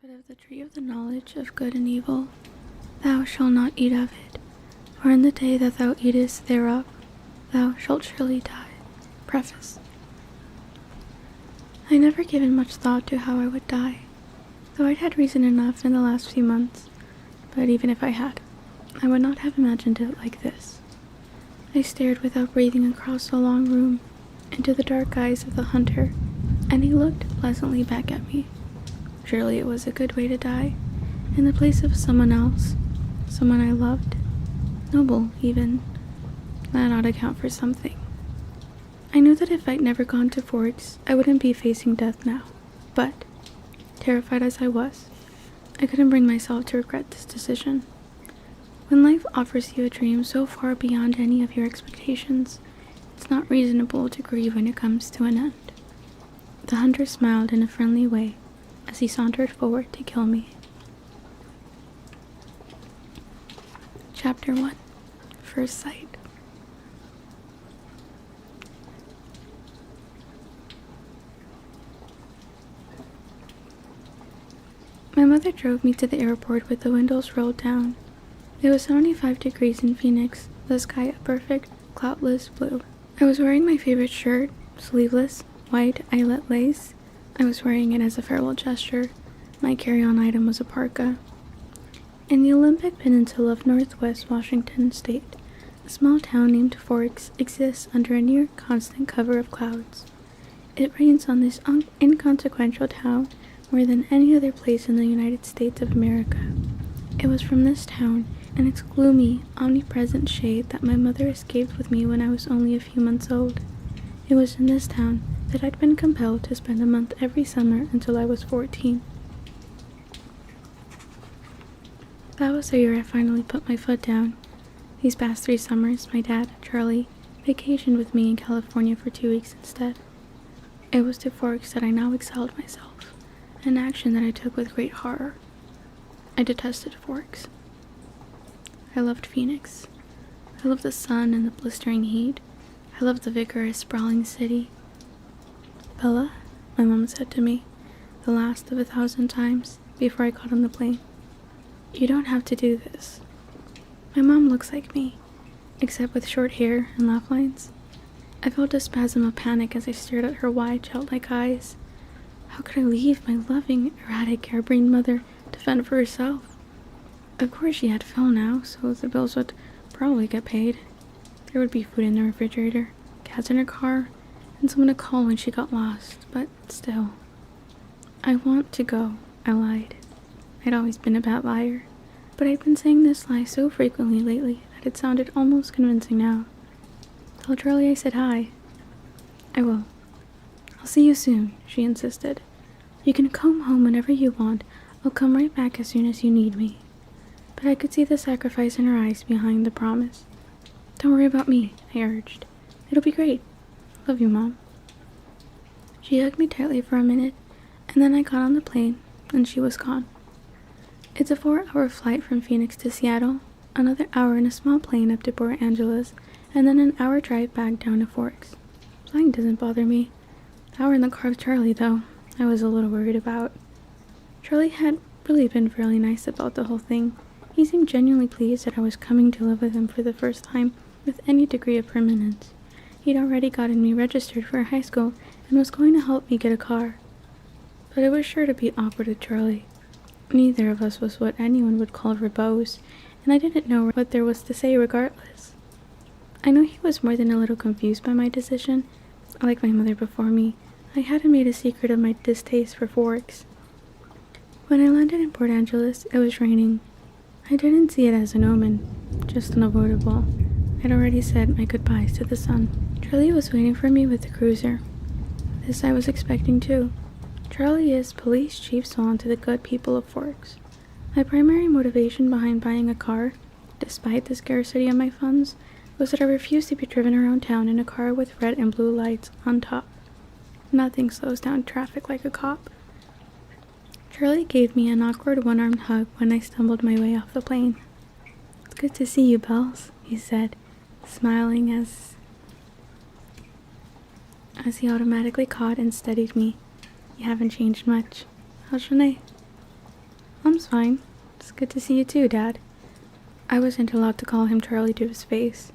But of the tree of the knowledge of good and evil, thou shalt not eat of it, for in the day that thou eatest thereof, thou shalt surely die. Preface. I never given much thought to how I would die, though I'd had reason enough in the last few months, but even if I had, I would not have imagined it like this. I stared without breathing across the long room, into the dark eyes of the hunter, and he looked pleasantly back at me. Surely it was a good way to die, in the place of someone else, someone I loved, noble even. That ought to count for something. I knew that if I'd never gone to Forks, I wouldn't be facing death now, but, terrified as I was, I couldn't bring myself to regret this decision. When life offers you a dream so far beyond any of your expectations, it's not reasonable to grieve when it comes to an end. The hunter smiled in a friendly way as he sauntered forward to kill me. Chapter 1. First Sight. My mother drove me to the airport with the windows rolled down. It was 75 degrees in Phoenix, the sky a perfect, cloudless blue. I was wearing my favorite shirt, sleeveless, white eyelet lace. I was wearing it as a farewell gesture. My carry-on item was a parka. In the Olympic Peninsula of Northwest Washington State, a small town named Forks exists under a near constant cover of clouds. It rains on this inconsequential town more than any other place in the United States of America. It was from this town and its gloomy, omnipresent shade that my mother escaped with me when I was only a few months old. It was in this town that I'd been compelled to spend a month every summer until I was 14. That was the year I finally put my foot down. These past 3 summers, my dad, Charlie, vacationed with me in California for 2 weeks instead. It was to Forks that I now exiled myself, an action that I took with great horror. I detested Forks. I loved Phoenix. I loved the sun and the blistering heat. I loved the vigorous, sprawling city. "Bella," my mom said to me, the last of 1,000 times before I got on the plane, "you don't have to do this." My mom looks like me, except with short hair and laugh lines. I felt a spasm of panic as I stared at her wide, childlike eyes. How could I leave my loving, erratic, harebrained mother to fend for herself? Of course she had Phil now, so the bills would probably get paid. There would be food in the refrigerator, gas in her car, and someone to call when she got lost, but still. "I want to go," I lied. I'd always been a bad liar, but I'd been saying this lie so frequently lately that it sounded almost convincing now. "Tell Charlie I said hi." "I will. I'll see you soon," she insisted. "You can come home whenever you want. I'll come right back as soon as you need me." But I could see the sacrifice in her eyes behind the promise. "Don't worry about me," I urged. "It'll be great. Love you, Mom." She hugged me tightly for a minute, and then I got on the plane, and she was gone. It's a 4-hour flight from Phoenix to Seattle, another hour in a small plane up to Port Angeles, and then an hour drive back down to Forks. Flying doesn't bother me. The hour in the car with Charlie, though, I was a little worried about. Charlie had really been fairly nice about the whole thing. He seemed genuinely pleased that I was coming to live with him for the first time with any degree of permanence. He'd already gotten me registered for high school and was going to help me get a car. But it was sure to be awkward with Charlie. Neither of us was what anyone would call verbose, and I didn't know what there was to say regardless. I know he was more than a little confused by my decision. Like my mother before me, I hadn't made a secret of my distaste for Forks. When I landed in Port Angeles, it was raining. I didn't see it as an omen, just unavoidable. I'd already said my goodbyes to the sun. Charlie was waiting for me with the cruiser. This I was expecting too. Charlie is police chief swan to the good people of Forks. My primary motivation behind buying a car, despite the scarcity of my funds, was that I refused to be driven around town in a car with red and blue lights on top. Nothing slows down traffic like a cop. Charlie gave me an awkward one-armed hug when I stumbled my way off the plane. "It's good to see you, Bells," he said, smiling as he automatically caught and steadied me. "You haven't changed much. How's Renee?" Mom's fine. It's good to see you too, Dad. I wasn't allowed to call him Charlie to his face.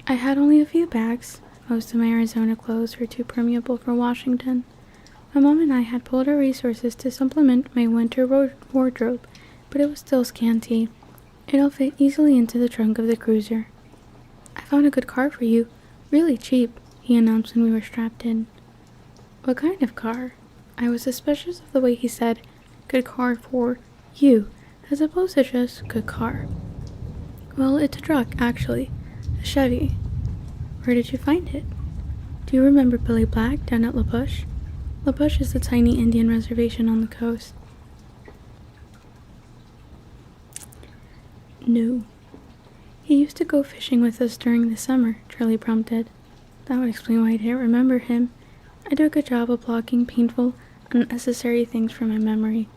I had only a few bags. Most of my Arizona clothes were too permeable for Washington. My mom and I had pulled our resources to supplement my winter wardrobe, but it was still scanty. It'll fit easily into the trunk of the cruiser. I found a good car for you. Really cheap, he announced when we were strapped in. What kind of car? I was suspicious of the way he said, good car for you, as opposed to just good car. Well, it's a truck, actually. A Chevy. Where did you find it? Do you remember Billy Black down at La Push? La Push is a tiny Indian reservation on the coast. No. He used to go fishing with us during the summer, Charlie prompted. That would explain why I didn't remember him. I do a good job of blocking painful, unnecessary things from my memory.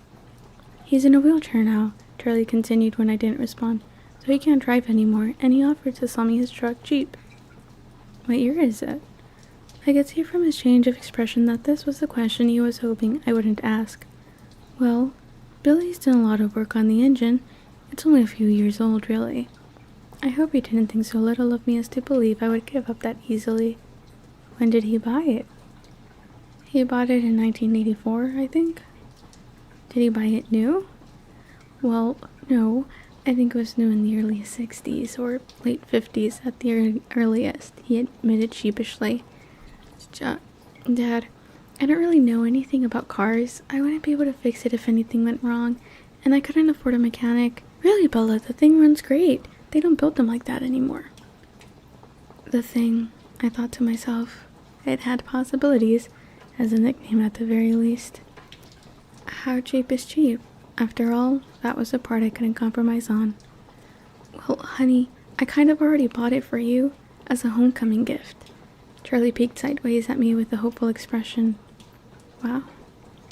He's in a wheelchair now, Charlie continued when I didn't respond, so he can't drive anymore, and he offered to sell me his truck cheap. What year is it? I could see from his change of expression that this was the question he was hoping I wouldn't ask. Well, Billy's done a lot of work on the engine. It's only a few years old, really. I hope he didn't think so little of me as to believe I would give up that easily. When did he buy it? He bought it in 1984, I think. Did he buy it new? Well, no. I think it was new in the early 60s or late 50s at the earliest, he admitted sheepishly. Dad, I don't really know anything about cars. I wouldn't be able to fix it if anything went wrong, and I couldn't afford a mechanic. Really, Bella, the thing runs great. They don't build them like that anymore. The thing, I thought to myself. It had possibilities, as a nickname at the very least. How cheap is cheap? After all, that was the part I couldn't compromise on. Well, honey, I kind of already bought it for you, as a homecoming gift. Charlie peeked sideways at me with a hopeful expression. Wow.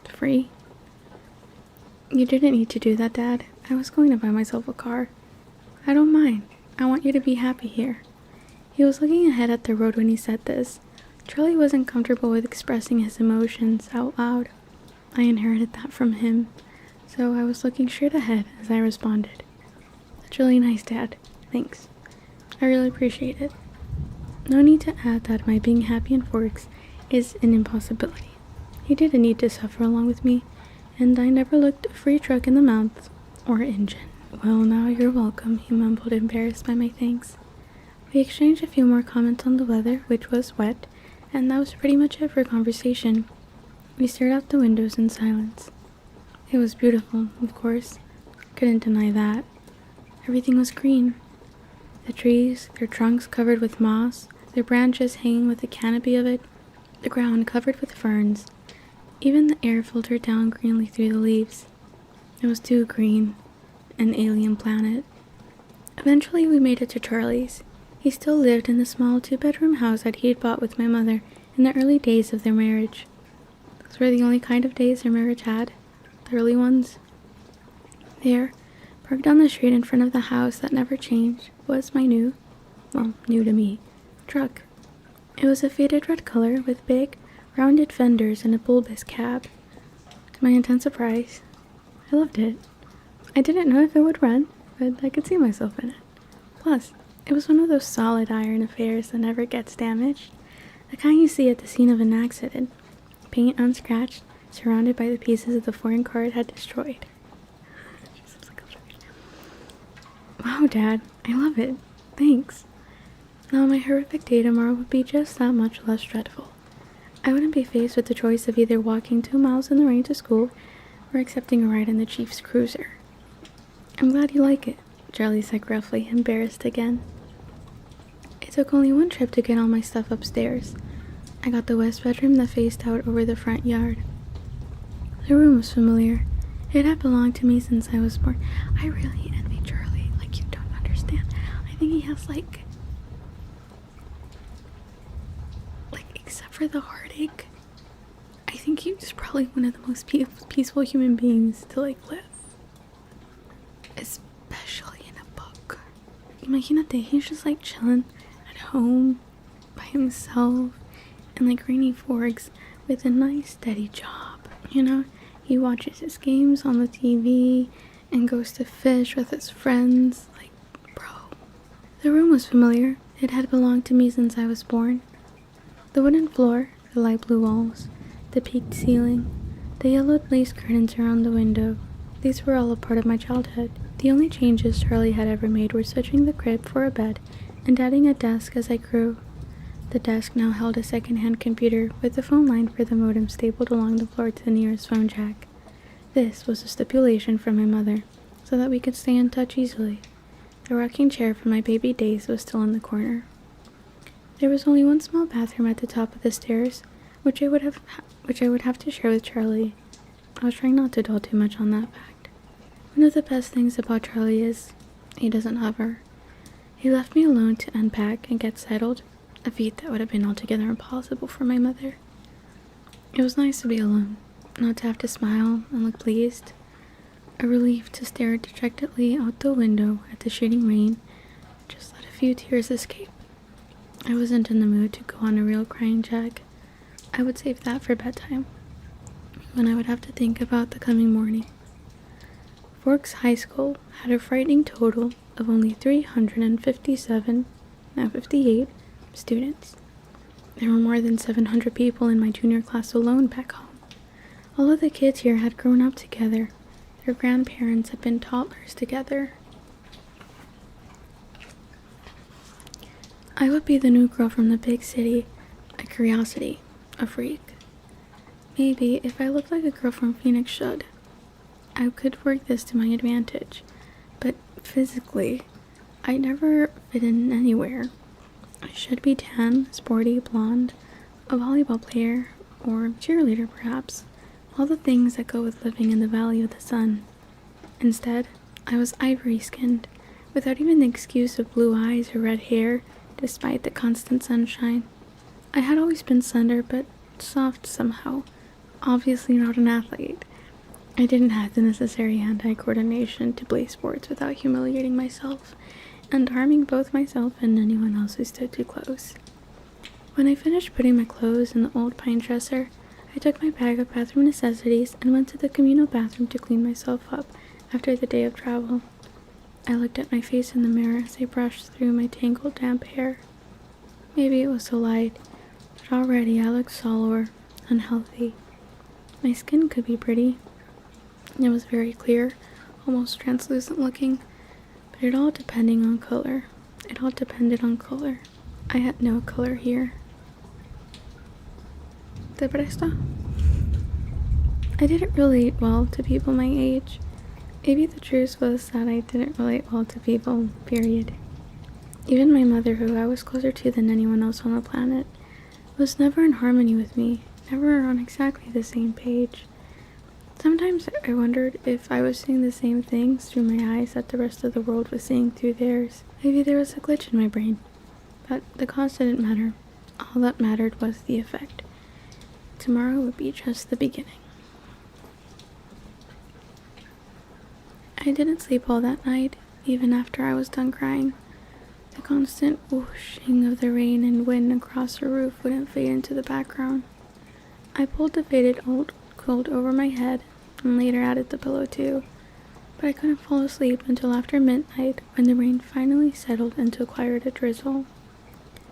Free? You didn't need to do that, Dad. I was going to buy myself a car. I don't mind. I want you to be happy here. He was looking ahead at the road when he said this. Charlie wasn't comfortable with expressing his emotions out loud. I inherited that from him, so I was looking straight ahead as I responded. That's really nice, Dad. Thanks. I really appreciate it. No need to add that my being happy in Forks is an impossibility. He didn't need to suffer along with me, and I never looked a free truck in the mouth or engine. Well, now you're welcome, he mumbled, embarrassed by my thanks. We exchanged a few more comments on the weather, which was wet, and that was pretty much it for conversation. We stared out the windows in silence. It was beautiful, of course. Couldn't deny that. Everything was green. The trees, their trunks covered with moss, their branches hanging with a canopy of it, the ground covered with ferns. Even the air filtered down greenly through the leaves. It was too green. An alien planet. Eventually we made it to Charlie's. He still lived in the small 2-bedroom house that he had bought with my mother in the early days of their marriage. Those were the only kind of days their marriage had. The early ones. There, parked on the street in front of the house that never changed, was my new to me, truck. It was a faded red color with big, rounded fenders and a bulbous cab. To my intense surprise, I loved it. I didn't know if it would run, but I could see myself in it. Plus, it was one of those solid iron affairs that never gets damaged. The kind you see at the scene of an accident. Paint unscratched, surrounded by the pieces of the foreign car it had destroyed. Wow, Dad, I love it. Thanks. Now my horrific day tomorrow would be just that much less dreadful. I wouldn't be faced with the choice of either walking 2 miles in the rain to school or accepting a ride in the Chief's cruiser. I'm glad you like it, Charlie said gruffly, embarrassed again. It took only one trip to get all my stuff upstairs. I got the west bedroom that faced out over the front yard. The room was familiar. It had belonged to me since I was born. I really envy Charlie, like you don't understand. I think he has except for the heartache, I think he's probably one of the most peaceful human beings to live. Especially in a book. Imagínate, he's just chilling at home by himself in rainy Forks with a nice steady job, He He watches his games on the TV and goes to fish with his friends. Like, bro. The room was familiar. It had belonged to me since I was born. The wooden floor, the light blue walls, the peaked ceiling, the yellowed lace curtains around the window. These were all a part of my childhood. The only changes Charlie had ever made were switching the crib for a bed and adding a desk as I grew. The desk now held a second-hand computer with a phone line for the modem stapled along the floor to the nearest phone jack. This was a stipulation from my mother, so that we could stay in touch easily. The rocking chair from my baby days was still in the corner. There was only one small bathroom at the top of the stairs, which I would have to share with Charlie. I was trying not to dwell too much on that fact. One of the best things about Charlie is he doesn't hover. He left me alone to unpack and get settled, a feat that would have been altogether impossible for my mother. It was nice to be alone, not to have to smile and look pleased. A relief to stare dejectedly out the window at the shooting rain, just let a few tears escape. I wasn't in the mood to go on a real crying jack. I would save that for bedtime, when I would have to think about the coming morning. Forks High School had a frightening total of only 58 students. There were more than 700 people in my junior class alone back home. All of the kids here had grown up together. Their grandparents had been toddlers together. I would be the new girl from the big city, a curiosity, a freak. Maybe if I looked like a girl from Phoenix should, I could work this to my advantage, but physically, I never fit in anywhere. I should be tan, sporty, blonde, a volleyball player, or cheerleader perhaps, all the things that go with living in the Valley of the Sun. Instead, I was ivory-skinned, without even the excuse of blue eyes or red hair, despite the constant sunshine. I had always been slender, but soft somehow, obviously not an athlete. I didn't have the necessary hand-eye coordination to play sports without humiliating myself and harming both myself and anyone else who stood too close. When I finished putting my clothes in the old pine dresser, I took my bag of bathroom necessities and went to the communal bathroom to clean myself up after the day of travel. I looked at my face in the mirror as I brushed through my tangled damp hair. Maybe it was the light, but already I looked sour, unhealthy. My skin could be pretty. It was very clear, almost translucent looking, but it all depended on color. I had no color here. ¿Te presta? I didn't relate well to people my age. Maybe the truth was that I didn't relate well to people, period. Even my mother, who I was closer to than anyone else on the planet, was never in harmony with me, never on exactly the same page. Sometimes I wondered if I was seeing the same things through my eyes that the rest of the world was seeing through theirs. Maybe there was a glitch in my brain. But the cause didn't matter. All that mattered was the effect. Tomorrow would be just the beginning. I didn't sleep all that night, even after I was done crying. The constant whooshing of the rain and wind across the roof wouldn't fade into the background. I pulled the faded old quilt over my head and later added the pillow too, but I couldn't fall asleep until after midnight when the rain finally settled and acquired a drizzle.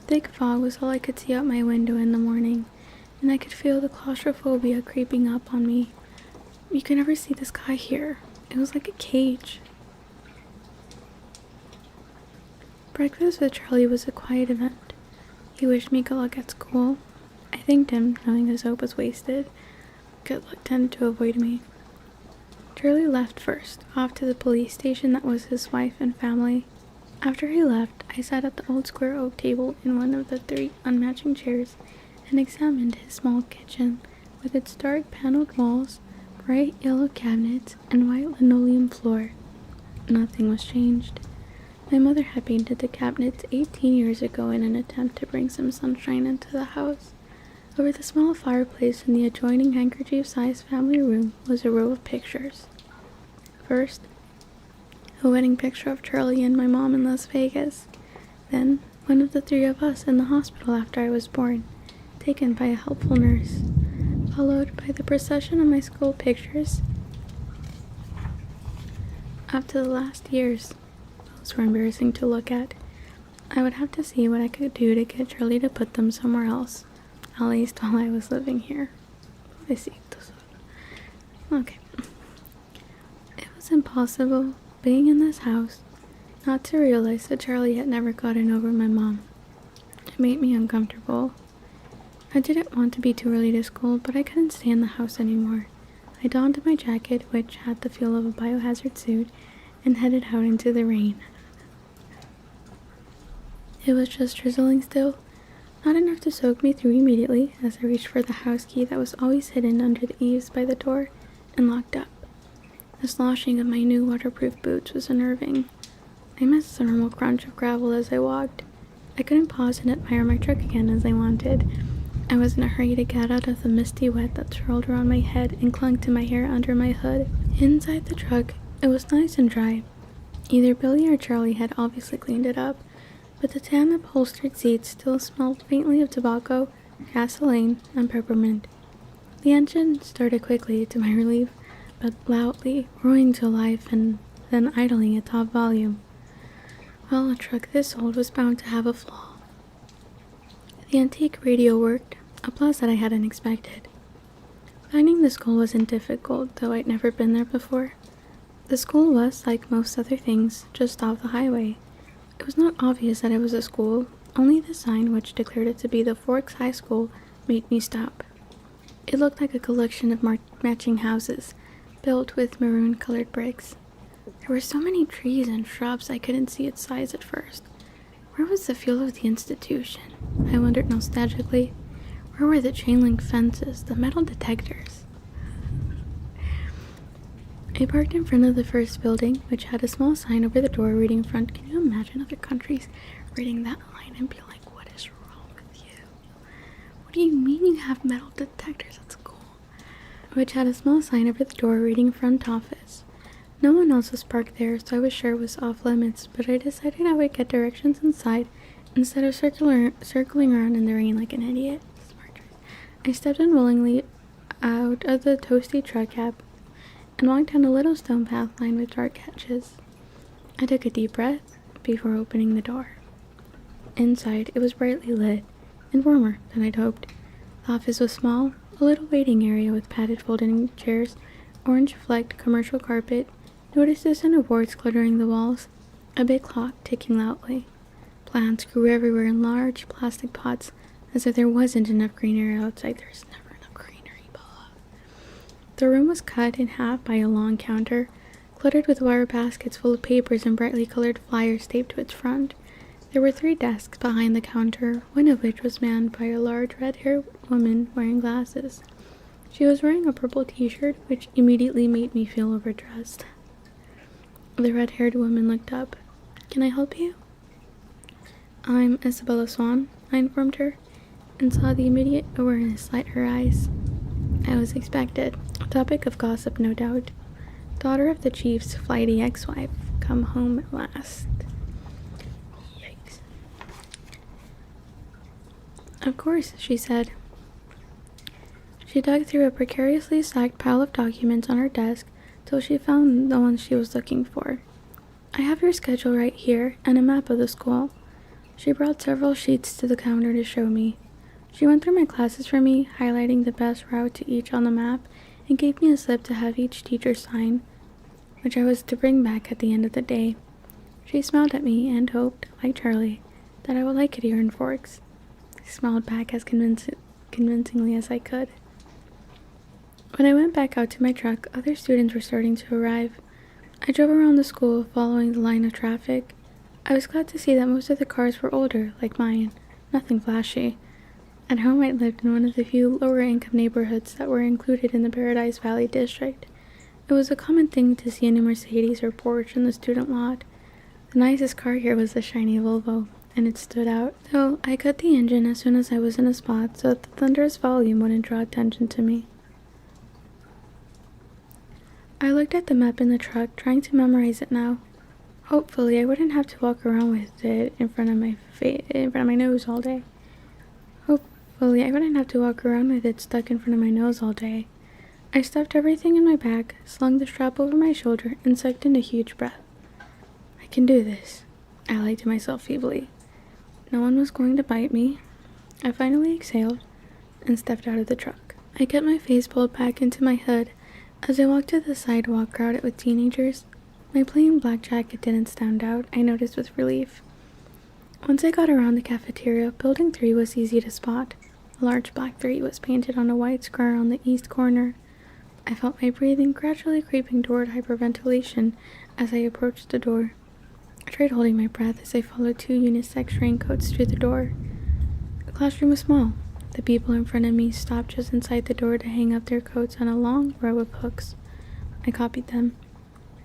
Thick fog was all I could see out my window in the morning, and I could feel the claustrophobia creeping up on me. You could never see the sky here. It was like a cage. Breakfast with Charlie was a quiet event. He wished me good luck at school. I thanked him, knowing his hope was wasted. Good luck tended to avoid me. Charlie left first, off to the police station that was his wife and family. After he left, I sat at the old square oak table in one of the 3 unmatching chairs and examined his small kitchen with its dark paneled walls, bright yellow cabinets, and white linoleum floor. Nothing was changed. My mother had painted the cabinets 18 years ago in an attempt to bring some sunshine into the house. Over the small fireplace in the adjoining handkerchief-sized family room was a row of pictures. First, a wedding picture of Charlie and my mom in Las Vegas. Then, one of the 3 of us in the hospital after I was born, taken by a helpful nurse. followed by the procession of my school pictures. Up to the last years, those were embarrassing to look at. I would have to see what I could do to get Charlie to put them somewhere else, at least while I was living here. Okay. It was impossible, being in this house, not to realize that Charlie had never gotten over my mom. It made me uncomfortable. I didn't want to be too early to school, but I couldn't stay in the house anymore. I donned my jacket, which had the feel of a biohazard suit, and headed out into the rain. It was just drizzling still, not enough to soak me through immediately as I reached for the house key that was always hidden under the eaves by the door and locked up. The sloshing of my new waterproof boots was unnerving. I missed the normal crunch of gravel as I walked. I couldn't pause and admire my truck again as I wanted. I was in a hurry to get out of the misty wet that swirled around my head and clung to my hair under my hood. Inside the truck, it was nice and dry. Either Billy or Charlie had obviously cleaned it up, but the tan upholstered seats still smelled faintly of tobacco, gasoline, and peppermint. The engine started quickly, to my relief, but loudly, roaring to life and then idling at top volume. Well, a truck this old was bound to have a flaw. The antique radio worked, a plus that I hadn't expected. Finding the school wasn't difficult, though I'd never been there before. The school was, like most other things, just off the highway. It was not obvious that it was a school, only the sign, which declared it to be the Forks High School, made me stop. It looked like a collection of matching houses, built with maroon-colored bricks. There were so many trees and shrubs I couldn't see its size at first. Where was the feel of the institution? I wondered nostalgically. Where were the chain-link fences, the metal detectors? I parked in front of the first building, which had a small sign over the door reading front. Can you imagine other countries reading that line and be like, what is wrong with you? What do you mean you have metal detectors at school? Which had a small sign over the door reading front office. No one else was parked there, so I was sure it was off limits, but I decided I would get directions inside instead of circling around in the rain like an idiot. Smart choice. I stepped unwillingly out of the toasty truck cab and walked down a little stone path lined with dark hedges. I took a deep breath before opening the door. Inside, it was brightly lit and warmer than I'd hoped. The office was small, a little waiting area with padded folding chairs, orange-flecked commercial carpet, notices and awards cluttering the walls, a big clock ticking loudly. Plants grew everywhere in large plastic pots, as if there wasn't enough greenery outside. There's never enough greenery, Bella. The room was cut in half by a long counter, cluttered with wire baskets full of papers and brightly colored flyers taped to its front. There were 3 desks behind the counter, one of which was manned by a large red-haired woman wearing glasses. She was wearing a purple t-shirt, which immediately made me feel overdressed. The red-haired woman looked up. "Can I help you?" "I'm Isabella Swan," I informed her, and saw the immediate awareness light her eyes. I was expected. A topic of gossip, no doubt. Daughter of the chief's flighty ex-wife, come home at last. Yikes. "Of course," she said. She dug through a precariously stacked pile of documents on her desk till she found the ones she was looking for. "I have your schedule right here and a map of the school." She brought several sheets to the counter to show me. She went through my classes for me, highlighting the best route to each on the map, and gave me a slip to have each teacher sign, which I was to bring back at the end of the day. She smiled at me and hoped, like Charlie, that I would like it here in Forks. I smiled back as convincingly as I could. When I went back out to my truck, other students were starting to arrive. I drove around the school, following the line of traffic. I was glad to see that most of the cars were older, like mine, nothing flashy. At home, I lived in one of the few lower-income neighborhoods that were included in the Paradise Valley district. It was a common thing to see a new Mercedes or Porsche in the student lot. The nicest car here was the shiny Volvo, and it stood out, though I cut the engine as soon as I was in a spot so that the thunderous volume wouldn't draw attention to me. I looked at the map in the truck, trying to memorize it now. Hopefully, I wouldn't have to walk around with it in front of my nose all day. Thankfully, I wouldn't have to walk around with it stuck in front of my nose all day. I stuffed everything in my bag, slung the strap over my shoulder, and sucked in a huge breath. I can do this, I lied to myself feebly. No one was going to bite me. I finally exhaled and stepped out of the truck. I kept my face pulled back into my hood as I walked to the sidewalk crowded with teenagers. My plain black jacket didn't stand out, I noticed with relief. Once I got around the cafeteria, Building 3 was easy to spot. A large black 3 was painted on a white square on the east corner. I felt my breathing gradually creeping toward hyperventilation as I approached the door. I tried holding my breath as I followed 2 unisex raincoats through the door. The classroom was small. The people in front of me stopped just inside the door to hang up their coats on a long row of hooks. I copied them.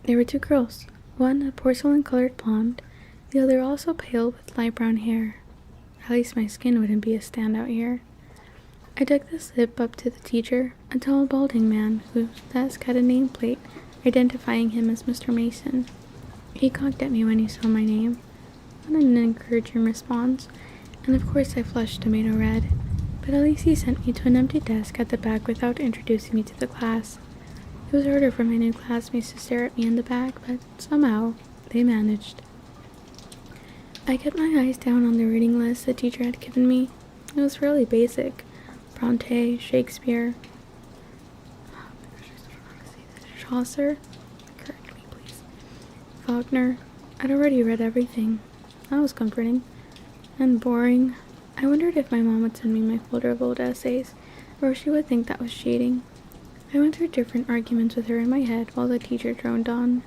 There were 2 girls, one a porcelain-colored blonde, the other also pale with light brown hair. At least my skin wouldn't be a standout here. I took the slip up to the teacher, a tall balding man whose desk had a nameplate identifying him as Mr. Mason. He cocked at me when he saw my name. Not an encouraging response, and of course I flushed tomato red, but at least he sent me to an empty desk at the back without introducing me to the class. It was harder for my new classmates to stare at me in the back, but somehow they managed. I kept my eyes down on the reading list the teacher had given me. It was really basic. Bronte, Shakespeare, Chaucer, correct me please, Faulkner. I'd already read everything. That was comforting. And boring. I wondered if my mom would send me my folder of old essays, or if she would think that was cheating. I went through different arguments with her in my head while the teacher droned on.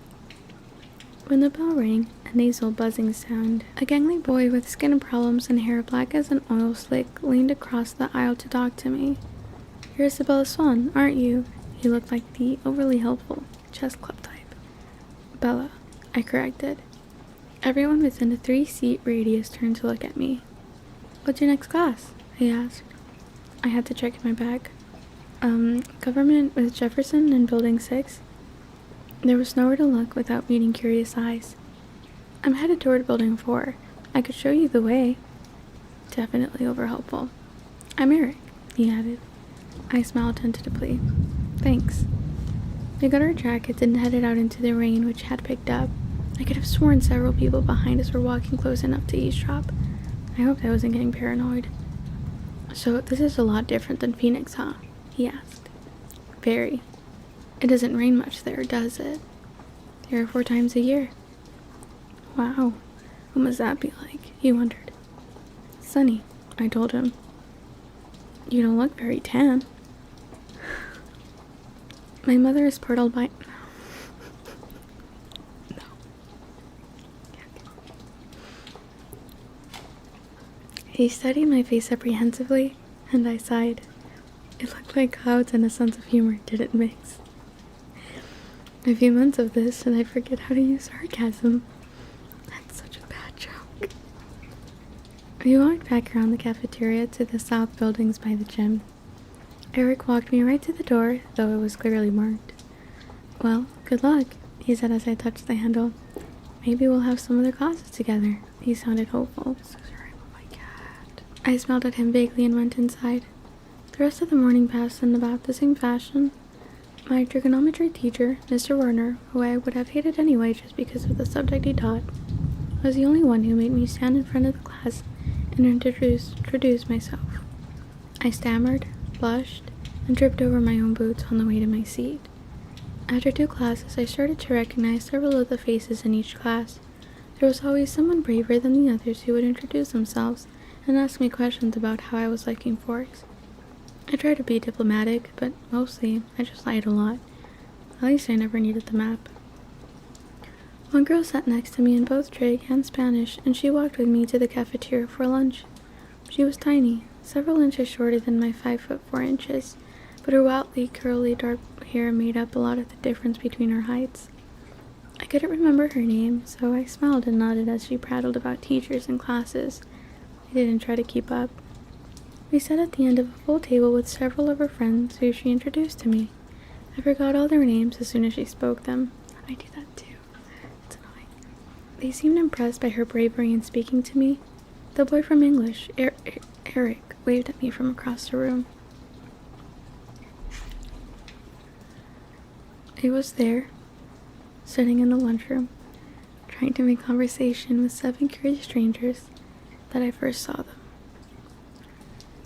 When the bell rang, a nasal buzzing sound, a gangly boy with skin problems and hair black as an oil slick leaned across the aisle to talk to me. "You're Isabella Swan, aren't you?" He looked like the overly helpful chess club type. "Bella," I corrected. Everyone within a 3-seat radius turned to look at me. "What's your next class?" he asked. I had to check in my bag. Government with Jefferson in Building 6. There was nowhere to look without meeting curious eyes. "I'm headed toward Building 4. I could show you the way." Definitely overhelpful. "I'm Eric," he added. I smiled tentatively. "Thanks." We got our jackets and headed out into the rain, which had picked up. I could have sworn several people behind us were walking close enough to eavesdrop. I hoped I wasn't getting paranoid. "So this is a lot different than Phoenix, huh?" he asked. "Very. It doesn't rain much there, does it?" "3 or 4 times a year." "Wow. What must that be like?" he wondered. "Sunny," I told him. "You don't look very tan." My mother is portaled by... No. He studied my face apprehensively, and I sighed. It looked like clouds and a sense of humor didn't mix. A few months of this, and I forget how to use sarcasm. That's such a bad joke. We walked back around the cafeteria to the south buildings by the gym. Eric walked me right to the door, though it was clearly marked. "Well, good luck," he said as I touched the handle. "Maybe we'll have some other classes together." He sounded hopeful. "So sorry about my cat." I smiled at him vaguely and went inside. The rest of the morning passed in about the same fashion. My trigonometry teacher, Mr. Werner, who I would have hated anyway just because of the subject he taught, was the only one who made me stand in front of the class and introduce myself. I stammered, blushed, and tripped over my own boots on the way to my seat. After 2 classes, I started to recognize several of the faces in each class. There was always someone braver than the others who would introduce themselves and ask me questions about how I was liking forks. I tried to be diplomatic, but mostly I just lied a lot. At least I never needed the map. One girl sat next to me in both trig and Spanish, and she walked with me to the cafeteria for lunch. She was tiny, several inches shorter than my 5 foot 4 inches, but her wildly curly dark hair made up a lot of the difference between our heights. I couldn't remember her name, so I smiled and nodded as she prattled about teachers and classes. I didn't try to keep up. We sat at the end of a full table with several of her friends who she introduced to me. I forgot all their names as soon as she spoke them. I do that too. It's annoying. They seemed impressed by her bravery in speaking to me, The boy from English, Eric, waved at me from across the room. He was there, sitting in the lunchroom, trying to make conversation with 7 curious strangers that I first saw them.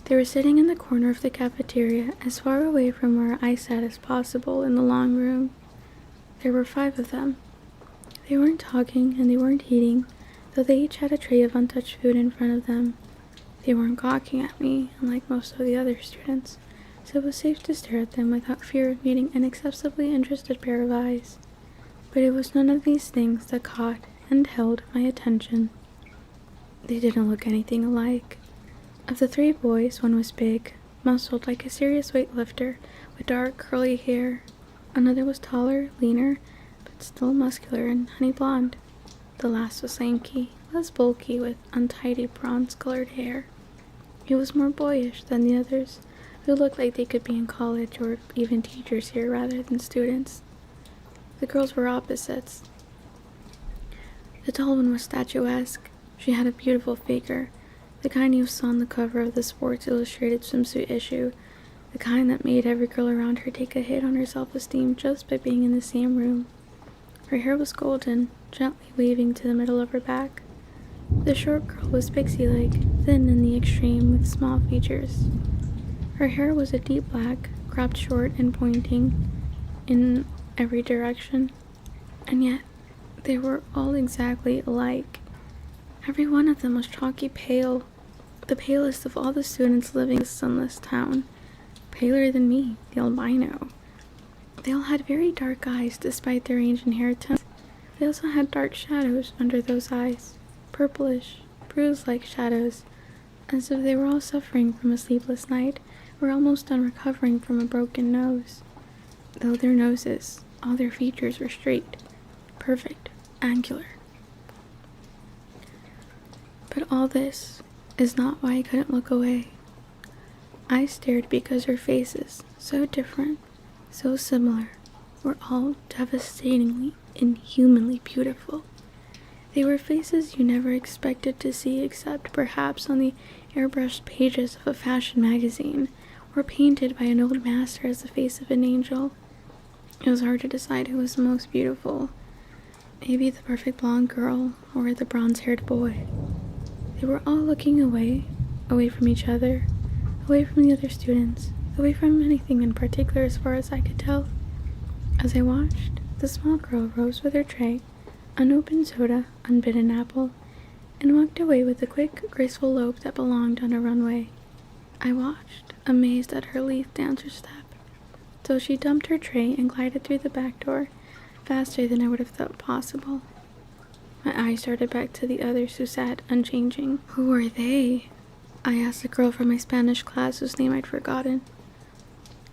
They were sitting in the corner of the cafeteria, as far away from where I sat as possible in the long room. There were 5 of them. They weren't talking and they weren't eating, though they each had a tray of untouched food in front of them. They weren't gawking at me, unlike most of the other students, so it was safe to stare at them without fear of meeting an excessively interested pair of eyes. But it was none of these things that caught and held my attention. They didn't look anything alike. Of the 3 boys, one was big, muscled like a serious weightlifter, with dark curly hair. Another was taller, leaner, but still muscular and honey blonde. The last was lanky, less bulky, with untidy bronze-colored hair. He was more boyish than the others, who looked like they could be in college or even teachers here rather than students. The girls were opposites. The tall one was statuesque. She had a beautiful figure, the kind you saw on the cover of the Sports Illustrated swimsuit issue, the kind that made every girl around her take a hit on her self-esteem just by being in the same room. Her hair was golden, gently waving to the middle of her back. The short girl was pixie-like, thin in the extreme with small features. Her hair was a deep black, cropped short and pointing in every direction, and yet they were all exactly alike. Every one of them was chalky pale, the palest of all the students living in this sunless town, paler than me, the albino. They all had very dark eyes despite their range in hair tones. They also had dark shadows under those eyes, purplish, bruise-like shadows, as if they were all suffering from a sleepless night or almost done recovering from a broken nose. Though their noses, all their features were straight, perfect, angular. But all this is not why I couldn't look away. I stared because her faces, so different, so similar, were all devastatingly, inhumanly beautiful. They were faces you never expected to see except perhaps on the airbrushed pages of a fashion magazine, or painted by an old master as the face of an angel. It was hard to decide who was the most beautiful. Maybe the perfect blonde girl, or the bronze-haired boy. They were all looking away from each other, away from the other students, away from anything in particular as far as I could tell. As I watched, the small girl rose with her tray, unopened soda, unbitten apple, and walked away with the quick, graceful lope that belonged on a runway. I watched, amazed at her lithe dancer step, till she dumped her tray and glided through the back door, faster than I would have thought possible. My eyes darted back to the others who sat unchanging. Who were they? I asked a girl from my Spanish class whose name I'd forgotten.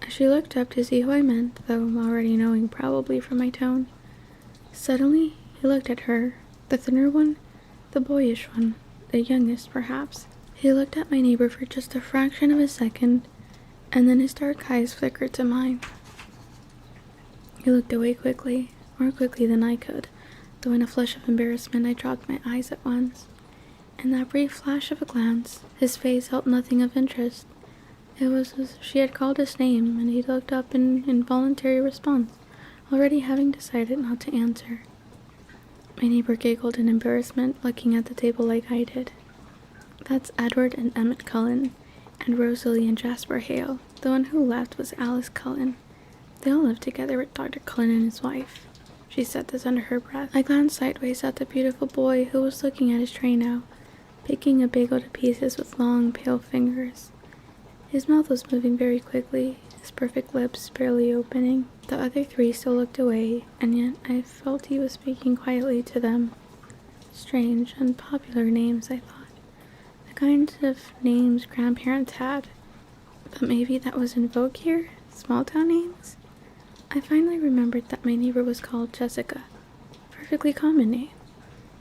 As she looked up to see who I meant, though already knowing probably from my tone. Suddenly, he looked at her, the thinner one, the boyish one, the youngest perhaps. He looked at my neighbor for just a fraction of a second, and then his dark eyes flickered to mine. He looked away quickly, more quickly than I could, though in a flush of embarrassment I dropped my eyes at once. In that brief flash of a glance, his face held nothing of interest. It was as if she had called his name, and he looked up in involuntary response, already having decided not to answer. My neighbor giggled in embarrassment, looking at the table like I did. That's Edward and Emmett Cullen, and Rosalie and Jasper Hale. The one who left was Alice Cullen. They all lived together with Dr. Cullen and his wife. She said this under her breath. I glanced sideways at the beautiful boy who was looking at his tray now, picking a bagel to pieces with long, pale fingers. His mouth was moving very quickly, his perfect lips barely opening. The other 3 still looked away, and yet I felt he was speaking quietly to them. Strange, unpopular names, I thought. The kinds of names grandparents had. But maybe that was in vogue here? Small-town names? I finally remembered that my neighbor was called Jessica. Perfectly common name.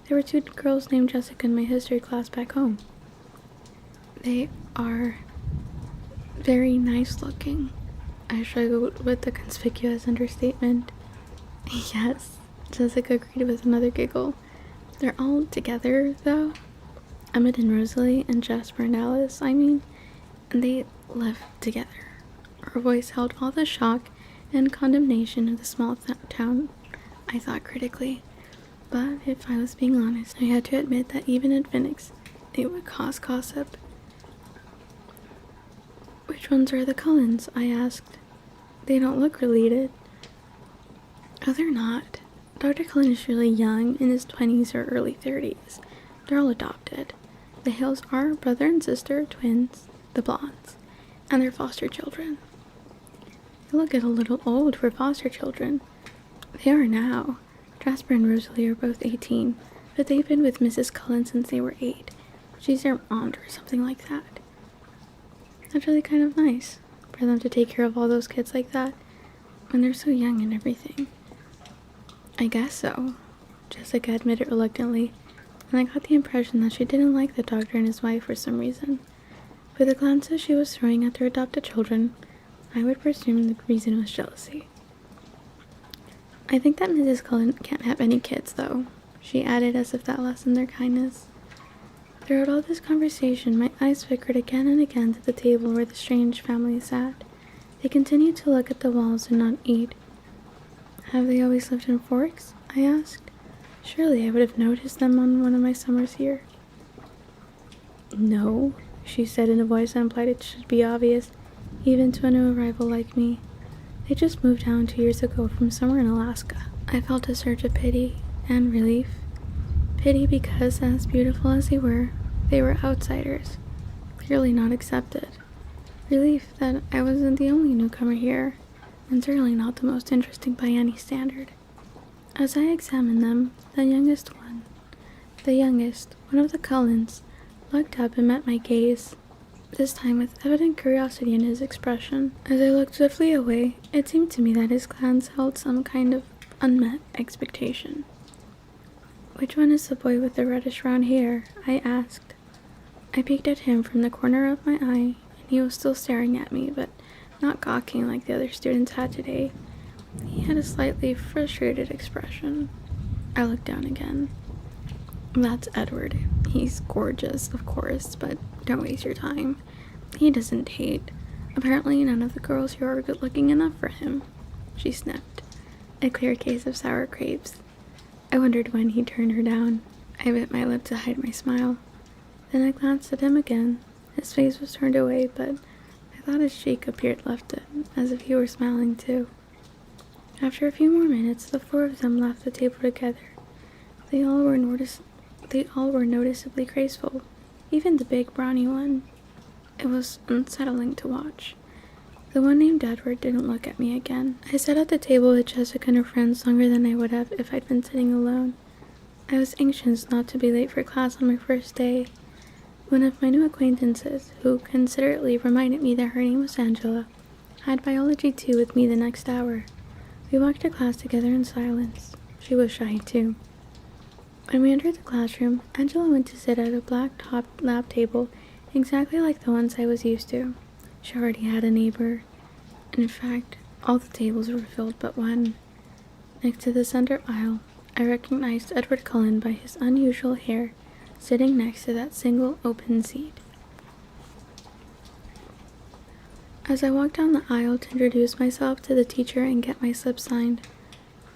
There were 2 girls named Jessica in my history class back home. They are very nice looking. I struggled with the conspicuous understatement. Yes, Jessica agreed with another giggle. They're all together, though. Emmett and Rosalie and Jasper and Alice, and they lived together. Her voice held all the shock and condemnation of the small town. I thought critically, but if I was being honest, I had to admit that even in Phoenix, it would cause gossip. Which ones are the Cullens? I asked. They don't look related. Oh, they're not. Dr. Cullen is really young, in his 20s or early 30s. They're all adopted. The Hales are brother and sister, twins, the Blondes, and their foster children. They look a little old for foster children. They are now. Jasper and Rosalie are both 18, but they've been with Mrs. Cullen since they were 8. She's their aunt or something like that. That's really kind of nice for them to take care of all those kids like that when they're so young and everything. I guess so, Jessica admitted reluctantly, and I got the impression that she didn't like the doctor and his wife for some reason. For the glances she was throwing at their adopted children, I would presume the reason was jealousy. I think that Mrs. Cullen can't have any kids, though, she added as if that lessened their kindness. Throughout all this conversation, my eyes flickered again and again to the table where the strange family sat. They continued to look at the walls and not eat. Have they always lived in Forks? I asked. Surely I would have noticed them on one of my summers here. No, she said in a voice that implied it should be obvious, even to a new arrival like me. They just moved down 2 years ago from somewhere in Alaska. I felt a surge of pity and relief. Pity because, as beautiful as they were outsiders, clearly not accepted. Relief that I wasn't the only newcomer here, and certainly not the most interesting by any standard. As I examined them, the youngest, one of the Cullens, looked up and met my gaze, this time with evident curiosity in his expression. As I looked swiftly away, it seemed to me that his glance held some kind of unmet expectation. Which one is the boy with the reddish brown hair? I asked. I peeked at him from the corner of my eye, and he was still staring at me, but not gawking like the other students had today. He had a slightly frustrated expression. I looked down again. That's Edward. He's gorgeous, of course, but don't waste your time. He doesn't date. Apparently none of the girls here are good looking enough for him. She sniffed. A clear case of sour grapes. I wondered when he'd turn her down. I bit my lip to hide my smile. Then I glanced at him again. His face was turned away, but I thought his cheek appeared lifted, as if he were smiling too. After a few more minutes, the 4 of them left the table together. They all were noticeably graceful, even the big brawny one. It was unsettling to watch. The one named Edward didn't look at me again. I sat at the table with Jessica and her friends longer than I would have if I'd been sitting alone. I was anxious not to be late for class on my first day. One of my new acquaintances, who considerately reminded me that her name was Angela, had biology 2 with me the next hour. We walked to class together in silence. She was shy too. When we entered the classroom, Angela went to sit at a black-topped lab table exactly like the ones I was used to. She already had a neighbor. In fact, all the tables were filled but one. Next to the center aisle, I recognized Edward Cullen by his unusual hair, sitting next to that single open seat. As I walked down the aisle to introduce myself to the teacher and get my slip signed,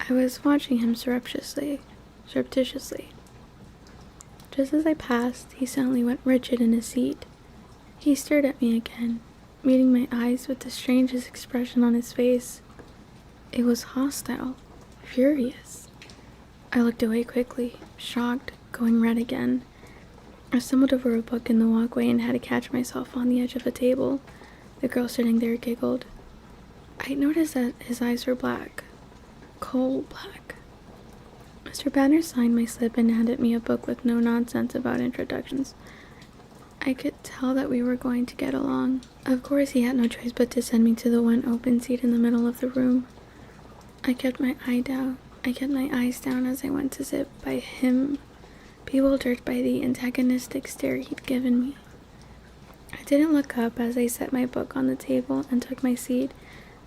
I was watching him surreptitiously. Just as I passed, he suddenly went rigid in his seat. He stared at me again, meeting my eyes with the strangest expression on his face. It was hostile, furious. I looked away quickly, shocked, going red again. I stumbled over a book in the walkway and had to catch myself on the edge of a table. The girl sitting there giggled. I noticed that his eyes were black. Coal black. Mr. Banner signed my slip and handed me a book with no nonsense about introductions. I could tell that we were going to get along. Of course, he had no choice but to send me to the one open seat in the middle of the room. I kept my eyes down as I went to sit by him, bewildered by the antagonistic stare he'd given me. I didn't look up as I set my book on the table and took my seat,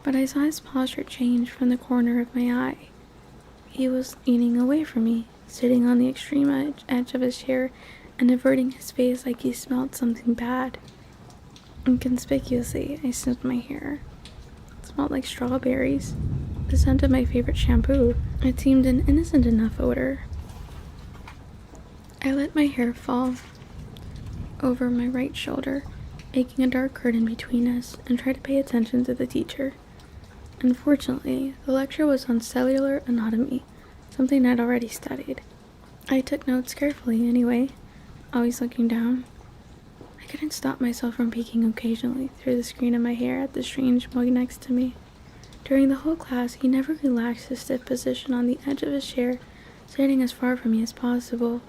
but I saw his posture change from the corner of my eye. He was leaning away from me, sitting on the extreme edge of his chair and averting his face like he smelled something bad. Inconspicuously, I sniffed my hair. It smelled like strawberries, the scent of my favorite shampoo. It seemed an innocent enough odor. I let my hair fall over my right shoulder, making a dark curtain between us, and tried to pay attention to the teacher. Unfortunately, the lecture was on cellular anatomy, something I'd already studied. I took notes carefully anyway, always looking down. I couldn't stop myself from peeking occasionally through the screen of my hair at the strange boy next to me. During the whole class, he never relaxed his stiff position on the edge of his chair, sitting as far from me as possible.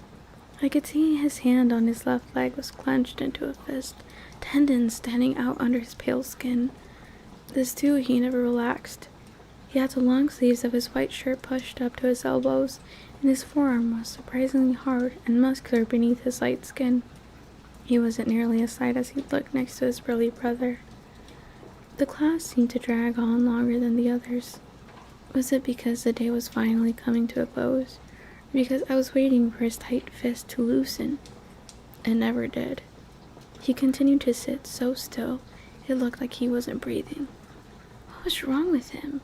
I could see his hand on his left leg was clenched into a fist, tendons standing out under his pale skin. This too he never relaxed. He had the long sleeves of his white shirt pushed up to his elbows, and his forearm was surprisingly hard and muscular beneath his light skin. He wasn't nearly as light as he'd looked next to his burly brother. The class seemed to drag on longer than the others. Was it because the day was finally coming to a close? Or because I was waiting for his tight fist to loosen? It never did. He continued to sit so still, it looked like he wasn't breathing. What was wrong with him?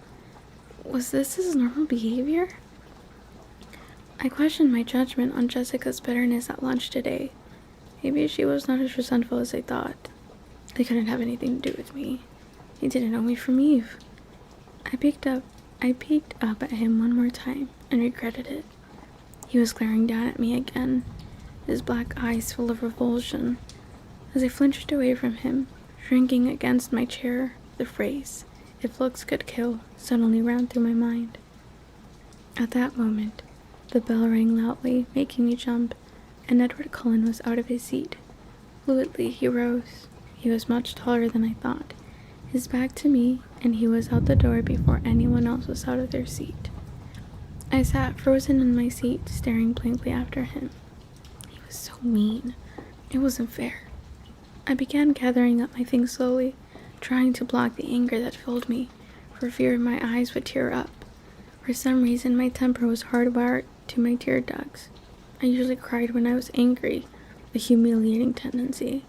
Was this his normal behavior? I questioned my judgment on Jessica's bitterness at lunch today. Maybe she was not as resentful as I thought. They couldn't have anything to do with me. He didn't know me from Eve. I peeked up at him one more time and regretted it. He was glaring down at me again, his black eyes full of revulsion. As I flinched away from him, shrinking against my chair, the phrase, "If looks could kill," suddenly ran through my mind. At that moment, the bell rang loudly, making me jump, and Edward Cullen was out of his seat. Fluidly, he rose. He was much taller than I thought, his back to me, and he was out the door before anyone else was out of their seat. I sat frozen in my seat, staring blankly after him. He was so mean. It wasn't fair. I began gathering up my things slowly, trying to block the anger that filled me, for fear my eyes would tear up. For some reason, my temper was hardwired to my tear ducts. I usually cried when I was angry, a humiliating tendency.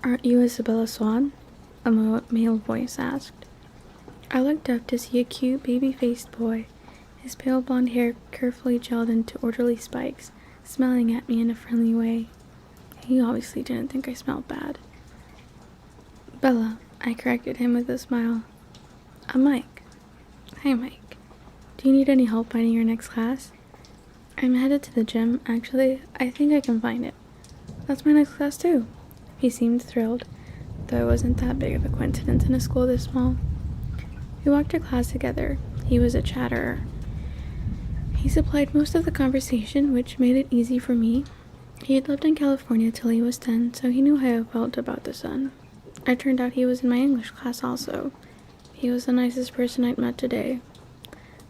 "Aren't you Isabella Swan?" a male voice asked. I looked up to see a cute, baby-faced boy, his pale blonde hair carefully gelled into orderly spikes, smiling at me in a friendly way. He obviously didn't think I smelled bad. "Bella," I corrected him with a smile. "I'm Mike." "Hi, Mike. Do you need any help finding your next class?" "I'm headed to the gym, actually. I think I can find it." "That's my next class, too." He seemed thrilled, though it wasn't that big of a coincidence in a school this small. We walked to class together. He was a chatterer. He supplied most of the conversation, which made it easy for me. He had lived in California till he was 10, so he knew how I felt about the sun. It turned out he was in my English class also. He was the nicest person I'd met today.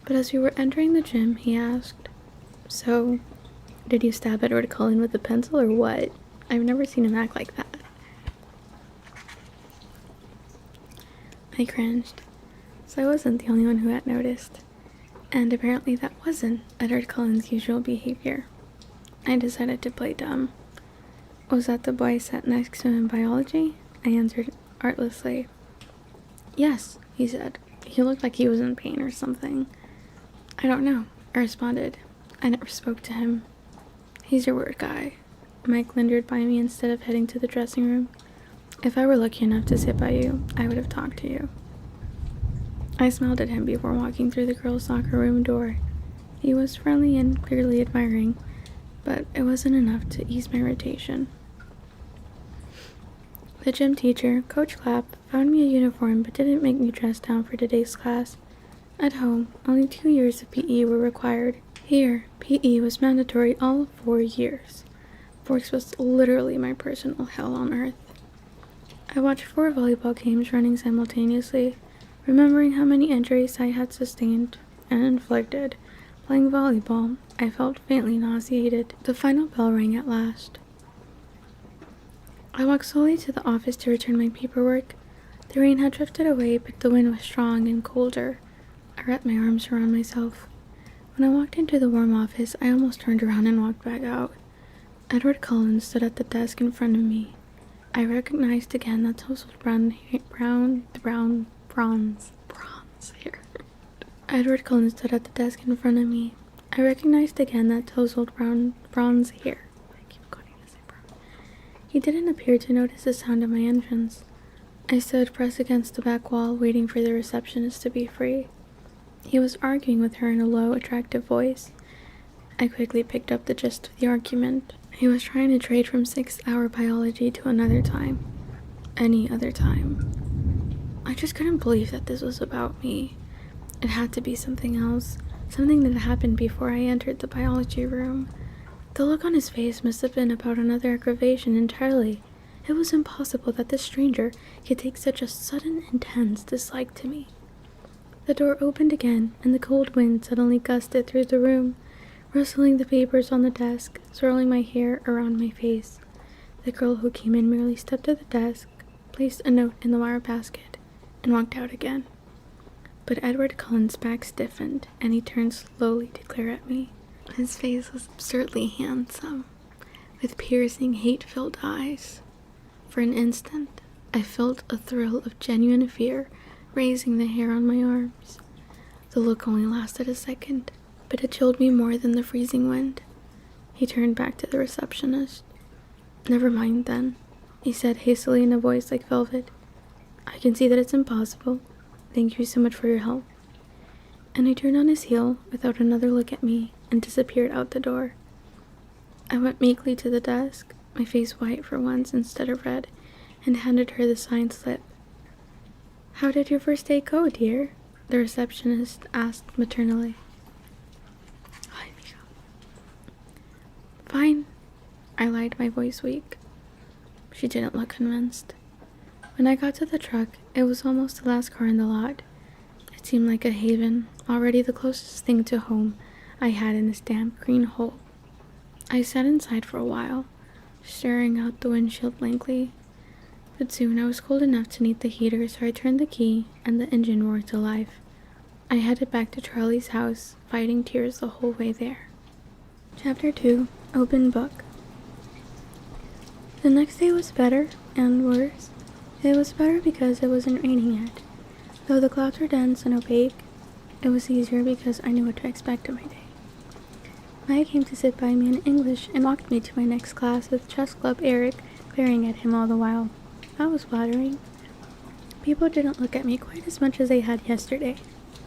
But as we were entering the gym, he asked, "So, did you stab Edward Cullen with a pencil or what? I've never seen him act like that." I cringed. So I wasn't the only one who had noticed. And apparently that wasn't Edward Cullen's usual behavior. I decided to play dumb. "Was that the boy I sat next to in biology?" I answered artlessly. "Yes," he said. He looked like he was in pain or something. "I don't know," I responded. I never spoke to him. "He's your weird guy." Mike lingered by me instead of heading to the dressing room. "If I were lucky enough to sit by you, I would have talked to you." I smiled at him before walking through the girls' locker room door. He was friendly and clearly admiring, but it wasn't enough to ease my irritation. The gym teacher, Coach Clapp, found me a uniform but didn't make me dress down for today's class. At home, only 2 years of PE were required. Here, PE was mandatory all 4 years. Sports was literally my personal hell on earth. I watched 4 volleyball games running simultaneously, remembering how many injuries I had sustained and inflicted. Playing volleyball, I felt faintly nauseated. The final bell rang at last. I walked slowly to the office to return my paperwork. The rain had drifted away, but the wind was strong and colder. I wrapped my arms around myself. When I walked into the warm office, I almost turned around and walked back out. Edward Cullen stood at the desk in front of me. I recognized again that tousled bronze hair. Edward Cullen stood at the desk in front of me. I recognized again that tousled bronze hair. I keep calling this brown. He didn't appear to notice the sound of my entrance. I stood pressed against the back wall, waiting for the receptionist to be free. He was arguing with her in a low, attractive voice. I quickly picked up the gist of the argument. He was trying to trade from 6-hour biology to another time. Any other time. I just couldn't believe that this was about me. It had to be something else, something that happened before I entered the biology room. The look on his face must have been about another aggravation entirely. It was impossible that this stranger could take such a sudden, intense dislike to me. The door opened again, and the cold wind suddenly gusted through the room, rustling the papers on the desk, swirling my hair around my face. The girl who came in merely stepped to the desk, placed a note in the wire basket, and walked out again. But Edward Cullen's back stiffened, and he turned slowly to glare at me. His face was absurdly handsome, with piercing, hate-filled eyes. For an instant, I felt a thrill of genuine fear raising the hair on my arms. The look only lasted a second, but it chilled me more than the freezing wind. He turned back to the receptionist. "Never mind, then," he said hastily in a voice like velvet. "I can see that it's impossible. Thank you so much for your help." And he turned on his heel without another look at me and disappeared out the door. I went meekly to the desk, my face white for once instead of red, and handed her the signed slip. "How did your first day go, dear?" the receptionist asked maternally. "Fine," I lied, my voice weak. She didn't look convinced. When I got to the truck, it was almost the last car in the lot. It seemed like a haven, already the closest thing to home I had in this damp green hole. I sat inside for a while, staring out the windshield blankly. But soon I was cold enough to need the heater, so I turned the key and the engine roared to life. I headed back to Charlie's house, fighting tears the whole way there. Chapter 2. Open Book. The next day was better, and worse. It was better because it wasn't raining yet. Though the clouds were dense and opaque, it was easier because I knew what to expect of my day. Maya came to sit by me in English and walked me to my next class with chess club Eric glaring at him all the while. That was flattering. People didn't look at me quite as much as they had yesterday.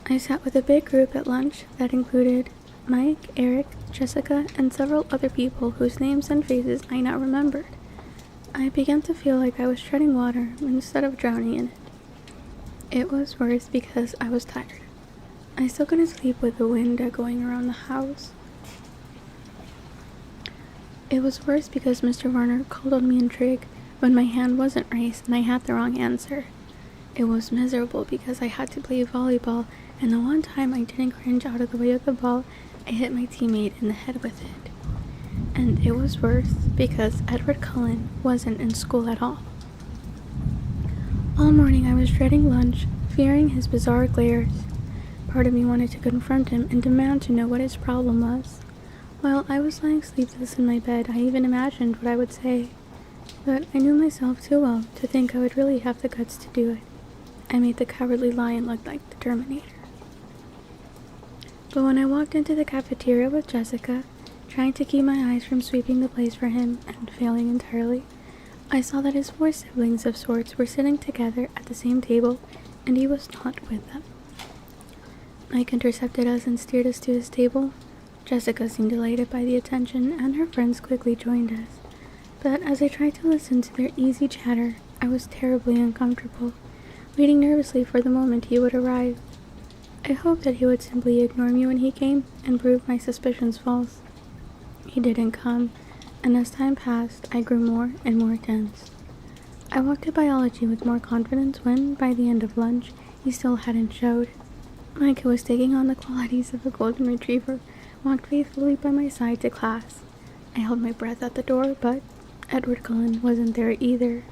I sat with a big group at lunch that included Mike, Eric, Jessica, and several other people whose names and faces I now remembered. I began to feel like I was treading water instead of drowning in it. It was worse because I was tired. I still couldn't sleep with the wind echoing around the house. It was worse because Mr. Warner called on me in trig when my hand wasn't raised and I had the wrong answer. It was miserable because I had to play volleyball, and the one time I didn't cringe out of the way of the ball, I hit my teammate in the head with it. And it was worse because Edward Cullen wasn't in school at all. All morning I was dreading lunch, fearing his bizarre glares. Part of me wanted to confront him and demand to know what his problem was. While I was lying sleepless in my bed, I even imagined what I would say. But I knew myself too well to think I would really have the guts to do it. I made the cowardly lion look like the Terminator. But when I walked into the cafeteria with Jessica, trying to keep my eyes from sweeping the place for him and failing entirely, I saw that his 4 siblings of sorts were sitting together at the same table, and he was not with them. Mike intercepted us and steered us to his table. Jessica seemed delighted by the attention, and her friends quickly joined us. But as I tried to listen to their easy chatter, I was terribly uncomfortable, waiting nervously for the moment he would arrive. I hoped that he would simply ignore me when he came and prove my suspicions false. He didn't come, and as time passed, I grew more and more tense. I walked to biology with more confidence when, by the end of lunch, he still hadn't showed. Mike, who was taking on the qualities of a golden retriever, walked faithfully by my side to class. I held my breath at the door, but Edward Cullen wasn't there either.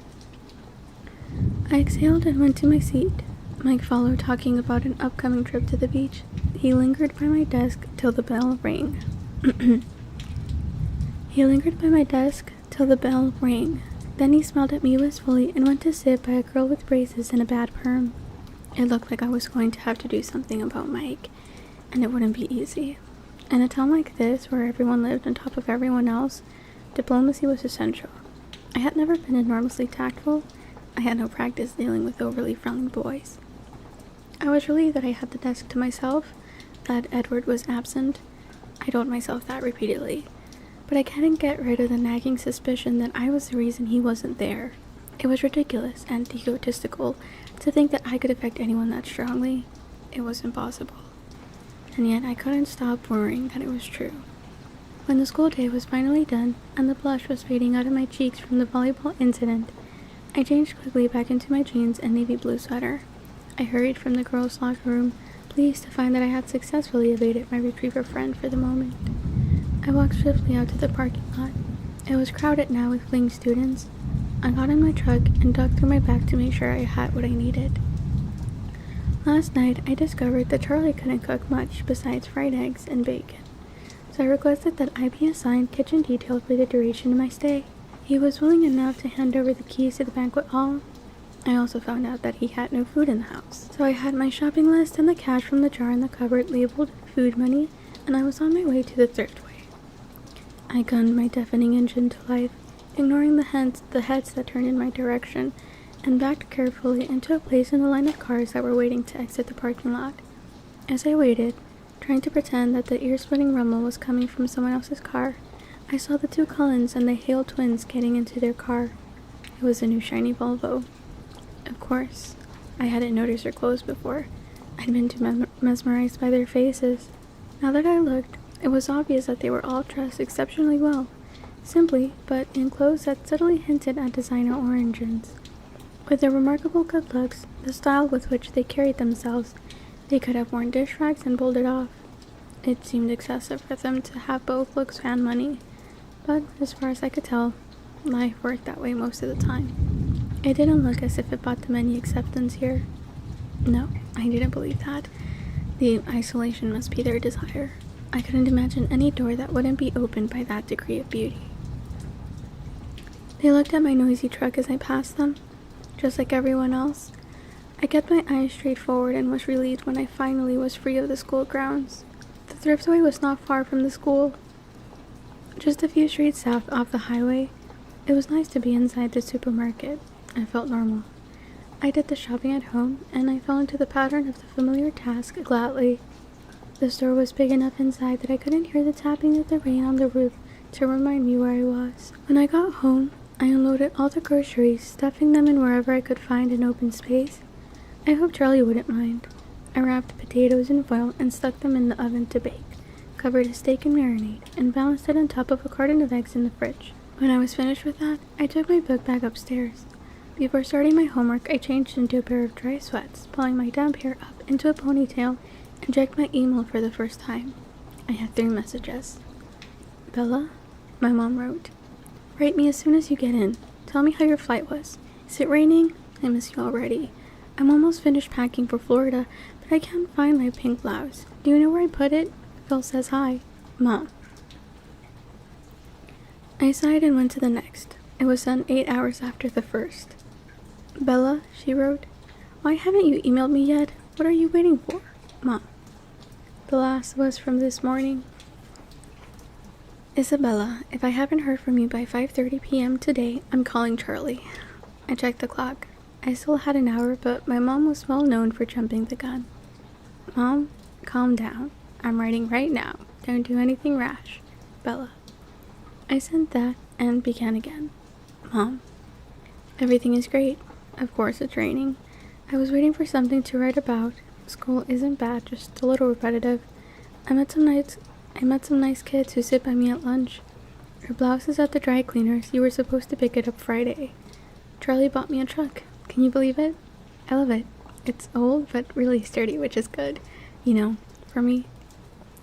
I exhaled and went to my seat. Mike followed, talking about an upcoming trip to the beach. He lingered by my desk till the bell rang. He lingered by my desk till the bell rang. Then he smiled at me wistfully and went to sit by a girl with braces and a bad perm. It looked like I was going to have to do something about Mike, and it wouldn't be easy. In a town like this, where everyone lived on top of everyone else, diplomacy was essential. I had never been enormously tactful. I had no practice dealing with overly frowning boys. I was relieved that I had the desk to myself, that Edward was absent. I told myself that repeatedly, but I couldn't get rid of the nagging suspicion that I was the reason he wasn't there. It was ridiculous and egotistical to think that I could affect anyone that strongly. It was impossible. And yet I couldn't stop worrying that it was true. When the school day was finally done and the blush was fading out of my cheeks from the volleyball incident, I changed quickly back into my jeans and navy blue sweater. I hurried from the girls' locker room, pleased to find that I had successfully evaded my retriever friend for the moment. I walked swiftly out to the parking lot. It was crowded now with fleeing students. I got in my truck and dug through my bag to make sure I had what I needed. Last night, I discovered that Charlie couldn't cook much besides fried eggs and bacon, so I requested that I be assigned kitchen detail for the duration of my stay. He was willing enough to hand over the keys to the banquet hall. I also found out that he had no food in the house, so I had my shopping list and the cash from the jar in the cupboard labeled food money, and I was on my way to the thriftway. I gunned my deafening engine to life, ignoring the heads that turned in my direction, and backed carefully into a place in the line of cars that were waiting to exit the parking lot. As I waited, trying to pretend that the ear-splitting rumble was coming from someone else's car, I saw the two Cullens and the Hale twins getting into their car. It was a new shiny Volvo. Of course, I hadn't noticed their clothes before. I'd been too mesmerized by their faces. Now that I looked, it was obvious that they were all dressed exceptionally well, simply, but in clothes that subtly hinted at designer origins. With their remarkable good looks, the style with which they carried themselves, they could have worn dish rags and pulled it off. It seemed excessive for them to have both looks and money, but as far as I could tell, life worked that way most of the time. It didn't look as if it brought them any acceptance here. No, I didn't believe that. The isolation must be their desire. I couldn't imagine any door that wouldn't be opened by that degree of beauty. They looked at my noisy truck as I passed them. Just like everyone else, I kept my eyes straight forward and was relieved when I finally was free of the school grounds. The thriftway was not far from the school, just a few streets south off the highway. It was nice to be inside the supermarket. I felt normal. I did the shopping at home, and I fell into the pattern of the familiar task gladly. The store was big enough inside that I couldn't hear the tapping of the rain on the roof to remind me where I was. When I got home, I unloaded all the groceries, stuffing them in wherever I could find an open space. I hoped Charlie wouldn't mind. I wrapped potatoes in foil and stuck them in the oven to bake, covered a steak in marinade, and balanced it on top of a carton of eggs in the fridge. When I was finished with that, I took my book bag upstairs. Before starting my homework, I changed into a pair of dry sweats, pulling my damp hair up into a ponytail, and checked my email for the first time. I had 3 messages. Bella, my mom wrote, "Write me as soon as you get in. Tell me how your flight was. Is it raining? I miss you already. I'm almost finished packing for Florida, but I can't find my pink blouse. Do you know where I put it? Phil says hi. Mom." I sighed and went to the next. It was done 8 hours after the first. "Bella," she wrote, "why haven't you emailed me yet? What are you waiting for? Mom." The last was from this morning. "Isabella, if I haven't heard from you by 5:30 p.m. today, I'm calling Charlie." I checked the clock. I still had an hour, but my mom was well known for jumping the gun. "Mom, calm down. I'm writing right now. Don't do anything rash. Bella." I sent that and began again. "Mom, everything is great. Of course it's raining. I was waiting for something to write about. School isn't bad, just a little repetitive. I met some nice kids who sit by me at lunch. Her blouse is at the dry cleaners. You were supposed to pick it up Friday. Charlie bought me a truck. Can you believe it? I love it. It's old, but really sturdy, which is good. You know, for me.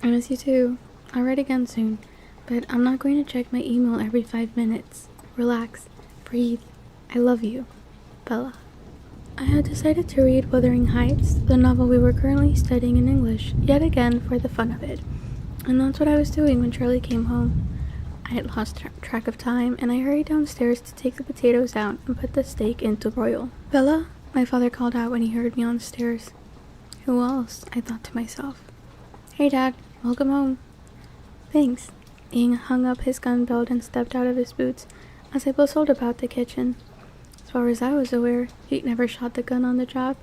I miss you too. I'll write again soon, but I'm not going to check my email every 5 minutes. Relax. Breathe. I love you. Bella." I had decided to read Wuthering Heights, the novel we were currently studying in English, yet again for the fun of it. And that's what I was doing when Charlie came home. I had lost track of time, and I hurried downstairs to take the potatoes out and put the steak into broil. "Bella?" my father called out when he heard me on the stairs. Who else? I thought to myself. "Hey, Dad. Welcome home." "Thanks." Ian hung up his gun belt and stepped out of his boots as I bustled about the kitchen. As far as I was aware, he'd never shot the gun on the job,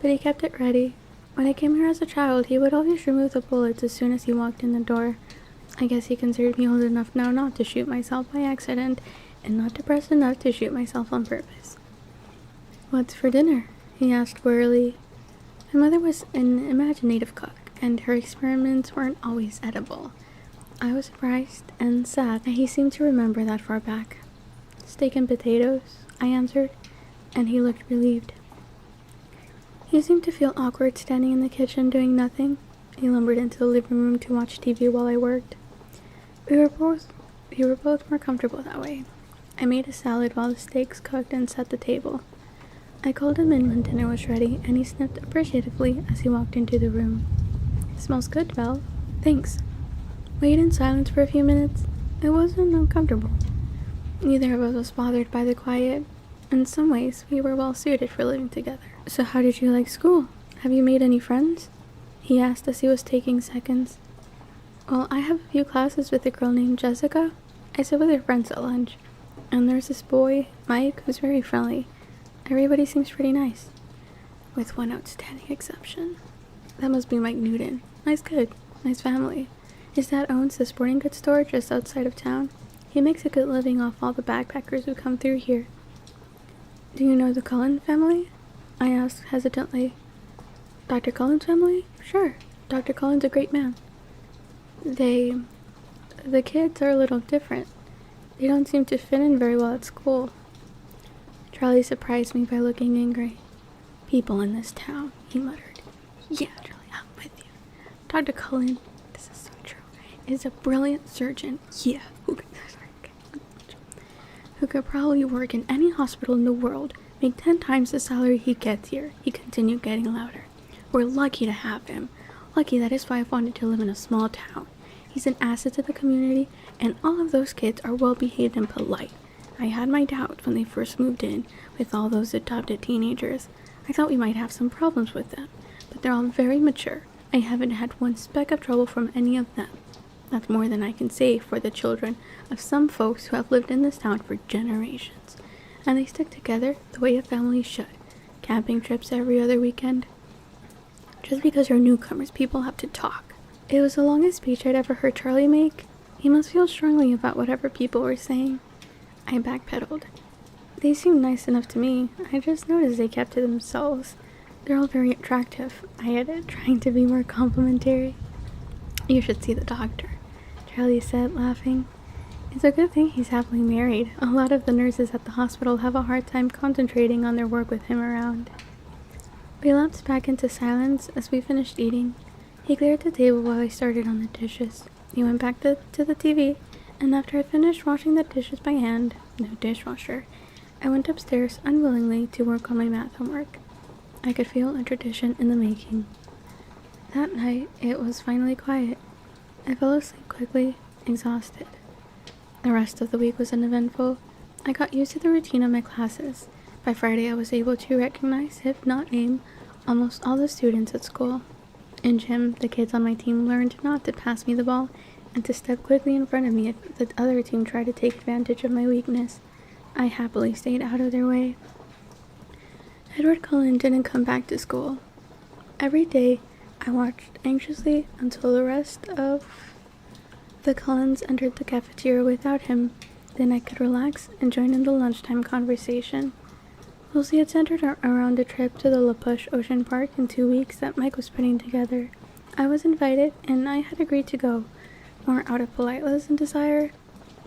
but he kept it ready. When I came here as a child, he would always remove the bullets as soon as he walked in the door. I guess he considered me old enough now not to shoot myself by accident, and not depressed enough to shoot myself on purpose. "What's for dinner?" he asked wearily. My mother was an imaginative cook, and her experiments weren't always edible. I was surprised and sad that he seemed to remember that far back. "Steak and potatoes," I answered, and he looked relieved. He seemed to feel awkward standing in the kitchen doing nothing. He lumbered into the living room to watch TV while I worked. We were both more comfortable that way. I made a salad while the steaks cooked and set the table. I called him in when dinner was ready, and he sniffed appreciatively as he walked into the room. "Smells good, Belle." "Thanks." We ate in silence for a few minutes. It wasn't uncomfortable. Neither of us was bothered by the quiet. In some ways, we were well suited for living together. "So how did you like school? Have you made any friends?" he asked as he was taking seconds. "Well, I have a few classes with a girl named Jessica. I sit with her friends at lunch. And there's this boy, Mike, who's very friendly. Everybody seems pretty nice. With one outstanding exception. That must be Mike Newton. Nice kid. Nice family. His dad owns the sporting goods store just outside of town. He makes a good living off all the backpackers who come through here." "Do you know the Cullen family?" I asked hesitantly. "Dr. Cullen's family? Sure. Dr. Cullen's a great man. The kids are a little different. They don't seem to fit in very well at school." Charlie surprised me by looking angry. "People in this town," he muttered. "Yeah, Charlie, I'm with you. Dr. Cullen, this is so true, is a brilliant surgeon. Yeah, who could probably work in any hospital in the world, make 10 times the salary he gets here." He continued, getting louder. "We're lucky to have him. Lucky that his wife wanted to live in a small town. He's an asset to the community, and all of those kids are well behaved and polite. I had my doubts when they first moved in with all those adopted teenagers. I thought we might have some problems with them, but they're all very mature. I haven't had one speck of trouble from any of them. That's more than I can say for the children of some folks who have lived in this town for generations. And they stick together the way a family should. Camping trips every other weekend. Just because you're newcomers, people have to talk." It was the longest speech I'd ever heard Charlie make. He must feel strongly about whatever people were saying. I backpedaled. "They seemed nice enough to me. I just noticed they kept to themselves. They're all very attractive," I added, trying to be more complimentary. "You should see the doctor," Charlie said, laughing. "It's a good thing he's happily married. A lot of the nurses at the hospital have a hard time concentrating on their work with him around." We lapsed back into silence as we finished eating. He cleared the table while I started on the dishes. He went back to the TV, and after I finished washing the dishes by hand, no dishwasher, I went upstairs unwillingly to work on my math homework. I could feel a tradition in the making. That night, it was finally quiet. I fell asleep quickly, exhausted. The rest of the week was uneventful. I got used to the routine of my classes. By Friday, I was able to recognize, if not name, almost all the students at school. In gym, the kids on my team learned not to pass me the ball and to step quickly in front of me if the other team tried to take advantage of my weakness. I happily stayed out of their way. Edward Cullen didn't come back to school. Every day, I watched anxiously until the rest of the Cullens entered the cafeteria without him. Then I could relax and join in the lunchtime conversation. Mostly it centered around a trip to the La Push Ocean Park in 2 weeks that Mike was putting together. I was invited, and I had agreed to go, more out of politeness and desire.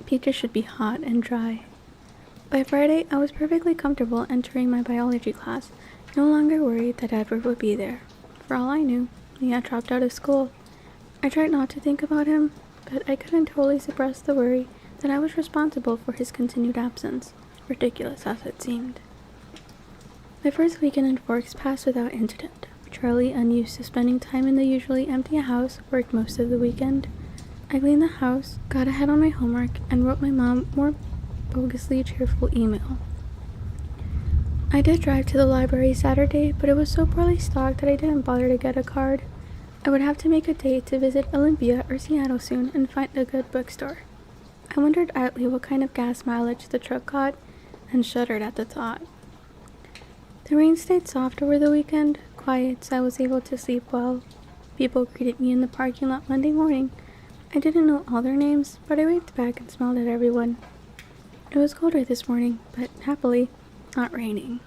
Beaches should be hot and dry. By Friday, I was perfectly comfortable entering my biology class, no longer worried that Edward would be there. For all I knew, he had dropped out of school. I tried not to think about him, but I couldn't totally suppress the worry that I was responsible for his continued absence, ridiculous as it seemed. My first weekend in Forks passed without incident. Charlie, unused to spending time in the usually empty house, worked most of the weekend. I cleaned the house, got ahead on my homework, and wrote my mom more bogusly cheerful email. I did drive to the library Saturday, but it was so poorly stocked that I didn't bother to get a card. I would have to make a date to visit Olympia or Seattle soon and find a good bookstore. I wondered idly what kind of gas mileage the truck got and shuddered at the thought. The rain stayed soft over the weekend, quiet, so I was able to sleep well. People greeted me in the parking lot Monday morning. I didn't know all their names, but I waved back and smiled at everyone. It was colder this morning, but happily, not raining.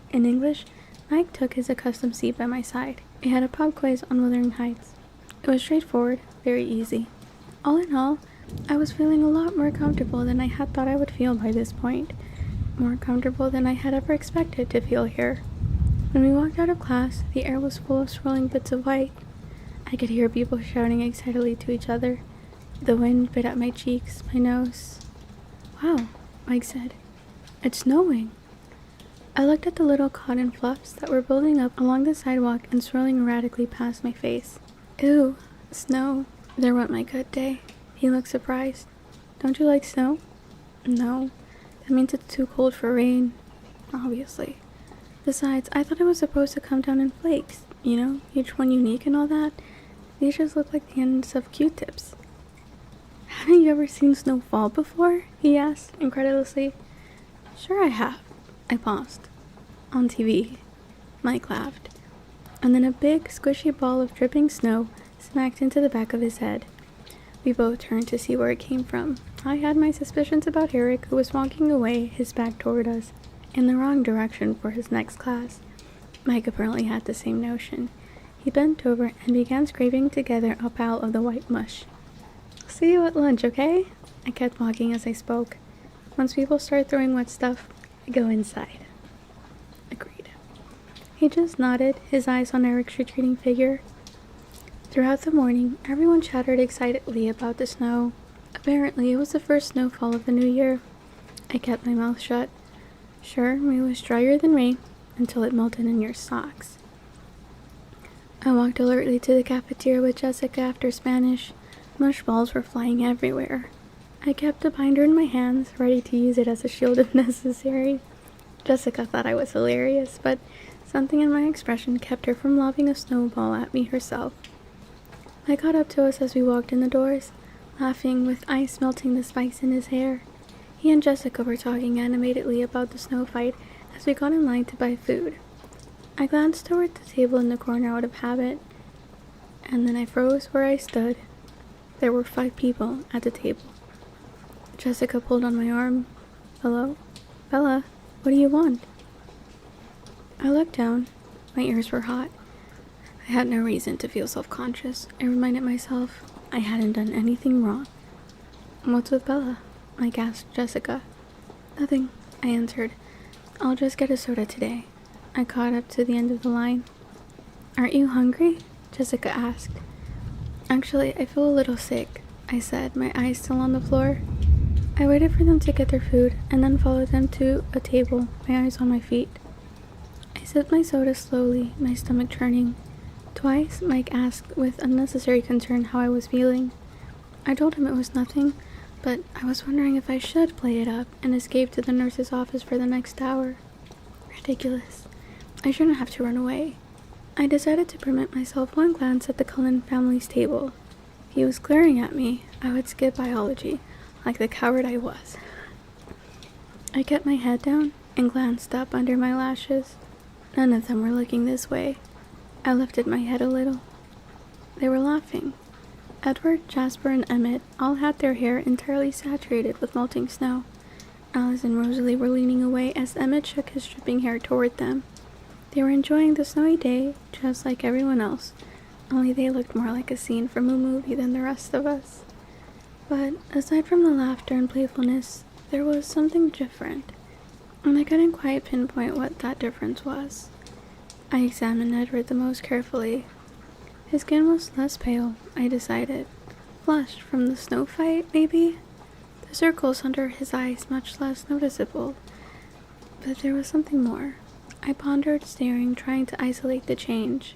In English, Mike took his accustomed seat by my side. We had a pub quiz on Wuthering Heights. It was straightforward, very easy. All in all, I was feeling a lot more comfortable than I had thought I would feel by this point. More comfortable than I had ever expected to feel here. When we walked out of class, the air was full of swirling bits of white. I could hear people shouting excitedly to each other. The wind bit at my cheeks, my nose. "Wow," Mike said. "It's snowing." I looked at the little cotton fluffs that were building up along the sidewalk and swirling erratically past my face. "Ew, snow." There went my good day. He looked surprised. "Don't you like snow?" "No. That means it's too cold for rain." "Obviously. Besides, I thought it was supposed to come down in flakes, you know, each one unique and all that. These just look like the ends of Q-tips." "Haven't you ever seen snow fall before?" he asked, incredulously. "Sure I have." I paused. "On TV." Mike laughed. And then a big, squishy ball of dripping snow smacked into the back of his head. We both turned to see where it came from. I had my suspicions about Eric, who was walking away, his back toward us, in the wrong direction for his next class. Mike apparently had the same notion. He bent over and began scraping together a pile of the white mush. "See you at lunch, okay?" I kept walking as I spoke. Once people start throwing wet stuff, I go inside. Agreed. He just nodded, his eyes on Eric's retreating figure. Throughout the morning, everyone chattered excitedly about the snow. Apparently, it was the first snowfall of the new year. I kept my mouth shut. Sure, it was drier than rain, until it melted in your socks. I walked alertly to the cafeteria with Jessica after Spanish. Mush balls were flying everywhere. I kept a binder in my hands, ready to use it as a shield if necessary. Jessica thought I was hilarious, but something in my expression kept her from lobbing a snowball at me herself. I caught up to us as we walked in the doors, laughing with ice melting the spice in his hair. He and Jessica were talking animatedly about the snow fight as we got in line to buy food. I glanced toward the table in the corner out of habit, and then I froze where I stood. There were 5 people at the table. Jessica pulled on my arm. "Hello? Bella, what do you want?" I looked down. My ears were hot. I had no reason to feel self-conscious. I reminded myself I hadn't done anything wrong. "What's with Bella?" I gasped Jessica. "Nothing," I answered. "I'll just get a soda today." I caught up to the end of the line. "Aren't you hungry?" Jessica asked. "Actually, I feel a little sick," I said, my eyes still on the floor. I waited for them to get their food and then followed them to a table, my eyes on my feet. I sipped my soda slowly, my stomach churning. Twice, Mike asked with unnecessary concern how I was feeling. I told him it was nothing, but I was wondering if I should play it up and escape to the nurse's office for the next hour. Ridiculous. I shouldn't have to run away. I decided to permit myself one glance at the Cullen family's table. If he was glaring at me, I would skip biology, like the coward I was. I kept my head down and glanced up under my lashes. None of them were looking this way. I lifted my head a little. They were laughing. Edward, Jasper, and Emmett all had their hair entirely saturated with melting snow. Alice and Rosalie were leaning away as Emmett shook his dripping hair toward them. They were enjoying the snowy day, just like everyone else, only they looked more like a scene from a movie than the rest of us. But aside from the laughter and playfulness, there was something different, and I couldn't quite pinpoint what that difference was. I examined Edward the most carefully. His skin was less pale, I decided. Flushed from the snow fight, maybe? The circles under his eyes much less noticeable. But there was something more. I pondered, staring, trying to isolate the change.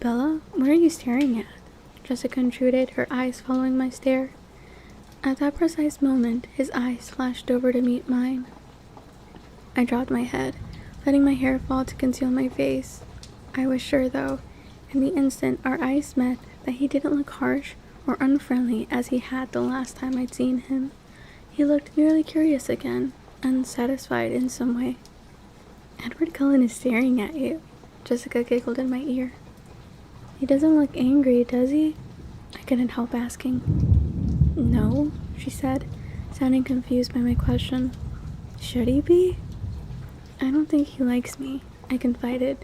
"Bella, what are you staring at?" Jessica intruded, her eyes following my stare. At that precise moment, his eyes flashed over to meet mine. I dropped my head, letting my hair fall to conceal my face. I was sure, though, in the instant our eyes met, that he didn't look harsh or unfriendly as he had the last time I'd seen him. He looked merely curious again, unsatisfied in some way. "Edward Cullen is staring at you," Jessica giggled in my ear. "He doesn't look angry, does he?" I couldn't help asking. "No," she said, sounding confused by my question. "Should he be?" "I don't think he likes me," I confided.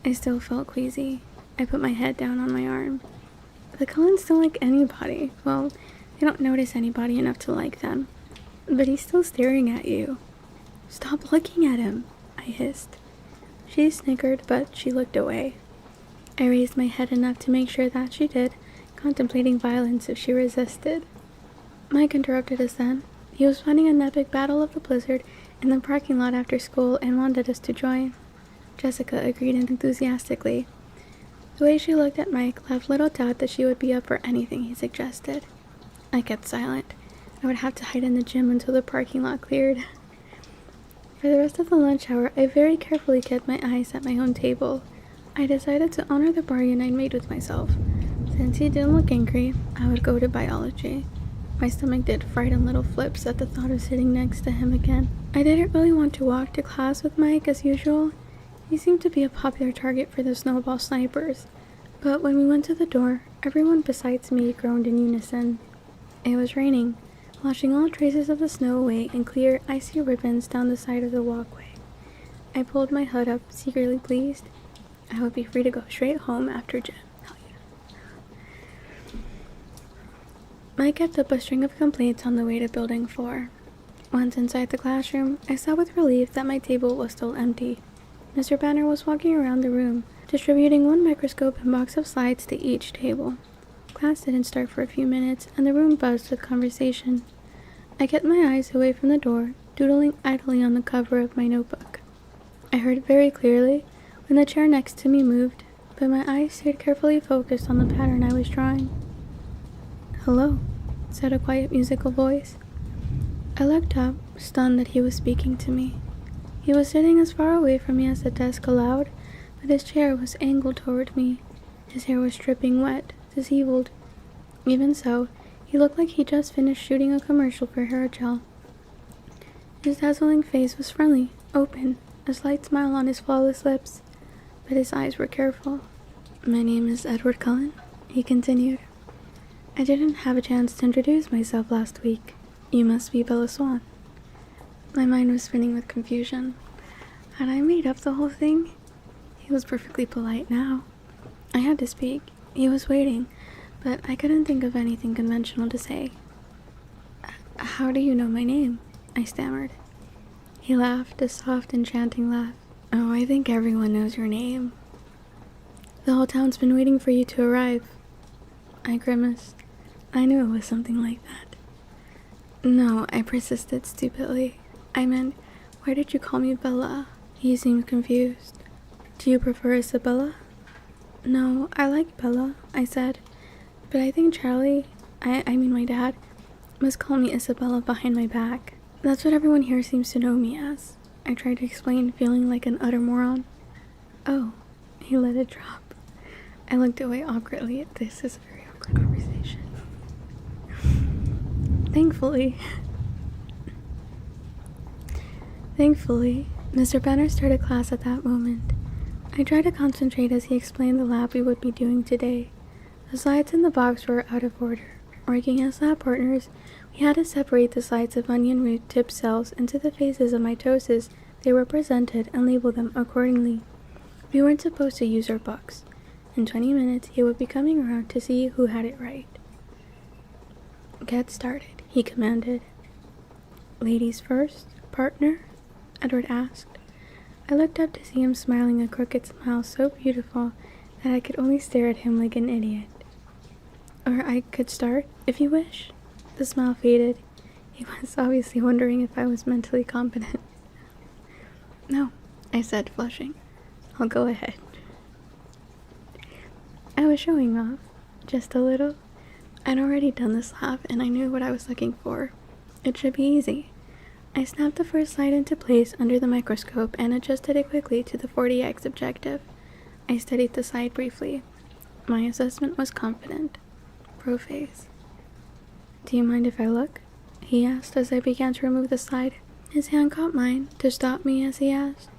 I still felt queasy. I put my head down on my arm. "The Cullens don't like anybody. Well, they don't notice anybody enough to like them. But he's still staring at you." "Stop looking at him," I hissed. She snickered, but she looked away. I raised my head enough to make sure that she did, contemplating violence if she resisted. Mike interrupted us then. He was fighting an epic battle of the blizzard in the parking lot after school and wanted us to join. Jessica agreed enthusiastically. The way she looked at Mike left little doubt that she would be up for anything he suggested. I kept silent. I would have to hide in the gym until the parking lot cleared. For the rest of the lunch hour, I very carefully kept my eyes at my own table. I decided to honor the bargain I'd made with myself. Since he didn't look angry, I would go to biology. My stomach did frightened little flips at the thought of sitting next to him again. I didn't really want to walk to class with Mike as usual. He seemed to be a popular target for the snowball snipers. But when we went to the door, everyone besides me groaned in unison. It was raining, washing all traces of the snow away in clear, icy ribbons down the side of the walkway. I pulled my hood up, secretly pleased. I would be free to go straight home after gym. Hell yeah. Mike kept up a string of complaints on the way to Building 4. Once inside the classroom, I saw with relief that my table was still empty. Mr. Banner was walking around the room, distributing one microscope and box of slides to each table. Class didn't start for a few minutes, and the room buzzed with conversation. I kept my eyes away from the door, doodling idly on the cover of my notebook. I heard very clearly when the chair next to me moved, but my eyes stayed carefully focused on the pattern I was drawing. "Hello," said a quiet musical voice. I looked up, stunned that he was speaking to me. He was sitting as far away from me as the desk allowed, but his chair was angled toward me. His hair was dripping wet, disheveled. Even so, he looked like he just finished shooting a commercial for hair gel. His dazzling face was friendly, open, a slight smile on his flawless lips, but his eyes were careful. "My name is Edward Cullen," he continued. "I didn't have a chance to introduce myself last week. You must be Bella Swan." My mind was spinning with confusion. Had I made up the whole thing? He was perfectly polite now. I had to speak. He was waiting, but I couldn't think of anything conventional to say. "How do you know my name?" I stammered. He laughed, a soft, enchanting laugh. "Oh, I think everyone knows your name. The whole town's been waiting for you to arrive." I grimaced. I knew it was something like that. "No," I persisted stupidly. "I meant, why did you call me Bella?" He seemed confused. "Do you prefer Isabella?" "No, I like Bella," I said. "But I think Charlie, I mean my dad, must call me Isabella behind my back. That's what everyone here seems to know me as." I tried to explain, feeling like an utter moron. "Oh," he let it drop. I looked away awkwardly. This is a very awkward conversation. Thankfully, Mr. Banner started class at that moment. I tried to concentrate as he explained the lab we would be doing today. The slides in the box were out of order. Working as lab partners, we had to separate the slides of onion root tip cells into the phases of mitosis they were presented and label them accordingly. We weren't supposed to use our books. In 20 minutes, he would be coming around to see who had it right. "Get started," he commanded. "Ladies first, partner?" Edward asked. I looked up to see him smiling a crooked smile so beautiful that I could only stare at him like an idiot. "Or I could start, if you wish." The smile faded. He was obviously wondering if I was mentally competent. "No," I said, flushing. "I'll go ahead." I was showing off. Just a little? I'd already done this lab and I knew what I was looking for. It should be easy. I snapped the first slide into place under the microscope and adjusted it quickly to the 40x objective. I studied the slide briefly. My assessment was confident. Prophase. Do you mind if I look? He asked as I began to remove the slide. His hand caught mine to stop me as he asked.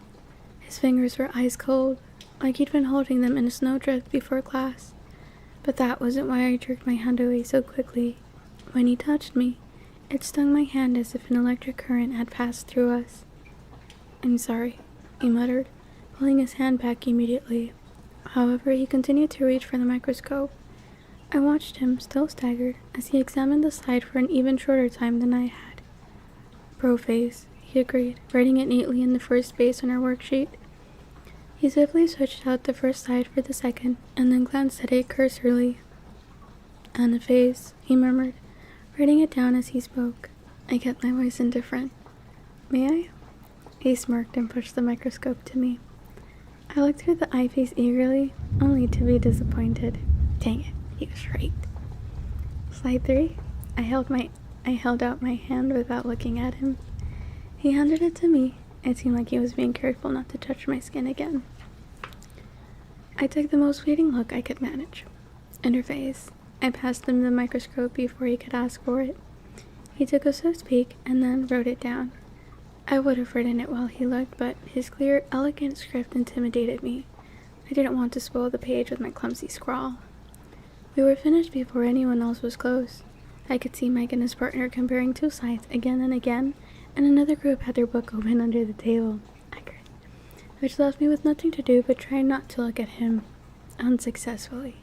His fingers were ice cold, like he'd been holding them in a snowdrift before class. But that wasn't why I jerked my hand away so quickly. When he touched me, it stung my hand as if an electric current had passed through us. I'm sorry, he muttered, pulling his hand back immediately. However, he continued to reach for the microscope. I watched him, still staggered, as he examined the slide for an even shorter time than I had. Prophase, he agreed, writing it neatly in the first space on our worksheet. He swiftly switched out the first slide for the second, and then glanced at it cursorily. Anaphase, he murmured, writing it down as he spoke. I kept my voice indifferent. May I? He smirked and pushed the microscope to me. I looked through the eyepiece eagerly, only to be disappointed. Dang it, he was right. Slide 3. I held out my hand without looking at him. He handed it to me. It seemed like he was being careful not to touch my skin again. I took the most fleeting look I could manage. Interface. I passed him the microscope before he could ask for it. He took a swift peek and then wrote it down. I would have written it while he looked, but his clear, elegant script intimidated me. I didn't want to spoil the page with my clumsy scrawl. We were finished before anyone else was close. I could see Mike and his partner comparing two slides again and again, and another group had their book open under the table. Accurate. Which left me with nothing to do but try not to look at him. Unsuccessfully.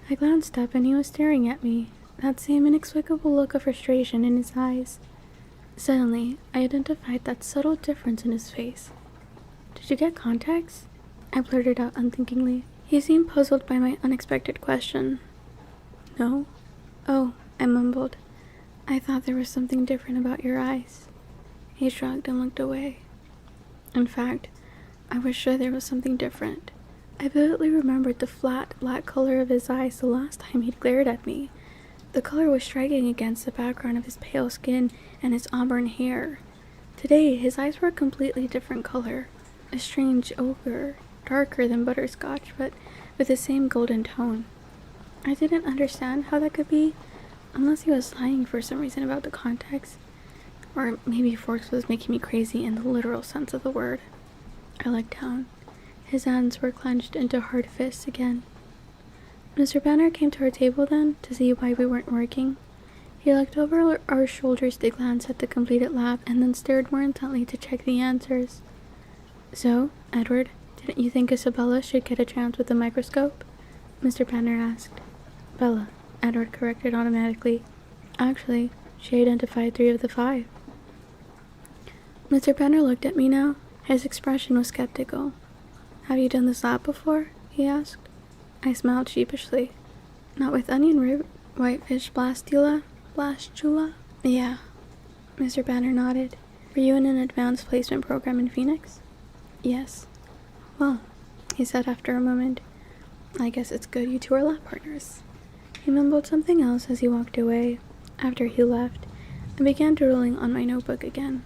I glanced up and he was staring at me, that same inexplicable look of frustration in his eyes. Suddenly, I identified that subtle difference in his face. Did you get contacts? I blurted out unthinkingly. He seemed puzzled by my unexpected question. No? Oh, I mumbled. I thought there was something different about your eyes. He shrugged and looked away. In fact, I was sure there was something different. I vividly remembered the flat, black color of his eyes the last time he'd glared at me. The color was striking against the background of his pale skin and his auburn hair. Today, his eyes were a completely different color. A strange ochre, darker than butterscotch, but with the same golden tone. I didn't understand how that could be, unless he was lying for some reason about the contacts. Or maybe Forks was making me crazy in the literal sense of the word. I looked down. His hands were clenched into hard fists again. Mr. Banner came to our table then, to see why we weren't working. He looked over our shoulders to glance at the completed lab, and then stared more intently to check the answers. So, Edward, didn't you think Isabella should get a chance with the microscope? Mr. Banner asked. Bella, Edward corrected automatically. Actually, she identified 3 of the 5. Mr. Banner looked at me now. His expression was skeptical. Have you done this lab before? He asked. I smiled sheepishly. Not with onion root, whitefish blastula? Yeah. Mr. Banner nodded. Were you in an advanced placement program in Phoenix? Yes. Well, he said after a moment, I guess it's good you two are lab partners. He mumbled something else as he walked away. After he left, I began doodling on my notebook again.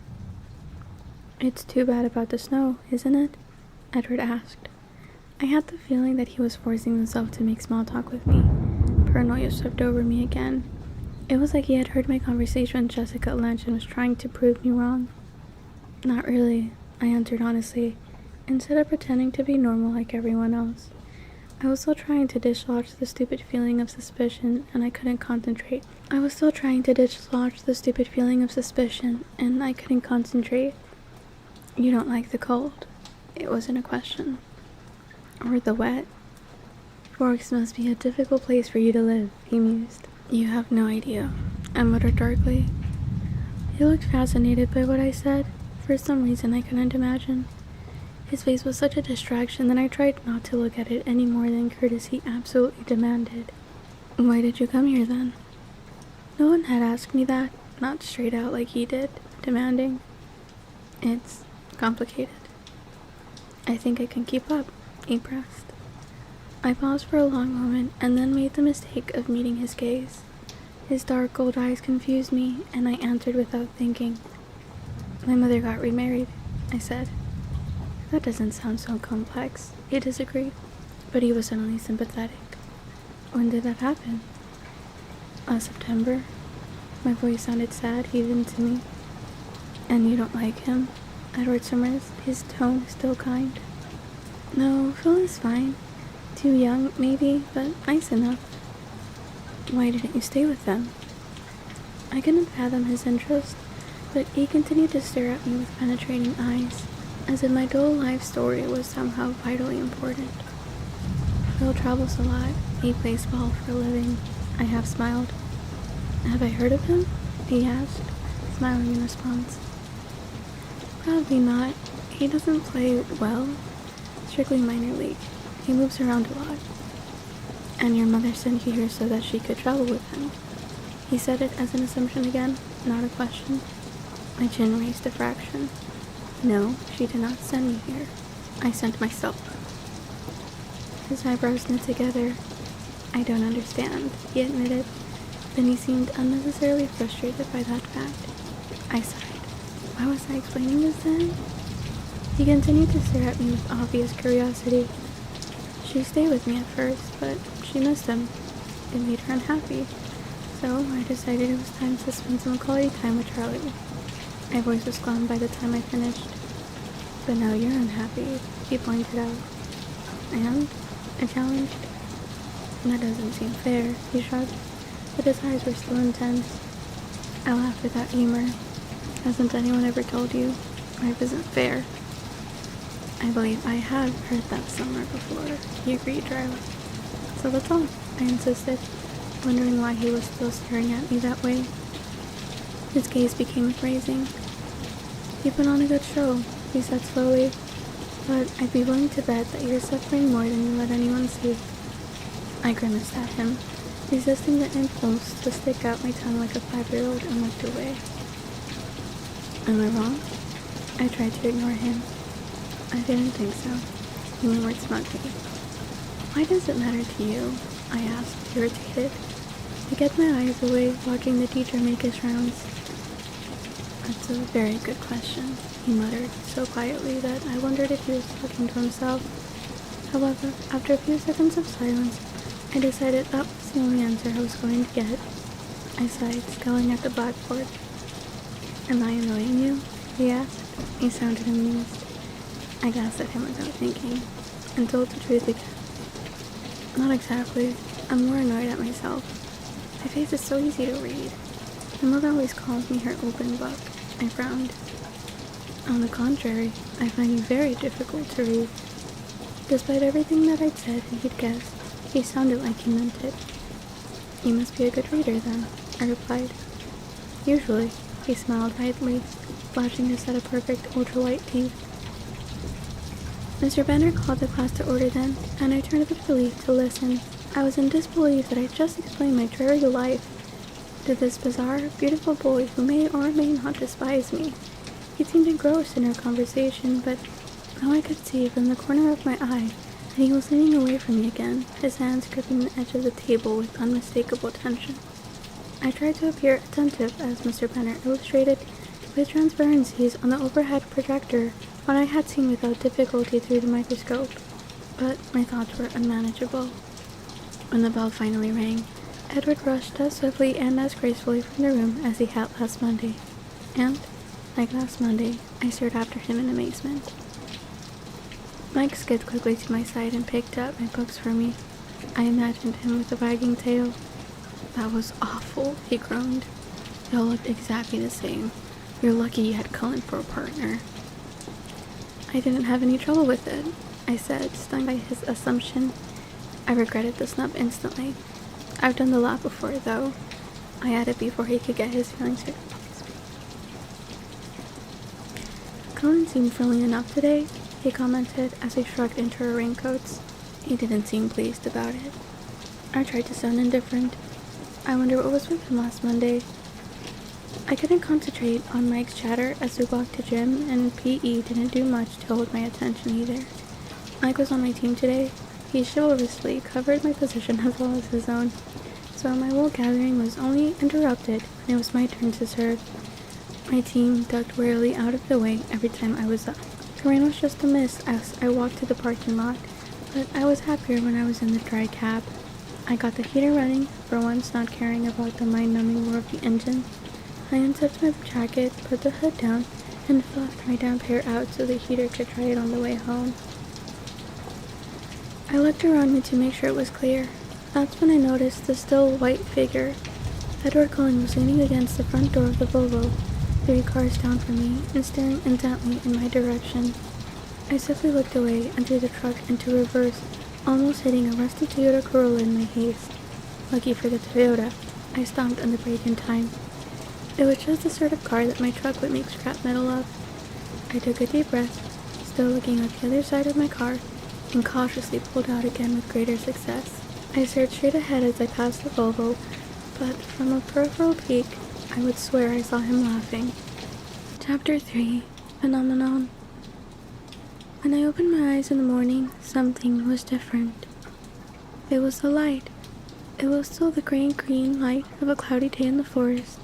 It's too bad about the snow, isn't it? Edward asked. I had the feeling that he was forcing himself to make small talk with me. Paranoia swept over me again. It was like he had heard my conversation with Jessica Lynch and was trying to prove me wrong. Not really, I answered honestly, instead of pretending to be normal like everyone else. I was still trying to dislodge the stupid feeling of suspicion, and I couldn't concentrate. You don't like the cold. It wasn't a question. Or the wet. Forks must be a difficult place for you to live, he mused. You have no idea, I muttered darkly. He looked fascinated by what I said, for some reason I couldn't imagine. His face was such a distraction that I tried not to look at it any more than courtesy absolutely demanded. Why did you come here then? No one had asked me that, not straight out like he did, demanding. It's complicated. I think I can keep up, he pressed. I paused for a long moment and then made the mistake of meeting his gaze. His dark gold eyes confused me, and I answered without thinking. My mother got remarried, I said. That doesn't sound so complex, he disagreed, but he was suddenly sympathetic. When did that happen? Last September. My voice sounded sad even to me. And you don't like him? Edward summers, his tone still kind. No, Phil is fine. Too young, maybe, but nice enough. Why didn't you stay with them? I couldn't fathom his interest, but he continued to stare at me with penetrating eyes, as if my dull life story was somehow vitally important. Phil travels a lot. He plays ball for a living. I half smiled. Have I heard of him? He asked, smiling in response. Probably not. He doesn't play well. Strictly minor league. He moves around a lot. And your mother sent you here so that she could travel with him. He said it as an assumption again, not a question. My chin raised a fraction. No, she did not send me here. I sent myself. His eyebrows knit together. I don't understand, he admitted. Then he seemed unnecessarily frustrated by that fact. I sighed. Why was I explaining this then? He continued to stare at me with obvious curiosity. She stayed with me at first, but she missed him. It made her unhappy. So I decided it was time to spend some quality time with Charlie. My voice was gone by the time I finished. But now you're unhappy, he pointed out. And? I challenged. That doesn't seem fair, he shrugged, but his eyes were still intense. I laughed without humor. Hasn't anyone ever told you life isn't fair? I believe I have heard that somewhere before, he agreed dryly. So that's all, I insisted, wondering why he was still staring at me that way. His gaze became appraising. You put on a good show, he said slowly, but I'd be willing to bet that you're suffering more than you let anyone see. I grimaced at him, resisting the impulse to stick out my tongue like a 5-year-old and looked away. Am I wrong? I tried to ignore him. I didn't think so, he murmured smugly. Why does it matter to you? I asked, irritated. I kept my eyes away, watching the teacher make his rounds. That's a very good question, he muttered, so quietly that I wondered if he was talking to himself. However, after a few seconds of silence, I decided that was the only answer I was going to get. I sighed, scowling at the blackboard. Am I annoying you? He asked. He sounded amused. I glanced at him without thinking, and told the truth again. Not exactly. I'm more annoyed at myself. My face is so easy to read. My mother always calls me her open book. I frowned. On the contrary, I find you very difficult to read. Despite everything that I'd said and he'd guessed, he sounded like he meant it. You must be a good reader then, I replied. Usually, he smiled widely, flashing a set of perfect ultralight teeth. Mr. Benner called the class to order then, and I turned with relief to listen. I was in disbelief that I just explained my dreary life to this bizarre, beautiful boy who may or may not despise me. He seemed engrossed in our conversation, but now I could see from the corner of my eye that he was leaning away from me again, his hands gripping the edge of the table with unmistakable tension. I tried to appear attentive as Mr. Benner illustrated with transparencies on the overhead projector what I had seen without difficulty through the microscope, but my thoughts were unmanageable. When the bell finally rang, Edward rushed as swiftly and as gracefully from the room as he had last Monday, and, like last Monday, I stared after him in amazement. Mike skipped quickly to my side and picked up my books for me. I imagined him with a wagging tail. That was awful, he groaned. They all looked exactly the same. You're lucky you had Cullen for a partner. I didn't have any trouble with it, I said, stung by his assumption. I regretted the snub instantly. I've done the laugh before, though. I added before he could get his feelings hurt. Cullen seemed friendly enough today, he commented as he shrugged into her raincoats. He didn't seem pleased about it. I tried to sound indifferent. I wonder what was with him last Monday. I couldn't concentrate on Mike's chatter as we walked to gym, and PE didn't do much to hold my attention either. Mike was on my team today, He chivalrously covered my position as well as his own, so my wool gathering was only interrupted when it was my turn to serve. My team ducked warily out of the way every time I was up. The rain was just a mist as I walked to the parking lot, but I was happier when I was in the dry cab. I got the heater running, for once not caring about the mind-numbing roar of the engine. I unzipped my jacket, put the hood down, and fluffed my damp hair out so the heater could dry it on the way home. I looked around me to make sure it was clear. That's when I noticed the still white figure. Edward Cullen was leaning against the front door of the Volvo, 3 cars down from me, and staring intently in my direction. I swiftly looked away and threw the truck into reverse, almost hitting a rusty Toyota Corolla in my haste. Lucky for the Toyota, I stomped on the brake in time. It was just the sort of car that my truck would make scrap metal of. I took a deep breath, still looking at the other side of my car, and cautiously pulled out again with greater success. I stared straight ahead as I passed the Volvo, but from a peripheral peek, I would swear I saw him laughing. Chapter 3. Phenomenon. When I opened my eyes in the morning, something was different. It was the light. It was still the gray-green light of a cloudy day in the forest,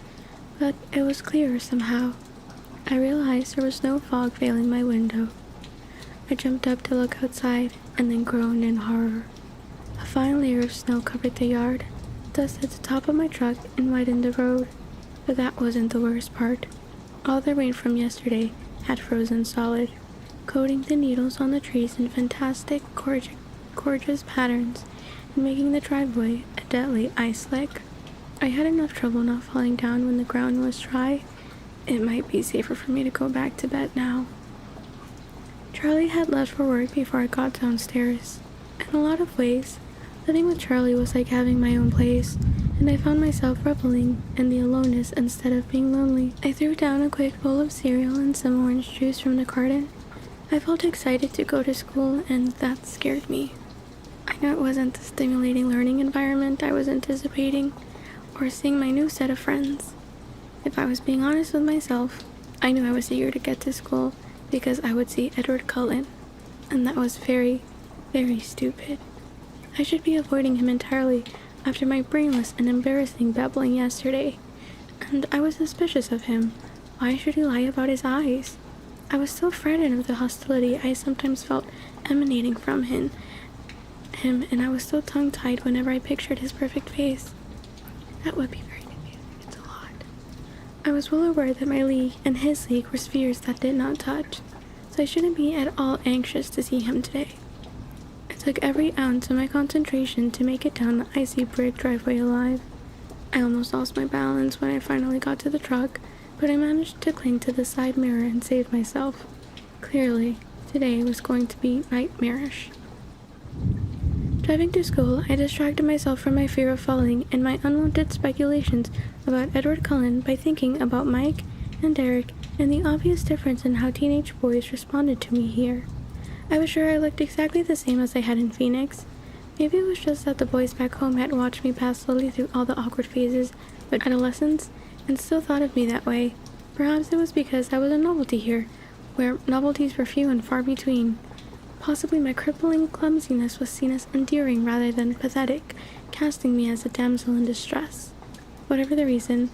but it was clearer somehow. I realized there was no fog veiling my window. I jumped up to look outside, and then groaned in horror. A fine layer of snow covered the yard, dusted the top of my truck, and widened the road. But that wasn't the worst part. All the rain from yesterday had frozen solid, coating the needles on the trees in fantastic, gorgeous patterns, and making the driveway a deadly ice slick. I had enough trouble not falling down when the ground was dry. It might be safer for me to go back to bed now. Charlie had left for work before I got downstairs. In a lot of ways, living with Charlie was like having my own place, and I found myself reveling in the aloneness instead of being lonely. I threw down a quick bowl of cereal and some orange juice from the carton. I felt excited to go to school, and that scared me. I knew it wasn't the stimulating learning environment I was anticipating, or seeing my new set of friends. If I was being honest with myself, I knew I was eager to get to school because I would see Edward Cullen, and that was very, very stupid. I should be avoiding him entirely after my brainless and embarrassing babbling yesterday, and I was suspicious of him. Why should he lie about his eyes? I was so frightened of the hostility I sometimes felt emanating from him, and I was so tongue-tied whenever I pictured his perfect face. That would be very confusing. It's a lot. I was well aware that my league and his league were spheres that did not touch, so I shouldn't be at all anxious to see him today. It took every ounce of my concentration to make it down the icy brick driveway alive. I almost lost my balance when I finally got to the truck, but I managed to cling to the side mirror and save myself. Clearly, today was going to be nightmarish. Driving to school, I distracted myself from my fear of falling and my unwanted speculations about Edward Cullen by thinking about Mike and Derek and the obvious difference in how teenage boys responded to me here. I was sure I looked exactly the same as I had in Phoenix. Maybe it was just that the boys back home had watched me pass slowly through all the awkward phases of adolescence and still thought of me that way. Perhaps it was because I was a novelty here, where novelties were few and far between. Possibly my crippling clumsiness was seen as endearing rather than pathetic, casting me as a damsel in distress. Whatever the reason,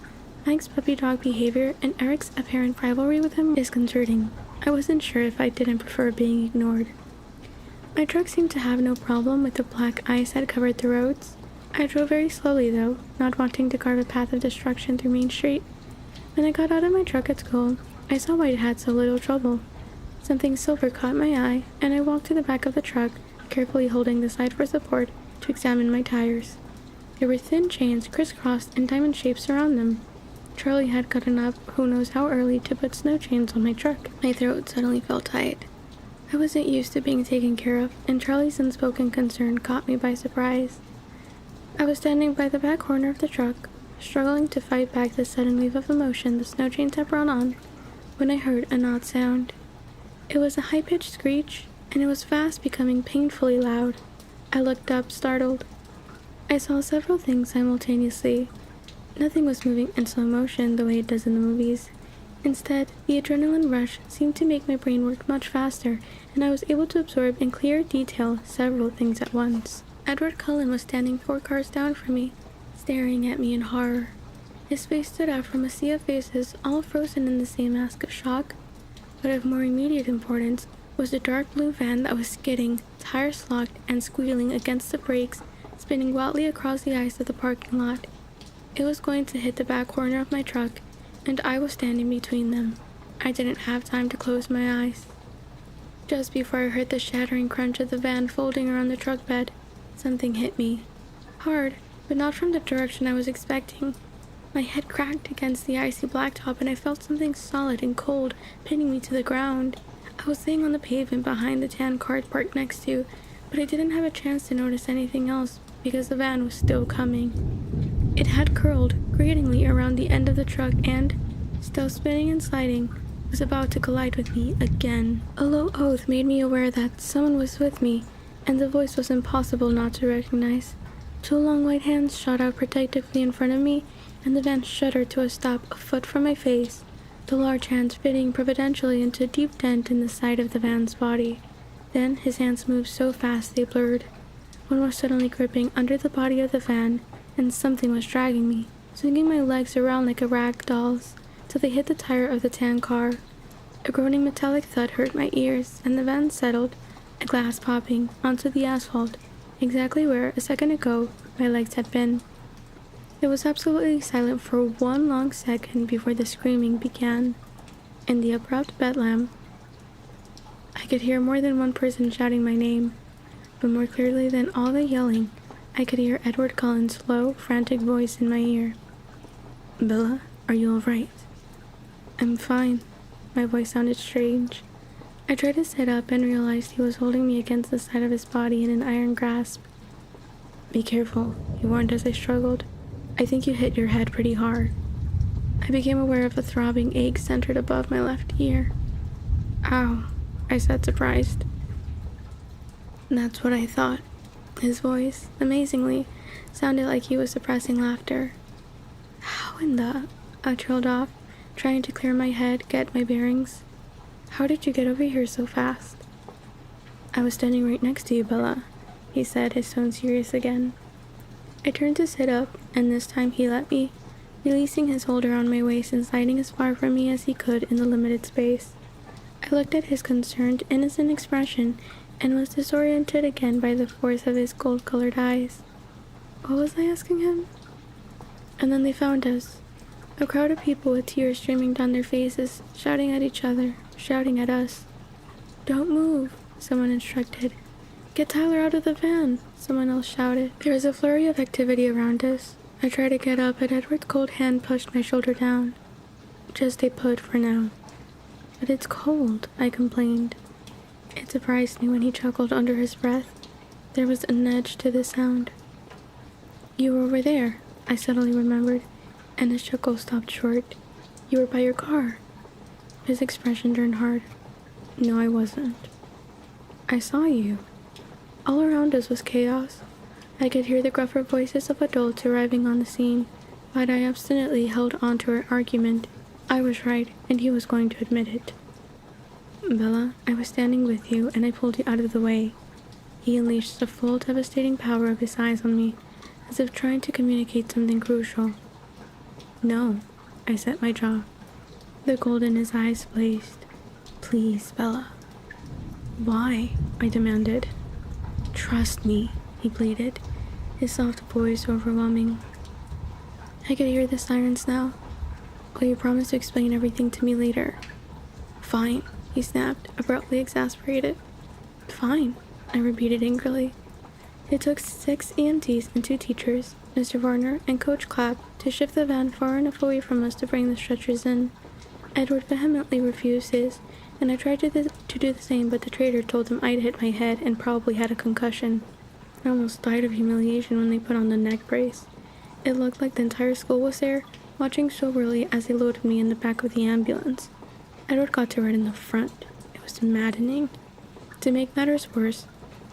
Mike's puppy dog behavior and Eric's apparent rivalry with him is disconcerting. I wasn't sure if I didn't prefer being ignored. My truck seemed to have no problem with the black ice that covered the roads. I drove very slowly though, not wanting to carve a path of destruction through Main Street. When I got out of my truck at school, I saw why it had so little trouble. Something silver caught my eye, and I walked to the back of the truck, carefully holding the side for support to examine my tires. There were thin chains crisscrossed in diamond shapes around them. Charlie had gotten up, who knows how early, to put snow chains on my truck. My throat suddenly felt tight. I wasn't used to being taken care of, and Charlie's unspoken concern caught me by surprise. I was standing by the back corner of the truck, struggling to fight back the sudden wave of emotion the snow chains had brought on, when I heard an odd sound. It was a high-pitched screech, and it was fast becoming painfully loud. I looked up, startled. I saw several things simultaneously. Nothing was moving in slow motion the way it does in the movies. Instead, the adrenaline rush seemed to make my brain work much faster, and I was able to absorb in clear detail several things at once. Edward Cullen was standing 4 cars down from me, staring at me in horror. His face stood out from a sea of faces, all frozen in the same mask of shock. But of more immediate importance was the dark blue van that was skidding, tires locked, and squealing against the brakes, spinning wildly across the ice of the parking lot. It was going to hit the back corner of my truck, and I was standing between them. I didn't have time to close my eyes. Just before I heard the shattering crunch of the van folding around the truck bed, something hit me. Hard, but not from the direction I was expecting. My head cracked against the icy blacktop, and I felt something solid and cold pinning me to the ground. I was laying on the pavement behind the tan car parked next to, but I didn't have a chance to notice anything else because the van was still coming. It had curled gratingly around the end of the truck and, still spinning and sliding, was about to collide with me again. A low oath made me aware that someone was with me, and the voice was impossible not to recognize. 2 long white hands shot out protectively in front of me, and the van shuddered to a stop a foot from my face, the large hands fitting providentially into a deep dent in the side of the van's body. Then his hands moved so fast they blurred. One was suddenly gripping under the body of the van, and something was dragging me, swinging my legs around like a rag doll's, till they hit the tire of the tan car. A groaning metallic thud hurt my ears, and the van settled, a glass popping, onto the asphalt, exactly where, a second ago, my legs had been. It was absolutely silent for 1 long second before the screaming began. In the abrupt bedlam, I could hear more than one person shouting my name, but more clearly than all the yelling, I could hear Edward Cullen's low, frantic voice in my ear. "Bella, are you all right?" "I'm fine." My voice sounded strange. I tried to sit up and realized he was holding me against the side of his body in an iron grasp. "Be careful," he warned as I struggled. "I think you hit your head pretty hard." I became aware of a throbbing ache centered above my left ear. "Ow," I said, surprised. That's what I thought. His voice, amazingly, sounded like he was suppressing laughter. "How in the—" I trailed off, trying to clear my head, get my bearings. "How did you get over here so fast?" "I was standing right next to you, Bella," he said, his tone serious again. I turned to sit up, and this time he let me, releasing his hold around my waist and sliding as far from me as he could in the limited space. I looked at his concerned, innocent expression and was disoriented again by the force of his gold-colored eyes. What was I asking him? And then they found us. A crowd of people with tears streaming down their faces, shouting at each other, shouting at us. "Don't move," someone instructed. "Get Tyler out of the van," someone else shouted. There was a flurry of activity around us. I tried to get up, but Edward's cold hand pushed my shoulder down. "Just stay put for now." "But it's cold," I complained. It surprised me when he chuckled under his breath. There was an edge to the sound. "You were over there," I suddenly remembered, and his chuckle stopped short. "You were by your car." His expression turned hard. "No, I wasn't." "I saw you." All around us was chaos. I could hear the gruffer voices of adults arriving on the scene, but I obstinately held on to our argument. I was right, and he was going to admit it. "Bella, I was standing with you, and I pulled you out of the way." He unleashed the full, devastating power of his eyes on me, as if trying to communicate something crucial. "No," I set my jaw. The gold in his eyes blazed. "Please, Bella." "Why?" I demanded. "Trust me," he pleaded, his soft voice overwhelming. I could hear the sirens now. "Will you promise to explain everything to me later?" "Fine," he snapped, abruptly exasperated. "Fine," I repeated angrily. It took 6 EMTs and 2 teachers, Mr. Varner and Coach Clapp, to shift the van far enough away from us to bring the stretchers in. Edward vehemently refused his, and I tried to do the same, but the traitor told him I'd hit my head and probably had a concussion. I almost died of humiliation when they put on the neck brace. It looked like the entire school was there, watching soberly as they loaded me in the back of the ambulance. Edward got to ride in the front. It was maddening. To make matters worse,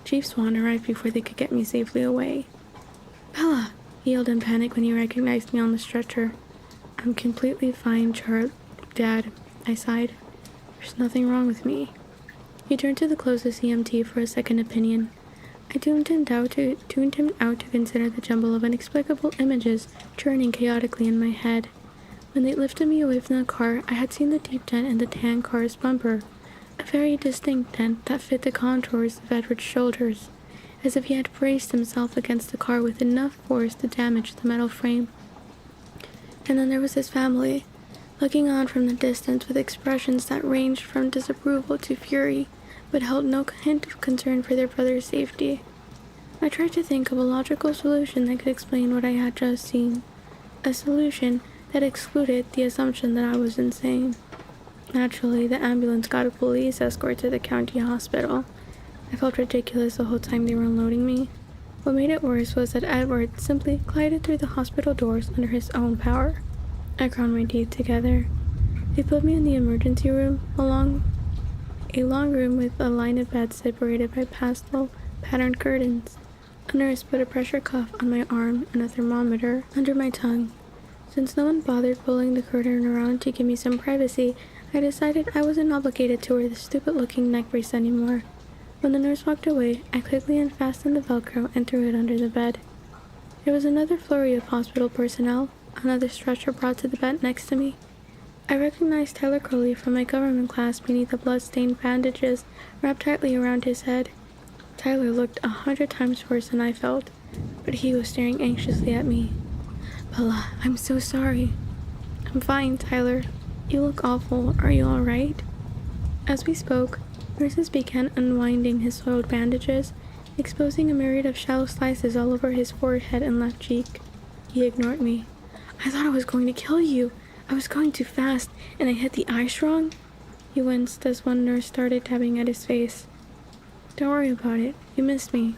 Chief Swan arrived before they could get me safely away. "Bella!" he yelled in panic when he recognized me on the stretcher. "I'm completely fine, Dad, I sighed. There's nothing wrong with me. He turned to the closest EMT for a second opinion. I tuned him out to consider the jumble of inexplicable images churning chaotically in my head. When they lifted me away from the car, I had seen the deep dent in the tan car's bumper, a very distinct dent that fit the contours of Edward's shoulders, as if he had braced himself against the car with enough force to damage the metal frame. And then there was his family, looking on from the distance with expressions that ranged from disapproval to fury, but held no hint of concern for their brother's safety. I tried to think of a logical solution that could explain what I had just seen, a solution that excluded the assumption that I was insane. Naturally, the ambulance got a police escort to the county hospital. I felt ridiculous the whole time they were unloading me. What made it worse was that Edward simply glided through the hospital doors under his own power. I ground my teeth together. They put me in the emergency room, a long room with a line of beds separated by pastel patterned curtains. A nurse put a pressure cuff on my arm and a thermometer under my tongue. Since no one bothered pulling the curtain around to give me some privacy, I decided I wasn't obligated to wear the stupid-looking neck brace anymore. When the nurse walked away, I quickly unfastened the Velcro and threw it under the bed. There was another flurry of hospital personnel, another stretcher brought to the bed next to me. I recognized Tyler Crowley from my government class beneath the blood-stained bandages wrapped tightly around his head. Tyler looked 100 times worse than I felt, but he was staring anxiously at me. Bella, I'm so sorry. I'm fine, Tyler. You look awful. Are you alright? As we spoke, nurses began unwinding his soiled bandages, exposing a myriad of shallow slices all over his forehead and left cheek. He ignored me. I thought I was going to kill you. I was going too fast, and I hit the ice wrong. He winced as one nurse started tapping at his face. Don't worry about it. You missed me.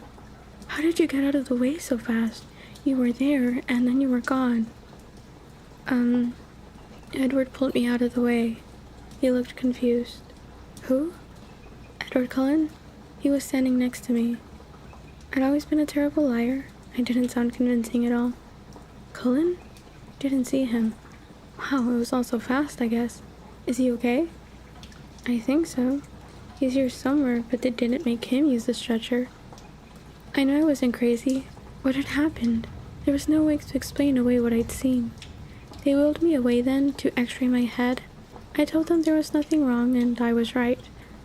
How did you get out of the way so fast? You were there, and then you were gone. Edward pulled me out of the way. He looked confused. Who? Edward Cullen? He was standing next to me. I'd always been a terrible liar. I didn't sound convincing at all. Cullen? Didn't see him. Wow, it was all so fast, I guess. Is he okay? I think so. He's here somewhere, but they didn't make him use the stretcher. I know I wasn't crazy. What had happened? There was no way to explain away what I'd seen. They wheeled me away then to x-ray my head. I told them there was nothing wrong, and I was right.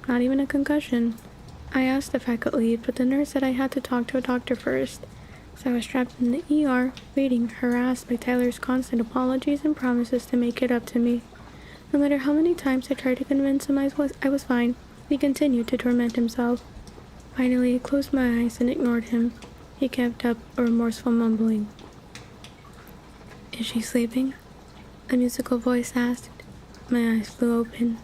Not even a concussion. I asked if I could leave, but the nurse said I had to talk to a doctor first. So I was trapped in the ER, waiting, harassed by Tyler's constant apologies and promises to make it up to me. No matter how many times I tried to convince him I was fine, he continued to torment himself. Finally, I closed my eyes and ignored him. He kept up a remorseful mumbling. Is she sleeping? A musical voice asked. My eyes flew open.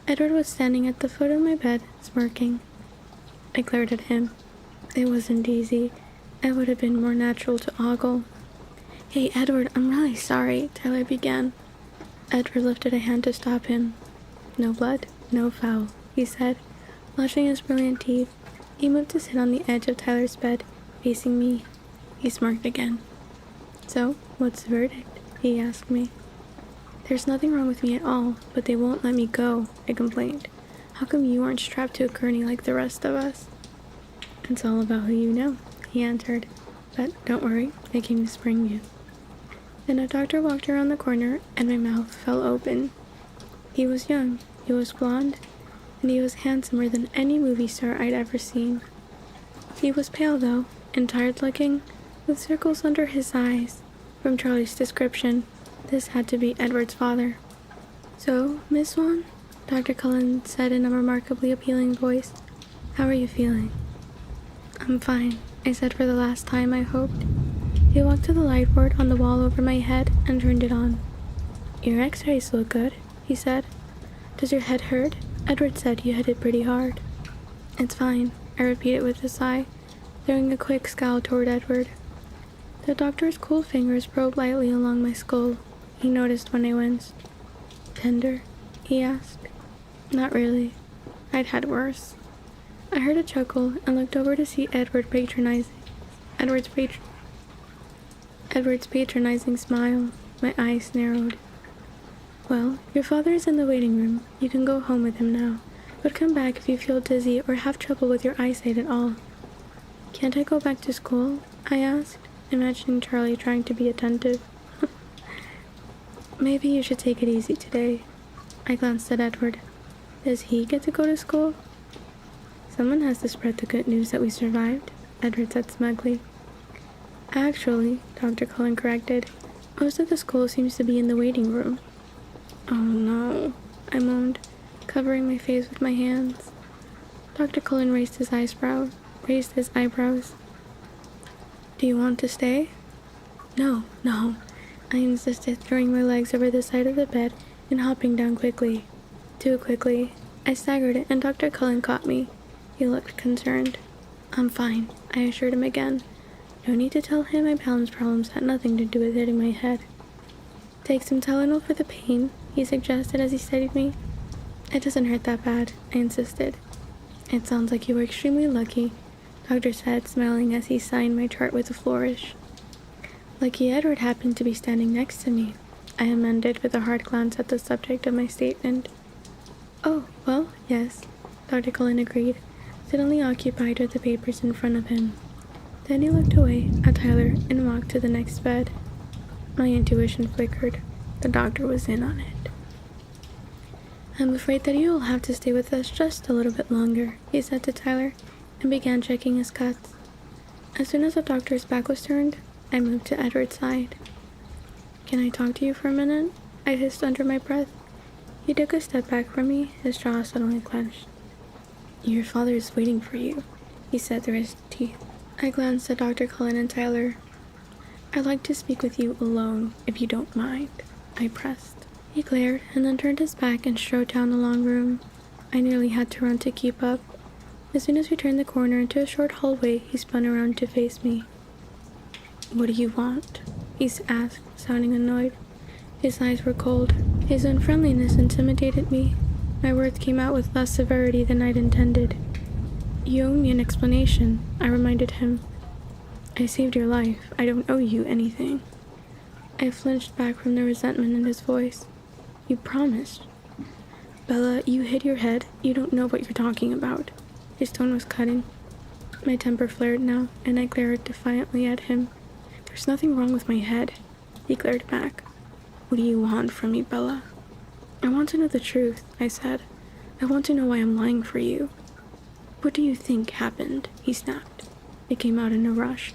Edward was standing at the foot of my bed, smirking. I glared at him. It wasn't easy. It would have been more natural to ogle. Hey, Edward, I'm really sorry, Tyler began. Edward lifted a hand to stop him. No blood, no foul, he said, flashing his brilliant teeth. He moved to sit on the edge of Tyler's bed, facing me. He smirked again. So, what's the verdict? He asked me. There's nothing wrong with me at all, but they won't let me go, I complained. How come you aren't strapped to a gurney like the rest of us? It's all about who you know, he answered. But don't worry, I came to spring you. Then a doctor walked around the corner, and my mouth fell open. He was young, he was blonde, and he was handsomer than any movie star I'd ever seen. He was pale, though, and tired-looking, with circles under his eyes. From Charlie's description, this had to be Edward's father. So, Miss Swan, Dr. Cullen said in a remarkably appealing voice, how are you feeling? I'm fine, I said for the last time, I hoped. He walked to the light board on the wall over my head and turned it on. Your x-rays look good, he said. Does your head hurt? Edward said you hit it pretty hard. It's fine, I repeated with a sigh, throwing a quick scowl toward Edward. The doctor's cool fingers probed lightly along my skull. He noticed when I winced. Tender? He asked. Not really. I'd had worse. I heard a chuckle and looked over to see Edward's patronizing smile. My eyes narrowed. Well, your father is in the waiting room. You can go home with him now, but come back if you feel dizzy or have trouble with your eyesight at all. Can't I go back to school? I asked, imagining Charlie trying to be attentive. Maybe you should take it easy today. I glanced at Edward. Does he get to go to school? Someone has to spread the good news that we survived, Edward said smugly. Actually, Dr. Cullen corrected, most of the school seems to be in the waiting room. Oh no, I moaned, covering my face with my hands. Dr. Cullen raised his eyebrows. Do you want to stay? No, I insisted, throwing my legs over the side of the bed and hopping down quickly. Too quickly. I staggered and Dr. Cullen caught me. He looked concerned. I'm fine, I assured him again. No need to tell him my balance problems had nothing to do with hitting my head. Take some Tylenol for the pain, he suggested as he steadied me. It doesn't hurt that bad, I insisted. It sounds like you were extremely lucky, Doctor said, smiling as he signed my chart with a flourish. Lucky Edward happened to be standing next to me, I amended with a hard glance at the subject of my statement. Oh, well, yes, Dr. Cullen agreed, suddenly occupied with the papers in front of him. Then he looked away at Tyler and walked to the next bed. My intuition flickered. The doctor was in on it. I'm afraid that you will have to stay with us just a little bit longer, he said to Tyler, and began checking his cuts. As soon as the doctor's back was turned, I moved to Edward's side. Can I talk to you for a minute? I hissed under my breath. He took a step back from me, his jaw suddenly clenched. Your father is waiting for you, he said through his teeth. I glanced at Dr. Cullen and Tyler. I'd like to speak with you alone, if you don't mind, I pressed. He glared and then turned his back and strode down the long room. I nearly had to run to keep up. As soon as we turned the corner into a short hallway, he spun around to face me. What do you want? He asked, sounding annoyed. His eyes were cold. His unfriendliness intimidated me. My words came out with less severity than I'd intended. You owe me an explanation, I reminded him. I saved your life. I don't owe you anything. I flinched back from the resentment in his voice. You promised. Bella, you hit your head. You don't know what you're talking about. His tone was cutting. My temper flared now, and I glared defiantly at him. There's nothing wrong with my head. He glared back. What do you want from me, Bella? I want to know the truth, I said. I want to know why I'm lying for you. What do you think happened? He snapped. It came out in a rush.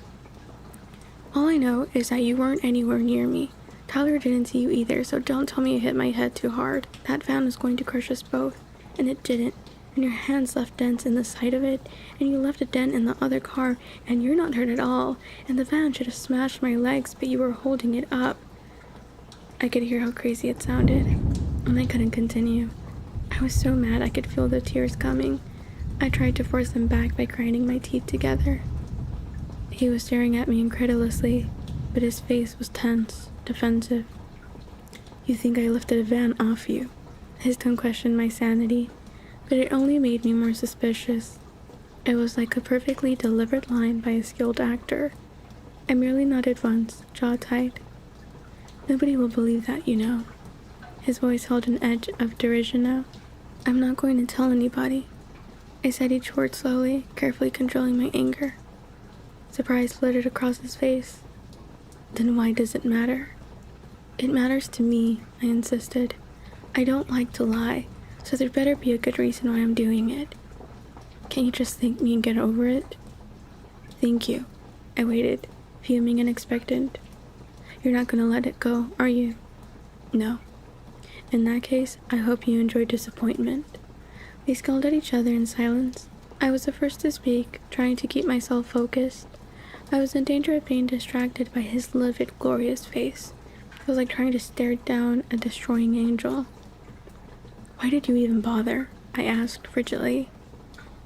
All I know is that you weren't anywhere near me. Tyler didn't see you either, so don't tell me it hit my head too hard. That van was going to crush us both, and it didn't. And your hands left dents in the side of it, and you left a dent in the other car, and you're not hurt at all. And the van should have smashed my legs, but you were holding it up. I could hear how crazy it sounded, and I couldn't continue. I was so mad I could feel the tears coming. I tried to force them back by grinding my teeth together. He was staring at me incredulously, but his face was tense, defensive. You think I lifted a van off you? His tone questioned my sanity, but it only made me more suspicious. It was like a perfectly delivered line by a skilled actor. I merely nodded once, jaw tight. Nobody will believe that, you know. His voice held an edge of derision now. I'm not going to tell anybody. I said each word slowly, carefully controlling my anger. Surprise flitted across his face. Then why does it matter? It matters to me, I insisted. I don't like to lie, so there better be a good reason why I'm doing it. Can't you just thank me and get over it? Thank you. I waited, fuming and expectant. You're not gonna let it go, are you? No. In that case, I hope you enjoy disappointment. We scowled at each other in silence. I was the first to speak, trying to keep myself focused. I was in danger of being distracted by his livid, glorious face. It was like trying to stare down a destroying angel. Why did you even bother? I asked frigidly.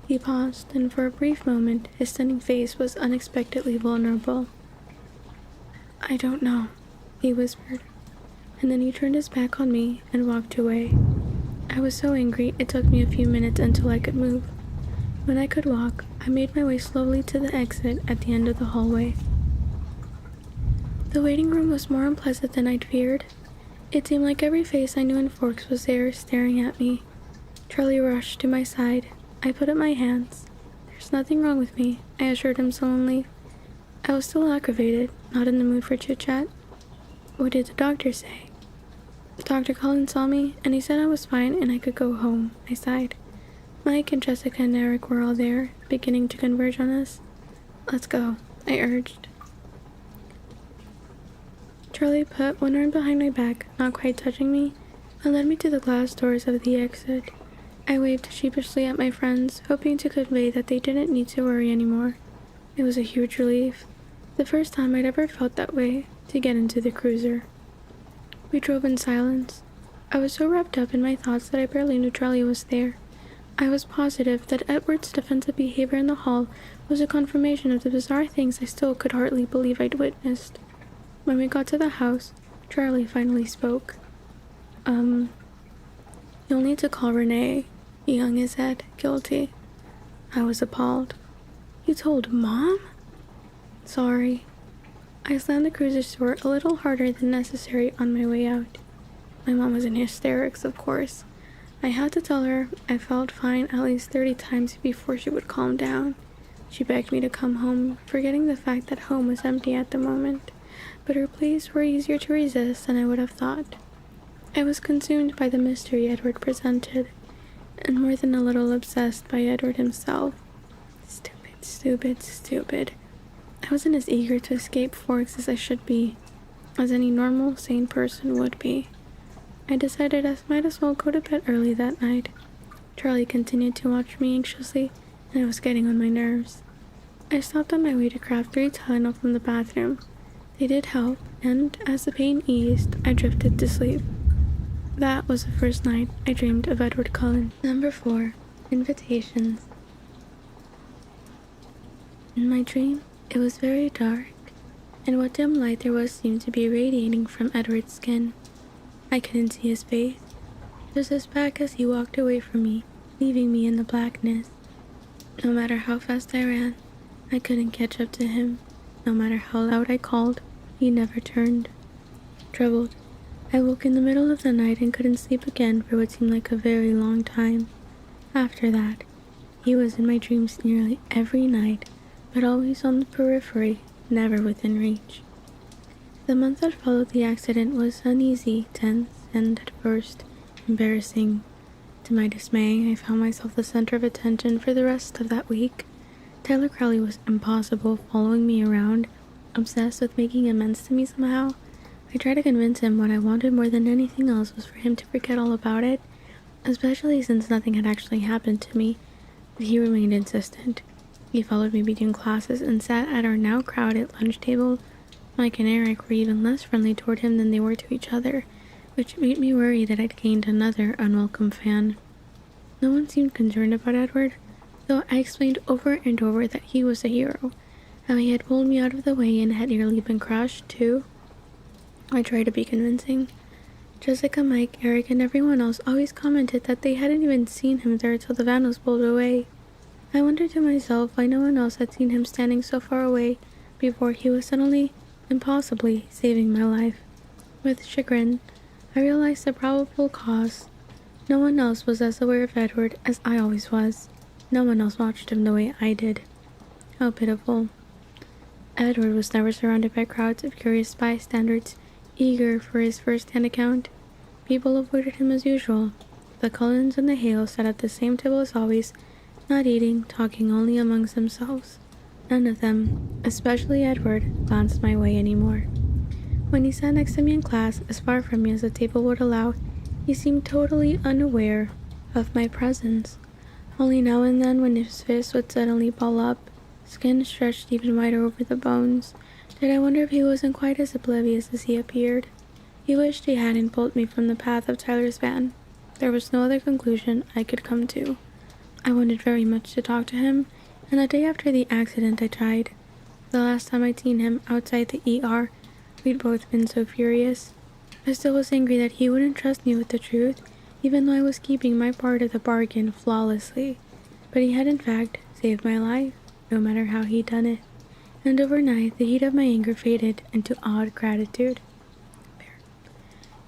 He paused, and for a brief moment, his stunning face was unexpectedly vulnerable. I don't know, he whispered, and then he turned his back on me and walked away. I was so angry it took me a few minutes until I could move. When I could walk, I made my way slowly to the exit at the end of the hallway. The waiting room was more unpleasant than I'd feared. It seemed like every face I knew in Forks was there, staring at me. Charlie rushed to my side. I put up my hands. "There's nothing wrong with me," I assured him sullenly. I was still aggravated, not in the mood for chit-chat. "What did the doctor say?" "Dr. Cullen saw me, and he said I was fine and I could go home," I sighed. Mike and Jessica and Eric were all there, beginning to converge on us. "Let's go," I urged. Charlie put one arm behind my back, not quite touching me, and led me to the glass doors of the exit. I waved sheepishly at my friends, hoping to convey that they didn't need to worry anymore. It was a huge relief. The first time I'd ever felt that way, to get into the cruiser. We drove in silence. I was so wrapped up in my thoughts that I barely knew Charlie was there. I was positive that Edward's defensive behavior in the hall was a confirmation of the bizarre things I still could hardly believe I'd witnessed. When we got to the house, Charlie finally spoke. You'll need to call Renee," he hung his head, guilty. I was appalled. "You told Mom?" "Sorry." I slammed the cruiser's door a little harder than necessary on my way out. My mom was in hysterics, of course. I had to tell her I felt fine at least 30 times before she would calm down. She begged me to come home, forgetting the fact that home was empty at the moment. But her pleas were easier to resist than I would have thought. I was consumed by the mystery Edward presented, and more than a little obsessed by Edward himself. Stupid, stupid, stupid. I wasn't as eager to escape Forks as I should be, as any normal, sane person would be. I decided I might as well go to bed early that night. Charlie continued to watch me anxiously, and it was getting on my nerves. I stopped on my way to grab 3 Tylenol from the bathroom. They did help, and as the pain eased, I drifted to sleep. That was the first night I dreamed of Edward Cullen. Number 4. Invitations. In my dream, it was very dark, and what dim light there was seemed to be radiating from Edward's skin. I couldn't see his face, just his back as he walked away from me, leaving me in the blackness. No matter how fast I ran, I couldn't catch up to him. No matter how loud I called, he never turned. Troubled, I woke in the middle of the night and couldn't sleep again for what seemed like a very long time. After that, he was in my dreams nearly every night, but always on the periphery, never within reach. The month that followed the accident was uneasy, tense, and at first, embarrassing. To my dismay, I found myself the center of attention for the rest of that week. Tyler Crowley was impossible, following me around, obsessed with making amends to me somehow. I tried to convince him what I wanted more than anything else was for him to forget all about it, especially since nothing had actually happened to me, but he remained insistent. He followed me between classes and sat at our now crowded lunch table. Mike and Eric were even less friendly toward him than they were to each other, which made me worry that I'd gained another unwelcome fan. No one seemed concerned about Edward, though I explained over and over that he was a hero, how he had pulled me out of the way and had nearly been crushed, too. I tried to be convincing. Jessica, Mike, Eric, and everyone else always commented that they hadn't even seen him there till the van was pulled away. I wondered to myself why no one else had seen him standing so far away before he was suddenly, impossibly, saving my life. With chagrin, I realized the probable cause. No one else was as aware of Edward as I always was. No one else watched him the way I did. How pitiful. Edward was never surrounded by crowds of curious bystanders, eager for his first-hand account. People avoided him as usual. The Cullens and the Hales sat at the same table as always, not eating, talking only amongst themselves. None of them, especially Edward, glanced my way anymore. When he sat next to me in class, as far from me as the table would allow, he seemed totally unaware of my presence. Only now and then, when his fist would suddenly ball up, skin stretched even wider over the bones, did I wonder if he wasn't quite as oblivious as he appeared. He wished he hadn't pulled me from the path of Tyler's van. There was no other conclusion I could come to. I wanted very much to talk to him, and the day after the accident I tried. The last time I'd seen him outside the ER, we'd both been so furious. I still was angry that he wouldn't trust me with the truth, even though I was keeping my part of the bargain flawlessly. But he had in fact saved my life, no matter how he'd done it. And overnight, the heat of my anger faded into odd gratitude.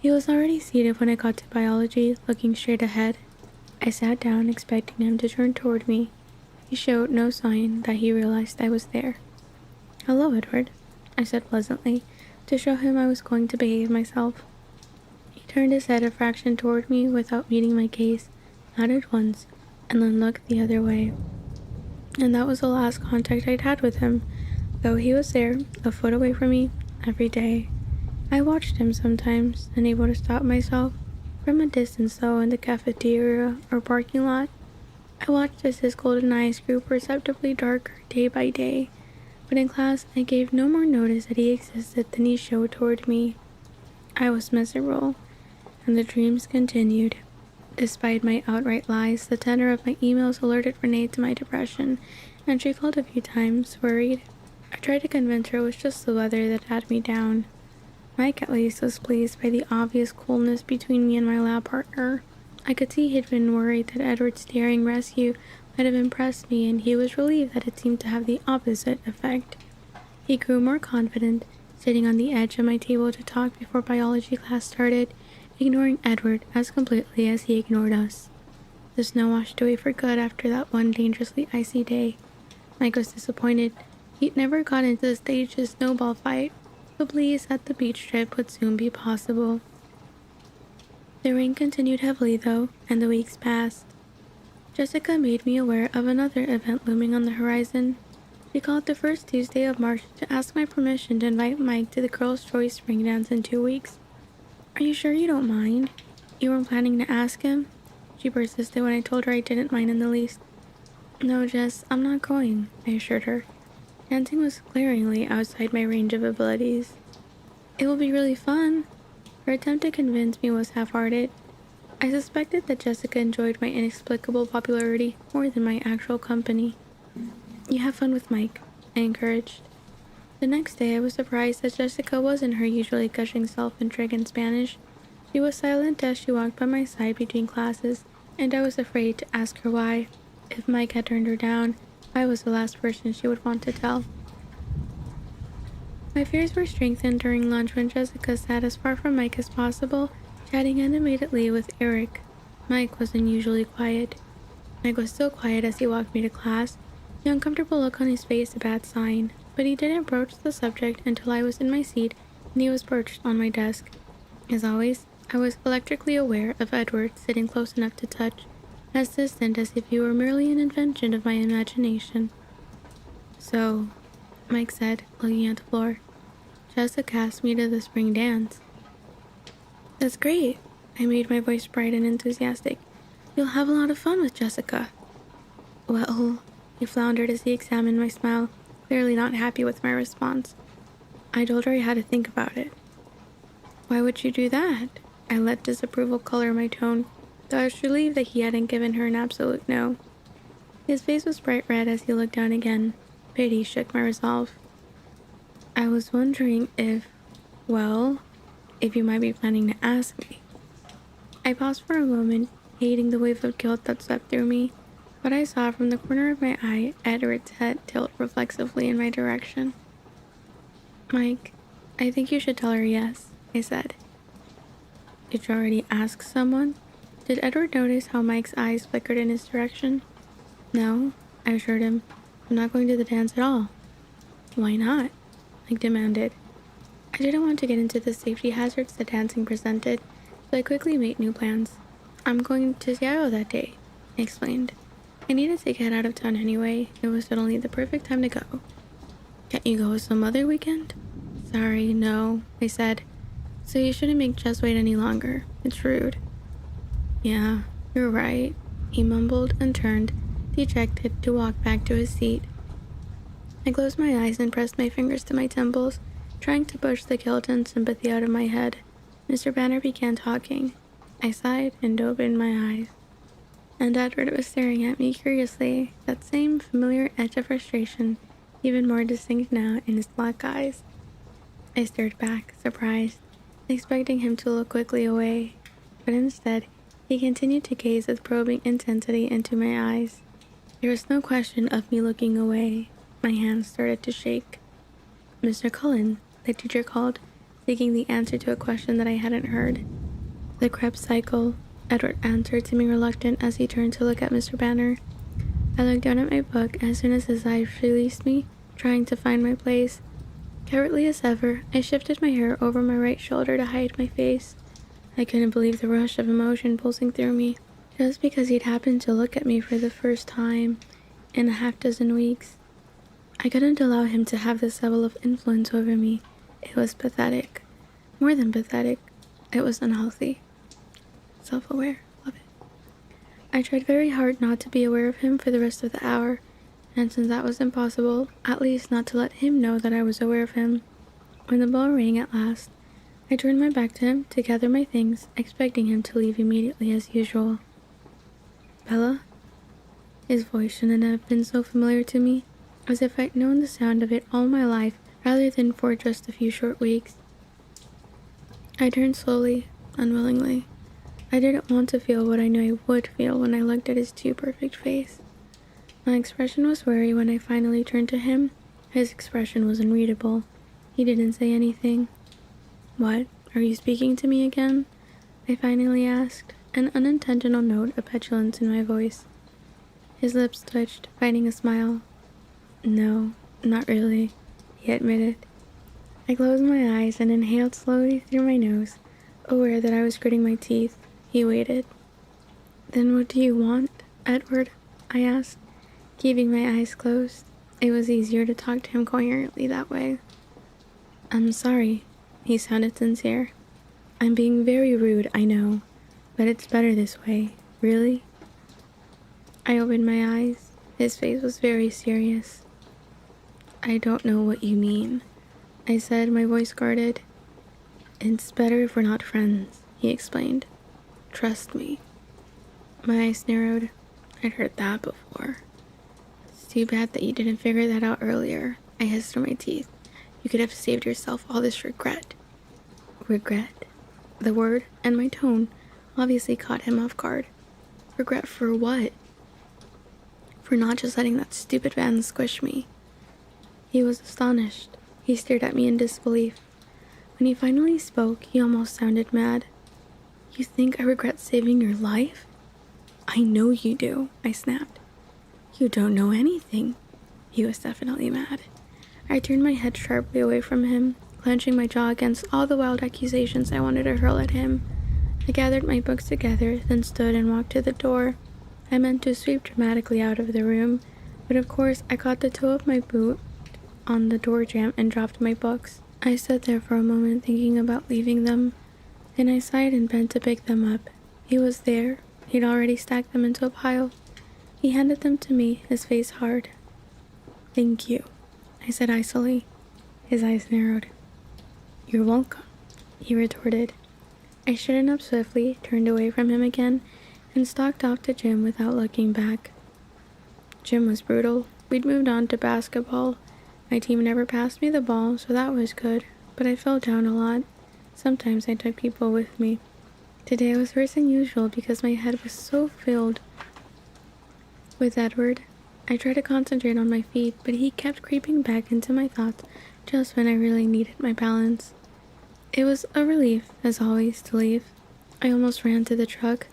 He was already seated when I got to biology, looking straight ahead. I sat down, expecting him to turn toward me. He showed no sign that he realized I was there. "Hello, Edward," I said pleasantly, to show him I was going to behave myself. He turned his head a fraction toward me without meeting my gaze, nodded once, and then looked the other way. And that was the last contact I'd had with him, though he was there, a foot away from me, every day. I watched him sometimes, unable to stop myself, from a distance though, in the cafeteria or parking lot. I watched as his golden eyes grew perceptibly darker day by day, but in class I gave no more notice that he existed than he showed toward me. I was miserable, and the dreams continued. Despite my outright lies, the tenor of my emails alerted Renee to my depression, and she called a few times, worried. I tried to convince her it was just the weather that had me down. Mike at least was pleased by the obvious coolness between me and my lab partner. I could see he'd been worried that Edward's daring rescue might have impressed me, and he was relieved that it seemed to have the opposite effect. He grew more confident, sitting on the edge of my table to talk before biology class started, ignoring Edward as completely as he ignored us. The snow washed away for good after that one dangerously icy day. Mike was disappointed. He'd never got into the staged snowball fight, but believed that the beach trip would soon be possible. The rain continued heavily though, and the weeks passed. Jessica made me aware of another event looming on the horizon. She called the first Tuesday of March to ask my permission to invite Mike to the Girls' Choice Spring Dance in 2 weeks. "Are you sure you don't mind? You weren't planning to ask him?" She persisted when I told her I didn't mind in the least. "No, Jess, I'm not going," I assured her. Dancing was glaringly outside my range of abilities. "It will be really fun." Her attempt to convince me was half-hearted. I suspected that Jessica enjoyed my inexplicable popularity more than my actual company. "You have fun with Mike," I encouraged. The next day I was surprised that Jessica wasn't her usually gushing self in trig and Spanish. She was silent as she walked by my side between classes, and I was afraid to ask her why. If Mike had turned her down, I was the last person she would want to tell. My fears were strengthened during lunch when Jessica sat as far from Mike as possible, chatting animatedly with Eric. Mike was unusually quiet. Mike was so quiet as he walked me to class, the uncomfortable look on his face a bad sign, but he didn't broach the subject until I was in my seat and he was perched on my desk. As always, I was electrically aware of Edward sitting close enough to touch, as distant as if he were merely an invention of my imagination. "So," Mike said, looking at the floor, "Jessica asked me to the spring dance." "That's great." I made my voice bright and enthusiastic. "You'll have a lot of fun with Jessica." "Well," he floundered as he examined my smile, clearly not happy with my response. I told her I had to think about it. "Why would you do that?" I let disapproval color my tone, though I was relieved that he hadn't given her an absolute no. His face was bright red as he looked down again. Pity shook my resolve. "I was wondering if you might be planning to ask me." I paused for a moment, hating the wave of guilt that swept through me, but I saw from the corner of my eye Edward's head tilt reflexively in my direction. "Mike, I think you should tell her yes," I said. "Did you already ask someone?" Did Edward notice how Mike's eyes flickered in his direction? "No," I assured him. "I'm not going to the dance at all." "Why not?" Mike demanded. I didn't want to get into the safety hazards that dancing presented, so I quickly made new plans. "I'm going to Seattle that day," I explained. I needed to get out of town anyway. It was suddenly the perfect time to go. "Can't you go some other weekend?" "Sorry, no," I said. "So you shouldn't make Jess wait any longer. It's rude." "Yeah, you're right," he mumbled and turned, dejected, to walk back to his seat. I closed my eyes and pressed my fingers to my temples, trying to push the guilt and sympathy out of my head. Mr. Banner began talking. I sighed and opened my eyes. And Edward was staring at me curiously, that same familiar edge of frustration, even more distinct now in his black eyes. I stared back, surprised, expecting him to look quickly away, but instead, he continued to gaze with probing intensity into my eyes. There was no question of me looking away. My hands started to shake. "Mr. Cullen," the teacher called, seeking the answer to a question that I hadn't heard. The Krebs cycle, Edward answered, seeming reluctant as he turned to look at Mr. Banner. I looked down at my book as soon as his eyes released me, trying to find my place. Cowardly as ever, I shifted my hair over my right shoulder to hide my face. I couldn't believe the rush of emotion pulsing through me, just because he'd happened to look at me for the first time in a half-dozen weeks. I couldn't allow him to have this level of influence over me. It was pathetic. More than pathetic, it was unhealthy. Self-aware, love it. I tried very hard not to be aware of him for the rest of the hour, and since that was impossible, at least not to let him know that I was aware of him. When the bell rang at last, I turned my back to him to gather my things, expecting him to leave immediately as usual. Bella? His voice shouldn't have been so familiar to me, as if I'd known the sound of it all my life rather than for just a few short weeks. I turned slowly, unwillingly. I didn't want to feel what I knew I would feel when I looked at his too perfect face. My expression was wary when I finally turned to him. His expression was unreadable. He didn't say anything. "What? Are you speaking to me again?" I finally asked, an unintentional note of petulance in my voice. His lips twitched, fighting a smile. "No, not really," he admitted. I closed my eyes and inhaled slowly through my nose, aware that I was gritting my teeth. He waited. "Then what do you want, Edward?" I asked, keeping my eyes closed. It was easier to talk to him coherently that way. "I'm sorry," he sounded sincere. "I'm being very rude, I know, but it's better this way. Really?" I opened my eyes. His face was very serious. "I don't know what you mean," I said, my voice guarded. "It's better if we're not friends," he explained. "Trust me." My eyes narrowed. I'd heard that before. "It's too bad that you didn't figure that out earlier," I hissed through my teeth. "You could have saved yourself all this regret." Regret? The word and my tone obviously caught him off guard. Regret for what? For not just letting that stupid van squish me. He was astonished. He stared at me in disbelief. When he finally spoke, he almost sounded mad. "You think I regret saving your life?" "I know you do," I snapped. "You don't know anything." He was definitely mad. I turned my head sharply away from him, clenching my jaw against all the wild accusations I wanted to hurl at him. I gathered my books together, then stood and walked to the door. I meant to sweep dramatically out of the room, but of course I caught the toe of my boot on the door jamb and dropped my books. I stood there for a moment thinking about leaving them. Then I sighed and bent to pick them up. He was there. He'd already stacked them into a pile. He handed them to me, his face hard. "Thank you," I said icily. His eyes narrowed. "You're welcome," he retorted. I straightened up swiftly, turned away from him again, and stalked off to gym without looking back. Gym was brutal. We'd moved on to basketball. My team never passed me the ball, so that was good, but I fell down a lot. Sometimes I took people with me. Today was worse than usual because my head was so filled with Edward. I tried to concentrate on my feet, but he kept creeping back into my thoughts just when I really needed my balance. It was a relief, as always, to leave. I almost ran to the truck.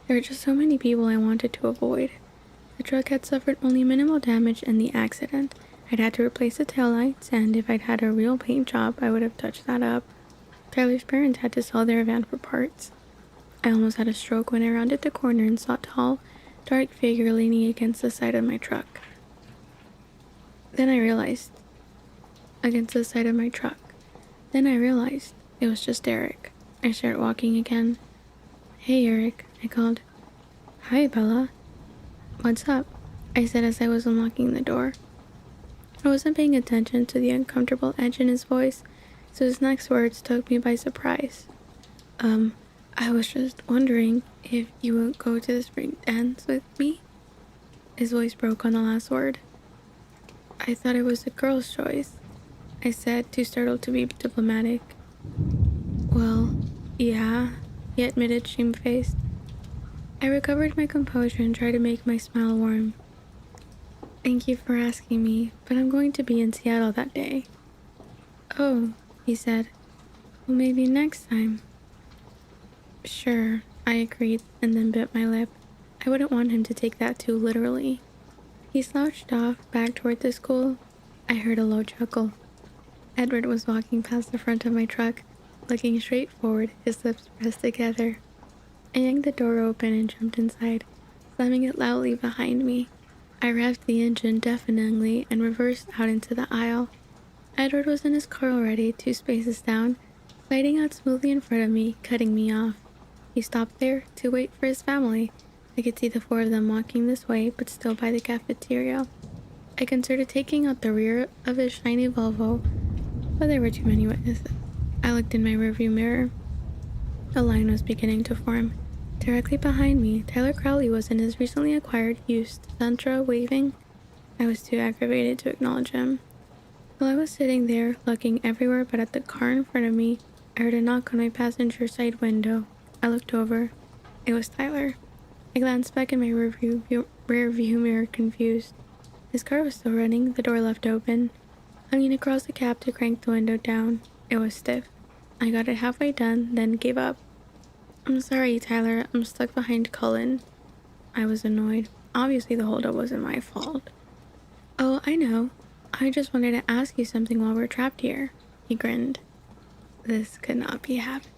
There were just so many people I wanted to avoid. The truck had suffered only minimal damage in the accident. I'd had to replace the taillights, and if I'd had a real paint job, I would have touched that up. Tyler's parents had to sell their van for parts. I almost had a stroke when I rounded the corner and saw a tall, dark figure leaning against the side of my truck. Then I realized it was just Eric. I started walking again. "Hey, Eric," I called. "Hi, Bella." "What's up?" I said as I was unlocking the door. I wasn't paying attention to the uncomfortable edge in his voice, so his next words took me by surprise. I was just wondering if you would go to the spring dance with me?" His voice broke on the last word. "I thought it was a girl's choice," I said, too startled to be diplomatic. "Well, yeah," he admitted, shamefaced. I recovered my composure and tried to make my smile warm. "Thank you for asking me, but I'm going to be in Seattle that day." "Oh," he said. Well, maybe next time. Sure, I agreed and then bit my lip. I wouldn't want him to take that too literally. He slouched off back toward the school. I heard a low chuckle. Edward was walking past the front of my truck, looking straight forward, his lips pressed together. I yanked the door open and jumped inside, slamming it loudly behind me. I revved the engine deafeningly and reversed out into the aisle. Edward was in his car already, 2 spaces down, sliding out smoothly in front of me, cutting me off. He stopped there to wait for his family. I could see the 4 of them walking this way, but still by the cafeteria. I considered taking out the rear of his shiny Volvo, but there were too many witnesses. I looked in my rearview mirror. A line was beginning to form. Directly behind me, Tyler Crowley was in his recently acquired used Sentra waving. I was too aggravated to acknowledge him. While I was sitting there, looking everywhere but at the car in front of me, I heard a knock on my passenger side window. I looked over. It was Tyler. I glanced back in my rearview mirror, confused. His car was still running, the door left open. I leaned across the cab to crank the window down. It was stiff. I got it halfway done, then gave up. I'm sorry, Tyler. I'm stuck behind Cullen. I was annoyed. Obviously, the holdup wasn't my fault. Oh, I know. I just wanted to ask you something while we're trapped here. He grinned. This could not be happening.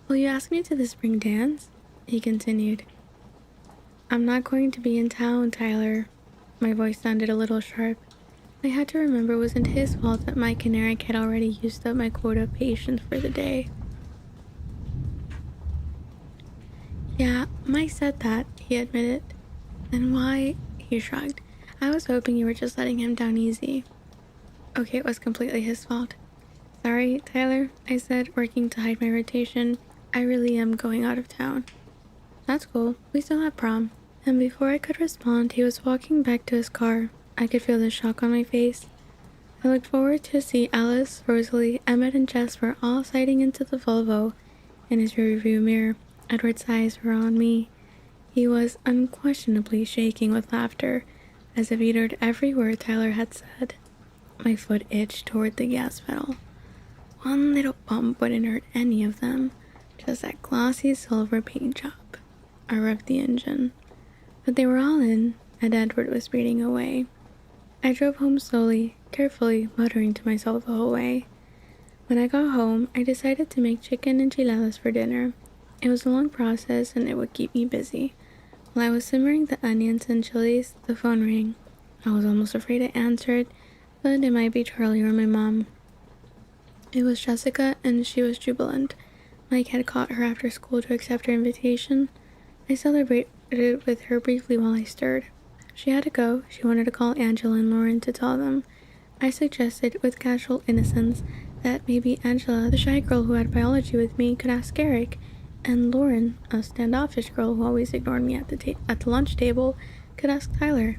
Will you ask me to the spring dance? He continued. I'm not going to be in town, Tyler. My voice sounded a little sharp. I had to remember it wasn't his fault that Mike and Eric had already used up my quota of patience for the day. Yeah, Mike said that, he admitted. Then why? He shrugged. I was hoping you were just letting him down easy. Okay, it was completely his fault. Sorry, Tyler, I said, working to hide my irritation. I really am going out of town. That's cool. We still have prom. And before I could respond, he was walking back to his car. I could feel the shock on my face. I looked forward to see Alice, Rosalie, Emmett, and Jasper all sliding into the Volvo. In his rearview mirror, Edward's eyes were on me. He was unquestionably shaking with laughter, as if he'd heard every word Tyler had said. My foot itched toward the gas pedal. One little bump wouldn't hurt any of them, just that glossy silver paint job. I revved the engine. But they were all in, and Edward was speeding away. I drove home slowly, carefully, muttering to myself the whole way. When I got home, I decided to make chicken enchiladas for dinner. It was a long process, and it would keep me busy. While I was simmering the onions and chilies, the phone rang. I was almost afraid to answer it, but it might be Charlie or my mom. It was Jessica, and she was jubilant. Mike had caught her after school to accept her invitation. I celebrated with her briefly while I stirred. She had to go. She wanted to call Angela and Lauren to tell them. I suggested, with casual innocence, that maybe Angela, the shy girl who had biology with me, could ask Eric, and Lauren, a standoffish girl who always ignored me at the lunch table, could ask Tyler.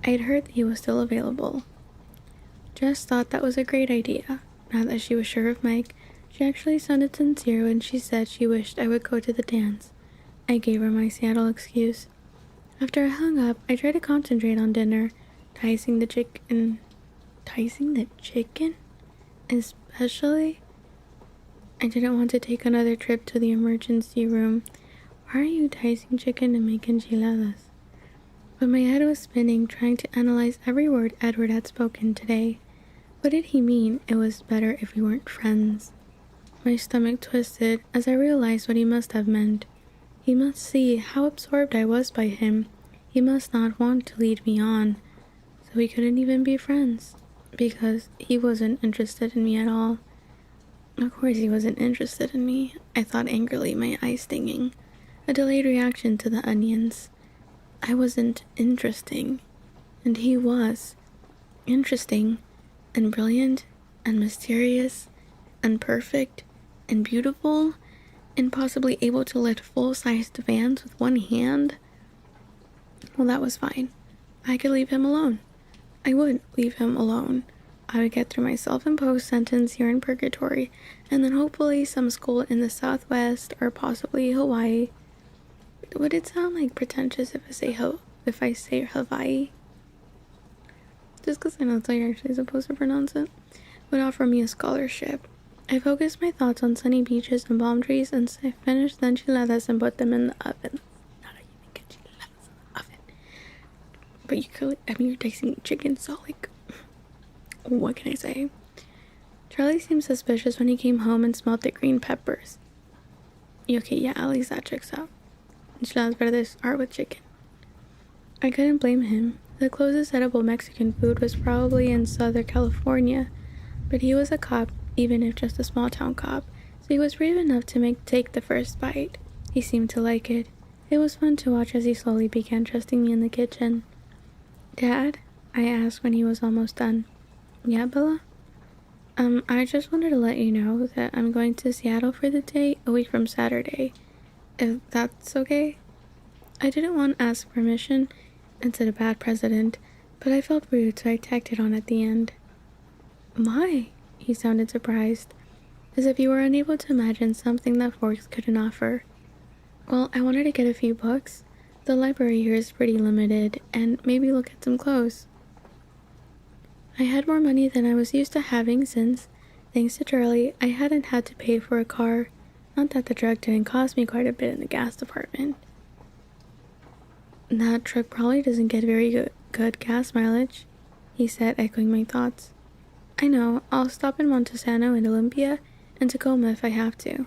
I had heard that he was still available. Jess thought that was a great idea. Now that she was sure of Mike, she actually sounded sincere when she said she wished I would go to the dance. I gave her my Seattle excuse. After I hung up, I tried to concentrate on dinner, Enticing the chicken? Especially? I didn't want to take another trip to the emergency room. Why are you dicing chicken to make enchiladas? But my head was spinning, trying to analyze every word Edward had spoken today. What did he mean it was better if we weren't friends? My stomach twisted as I realized what he must have meant. He must see how absorbed I was by him. He must not want to lead me on. So we couldn't even be friends. Because he wasn't interested in me at all. Of course he wasn't interested in me, I thought angrily, my eyes stinging. A delayed reaction to the onions. I wasn't interesting. And he was. Interesting. And brilliant. And mysterious. And perfect. And beautiful. And possibly able to lift full-sized vans with one hand. Well, that was fine. I could leave him alone. I would leave him alone. I would get through my self-imposed sentence here in purgatory, and then hopefully some school in the Southwest, or possibly Hawaii. Would it sound like pretentious if I say Hawaii? Just because I know that's how you're actually supposed to pronounce it. Would offer me a scholarship. I focused my thoughts on sunny beaches and palm trees and I finished the enchiladas and put them in the oven. Not how you make enchiladas in the oven. But you're dicing chicken, so like, what can I say? Charlie seemed suspicious when he came home and smelled the green peppers. Okay, yeah, at least that checks out. Enchiladas verdes are with chicken. I couldn't blame him. The closest edible Mexican food was probably in Southern California, but he was a cop, even if just a small town cop, so he was brave enough to take the first bite. He seemed to like it. It was fun to watch as he slowly began trusting me in the kitchen. "Dad?" I asked when he was almost done. "Yeah, Bella?" I just wanted to let you know that I'm going to Seattle for the day a week from Saturday, if that's okay." I didn't want to ask permission and set a bad precedent, but I felt rude, so I tacked it on at the end. "Why?" He sounded surprised, as if you were unable to imagine something that Forks couldn't offer. "Well, I wanted to get a few books. The library here is pretty limited, and maybe look at some clothes." I had more money than I was used to having since, thanks to Charlie, I hadn't had to pay for a car. Not that the truck didn't cost me quite a bit in the gas department. "That truck probably doesn't get very good gas mileage," he said, echoing my thoughts. "I know, I'll stop in Montesano and Olympia and Tacoma if I have to."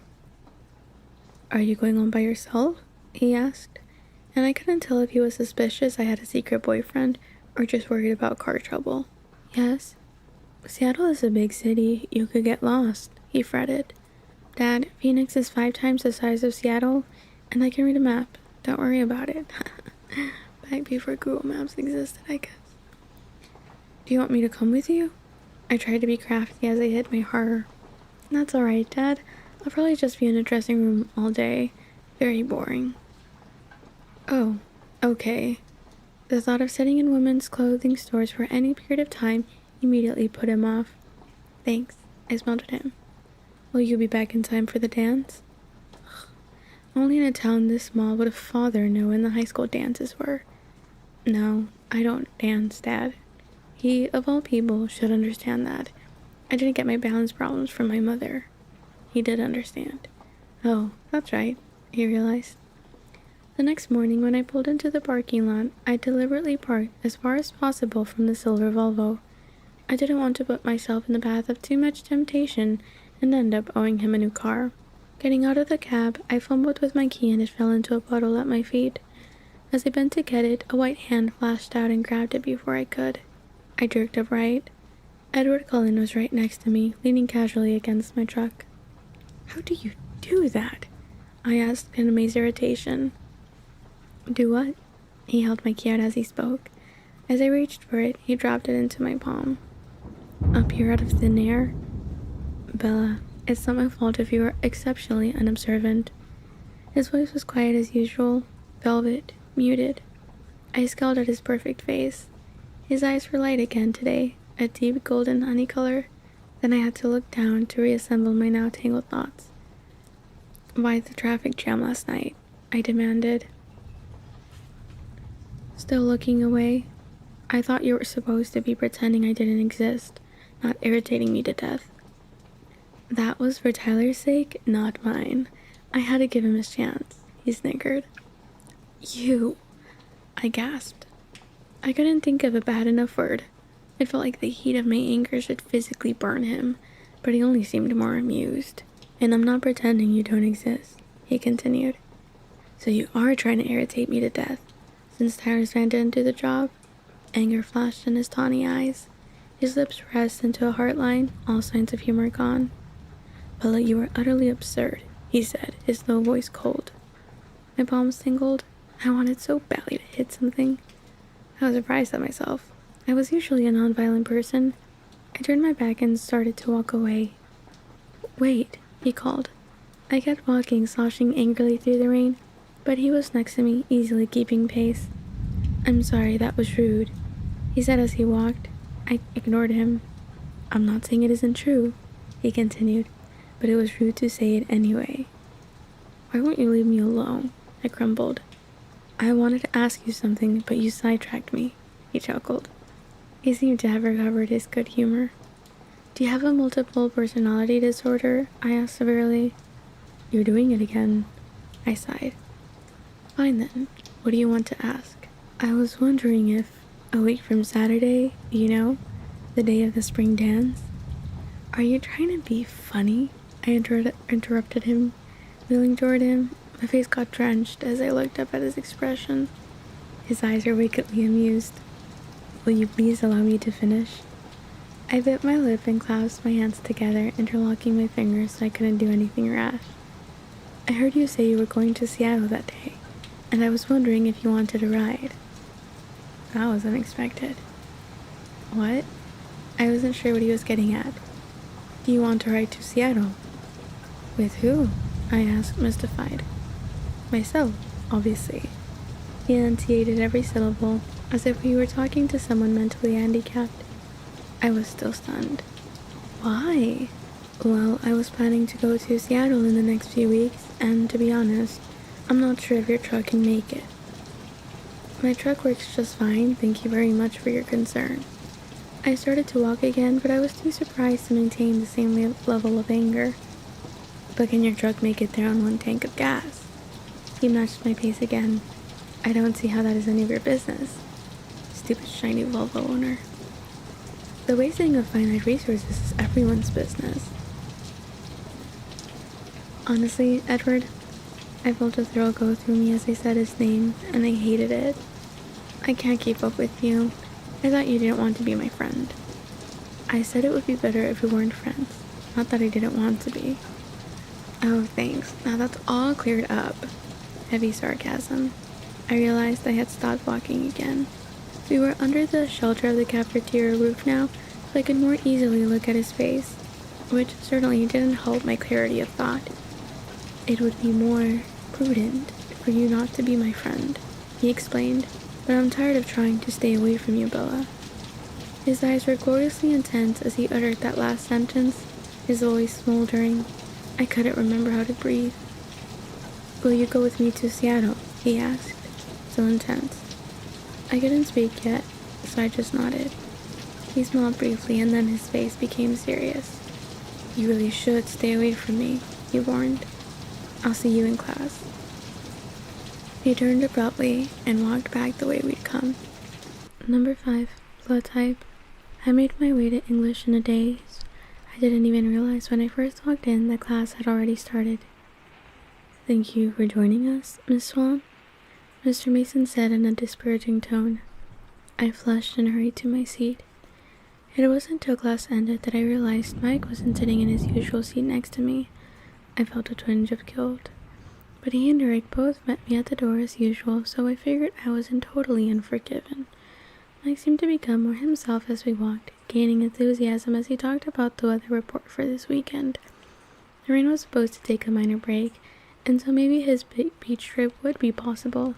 "Are you going on by yourself?" he asked, and I couldn't tell if he was suspicious I had a secret boyfriend or just worried about car trouble. "Yes." "Seattle is a big city. You could get lost," he fretted. "Dad, Phoenix is 5 times the size of Seattle, and I can read a map. Don't worry about it." Back before Google Maps existed, I guess. "Do you want me to come with you?" I tried to be crafty as I hid my horror. "That's alright, Dad. I'll probably just be in a dressing room all day. Very boring." "Oh, okay." The thought of sitting in women's clothing stores for any period of time immediately put him off. "Thanks," I smiled at him. "Will you be back in time for the dance?" Only in a town this small would a father know when the high school dances were. "No, I don't dance, Dad." He, of all people, should understand that. I didn't get my balance problems from my mother. He did understand. "Oh, that's right," he realized. The next morning, when I pulled into the parking lot, I deliberately parked as far as possible from the silver Volvo. I didn't want to put myself in the path of too much temptation and end up owing him a new car. Getting out of the cab, I fumbled with my key and it fell into a puddle at my feet. As I bent to get it, a white hand flashed out and grabbed it before I could. I jerked upright. Edward Cullen was right next to me, leaning casually against my truck. "How do you do that?" I asked in amazed irritation. "Do what?" He held my key out as he spoke. As I reached for it, he dropped it into my palm. "Up here out of thin air?" "Bella, it's not my fault if you are exceptionally unobservant." His voice was quiet as usual, velvet, muted. I scowled at his perfect face. His eyes were light again today, a deep golden honey color. Then I had to look down to reassemble my now tangled thoughts. "Why the traffic jam last night?" I demanded. Still looking away. "I thought you were supposed to be pretending I didn't exist, not irritating me to death." "That was for Tyler's sake, not mine. I had to give him his chance," he snickered. "You," I gasped. I couldn't think of a bad enough word. It felt like the heat of my anger should physically burn him, but he only seemed more amused. "And I'm not pretending you don't exist," he continued. "So you are trying to irritate me to death, since Tyler signed didn't do the job?" Anger flashed in his tawny eyes. His lips pressed into a heart line, all signs of humor gone. "Bella, you are utterly absurd," he said, his low voice cold. My palms tingled. I wanted so badly to hit something. I was surprised at myself. I was usually a non-violent person. I turned my back and started to walk away. "Wait," he called. I kept walking, sloshing angrily through the rain, but he was next to me, easily keeping pace. "I'm sorry, that was rude," he said as he walked. I ignored him. "I'm not saying it isn't true," he continued, "but it was rude to say it anyway." "Why won't you leave me alone?" I grumbled. "I wanted to ask you something, but you sidetracked me," he chuckled. He seemed to have recovered his good humor. Do you have a multiple personality disorder? I asked severely. You're doing it again. I sighed. Fine then. What do you want to ask? I was wondering if, a week from Saturday, the day of the spring dance. Are you trying to be funny? I interrupted him, wheeling toward him. My face got drenched as I looked up at his expression. His eyes were wickedly amused. Will you please allow me to finish? I bit my lip and clasped my hands together, interlocking my fingers so I couldn't do anything rash. I heard you say you were going to Seattle that day, and I was wondering if you wanted a ride. That was unexpected. What? I wasn't sure what he was getting at. Do you want to ride to Seattle? With who? I asked, mystified. Myself, obviously. He enunciated every syllable, as if we were talking to someone mentally handicapped. I was still stunned. Why? Well, I was planning to go to Seattle in the next few weeks, and to be honest, I'm not sure if your truck can make it. My truck works just fine, thank you very much for your concern. I started to walk again, but I was too surprised to maintain the same level of anger. But can your truck make it there on 1 tank of gas? He matched my pace again. I don't see how that is any of your business. Stupid shiny Volvo owner. The wasting of finite resources is everyone's business. Honestly, Edward, I felt a thrill go through me as I said his name, and I hated it. I can't keep up with you. I thought you didn't want to be my friend. I said it would be better if we weren't friends, not that I didn't want to be. Oh, thanks. Now that's all cleared up. Heavy sarcasm. I realized I had stopped walking again. We were under the shelter of the cafeteria roof now, so I could more easily look at his face, which certainly didn't help my clarity of thought. It would be more prudent for you not to be my friend, he explained, but I'm tired of trying to stay away from you, Bella. His eyes were gloriously intense as he uttered that last sentence, his voice smoldering. I couldn't remember how to breathe. Will you go with me to Seattle? He asked, so intense. I couldn't speak yet, so I just nodded. He smiled briefly, and then his face became serious. You really should stay away from me, he warned. I'll see you in class. He turned abruptly and walked back the way we'd come. Number 5, blood type. I made my way to English in a daze. I didn't even realize when I first walked in that class had already started. Thank you for joining us, Miss Swan, Mr. Mason said in a disparaging tone. I flushed and hurried to my seat. It wasn't until class ended that I realized Mike wasn't sitting in his usual seat next to me. I felt a twinge of guilt. But he and Eric both met me at the door as usual, so I figured I wasn't totally unforgiven. Mike seemed to become more himself as we walked, gaining enthusiasm as he talked about the weather report for this weekend. The rain was supposed to take a minor break, and so maybe his beach trip would be possible.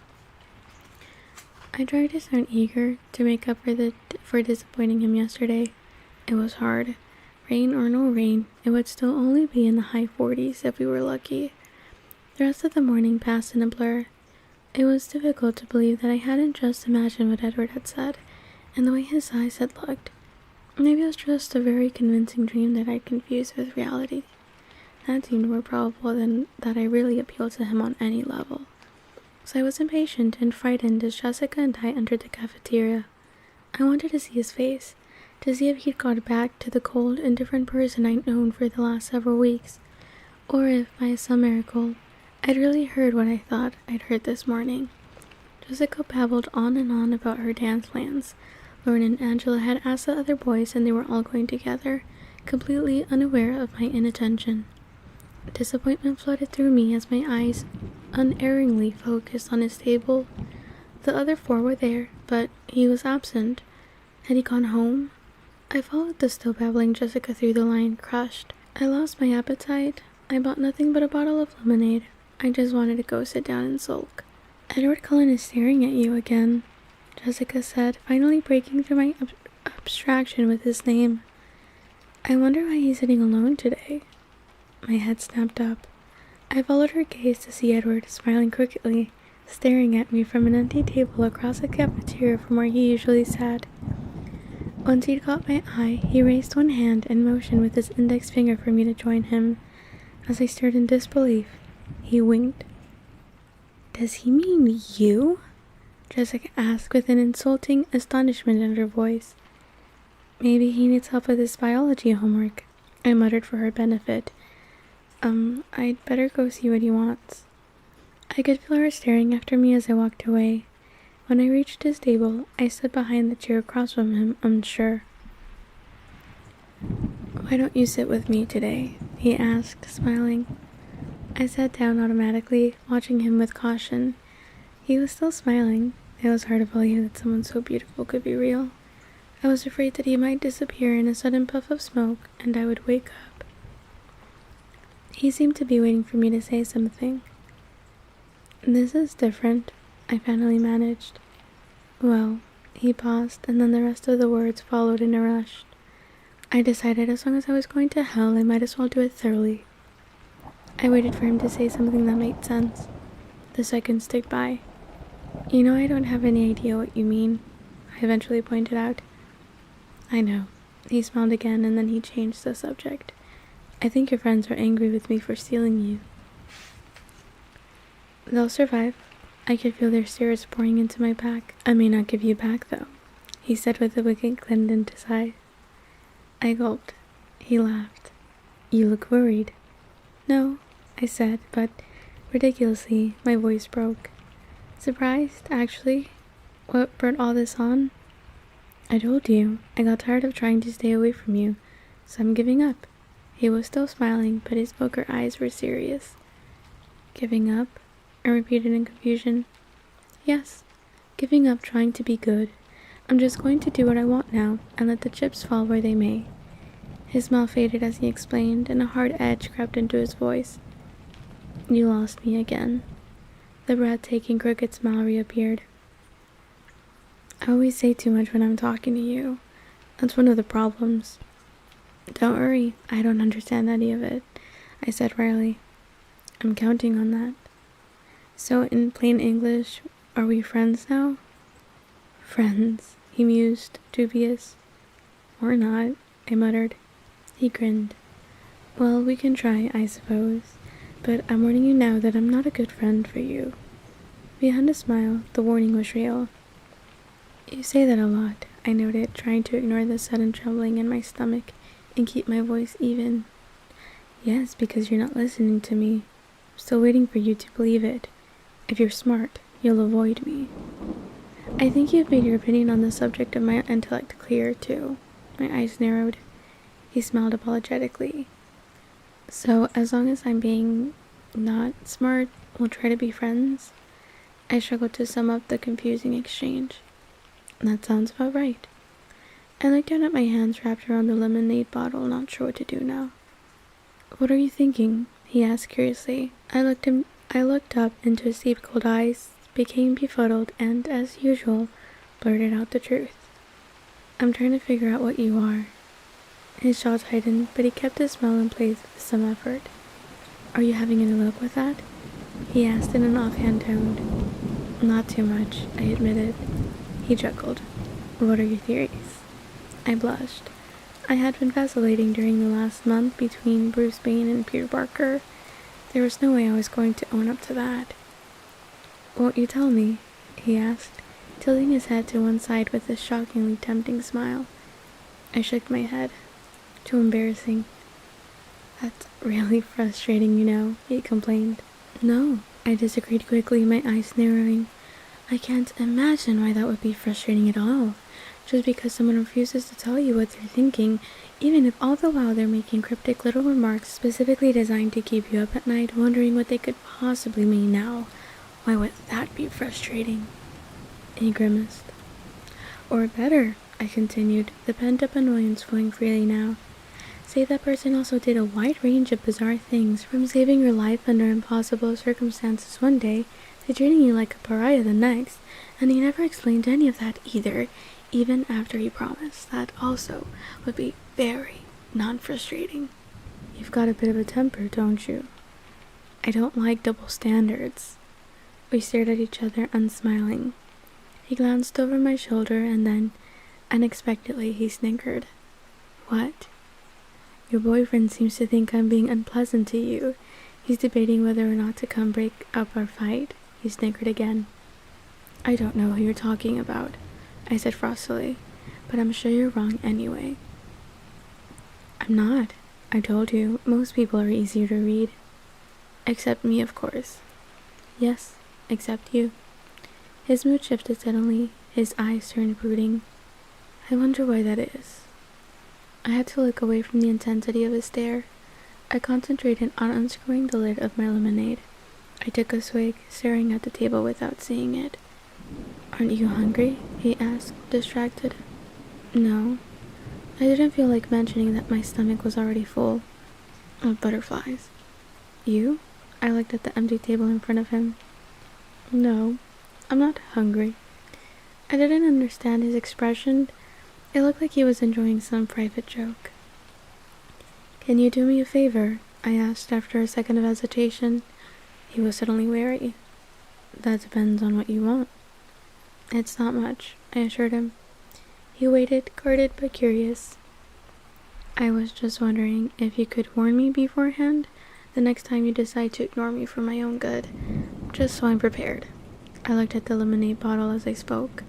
I tried to sound eager to make up for disappointing him yesterday. It was hard. Rain or no rain, it would still only be in the high 40s if we were lucky. The rest of the morning passed in a blur. It was difficult to believe that I hadn't just imagined what Edward had said, and the way his eyes had looked. Maybe it was just a very convincing dream that I'd confused with reality. That seemed more probable than that I really appealed to him on any level. So I was impatient and frightened as Jessica and I entered the cafeteria. I wanted to see his face, to see if he'd got back to the cold, indifferent person I'd known for the last several weeks, or if, by some miracle, I'd really heard what I thought I'd heard this morning. Jessica babbled on and on about her dance plans. Lauren and Angela had asked the other boys, and they were all going together, completely unaware of my inattention. Disappointment flooded through me as my eyes unerringly focused on his table. The other 4 were there, but he was absent. Had he gone home? I followed the still babbling Jessica through the line, crushed. I lost my appetite. I bought nothing but a bottle of lemonade. I just wanted to go sit down and sulk. Edward Cullen is staring at you again, Jessica said, finally breaking through my abstraction with his name. I wonder why he's sitting alone today. My head snapped up. I followed her gaze to see Edward, smiling crookedly, staring at me from an empty table across the cafeteria from where he usually sat. Once he'd caught my eye, he raised one hand and motioned with his index finger for me to join him. As I stared in disbelief, he winked. "Does he mean you?" Jessica asked with an insulting astonishment in her voice. "Maybe he needs help with his biology homework," I muttered for her benefit. I'd better go see what he wants." I could feel her staring after me as I walked away. When I reached his table, I stood behind the chair across from him, unsure. "Why don't you sit with me today?" he asked, smiling. I sat down automatically, watching him with caution. He was still smiling. It was hard to believe that someone so beautiful could be real. I was afraid that he might disappear in a sudden puff of smoke, and I would wake up. He seemed to be waiting for me to say something. "This is different," I finally managed. "Well," he paused, and then the rest of the words followed in a rush. I decided as long as I was going to hell, I might as well do it thoroughly. I waited for him to say something that made sense. The seconds ticked by. "You know, I don't have any idea what you mean," I eventually pointed out. "I know." He smiled again, and then he changed the subject. "I think your friends are angry with me for stealing you." "They'll survive." I could feel their stares pouring into my back. "I may not give you back, though," he said with a wicked glint in his eye. I gulped. He laughed. "You look worried." "No," I said, but ridiculously, my voice broke. "Surprised, actually. What brought all this on?" "I told you, I got tired of trying to stay away from you, so I'm giving up." He was still smiling, but his poker eyes were serious. "Giving up?" I repeated in confusion. "Yes, giving up trying to be good. I'm just going to do what I want now, and let the chips fall where they may." His smile faded as he explained, and a hard edge crept into his voice. "You lost me again." The breathtaking crooked smile reappeared. "I always say too much when I'm talking to you. That's one of the problems." "Don't worry, I don't understand any of it," I said wryly. "I'm counting on that." "So in plain English, are we friends now?" "Friends," he mused, dubious. "Or not," I muttered. He grinned. "Well, we can try, I suppose, but I'm warning you now that I'm not a good friend for you." Behind a smile, the warning was real. "You say that a lot," I noted, trying to ignore the sudden trembling in my stomach and keep my voice even. "Yes, because you're not listening to me. I'm still waiting for you to believe it. If you're smart, you'll avoid me." "I think you've made your opinion on the subject of my intellect clear, too." My eyes narrowed. He smiled apologetically. "So, as long as I'm being not smart, we'll try to be friends?" I struggled to sum up the confusing exchange. "That sounds about right." I looked down at my hands wrapped around the lemonade bottle, not sure what to do now. "What are you thinking?" he asked curiously. I looked up into his deep cold eyes, became befuddled, and, as usual, blurted out the truth. "I'm trying to figure out what you are." His jaw tightened, but he kept his smile in place with some effort. "Are you having any luck with that?" he asked in an offhand tone. "Not too much," I admitted. He chuckled. "What are your theories?" I blushed. I had been vacillating during the last month between Bruce Wayne and Peter Parker. There was no way I was going to own up to that. "Won't you tell me?" he asked, tilting his head to one side with a shockingly tempting smile. I shook my head. "Too embarrassing." "That's really frustrating, you know," he complained. "No," I disagreed quickly, my eyes narrowing. "I can't imagine why that would be frustrating at all. Just because someone refuses to tell you what they're thinking, even if all the while they're making cryptic little remarks specifically designed to keep you up at night, wondering what they could possibly mean now. Why would that be frustrating?" He grimaced. "Or better," I continued, the pent-up annoyance flowing freely now. "Say that person also did a wide range of bizarre things, from saving your life under impossible circumstances one day to treating you like a pariah the next, and he never explained any of that either, even after he promised. That also would be very non-frustrating." "You've got a bit of a temper, don't you?" "I don't like double standards." We stared at each other, unsmiling. He glanced over my shoulder and then, Unexpectedly, he snickered. What? Your boyfriend seems to think I'm being unpleasant to you. He's debating whether or not to come break up our fight. He snickered again. I don't know who you're talking about, I said frostily, but I'm sure you're wrong anyway. I'm not. I told you, most people are easier to read. Except me, of course. Yes, except you. His mood shifted suddenly. His eyes turned brooding. I wonder why that is. I had to look away from the intensity of his stare. I concentrated on unscrewing the lid of my lemonade. I took a swig, staring at the table without seeing it. Aren't you hungry? He asked, distracted. No. I didn't feel like mentioning that my stomach was already full of butterflies. You? I looked at the empty table in front of him. No, I'm not hungry. I didn't understand his expression. It looked like he was enjoying some private joke. Can you do me a favor? I asked after a second of hesitation. He was suddenly wary. That depends on what you want. It's not much, I assured him. He waited, guarded but curious. I was just wondering if you could warn me beforehand the next time you decide to ignore me for my own good, just so I'm prepared. I looked at the lemonade bottle as I spoke,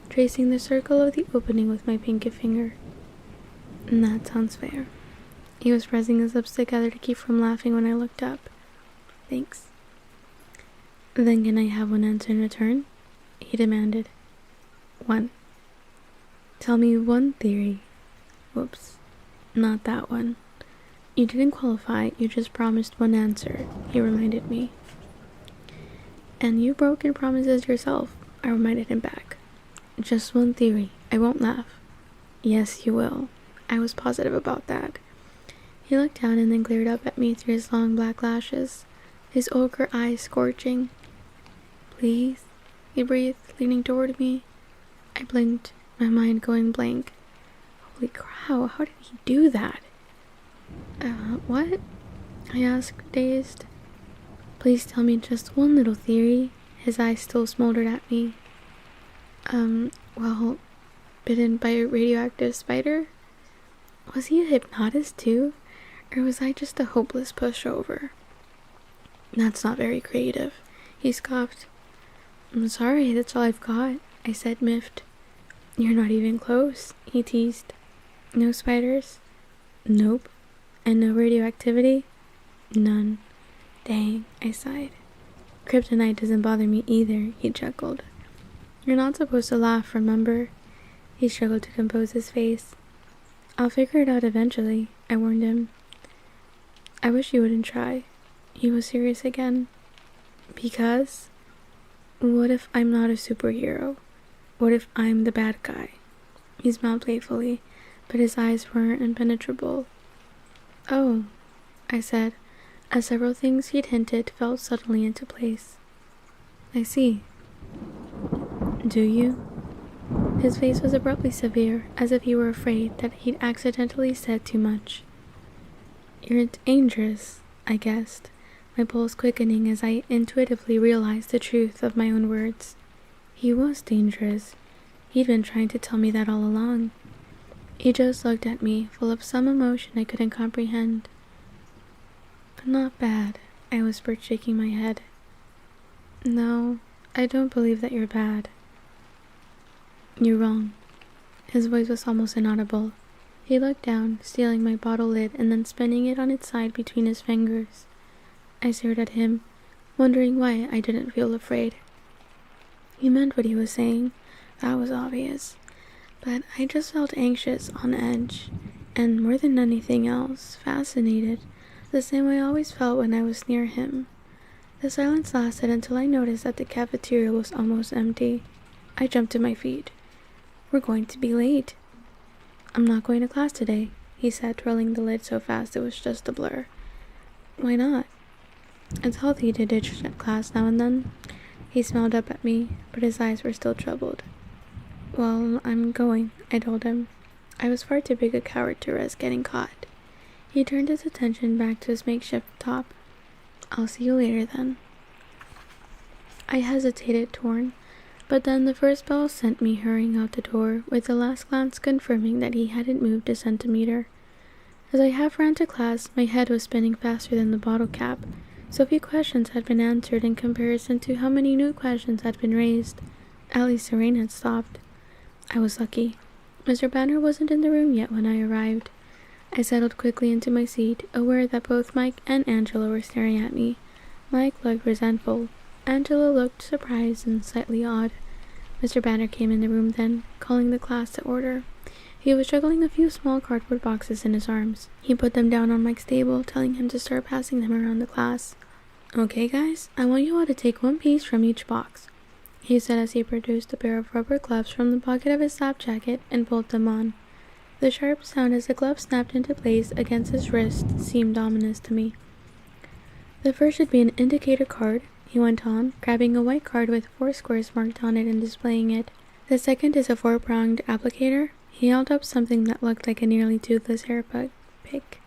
tracing the circle of the opening with my pinky finger. That sounds fair. He was pressing his lips together to keep from laughing when I looked up. Thanks. Then can I have one answer in return? He demanded. One. Tell me one theory. Whoops. Not that one. You didn't qualify, you just promised one answer, he reminded me. And you broke your promises yourself, I reminded him back. Just one theory. I won't laugh. Yes, you will. I was positive about that. He looked down and then glared up at me through his long black lashes, his ochre eyes scorching. Please, he breathed, leaning toward me. I blinked, my mind going blank. Holy cow, how did he do that? What? I asked, dazed. Please tell me just one little theory. His eyes still smoldered at me. Well, bitten by a radioactive spider? Was he a hypnotist too? Or was I just a hopeless pushover? That's not very creative, he scoffed. I'm sorry, that's all I've got, I said, miffed. You're not even close, he teased. No spiders? Nope. And no radioactivity? None. Dang, I sighed. Kryptonite doesn't bother me either, he chuckled. You're not supposed to laugh, remember? He struggled to compose his face. I'll figure it out eventually, I warned him. I wish you wouldn't try. He was serious again. Because? What if I'm not a superhero? What if I'm the bad guy? He smiled playfully, but his eyes were impenetrable. Oh, I said, as several things he'd hinted fell suddenly into place. I see. Do you? His face was abruptly severe, as if he were afraid that he'd accidentally said too much. You're dangerous, I guessed, my pulse quickening as I intuitively realized the truth of my own words. He was dangerous. He'd been trying to tell me that all along. He just looked at me, full of some emotion I couldn't comprehend. But not bad, I whispered, shaking my head. No, I don't believe that you're bad. You're wrong. His voice was almost inaudible. He looked down, stealing my bottle lid and then spinning it on its side between his fingers. I stared at him, wondering why I didn't feel afraid. He meant what he was saying, that was obvious. But I just felt anxious, on edge, and more than anything else, fascinated, the same way I always felt when I was near him. The silence lasted until I noticed that the cafeteria was almost empty. I jumped to my feet. We're going to be late. I'm not going to class today, he said, twirling the lid so fast it was just a blur. Why not? It's healthy to ditch class now and then. He smiled up at me, but his eyes were still troubled. Well, I'm going, I told him. I was far too big a coward to risk getting caught. He turned his attention back to his makeshift top. I'll see you later then. I hesitated, torn, But then the first bell sent me hurrying out the door, with the last glance confirming that he hadn't moved a centimeter. As I half ran to class, my head was spinning faster than the bottle cap. So few questions had been answered in comparison to how many new questions had been raised. At least the rain had stopped. I was lucky. Mr. Banner wasn't in the room yet when I arrived. I settled quickly into my seat, aware that both Mike and Angela were staring at me. Mike looked resentful. Angela looked surprised and slightly awed. Mr. Banner came in the room then, calling the class to order. He was juggling a few small cardboard boxes in his arms. He put them down on Mike's table, telling him to start passing them around the class. "Okay, guys, I want you all to take one piece from each box," he said as he produced a pair of rubber gloves from the pocket of his slap jacket and pulled them on. The sharp sound as the glove snapped into place against his wrist seemed ominous to me. "The first should be an indicator card," he went on, grabbing a white card with 4 squares marked on it and displaying it. "The second is a 4-pronged applicator." He held up something that looked like a nearly toothless hair pick.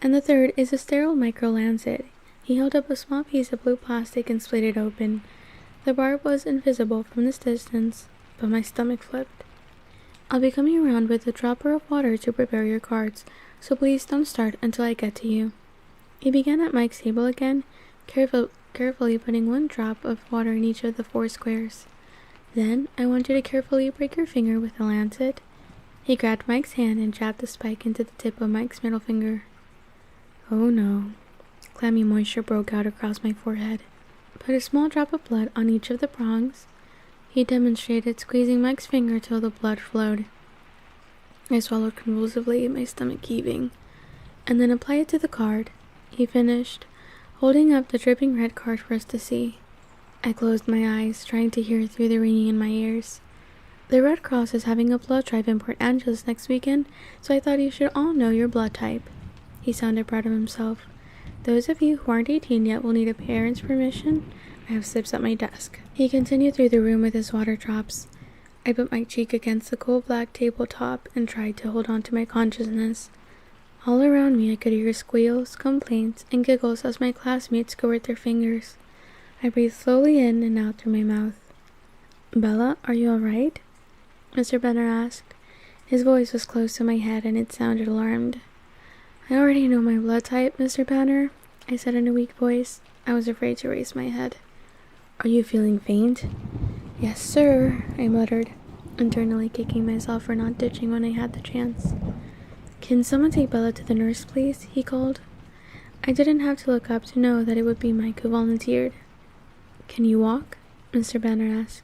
"And the third is a sterile micro-lancet." He held up a small piece of blue plastic and split it open. The barb was invisible from this distance, but my stomach flipped. "I'll be coming around with a dropper of water to prepare your cards, so please don't start until I get to you." He began at Mike's table again, carefully putting 1 drop of water in each of the 4 squares. "Then, I want you to carefully break your finger with the lancet." He grabbed Mike's hand and jabbed the spike into the tip of Mike's middle finger. Oh no. Clammy moisture broke out across my forehead. "Put a small drop of blood on each of the prongs." He demonstrated, squeezing Mike's finger till the blood flowed. I swallowed convulsively, my stomach heaving. "And then apply it to the card," he finished, holding up the dripping red card for us to see. I closed my eyes, trying to hear through the ringing in my ears. "The Red Cross is having a blood drive in Port Angeles next weekend, so I thought you should all know your blood type." He sounded proud of himself. "Those of you who aren't 18 yet will need a parent's permission. I have sips at my desk." He continued through the room with his water drops. I put my cheek against the cool black tabletop and tried to hold on to my consciousness. All around me I could hear squeals, complaints, and giggles as my classmates squirt their fingers. I breathed slowly in and out through my mouth. "Bella, are you all right?" Mr. Banner asked. His voice was close to my head and it sounded alarmed. "I already know my blood type, Mr. Banner," I said in a weak voice. I was afraid to raise my head. "Are you feeling faint?" "Yes, sir," I muttered, internally kicking myself for not ditching when I had the chance. "Can someone take Bella to the nurse, please?" he called. I didn't have to look up to know that it would be Mike who volunteered. "Can you walk?" Mr. Banner asked.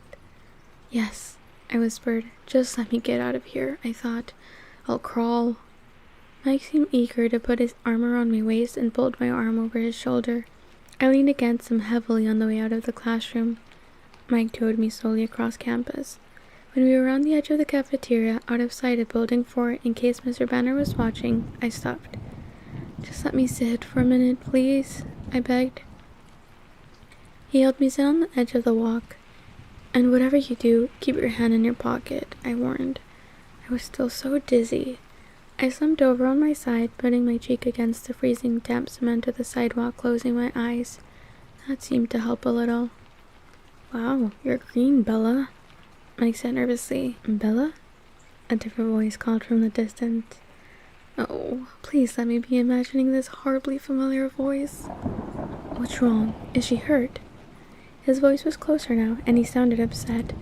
"Yes," I whispered. "Just let me get out of here," I thought. "I'll crawl." Mike seemed eager to put his arm around my waist and pulled my arm over his shoulder. I leaned against him heavily on the way out of the classroom. Mike towed me slowly across campus. When we were on the edge of the cafeteria, out of sight of Building 4, in case Mr. Banner was watching, I stopped. "Just let me sit for a minute, please," I begged. He helped me sit on the edge of the walk. "And whatever you do, keep your hand in your pocket," I warned. I was still so dizzy. I slumped over on my side, putting my cheek against the freezing damp cement of the sidewalk, closing my eyes. That seemed to help a little. "Wow, you're green, Bella," Mike said nervously. "Bella?" A different voice called from the distance. Oh, please let me be imagining this horribly familiar voice. "What's wrong? Is she hurt?" His voice was closer now, and he sounded upset.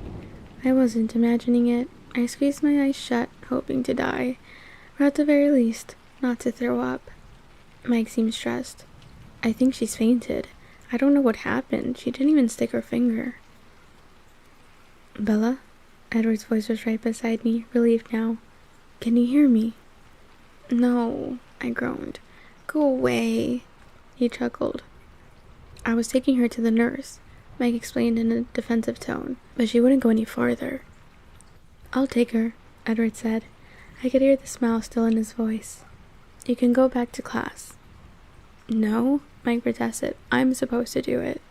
I wasn't imagining it. I squeezed my eyes shut, hoping to die, or at the very least, not to throw up. Mike seemed stressed. "I think she's fainted. I don't know what happened. She didn't even stick her finger." "Bella?" Edward's voice was right beside me, relieved now. "Can you hear me?" "No," I groaned. "Go away." He chuckled. "I was taking her to the nurse," Mike explained in a defensive tone, "but she wouldn't go any farther." "I'll take her," Edward said. I could hear the smile still in his voice. "You can go back to class." "No," Mike protested. "I'm supposed to do it."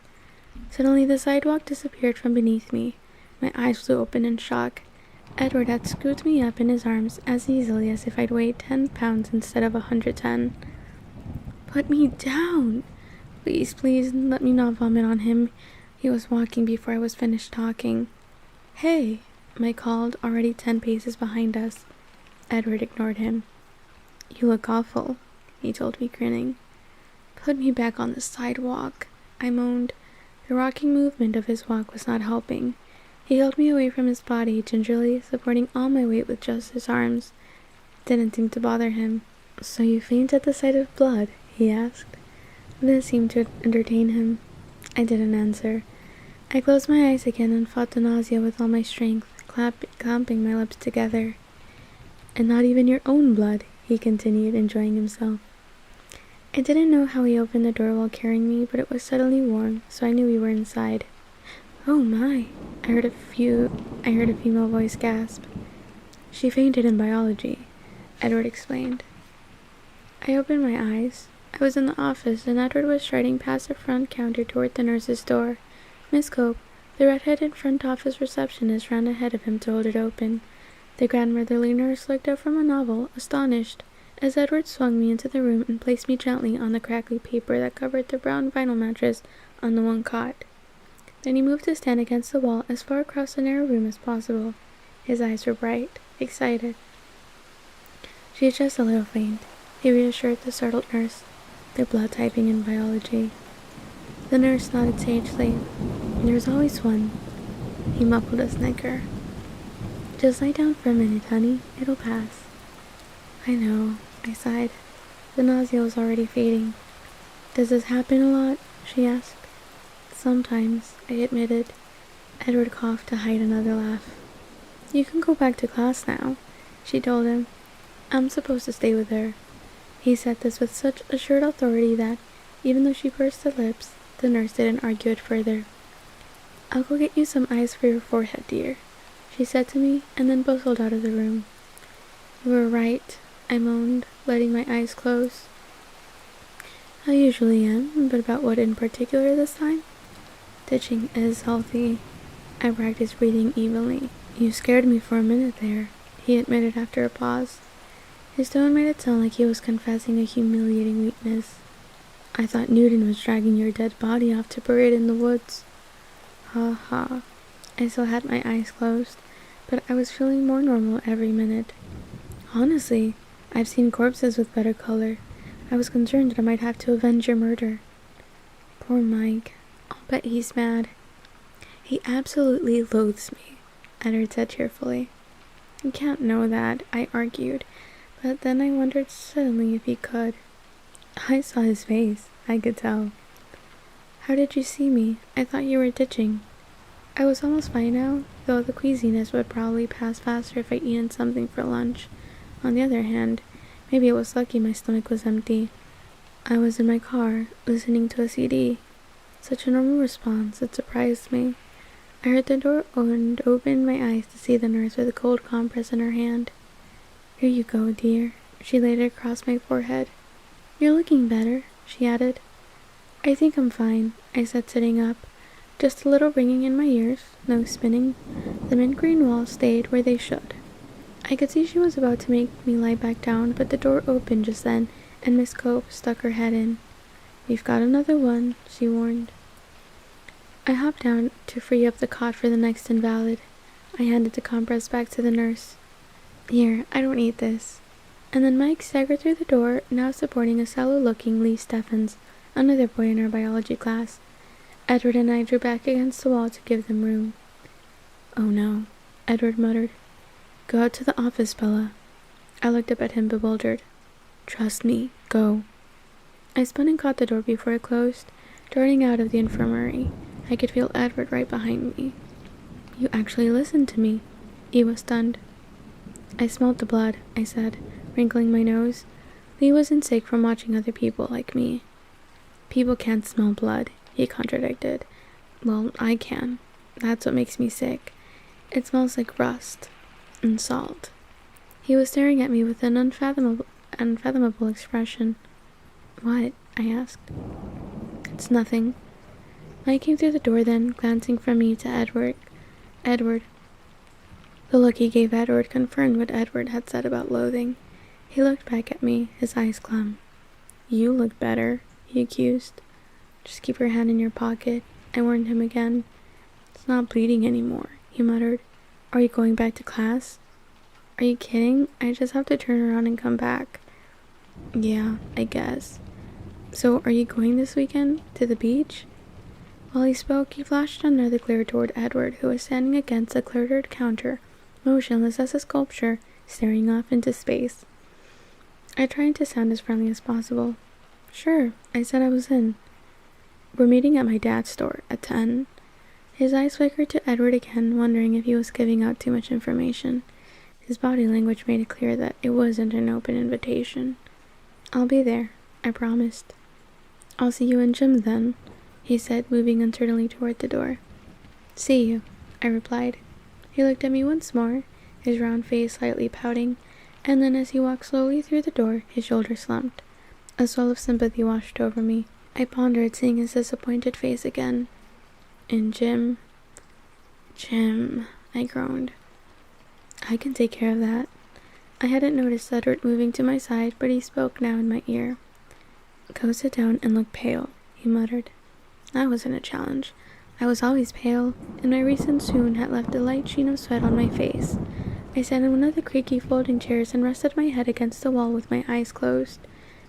Suddenly the sidewalk disappeared from beneath me. My eyes flew open in shock. Edward had scooped me up in his arms as easily as if I'd weighed 10 pounds instead of 110. "Put me down! Please, please, let me not vomit on him." He was walking before I was finished talking. "Hey," Mike called, already 10 paces behind us. Edward ignored him. "You look awful," he told me, grinning. "Put me back on the sidewalk," I moaned. The rocking movement of his walk was not helping. He held me away from his body, gingerly, supporting all my weight with just his arms. It didn't seem to bother him. "So you faint at the sight of blood?" he asked. This seemed to entertain him. I didn't answer. I closed my eyes again and fought the nausea with all my strength, clamping my lips together. "And not even your own blood," he continued, enjoying himself. I didn't know how he opened the door while carrying me, but it was suddenly warm, so I knew we were inside. "Oh my," I heard a female voice gasp. "She fainted in biology," Edward explained. I opened my eyes. I was in the office, and Edward was striding past the front counter toward the nurse's door. Miss Cope, the red-headed front office receptionist, ran ahead of him to hold it open. The grandmotherly nurse looked up from a novel, astonished, as Edward swung me into the room and placed me gently on the crackly paper that covered the brown vinyl mattress on the one cot. Then he moved to stand against the wall as far across the narrow room as possible. His eyes were bright, excited. "She's just a little faint," he reassured the startled nurse. "They're blood typing in biology." The nurse nodded sagely. "There's always one." He muffled a snicker. "Just lie down for a minute, honey. It'll pass." "I know," I sighed. The nausea was already fading. "Does this happen a lot?" she asked. "Sometimes," I admitted. Edward coughed to hide another laugh. "You can go back to class now," she told him. "I'm supposed to stay with her." He said this with such assured authority that, even though she pursed her lips, the nurse didn't argue it further. "I'll go get you some ice for your forehead, dear," she said to me, and then bustled out of the room. "You were right," I moaned, letting my eyes close. "I usually am, but about what in particular this time?" "Ditching is healthy." I practiced breathing evenly. "You scared me for a minute there," he admitted after a pause. His tone made it sound like he was confessing a humiliating weakness. "I thought Newton was dragging your dead body off to bury it in the woods." Ha ha. I still had my eyes closed, but I was feeling more normal every minute. "Honestly, I've seen corpses with better color. I was concerned that I might have to avenge your murder." "Poor Mike. I'll bet he's mad." "He absolutely loathes me," Edward said cheerfully. "You can't know that," I argued, but then I wondered suddenly if he could. I saw his face. I could tell. "How did you see me? I thought you were ditching." I was almost fine now, though the queasiness would probably pass faster if I'd eaten something for lunch. On the other hand, maybe it was lucky my stomach was empty. I was in my car, listening to a CD. Such a normal response, it surprised me. I heard the door and opened my eyes to see the nurse with a cold compress in her hand. "Here you go, dear." She laid it across my forehead. "You're looking better," she added. "I think I'm fine," I said, sitting up. Just a little ringing in my ears, no spinning. The mint green walls stayed where they should. I could see she was about to make me lie back down, but the door opened just then, and Miss Cope stuck her head in. "We've got another one," she warned. I hopped down to free up the cot for the next invalid. I handed the compress back to the nurse. "Here, I don't need this." And then Mike staggered through the door, now supporting a sallow-looking Lee Steffens, another boy in our biology class. Edward and I drew back against the wall to give them room. "Oh no," Edward muttered. "Go out to the office, Bella." I looked up at him, bewildered. "Trust me, go." I spun and caught the door before it closed, darting out of the infirmary. I could feel Edward right behind me. "You actually listened to me." He was stunned. "I smelled the blood," I said, wrinkling my nose. Lee wasn't sick from watching other people like me. "People can't smell blood," he contradicted. "Well, I can. That's what makes me sick. It smells like rust and salt." He was staring at me with an unfathomable expression. "What?" I asked. "It's nothing." Mike came through the door then, glancing from me to Edward. The look he gave Edward confirmed what Edward had said about loathing. He looked back at me, his eyes glum. "You look better," he accused. "Just keep your hand in your pocket," I warned him again. "It's not bleeding anymore," he muttered. Are you going back to class? Are you kidding? I just have to turn around and come back. Yeah, I guess. So, are you going this weekend? To the beach? While he spoke, he flashed another glare toward Edward, who was standing against a cluttered counter, motionless as a sculpture, staring off into space. I tried to sound as friendly as possible. Sure, I said I was in. We're meeting at my dad's store at 10. His eyes flickered to Edward again, wondering if he was giving out too much information. His body language made it clear that it wasn't an open invitation. I'll be there, I promised. I'll see you in gym then, he said, moving uncertainly toward the door. See you, I replied. He looked at me once more, his round face slightly pouting, and then as he walked slowly through the door, his shoulders slumped. A swell of sympathy washed over me. I pondered seeing his disappointed face again. In gym, I groaned. I can take care of that. I hadn't noticed Edward moving to my side, but he spoke now in my ear. Go sit down and look pale, he muttered. That wasn't a challenge. I was always pale, and my recent swoon had left a light sheen of sweat on my face. I sat in one of the creaky folding chairs and rested my head against the wall with my eyes closed.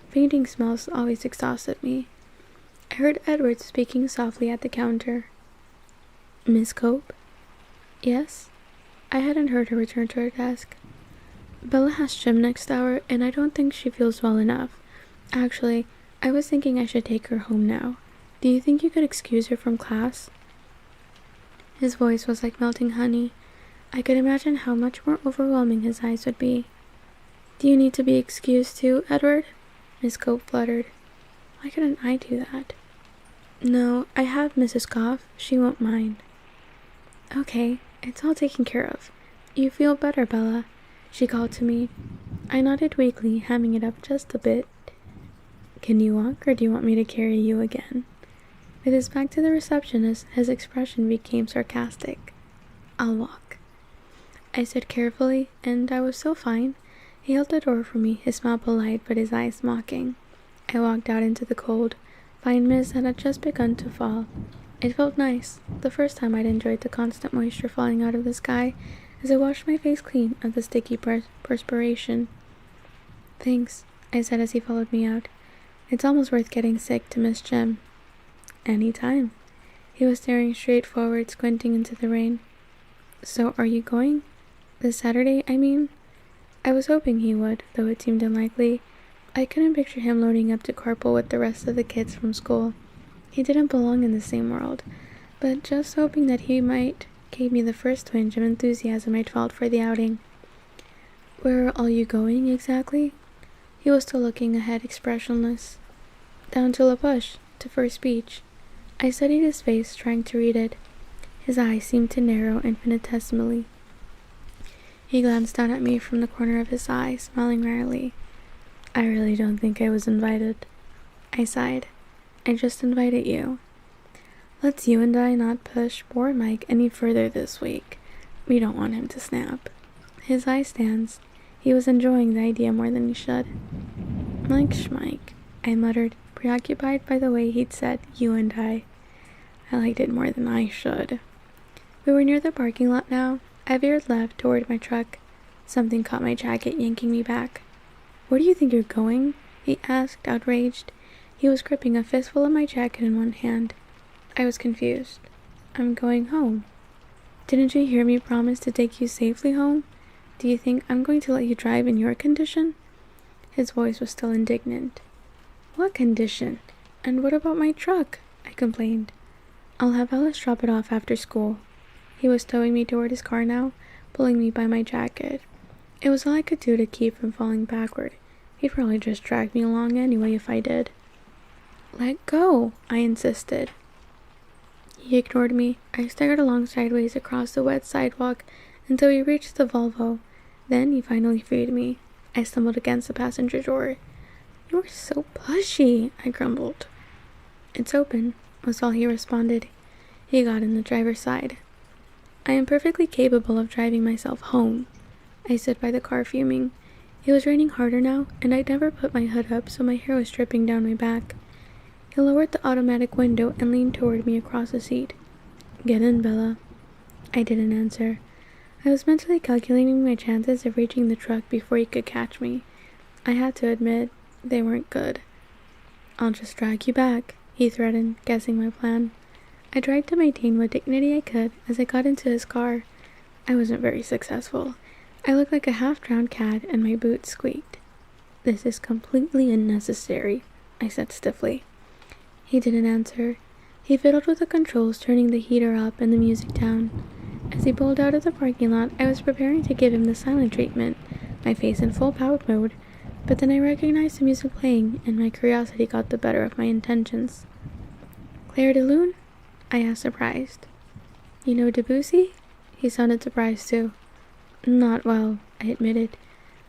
Fainting smells always exhausted me. I heard Edward speaking softly at the counter. Miss Cope? Yes? I hadn't heard her return to her desk. Bella has gym next hour, and I don't think she feels well enough. Actually, I was thinking I should take her home now. Do you think you could excuse her from class? His voice was like melting honey. I could imagine how much more overwhelming his eyes would be. Do you need to be excused too, Edward? Miss Cope fluttered. Why couldn't I do that? No, I have Mrs. Goff. She won't mind. Okay, it's all taken care of. You feel better, Bella, she called to me. I nodded weakly, hamming it up just a bit. Can you walk, or do you want me to carry you again? With his back to the receptionist, his expression became sarcastic. I'll walk, I said carefully, and I was so fine. He held the door for me, his smile polite but his eyes mocking. I walked out into the cold, fine mist that had just begun to fall. It felt nice, the first time I'd enjoyed the constant moisture falling out of the sky as I washed my face clean of the sticky perspiration. Thanks, I said as he followed me out. It's almost worth getting sick to miss Jim. Any time. He was staring straight forward, squinting into the rain. So are you going? This Saturday, I mean? I was hoping he would, though it seemed unlikely. I couldn't picture him loading up to carpool with the rest of the kids from school. He didn't belong in the same world, but just hoping that he might gave me the first twinge of enthusiasm I'd felt for the outing. Where are all you going, exactly? He was still looking ahead, expressionless. Down to La Push, to First Beach. I studied his face, trying to read it. His eyes seemed to narrow infinitesimally. He glanced down at me from the corner of his eye, smiling wryly. I really don't think I was invited. I sighed. I just invited you. Let's you and I not push poor Mike any further this week. We don't want him to snap. His eyes danced. He was enjoying the idea more than he should. Mike schmike, I muttered, preoccupied by the way he'd said you and I. I liked it more than I should. We were near the parking lot now. I veered left toward my truck. Something caught my jacket, yanking me back. Where do you think you're going? He asked, outraged. He was gripping a fistful of my jacket in one hand. I was confused. I'm going home. Didn't you hear me promise to take you safely home? Do you think I'm going to let you drive in your condition? His voice was still indignant. What condition? And what about my truck? I complained. I'll have Alice drop it off after school. He was towing me toward his car now, pulling me by my jacket. It was all I could do to keep from falling backward. He'd probably just drag me along anyway if I did. Let go, I insisted. He ignored me. I staggered along sideways across the wet sidewalk until we reached the Volvo. Then he finally freed me. I stumbled against the passenger door. You're so pushy, I grumbled. It's open, was all he responded. He got in the driver's side. I am perfectly capable of driving myself home. I stood by the car fuming. It was raining harder now, and I'd never put my hood up, so my hair was dripping down my back. He lowered the automatic window and leaned toward me across the seat. Get in, Bella. I didn't answer. I was mentally calculating my chances of reaching the truck before he could catch me. I had to admit, they weren't good. "I'll just drag you back," he threatened, guessing my plan. I tried to maintain what dignity I could as I got into his car. I wasn't very successful. I looked like a half-drowned cat and my boots squeaked. "This is completely unnecessary," I said stiffly. He didn't answer. He fiddled with the controls, turning the heater up and the music down. As he pulled out of the parking lot, I was preparing to give him the silent treatment, my face in full pout mode, but then I recognized the music playing, and my curiosity got the better of my intentions. "Claire de Lune?" I asked, surprised. "You know Debussy?" He sounded surprised too. "Not well," I admitted.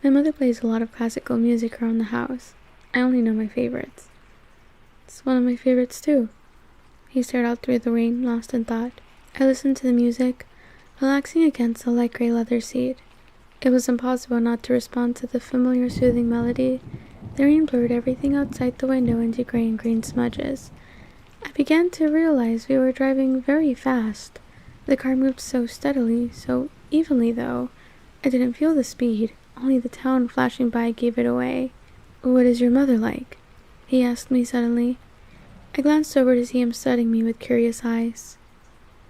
"My mother plays a lot of classical music around the house. I only know my favorites." "It's one of my favorites too." He stared out through the rain, lost in thought. I listened to the music, relaxing against the light gray leather seat. It was impossible not to respond to the familiar soothing melody. The rain blurred everything outside the window into gray and green smudges. I began to realize we were driving very fast. The car moved so steadily, so evenly though. I didn't feel the speed, only the town flashing by gave it away. "What is your mother like?" he asked me suddenly. I glanced over to see him studying me with curious eyes.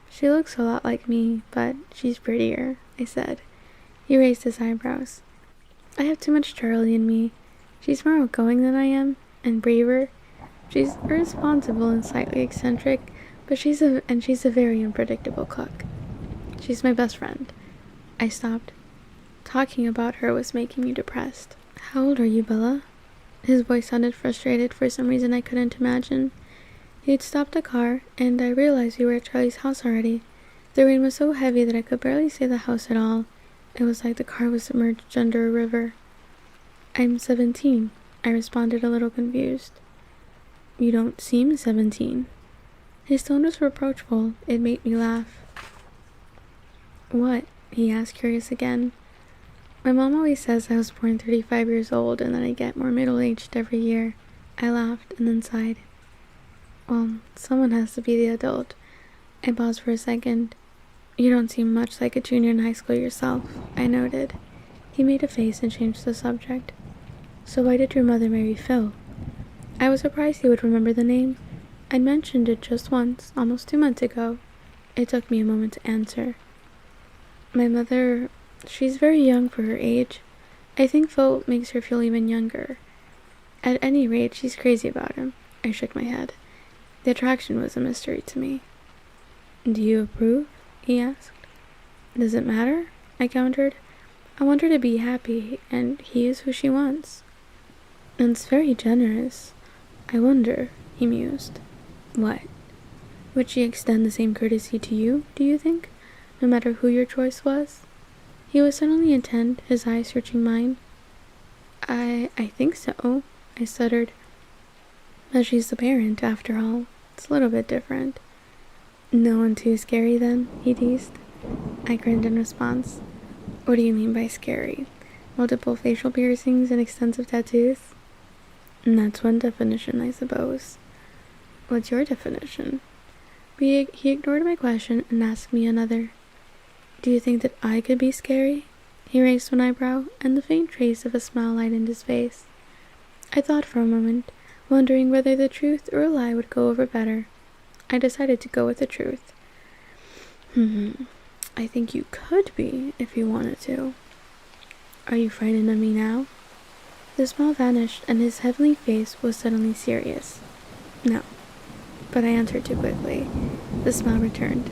"She looks a lot like me, but she's prettier," I said. He raised his eyebrows. "I have too much Charlie in me. She's more outgoing than I am, and braver. She's irresponsible and slightly eccentric, but she's a very unpredictable cook. She's my best friend." I stopped. Talking about her was making me depressed. "How old are you, Bella?" His voice sounded frustrated for some reason I couldn't imagine. He'd stopped the car, and I realized we were at Charlie's house already. The rain was so heavy that I could barely see the house at all. It was like the car was submerged under a river. "I'm 17, I responded, a little confused. "You don't seem 17. His tone was reproachful. It made me laugh. "What?" he asked, curious again. "My mom always says I was born 35 years old and that I get more middle-aged every year." I laughed and then sighed. "Well, someone has to be the adult." I paused for a second. "You don't seem much like a junior in high school yourself," I noted. He made a face and changed the subject. "So why did your mother marry Phil?" I was surprised he would remember the name. I'd mentioned it just once, almost 2 months ago. It took me a moment to answer. "My mother, she's very young for her age. I think Phil makes her feel even younger. At any rate, she's crazy about him." I shook my head. The attraction was a mystery to me. "Do you approve?" he asked. "Does it matter?" I countered. "I want her to be happy, and he is who she wants." "It's very generous. I wonder," he mused. "What? Would she extend the same courtesy to you, do you think, no matter who your choice was?" He was suddenly intent, his eyes searching mine. I think so," I stuttered. "But she's the parent, after all. It's a little bit different." "No one too scary, then?" he teased. I grinned in response. "What do you mean by scary? Multiple facial piercings and extensive tattoos?" "And that's one definition, I suppose." "What's your definition?" He ignored my question and asked me another. "Do you think that I could be scary?" He raised one eyebrow, and the faint trace of a smile lightened his face. I thought for a moment, wondering whether the truth or a lie would go over better. I decided to go with the truth. "I think you could be, if you wanted to." "Are you frightened of me now?" The smile vanished, and his heavenly face was suddenly serious. "No." But I answered too quickly. The smile returned.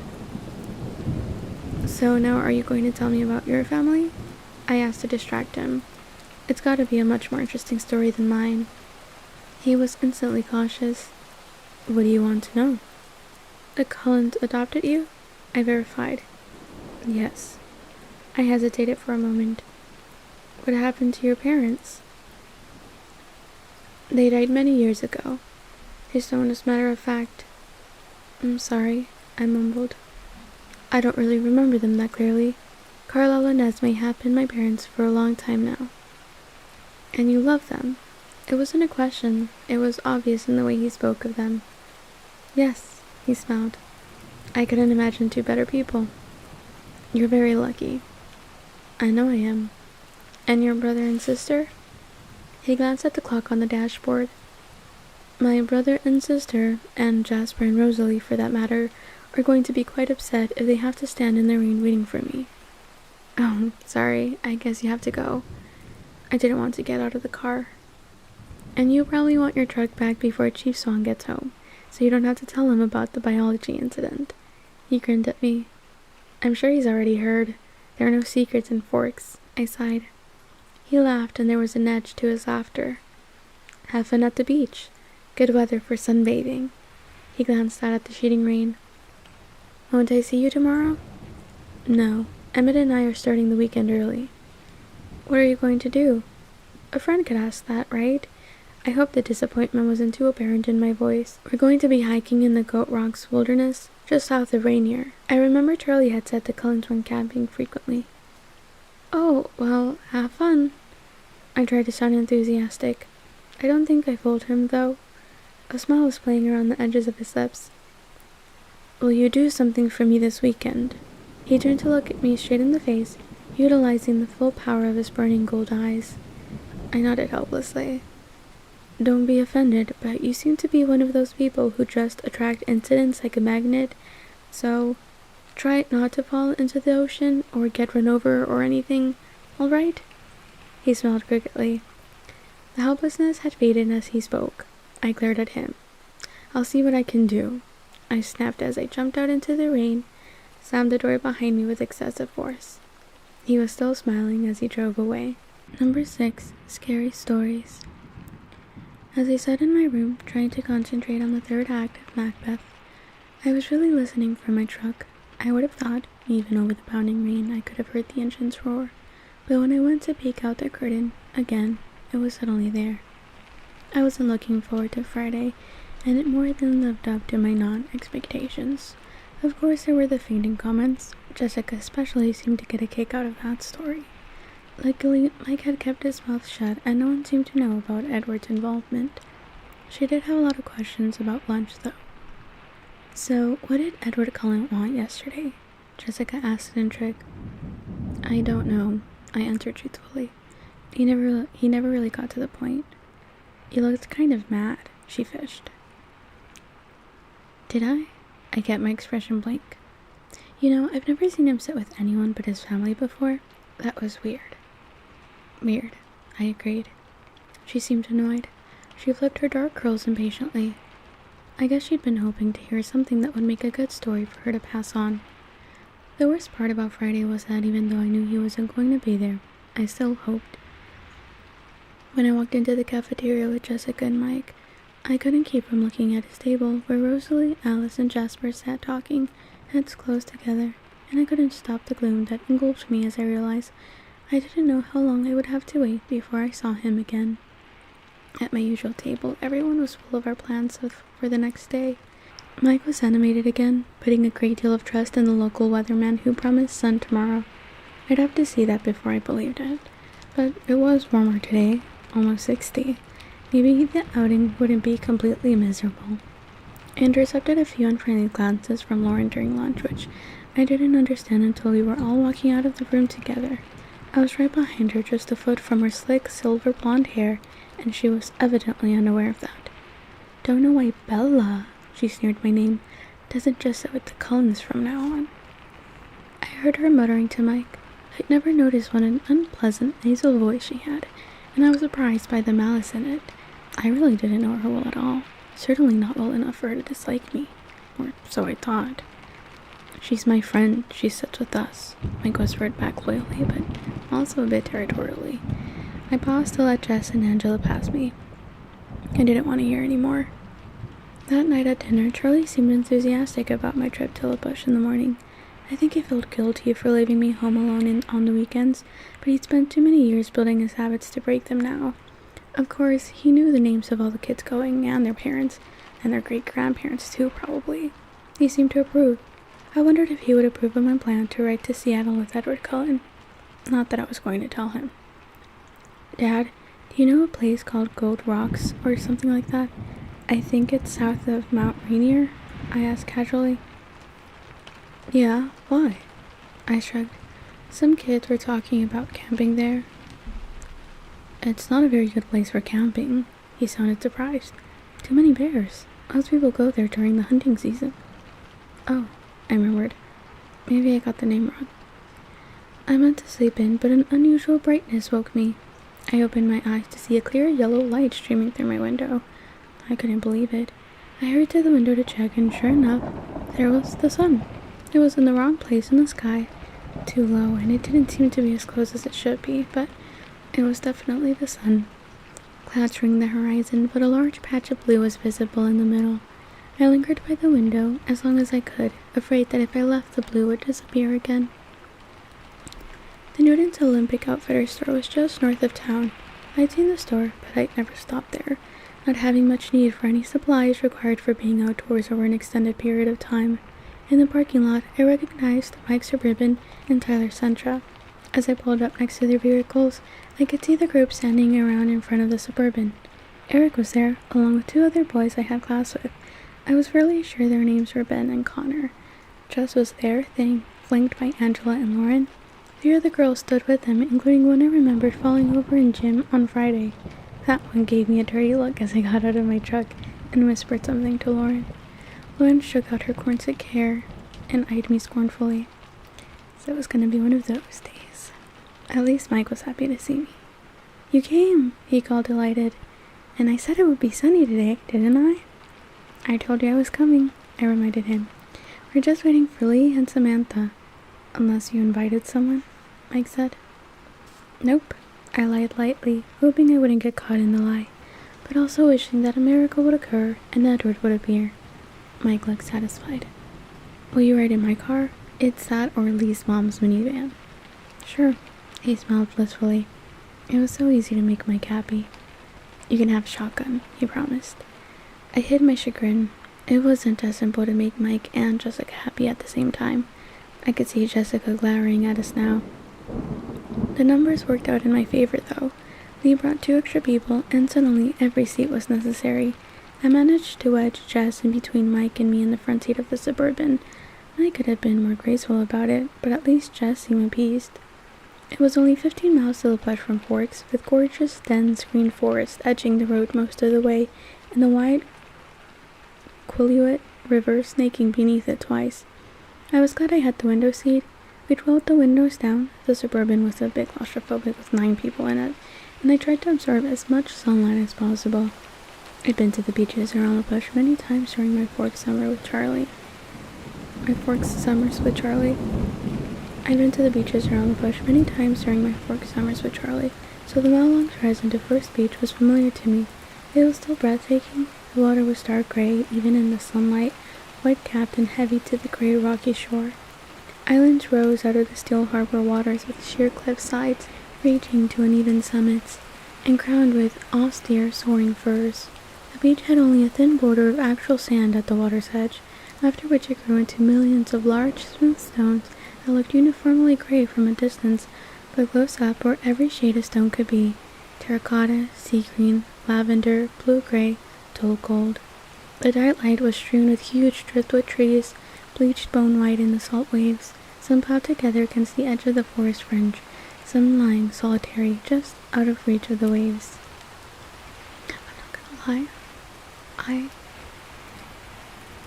"So now are you going to tell me about your family?" I asked to distract him. "It's got to be a much more interesting story than mine." He was instantly cautious. "What do you want to know?" "The Cullens adopted you?" I verified. "Yes." I hesitated for a moment. "What happened to your parents?" "They died many years ago." His tone was matter of fact. "I'm sorry," I mumbled. "I don't really remember them that clearly. Carlisle and Esme have been my parents for a long time now." "And you love them?" It wasn't a question. It was obvious in the way he spoke of them. "Yes," he smiled. "I couldn't imagine two better people." "You're very lucky." I know I am. And your brother and sister? He glanced at the clock on the dashboard. My brother and sister, and Jasper and Rosalie for that matter, are going to be quite upset if they have to stand in the rain waiting for me. Oh, sorry, I guess you have to go. I didn't want to get out of the car. And you probably want your truck back before Chief Swan gets home, so you don't have to tell him about the biology incident. He grinned at me. I'm sure he's already heard. There are no secrets in Forks, I sighed. He laughed, and there was an edge to his laughter. Have fun at the beach. Good weather for sunbathing. He glanced out at the sheeting rain. Won't I see you tomorrow? No. Emmett and I are starting the weekend early. What are you going to do? A friend could ask that, right? I hope the disappointment wasn't too apparent in my voice. We're going to be hiking in the Goat Rocks Wilderness, just south of Rainier. I remember Charlie had said the Cullens went camping frequently. Oh, well, have fun. I tried to sound enthusiastic. I don't think I fooled him, though. A smile was playing around the edges of his lips. Will you do something for me this weekend? He turned to look at me straight in the face, utilizing the full power of his burning gold eyes. I nodded helplessly. Don't be offended, but you seem to be one of those people who just attract incidents like a magnet, so try not to fall into the ocean or get run over or anything, all right? He smiled crookedly. The helplessness had faded as he spoke. I glared at him. I'll see what I can do. I snapped as I jumped out into the rain, slammed the door behind me with excessive force. He was still smiling as he drove away. Number 6. Scary Stories. As I sat in my room, trying to concentrate on the third act of Macbeth, I was really listening for my truck. I would have thought, even over the pounding rain, I could have heard the engines roar, but when I went to peek out the curtain, again, it was suddenly there. I wasn't looking forward to Friday, and it more than lived up to my non-expectations. Of course, there were the fainting comments. Jessica especially seemed to get a kick out of that story. Luckily, Mike had kept his mouth shut, and no one seemed to know about Edward's involvement. She did have a lot of questions about lunch, though. So, what did Edward Cullen want yesterday? Jessica asked in trick. I don't know, I answered truthfully. He never really got to the point. He looked kind of mad, she fished. Did I? I kept my expression blank. You know, I've never seen him sit with anyone but his family before. That was weird. Weird, I agreed. She seemed annoyed. She flipped her dark curls impatiently. I guess she'd been hoping to hear something that would make a good story for her to pass on. The worst part about Friday was that even though I knew he wasn't going to be there, I still hoped. When I walked into the cafeteria with Jessica and Mike, I couldn't keep from looking at his table where Rosalie, Alice, and Jasper sat talking, heads close together, and I couldn't stop the gloom that engulfed me as I realized I didn't know how long I would have to wait before I saw him again. At my usual table, everyone was full of our plans for the next day. Mike was animated again, putting a great deal of trust in the local weatherman who promised sun tomorrow. I'd have to see that before I believed it. But it was warmer today, almost 60. Maybe the outing wouldn't be completely miserable. I intercepted a few unfriendly glances from Lauren during lunch, which I didn't understand until we were all walking out of the room together. I was right behind her, just a foot from her slick, silver blonde hair, and she was evidently unaware of that. Don't know why Bella, she sneered my name, doesn't just sit with the Cullens from now on. I heard her muttering to Mike. I'd never noticed what an unpleasant nasal voice she had, and I was surprised by the malice in it. I really didn't know her well at all, certainly not well enough for her to dislike me, or so I thought. She's my friend, she sits with us, Mike whispered back loyally, but also a bit territorially. I paused to let Jess and Angela pass me. I didn't want to hear any more. That night at dinner, Charlie seemed enthusiastic about my trip to La Bush in the morning. I think he felt guilty for leaving me home alone on the weekends, but he'd spent too many years building his habits to break them now. Of course, he knew the names of all the kids going, and their parents, and their great-grandparents too, probably. He seemed to approve. I wondered if he would approve of my plan to ride to Seattle with Edward Cullen. Not that I was going to tell him. Dad, do you know a place called Gold Rocks, or something like that? I think it's south of Mount Rainier, I asked casually. Yeah, why? I shrugged. Some kids were talking about camping there. It's not a very good place for camping. He sounded surprised. Too many bears. Most people go there during the hunting season. Oh, I murmured. Maybe I got the name wrong. I meant to sleep in, but an unusual brightness woke me. I opened my eyes to see a clear yellow light streaming through my window. I couldn't believe it. I hurried to the window to check, and sure enough, there was the sun. It was in the wrong place in the sky, too low, and it didn't seem to be as close as it should be, but it was definitely the sun. Clouds ringed the horizon, but a large patch of blue was visible in the middle. I lingered by the window as long as I could, afraid that if I left the blue would disappear again. The Newton's Olympic Outfitters store was just north of town. I'd seen the store, but I'd never stopped there, not having much need for any supplies required for being outdoors over an extended period of time. In the parking lot, I recognized Mike Suburban and Tyler Sentra. As I pulled up next to their vehicles, I could see the group standing around in front of the Suburban. Eric was there, along with 2 other boys I had class with. I was fairly sure their names were Ben and Connor. Jess was there, flanked by Angela and Lauren. 3 of the girls stood with them, including one I remembered falling over in gym on Friday. That one gave me a dirty look as I got out of my truck and whispered something to Lauren. Lauren shook out her cornset hair and eyed me scornfully. So it was going to be one of those days. At least Mike was happy to see me. "You came," he called, delighted. "And I said it would be sunny today, didn't I?" "I told you I was coming," I reminded him. "We're just waiting for Lee and Samantha." "Unless you invited someone," Mike said. "Nope," I lied lightly, hoping I wouldn't get caught in the lie, but also wishing that a miracle would occur and Edward would appear. Mike looked satisfied. "Will you ride in my car? It's that or Lee's mom's minivan." "Sure," he smiled blissfully. It was so easy to make Mike happy. "You can have a shotgun," he promised. I hid my chagrin. It wasn't as simple to make Mike and Jessica happy at the same time. I could see Jessica glowering at us now. The numbers worked out in my favor, though. Lee brought 2 extra people, and suddenly every seat was necessary. I managed to wedge Jess in between Mike and me in the front seat of the Suburban. I could have been more graceful about it, but at least Jess seemed appeased. It was only 15 miles to the butt from Forks, with gorgeous, dense green forest edging the road most of the way, and the wide Quileute River snaking beneath it twice. I was glad I had the window seat. We'd rolled the windows down. The Suburban was a bit claustrophobic with 9 people in it, and I tried to absorb as much sunlight as possible. I'd been to the beaches around the bush many times during my Forks summers with Charlie. I'd been to the beaches around the bush many times during my Forks summers with Charlie, so the mile-long drive into First Beach was familiar to me. It was still breathtaking. The water was dark gray, even in the sunlight, white-capped and heavy to the gray rocky shore. Islands rose out of the still harbor waters with sheer cliff sides, reaching to uneven summits, and crowned with austere, soaring firs. The beach had only a thin border of actual sand at the water's edge, after which it grew into millions of large, smooth stones that looked uniformly gray from a distance, but close up were every shade a stone could be: terracotta, sea green, lavender, blue-gray, dull gold. The daylight was strewn with huge driftwood trees, bleached bone-white in the salt waves, some piled together against the edge of the forest fringe, some lying solitary just out of reach of the waves. I'm not gonna lie,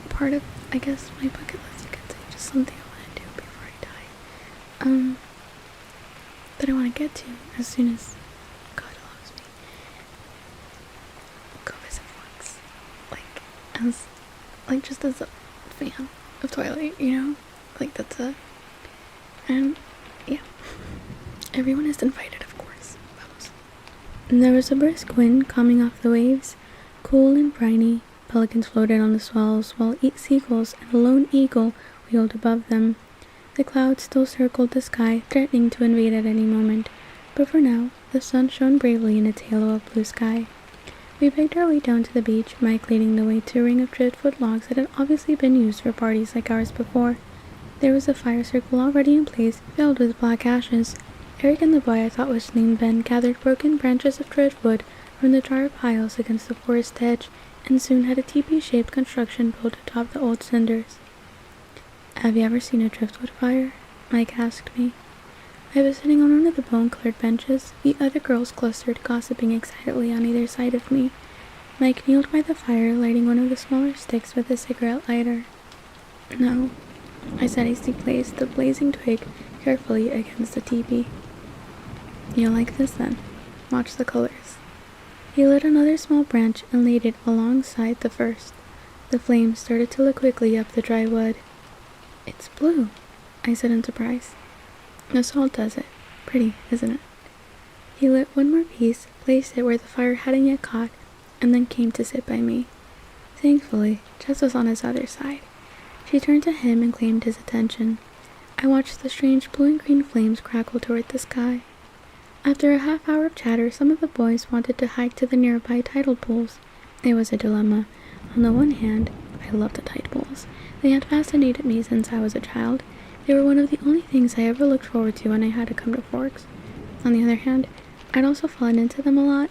part of, I guess, my bucket list, you could say, just something I want to do before I die, that I want to get to as soon as God allows me. Go visit Fox, just as a fan of Twilight, you know, and yeah, everyone is invited, of course. And there was a brisk wind coming off the waves, cool and briny. Pelicans floated on the swells, while seagulls and a lone eagle wheeled above them. The clouds still circled the sky, threatening to invade at any moment, but for now, the sun shone bravely in its halo of blue sky. We picked our way down to the beach, Mike leading the way to a ring of driftwood logs that had obviously been used for parties like ours before. There was a fire circle already in place, filled with black ashes. Eric and the boy I thought was named Ben gathered broken branches of driftwood from the drier piles against the forest edge, and soon had a teepee-shaped construction built atop the old cinders. "Have you ever seen a driftwood fire?" Mike asked me. I was sitting on one of the bone-colored benches, the other girls clustered, gossiping excitedly on either side of me. Mike kneeled by the fire, lighting one of the smaller sticks with a cigarette lighter. "No," I said as he placed the blazing twig carefully against the teepee. "You like this then? Watch the colors." He lit another small branch and laid it alongside the first. The flames started to look quickly up the dry wood. "It's blue," I said in surprise. "The salt does it. Pretty, isn't it?" He lit one more piece, placed it where the fire hadn't yet caught, and then came to sit by me. Thankfully, Jess was on his other side. She turned to him and claimed his attention. I watched the strange blue and green flames crackle toward the sky. After a half-hour of chatter, some of the boys wanted to hike to the nearby tidal pools. It was a dilemma. On the one hand, I loved the tide pools. They had fascinated me since I was a child. They were one of the only things I ever looked forward to when I had to come to Forks. On the other hand, I'd also fallen into them a lot.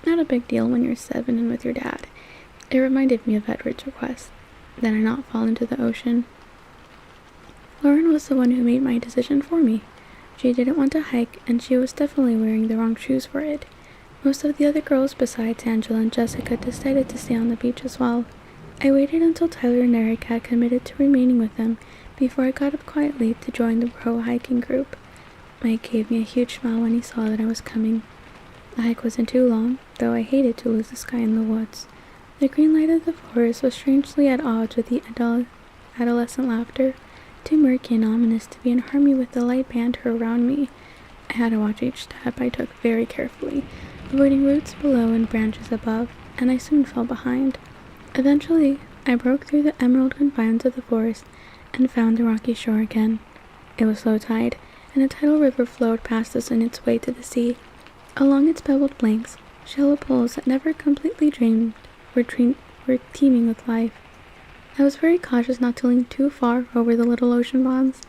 Not a big deal when you're 7 and with your dad. It reminded me of Edward's request that I not fall into the ocean. Lauren was the one who made my decision for me. She didn't want to hike, and she was definitely wearing the wrong shoes for it. Most of the other girls besides Angela and Jessica decided to stay on the beach as well. I waited until Tyler and Eric had committed to remaining with them before I got up quietly to join the pro hiking group. Mike gave me a huge smile when he saw that I was coming. The hike wasn't too long, though I hated to lose the sky in the woods. The green light of the forest was strangely at odds with the adolescent laughter, too murky and ominous to be in harmony with the light banter around me. I had to watch each step I took very carefully, avoiding roots below and branches above, and I soon fell behind. Eventually, I broke through the emerald confines of the forest and found the rocky shore again. It was low tide, and a tidal river flowed past us on its way to the sea. Along its pebbled banks, shallow pools that never completely drained were teeming with life. I was very cautious not to lean too far over the little ocean bonds.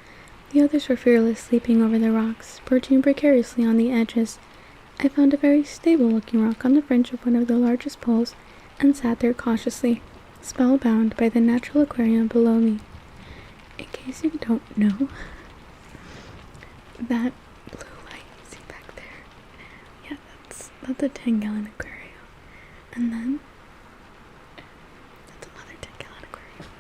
The others were fearless, sleeping over the rocks, perching precariously on the edges. I found a very stable-looking rock on the fringe of one of the largest pools and sat there cautiously, spellbound by the natural aquarium below me. In case you don't know, that blue light you see back there, yeah, that's a 10-gallon aquarium. And then that's another 10-gallon aquarium.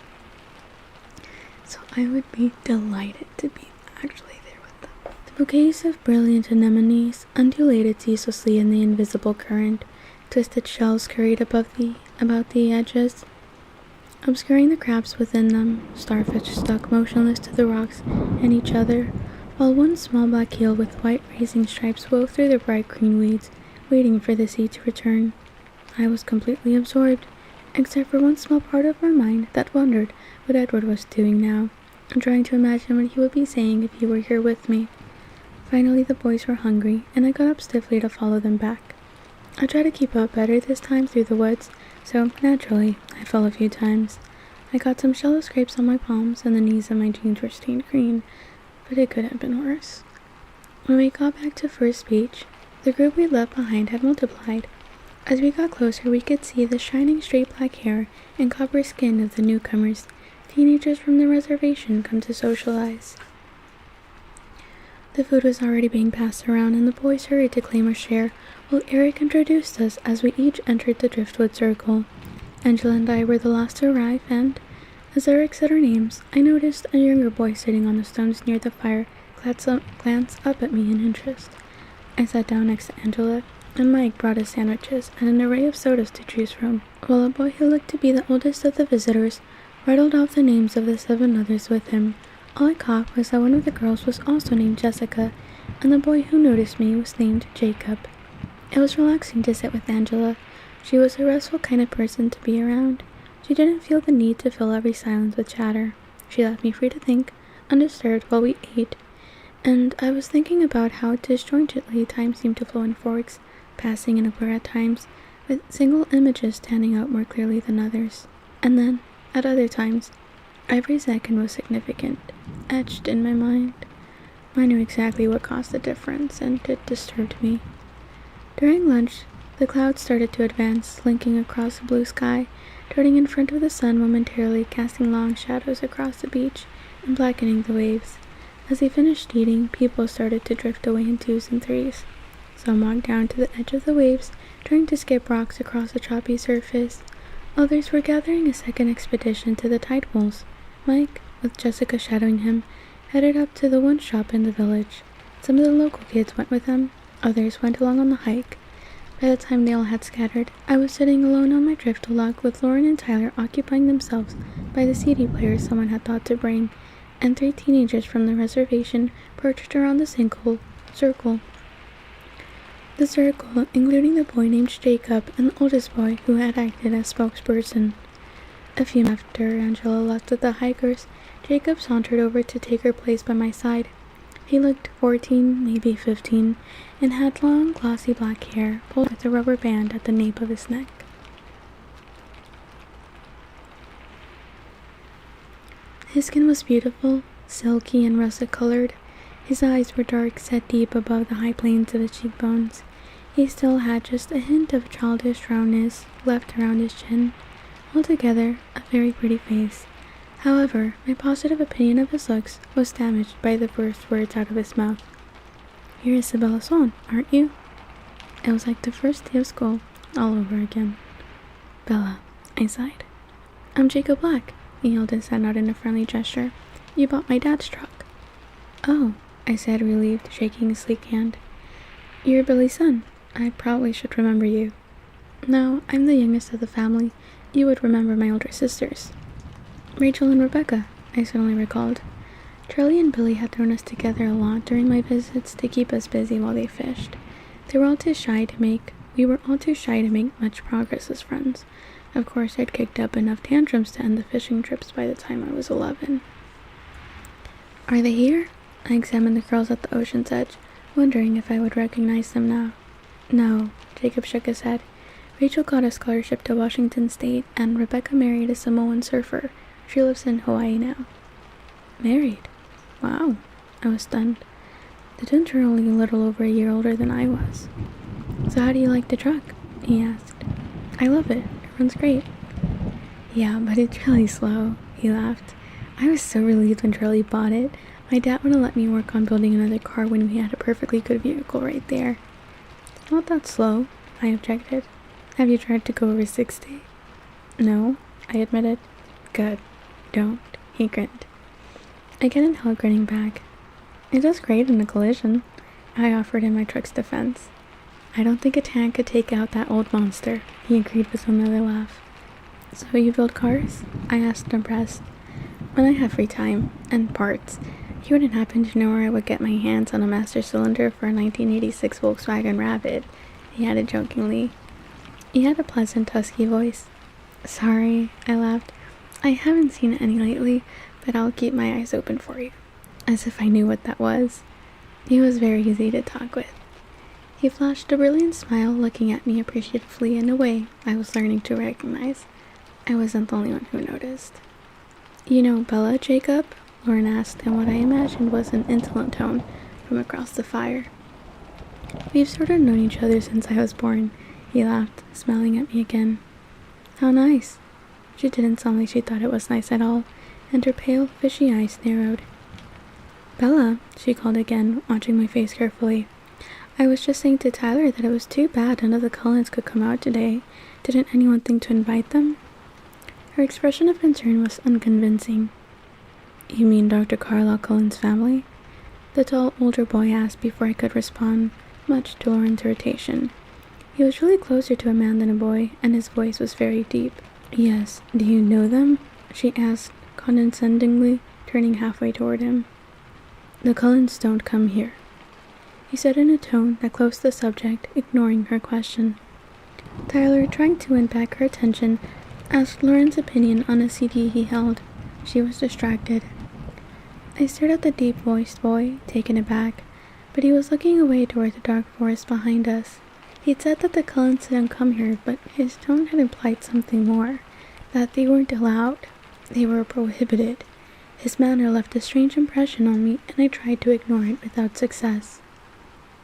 So I would be delighted to be actually there with them. The bouquets of brilliant anemones undulated ceaselessly in the invisible current. Twisted shells scurried about the edges, obscuring the crabs within them. Starfish stuck motionless to the rocks and each other, while one small black eel with white racing stripes wove through the bright green weeds, waiting for the sea to return. I was completely absorbed, except for one small part of my mind that wondered what Edward was doing now, and trying to imagine what he would be saying if he were here with me. Finally, the boys were hungry, and I got up stiffly to follow them back. I tried to keep up better this time through the woods, so naturally, I fell a few times. I got some shallow scrapes on my palms, and the knees of my jeans were stained green, but it could have been worse. When we got back to First Beach, the group we left behind had multiplied. As we got closer, we could see the shining straight black hair and copper skin of the newcomers, teenagers from the reservation come to socialize. The food was already being passed around, and the boys hurried to claim our share, while Eric introduced us as we each entered the driftwood circle. Angela and I were the last to arrive, and, as Eric said our names, I noticed a younger boy sitting on the stones near the fire glance up at me in interest. I sat down next to Angela, and Mike brought us sandwiches and an array of sodas to choose from, while a boy who looked to be the oldest of the visitors rattled off the names of the 7 others with him. All I caught was that one of the girls was also named Jessica, and the boy who noticed me was named Jacob. It was relaxing to sit with Angela. She was a restful kind of person to be around. She didn't feel the need to fill every silence with chatter. She left me free to think, undisturbed while we ate, and I was thinking about how disjointedly time seemed to flow in Forks, passing in a blur at times, with single images standing out more clearly than others. And then, at other times, every second was significant, etched in my mind. I knew exactly what caused the difference, and it disturbed me. During lunch, the clouds started to advance, slinking across the blue sky, darting in front of the sun momentarily, casting long shadows across the beach and blackening the waves. As he finished eating, people started to drift away in twos and threes. Some walked down to the edge of the waves, trying to skip rocks across the choppy surface. Others were gathering a second expedition to the tide pools. Mike, with Jessica shadowing him, headed up to the one shop in the village. Some of the local kids went with him. Others went along on the hike. By the time they all had scattered, I was sitting alone on my drift log with Lauren and Tyler occupying themselves by the CD player someone had thought to bring, and 3 teenagers from the reservation perched around the circle. The circle, including the boy named Jacob and the oldest boy who had acted as spokesperson. A few minutes after Angela left with the hikers, Jacob sauntered over to take her place by my side. He looked 14, maybe 15, and had long, glossy black hair pulled with a rubber band at the nape of his neck. His skin was beautiful, silky and russet-colored. His eyes were dark, set deep above the high planes of his cheekbones. He still had just a hint of childish roundness left around his chin. Altogether, a very pretty face. However, my positive opinion of his looks was damaged by the first words out of his mouth. "You're Isabella Swan, aren't you?" It was like the first day of school, all over again. "Bella," I sighed. "I'm Jacob Black," he held his hand out in a friendly gesture. "You bought my dad's truck." "Oh," I said, relieved, shaking his sleek hand. "You're Billy's son. I probably should remember you." "No, I'm the youngest of the family. You would remember my older sisters." "Rachel and Rebecca," I suddenly recalled. Charlie and Billy had thrown us together a lot during my visits to keep us busy while they fished. We were all too shy to make much progress as friends. Of course, I'd kicked up enough tantrums to end the fishing trips by the time I was 11. "Are they here?" I examined the girls at the ocean's edge, wondering if I would recognize them now. "No," Jacob shook his head. "Rachel got a scholarship to Washington State, and Rebecca married a Samoan surfer. She lives in Hawaii now." "Married? Wow." I was stunned. The twins were only a little over a year older than I was. "So how do you like the truck?" he asked. "I love it. It runs great." "Yeah, but it's really slow," he laughed. I was so relieved when Charlie bought it. My dad wouldn't let me work on building another car when we had a perfectly good vehicle right there. "It's not that slow," I objected. "Have you tried to go over 60? "No," I admitted. "Good. Don't," he grinned. I couldn't help grinning back. "It does great in a collision," I offered in my truck's defense. "I don't think a tank could take out that old monster," he agreed with another laugh. "So you build cars?" I asked, impressed. "When I have free time, and parts. You wouldn't happen to know where I would get my hands on a master cylinder for a 1986 Volkswagen Rabbit," he added jokingly. He had a pleasant, husky voice. "Sorry," I laughed. "I haven't seen any lately, but I'll keep my eyes open for you." As if I knew what that was. He was very easy to talk with. He flashed a brilliant smile, looking at me appreciatively in a way I was learning to recognize. I wasn't the only one who noticed. "You know Bella, Jacob?" Lauren asked in what I imagined was an insolent tone from across the fire. "We've sort of known each other since I was born," he laughed, smiling at me again. "How nice." She didn't sound like she thought it was nice at all, and her pale, fishy eyes narrowed. "Bella," she called again, watching my face carefully. "I was just saying to Tyler that it was too bad none of the Cullens could come out today. Didn't anyone think to invite them?" Her expression of concern was unconvincing. "You mean Dr. Carlisle Cullen's family?" the tall older boy asked before I could respond, much to Lauren's irritation. He was really closer to a man than a boy, and his voice was very deep. "Yes, do you know them?" she asked, condescendingly, turning halfway toward him. "The Cullens don't come here," he said in a tone that closed the subject, ignoring her question. Tyler, trying to win back her attention, asked Lauren's opinion on a CD he held. She was distracted. I stared at the deep-voiced boy, taken aback, but he was looking away toward the dark forest behind us. He'd said that the Cullens didn't come here, but his tone had implied something more, that they weren't allowed. They were prohibited. His manner left a strange impression on me, and I tried to ignore it without success.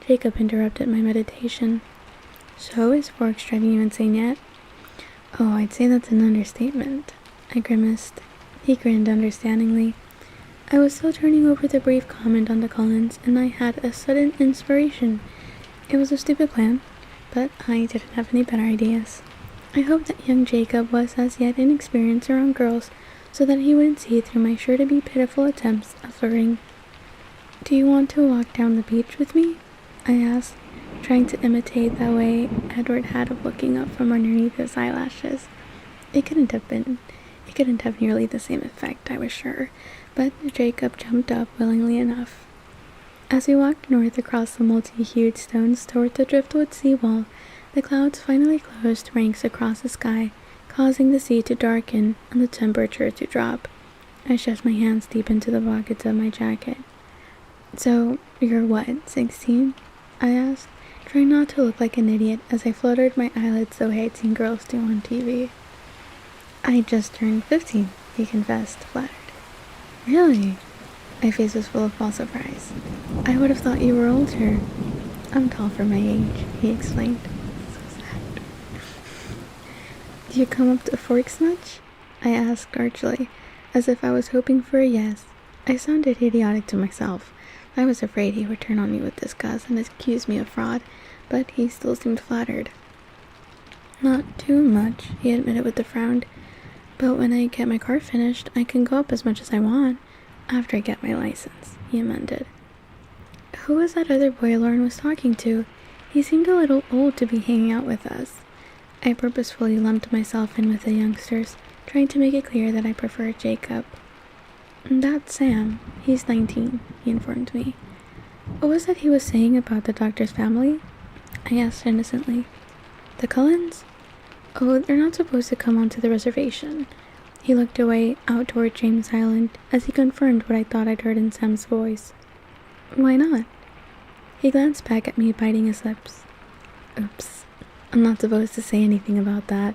Jacob interrupted my meditation. "So, is Forks driving you insane yet?" "Oh, I'd say that's an understatement," I grimaced. He grinned understandingly. I was still turning over the brief comment on the Cullens, and I had a sudden inspiration. It was a stupid plan, but I didn't have any better ideas. I hoped that young Jacob was as yet inexperienced around girls, so that he wouldn't see through my sure-to-be pitiful attempts at flirting. "Do you want to walk down the beach with me?" I asked, trying to imitate that way Edward had of looking up from underneath his eyelashes. It couldn't have nearly the same effect, I was sure, but Jacob jumped up willingly enough. As we walked north across the multi-hued stones toward the driftwood seawall, the clouds finally closed ranks across the sky, causing the sea to darken and the temperature to drop. I shoved my hands deep into the pockets of my jacket. "So, you're what, 16? I asked, trying not to look like an idiot as I fluttered my eyelids the way I'd seen girls do on TV. "I just turned 15, he confessed, flattered. "Really?" My face was full of false surprise. "I would have thought you were older." "I'm tall for my age," he explained. So sad. "Do you come up to Forks much?" I asked archly, as if I was hoping for a yes. I sounded idiotic to myself. I was afraid he would turn on me with disgust and accuse me of fraud, but he still seemed flattered. "Not too much," he admitted with a frown. "But when I get my car finished, I can go up as much as I want. After I get my license," he amended. Who was that other boy Lauren was talking to? He seemed a little old to be hanging out with us. I purposefully lumped myself in with the youngsters, trying to make it clear that I preferred Jacob. "That's Sam. He's 19, he informed me. "What was that he was saying about the doctor's family?" I asked innocently. "The Cullens? Oh, they're not supposed to come onto the reservation." He looked away out toward James Island as he confirmed what I thought I'd heard in Sam's voice. "Why not?" He glanced back at me, biting his lips. "Oops. I'm not supposed to say anything about that."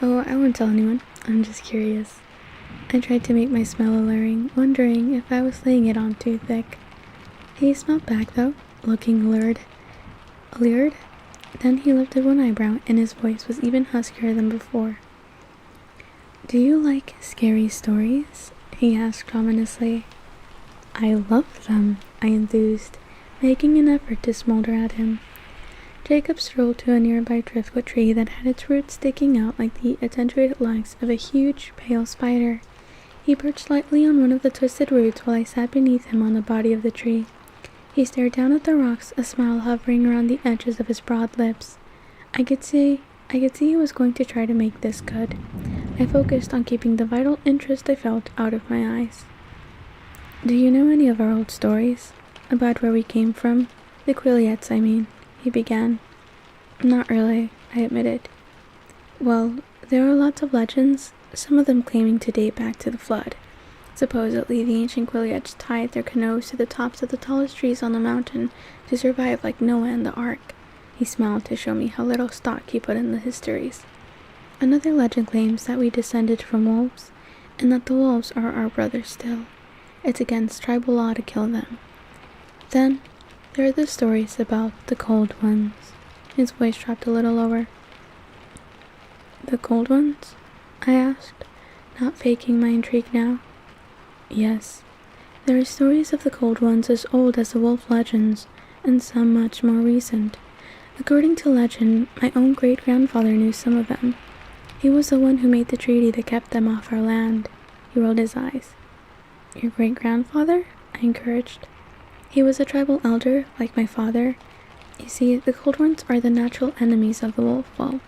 "Oh, I won't tell anyone. I'm just curious." I tried to make my smell alluring, wondering if I was laying it on too thick. He smelled back, though, looking allured. "Allured?" Then he lifted one eyebrow, and his voice was even huskier than before. "Do you like scary stories?" he asked ominously. "I love them," I enthused, making an effort to smolder at him. Jacob strolled to a nearby driftwood tree that had its roots sticking out like the attenuated legs of a huge, pale spider. He perched lightly on one of the twisted roots while I sat beneath him on the body of the tree. He stared down at the rocks, a smile hovering around the edges of his broad lips. I could see he was going to try to make this good. I focused on keeping the vital interest I felt out of my eyes. "Do you know any of our old stories? About where we came from? The Quilliettes, I mean," he began. "Not really," I admitted. "Well, there are lots of legends, some of them claiming to date back to the flood. Supposedly, the ancient Quilliettes tied their canoes to the tops of the tallest trees on the mountain to survive like Noah and the Ark." He smiled to show me how little stock he put in the histories. "Another legend claims that we descended from wolves, and that the wolves are our brothers still. It's against tribal law to kill them. Then, there are the stories about the Cold Ones." His voice dropped a little lower. "The Cold Ones?" I asked, not faking my intrigue now. "Yes. There are stories of the Cold Ones as old as the wolf legends, and some much more recent. According to legend, my own great-grandfather knew some of them. He was the one who made the treaty that kept them off our land." He rolled his eyes. "Your great-grandfather?" I encouraged. "He was a tribal elder, like my father. You see, the Cold Ones are the natural enemies of the wolf. Well,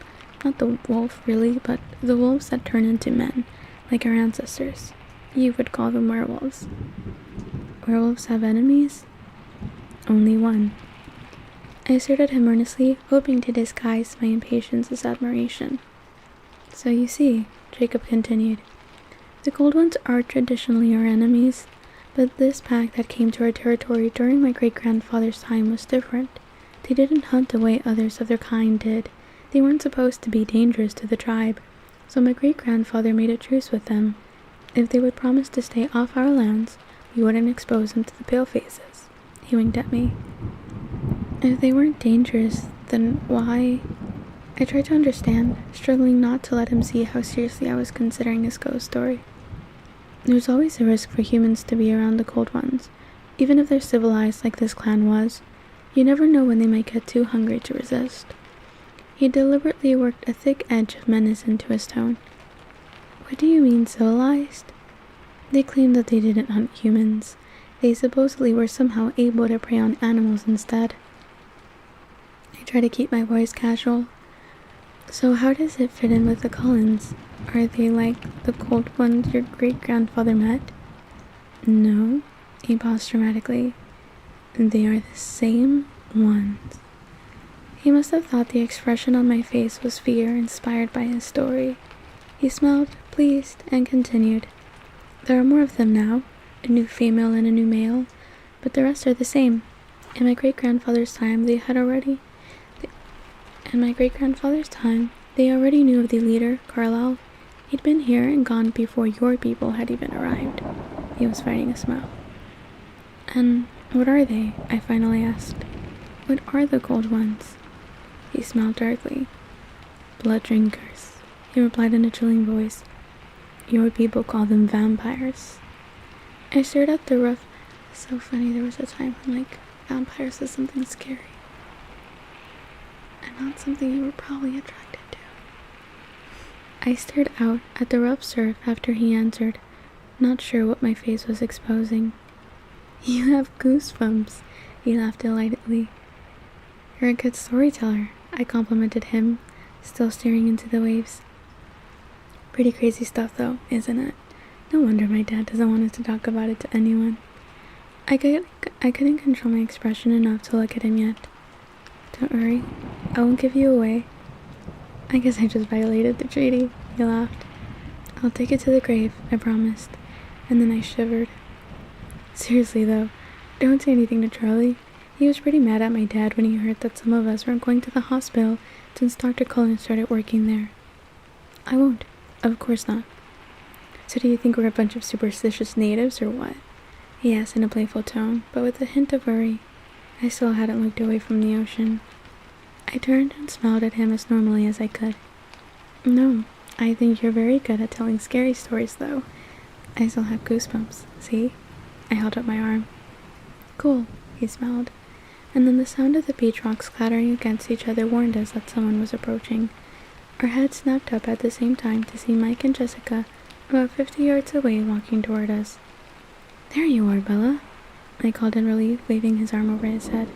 not the wolf, really, but the wolves that turn into men, like our ancestors. You would call them werewolves." "Werewolves have enemies?" "Only one." I stared at him earnestly, hoping to disguise my impatience as admiration. "So you see," Jacob continued, "the Cold Ones are traditionally our enemies, but this pack that came to our territory during my great-grandfather's time was different. They didn't hunt the way others of their kind did. They weren't supposed to be dangerous to the tribe, so my great-grandfather made a truce with them. If they would promise to stay off our lands, we wouldn't expose them to the palefaces." He winked at me. "If they weren't dangerous, then why—" I tried to understand, struggling not to let him see how seriously I was considering his ghost story. There's always a risk for humans to be around the cold ones. Even if they're civilized like this clan was, you never know when they might get too hungry to resist. He deliberately worked a thick edge of menace into his tone. What do you mean, civilized? They claimed that they didn't hunt humans. They supposedly were somehow able to prey on animals instead. I try to keep my voice casual. So how does it fit in with the Cullens? Are they like the cold ones your great-grandfather met? No, he paused dramatically. They are the same ones. He must have thought the expression on my face was fear inspired by his story. He smiled, pleased, and continued. There are more of them now, a new female and a new male, but the rest are the same. In my great-grandfather's time, they already knew of the leader, Carlisle. He'd been here and gone before your people had even arrived. He was fighting a smile. And what are they? I finally asked. What are the cold ones? He smiled darkly. Blood drinkers, he replied in a chilling voice. Your people call them vampires. I stared at the roof. So funny, there was a time when, vampires was something scary. And not something you were probably attracted to. I stared out at the rough surf after he answered, not sure what my face was exposing. You have goosebumps, he laughed delightedly. You're a good storyteller, I complimented him, still staring into the waves. Pretty crazy stuff though, isn't it? No wonder my dad doesn't want us to talk about it to anyone. I couldn't control my expression enough to look at him yet. Don't worry, I won't give you away. I guess I just violated the treaty, he laughed. I'll take it to the grave, I promised, and then I shivered. Seriously though, don't say anything to Charlie. He was pretty mad at my dad when he heard that some of us weren't going to the hospital since Dr. Cullen started working there. I won't. Of course not. So do you think we're a bunch of superstitious natives or what? He asked in a playful tone, but with a hint of worry. I still hadn't looked away from the ocean. I turned and smiled at him as normally as I could. No, I think you're very good at telling scary stories though. I still have goosebumps, see? I held up my arm. Cool, he smiled. And then the sound of the beach rocks clattering against each other warned us that someone was approaching. Our heads snapped up at the same time to see Mike and Jessica about 50 yards away walking toward us. There you are, Bella, I called in relief, waving his arm over his head.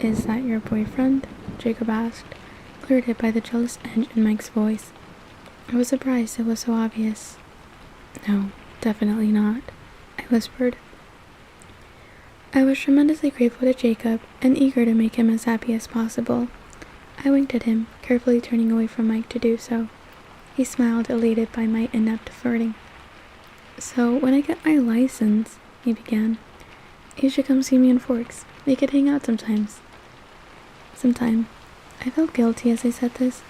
Is that your boyfriend? Jacob asked, flirted by the jealous edge in Mike's voice. I was surprised it was so obvious. No, definitely not, I whispered. I was tremendously grateful to Jacob and eager to make him as happy as possible. I winked at him, carefully turning away from Mike to do so. He smiled, elated by my inept flirting. So, when I get my license, he began, you should come see me in Forks. We could hang out sometimes. Sometime. I felt guilty as I said this,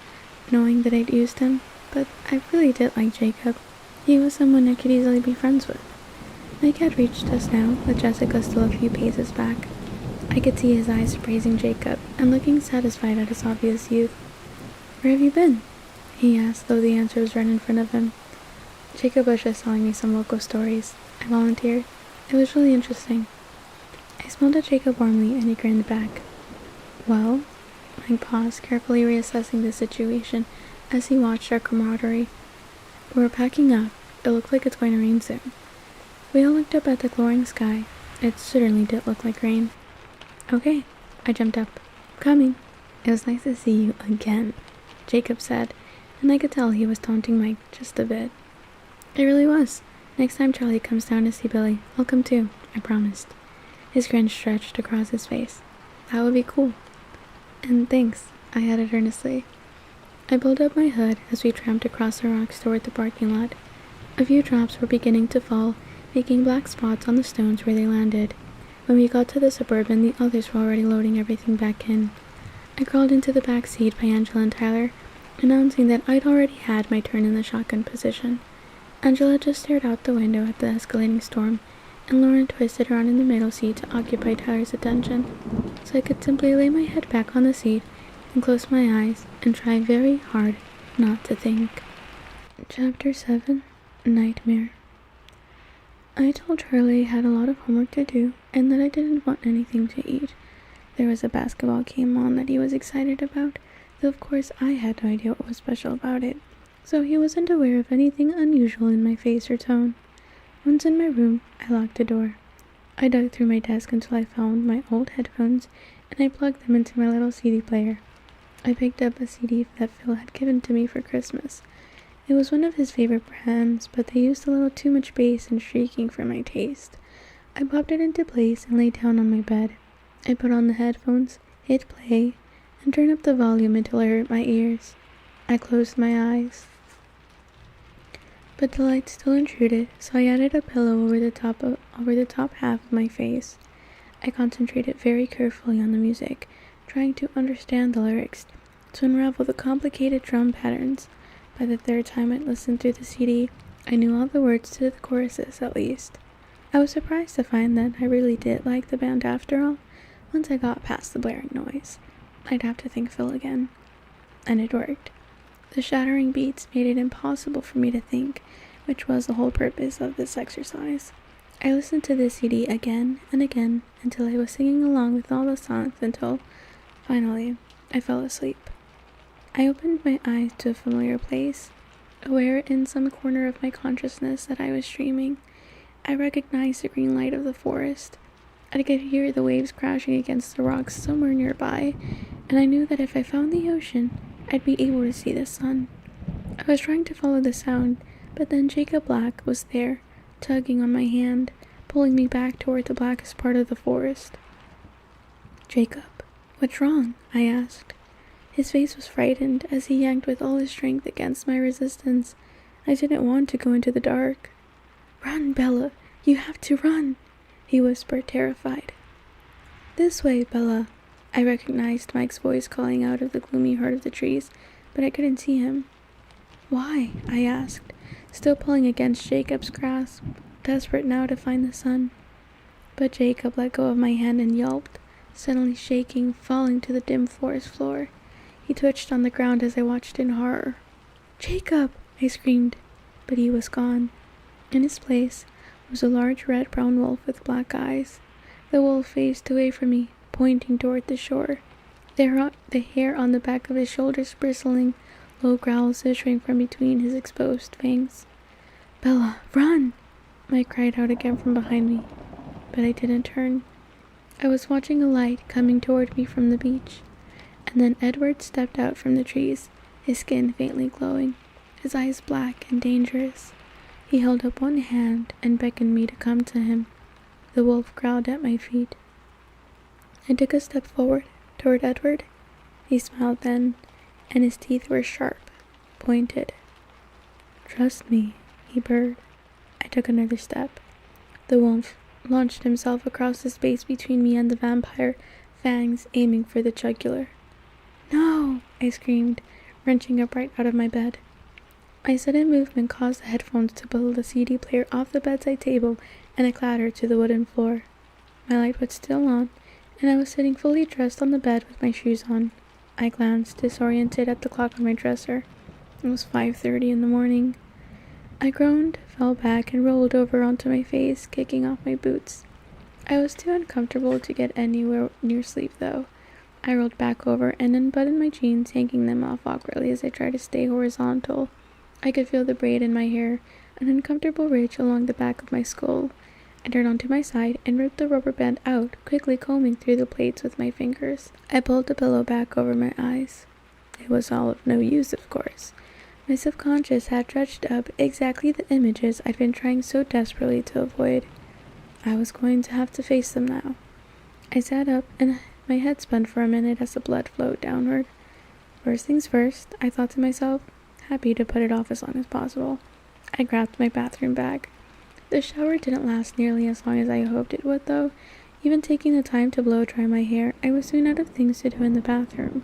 knowing that I'd used him, but I really did like Jacob. He was someone I could easily be friends with. Mike had reached us now, with Jessica still a few paces back. I could see his eyes praising Jacob and looking satisfied at his obvious youth. Where have you been? He asked, though the answer was right in front of him. Jacob was just telling me some local stories. I volunteered. It was really interesting. I smiled at Jacob warmly and he grinned back. Well? Mike paused, carefully reassessing the situation as he watched our camaraderie. We're packing up. It looked like it's going to rain soon. We all looked up at the glowing sky. It certainly did look like rain. Okay, I jumped up. Coming. It was nice to see you again, Jacob said, and I could tell he was taunting Mike just a bit. It really was. Next time Charlie comes down to see Billy, I'll come too, I promised. His grin stretched across his face. That would be cool. And thanks, I added earnestly. I pulled up my hood as we tramped across the rocks toward the parking lot. A few drops were beginning to fall, making black spots on the stones where they landed. When we got to the Suburban, the others were already loading everything back in. I crawled into the back seat by Angela and Tyler, announcing that I'd already had my turn in the shotgun position. Angela just stared out the window at the escalating storm, and Lauren twisted around in the middle seat to occupy Tyler's attention, so I could simply lay my head back on the seat and close my eyes and try very hard not to think. Chapter 7, Nightmare. I told Charlie I had a lot of homework to do and that I didn't want anything to eat. There was a basketball game on that he was excited about, though of course I had no idea what was special about it, so he wasn't aware of anything unusual in my face or tone. Once in my room, I locked the door. I dug through my desk until I found my old headphones, and I plugged them into my little CD player. I picked up a CD that Phil had given to me for Christmas. It was one of his favorite brands, but they used a little too much bass and shrieking for my taste. I popped it into place and lay down on my bed. I put on the headphones, hit play, and turned up the volume until it hurt my ears. I closed my eyes. But the light still intruded, so I added a pillow over the top half of my face. I concentrated very carefully on the music, trying to understand the lyrics, to unravel the complicated drum patterns. By the third time I listened through the CD, I knew all the words to the choruses at least. I was surprised to find that I really did like the band after all. Once I got past the blaring noise, I'd have to thank Phil again. And it worked. The shattering beats made it impossible for me to think, which was the whole purpose of this exercise. I listened to the CD again and again until I was singing along with all the songs until, finally, I fell asleep. I opened my eyes to a familiar place, aware in some corner of my consciousness that I was dreaming. I recognized the green light of the forest. I could hear the waves crashing against the rocks somewhere nearby, and I knew that if I found the ocean, I'd be able to see the sun. I was trying to follow the sound, but then Jacob Black was there, tugging on my hand, pulling me back toward the blackest part of the forest. "Jacob, what's wrong?" I asked. His face was frightened as he yanked with all his strength against my resistance. I didn't want to go into the dark. "Run, Bella! You have to run!" he whispered, terrified. "This way, Bella." I recognized Mike's voice calling out of the gloomy heart of the trees, but I couldn't see him. "Why?" I asked, still pulling against Jacob's grasp, desperate now to find the sun. But Jacob let go of my hand and yelped, suddenly shaking, falling to the dim forest floor. He twitched on the ground as I watched in horror. "Jacob!" I screamed, but he was gone. In his place was a large red-brown wolf with black eyes. The wolf faced away from me, pointing toward the shore. The hair on the back of his shoulders bristling, low growls issuing from between his exposed fangs. "Bella, run!" Mike cried out again from behind me, but I didn't turn. I was watching a light coming toward me from the beach. And then Edward stepped out from the trees, his skin faintly glowing, his eyes black and dangerous. He held up one hand and beckoned me to come to him. The wolf growled at my feet. I took a step forward toward Edward. He smiled then, and his teeth were sharp, pointed. "Trust me," he purred. I took another step. The wolf launched himself across the space between me and the vampire, fangs aiming for the jugular. "No!" I screamed, wrenching upright out of my bed. My sudden movement caused the headphones to pull the CD player off the bedside table and a clatter to the wooden floor. My light was still on, and I was sitting fully dressed on the bed with my shoes on. I glanced, disoriented, at the clock on my dresser. It was 5:30 in the morning. I groaned, fell back, and rolled over onto my face, kicking off my boots. I was too uncomfortable to get anywhere near sleep, though. I rolled back over and unbuttoned my jeans, yanking them off awkwardly as I tried to stay horizontal. I could feel the braid in my hair, an uncomfortable ridge along the back of my skull. I turned onto my side and ripped the rubber band out, quickly combing through the plaits with my fingers. I pulled the pillow back over my eyes. It was all of no use, of course. My subconscious had dredged up exactly the images I'd been trying so desperately to avoid. I was going to have to face them now. I sat up and my head spun for a minute as the blood flowed downward. First things first, I thought to myself, happy to put it off as long as possible. I grabbed my bathroom bag. The shower didn't last nearly as long as I hoped it would, though. Even taking the time to blow dry my hair, I was soon out of things to do in the bathroom.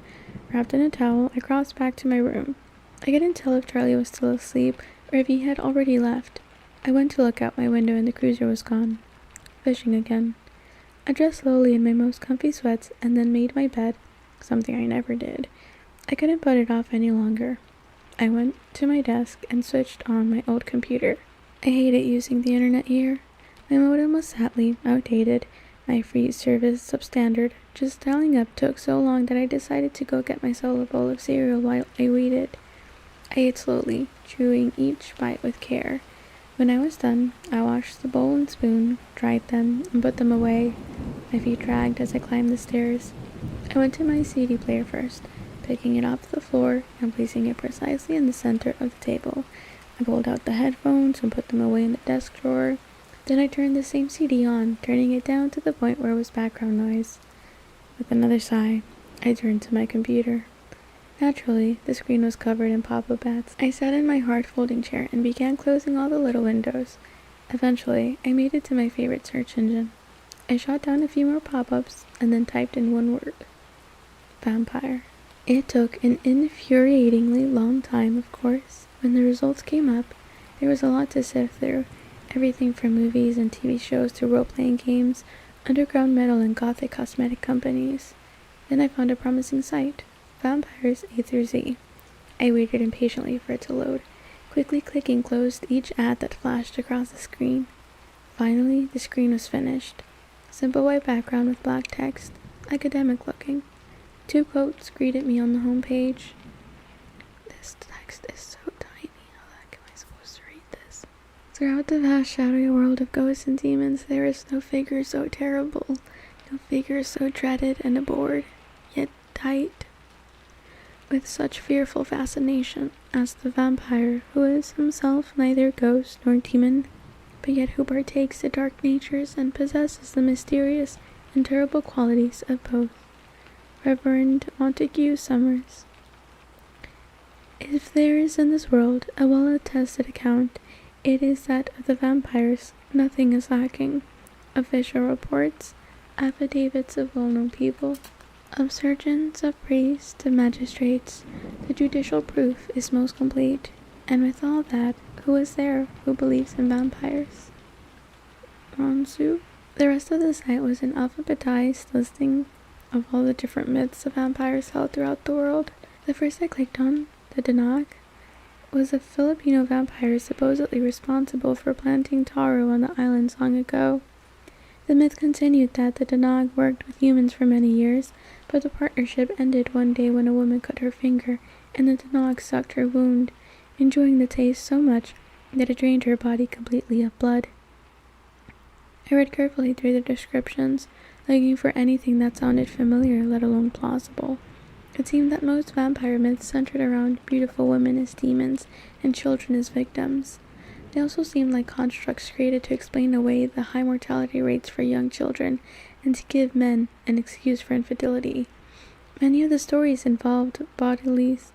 Wrapped in a towel, I crossed back to my room. I couldn't tell if Charlie was still asleep or if he had already left. I went to look out my window and the cruiser was gone. Fishing again. I dressed slowly in my most comfy sweats and then made my bed, something I never did. I couldn't put it off any longer. I went to my desk and switched on my old computer. I hated using the internet here. My modem was sadly outdated, my free service substandard. Just dialing up took so long that I decided to go get myself a bowl of cereal while I waited. I ate slowly, chewing each bite with care. When I was done, I washed the bowl and spoon, dried them, and put them away. My feet dragged as I climbed the stairs. I went to my CD player first, picking it off the floor and placing it precisely in the center of the table. I pulled out the headphones and put them away in the desk drawer. Then I turned the same CD on, turning it down to the point where it was background noise. With another sigh, I turned to my computer. Naturally, the screen was covered in pop-up ads. I sat in my hard folding chair and began closing all the little windows. Eventually, I made it to my favorite search engine. I shot down a few more pop-ups and then typed in one word: vampire. It took an infuriatingly long time, of course. When the results came up, there was a lot to sift through. Everything from movies and TV shows to role-playing games, underground metal and gothic cosmetic companies. Then I found a promising site, Vampires A through Z. I waited impatiently for it to load, quickly clicking closed each ad that flashed across the screen. Finally, the screen was finished. Simple white background with black text, academic looking. 2 quotes greeted me on the home page. This text is so tiny, how the heck am I supposed to read this? Throughout the vast shadowy world of ghosts and demons, there is no figure so terrible, no figure so dreaded and abhorred, yet tight, with such fearful fascination as the vampire, who is himself neither ghost nor demon, but yet who partakes the dark natures and possesses the mysterious and terrible qualities of both. Reverend Montague Summers. If there is in this world a well-attested account, it is that of the vampires. Nothing is lacking. Official reports, affidavits of well-known people, of surgeons, of priests, of magistrates, the judicial proof is most complete. And with all that, who is there who believes in vampires? Ronsu. The rest of the site was an alphabetized listing of all the different myths of vampires held throughout the world. The first I clicked on, the Danag, was a Filipino vampire supposedly responsible for planting taro on the islands long ago. The myth continued that the Danag worked with humans for many years, but the partnership ended one day when a woman cut her finger and the Danag sucked her wound, enjoying the taste so much that it drained her body completely of blood. I read carefully through the descriptions, looking for anything that sounded familiar, let alone plausible. It seemed that most vampire myths centered around beautiful women as demons and children as victims. They also seemed like constructs created to explain away the high mortality rates for young children and to give men an excuse for infidelity. Many of the stories involved bodiless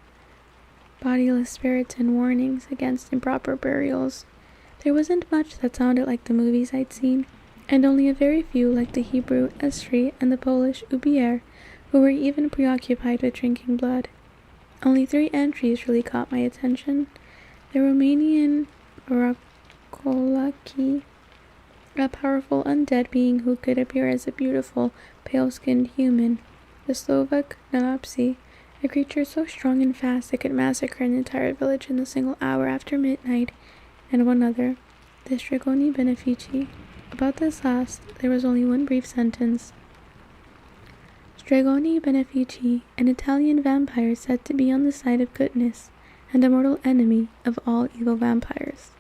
spirits and warnings against improper burials. There wasn't much that sounded like the movies I'd seen, and only a very few like the Hebrew Estri and the Polish Ubier, who were even preoccupied with drinking blood. Only 3 entries really caught my attention. The Romanian Rakolaki, a powerful undead being who could appear as a beautiful, pale-skinned human. The Slovak Nalapsi, a creature so strong and fast it could massacre an entire village in a single hour after midnight. And one other, the Strigoni Benefici. About this last, there was only one brief sentence. Strigoni Benefici, an Italian vampire said to be on the side of goodness, and a mortal enemy of all evil vampires.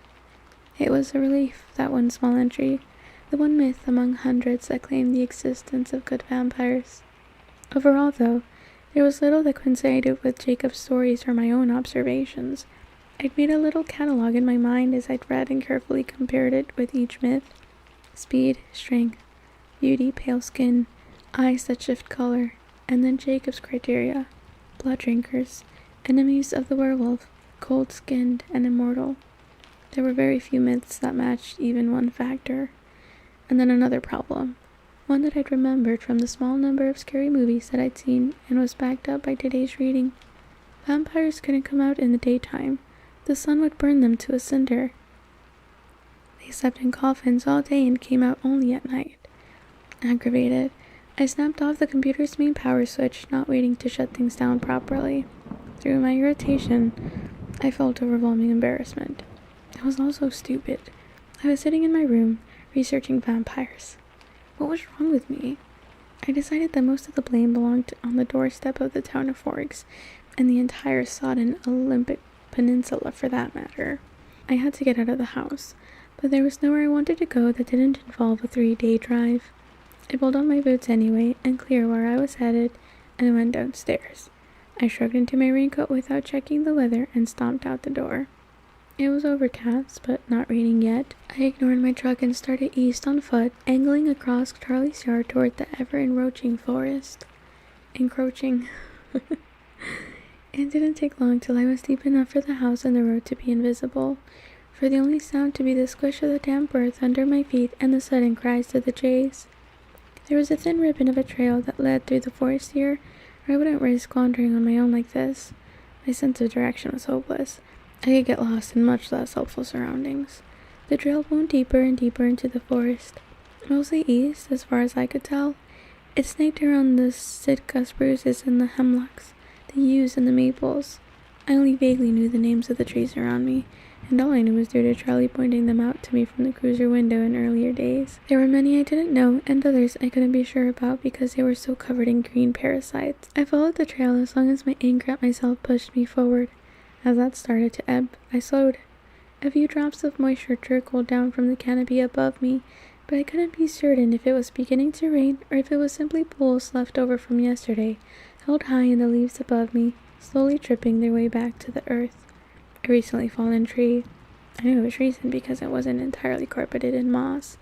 It was a relief, that one small entry, the one myth among hundreds that claimed the existence of good vampires. Overall, though, there was little that coincided with Jacob's stories or my own observations. I'd made a little catalog in my mind as I'd read and carefully compared it with each myth. Speed, strength, beauty, pale skin, eyes that shift color, and then Jacob's criteria: blood drinkers, enemies of the werewolf, cold-skinned and immortal. There were very few myths that matched even one factor. And then another problem, one that I'd remembered from the small number of scary movies that I'd seen and was backed up by today's reading. Vampires couldn't come out in the daytime. The sun would burn them to a cinder. They slept in coffins all day and came out only at night. Aggravated, I snapped off the computer's main power switch, not waiting to shut things down properly. Through my irritation, I felt overwhelming embarrassment. It was all so stupid. I was sitting in my room, researching vampires. What was wrong with me? I decided that most of the blame belonged on the doorstep of the town of Forks, and the entire sodden Olympic Peninsula for that matter. I had to get out of the house, but there was nowhere I wanted to go that didn't involve a 3-day drive. I pulled on my boots anyway, and clear where I was headed, and went downstairs. I shrugged into my raincoat without checking the weather and stomped out the door. It was overcast, but not raining yet. I ignored my truck and started east on foot, angling across Charlie's yard toward the ever-encroaching forest. Encroaching. It didn't take long till I was deep enough for the house and the road to be invisible, for the only sound to be the squish of the damp earth under my feet and the sudden cries of the jays. There was a thin ribbon of a trail that led through the forest here, or I wouldn't risk wandering on my own like this. My sense of direction was hopeless. I could get lost in much less helpful surroundings. The trail wound deeper and deeper into the forest, mostly east as far as I could tell. It snaked around the Sitka spruces and the hemlocks, the yews and the maples. I only vaguely knew the names of the trees around me, and all I knew was due to Charlie pointing them out to me from the cruiser window in earlier days. There were many I didn't know, and others I couldn't be sure about because they were so covered in green parasites. I followed the trail as long as my anger at myself pushed me forward. As that started to ebb, I slowed. A few drops of moisture trickled down from the canopy above me, but I couldn't be certain if it was beginning to rain or if it was simply pools left over from yesterday, held high in the leaves above me, slowly dripping their way back to the earth. A recently fallen tree, I knew it was recent because it wasn't entirely carpeted in moss,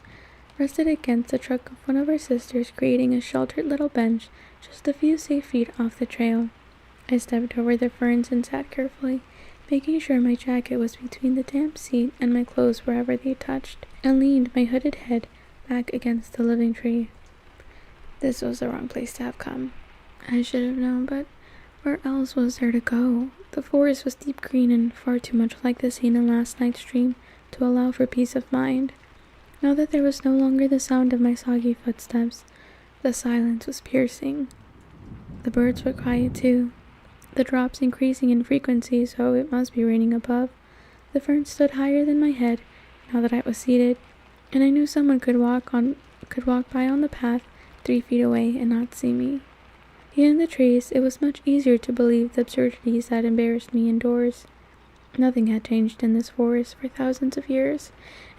rested against the trunk of one of our sisters, creating a sheltered little bench just a few safe feet off the trail. I stepped over the ferns and sat carefully, making sure my jacket was between the damp seat and my clothes wherever they touched, and leaned my hooded head back against the living tree. This was the wrong place to have come. I should have known, but where else was there to go? The forest was deep green and far too much like the scene in last night's dream to allow for peace of mind. Now that there was no longer the sound of my soggy footsteps, the silence was piercing. The birds were quiet too, the drops increasing in frequency, so it must be raining above. The ferns stood higher than my head now that I was seated, and I knew someone could walk by on the path 3 feet away and not see me. Here in the trees, it was much easier to believe the absurdities that embarrassed me indoors. Nothing had changed in this forest for thousands of years,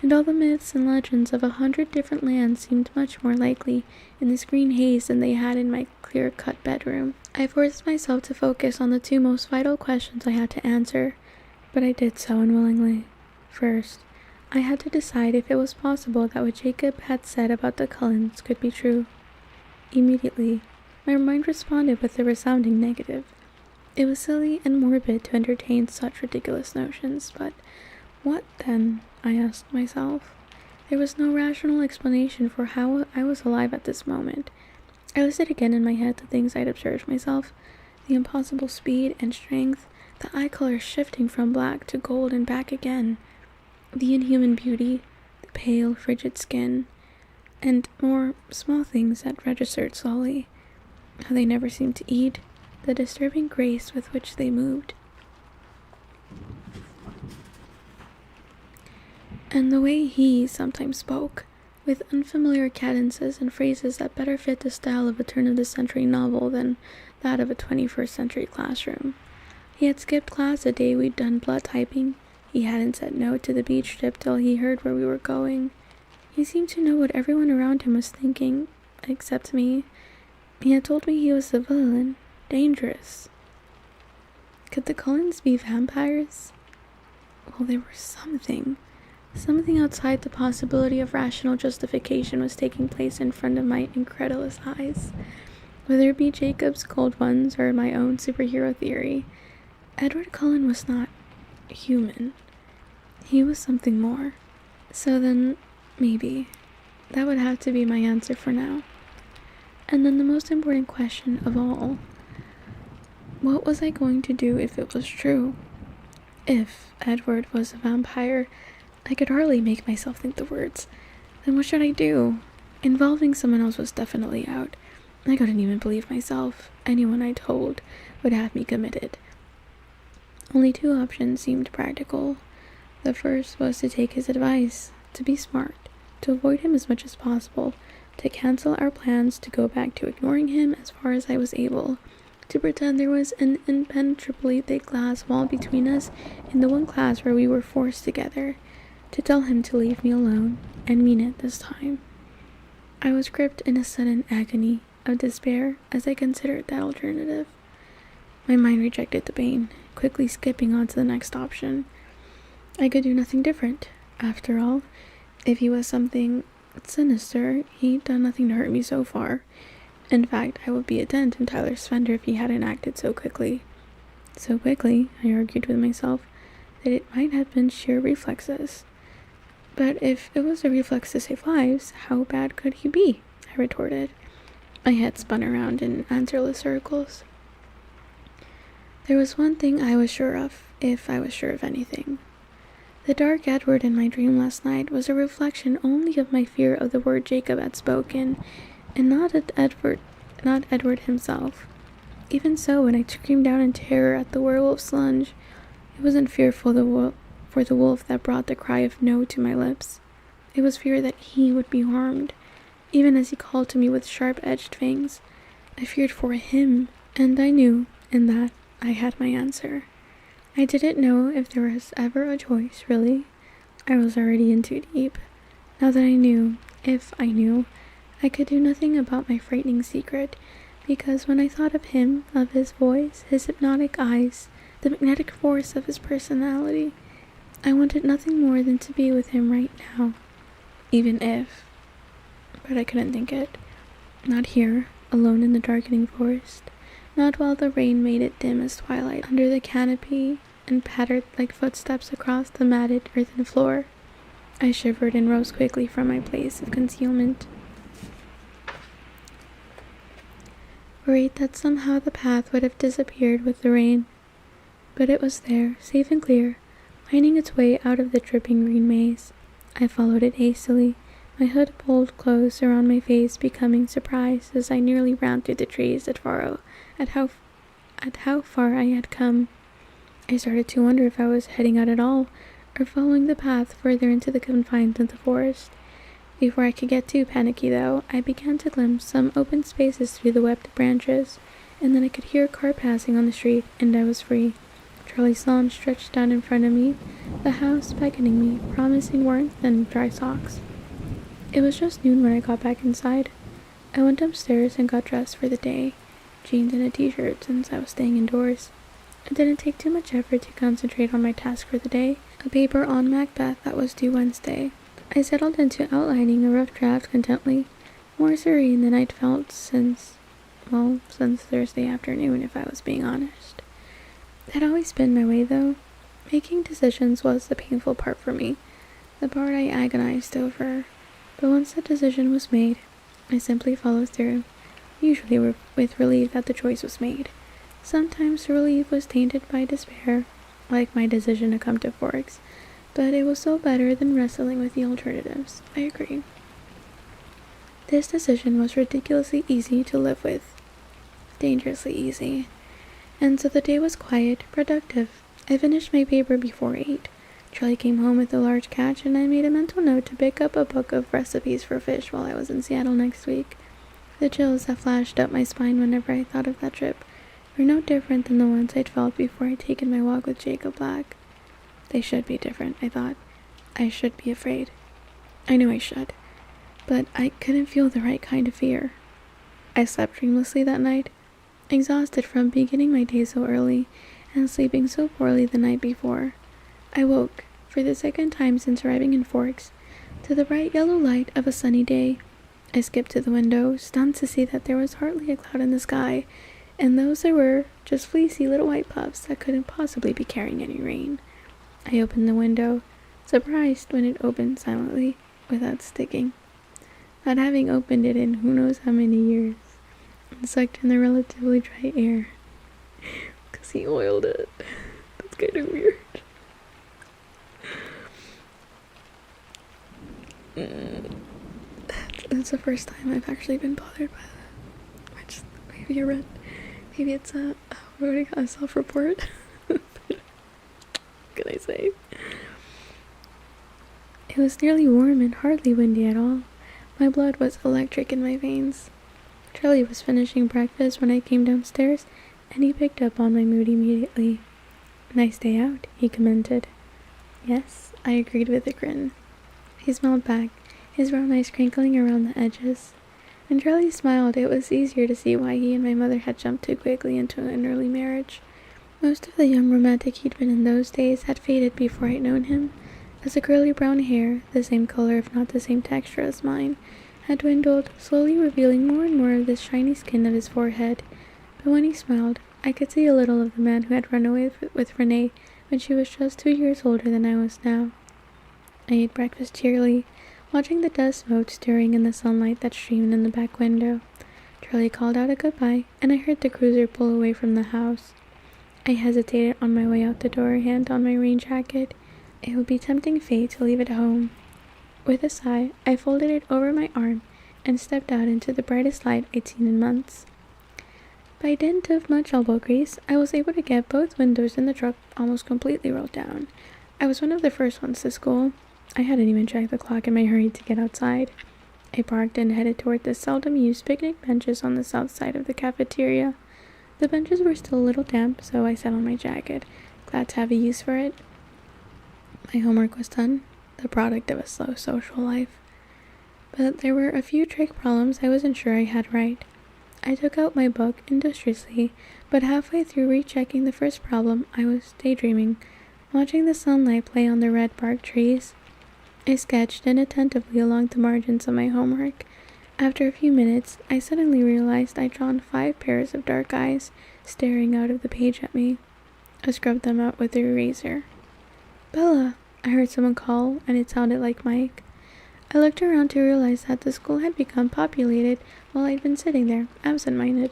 and all the myths and legends of 100 different lands seemed much more likely in this green haze than they had in my clear-cut bedroom. I forced myself to focus on the 2 most vital questions I had to answer, but I did so unwillingly. First, I had to decide if it was possible that what Jacob had said about the Cullens could be true. Immediately, my mind responded with a resounding negative. It was silly and morbid to entertain such ridiculous notions, but what then? I asked myself. There was no rational explanation for how I was alive at this moment. I listed again in my head the things I'd observed myself, the impossible speed and strength, the eye color shifting from black to gold and back again, the inhuman beauty, the pale, frigid skin, and more small things that registered slowly, how they never seemed to eat, the disturbing grace with which they moved, and the way he sometimes spoke, with unfamiliar cadences and phrases that better fit the style of a turn-of-the-century novel than that of a 21st century classroom. He had skipped class the day we'd done blood typing. He hadn't said no to the beach trip till he heard where we were going. He seemed to know what everyone around him was thinking, except me. He had told me he was a villain, dangerous. Could the Cullens be vampires? Well, there was something outside the possibility of rational justification was taking place in front of my incredulous eyes. Whether it be Jacob's cold ones or my own superhero theory, Edward Cullen was not human. He was something more. So then, maybe, that would have to be my answer for now. And then the most important question of all, what was I going to do if it was true? If Edward was a vampire, I could hardly make myself think the words. Then what should I do? Involving someone else was definitely out. I couldn't even believe myself. Anyone I told would have me committed. Only 2 options seemed practical. The first was to take his advice, to be smart, to avoid him as much as possible, to cancel our plans, to go back to ignoring him as far as I was able, to pretend there was an impenetrably thick glass wall between us in the one class where we were forced together, to tell him to leave me alone, and mean it this time. I was gripped in a sudden agony of despair as I considered that alternative. My mind rejected the pain, quickly skipping on to the next option. I could do nothing different. After all, if he was something sinister, he'd done nothing to hurt me so far. In fact, I would be a dent in Tyler's fender if he hadn't acted so quickly. So quickly, I argued with myself, that it might have been sheer reflexes. But if it was a reflex to save lives, how bad could he be? I retorted. My head spun around in answerless circles. There was one thing I was sure of, if I was sure of anything. The dark Edward in my dream last night was a reflection only of my fear of the word Jacob had spoken, and not Edward himself. Even so, when I screamed out in terror at the werewolf's lunge, it wasn't fear for the wolf that brought the cry of no to my lips. It was fear that he would be harmed, even as he called to me with sharp-edged fangs. I feared for him, and I knew, in that, I had my answer. I didn't know if there was ever a choice, really. I was already in too deep. Now that I knew, if I knew, I could do nothing about my frightening secret, because when I thought of him, of his voice, his hypnotic eyes, the magnetic force of his personality, I wanted nothing more than to be with him right now. Even if. But I couldn't think it. Not here, alone in the darkening forest. Not while the rain made it dim as twilight under the canopy and pattered like footsteps across the matted earthen floor. I shivered and rose quickly from my place of concealment, worried that somehow the path would have disappeared with the rain. But it was there, safe and clear, winding its way out of the dripping green maze. I followed it hastily, my hood pulled close around my face, becoming surprised as I nearly ran through the trees at how far I had come. I started to wonder if I was heading out at all, or following the path further into the confines of the forest. Before I could get too panicky, though, I began to glimpse some open spaces through the webbed branches, and then I could hear a car passing on the street, and I was free. Charlie's lawn stretched down in front of me, the house beckoning me, promising warmth and dry socks. It was just noon when I got back inside. I went upstairs and got dressed for the day, jeans and a t-shirt since I was staying indoors. It didn't take too much effort to concentrate on my task for the day, a paper on Macbeth that was due Wednesday. I settled into outlining a rough draft contently, more serene than I'd felt since Thursday afternoon, if I was being honest. It had always been my way, though. Making decisions was the painful part for me, the part I agonized over. But once the decision was made, I simply followed through, usually with relief that the choice was made. Sometimes the relief was tainted by despair, like my decision to come to Forks, but it was still better than wrestling with the alternatives. I agree. This decision was ridiculously easy to live with. Dangerously easy. And so the day was quiet, productive. I finished my paper before 8. Charlie came home with a large catch, and I made a mental note to pick up a book of recipes for fish while I was in Seattle next week. The chills that flashed up my spine whenever I thought of that trip were no different than the ones I'd felt before I'd taken my walk with Jacob Black. They should be different, I thought. I should be afraid. I knew I should. But I couldn't feel the right kind of fear. I slept dreamlessly that night, exhausted from beginning my day so early and sleeping so poorly the night before. I woke, for the second time since arriving in Forks, to the bright yellow light of a sunny day. I skipped to the window, stunned to see that there was hardly a cloud in the sky, and those there were, just fleecy little white puffs that couldn't possibly be carrying any rain. I opened the window, surprised when it opened silently, without sticking, not having opened it in who knows how many years, and sucked in the relatively dry air, because he oiled it. That's kind of weird. That's the first time I've actually been bothered by that. Which, maybe it's a self-report. What can I say? It was nearly warm and hardly windy at all. My blood was electric in my veins. Charlie was finishing breakfast when I came downstairs, and he picked up on my mood immediately. "Nice day out," he commented. "Yes," I agreed with a grin. He smiled back, his brown eyes crinkling around the edges. When Charlie smiled, it was easier to see why he and my mother had jumped too quickly into an early marriage. Most of the young romantic he'd been in those days had faded before I'd known him, as the curly brown hair, the same color if not the same texture as mine, had dwindled, slowly revealing more and more of the shiny skin of his forehead. But when he smiled, I could see a little of the man who had run away with Renee when she was just 2 years older than I was now. I ate breakfast cheerily, watching the dust mote stirring in the sunlight that streamed in the back window. Charlie called out a goodbye, and I heard the cruiser pull away from the house. I hesitated on my way out the door, hand on my rain jacket. It would be tempting fate to leave it home. With a sigh, I folded it over my arm and stepped out into the brightest light I'd seen in months. By dint of much elbow grease, I was able to get both windows in the truck almost completely rolled down. I was one of the first ones to school. I hadn't even checked the clock in my hurry to get outside. I parked and headed toward the seldom-used picnic benches on the south side of the cafeteria. The benches were still a little damp, so I sat on my jacket, glad to have a use for it. My homework was done, the product of a slow social life. But there were a few trick problems I wasn't sure I had right. I took out my book industriously, but halfway through rechecking the first problem, I was daydreaming, watching the sunlight play on the red bark trees. I sketched inattentively along the margins of my homework. After a few minutes, I suddenly realized I'd drawn 5 pairs of dark eyes staring out of the page at me. I scrubbed them out with the eraser. "Bella!" I heard someone call, and it sounded like Mike. I looked around to realize that the school had become populated while I'd been sitting there, absent-minded.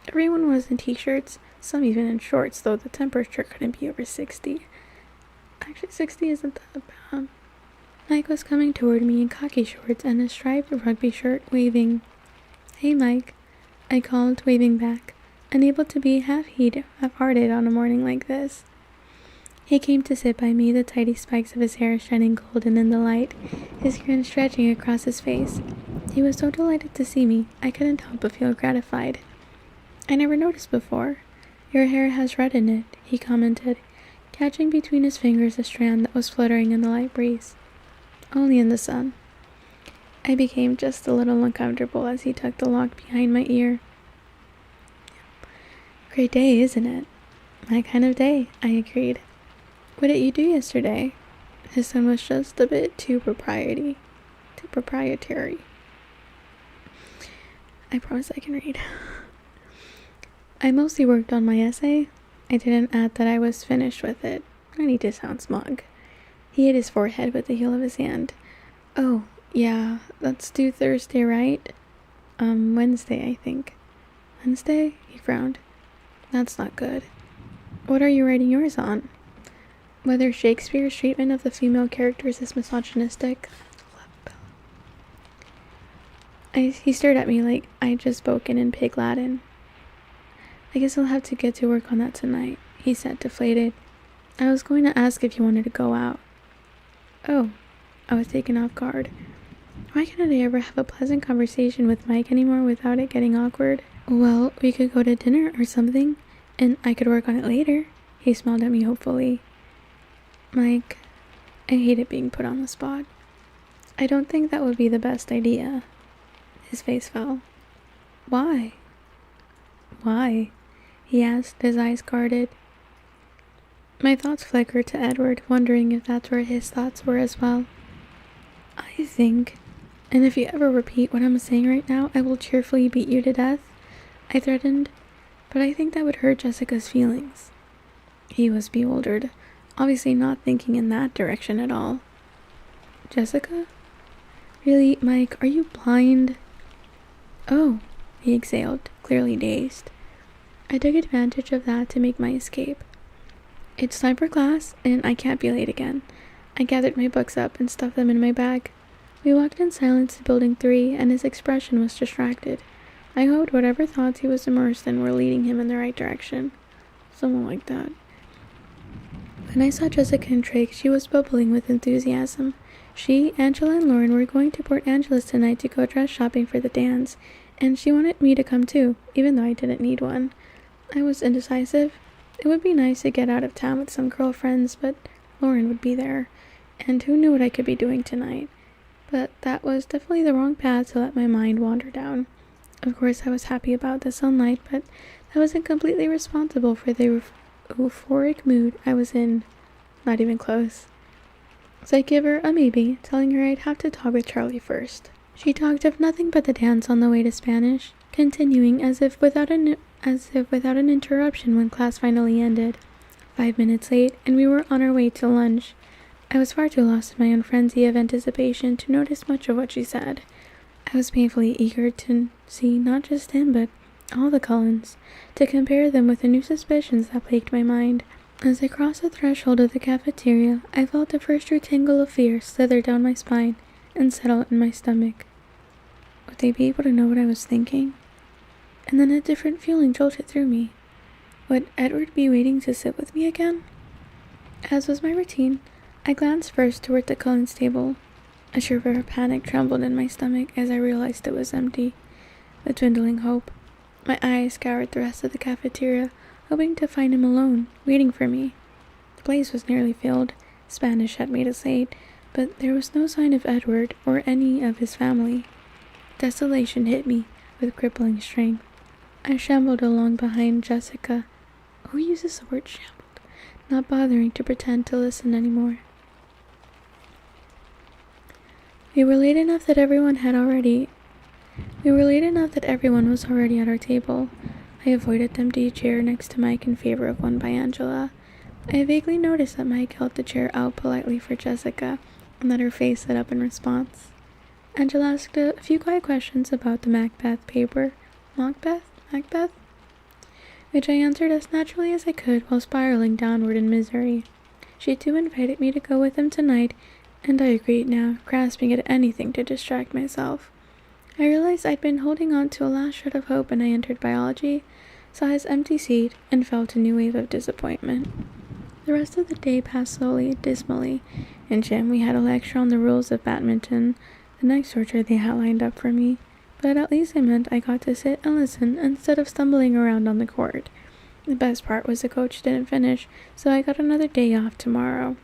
Everyone was in t-shirts, some even in shorts, though the temperature couldn't be over 60. Actually, 60 isn't that bad. Mike was coming toward me in khaki shorts and a striped rugby shirt, waving. "Hey, Mike," I called, waving back, unable to be half-hearted on a morning like this. He came to sit by me, the tidy spikes of his hair shining golden in the light, his grin stretching across his face. He was so delighted to see me, I couldn't help but feel gratified. "I never noticed before. Your hair has red in it," he commented, catching between his fingers a strand that was fluttering in the light breeze. "Only in the sun." I became just a little uncomfortable as he tucked the lock behind my ear. "Great day, isn't it?" "My kind of day," I agreed. "What did you do yesterday?" His tone was just a bit too proprietary. I promise I can read. "I mostly worked on my essay. I didn't add that I was finished with it. I need to sound smug." He hit his forehead with the heel of his hand. "Oh, yeah, that's due Thursday, right?" Wednesday, I think." "Wednesday?" He frowned. "That's not good." "What are you writing yours on?" "Whether Shakespeare's treatment of the female characters is misogynistic." He stared at me like I'd just spoken in pig Latin. "I guess I'll have to get to work on that tonight," he said, deflated. "I was going to ask if you wanted to go out." "Oh," I was taken off guard. Why can't I ever have a pleasant conversation with Mike anymore without it getting awkward? "Well, we could go to dinner or something, and I could work on it later." He smiled at me hopefully. "Mike," I hated being put on the spot. "I don't think that would be the best idea." His face fell. "Why?" "Why?" he asked, his eyes guarded. My thoughts flickered to Edward, wondering if that's where his thoughts were as well. "I think, and if you ever repeat what I'm saying right now, I will cheerfully beat you to death," I threatened, "but I think that would hurt Jessica's feelings." He was bewildered, obviously not thinking in that direction at all. "Jessica? Really, Mike, are you blind?" "Oh," he exhaled, clearly dazed. I took advantage of that to make my escape. "It's time for class, and I can't be late again." I gathered my books up and stuffed them in my bag. We walked in silence to Building 3, and his expression was distracted. I hoped whatever thoughts he was immersed in were leading him in the right direction. Someone like that. When I saw Jessica and Drake, she was bubbling with enthusiasm. She, Angela, and Lauren were going to Port Angeles tonight to go dress shopping for the dance, and she wanted me to come too, even though I didn't need one. I was indecisive. It would be nice to get out of town with some girlfriends, but Lauren would be there, and who knew what I could be doing tonight. But that was definitely the wrong path to let my mind wander down. Of course, I was happy about the sunlight, but that wasn't completely responsible for the euphoric mood I was in. Not even close. So I give her a maybe, telling her I'd have to talk with Charlie first. She talked of nothing but the dance on the way to Spanish, continuing as if without an interruption when class finally ended. 5 minutes late, and we were on our way to lunch. I was far too lost in my own frenzy of anticipation to notice much of what she said. I was painfully eager to see not just him, but all the Cullens, to compare them with the new suspicions that plagued my mind. As I crossed the threshold of the cafeteria, I felt the first true tingle of fear slither down my spine and settle in my stomach. Would they be able to know what I was thinking? And then a different feeling jolted through me. Would Edward be waiting to sit with me again? As was my routine, I glanced first toward the Cullens table. A shiver of panic trembled in my stomach as I realized it was empty. With dwindling hope, my eyes scoured the rest of the cafeteria, hoping to find him alone, waiting for me. The place was nearly filled. Spanish had made us late, but there was no sign of Edward or any of his family. Desolation hit me with crippling strength. I shambled along behind Jessica. Who uses the word shambled? Not bothering to pretend to listen anymore. We were late enough that everyone was already at our table. I avoided the empty chair next to Mike in favor of one by Angela. I vaguely noticed that Mike held the chair out politely for Jessica, and that her face lit up in response. Angela asked a few quiet questions about the Macbeth paper. Macbeth? Which I answered as naturally as I could while spiraling downward in misery. She too invited me to go with them tonight, and I agreed now, grasping at anything to distract myself. I realized I'd been holding on to a last shred of hope when I entered biology, saw his empty seat, and felt a new wave of disappointment. The rest of the day passed slowly, dismally. In gym, we had a lecture on the rules of badminton, the next torture they had lined up for me, but at least it meant I got to sit and listen instead of stumbling around on the court. The best part was the coach didn't finish, so I got another day off tomorrow.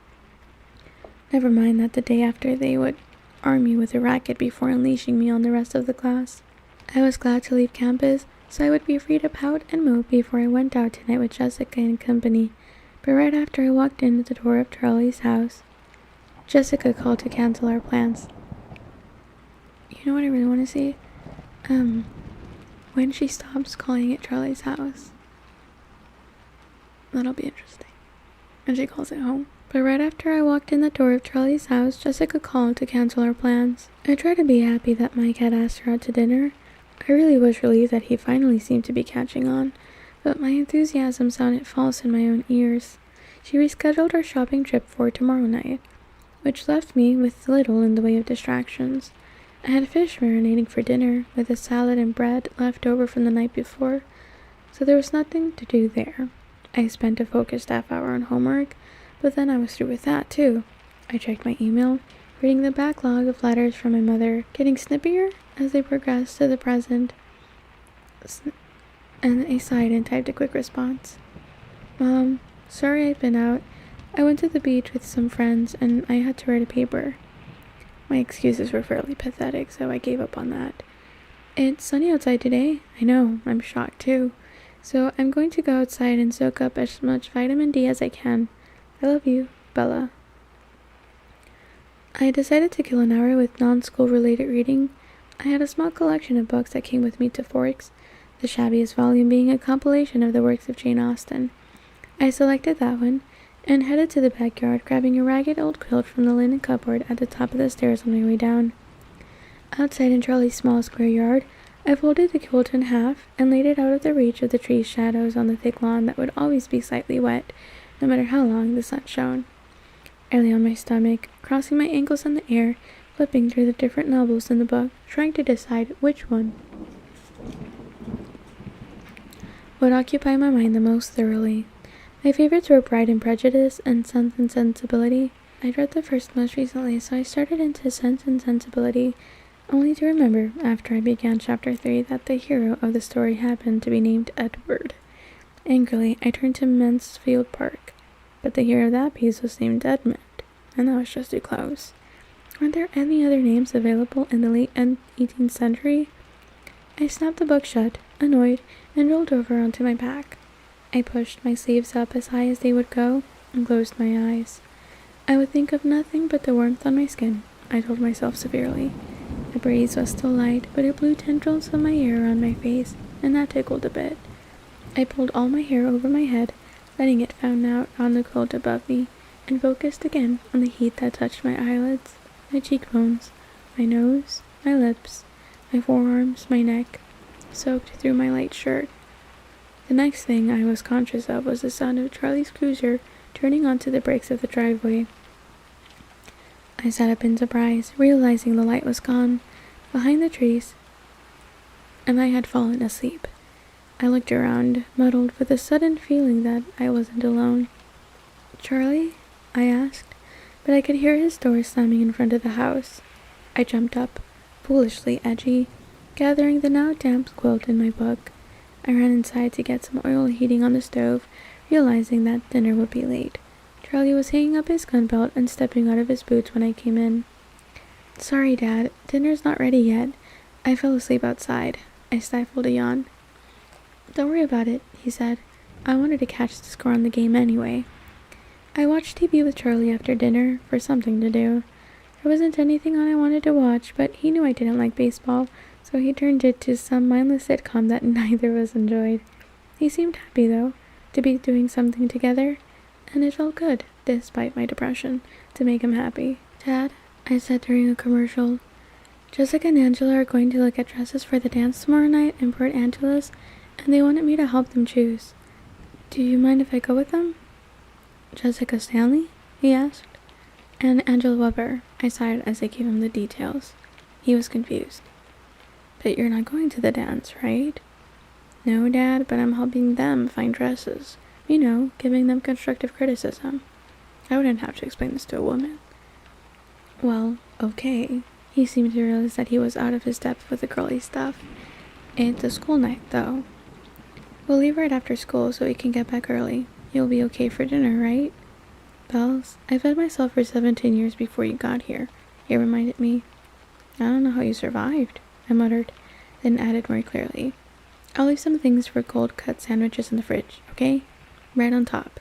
Never mind that the day after they would arm me with a racket before unleashing me on the rest of the class. I was glad to leave campus, so I would be free to pout and mope before I went out tonight with Jessica and company. But right after I walked in at the door of Charlie's house, Jessica called to cancel our plans. You know what I really want to see? When she stops calling it Charlie's house. That'll be interesting. And she calls it home. But right after I walked in the door of Charlie's house, Jessica called to cancel our plans. I tried to be happy that Mike had asked her out to dinner. I really was relieved that he finally seemed to be catching on, but my enthusiasm sounded false in my own ears. She rescheduled our shopping trip for tomorrow night, which left me with little in the way of distractions. I had fish marinating for dinner, with a salad and bread left over from the night before, so there was nothing to do there. I spent a focused half-hour on homework, but then I was through with that, too. I checked my email, reading the backlog of letters from my mother, getting snippier as they progressed to the present, and I sighed and typed a quick response. Mom, sorry I've been out. I went to the beach with some friends, and I had to write a paper. My excuses were fairly pathetic, so I gave up on that. It's sunny outside today. I know, I'm shocked, too. So I'm going to go outside and soak up as much vitamin D as I can. I love you, Bella. I decided to kill an hour with non-school related reading. I had a small collection of books that came with me to Forks, the shabbiest volume being a compilation of the works of Jane Austen. I selected that one, and headed to the backyard, grabbing a ragged old quilt from the linen cupboard at the top of the stairs on my way down. Outside in Charlie's small square yard, I folded the quilt in half and laid it out of the reach of the tree's shadows on the thick lawn that would always be slightly wet, no matter how long the sun shone. I lay on my stomach, crossing my ankles in the air, flipping through the different novels in the book, trying to decide which one would occupy my mind the most thoroughly. My favorites were Pride and Prejudice and Sense and Sensibility. I'd read the first most recently, so I started into Sense and Sensibility, only to remember, after I began Chapter 3, that the hero of the story happened to be named Edward. Angrily, I turned to Mansfield Park, but the hero of that piece was named Edmund, and that was just too close. Weren't there any other names available in the late 18th century? I snapped the book shut, annoyed, and rolled over onto my back. I pushed my sleeves up as high as they would go, and closed my eyes. I would think of nothing but the warmth on my skin, I told myself severely. The breeze was still light, but it blew tendrils of my hair around my face, and that tickled a bit. I pulled all my hair over my head, letting it fan out on the quilt above me, and focused again on the heat that touched my eyelids, my cheekbones, my nose, my lips, my forearms, my neck, soaked through my light shirt. The next thing I was conscious of was the sound of Charlie's cruiser turning onto the brakes of the driveway. I sat up in surprise, realizing the light was gone, behind the trees, and I had fallen asleep. I looked around, muddled with a sudden feeling that I wasn't alone. "Charlie?" I asked, but I could hear his door slamming in front of the house. I jumped up, foolishly edgy, gathering the now damp quilt in my book. I ran inside to get some oil heating on the stove, realizing that dinner would be late. Charlie was hanging up his gun belt and stepping out of his boots when I came in. "Sorry, Dad, dinner's not ready yet. I fell asleep outside." I stifled a yawn. "Don't worry about it," he said. "I wanted to catch the score on the game anyway." I watched TV with Charlie after dinner for something to do. There wasn't anything on I wanted to watch, but he knew I didn't like baseball, so he turned it to some mindless sitcom that neither of us enjoyed. He seemed happy, though, to be doing something together, and it felt good, despite my depression, to make him happy. "Dad," I said during a commercial, "Jessica and Angela are going to look at dresses for the dance tomorrow night in Port Angeles, and they wanted me to help them choose. Do you mind if I go with them?" "Jessica Stanley?" he asked. "And Angela Weber," I sighed as I gave him the details. He was confused. "But you're not going to the dance, right?" "No, Dad, but I'm helping them find dresses. You know, giving them constructive criticism." I wouldn't have to explain this to a woman. "Well, okay." He seemed to realize that he was out of his depth with the girly stuff. "It's a school night, though. We'll leave right after school so we can get back early. You'll be okay for dinner, right?" "Bells, I fed myself for 17 years before you got here," he reminded me. "I don't know how you survived," I muttered, then added more clearly. "I'll leave some things for cold-cut sandwiches in the fridge, okay? Right on top."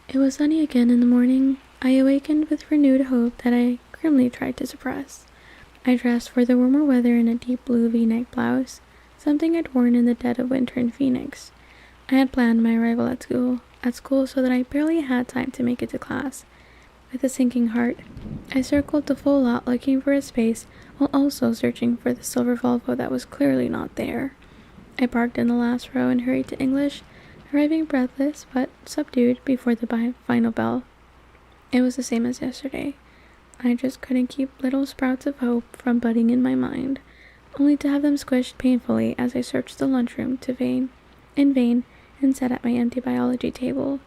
It was sunny again in the morning. I awakened with renewed hope that I grimly tried to suppress. I dressed for the warmer weather in a deep blue V-neck blouse, something I'd worn in the dead of winter in Phoenix. I had planned my arrival at school so that I barely had time to make it to class. With a sinking heart, I circled the full lot looking for a space while also searching for the silver Volvo that was clearly not there. I parked in the last row and hurried to English, arriving breathless but subdued before the final bell. It was the same as yesterday. I just couldn't keep little sprouts of hope from budding in my mind, only to have them squished painfully as I searched the lunchroom in vain, and sat at my empty biology table.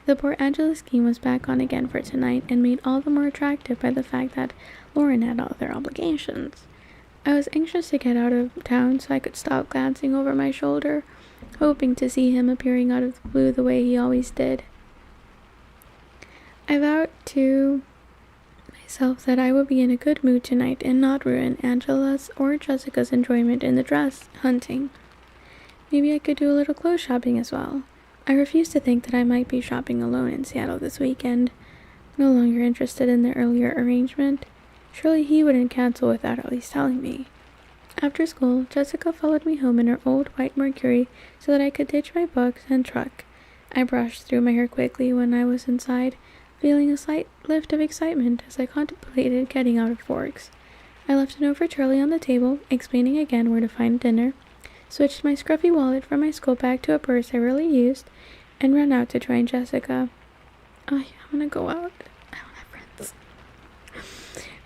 The Port Angeles scheme was back on again for tonight, and made all the more attractive by the fact that Lauren had other obligations. I was anxious to get out of town so I could stop glancing over my shoulder, hoping to see him appearing out of the blue the way he always did. I vowed to myself that I would be in a good mood tonight and not ruin Angela's or Jessica's enjoyment in the dress hunting. Maybe I could do a little clothes shopping as well. I refused to think that I might be shopping alone in Seattle this weekend. No longer interested in the earlier arrangement. Surely he wouldn't cancel without at least telling me. After school, Jessica followed me home in her old white Mercury so that I could ditch my books and truck. I brushed through my hair quickly when I was inside, feeling a slight lift of excitement as I contemplated getting out of Forks. I left a note for Charlie on the table, explaining again where to find dinner, switched my scruffy wallet from my school bag to a purse I rarely used, and ran out to join Jessica. "Oh, yeah, I'm gonna go out. I don't have friends."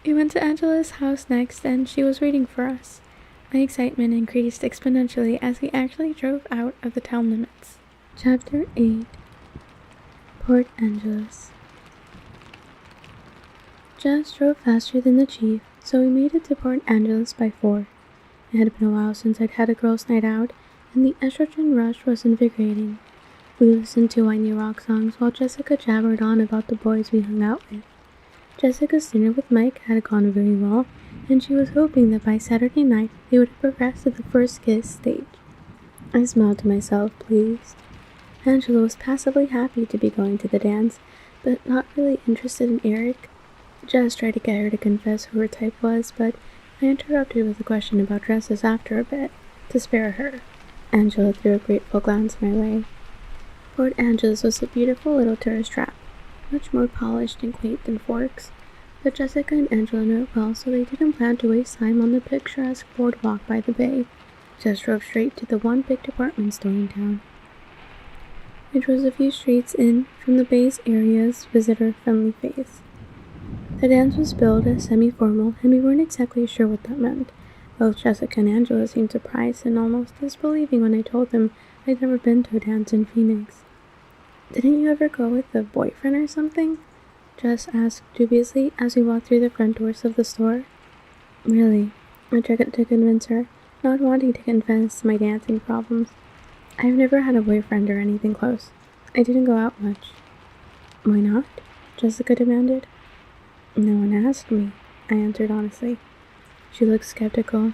We went to Angela's house next, and she was waiting for us. My excitement increased exponentially as we actually drove out of the town limits. Chapter 8. Port Angeles. Jess drove faster than the chief, so we made it to Port Angeles by 4. It had been a while since I'd had a girls' night out, and the estrogen rush was invigorating. We listened to whiny rock songs while Jessica jabbered on about the boys we hung out with. Jessica's dinner with Mike had gone very well, and she was hoping that by Saturday night they would have progressed to the first kiss stage. I smiled to myself, pleased. Angela was passively happy to be going to the dance, but not really interested in Eric. Jess tried to get her to confess who her type was, but I interrupted with a question about dresses after a bit, to spare her. Angela threw a grateful glance my way. Port Angeles was a beautiful little tourist trap, much more polished and quaint than Forks, but Jessica and Angela knew it well, so they didn't plan to waste time on the picturesque boardwalk by the bay. Just drove straight to the one big department store in town, which was a few streets in from the bay's area's visitor-friendly phase. The dance was billed as semi-formal, and we weren't exactly sure what that meant. Both Jessica and Angela seemed surprised and almost disbelieving when I told them I'd never been to a dance in Phoenix. "Didn't you ever go with a boyfriend or something?" Jess asked dubiously as we walked through the front doors of the store. "Really," I tried to convince her, not wanting to confess my dancing problems. "I've never had a boyfriend or anything close. I didn't go out much." "Why not?" Jessica demanded. "No one asked me," I answered honestly. She looked skeptical.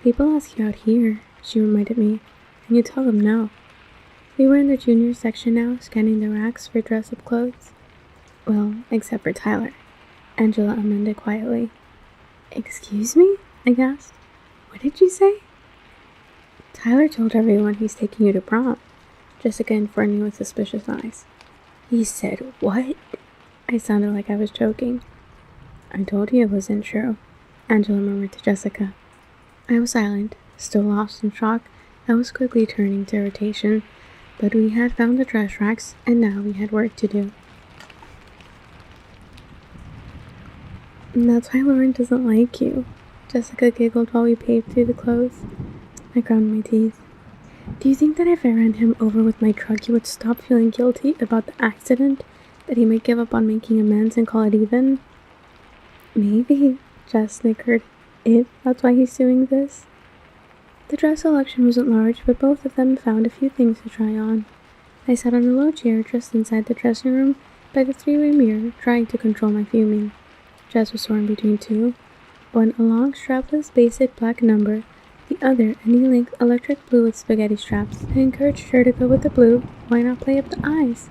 "People ask you out here," she reminded me, "and you tell them no." We were in the junior section now, scanning the racks for dress-up clothes. "Well, except for Tyler," Angela amended quietly. "Excuse me?" I gasped. "What did you say?" "Tyler told everyone he's taking you to prom," Jessica informed me with suspicious eyes. "He said what?" I sounded like I was choking. "I told you it wasn't true," Angela murmured to Jessica. I was silent, still lost in shock. I was quickly turning to irritation, but we had found the dress racks, and now we had work to do. "And that's why Lauren doesn't like you," Jessica giggled while we paved through the clothes. I ground my teeth. "Do you think that if I ran him over with my truck, he would stop feeling guilty about the accident? That he might give up on making amends and call it even?" "Maybe," Jess snickered, "if that's why he's doing this." The dress selection wasn't large, but both of them found a few things to try on. I sat on a low chair just inside the dressing room by the three-way mirror, trying to control my fuming. Jess was torn between two. One a long, strapless, basic black number, the other a knee-length electric blue with spaghetti straps. I encouraged her to go with the blue. Why not play up the eyes?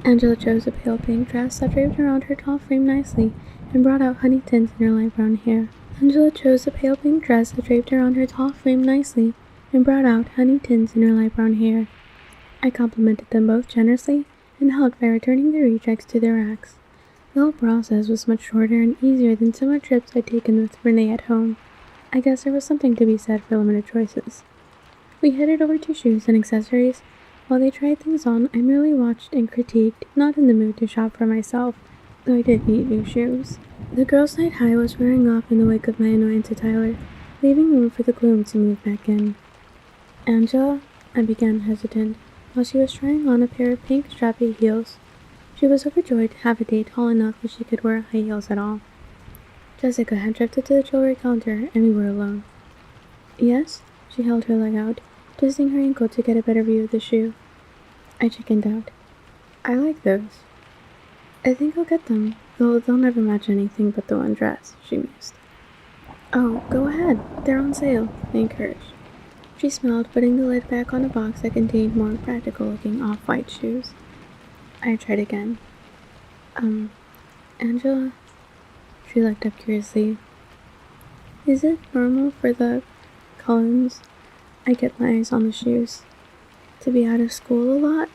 Angela chose a pale pink dress that draped around her tall frame nicely and brought out honey tints in her light brown hair. I complimented them both generously and helped by returning the rejects to their racks. The whole process was much shorter and easier than summer trips I'd taken with Renee at home. I guess there was something to be said for limited choices. We headed over to shoes and accessories. While they tried things on, I merely watched and critiqued, not in the mood to shop for myself, though I did need new shoes. The girls' night high was wearing off in the wake of my annoyance to Tyler, leaving room for the gloom to move back in. "Angela," I began hesitant, while she was trying on a pair of pink strappy heels. She was overjoyed to have a day tall enough that she could wear high heels at all. Jessica had drifted to the jewelry counter, and we were alone. "Yes?" She held her leg out, twisting her ankle to get a better view of the shoe. I chickened out. "I like those." "I think I'll get them, though they'll never match anything but the one dress," she mused. "Oh, go ahead. They're on sale," I encouraged. She smiled, putting the lid back on a box that contained more practical-looking off-white shoes. I tried again. Angela?" She looked up curiously. "Is it normal for the Cullens," I kept my eyes on the shoes, "to be out of school a lot?"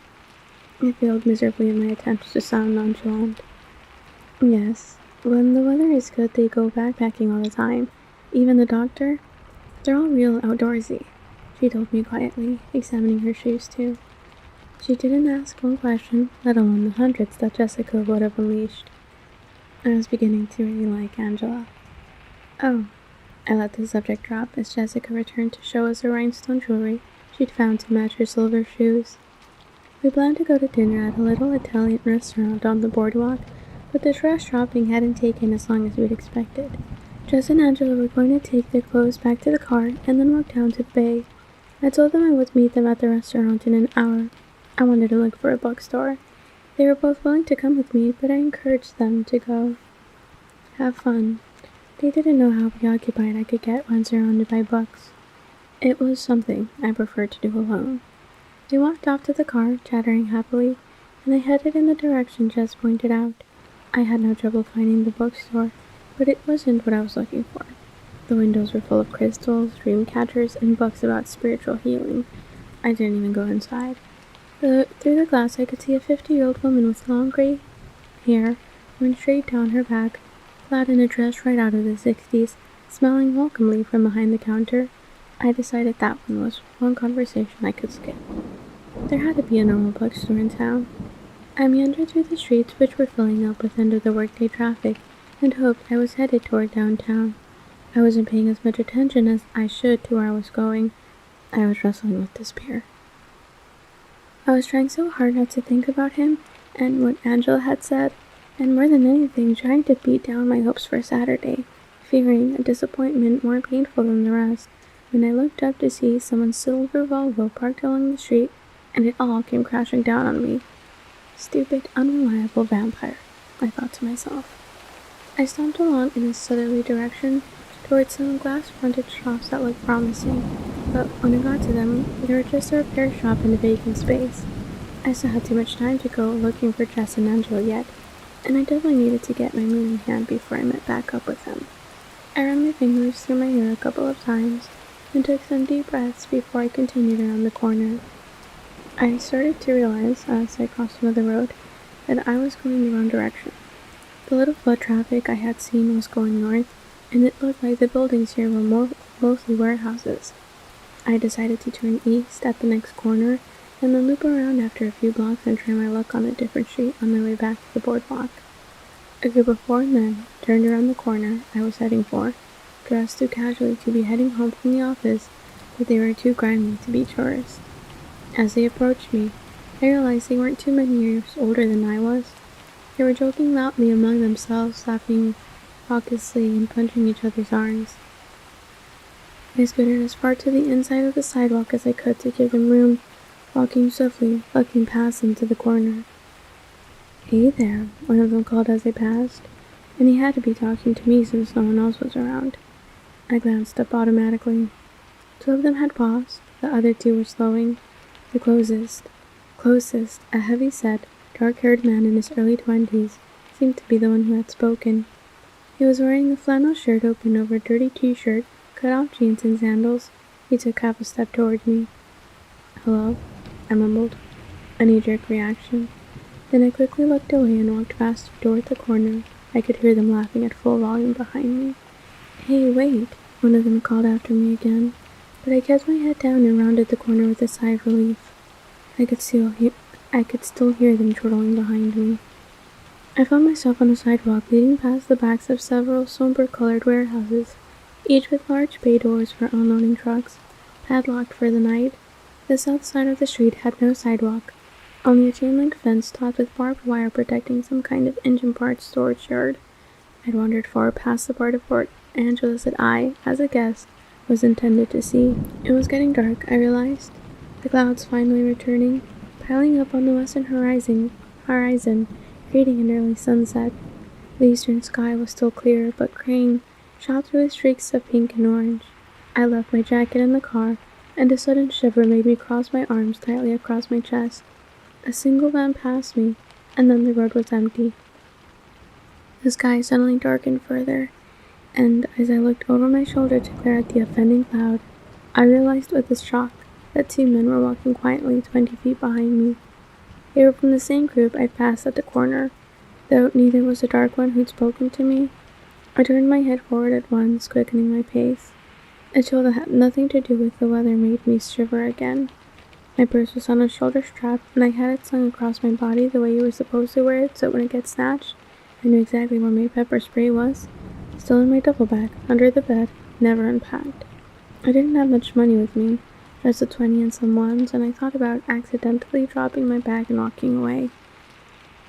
I failed miserably in my attempts to sound nonchalant. "Yes. When the weather is good, they go backpacking all the time. Even the doctor. They're all real outdoorsy," she told me quietly, examining her shoes too. She didn't ask one question, let alone the hundreds that Jessica would have unleashed. I was beginning to really like Angela. "Oh," I let the subject drop as Jessica returned to show us the rhinestone jewelry she'd found to match her silver shoes. We planned to go to dinner at a little Italian restaurant on the boardwalk, but the trash shopping hadn't taken as long as we'd expected. Jess and Angela were going to take their clothes back to the car and then walk down to the bay. I told them I would meet them at the restaurant in an hour. I wanted to look for a bookstore. They were both willing to come with me, but I encouraged them to go. Have fun. They didn't know how preoccupied I could get when surrounded by books. It was something I preferred to do alone. We walked off to the car, chattering happily, and I headed in the direction Jess pointed out. I had no trouble finding the bookstore, but it wasn't what I was looking for. The windows were full of crystals, dream catchers, and books about spiritual healing. I didn't even go inside. Through the glass I could see a 50-year-old woman with long gray hair worn straight down her back, clad in a dress right out of the 60s, smelling welcomely from behind the counter. I decided that one was one conversation I could skip. There had to be a normal bookstore in town. I meandered through the streets, which were filling up with end of the workday traffic, and hoped I was headed toward downtown. I wasn't paying as much attention as I should to where I was going. I was wrestling with despair. I was trying so hard not to think about him and what Angela had said, and more than anything trying to beat down my hopes for Saturday, fearing a disappointment more painful than the rest, when I looked up to see someone's silver Volvo parked along the street, and it all came crashing down on me. Stupid, unreliable vampire, I thought to myself. I stomped along in a southerly direction towards some glass-fronted shops that looked promising, but when I got to them, they were just a repair shop in a vacant space. I still had too much time to go looking for Jess and Angela yet, and I definitely needed to get my moon in hand before I met back up with them. I ran my fingers through my hair a couple of times, and took some deep breaths before I continued around the corner. I started to realize, as I crossed another road, that I was going the wrong direction. The little foot traffic I had seen was going north, and it looked like the buildings here were mostly warehouses. I decided to turn east at the next corner, and then loop around after a few blocks and try my luck on a different street on my way back to the boardwalk. A group of 4 men turned around the corner I was heading for, dressed too casually to be heading home from the office, but they were too grimy to be tourists. As they approached me, I realized they weren't too many years older than I was. They were joking loudly among themselves, laughing raucously and punching each other's arms. I scooted as far to the inside of the sidewalk as I could to give them room, walking swiftly, looking past them to the corner. "Hey there," one of them called as I passed, and he had to be talking to me since no one else was around. I glanced up automatically. 2 of them had paused, the other 2 were slowing. The closest, a heavy-set, dark-haired man in his early 20s, seemed to be the one who had spoken. He was wearing a flannel shirt open over a dirty t-shirt, cut-off jeans and sandals. He took half a step toward me. "Hello?" I mumbled. A knee-jerk reaction. Then I quickly looked away and walked faster toward the corner. I could hear them laughing at full volume behind me. "Hey, wait!" one of them called after me again, but I kept my head down and rounded the corner with a sigh of relief. I could still hear them chortling behind me. I found myself on a sidewalk leading past the backs of several somber-colored warehouses, each with large bay doors for unloading trucks, padlocked for the night. The south side of the street had no sidewalk, only a chain-link fence topped with barbed wire protecting some kind of engine parts storage yard. I'd wandered far past the part of Fort Angeles that I, as a guest, was intended to see. It was getting dark, I realized, the clouds finally returning, piling up on the western horizon, creating an early sunset. The eastern sky was still clear, but graying shot through with streaks of pink and orange. I left my jacket in the car, and a sudden shiver made me cross my arms tightly across my chest. A single van passed me, and then the road was empty. The sky suddenly darkened further, and as I looked over my shoulder to glare at the offending cloud, I realized with a shock that 2 men were walking quietly 20 feet behind me. They were from the same group I passed at the corner, though neither was the dark one who'd spoken to me. I turned my head forward at once, quickening my pace. A chill that had nothing to do with the weather made me shiver again. My purse was on a shoulder strap, and I had it slung across my body the way you were supposed to wear it, so when it gets snatched, I knew exactly where my pepper spray was. Still in my duffel bag, under the bed, never unpacked. I didn't have much money with me, There's the 20 and some ones, and I thought about accidentally dropping my bag and walking away.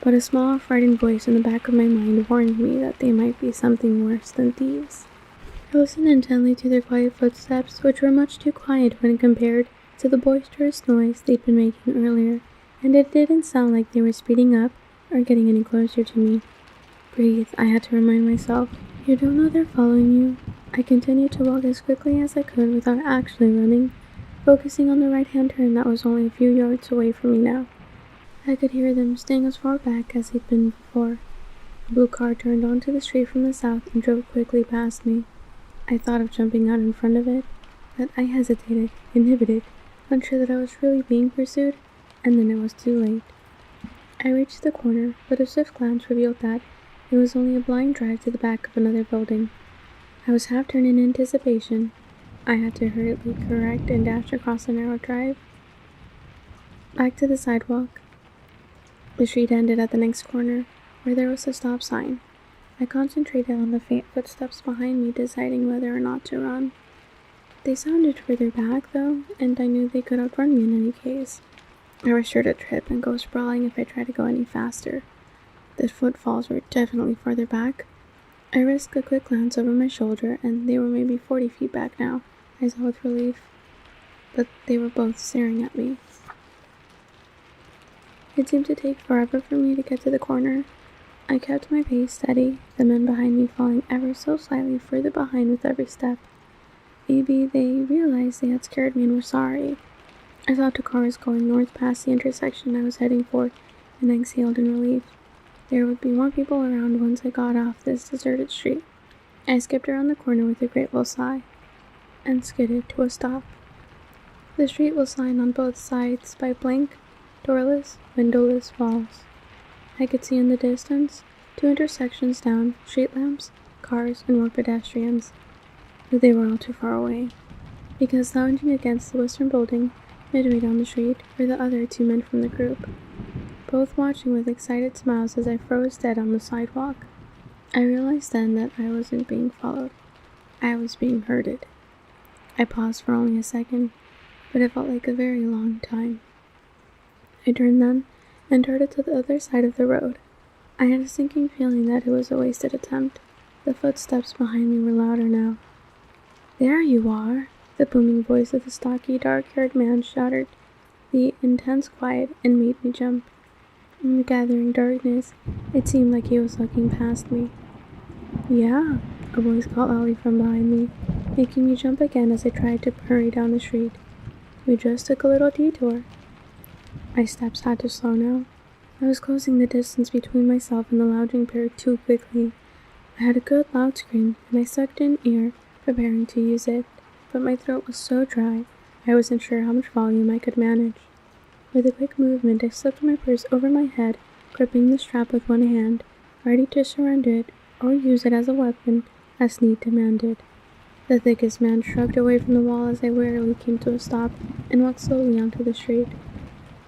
But a small, frightened voice in the back of my mind warned me that they might be something worse than thieves. I listened intently to their quiet footsteps, which were much too quiet when compared to the boisterous noise they'd been making earlier, and it didn't sound like they were speeding up or getting any closer to me. Breathe, I had to remind myself. You don't know they're following you. I continued to walk as quickly as I could without actually running, focusing on the right-hand turn that was only a few yards away from me now. I could hear them staying as far back as they'd been before. A blue car turned onto the street from the south and drove quickly past me. I thought of jumping out in front of it, but I hesitated, inhibited, unsure that I was really being pursued, and then it was too late. I reached the corner, but a swift glance revealed that it was only a blind drive to the back of another building. I was half turned in anticipation. I had to hurriedly correct and dash across the narrow drive. Back to the sidewalk. The street ended at the next corner, where there was a stop sign. I concentrated on the faint footsteps behind me, deciding whether or not to run. They sounded further back, though, and I knew they could outrun me in any case. I was sure to trip and go sprawling if I tried to go any faster. The footfalls were definitely farther back. I risked a quick glance over my shoulder, and they were maybe 40 feet back now, I saw with relief. But they were both staring at me. It seemed to take forever for me to get to the corner. I kept my pace steady, the men behind me falling ever so slightly further behind with every step. Maybe they realized they had scared me and were sorry. I thought the cars going north past the intersection I was heading for, and exhaled in relief. There would be more people around once I got off this deserted street. I skipped around the corner with a grateful sigh, and skidded to a stop. The street was lined on both sides by blank, doorless, windowless walls. I could see in the distance 2 intersections down, street lamps, cars, and more pedestrians. But they were all too far away, because lounging against the western building, midway down the street, were the other 2 men from the group, both watching with excited smiles as I froze dead on the sidewalk. I realized then that I wasn't being followed. I was being herded. I paused for only a second, but it felt like a very long time. I turned then, and darted to the other side of the road. I had a sinking feeling that it was a wasted attempt. The footsteps behind me were louder now. "There you are!" The booming voice of the stocky, dark-haired man shattered the intense quiet and made me jump. In the gathering darkness, it seemed like he was looking past me. "Yeah," a voice called loudly from behind me, making me jump again as I tried to hurry down the street. "We just took a little detour." My steps had to slow now. I was closing the distance between myself and the lounging pair too quickly. I had a good loud scream, and I sucked in air, preparing to use it, but my throat was so dry, I wasn't sure how much volume I could manage. With a quick movement, I slipped my purse over my head, gripping the strap with one hand, ready to surrender it or use it as a weapon as need demanded. The thickest man shrugged away from the wall as I wearily came to a stop and walked slowly onto the street.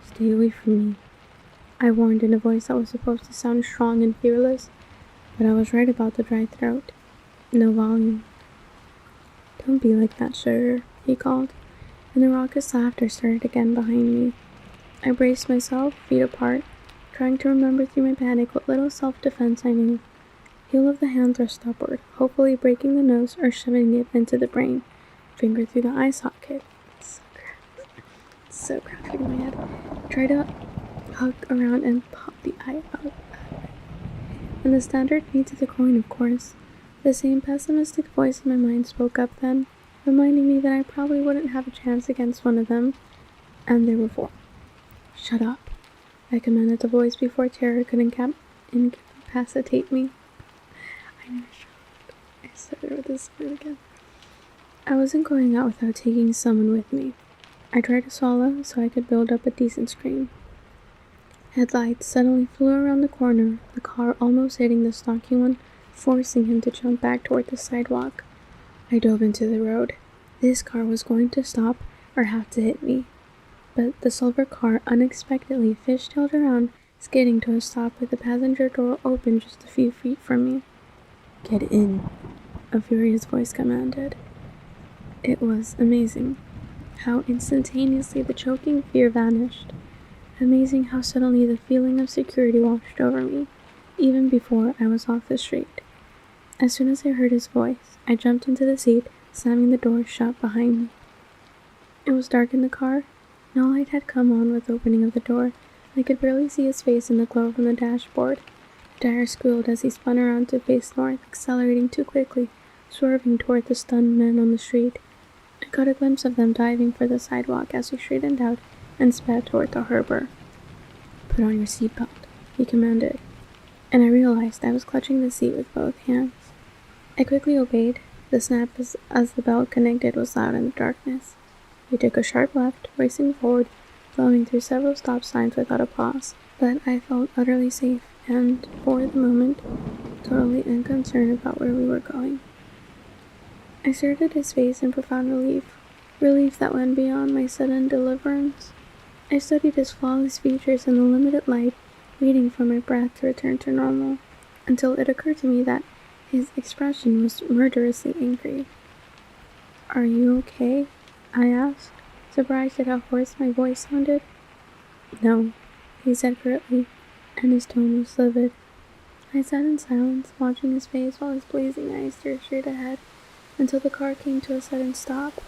"Stay away from me," I warned in a voice that was supposed to sound strong and fearless, but I was right about the dry throat. No volume. "Don't be like that, sugar," he called, and the raucous laughter started again behind me. I braced myself, feet apart, trying to remember through my panic what little self-defense I knew. Heel of the hand thrust upward, hopefully breaking the nose or shoving it into the brain. Finger through the eye socket. So crappy in my head. Try to hug around and pop the eye out. And the standard knee to the groin, of course. The same pessimistic voice in my mind spoke up then, reminding me that I probably wouldn't have a chance against one of them, and there were 4. "Shut up," I commanded the voice before terror could incapacitate me. I never shut up. I started with this word again. I wasn't going out without taking someone with me. I tried to swallow so I could build up a decent scream. Headlights suddenly flew around the corner, the car almost hitting the stocky one, forcing him to jump back toward the sidewalk. I dove into the road. This car was going to stop or have to hit me. But the silver car unexpectedly fishtailed around, skidding to a stop with the passenger door open just a few feet from me. "Get in," a furious voice commanded. It was amazing. How instantaneously the choking fear vanished. Amazing how suddenly the feeling of security washed over me, even before I was off the street. As soon as I heard his voice, I jumped into the seat, slamming the door shut behind me. It was dark in the car. No light had come on with the opening of the door. I could barely see his face in the glow from the dashboard. The tire squealed as he spun around to face north, accelerating too quickly, swerving toward the stunned men on the street. I caught a glimpse of them diving for the sidewalk as he straightened out and sped toward the harbor. "Put on your seatbelt," he commanded, and I realized I was clutching the seat with both hands. I quickly obeyed. The snap as the belt connected was loud in the darkness. We took a sharp left, racing forward, plowing through several stop signs without a pause, but I felt utterly safe and, for the moment, totally unconcerned about where we were going. I stared at his face in profound relief that went beyond my sudden deliverance. I studied his flawless features in the limited light, waiting for my breath to return to normal, until it occurred to me that his expression was murderously angry. "Are you okay?" I asked, surprised at how hoarse my voice sounded. "No," he said curtly, and his tone was livid. I sat in silence, watching his face while his blazing eyes stared straight ahead, until the car came to a sudden stop.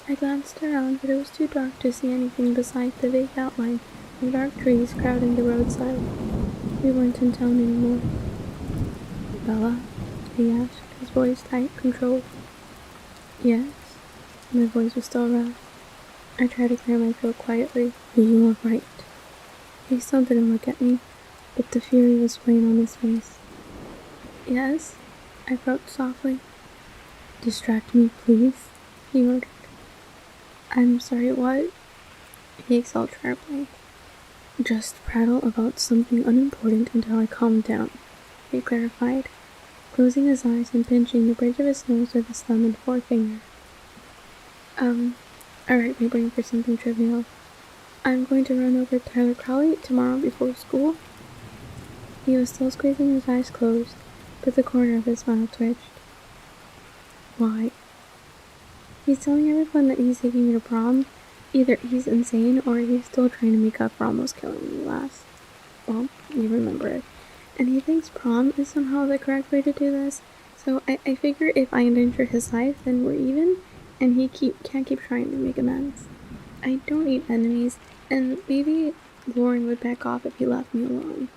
I glanced around, but it was too dark to see anything besides the vague outline of dark trees crowding the roadside. We weren't in town anymore. "Bella?" he asked, his voice tight, controlled. "Yes?" My voice was still rough. I tried to clear my throat quietly. "Are you alright?" He still didn't look at me, but the fury was plain on his face. "Yes?" I croaked softly. "Distract me, please," he ordered. "I'm sorry, what?" He exhaled sharply. "Just prattle about something unimportant until I calm down," he clarified, closing his eyes and pinching the bridge of his nose with his thumb and forefinger. Alright, my brain for something trivial. I'm going to run over Tyler Crowley tomorrow before school." He was still squeezing his eyes closed, but the corner of his mouth twitched. "Why?" "He's telling everyone that he's taking me to prom. Either he's insane or he's still trying to make up for almost killing me last. Well, you remember it. And he thinks prom is somehow the correct way to do this, so I figure if I endanger his life, then we're even, and he can't keep trying to make amends. I don't need enemies, and maybe Lauren would back off if he left me alone.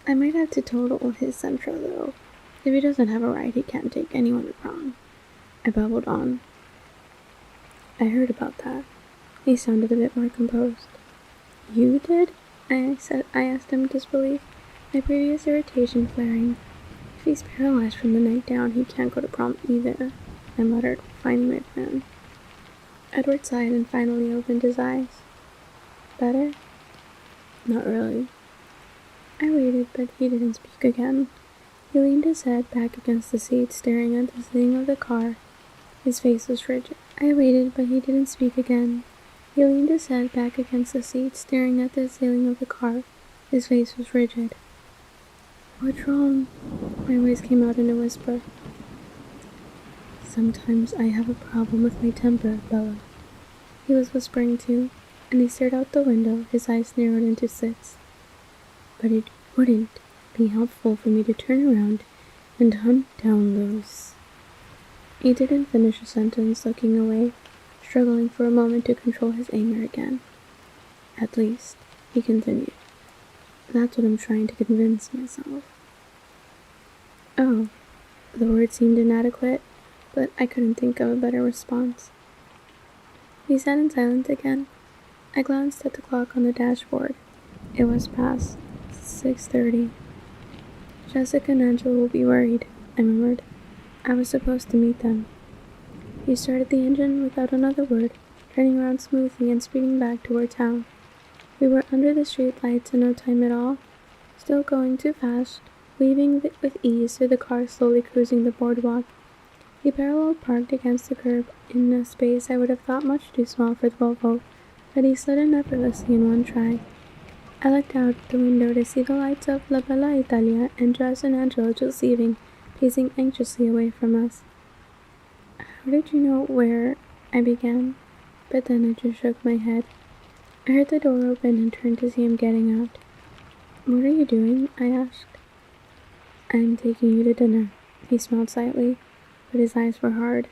I might have to total his Sentra, though. If he doesn't have a ride, he can't take anyone to prom." I babbled on. "I heard about that." He sounded a bit more composed. "You did?" I asked him in disbelief, my previous irritation flaring. "If he's paralyzed from the night down, he can't go to prom either," I muttered, finding my plan. Edward sighed and finally opened his eyes. "Better?" "Not really." I waited, but he didn't speak again. He leaned his head back against the seat, staring at the ceiling of the car. His face was rigid. I waited, but he didn't speak again. He leaned his head back against the seat, staring at the ceiling of the car. His face was rigid. "What's wrong?" My voice came out in a whisper. "Sometimes I have a problem with my temper, Bella." He was whispering too, and he stared out the window, his eyes narrowed into slits. "But it wouldn't be helpful for me to turn around and hunt down those—" He didn't finish a sentence, looking away, struggling for a moment to control his anger again. "At least," he continued, "that's what I'm trying to convince myself." Oh, the word seemed inadequate, but I couldn't think of a better response. We sat in silence again. I glanced at the clock on the dashboard. It was past 6:30. "Jessica and Angela will be worried," I murmured. "I was supposed to meet them." He started the engine without another word, turning around smoothly and speeding back toward town. We were under the street lights in no time at all, still going too fast, weaving with ease through the cars slowly cruising the boardwalk. He parallel parked against the curb in a space I would have thought much too small for the Volvo, but he slid in effortlessly in one try. I looked out the window to see the lights of La Bella Italia and Jess and Angela just leaving, pacing anxiously away from us. "How did you know where—" I began. but then I just shook my head. I heard the door open and turned to see him getting out. "What are you doing?" I asked. "I'm taking you to dinner." He smiled slightly, but his eyes were hard.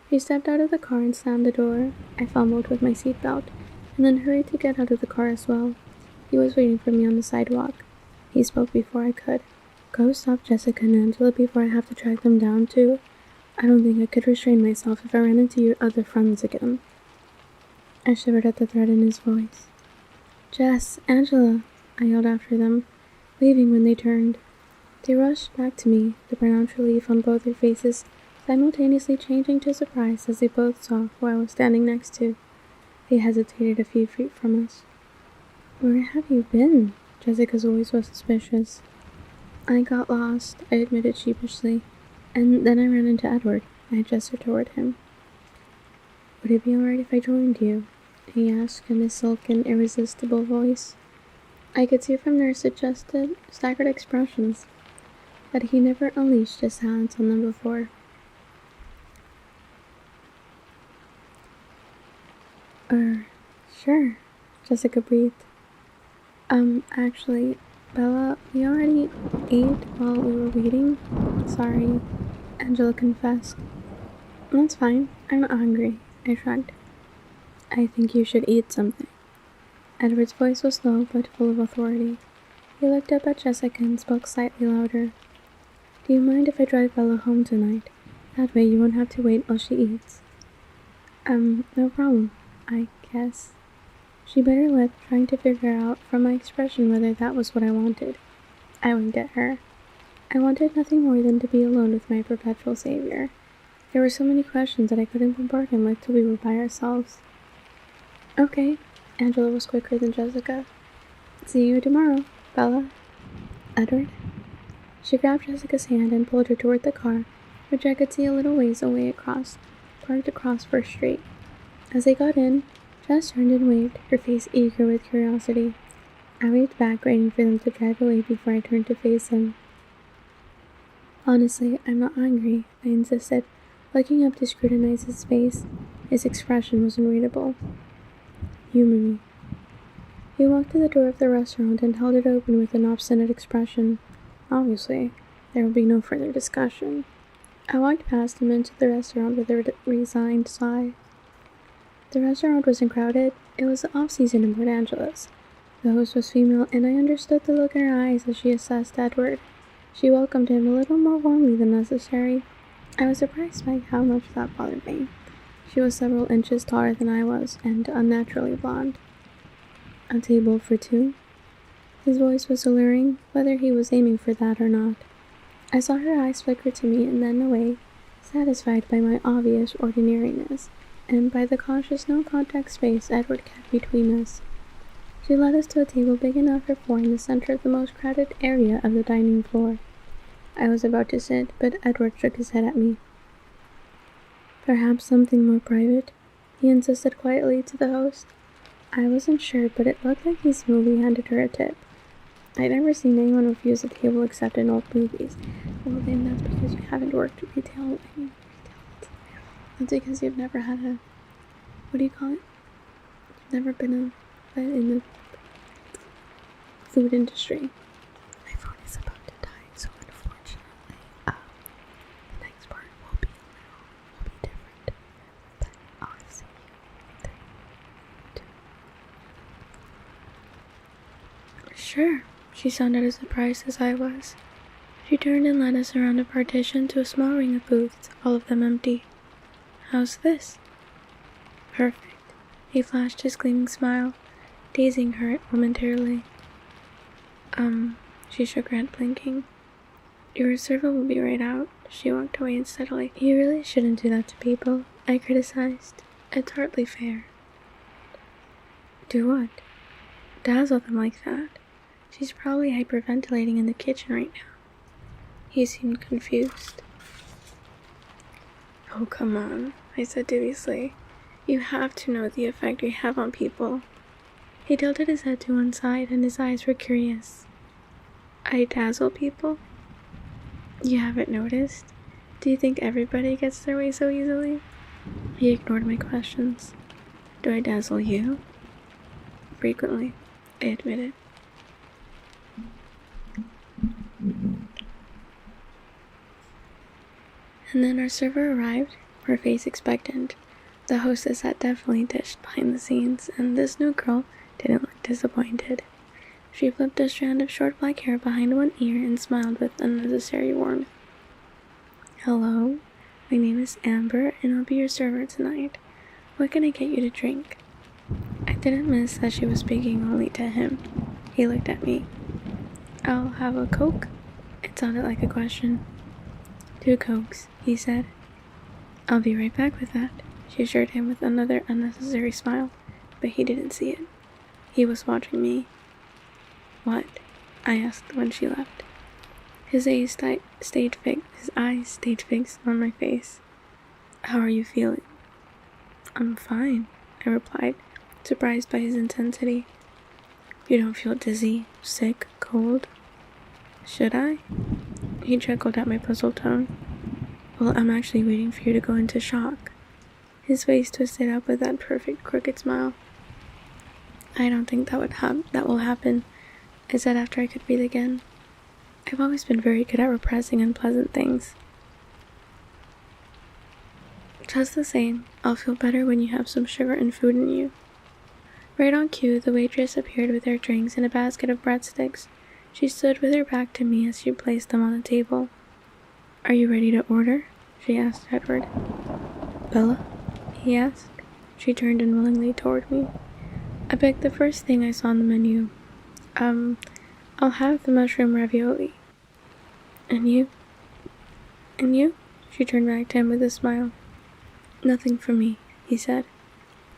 He stepped out of the car and slammed the door. I fumbled with my seatbelt, and then hurried to get out of the car as well. He was waiting for me on the sidewalk. He spoke before I could. "Go stop Jessica and Angela before I have to track them down too. I don't think I could restrain myself if I ran into your other friends again." I shivered at the threat in his voice. "Jess, Angela," I yelled after them, waving when they turned. They rushed back to me, the pronounced relief on both their faces simultaneously changing to surprise as they both saw who I was standing next to. They hesitated a few feet from us. "Where have you been?" Jessica's voice was suspicious. "I got lost," I admitted sheepishly, "and then I ran into Edward." I gestured toward him. "Would it be alright if I joined you?" he asked in his silken, irresistible voice. I could see from their suggested, staggered expressions that he never unleashed his talents on them before. Sure," Jessica breathed. Actually, Bella, we already ate while we were waiting." "Sorry," Angela confessed. "That's fine. I'm not hungry," I shrugged. "I think you should eat something." Edward's voice was low but full of authority. He looked up at Jessica and spoke slightly louder. "Do you mind if I drive Bella home tonight? That way you won't have to wait while she eats." No problem, I guess." She bit her lip, trying to figure out from my expression whether that was what I wanted. I winked at her. I wanted nothing more than to be alone with my perpetual savior. There were so many questions that I couldn't bombard him with till we were by ourselves. "Okay." Angela was quicker than Jessica. "See you tomorrow, Bella." "Edward?" She grabbed Jessica's hand and pulled her toward the car, which I could see a little ways away parked across First Street. As they got in, Jess turned and waved, her face eager with curiosity. I waved back, waiting for them to drive away before I turned to face him. "Honestly, I'm not hungry," I insisted, looking up to scrutinize his face. His expression was unreadable. "Humor me." He walked to the door of the restaurant and held it open with an obstinate expression. Obviously, there would be no further discussion. I walked past him into the restaurant with a resigned sigh. The restaurant wasn't crowded. It was the off-season in Port Angeles. The host was female, and I understood the look in her eyes as she assessed Edward. She welcomed him a little more warmly than necessary. I was surprised by how much that bothered me. She was several inches taller than I was, and unnaturally blonde. "A table for two?" His voice was alluring, whether he was aiming for that or not. I saw her eyes flicker to me and then away, satisfied by my obvious ordinariness, and by the cautious no-contact space Edward kept between us. She led us to a table big enough for four in the center of the most crowded area of the dining floor. I was about to sit, but Edward shook his head at me. "Perhaps something more private?" he insisted quietly to the host. I wasn't sure, but it looked like he smoothly handed her a tip. I'd never seen anyone refuse a table except in old movies. Well, then that's because you haven't worked retail. That's because you've never had a... What do you call it? You've never been in the food industry. My phone is about to die, so unfortunately, the next part will be different. But I'll see you. 3, 2. Sure. She sounded as surprised as I was. She turned and led us around a partition to a small ring of booths, all of them empty. "How's this?" "Perfect." He flashed his gleaming smile, dazing her momentarily. She shook her head, blinking. "Your servant will be right out." She walked away unsteadily. "You really shouldn't do that to people," I criticized. "It's hardly fair." "Do what?" "Dazzle them like that. She's probably hyperventilating in the kitchen right now." He seemed confused. "Oh, come on," I said dubiously. "You have to know the effect we have on people." He tilted his head to one side, and his eyes were curious. "I dazzle people? You haven't noticed? Do you think everybody gets their way so easily?" He ignored my questions. Do I dazzle you? Frequently, I admitted. And then our server arrived, her face expectant. The hostess had definitely dished behind the scenes, and this new girl didn't look disappointed. She flipped a strand of short black hair behind one ear and smiled with unnecessary warmth. Hello, my name is Amber, and I'll be your server tonight. What can I get you to drink? I didn't miss that she was speaking only to him. He looked at me. I'll have a Coke? It sounded like a question. 2 Cokes, he said. I'll be right back with that. She assured him with another unnecessary smile, but he didn't see it. He was watching me. What? I asked when she left. His eyes stayed fixed on my face. How are you feeling? I'm fine, I replied, surprised by his intensity. You don't feel dizzy, sick, cold? Should I? He chuckled at my puzzled tone. Well, I'm actually waiting for you to go into shock. His face twisted up with that perfect crooked smile. I don't think that will happen, I said after I could breathe again. I've always been very good at repressing unpleasant things. Just the same, I'll feel better when you have some sugar and food in you. Right on cue, the waitress appeared with our drinks and a basket of breadsticks. She stood with her back to me as she placed them on the table. Are you ready to order? She asked Edward. Bella? He asked. She turned unwillingly toward me. I picked the first thing I saw on the menu. I'll have the mushroom ravioli. And you? And you? She turned back to him with a smile. Nothing for me, he said.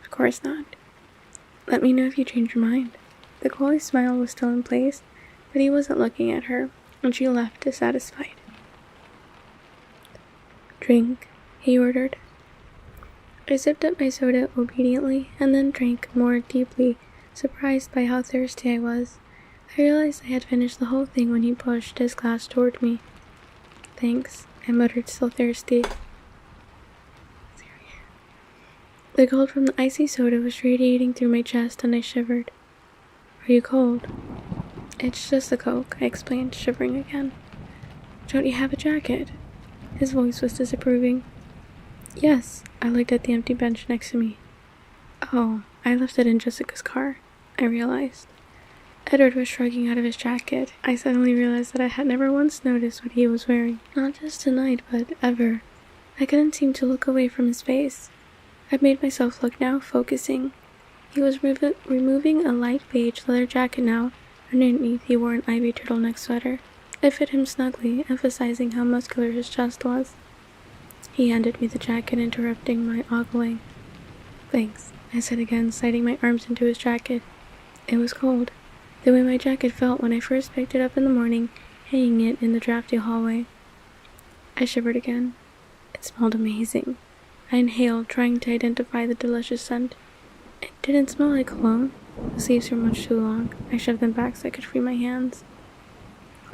Of course not. Let me know if you change your mind. The coy smile was still in place, but he wasn't looking at her, and she left dissatisfied. Drink, he ordered. I sipped up my soda obediently, and then drank more deeply, surprised by how thirsty I was. I realized I had finished the whole thing when he pushed his glass toward me. Thanks, I muttered, still thirsty. The cold from the icy soda was radiating through my chest, and I shivered. Are you cold? It's just a Coke, I explained, shivering again. Don't you have a jacket? His voice was disapproving. Yes, I looked at the empty bench next to me. Oh, I left it in Jessica's car, I realized. Edward was shrugging out of his jacket. I suddenly realized that I had never once noticed what he was wearing. Not just tonight, but ever. I couldn't seem to look away from his face. I made myself look now, focusing. He was removing a light beige leather jacket now. Underneath, he wore an ivy turtleneck sweater. It fit him snugly, emphasizing how muscular his chest was. He handed me the jacket, interrupting my ogling. Thanks, I said again, sliding my arms into his jacket. It was cold, the way my jacket felt when I first picked it up in the morning, hanging it in the drafty hallway. I shivered again. It smelled amazing. I inhaled, trying to identify the delicious scent. It didn't smell like cologne. The sleeves were much too long. I shoved them back so I could free my hands.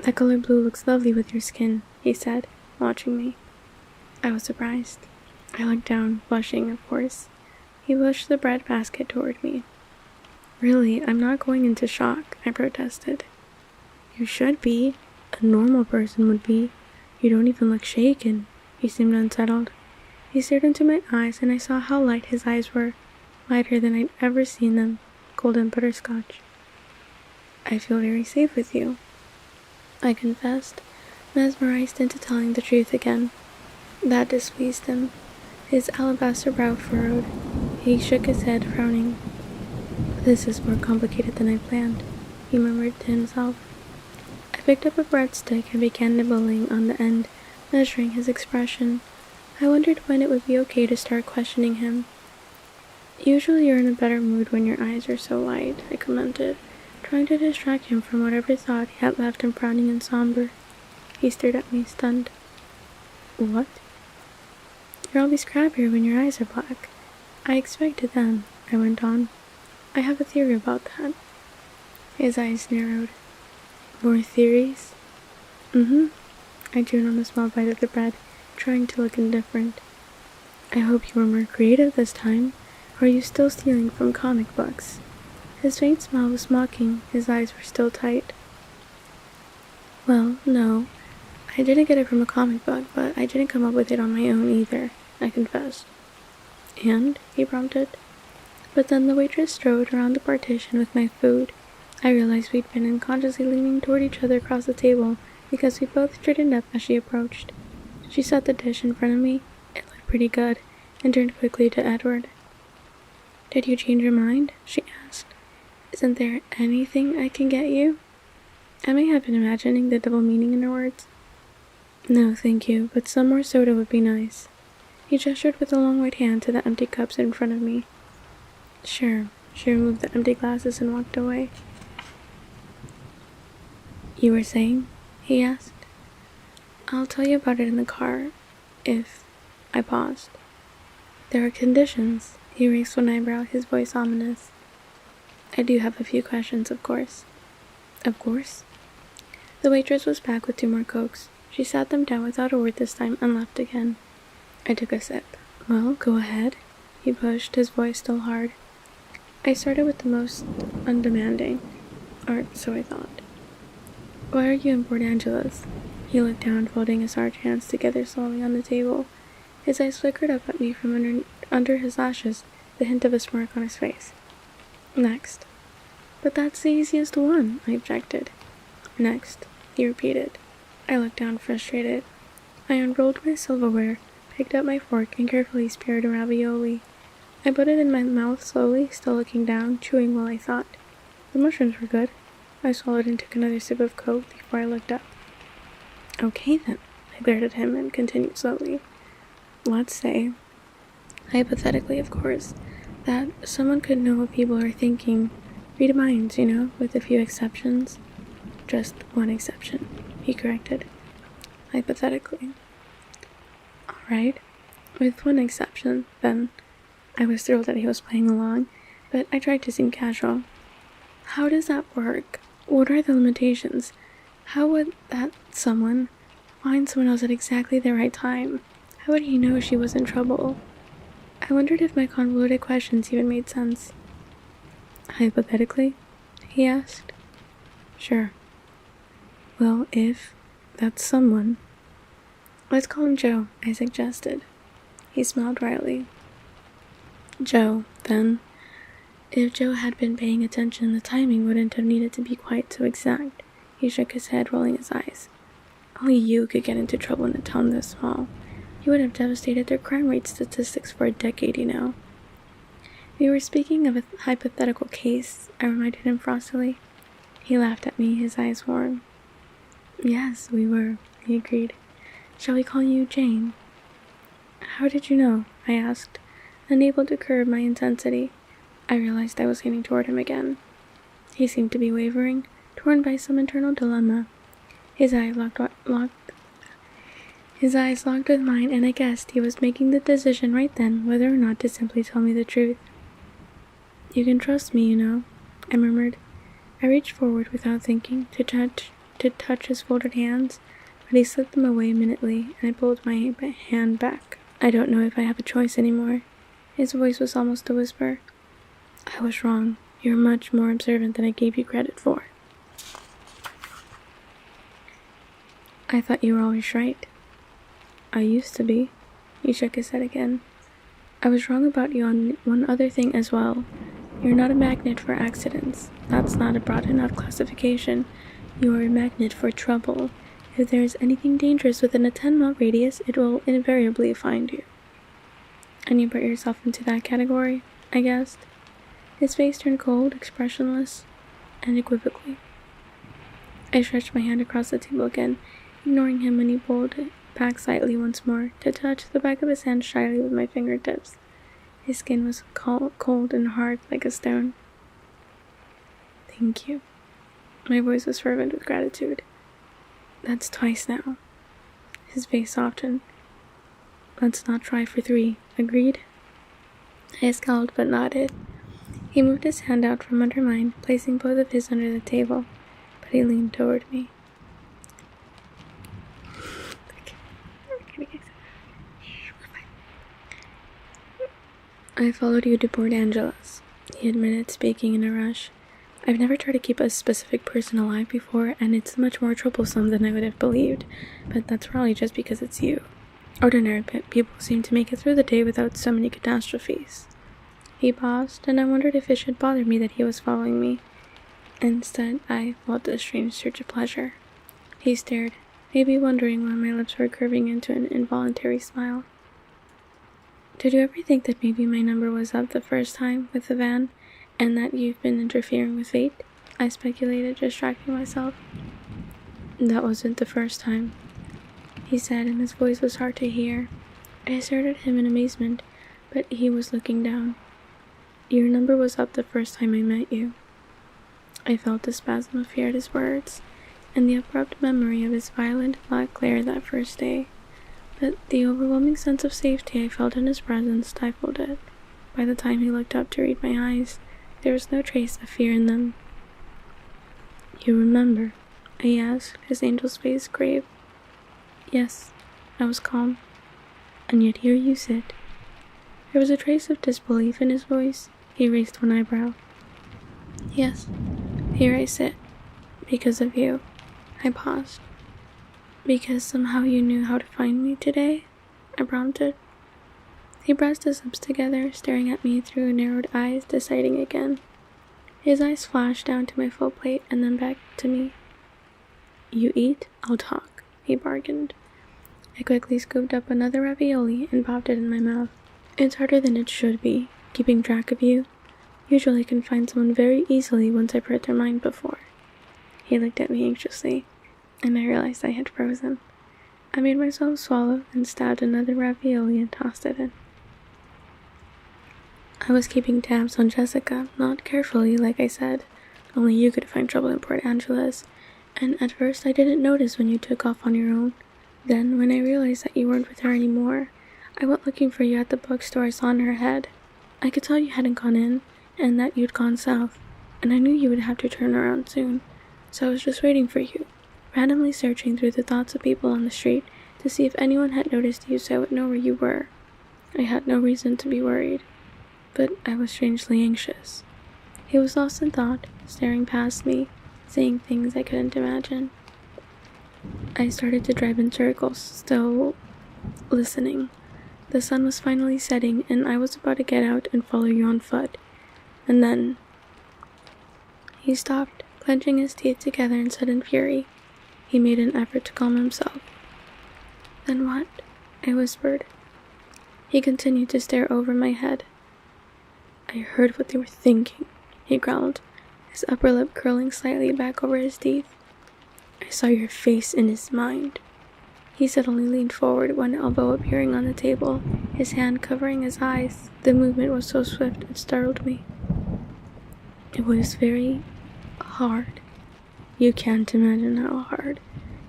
That color blue looks lovely with your skin, he said, watching me. I was surprised. I looked down, blushing, of course. He pushed the bread basket toward me. Really, I'm not going into shock, I protested. You should be. A normal person would be. You don't even look shaken. He seemed unsettled. He stared into my eyes, and I saw how light his eyes were, lighter than I'd ever seen them, golden butterscotch. I feel very safe with you, I confessed, mesmerized into telling the truth again. That displeased him. His alabaster brow furrowed. He shook his head, frowning. This is more complicated than I planned, he murmured to himself. I picked up a breadstick and began nibbling on the end, measuring his expression. I wondered when it would be okay to start questioning him. Usually you're in a better mood when your eyes are so light, I commented, trying to distract him from whatever thought he had left him frowning and somber. He stared at me, stunned. What? You're always crabbier when your eyes are black. I expected them, I went on. I have a theory about that. His eyes narrowed. More theories? I chewed on a small bite of the bread, trying to look indifferent. I hope you were more creative this time, Or are you still stealing from comic books? His faint smile was mocking. His eyes were still tight. Well, no. I didn't get it from a comic book, but I didn't come up with it on my own either, I confessed. And? He prompted. But then the waitress strode around the partition with my food. I realized we'd been unconsciously leaning toward each other across the table because we both straightened up as she approached. She set the dish in front of me. It looked pretty good, and turned quickly to Edward. Did you change your mind? She asked. Isn't there anything I can get you? I may have been imagining the double meaning in her words. No, thank you, but some more soda would be nice. He gestured with a long white hand to the empty cups in front of me. Sure. She removed the empty glasses and walked away. You were saying? He asked. I'll tell you about it in the car, if... I paused. There are conditions. He raised one eyebrow, his voice ominous. I do have a few questions, of course. Of course? The waitress was back with 2 more Cokes. She sat them down without a word this time and left again. I took a sip. Well, go ahead. He pushed, his voice still hard. I started with the most undemanding. Or so I thought. Why are you in Port Angeles? He looked down, folding his large hands together slowly on the table. His eyes flickered up at me from under his lashes, the hint of a smirk on his face. Next. But that's the easiest one, I objected. Next, he repeated. I looked down, frustrated. I unrolled my silverware, picked up my fork, and carefully speared a ravioli. I put it in my mouth slowly, still looking down, chewing while I thought. The mushrooms were good. I swallowed and took another sip of Coke before I looked up. Okay then, I glared at him and continued slowly. Let's say, hypothetically of course, that someone could know what people are thinking. Read minds, you know, with a few exceptions. Just one exception, he corrected. Hypothetically. Alright, with one exception, then. I was thrilled that he was playing along, but I tried to seem casual. How does that work? What are the limitations? How would that someone find someone else at exactly the right time? How would he know she was in trouble? I wondered if my convoluted questions even made sense. Hypothetically? He asked. Sure. Well, if that's someone. Let's call him Joe, I suggested. He smiled wryly. Joe, then. If Joe had been paying attention, the timing wouldn't have needed to be quite so exact. He shook his head, rolling his eyes. Only you could get into trouble in a town this small. You would have devastated their crime rate statistics for a decade, you know. We were speaking of a hypothetical case, I reminded him frostily. He laughed at me, his eyes warm. Yes, we were, he agreed. Shall we call you Jane? How did you know? I asked, unable to curb my intensity. I realized I was leaning toward him again. He seemed to be wavering, torn by some internal dilemma. His eyes locked with mine, and I guessed he was making the decision right then whether or not to simply tell me the truth. You can trust me, you know, I murmured. I reached forward without thinking to touch his folded hands, but he slipped them away immediately, and I pulled my hand back. I don't know if I have a choice anymore. His voice was almost a whisper. I was wrong. You're much more observant than I gave you credit for. I thought you were always right. I used to be. He shook his head again. I was wrong about you on one other thing as well. You're not a magnet for accidents. That's not a broad enough classification. You are a magnet for trouble. If there is anything dangerous within a 10-mile radius, it will invariably find you. And you put yourself into that category, I guessed. His face turned cold, expressionless, and equivocally. I stretched my hand across the table again, ignoring him when he pulled it back slightly once more, to touch the back of his hand shyly with my fingertips. His skin was cold and hard like a stone. Thank you. My voice was fervent with gratitude. That's twice now. His face softened. Let's not try for 3. Agreed? I scowled but nodded. He moved his hand out from under mine, placing both of his under the table, but he leaned toward me. I followed you to Port Angeles, he admitted, speaking in a rush. I've never tried to keep a specific person alive before, and it's much more troublesome than I would have believed, but that's probably just because it's you. Ordinary people seem to make it through the day without so many catastrophes. He paused, and I wondered if it should bother me that he was following me. Instead, I felt a strange surge of pleasure. He stared, maybe wondering why my lips were curving into an involuntary smile. Did you ever think that maybe my number was up the first time with the van, and that you've been interfering with fate? I speculated, distracting myself. That wasn't the first time, he said, and his voice was hard to hear. I stared at him in amazement, but he was looking down. Your number was up the first time I met you. I felt a spasm of fear at his words, and the abrupt memory of his violent black glare that first day. But the overwhelming sense of safety I felt in his presence stifled it. By the time he looked up to read my eyes, there was no trace of fear in them. You remember? I asked, his angel's face grave. Yes, I was calm. And yet here you sit. There was a trace of disbelief in his voice. He raised one eyebrow. Yes, here I sit. Because of you. I paused. Because somehow you knew how to find me today? I prompted. He pressed his lips together, staring at me through narrowed eyes, deciding again. His eyes flashed down to my full plate and then back to me. You eat, I'll talk, he bargained. I quickly scooped up another ravioli and popped it in my mouth. It's harder than it should be, keeping track of you. Usually I can find someone very easily once I've read their mind before. He looked at me anxiously, and I realized I had frozen. I made myself swallow and stabbed another ravioli and tossed it in. I was keeping tabs on Jessica, not carefully, like I said. Only you could find trouble in Port Angeles, and at first I didn't notice when you took off on your own. Then, when I realized that you weren't with her anymore, I went looking for you at the bookstore I saw in her head. I could tell you hadn't gone in, and that you'd gone south, and I knew you would have to turn around soon, so I was just waiting for you, randomly searching through the thoughts of people on the street to see if anyone had noticed you so I would know where you were. I had no reason to be worried, but I was strangely anxious. He was lost in thought, staring past me, saying things I couldn't imagine. I started to drive in circles, still listening. The sun was finally setting, and I was about to get out and follow you on foot. And then he stopped, clenching his teeth together in sudden fury. He made an effort to calm himself. Then what? I whispered. He continued to stare over my head. I heard what they were thinking, he growled, his upper lip curling slightly back over his teeth. I saw your face in his mind. He suddenly leaned forward, one elbow appearing on the table, his hand covering his eyes. The movement was so swift it startled me. It was very hard. You can't imagine how hard,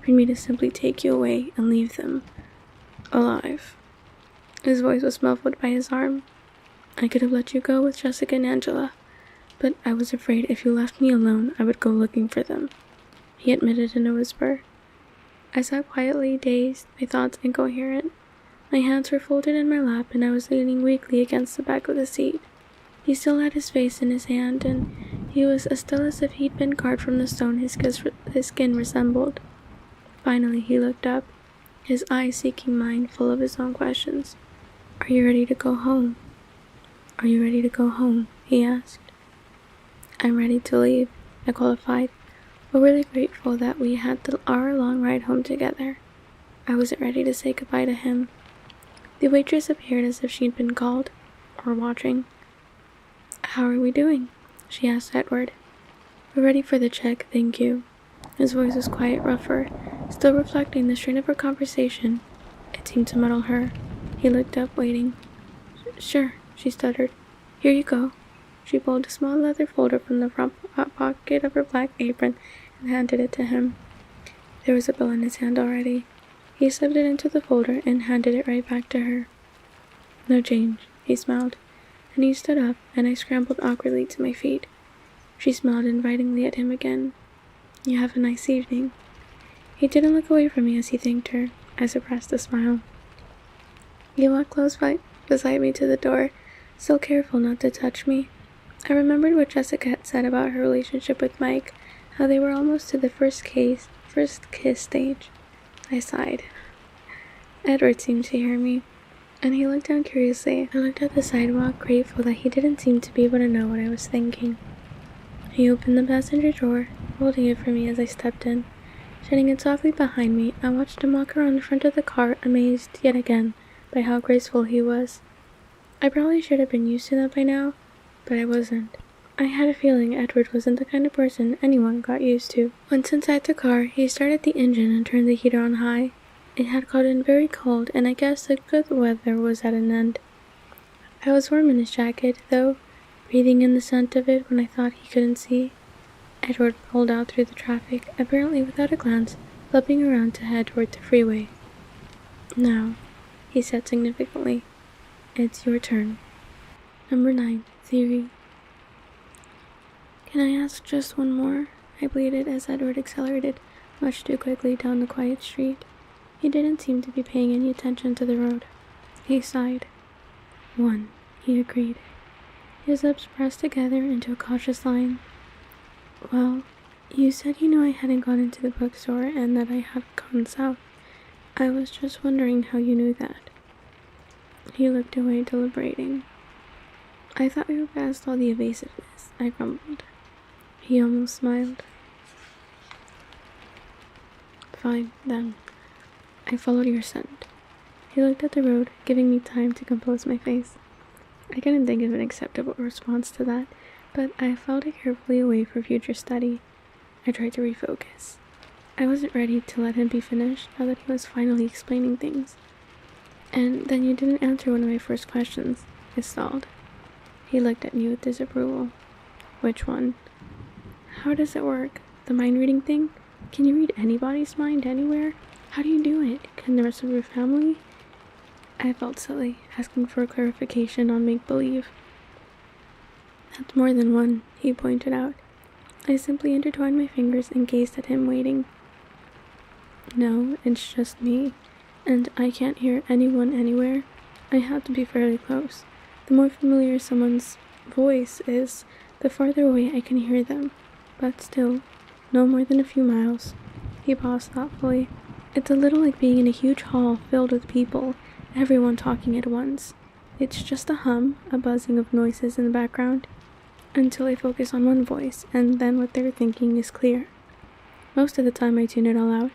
for me to simply take you away and leave them alive. His voice was muffled by his arm. I could have let you go with Jessica and Angela, but I was afraid if you left me alone, I would go looking for them, he admitted in a whisper. I sat quietly, dazed, my thoughts incoherent. My hands were folded in my lap, and I was leaning weakly against the back of the seat. He still had his face in his hand, and he was as still as if he'd been carved from the stone his skin resembled. Finally, he looked up, his eyes seeking mine, full of his own questions. Are you ready to go home? Are you ready to go home? He asked. I'm ready to leave, I qualified, but really grateful that we had the hour-long ride home together. I wasn't ready to say goodbye to him. The waitress appeared as if she'd been called, or watching. How are we doing? She asked Edward. We're ready for the check, thank you. His voice was quite rougher, still reflecting the strain of our conversation. It seemed to muddle her. He looked up, waiting. Sure, she stuttered. Here you go. She pulled a small leather folder from the front pocket of her black apron and handed it to him. There was a bill in his hand already. He slipped it into the folder and handed it right back to her. No change, he smiled, and he stood up, and I scrambled awkwardly to my feet. She smiled invitingly at him again. You have a nice evening. He didn't look away from me as he thanked her. I suppressed a smile. He walked close beside me to the door, so careful not to touch me. I remembered what Jessica had said about her relationship with Mike, how they were almost to the first kiss stage. I sighed. Edward seemed to hear me, and he looked down curiously. I looked at the sidewalk, grateful that he didn't seem to be able to know what I was thinking. He opened the passenger door, holding it for me as I stepped in. Shutting it softly behind me, I watched him walk around the front of the car, amazed yet again by how graceful he was. I probably should have been used to that by now, but I wasn't. I had a feeling Edward wasn't the kind of person anyone got used to. Once inside the car, he started the engine and turned the heater on high. It had gotten very cold, and I guess the good weather was at an end. I was warm in his jacket, though, breathing in the scent of it when I thought he couldn't see. Edward pulled out through the traffic, apparently without a glance, flipping around to head toward the freeway. "Now," he said significantly, "it's your turn." Number 9. Theory. "Can I ask just one more?" I pleaded as Edward accelerated much too quickly down the quiet street. He didn't seem to be paying any attention to the road. He sighed. "One," he agreed. His lips pressed together into a cautious line. "Well, you said you knew I hadn't gone into the bookstore and that I had gone south. I was just wondering how you knew that." He looked away, deliberating. "I thought we were past all the evasiveness," I grumbled. He almost smiled. "Fine, then. I followed your scent." He looked at the road, giving me time to compose my face. I couldn't think of an acceptable response to that, but I filed it carefully away for future study. I tried to refocus. I wasn't ready to let him be finished now that he was finally explaining things. "And then you didn't answer one of my first questions." I stalled. He looked at me with disapproval. "Which one?" "How does it work? The mind-reading thing? Can you read anybody's mind anywhere? How do you do it? Can the rest of your family?" I felt silly, asking for a clarification on make-believe. "That's more than one," he pointed out. I simply intertwined my fingers and gazed at him, waiting. "No, it's just me, and I can't hear anyone anywhere. I have to be fairly close. The more familiar someone's voice is, the farther away I can hear them. But still, no more than a few miles." He paused thoughtfully. "It's a little like being in a huge hall filled with people, everyone talking at once. It's just a hum, a buzzing of noises in the background, until I focus on one voice, and then what they're thinking is clear. Most of the time I tune it all out.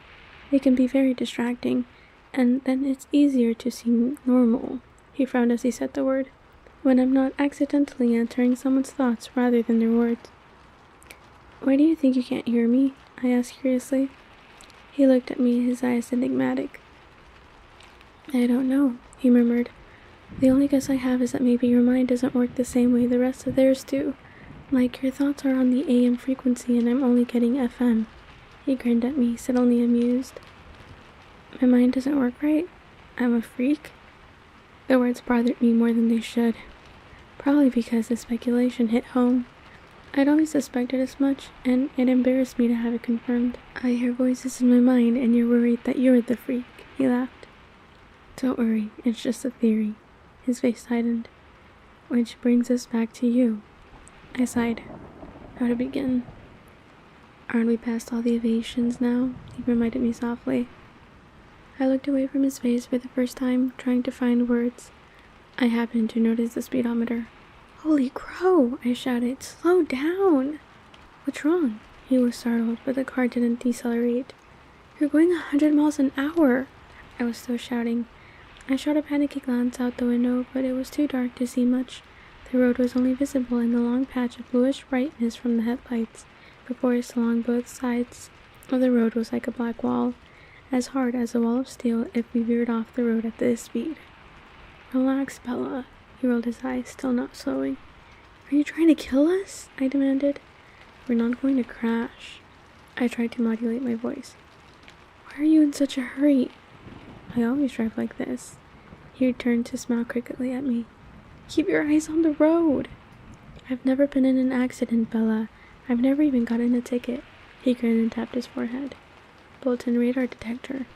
It can be very distracting, and then it's easier to seem normal." He frowned as he said the word. "When I'm not accidentally answering someone's thoughts rather than their words." "Why do you think you can't hear me?" I asked curiously. He looked at me, his eyes enigmatic. "I don't know," he murmured. "The only guess I have is that maybe your mind doesn't work the same way the rest of theirs do. Like your thoughts are on the AM frequency and I'm only getting FM." He grinned at me, suddenly amused. "My mind doesn't work right? I'm a freak?" The words bothered me more than they should. Probably because the speculation hit home. I'd always suspected as much, and it embarrassed me to have it confirmed. "I hear voices in my mind and you're worried that you're the freak," he laughed. "Don't worry, it's just a theory." His face tightened. "Which brings us back to you." I sighed. How to begin? "Aren't we past all the evasions now?" he reminded me softly. I looked away from his face for the first time, trying to find words. I happened to notice the speedometer. "Holy crow!" I shouted. "Slow down!" "What's wrong?" He was startled, but the car didn't decelerate. "You're going 100 miles an hour!" I was still shouting. I shot a panicky glance out the window, but it was too dark to see much. The road was only visible in the long patch of bluish brightness from the headlights. The forest along both sides of the road was like a black wall, as hard as a wall of steel if we veered off the road at this speed. "Relax, Bella." He rolled his eyes, still not slowing. "Are you trying to kill us?" I demanded. "We're not going to crash." I tried to modulate my voice. "Why are you in such a hurry?" "I always drive like this." He turned to smile crookedly at me. "Keep your eyes on the road." "I've never been in an accident, Bella. I've never even gotten a ticket." He grinned and tapped his forehead. "Built-in radar detector."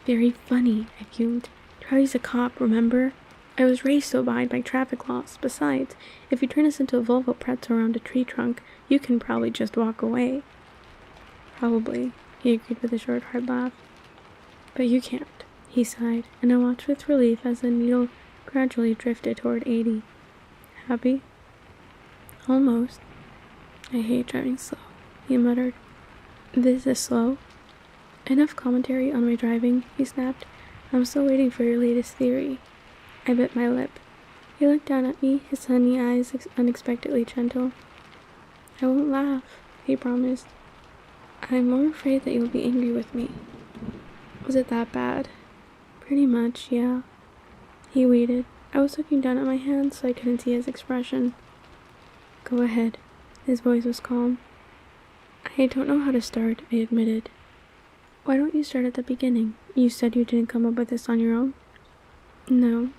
"Very funny," I fumed. "Charlie's a cop, remember?" I was raised to abide by traffic laws. Besides, if you turn us into a Volvo pretzel around a tree trunk, you can probably just walk away. Probably, he agreed with a short, hard laugh. But you can't, he sighed, and I watched with relief as the needle gradually drifted toward 80. Happy? Almost. I hate driving slow, he muttered. This is slow? Enough commentary on my driving, he snapped. I'm still waiting for your latest theory. I bit my lip. He looked down at me, his sunny eyes unexpectedly gentle. I won't laugh, he promised. I'm more afraid that you'll be angry with me. Was it that bad? Pretty much, yeah. He waited. I was looking down at my hands so I couldn't see his expression. Go ahead. His voice was calm. I don't know how to start, I admitted. Why don't you start at the beginning? You said you didn't come up with this on your own? No.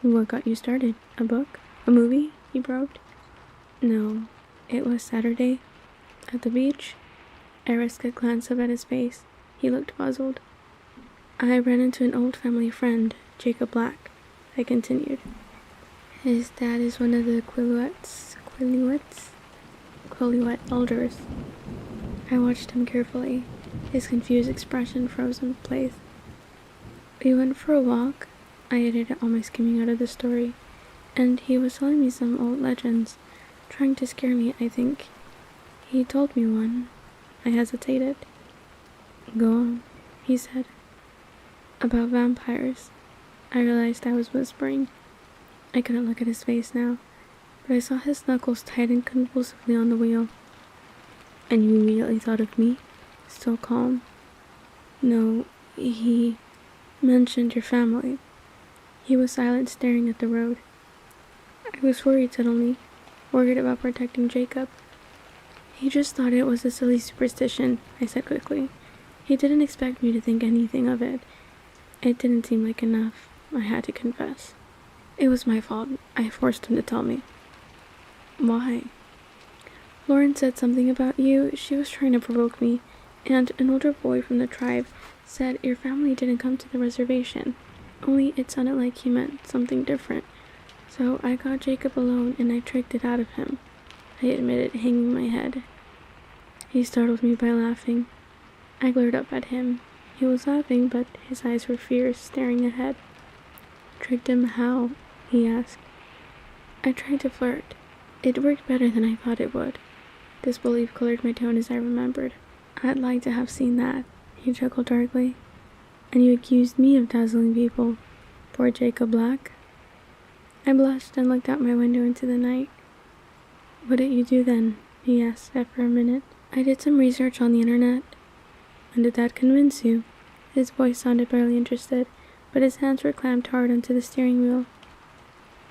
What got you started? A book? A movie? He probed. No. It was Saturday. At the beach. I risked a glance up at his face. He looked puzzled. I ran into an old family friend, Jacob Black. I continued. His dad is one of the Quilluet elders. I watched him carefully, his confused expression frozen in place. We went for a walk. I edited all my skimming out of the story, and he was telling me some old legends, trying to scare me, I think. He told me one. I hesitated. Go on, he said. About vampires. I realized I was whispering. I couldn't look at his face now, but I saw his knuckles tighten convulsively on the wheel. And you immediately thought of me? Still calm. No, he mentioned your family. He was silent, staring at the road. I was worried suddenly, worried about protecting Jacob. He just thought it was a silly superstition, I said quickly. He didn't expect me to think anything of it. It didn't seem like enough, I had to confess. It was my fault. I forced him to tell me. Why? Lauren said something about you. She was trying to provoke me, and an older boy from the tribe said your family didn't come to the reservation. Only it sounded like he meant something different. So I got Jacob alone and I tricked it out of him, I admitted, hanging my head. He startled me by laughing. I glared up at him. He was laughing, but his eyes were fierce, staring ahead. Tricked him how? He asked. I tried to flirt. It worked better than I thought it would. Disbelief colored my tone as I remembered. I'd like to have seen that, he chuckled darkly. And you accused me of dazzling people. Poor Jacob Black. I blushed and looked out my window into the night. What did you do then? He asked after a minute. I did some research on the internet. And did that convince you? His voice sounded barely interested, but his hands were clamped hard onto the steering wheel.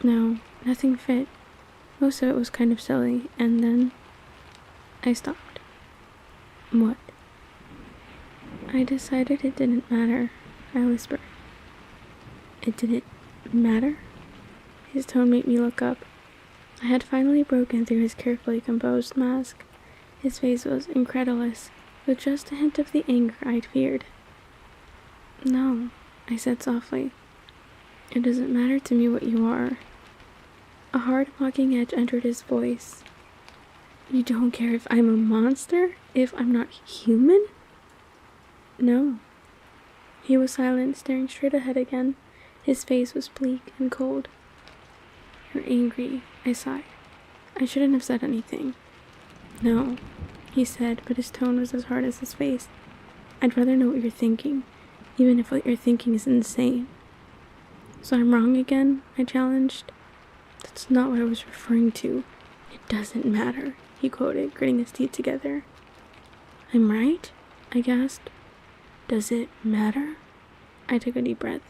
No, nothing fit. Most of it was kind of silly, and then I stopped. What? I decided it didn't matter, I whispered. It didn't matter? His tone made me look up. I had finally broken through his carefully composed mask. His face was incredulous, with just a hint of the anger I'd feared. No, I said softly. It doesn't matter to me what you are. A hard, mocking edge entered his voice. You don't care if I'm a monster? If I'm not human? No. He was silent, staring straight ahead again. His face was bleak and cold. You're angry, I sighed. I shouldn't have said anything. No, he said, but his tone was as hard as his face. I'd rather know what you're thinking, even if what you're thinking is insane. So I'm wrong again? I challenged. That's not what I was referring to. It doesn't matter, he quoted, gritting his teeth together. I'm right? I gasped. Does it matter? I took a deep breath.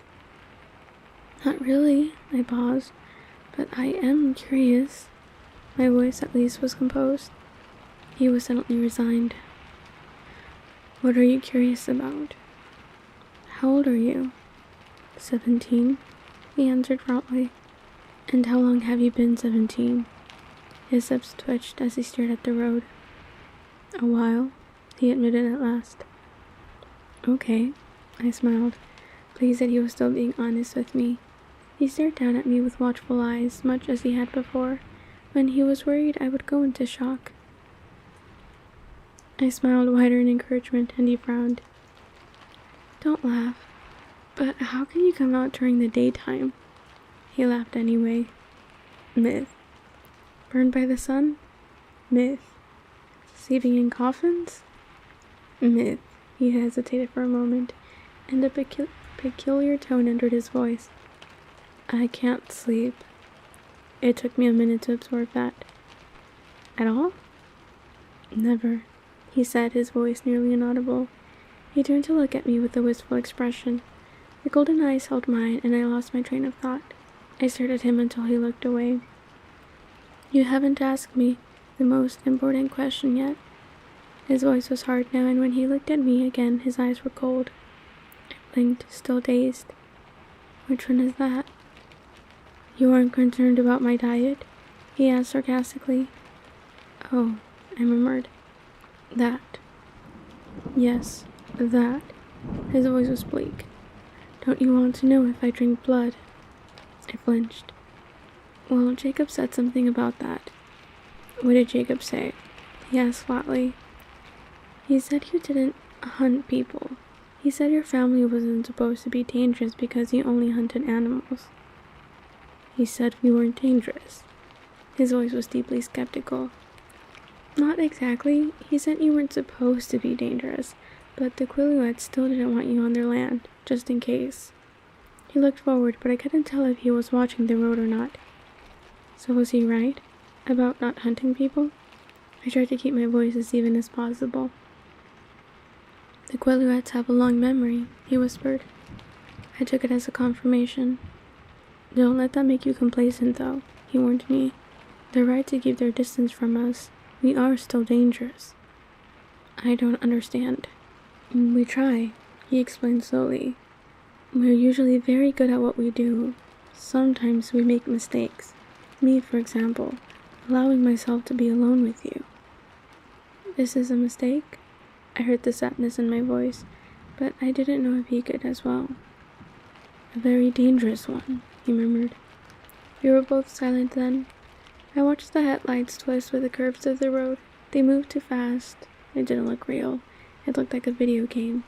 Not really, I paused, but I am curious. My voice at least was composed. He was suddenly resigned. What are you curious about? How old are you? 17, he answered promptly. And how long have you been 17? His lips twitched as he stared at the road. A while, he admitted at last. Okay, I smiled, pleased that he was still being honest with me. He stared down at me with watchful eyes, much as he had before, when he was worried I would go into shock. I smiled wider in encouragement, and he frowned. Don't laugh. But how can you come out during the daytime? He laughed anyway. Myth. Burned by the sun? Myth. Sleeping in coffins? Myth. He hesitated for a moment, and a peculiar tone entered his voice. I can't sleep. It took me a minute to absorb that. At all? Never, he said, his voice nearly inaudible. He turned to look at me with a wistful expression. The golden eyes held mine, and I lost my train of thought. I stared at him until he looked away. You haven't asked me the most important question yet. His voice was hard now, and when he looked at me again, his eyes were cold. I blinked, still dazed. Which one is that? You aren't concerned about my diet? He asked sarcastically. Oh, I murmured. That. Yes, that. His voice was bleak. Don't you want to know if I drink blood? I flinched. Well, Jacob said something about that. What did Jacob say? He asked flatly. He said you didn't hunt people. He said your family wasn't supposed to be dangerous because you only hunted animals. He said we weren't dangerous. His voice was deeply skeptical. Not exactly. He said you weren't supposed to be dangerous, but the Quileutes still didn't want you on their land, just in case. He looked forward, but I couldn't tell if he was watching the road or not. So was he right about not hunting people? I tried to keep my voice as even as possible. The Quileutes have a long memory, he whispered. I took it as a confirmation. Don't let that make you complacent, though, he warned me. They're right to keep their distance from us. We are still dangerous. I don't understand. We try, he explained slowly. We're usually very good at what we do. Sometimes we make mistakes. Me, for example, allowing myself to be alone with you. This is a mistake? I heard the sadness in my voice, but I didn't know if he could as well. A very dangerous one, he murmured. We were both silent then. I watched the headlights twist with the curves of the road. They moved too fast. It didn't look real. It looked like a video game.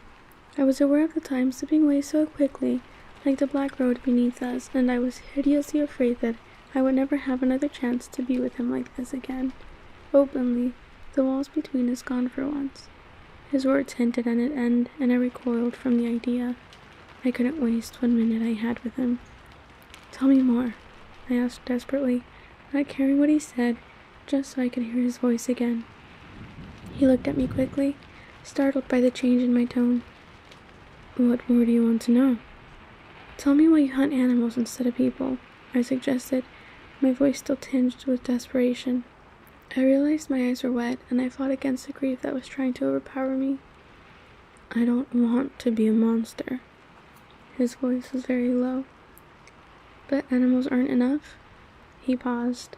I was aware of the time slipping away so quickly, like the black road beneath us, and I was hideously afraid that I would never have another chance to be with him like this again. Openly, the walls between us gone for once. His words hinted at an end, and I recoiled from the idea. I couldn't waste 1 minute I had with him. Tell me more, I asked desperately, not caring what he said, just so I could hear his voice again. He looked at me quickly, startled by the change in my tone. What more do you want to know? Tell me why you hunt animals instead of people, I suggested, my voice still tinged with desperation. I realized my eyes were wet, and I fought against the grief that was trying to overpower me. I don't want to be a monster. His voice was very low. But animals aren't enough? He paused.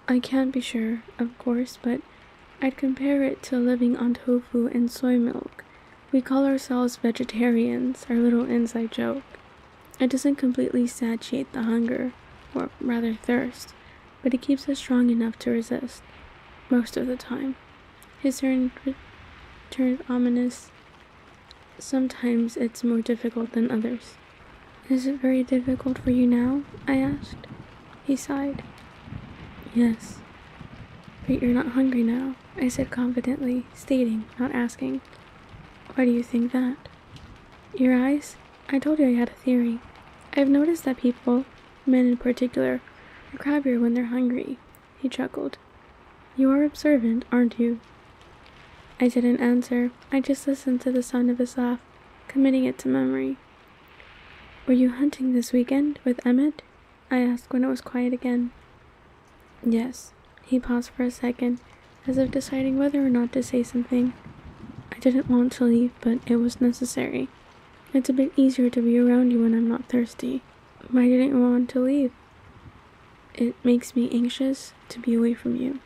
I can't be sure, of course, but I'd compare it to living on tofu and soy milk. We call ourselves vegetarians, our little inside joke. It doesn't completely satiate the hunger, or rather thirst, but it keeps us strong enough to resist, most of the time. His turn turned ominous. Sometimes it's more difficult than others. Is it very difficult for you now? I asked. He sighed. Yes. But you're not hungry now, I said confidently, stating, not asking. Why do you think that? Your eyes? I told you I had a theory. I've noticed that people, men in particular, are crabbier when they're hungry. He chuckled. You are observant, aren't you? I didn't answer. I just listened to the sound of his laugh, committing it to memory. Were you hunting this weekend with Emmett? I asked when it was quiet again. Yes. He paused for a second, as if deciding whether or not to say something. I didn't want to leave, but it was necessary. It's a bit easier to be around you when I'm not thirsty. Why didn't you want to leave? It makes me anxious to be away from you.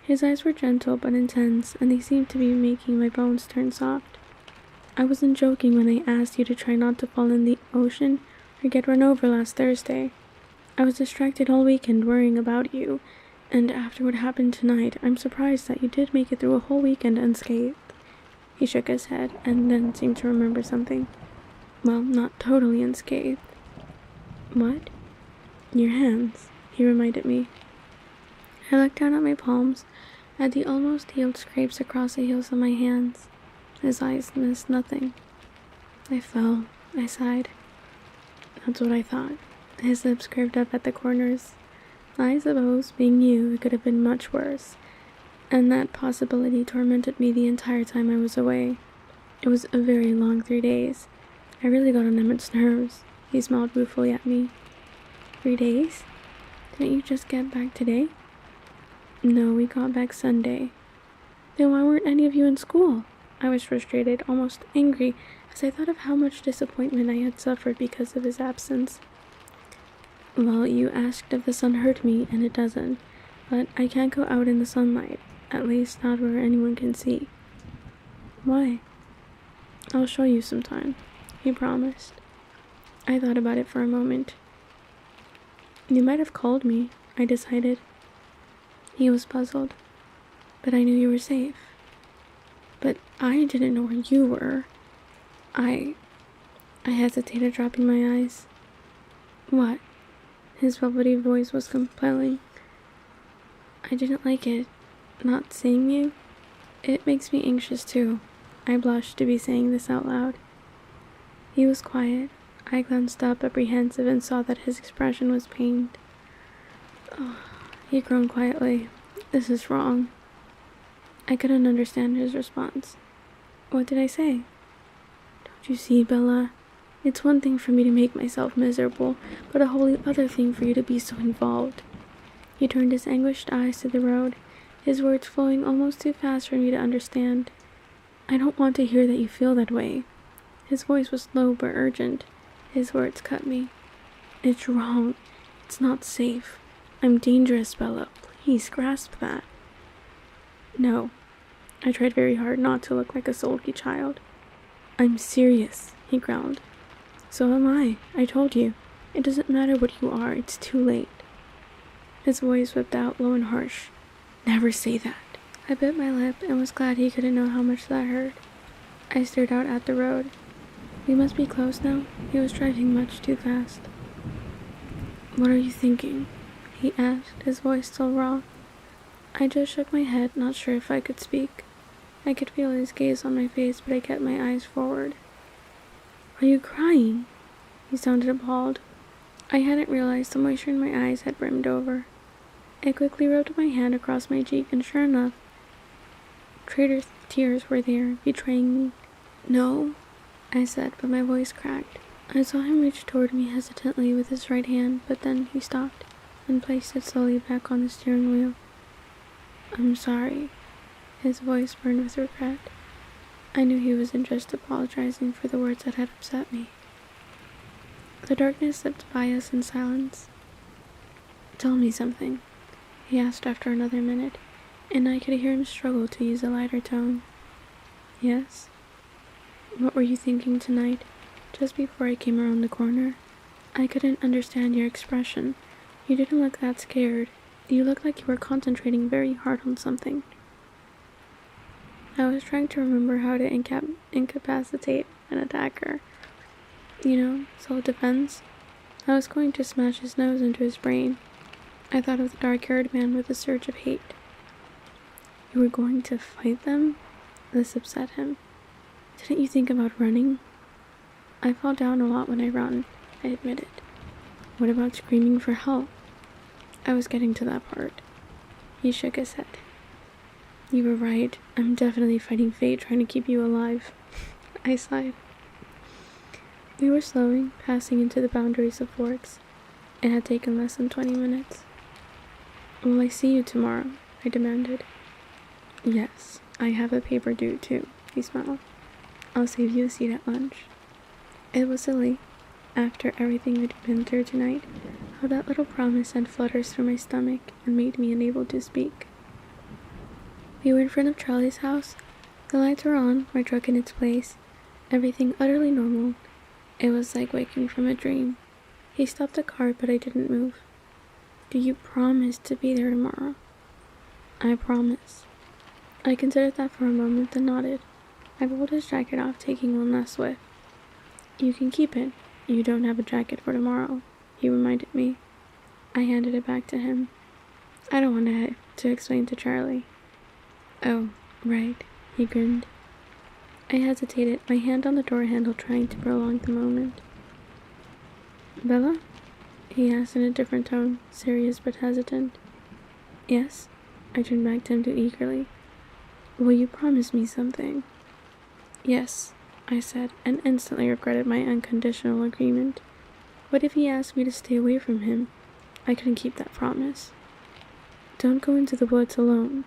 His eyes were gentle but intense, and they seemed to be making my bones turn soft. I wasn't joking when I asked you to try not to fall in the ocean I get run over last Thursday. I was distracted all weekend worrying about you, and after what happened tonight, I'm surprised that you did make it through a whole weekend unscathed." He shook his head and then seemed to remember something. "Well, not totally unscathed." "What?" "Your hands," he reminded me. I looked down at my palms, at the almost healed scrapes across the heels of my hands. His eyes missed nothing. "I fell," I sighed. "That's what I thought." His lips curved up at the corners. "I suppose, being you, it could have been much worse. And that possibility tormented me the entire time I was away. It was a very long 3 days. I really got on Emmett's nerves." He smiled ruefully at me. 3 days? Didn't you just get back today?" "No, we got back Sunday." "Then why weren't any of you in school?" I was frustrated, almost angry, as I thought of how much disappointment I had suffered because of his absence. "Well, you asked if the sun hurt me, and it doesn't. But I can't go out in the sunlight, at least not where anyone can see." "Why?" "I'll show you sometime," he promised. I thought about it for a moment. "You might have called me," I decided. He was puzzled. "But I knew you were safe." "But I didn't know where you were." I hesitated, dropping my eyes. "What?" His velvety voice was compelling. "I didn't like it, not seeing you. It makes me anxious too." I blushed to be saying this out loud. He was quiet. I glanced up, apprehensive, and saw that his expression was pained. "Oh," he groaned quietly. "This is wrong." I couldn't understand his response. "What did I say?" "Don't you see, Bella? It's one thing for me to make myself miserable, but a wholly other thing for you to be so involved." He turned his anguished eyes to the road, his words flowing almost too fast for me to understand. "I don't want to hear that you feel that way." His voice was low but urgent. His words cut me. "It's wrong. It's not safe. I'm dangerous, Bella. Please grasp that." "No." I tried very hard not to look like a sulky child. "I'm serious," he growled. "So am I. I told you. It doesn't matter what you are. It's too late." His voice whipped out, low and harsh. "Never say that." I bit my lip and was glad he couldn't know how much that hurt. I stared out at the road. "We must be close now." He was driving much too fast. "What are you thinking?" he asked, his voice still raw. I just shook my head, not sure if I could speak. I could feel his gaze on my face, but I kept my eyes forward. "Are you crying?" He sounded appalled. I hadn't realized the moisture in my eyes had brimmed over. I quickly rubbed my hand across my cheek, and sure enough, traitor's tears were there, betraying me. "No," I said, but my voice cracked. I saw him reach toward me hesitantly with his right hand, but then he stopped and placed it slowly back on the steering wheel. "I'm sorry." His voice burned with regret. I knew he wasn't just apologizing for the words that had upset me. The darkness slipped by us in silence. "Tell me something," he asked after another minute, and I could hear him struggle to use a lighter tone. "Yes?" "What were you thinking tonight, just before I came around the corner? I couldn't understand your expression. You didn't look that scared. You looked like you were concentrating very hard on something." I was trying to remember how to incapacitate an attacker. Self-defense. I was going to smash his nose into his brain. I thought of the dark-haired man with a surge of hate. "You were going to fight them?" This upset him. "Didn't you think about running?" "I fall down a lot when I run," I admitted. "What about screaming for help?" I was getting to that part. He shook his head. "You were right. I'm definitely fighting fate, trying to keep you alive." I sighed. We were slowly passing into the boundaries of Forks. It had taken less than 20 minutes. "Will I see you tomorrow?" I demanded. "Yes, I have a paper due too," he smiled. "I'll save you a seat at lunch." It was silly, after everything we'd been through tonight, how that little promise sent flutters through my stomach and made me unable to speak. We were in front of Charlie's house. The lights were on, my truck in its place, everything utterly normal. It was like waking from a dream. He stopped the car, but I didn't move. Do you promise to be there tomorrow? I promise. I considered that for a moment, then nodded. I pulled his jacket off, taking one last whiff. You can keep it. You don't have a jacket for tomorrow, he reminded me. I handed it back to him. I don't want to have to explain to Charlie. Oh, right, he grinned. I hesitated, my hand on the door handle trying to prolong the moment. Bella? He asked in a different tone, serious but hesitant. Yes? I turned back to him too eagerly. Will you promise me something? Yes, I said, and instantly regretted my unconditional agreement. What if he asked me to stay away from him? I couldn't keep that promise. Don't go into the woods alone.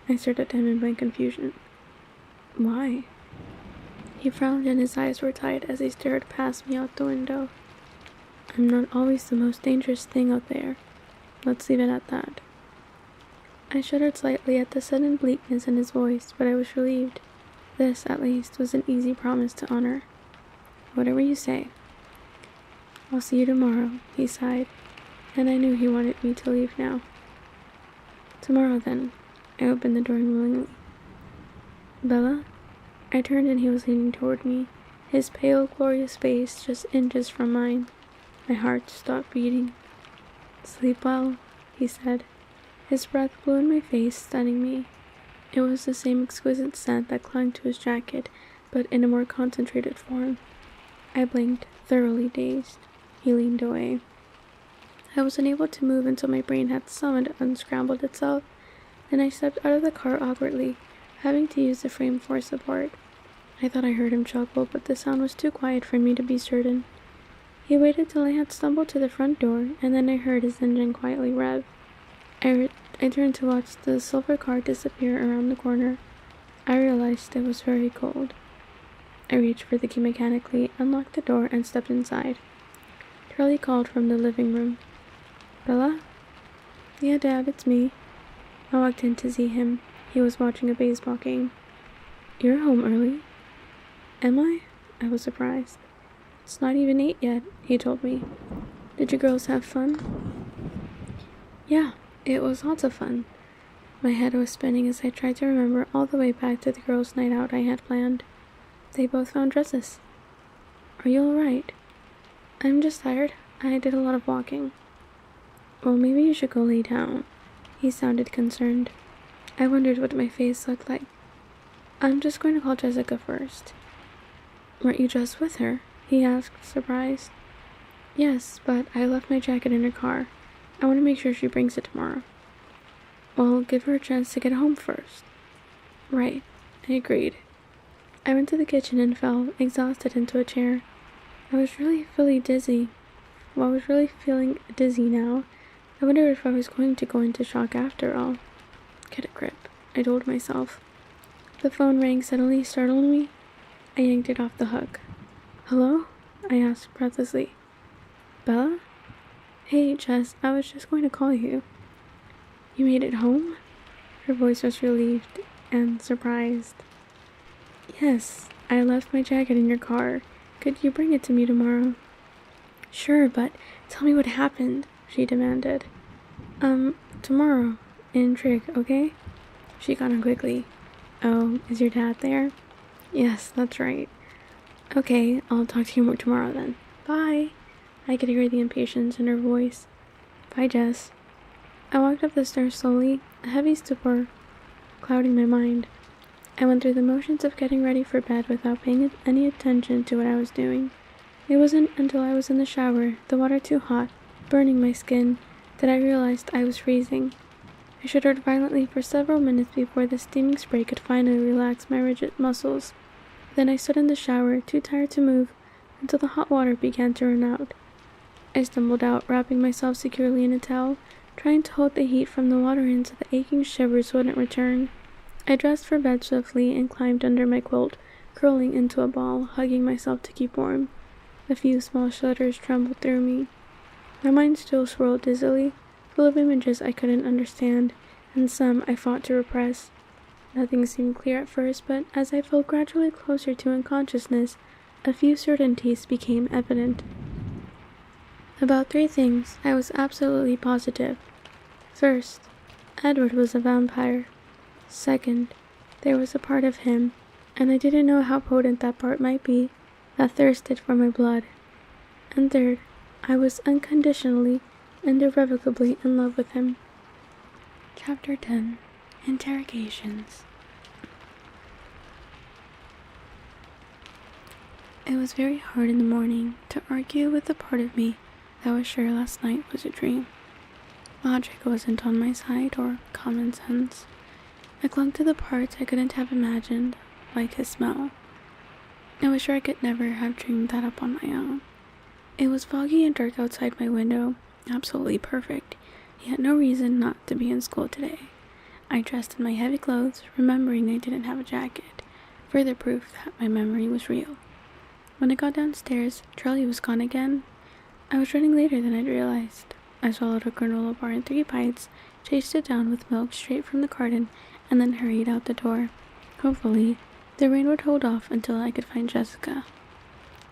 I stared at him in blank confusion. Why? He frowned and his eyes were tight as he stared past me out the window. I'm not always the most dangerous thing out there. Let's leave it at that. I shuddered slightly at the sudden bleakness in his voice, but I was relieved. This, at least, was an easy promise to honor. Whatever you say. I'll see you tomorrow, he sighed, and I knew he wanted me to leave now. Tomorrow, then. I opened the door unwillingly. Bella? I turned and he was leaning toward me, his pale, glorious face just inches from mine. My heart stopped beating. Sleep well, he said. His breath blew in my face, stunning me. It was the same exquisite scent that clung to his jacket, but in a more concentrated form. I blinked, thoroughly dazed. He leaned away. I was unable to move until my brain had somewhat unscrambled itself, and I stepped out of the car awkwardly, having to use the frame for support. I thought I heard him chuckle, but the sound was too quiet for me to be certain. He waited till I had stumbled to the front door, and then I heard his engine quietly rev. I turned to watch the silver car disappear around the corner. I realized it was very cold. I reached for the key mechanically, unlocked the door, and stepped inside. Charlie called from the living room. Bella? Yeah, Dad, it's me. I walked in to see him. He was watching a baseball game. You're home early. Am I? I was surprised. It's not even 8 yet, he told me. Did you girls have fun? Yeah, it was lots of fun. My head was spinning as I tried to remember all the way back to the girls' night out I had planned. They both found dresses. Are you alright? I'm just tired. I did a lot of walking. Well, maybe you should go lay down. He sounded concerned. I wondered what my face looked like. I'm just going to call Jessica first. Weren't you just with her? He asked, surprised. Yes, but I left my jacket in her car. I want to make sure she brings it tomorrow. Well, give her a chance to get home first. Right, I agreed. I went to the kitchen and fell, exhausted, into a chair. I was really feeling dizzy now. I wondered if I was going to go into shock after all. Get a grip, I told myself. The phone rang suddenly, startling me. I yanked it off the hook. Hello? I asked breathlessly. Bella? Hey, Jess, I was just going to call you. You made it home? Her voice was relieved and surprised. Yes, I left my jacket in your car. Could you bring it to me tomorrow? Sure, but tell me what happened, she demanded. Tomorrow, in Trig, okay? She got on quickly. Oh, is your dad there? Yes, that's right. Okay, I'll talk to you more tomorrow then. Bye. I could hear the impatience in her voice. Bye, Jess. I walked up the stairs slowly, a heavy stupor clouding my mind. I went through the motions of getting ready for bed without paying any attention to what I was doing. It wasn't until I was in the shower, the water too hot, burning my skin, that I realized I was freezing. I shuddered violently for several minutes before the steaming spray could finally relax my rigid muscles. Then I stood in the shower, too tired to move, until the hot water began to run out. I stumbled out, wrapping myself securely in a towel, trying to hold the heat from the water in so the aching shivers wouldn't return. I dressed for bed swiftly and climbed under my quilt, curling into a ball, hugging myself to keep warm. A few small shudders trembled through me. My mind still swirled dizzily, full of images I couldn't understand, and some I fought to repress. Nothing seemed clear at first, but as I felt gradually closer to unconsciousness, a few certainties became evident. About 3 things I was absolutely positive. First, Edward was a vampire. Second, there was a part of him, and I didn't know how potent that part might be, that thirsted for my blood. And third, I was unconditionally and irrevocably in love with him. Chapter 10. Interrogations. It was very hard in the morning to argue with the part of me that was sure last night was a dream. Logic wasn't on my side, or common sense. I clung to the parts I couldn't have imagined, like his smell. I was sure I could never have dreamed that up on my own. It was foggy and dark outside my window, absolutely perfect, yet no reason not to be in school today. I dressed in my heavy clothes, remembering I didn't have a jacket, further proof that my memory was real. When I got downstairs, Charlie was gone again. I was running later than I'd realized. I swallowed a granola bar in 3 bites, chased it down with milk straight from the carton, and then hurried out the door. Hopefully, the rain would hold off until I could find Jessica.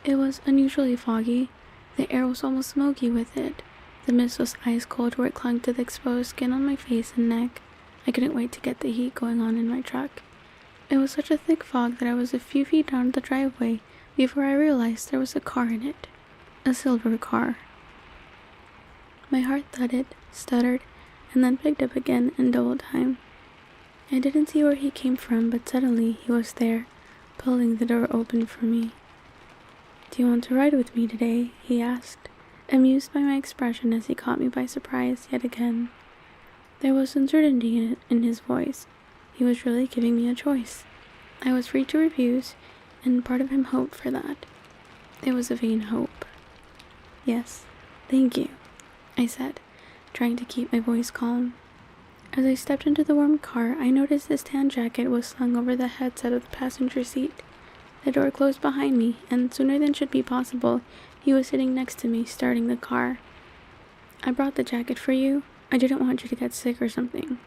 It was unusually foggy. The air was almost smoky with it. The mist was ice cold where it clung to the exposed skin on my face and neck. I couldn't wait to get the heat going on in my truck. It was such a thick fog that I was a few feet down the driveway before I realized there was a car in it. A silver car. My heart thudded, stuttered, and then picked up again in double time. I didn't see where he came from, but suddenly he was there, pulling the door open for me. "Do you want to ride with me today?" he asked, amused by my expression as he caught me by surprise yet again. There was uncertainty in his voice. He was really giving me a choice. I was free to refuse, and part of him hoped for that. It was a vain hope. "Yes, thank you," I said, trying to keep my voice calm. As I stepped into the warm car, I noticed his tan jacket was slung over the headset of the passenger seat. The door closed behind me, and sooner than should be possible, he was sitting next to me, starting the car. "I brought the jacket for you. I didn't want you to get sick or something."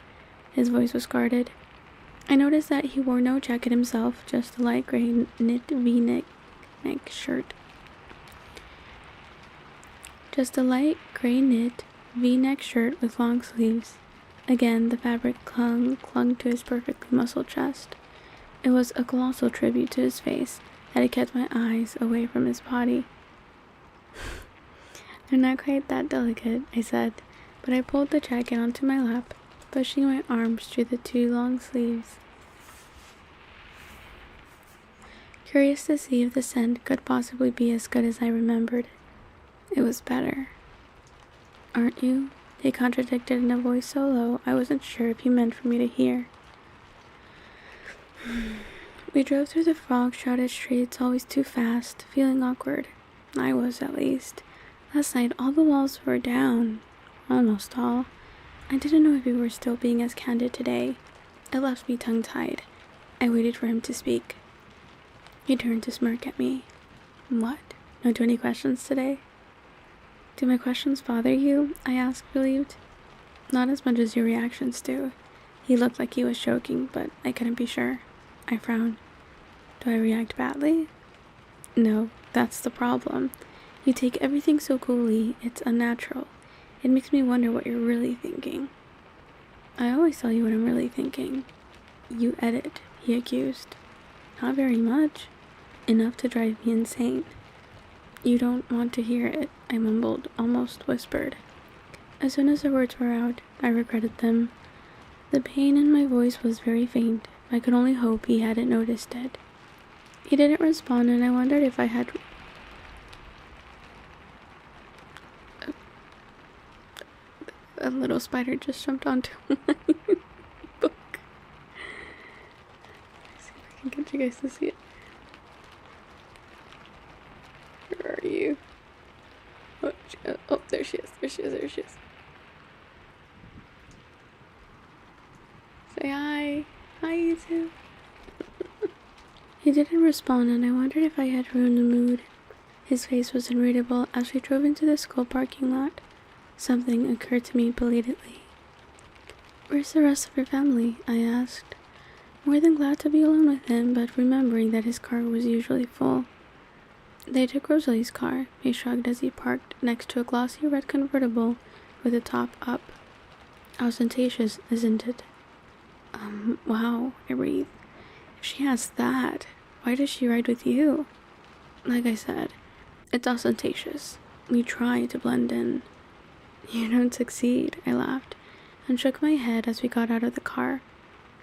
His voice was guarded. I noticed that he wore no jacket himself, just a light gray knit V-neck shirt. With long sleeves. Again, the fabric clung to his perfectly muscled chest. It was a colossal tribute to his face that it kept my eyes away from his body. "They're not quite that delicate," I said, but I pulled the jacket onto my lap, pushing my arms through the 2 long sleeves. Curious to see if the scent could possibly be as good as I remembered. It was better. "Aren't you?" he contradicted in a voice so low I wasn't sure if he meant for me to hear. We drove through the fog-shrouded streets always too fast, feeling awkward. I was, at least. Last night all the walls were down. Almost all. I didn't know if we were still being as candid today. It left me tongue-tied. I waited for him to speak. He turned to smirk at me. "What? No 20 questions today?" "Do my questions bother you?" I asked, relieved. "Not as much as your reactions do." He looked like he was joking, but I couldn't be sure. I frowned. "Do I react badly?" "No, that's the problem. You take everything so coolly, it's unnatural. It makes me wonder what you're really thinking." "I always tell you what I'm really thinking." "You edit," he accused. "Not very much. Enough to drive me insane." "You don't want to hear it," I mumbled, almost whispered. As soon as the words were out, I regretted them. The pain in my voice was very faint. I could only hope he hadn't noticed it. He didn't respond, and I wondered if I had... A little spider just jumped onto my book. Let's see if I can get you guys to see it. Where are you? Oh, there she is. There she is. Say hi. Hi, you two. He didn't respond, and I wondered if I had ruined the mood. His face was unreadable as we drove into the school parking lot. Something occurred to me belatedly. "Where's the rest of your family?" I asked. More than glad to be alone with him, but remembering that his car was usually full. They took Rosalie's car, he shrugged as he parked next to a glossy red convertible with the top up. Ostentatious, isn't it? Wow, I breathed. If she has that, why does she ride with you? Like I said, it's ostentatious. We try to blend in. You don't succeed, I laughed, and shook my head as we got out of the car.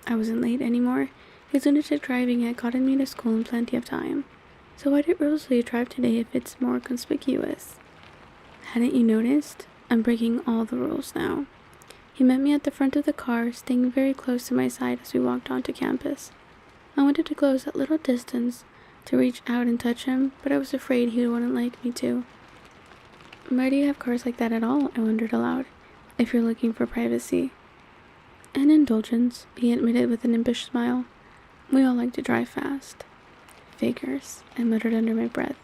I wasn't late anymore. His lunatic driving had gotten me to school in plenty of time. So why did Rosalie drive today if it's more conspicuous? Hadn't you noticed? I'm breaking all the rules now. He met me at the front of the car, staying very close to my side as we walked onto campus. I wanted to close that little distance to reach out and touch him, but I was afraid he wouldn't like me to. Why do you have cars like that at all? I wondered aloud. If you're looking for privacy. An indulgence, he admitted with an impish smile. We all like to drive fast. Figures, I muttered under my breath.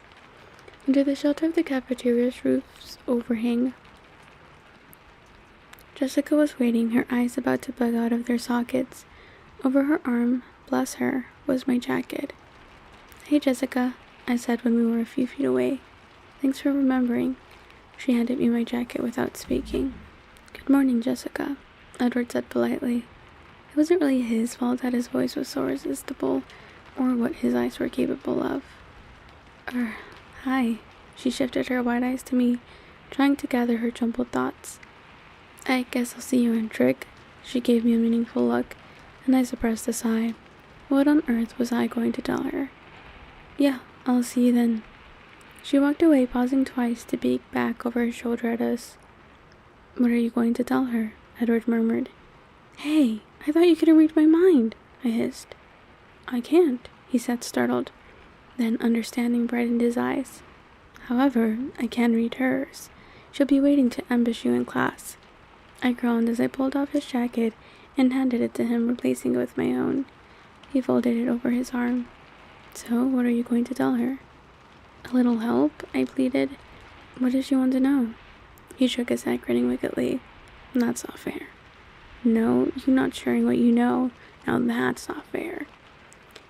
Under the shelter of the cafeteria's roof's overhang, Jessica was waiting, her eyes about to bug out of their sockets. Over her arm, bless her, was my jacket. Hey Jessica, I said when we were a few feet away. Thanks for remembering. She handed me my jacket without speaking. Good morning, Jessica, Edward said politely. It wasn't really his fault that his voice was so irresistible, or what his eyes were capable of. Hi. She shifted her wide eyes to me, trying to gather her jumbled thoughts. I guess I'll see you in trig. She gave me a meaningful look, and I suppressed a sigh. What on earth was I going to tell her? Yeah, I'll see you then. She walked away, pausing twice to peek back over her shoulder at us. What are you going to tell her? Edward murmured. Hey, I thought you could read my mind, I hissed. I can't, he said, startled. Then understanding brightened his eyes. However, I can read hers. She'll be waiting to ambush you in class. I groaned as I pulled off his jacket and handed it to him, replacing it with my own. He folded it over his arm. So, what are you going to tell her? A little help, I pleaded. What does she want to know? He shook his head, grinning wickedly. That's not fair. No, you not sharing what you know. Now that's not fair.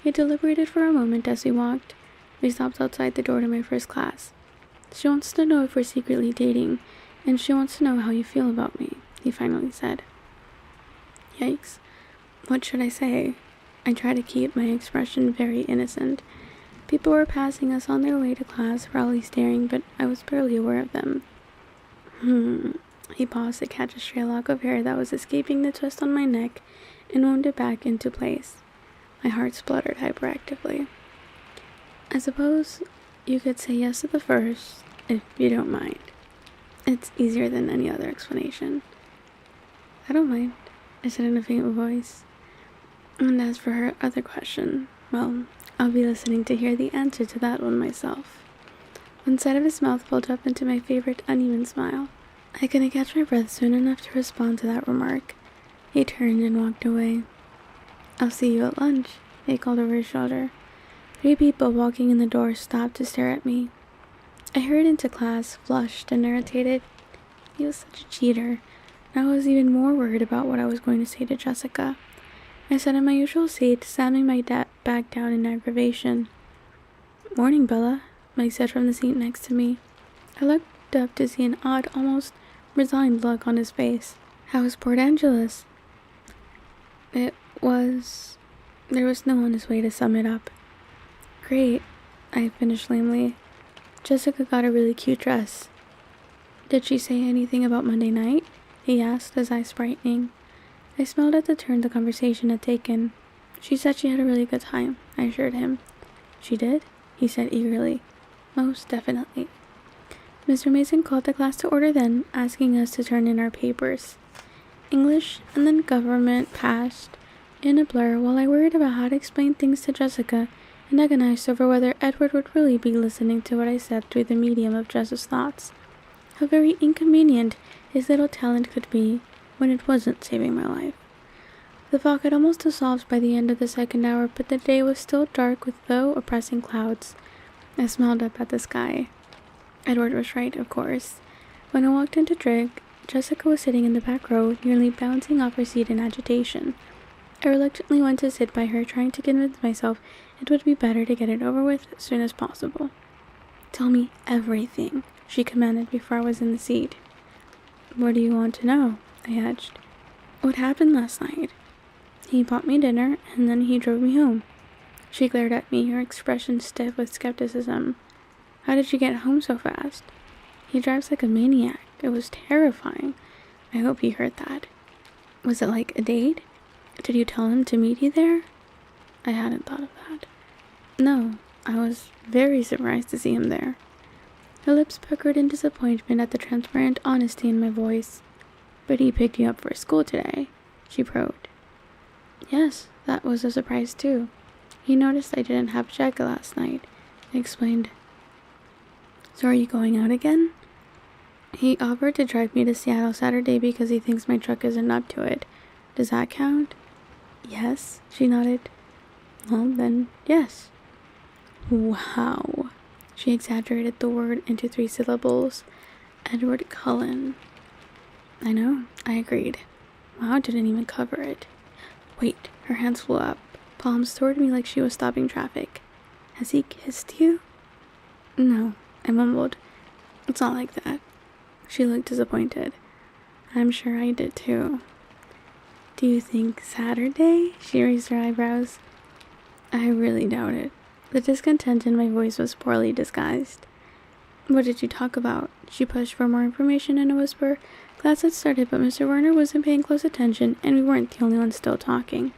He deliberated for a moment as we walked. We stopped outside the door to my first class. She wants to know if we're secretly dating, and she wants to know how you feel about me, he finally said. Yikes. What should I say? I tried to keep my expression very innocent. People were passing us on their way to class, proudly staring, but I was barely aware of them. He paused to catch a stray lock of hair that was escaping the twist on my neck and wound it back into place. My heart spluttered hyperactively. I suppose you could say yes to the first, if you don't mind. It's easier than any other explanation. I don't mind, I said in a faint voice. And as for her other question, well, I'll be listening to hear the answer to that one myself. One side of his mouth pulled up into my favorite uneven smile. I couldn't catch my breath soon enough to respond to that remark. He turned and walked away. I'll see you at lunch, he called over his shoulder. 3 people walking in the door stopped to stare at me. I hurried into class, flushed and irritated. He was such a cheater. Now I was even more worried about what I was going to say to Jessica. I sat in my usual seat, slamming my bag down in aggravation. Morning, Bella, Mike said from the seat next to me. I looked up to see an odd, almost resigned look on his face. How was Port Angeles? There was no honest way to sum it up. Great, I finished lamely. Jessica got a really cute dress. Did she say anything about Monday night? He asked, his eyes brightening. I smiled at the turn the conversation had taken. She said she had a really good time, I assured him. She did? He said eagerly. Most definitely. Mr. Mason called the class to order then, asking us to turn in our papers. English and then government passed in a blur while I worried about how to explain things to Jessica and agonized over whether Edward would really be listening to what I said through the medium of Jess's thoughts. How very inconvenient his little talent could be when it wasn't saving my life. The fog had almost dissolved by the end of the second hour, but the day was still dark with low, oppressing clouds. I smiled up at the sky. Edward was right, of course. When I walked into Trig, Jessica was sitting in the back row, nearly bouncing off her seat in agitation. I reluctantly went to sit by her, trying to convince myself it would be better to get it over with as soon as possible. Tell me everything, she commanded before I was in the seat. What do you want to know? I hedged. What happened last night? He bought me dinner, and then he drove me home. She glared at me, her expression stiff with skepticism. How did you get home so fast? He drives like a maniac. It was terrifying. I hope he heard that. Was it like a date? Did you tell him to meet you there? I hadn't thought of that. No, I was very surprised to see him there. Her lips puckered in disappointment at the transparent honesty in my voice. But he picked you up for school today, she probed. Yes, that was a surprise too. He noticed I didn't have a jacket last night. I explained. So are you going out again? He offered to drive me to Seattle Saturday because he thinks my truck isn't up to it. Does that count? Yes, she nodded. Well, then, yes. Wow. She exaggerated the word into 3 syllables. Edward Cullen. I know, I agreed. Wow didn't even cover it. Wait, her hands flew up, palms toward me like she was stopping traffic. Has he kissed you? No, I mumbled. It's not like that. She looked disappointed. I'm sure I did too. Do you think Saturday? She raised her eyebrows. I really doubt it. The discontent in my voice was poorly disguised. What did you talk about? She pushed for more information in a whisper. Class had started, but Mr. Warner wasn't paying close attention, and we weren't the only ones still talking.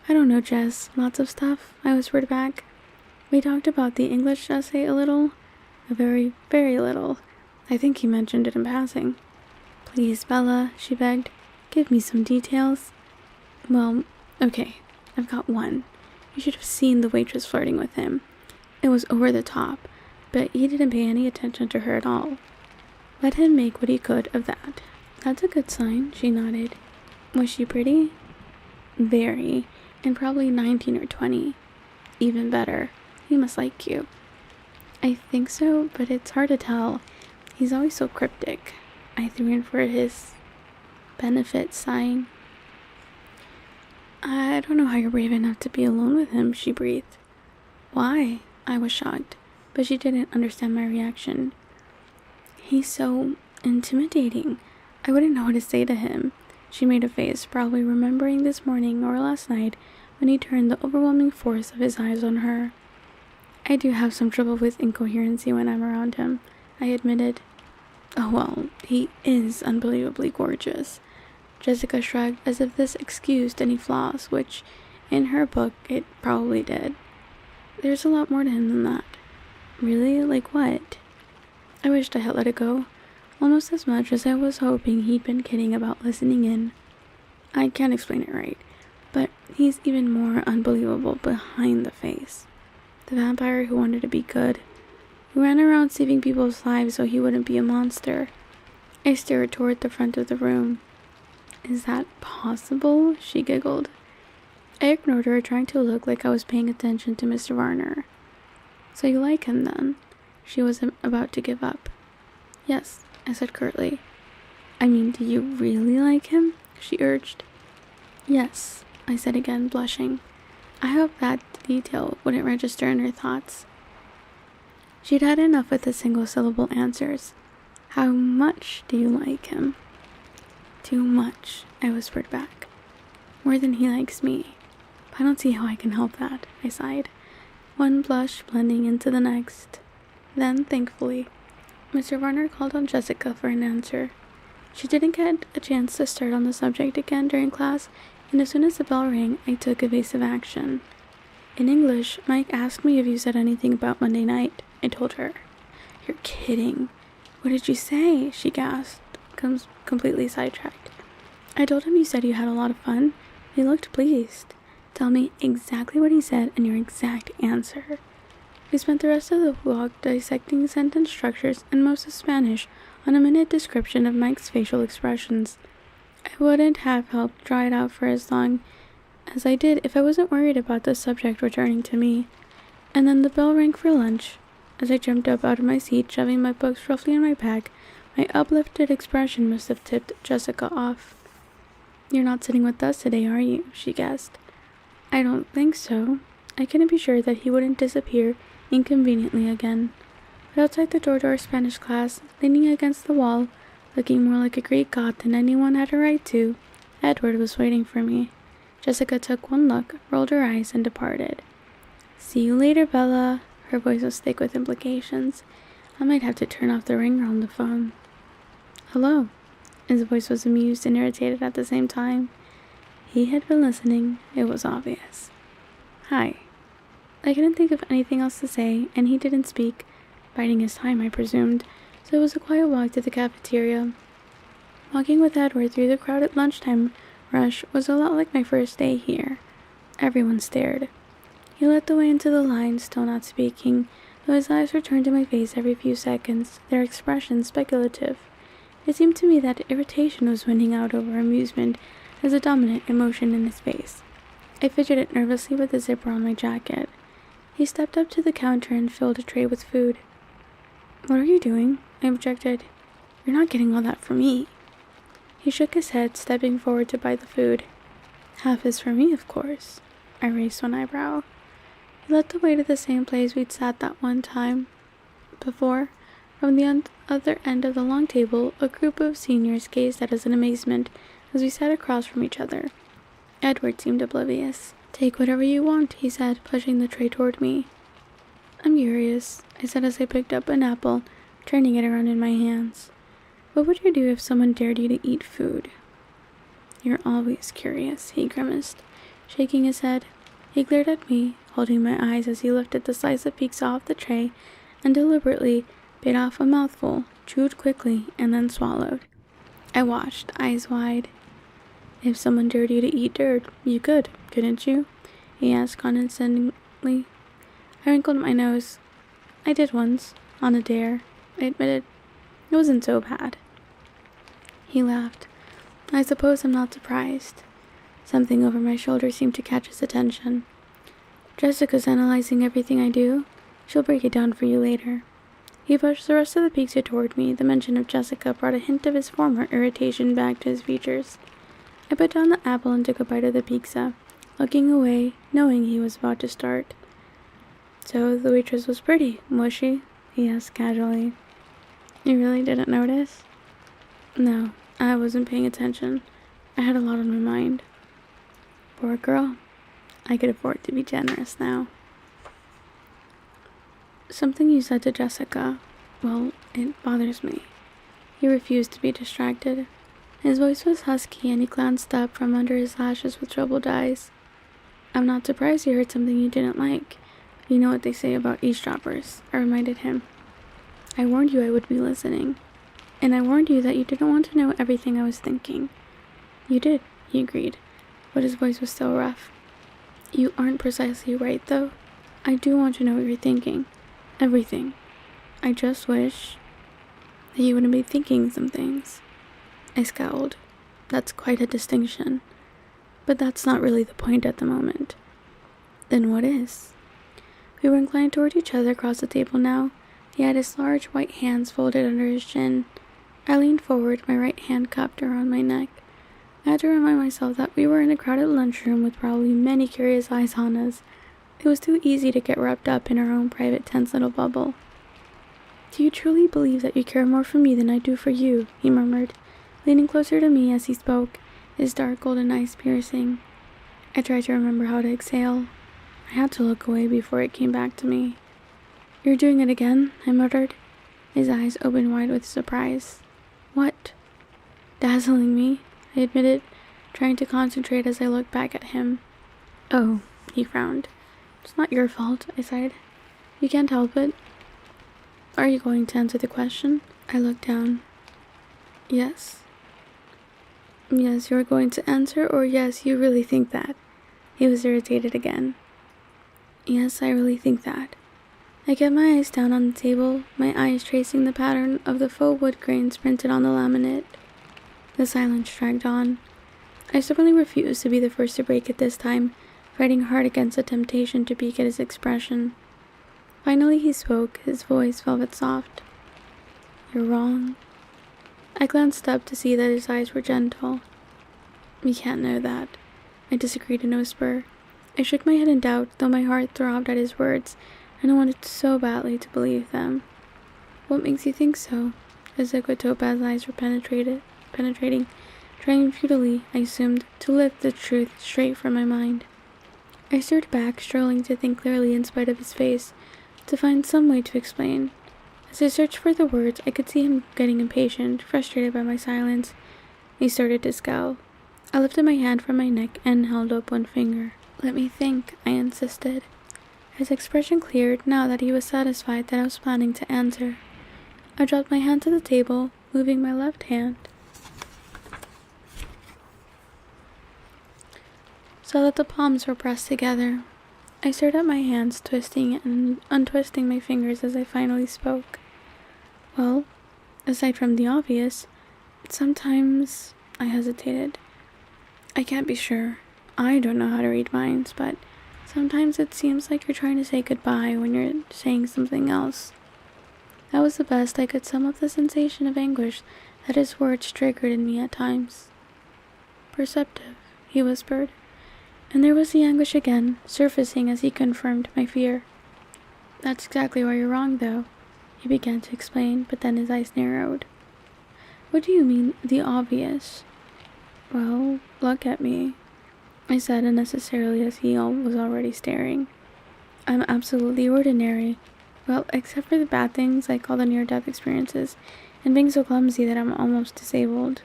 I don't know, Jess. Lots of stuff, I whispered back. We talked about the English essay a little. A very, very little. I think he mentioned it in passing. Please, Bella, she begged. Give me some details. Well, okay, I've got one. You should have seen the waitress flirting with him. It was over the top, but he didn't pay any attention to her at all. Let him make what he could of that. That's a good sign, she nodded. Was she pretty? Very, and probably 19 or 20. Even better. He must like you. I think so, but it's hard to tell. He's always so cryptic. I threw in for his benefit, sighing. I don't know how you're brave enough to be alone with him, she breathed. Why? I was shocked, but she didn't understand my reaction. He's so intimidating. I wouldn't know what to say to him. She made a face, probably remembering this morning or last night when he turned the overwhelming force of his eyes on her. I do have some trouble with incoherency when I'm around him, I admitted. Oh well, he is unbelievably gorgeous. Jessica shrugged as if this excused any flaws, which, in her book, it probably did. There's a lot more to him than that. Really? Like what? I wished I had let it go, almost as much as I was hoping he'd been kidding about listening in. I can't explain it right, but he's even more unbelievable behind the face. The vampire who wanted to be good, who ran around saving people's lives so he wouldn't be a monster. I stared toward the front of the room. Is that possible? She giggled. I ignored her, trying to look like I was paying attention to Mr. Warner. So you like him then? She was about to give up. Yes, I said curtly. I mean, do you really like him? She urged. Yes, I said again, blushing. I hoped that detail wouldn't register in her thoughts. She'd had enough with the single-syllable answers. How much do you like him? Too much, I whispered back. More than he likes me. I don't see how I can help that, I sighed, one blush blending into the next. Then, thankfully, Mr. Warner called on Jessica for an answer. She didn't get a chance to start on the subject again during class, and as soon as the bell rang, I took evasive action. In English, Mike asked me if you said anything about Monday night, I told her. You're kidding. What did you say? She gasped, completely sidetracked. I told him you said you had a lot of fun. He looked pleased. Tell me exactly what he said and your exact answer. We spent the rest of the walk dissecting sentence structures and most of Spanish on a minute description of Mike's facial expressions. I wouldn't have helped draw it out for as long as I did if I wasn't worried about the subject returning to me. And then the bell rang for lunch. As I jumped up out of my seat, shoving my books roughly in my back, my uplifted expression must have tipped Jessica off. You're not sitting with us today, are you? She guessed. I don't think so. I couldn't be sure that he wouldn't disappear inconveniently again. but outside the door to our Spanish class, leaning against the wall, looking more like a Greek god than anyone had a right to, Edward was waiting for me. Jessica took one look, rolled her eyes, and departed. "See you later, Bella." Her voice was thick with implications. I might have to turn off the ringer on the phone. "Hello." His voice was amused and irritated at the same time. He had been listening, it was obvious. "Hi." I couldn't think of anything else to say, and he didn't speak, biding his time, I presumed, so it was a quiet walk to the cafeteria. Walking with Edward through the crowded lunchtime rush was a lot like my first day here. Everyone stared. He led the way into the line, still not speaking, though his eyes returned to my face every few seconds, their expression speculative. It seemed to me that irritation was winning out over amusement as a dominant emotion in his face. I fidgeted nervously with the zipper on my jacket. He stepped up to the counter and filled a tray with food. "What are you doing?" I objected. "You're not getting all that for me." He shook his head, stepping forward to buy the food. "Half is for me, of course." I raised one eyebrow. He led the way to the same place we'd sat that one time before. From the other end of the long table, a group of seniors gazed at us in amazement as we sat across from each other. Edward seemed oblivious. "Take whatever you want," he said, pushing the tray toward me. "I'm curious," I said as I picked up an apple, turning it around in my hands. "What would you do if someone dared you to eat food?" "You're always curious," he grimaced, shaking his head. He glared at me, holding my eyes as he lifted the slice of pizza off the tray and deliberately bit off a mouthful, chewed quickly, and then swallowed. I watched, eyes wide. "If someone dared you to eat dirt, you could, couldn't you?" he asked condescendingly. I wrinkled my nose. "I did once, on a dare," I admitted. "It wasn't so bad." He laughed. I suppose I'm not surprised. Something over my shoulder seemed to catch his attention. "Jessica's analyzing everything I do. She'll break it down for you later." He pushed the rest of the pizza toward me. The mention of Jessica brought a hint of his former irritation back to his features. I put down the apple and took a bite of the pizza, looking away, knowing he was about to start. "So the waitress was pretty, was she?" he asked casually. "You really didn't notice?" "No, I wasn't paying attention. I had a lot on my mind." Poor girl. I could afford to be generous now. "Something you said to Jessica, well, it bothers me." He refused to be distracted. His voice was husky and he glanced up from under his lashes with troubled eyes. "I'm not surprised you heard something you didn't like. You know what they say about eavesdroppers," I reminded him. "I warned you I would be listening. And I warned you that you didn't want to know everything I was thinking." "You did," he agreed, but his voice was still rough. "You aren't precisely right, though. I do want to know what you're thinking. Everything. I just wish that you wouldn't be thinking some things." I scowled. "That's quite a distinction. But that's not really the point at the moment." "Then what is?" We were inclined toward each other across the table now. He had his large white hands folded under his chin. I leaned forward, my right hand cupped around my neck. I had to remind myself that we were in a crowded lunchroom with probably many curious eyes on us. It was too easy to get wrapped up in our own private tense little bubble. "Do you truly believe that you care more for me than I do for you?" he murmured, leaning closer to me as he spoke, his dark golden eyes piercing. I tried to remember how to exhale. I had to look away before it came back to me. "You're doing it again," I muttered. His eyes opened wide with surprise. "What?" "Dazzling me," I admitted, trying to concentrate as I looked back at him. "Oh," he frowned. "It's not your fault," I sighed. "You can't help it." "Are you going to answer the question?" I looked down. "Yes." "Yes, you're going to answer, or yes, you really think that?" He was irritated again. "Yes, I really think that." I kept my eyes down on the table, my eyes tracing the pattern of the faux wood grains printed on the laminate. The silence dragged on. I stubbornly refused to be the first to break it this time, fighting hard against the temptation to peek at his expression. Finally he spoke, his voice velvet soft. "You're wrong." I glanced up to see that his eyes were gentle. "You can't know that." I disagreed in a whisper. I shook my head in doubt, though my heart throbbed at his words, and I wanted so badly to believe them. What makes you think so? His liquid topaz eyes were penetrating, trying futilely, I assumed, to lift the truth straight from my mind. I stirred back, struggling to think clearly in spite of his face, to find some way to explain. As I searched for the words, I could see him getting impatient, frustrated by my silence. He started to scowl. I lifted my hand from my neck and held up one finger. "Let me think," I insisted. His expression cleared now that he was satisfied that I was planning to answer. I dropped my hand to the table, moving my left hand so that the palms were pressed together. I stared at my hands, twisting and untwisting my fingers as I finally spoke. "Well, aside from the obvious, sometimes," I hesitated. "I can't be sure. I don't know how to read minds, but sometimes it seems like you're trying to say goodbye when you're saying something else." That was the best I could sum up the sensation of anguish that his words triggered in me at times. "Perceptive," he whispered, and there was the anguish again, surfacing as he confirmed my fear. "That's exactly why you're wrong, though," he began to explain, but then his eyes narrowed. "What do you mean, the obvious?" "Well, look at me," I said unnecessarily as he was already staring. "I'm absolutely ordinary. Well, except for the bad things like all the near-death experiences and being so clumsy that I'm almost disabled.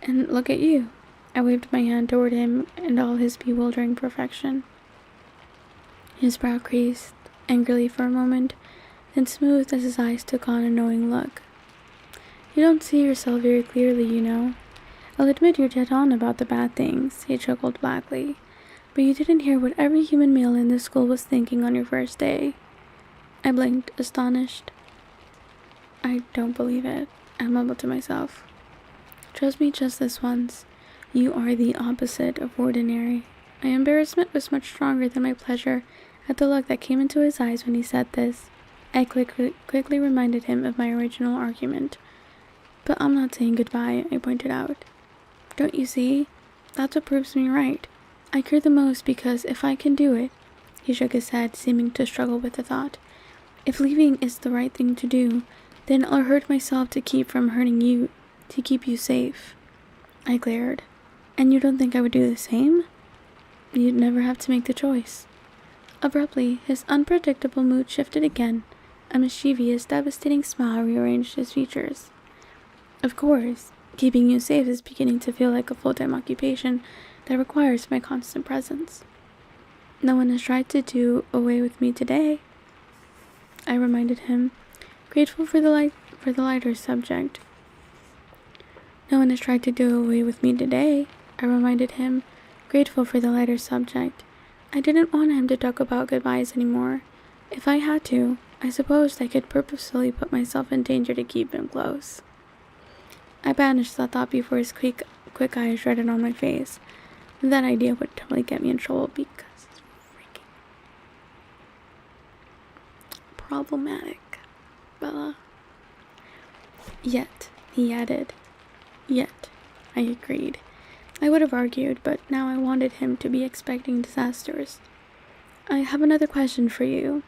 And look at you." I waved my hand toward him in all his bewildering perfection. His brow creased angrily for a moment, then smoothed as his eyes took on a knowing look. "You don't see yourself very clearly, you know. I'll admit you're dead on about the bad things," he chuckled blackly. "But you didn't hear what every human male in this school was thinking on your first day." I blinked, astonished. "I don't believe it," I mumbled to myself. "Trust me just this once. You are the opposite of ordinary." My embarrassment was much stronger than my pleasure at the look that came into his eyes when he said this. I quickly reminded him of my original argument. "But I'm not saying goodbye," I pointed out. "Don't you see? That's what proves me right. I care the most because if I can do it," he shook his head, seeming to struggle with the thought, "if leaving is the right thing to do, then I'll hurt myself to keep from hurting you, to keep you safe." I glared. "And you don't think I would do the same?" "You'd never have to make the choice." Abruptly, his unpredictable mood shifted again. A mischievous, devastating smile rearranged his features. "Of course, keeping you safe is beginning to feel like a full-time occupation that requires my constant presence." "No one has tried to do away with me today," I reminded him, grateful for the lighter subject. "No one has tried to do away with me today," I reminded him, grateful for the lighter subject. I didn't want him to talk about goodbyes anymore. If I had to, I supposed I could purposefully put myself in danger to keep him close. I banished that thought before his quick eyes rested on my face. That idea would totally get me in trouble because it's freaking problematic. Bella. "Yet," he added. "Yet," I agreed. I would have argued, but now I wanted him to be expecting disasters. "I have another question for you."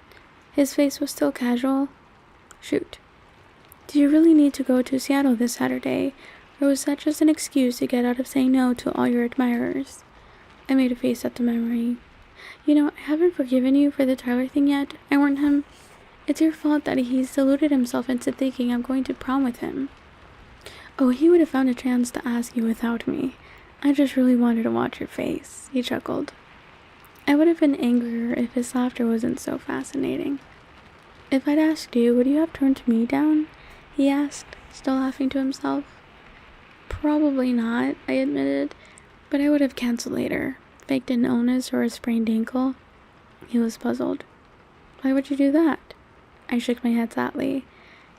His face was still casual. "Shoot." "Do you really need to go to Seattle this Saturday, or was that just an excuse to get out of saying no to all your admirers?" I made a face at the memory. "You know, I haven't forgiven you for the Twilight thing yet," I warned him. "It's your fault that he's deluded himself into thinking I'm going to prom with him." "Oh, he would have found a chance to ask you without me. I just really wanted to watch your face," he chuckled. I would have been angrier if his laughter wasn't so fascinating. "If I'd asked you, would you have turned me down?" he asked, still laughing to himself. "Probably not," I admitted, "but I would have canceled later, faked an illness or a sprained ankle." He was puzzled. "Why would you do that?" I shook my head sadly.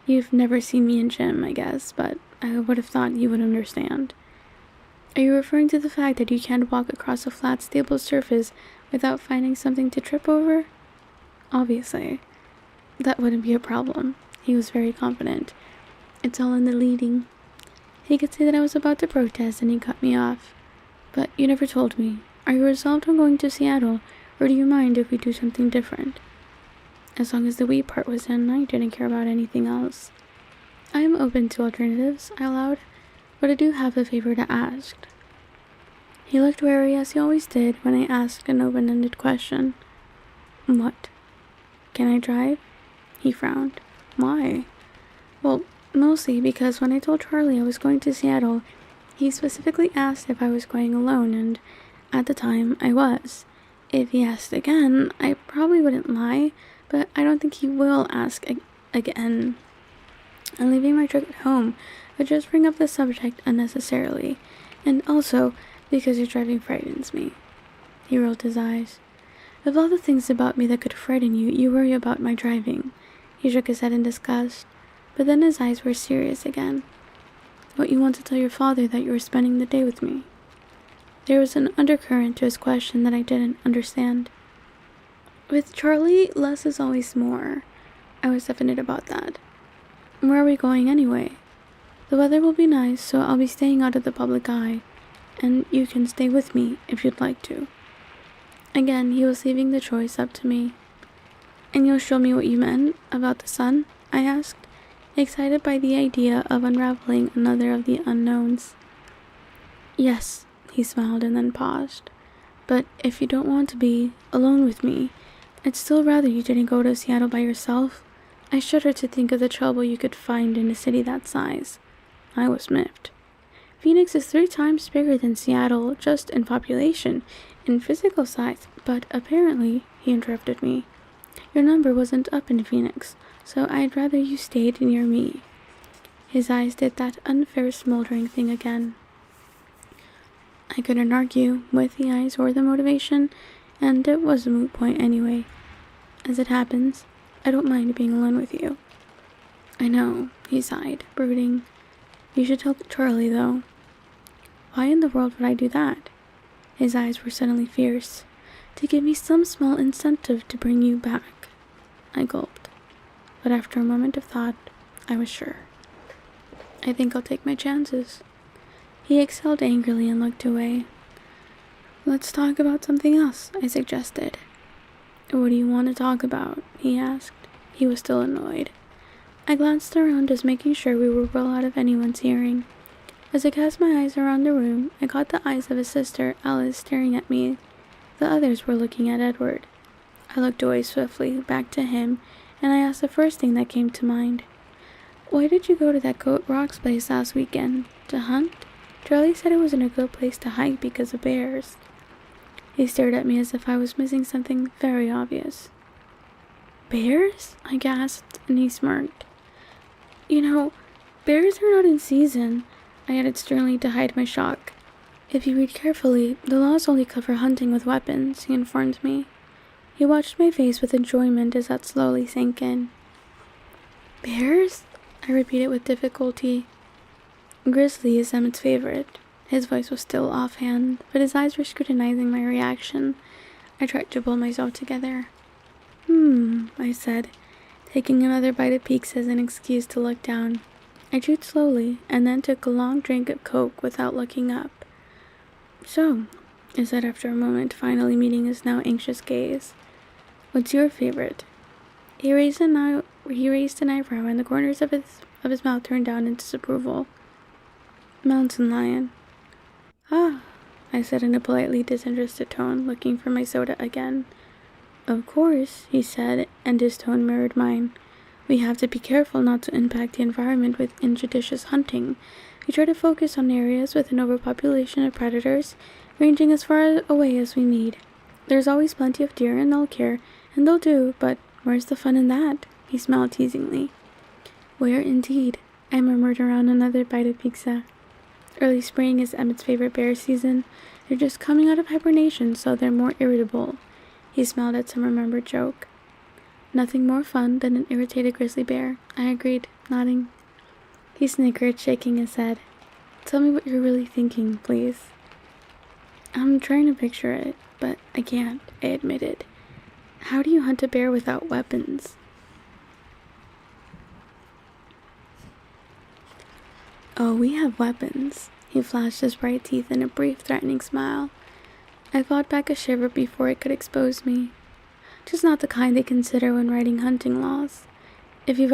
"You've never seen me in gym, I guess, but I would have thought you would understand." "Are you referring to the fact that you can't walk across a flat, stable surface without finding something to trip over?" "Obviously. That wouldn't be a problem." He was very confident. "It's all in the leading." He could see that I was about to protest, and he cut me off. "But you never told me. Are you resolved on going to Seattle, or do you mind if we do something different?" As long as the "we" part was in, I didn't care about anything else. I am open to alternatives, I allowed, but I do have a favor to ask. He looked wary as he always did when I asked an open-ended question. What? Can I drive? He frowned. Why? Well, mostly because when I told Charlie I was going to Seattle, he specifically asked if I was going alone, and at the time, I was. If he asked again, I probably wouldn't lie, but I don't think he will ask again. And leaving my truck at home would just bring up the subject unnecessarily, and also because your driving frightens me. He rolled his eyes. Of all the things about me that could frighten you, you worry about my driving. He shook his head in disgust, but then his eyes were serious again. What, you want to tell your father that you were spending the day with me? There was an undercurrent to his question that I didn't understand. With Charlie, less is always more. I was definite about that. Where are we going anyway? The weather will be nice, so I'll be staying out of the public eye, and you can stay with me if you'd like to. Again, he was leaving the choice up to me. And you'll show me what you meant about the sun? I asked, excited by the idea of unraveling another of the unknowns. Yes, he smiled and then paused. But if you don't want to be alone with me, I'd still rather you didn't go to Seattle by yourself. I shudder to think of the trouble you could find in a city that size. I was miffed. Phoenix is 3 times bigger than Seattle, just in population, in physical size, but apparently, he interrupted me, your number wasn't up in Phoenix, so I'd rather you stayed near me. His eyes did that unfair smoldering thing again. I couldn't argue with the eyes or the motivation, and it was a moot point anyway. As it happens, I don't mind being alone with you. I know, he sighed, brooding. You should tell Charlie, though. Why in the world would I do that? His eyes were suddenly fierce. To give me some small incentive to bring you back. I gulped, but after a moment of thought, I was sure. I think I'll take my chances. He exhaled angrily and looked away. Let's talk about something else, I suggested. What do you want to talk about? He asked. He was still annoyed. I glanced around, just making sure we were well out of anyone's hearing. As I cast my eyes around the room, I caught the eyes of his sister, Alice, staring at me. The others were looking at Edward. I looked away swiftly, back to him, and I asked the first thing that came to mind. Why did you go to that Goat Rocks place last weekend? To hunt? Charlie said it wasn't a good place to hike because of bears. He stared at me as if I was missing something very obvious. Bears? I gasped, and he smirked. You know, bears are not in season, I added sternly to hide my shock. If you read carefully, the laws only cover hunting with weapons, he informed me. He watched my face with enjoyment as that slowly sank in. Bears? I repeated with difficulty. Grizzly is Emmett's favorite. His voice was still offhand, but his eyes were scrutinizing my reaction. I tried to pull myself together. I said, taking another bite of pizza as an excuse to look down. I chewed slowly, and then took a long drink of Coke without looking up. So, I said after a moment, finally meeting his now anxious gaze. What's your favorite? He raised an eyebrow, and the corners of his mouth turned down in disapproval. Mountain lion. Ah, I said in a politely disinterested tone, looking for my soda again. Of course, he said, and his tone mirrored mine. We have to be careful not to impact the environment with injudicious hunting. We try to focus on areas with an overpopulation of predators, ranging as far away as we need. There's always plenty of deer and elk here, and they'll do, but where's the fun in that? He smiled teasingly. Where indeed? I murmured around another bite of pizza. Early spring is Emmett's favorite bear season. They're just coming out of hibernation, so they're more irritable. He smiled at some remembered joke. Nothing more fun than an irritated grizzly bear, I agreed, nodding. He snickered, shaking his head. Tell me what you're really thinking, please. I'm trying to picture it, but I can't, I admitted. How do you hunt a bear without weapons? Oh, we have weapons. He flashed his bright teeth in a brief, threatening smile. I fought back a shiver before it could expose me. Just not the kind they consider when writing hunting laws. If you've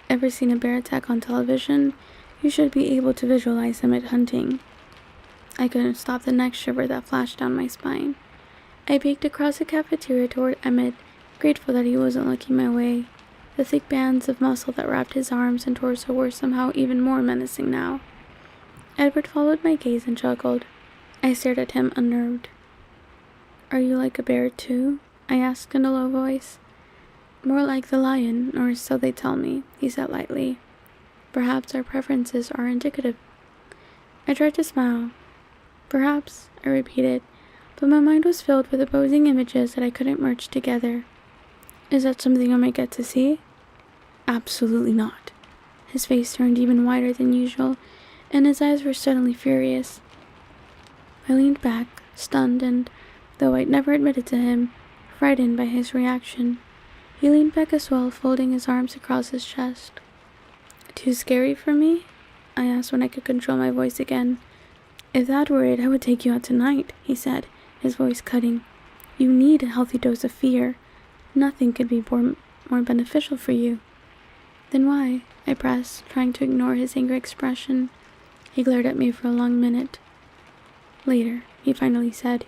ever seen a bear attack on television, you should be able to visualize Emmett hunting. I couldn't stop the neck shiver that flashed down my spine. I peeked across the cafeteria toward Emmett, grateful that he wasn't looking my way. The thick bands of muscle that wrapped his arms and torso were somehow even more menacing now. Edward followed my gaze and chuckled. I stared at him, unnerved. "Are you like a bear too?" I asked in a low voice. "More like the lion, or so they tell me," he said lightly. "Perhaps our preferences are indicative." I tried to smile. "Perhaps," I repeated, but my mind was filled with opposing images that I couldn't merge together. "Is that something I might get to see?" "Absolutely not." His face turned even wider than usual, and his eyes were suddenly furious. I leaned back, stunned, and, though I'd never admitted to him, frightened by his reaction. He leaned back as well, folding his arms across his chest. "Too scary for me?" I asked when I could control my voice again. "If that were it, I would take you out tonight," he said, his voice cutting. "You need a healthy dose of fear. Nothing could be more beneficial for you." "Then why?" I pressed, trying to ignore his angry expression. He glared at me for a long minute. "Later," he finally said.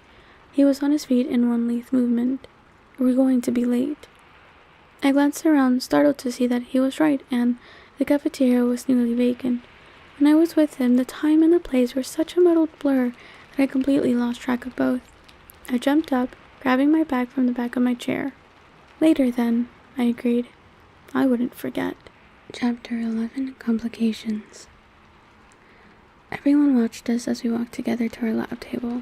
He was on his feet in one lithe movement. "We're going to be late." I glanced around, startled to see that he was right, and the cafeteria was nearly vacant. When I was with him, the time and the place were such a muddled blur that I completely lost track of both. I jumped up, grabbing my bag from the back of my chair. "Later, then," I agreed. I wouldn't forget. Chapter 11, Complications. Everyone watched us as we walked together to our lab table.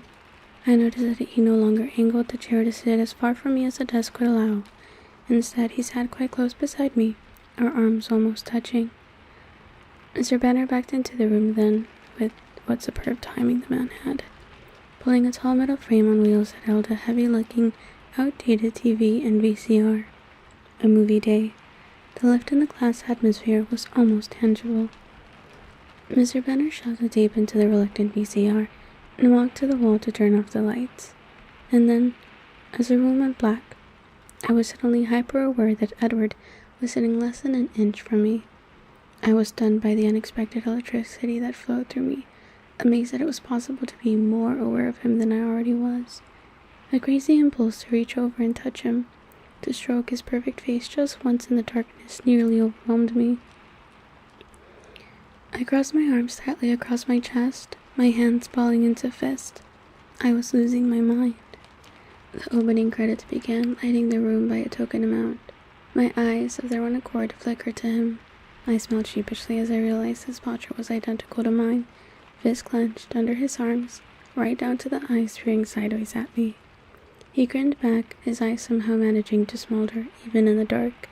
I noticed that he no longer angled the chair to sit as far from me as the desk would allow. Instead, he sat quite close beside me, our arms almost touching. Mr. Banner backed into the room then, with what superb timing the man had, pulling a tall metal frame on wheels that held a heavy-looking, outdated TV and VCR. A movie day. The lift in the class atmosphere was almost tangible. Mr. Banner shoved the tape into the reluctant VCR and walked to the wall to turn off the lights. And then, as the room went black, I was suddenly hyper-aware that Edward was sitting less than an inch from me. I was stunned by the unexpected electricity that flowed through me, amazed that it was possible to be more aware of him than I already was. A crazy impulse to reach over and touch him, to stroke his perfect face just once in the darkness, nearly overwhelmed me. I crossed my arms tightly across my chest, my hands balling into fists. I was losing my mind. The opening credits began, lighting the room by a token amount. My eyes, of their own accord, flickered to him. I smiled sheepishly as I realized his posture was identical to mine, fist clenched under his arms, right down to the eyes peering sideways at me. He grinned back, his eyes somehow managing to smolder, even in the dark.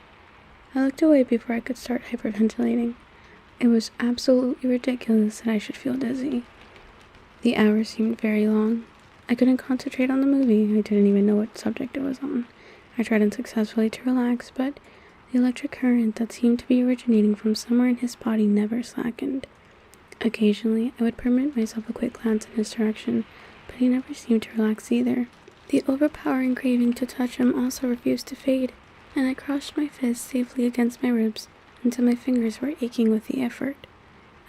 I looked away before I could start hyperventilating. It was absolutely ridiculous that I should feel dizzy. The hours seemed very long. I couldn't concentrate on the movie. I didn't even know what subject it was on. I tried unsuccessfully to relax, but the electric current that seemed to be originating from somewhere in his body never slackened. Occasionally, I would permit myself a quick glance in his direction, but he never seemed to relax either. The overpowering craving to touch him also refused to fade, and I crushed my fist safely against my ribs until my fingers were aching with the effort.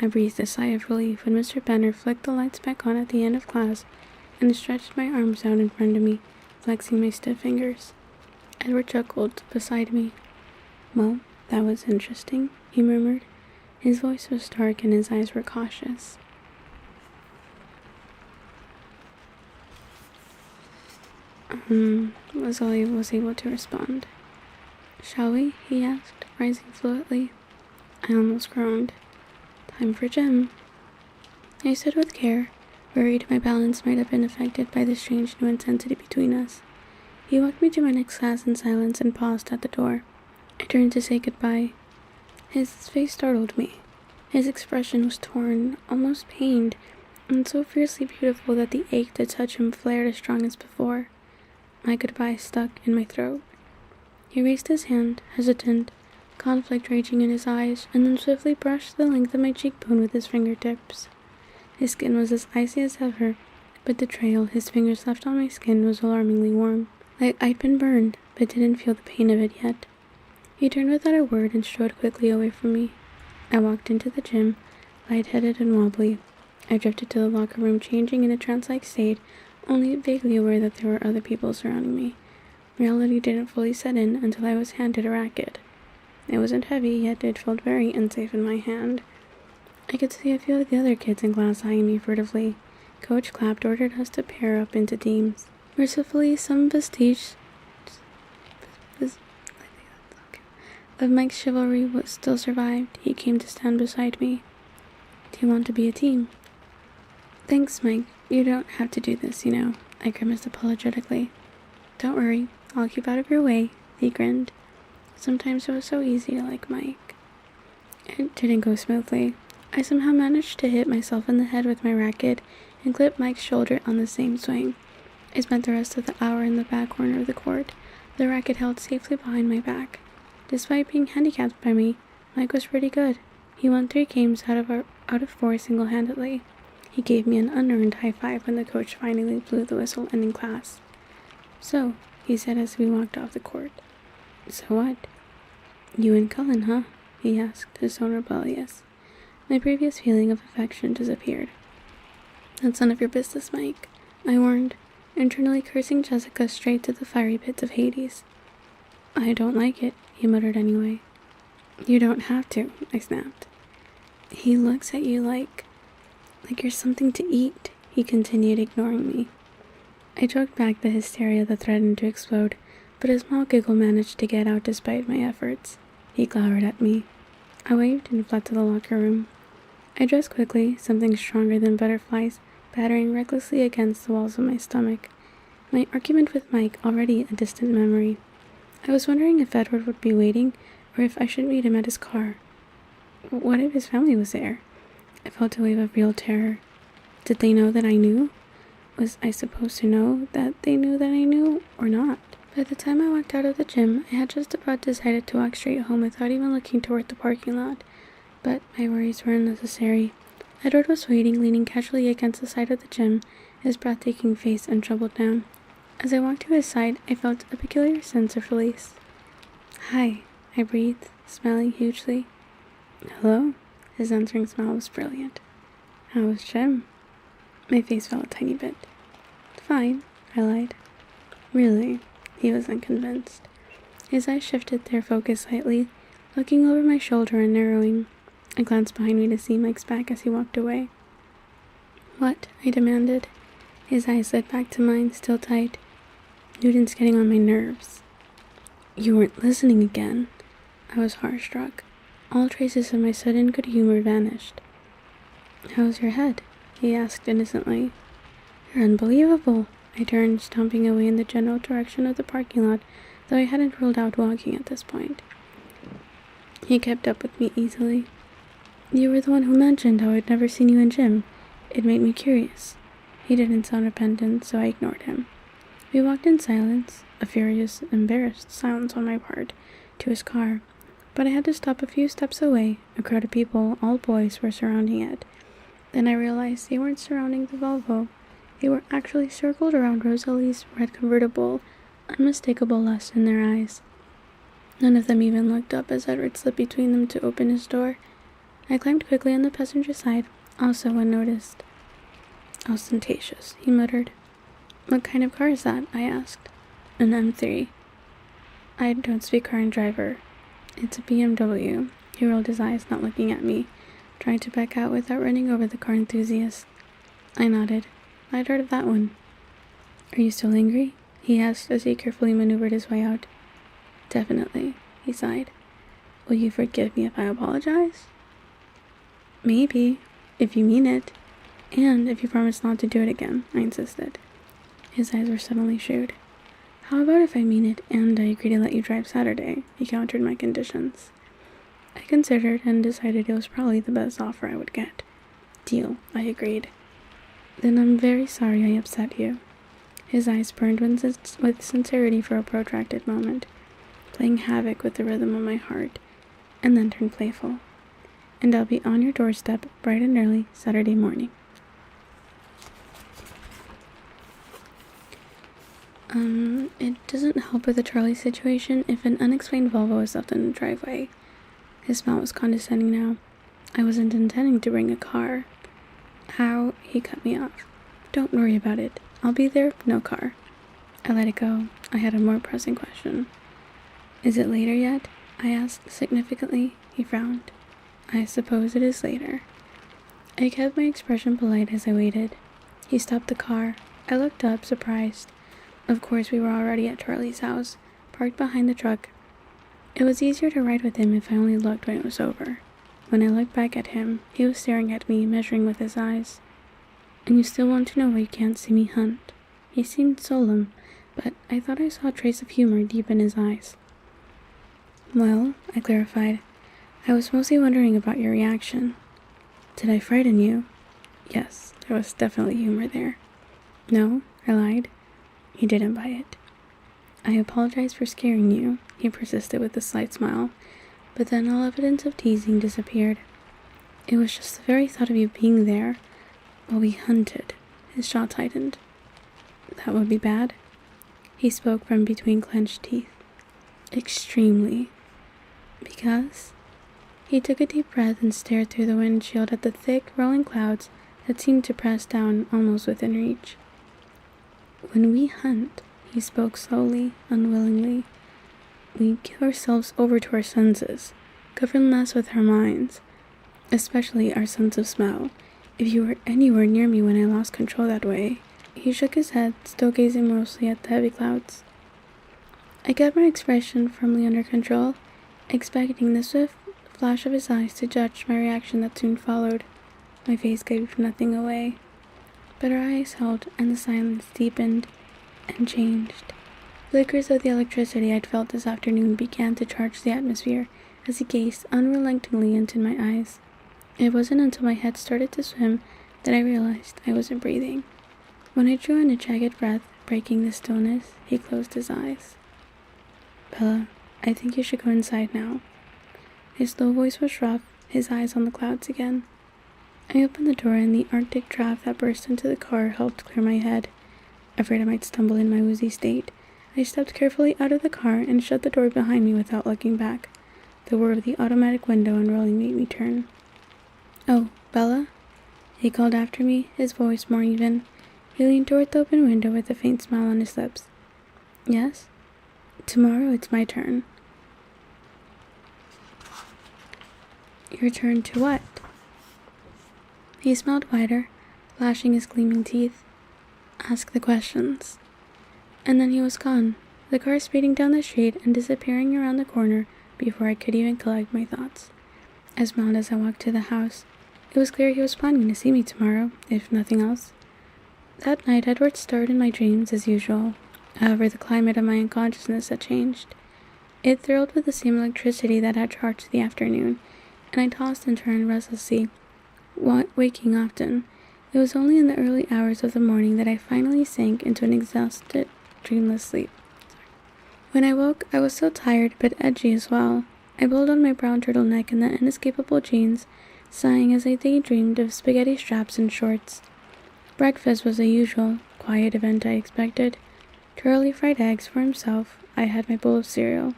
I breathed a sigh of relief when Mr. Banner flicked the lights back on at the end of class and stretched my arms out in front of me, flexing my stiff fingers. Edward chuckled beside me. "Well, that was interesting," he murmured. His voice was dark and his eyes were cautious. Was all he was able to respond. "Shall we?" he asked, rising fluently. I almost groaned. "Time for gym." I stood with care, worried my balance might have been affected by the strange new intensity between us. He walked me to my next class in silence and paused at the door. I turned to say goodbye. His face startled me. His expression was torn, almost pained, and so fiercely beautiful that the ache to touch him flared as strong as before. My goodbye stuck in my throat. He raised his hand, hesitant, conflict raging in his eyes, and then swiftly brushed the length of my cheekbone with his fingertips. His skin was as icy as ever, but the trail his fingers left on my skin was alarmingly warm, like I'd been burned, but didn't feel the pain of it yet. He turned without a word and strode quickly away from me. I walked into the gym, lightheaded and wobbly. I drifted to the locker room, changing in a trance-like state, only vaguely aware that there were other people surrounding me. Reality didn't fully set in until I was handed a racket. It wasn't heavy, yet it felt very unsafe in my hand. I could see a few of the other kids in class eyeing me furtively. Coach Clapped ordered us to pair up into teams. Mercifully, some vestige of Mike's chivalry still survived. He came to stand beside me. Do you want to be a team? Thanks, Mike. You don't have to do this, you know. I grimaced apologetically. Don't worry. I'll keep out of your way. He grinned. Sometimes it was so easy to like Mike. It didn't go smoothly. I somehow managed to hit myself in the head with my racket and clip Mike's shoulder on the same swing. I spent the rest of the hour in the back corner of the court, the racket held safely behind my back. Despite being handicapped by me, Mike was pretty good. He won 3 games out of 4 single-handedly. He gave me an unearned high five when the coach finally blew the whistle ending class. So, he said as we walked off the court. So what? You and Cullen, huh? He asked, his tone rebellious. My previous feeling of affection disappeared. That's none of your business, Mike, I warned, internally cursing Jessica straight to the fiery pits of Hades. I don't like it, he muttered anyway. You don't have to, I snapped. He looks at you like you're something to eat, he continued, ignoring me. I choked back the hysteria that threatened to explode, but a small giggle managed to get out despite my efforts. He glowered at me. I waved and fled to the locker room. I dressed quickly, something stronger than butterflies, battering recklessly against the walls of my stomach. My argument with Mike already a distant memory. I was wondering if Edward would be waiting, or if I should meet him at his car. What if his family was there? I felt a wave of real terror. Did they know that I knew? Was I supposed to know that they knew that I knew, or not? By the time I walked out of the gym, I had just about decided to walk straight home without even looking toward the parking lot. But my worries were unnecessary. Edward was waiting, leaning casually against the side of the gym, his breathtaking face untroubled down. As I walked to his side, I felt a peculiar sense of release. Hi, I breathed, smiling hugely. Hello? His answering smile was brilliant. How was gym? My face fell a tiny bit. Fine, I lied. Really? He was unconvinced. His eyes shifted their focus slightly, looking over my shoulder and narrowing. I glanced behind me to see Mike's back as he walked away. What? I demanded. His eyes slid back to mine, still tight. Newton's getting on my nerves. You weren't listening again. I was horror-struck. All traces of my sudden good humor vanished. How's your head? He asked innocently. You're unbelievable. I turned, stomping away in the general direction of the parking lot, though I hadn't ruled out walking at this point. He kept up with me easily. You were the one who mentioned how I'd never seen you in gym. It made me curious. He didn't sound repentant, so I ignored him. We walked in silence, a furious, embarrassed silence on my part, to his car. But I had to stop a few steps away. A crowd of people, all boys, were surrounding it. Then I realized they weren't surrounding the Volvo. They were actually circled around Rosalie's red convertible, unmistakable lust in their eyes. None of them even looked up as Edward slipped between them to open his door. I climbed quickly on the passenger side, also unnoticed. Ostentatious, he muttered. What kind of car is that? I asked. An M3. I don't speak car and driver. It's a BMW. He rolled his eyes, not looking at me, trying to back out without running over the car enthusiast. I nodded. I'd heard of that one. Are you still angry? He asked as he carefully maneuvered his way out. Definitely, he sighed. Will you forgive me if I apologize? Maybe, if you mean it. And if you promise not to do it again, I insisted. His eyes were suddenly shrewd. How about if I mean it and I agree to let you drive Saturday? He countered my conditions. I considered and decided it was probably the best offer I would get. Deal, I agreed. Then I'm very sorry I upset you. His eyes burned with sincerity for a protracted moment, playing havoc with the rhythm of my heart, and then turned playful. And I'll be on your doorstep bright and early Saturday morning. It doesn't help with the Charlie situation if an unexplained Volvo is left in the driveway. His smile was condescending now. I wasn't intending to bring a car. How? He cut me off. Don't worry about it. I'll be there, no car. I let it go. I had a more pressing question. Is it later yet? I asked significantly. He frowned. I suppose it is later. I kept my expression polite as I waited. He stopped the car. I looked up, surprised. Of course, we were already at Charlie's house, parked behind the truck. It was easier to ride with him if I only looked when it was over. When I looked back at him, he was staring at me, measuring with his eyes. And you still want to know why you can't see me hunt? He seemed solemn, but I thought I saw a trace of humor deep in his eyes. Well, I clarified, I was mostly wondering about your reaction. Did I frighten you? Yes, there was definitely humor there. No, I lied. He didn't buy it. I apologize for scaring you, he persisted with a slight smile, but then all evidence of teasing disappeared. It was just the very thought of you being there while we hunted. His jaw tightened. That would be bad? He spoke from between clenched teeth. Extremely. Because? He took a deep breath and stared through the windshield at the thick, rolling clouds that seemed to press down almost within reach. When we hunt, he spoke slowly, unwillingly, we give ourselves over to our senses, govern less with our minds, especially our sense of smell. If you were anywhere near me when I lost control that way. He shook his head, still gazing mostly at the heavy clouds. I kept my expression firmly under control, expecting the swift flash of his eyes to judge my reaction that soon followed. My face gave nothing away, but our eyes held, and the silence deepened and changed. Flickers of the electricity I'd felt this afternoon began to charge the atmosphere as he gazed unrelentingly into my eyes. It wasn't until my head started to swim that I realized I wasn't breathing. When I drew in a jagged breath, breaking the stillness, he closed his eyes. Bella, I think you should go inside now. His low voice was rough, his eyes on the clouds again. I opened the door and the Arctic draft that burst into the car helped clear my head. Afraid I might stumble in my woozy state, I stepped carefully out of the car and shut the door behind me without looking back. The whir of the automatic window unrolling made me turn. Oh, Bella? He called after me, his voice more even. He leaned toward the open window with a faint smile on his lips. Yes? Tomorrow it's my turn. Your turn to what? He smiled wider, flashing his gleaming teeth. Ask the questions. And then he was gone, the car speeding down the street and disappearing around the corner before I could even collect my thoughts. I smiled as I walked to the house. It was clear he was planning to see me tomorrow, if nothing else. That night, Edward stirred in my dreams as usual. However, the climate of my unconsciousness had changed. It thrilled with the same electricity that had charged the afternoon, and I tossed and turned restlessly, waking often. It was only in the early hours of the morning that I finally sank into an exhausted, dreamless sleep. When I woke, I was so tired, but edgy as well. I pulled on my brown turtleneck and the inescapable jeans, sighing as I daydreamed of spaghetti straps and shorts. Breakfast was the usual, quiet event I expected. Charlie fried eggs for himself. I had my bowl of cereal.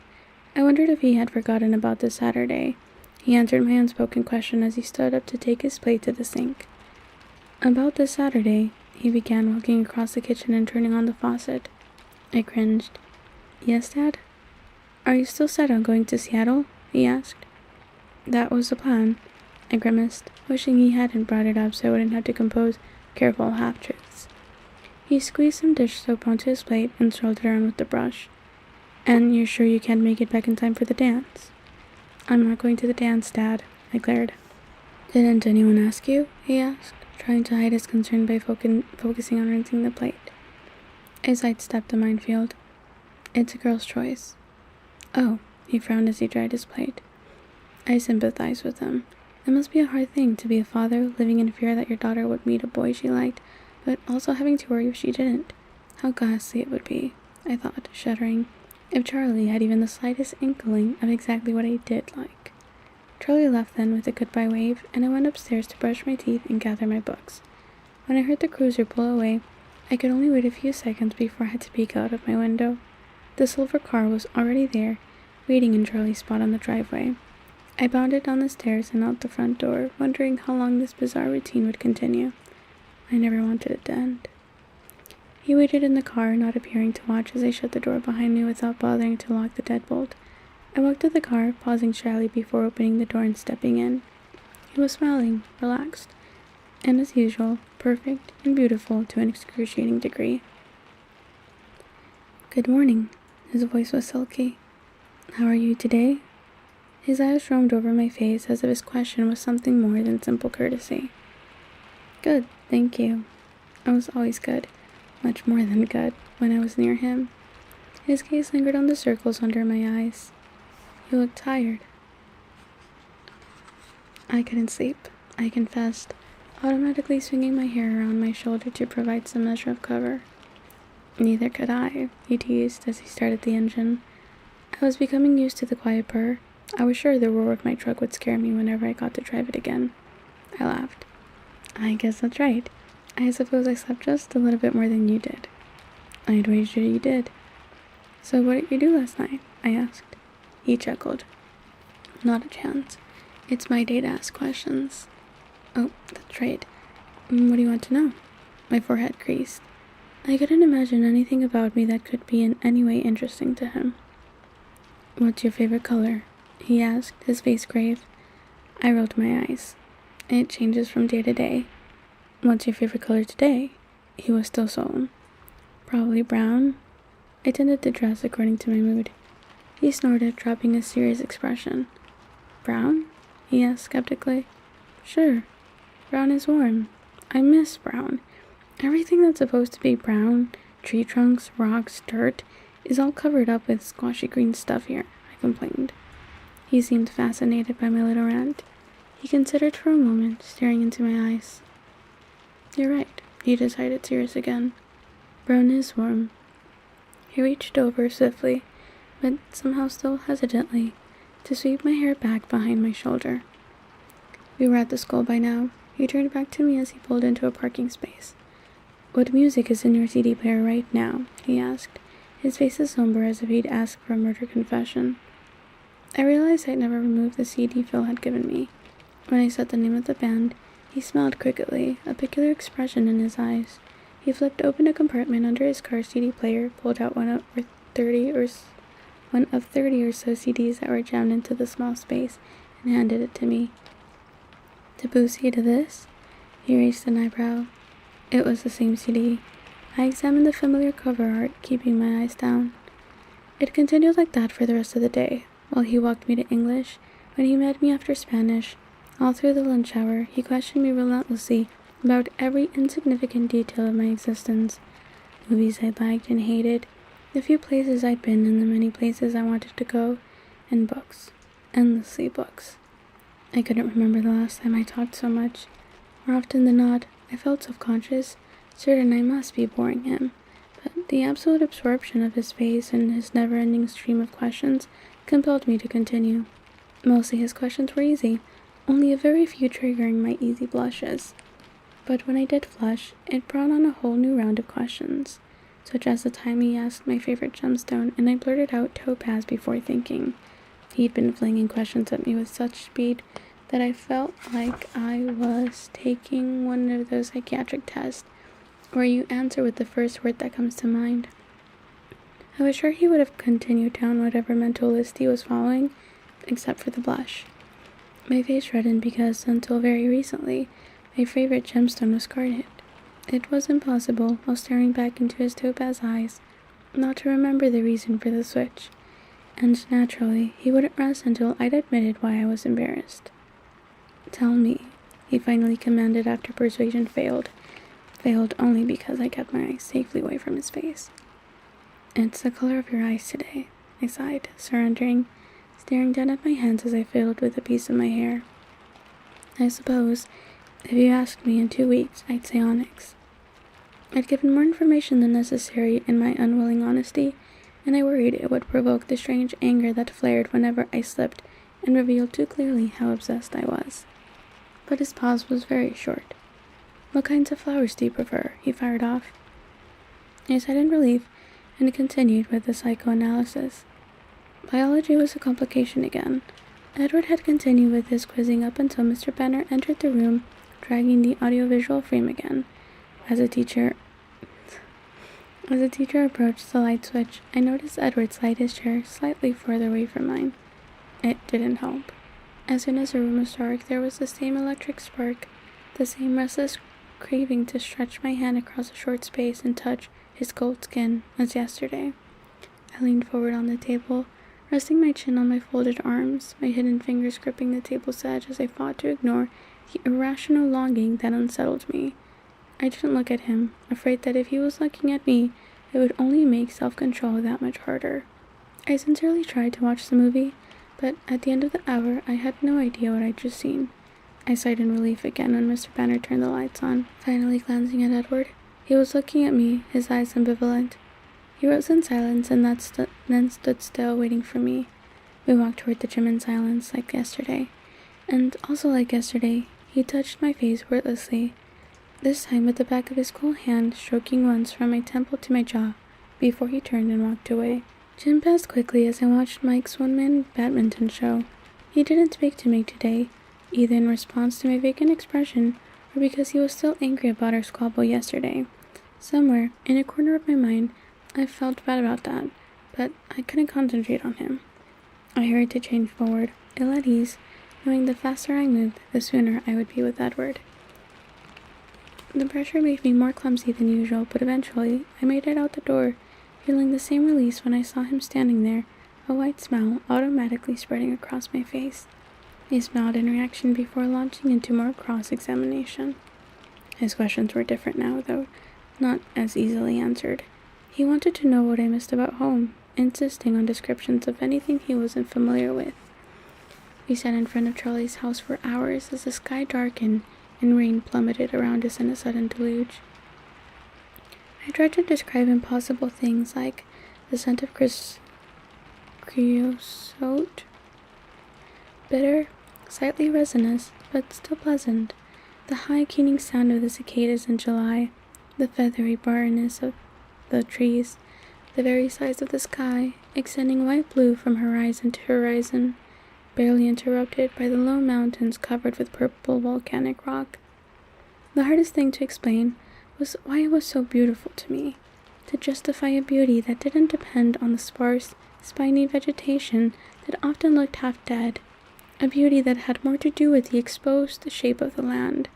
I wondered if he had forgotten about this Saturday. He answered my unspoken question as he stood up to take his plate to the sink. About this Saturday, he began walking across the kitchen and turning on the faucet. I cringed. Yes, Dad? Are you still set on going to Seattle? He asked. That was the plan. I grimaced, wishing he hadn't brought it up so I wouldn't have to compose careful half-truths. He squeezed some dish soap onto his plate and swirled it around with the brush. And you're sure you can't make it back in time for the dance? I'm not going to the dance, Dad, I glared. Didn't anyone ask you? He asked, trying to hide his concern by focusing on rinsing the plate. I sidestepped a minefield. It's a girl's choice. Oh, he frowned as he dried his plate. I sympathized with him. It must be a hard thing to be a father, living in fear that your daughter would meet a boy she liked, but also having to worry if she didn't. How ghastly it would be, I thought, shuddering, if Charlie had even the slightest inkling of exactly what I did like. Charlie left then with a goodbye wave, and I went upstairs to brush my teeth and gather my books. When I heard the cruiser pull away, I could only wait a few seconds before I had to peek out of my window. The silver car was already there, waiting in Charlie's spot on the driveway. I bounded down the stairs and out the front door, wondering how long this bizarre routine would continue. I never wanted it to end. He waited in the car, not appearing to watch as I shut the door behind me without bothering to lock the deadbolt. I walked to the car, pausing shyly before opening the door and stepping in. He was smiling, relaxed, and as usual, perfect and beautiful to an excruciating degree. "Good morning." His voice was silky. "How are you today?" His eyes roamed over my face as if his question was something more than simple courtesy. "Good, thank you." I was always good, much more than good, when I was near him. His gaze lingered on the circles under my eyes. He looked tired. I couldn't sleep, I confessed, automatically swinging my hair around my shoulder to provide some measure of cover. "Neither could I," he teased as he started the engine. I was becoming used to the quiet purr. I was sure the roar of my truck would scare me whenever I got to drive it again. I laughed. "I guess that's right. I suppose I slept just a little bit more than you did." "I'd wager you did." "So what did you do last night?" I asked. He chuckled. "Not a chance. It's my day to ask questions." "Oh, that's right. What do you want to know?" My forehead creased. I couldn't imagine anything about me that could be in any way interesting to him. "What's your favorite color?" he asked, his face grave. I rolled my eyes. "It changes from day to day." "What's your favorite color today?" He was still solemn. "Probably brown." I tended to dress according to my mood. He snorted, dropping a serious expression. "Brown?" he asked skeptically. "Sure. Brown is warm. I miss brown. Everything that's supposed to be brown, tree trunks, rocks, dirt, is all covered up with squashy green stuff here," I complained. He seemed fascinated by my little rant. He considered for a moment, staring into my eyes. "You're right," he decided, serious again. "Brown is warm." He reached over swiftly, but somehow still hesitantly, to sweep my hair back behind my shoulder. We were at the school by now. He turned back to me as he pulled into a parking space. "What music is in your CD player right now?" he asked, his face as somber as if he'd asked for a murder confession. I realized I'd never removed the CD Phil had given me. When I said the name of the band, he smiled crookedly, a peculiar expression in his eyes. He flipped open a compartment under his car CD player, pulled out one of 30 or so CDs that were jammed into the small space, and handed it to me. "Debussy to this?" He raised an eyebrow. It was the same CD. I examined the familiar cover art, keeping my eyes down. It continued like that for the rest of the day, while he walked me to English. When he met me after Spanish, all through the lunch hour, he questioned me relentlessly about every insignificant detail of my existence. Movies I liked and hated, the few places I'd been and the many places I wanted to go, and books. Endlessly books. I couldn't remember the last time I talked so much. More often than not, I felt self-conscious, certain I must be boring him, but the absolute absorption of his face and his never-ending stream of questions compelled me to continue. Mostly his questions were easy, only a very few triggering my easy blushes. But when I did flush, it brought on a whole new round of questions, such as the time he asked my favorite gemstone and I blurted out topaz before thinking. He'd been flinging questions at me with such speed that I felt like I was taking one of those psychiatric tests where you answer with the first word that comes to mind. I was sure he would have continued down whatever mental list he was following, except for the blush. My face reddened because, until very recently, my favorite gemstone was guarded. It was impossible, while staring back into his topaz eyes, not to remember the reason for the switch. And naturally, he wouldn't rest until I'd admitted why I was embarrassed. "Tell me," he finally commanded after persuasion failed only because I kept my eyes safely away from his face. "It's the color of your eyes today," I sighed, surrendering, staring down at my hands as I fiddled with a piece of my hair. "I suppose, if you asked me in 2 weeks, I'd say onyx." I'd given more information than necessary in my unwilling honesty, and I worried it would provoke the strange anger that flared whenever I slipped and revealed too clearly how obsessed I was. But his pause was very short. "What kinds of flowers do you prefer?" he fired off. I sighed in relief and continued with the psychoanalysis. Biology was a complication again. Edward had continued with his quizzing up until Mr. Benner entered the room, dragging the audiovisual frame again. As the teacher approached the light switch, I noticed Edward slide his chair slightly further away from mine. It didn't help. As soon as the room was dark, there was the same electric spark, the same restless craving to stretch my hand across a short space and touch his cold skin as yesterday. I leaned forward on the table, resting my chin on my folded arms, my hidden fingers gripping the table's edge as I fought to ignore the irrational longing that unsettled me. I didn't look at him, afraid that if he was looking at me, it would only make self-control that much harder. I sincerely tried to watch the movie, but at the end of the hour, I had no idea what I'd just seen. I sighed in relief again when Mr. Banner turned the lights on, finally glancing at Edward. He was looking at me, his eyes ambivalent. He rose in silence and then stood still, waiting for me. We walked toward the gym in silence, like yesterday. And also like yesterday, he touched my face wordlessly, this time with the back of his cool hand, stroking once from my temple to my jaw, before he turned and walked away. Gym passed quickly as I watched Mike's one-man badminton show. He didn't speak to me today, either in response to my vacant expression or because he was still angry about our squabble yesterday. Somewhere, in a corner of my mind, I felt bad about that, but I couldn't concentrate on him. I hurried to change forward, ill at ease, knowing the faster I moved, the sooner I would be with Edward. The pressure made me more clumsy than usual, but eventually I made it out the door, feeling the same release when I saw him standing there, a white smile automatically spreading across my face. He smiled in reaction before launching into more cross-examination. His questions were different now, though not as easily answered. He wanted to know what I missed about home, insisting on descriptions of anything he wasn't familiar with. We sat in front of Charlie's house for hours as the sky darkened and rain plummeted around us in a sudden deluge. I tried to describe impossible things like the scent of creosote, bitter, slightly resinous, but still pleasant, the high keening sound of the cicadas in July, the feathery barrenness of the trees, the very size of the sky, extending white blue from horizon to horizon, barely interrupted by the low mountains covered with purple volcanic rock. The hardest thing to explain was why it was so beautiful to me, to justify a beauty that didn't depend on the sparse, spiny vegetation that often looked half dead, a beauty that had more to do with the exposed shape of the land,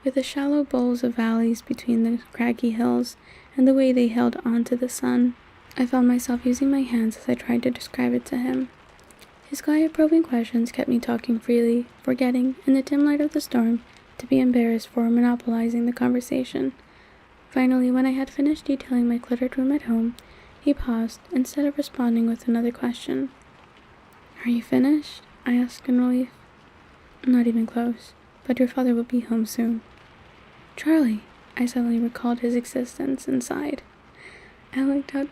with the shallow bowls of valleys between the craggy hills and the way they held on to the sun. I found myself using my hands as I tried to describe it to him. His quiet, probing questions kept me talking freely, forgetting, in the dim light of the storm, to be embarrassed for monopolizing the conversation. Finally, when I had finished detailing my cluttered room at home, he paused, instead of responding with another question. "Are you finished?" I asked in relief. "Not even close, but your father will be home soon." "Charlie!" I suddenly recalled his existence and sighed. I looked out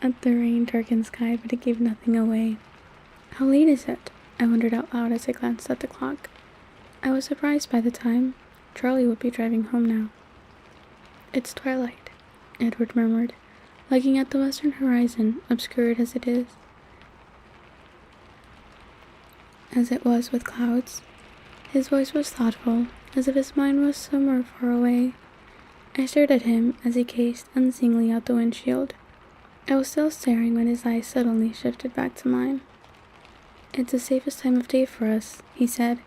at the rain-darkened sky, but it gave nothing away. "How late is it?" I wondered out loud as I glanced at the clock. I was surprised by the time. Charlie would be driving home now. "It's twilight," Edward murmured, looking at the western horizon, obscured as it was with clouds. His voice was thoughtful, as if his mind was somewhere far away. I stared at him as he gazed unseeingly out the windshield. I was still staring when his eyes suddenly shifted back to mine. "It's the safest time of day for us," he said,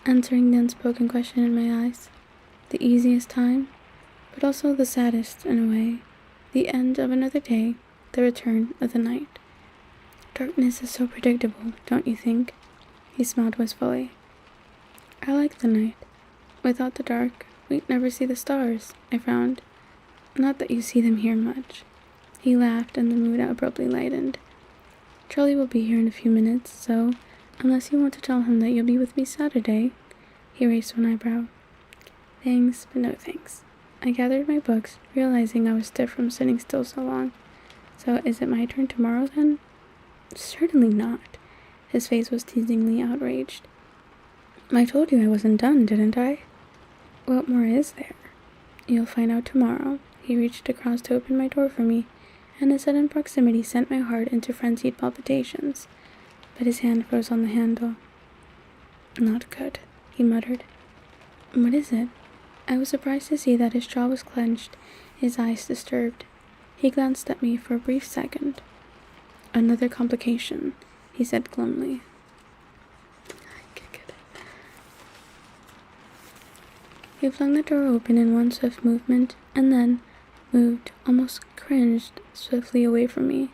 answering the unspoken question in my eyes. "The easiest time, but also the saddest in a way. The end of another day, the return of the night. Darkness is so predictable, don't you think?" He smiled wistfully. "I like the night. Without the dark, we'd never see the stars," I frowned. "Not that you see them here much." He laughed and the mood abruptly lightened. "Charlie will be here in a few minutes, so, unless you want to tell him that you'll be with me Saturday." He raised one eyebrow. "Thanks, but no thanks." I gathered my books, realizing I was stiff from sitting still so long. "So is it my turn tomorrow then?" "Certainly not." His face was teasingly outraged. "I told you I wasn't done, didn't I?" "What more is there?" "You'll find out tomorrow," He reached across to open my door for me, and his sudden proximity sent my heart into frenzied palpitations. But his hand froze on the handle. "Not good," he muttered. "What is it?" I was surprised to see that his jaw was clenched, his eyes disturbed. He glanced at me for a brief second. "Another complication," he said glumly. He flung the door open in one swift movement, and then moved, almost cringed, swiftly away from me.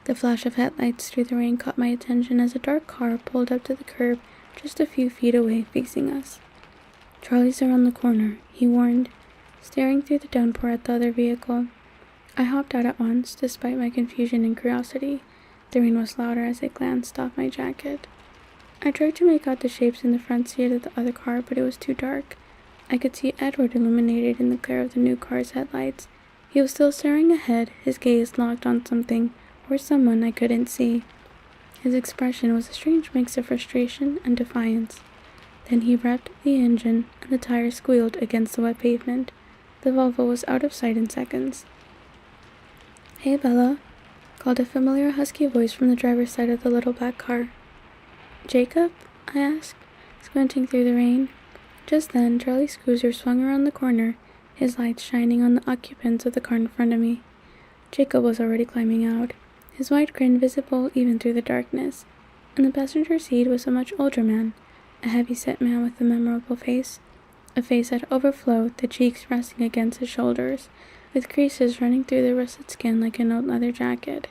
The flash of headlights through the rain caught my attention as a dark car pulled up to the curb just a few feet away, facing us. "Charlie's around the corner," he warned, staring through the downpour at the other vehicle. I hopped out at once, despite my confusion and curiosity. The rain was louder as I glanced off my jacket. I tried to make out the shapes in the front seat of the other car, but it was too dark. I could see Edward illuminated in the glare of the new car's headlights. He was still staring ahead, his gaze locked on something or someone I couldn't see. His expression was a strange mix of frustration and defiance. Then he revved the engine, and the tires squealed against the wet pavement. The Volvo was out of sight in seconds. "Hey, Bella," called a familiar husky voice from the driver's side of the little black car. "Jacob?" I asked, squinting through the rain. Just then, Charlie's cruiser swung around the corner, his lights shining on the occupants of the car in front of me. Jacob was already climbing out, his wide grin visible even through the darkness. In the passenger seat was a much older man, a heavy-set man with a memorable face, a face that overflowed, the cheeks resting against his shoulders, with creases running through the russet skin like an old leather jacket,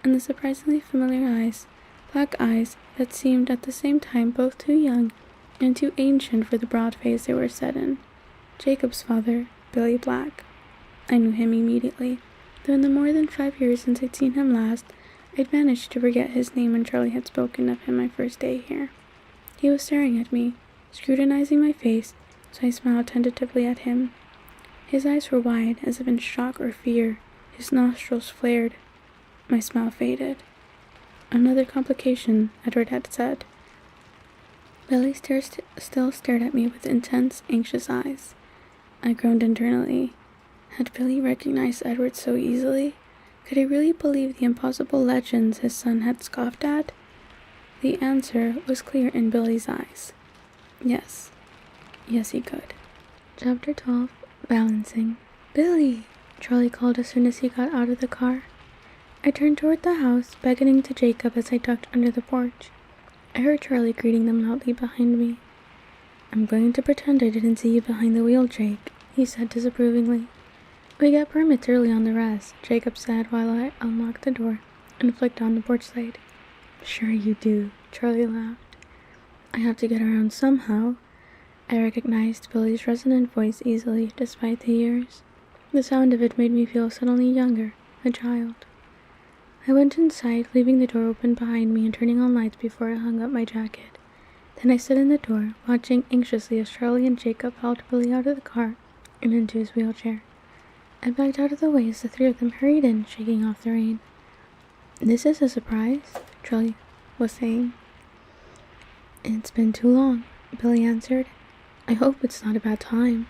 and the surprisingly familiar eyes, black eyes that seemed at the same time both too young and too ancient for the broad face they were set in. Jacob's father, Billy Black. I knew him immediately, though in the more than 5 years since I'd seen him last, I'd managed to forget his name when Charlie had spoken of him my first day here. He was staring at me, scrutinizing my face, so I smiled tentatively at him. His eyes were wide, as if in shock or fear. His nostrils flared. My smile faded. "Another complication," Edward had said. Billy still stared at me with intense, anxious eyes. I groaned internally. Had Billy recognized Edward so easily? Could he really believe the impossible legends his son had scoffed at? The answer was clear in Billy's eyes. Yes. Yes, he could. Chapter 12. Balancing. "Billy!" Charlie called as soon as he got out of the car. I turned toward the house, beckoning to Jacob as I ducked under the porch. I heard Charlie greeting them loudly behind me. "I'm going to pretend I didn't see you behind the wheel, Jake," he said disapprovingly. "We get permits early on the rest," Jacob said while I unlocked the door and flicked on the porch light. "Sure you do," Charlie laughed. "I have to get around somehow." I recognized Billy's resonant voice easily, despite the years. The sound of it made me feel suddenly younger, a child. I went inside, leaving the door open behind me and turning on lights before I hung up my jacket. Then I stood in the door, watching anxiously as Charlie and Jacob helped Billy out of the car and into his wheelchair. I backed out of the way as the three of them hurried in, shaking off the rain. "This is a surprise," Charlie was saying. "It's been too long," Billy answered. "I hope it's not a bad time."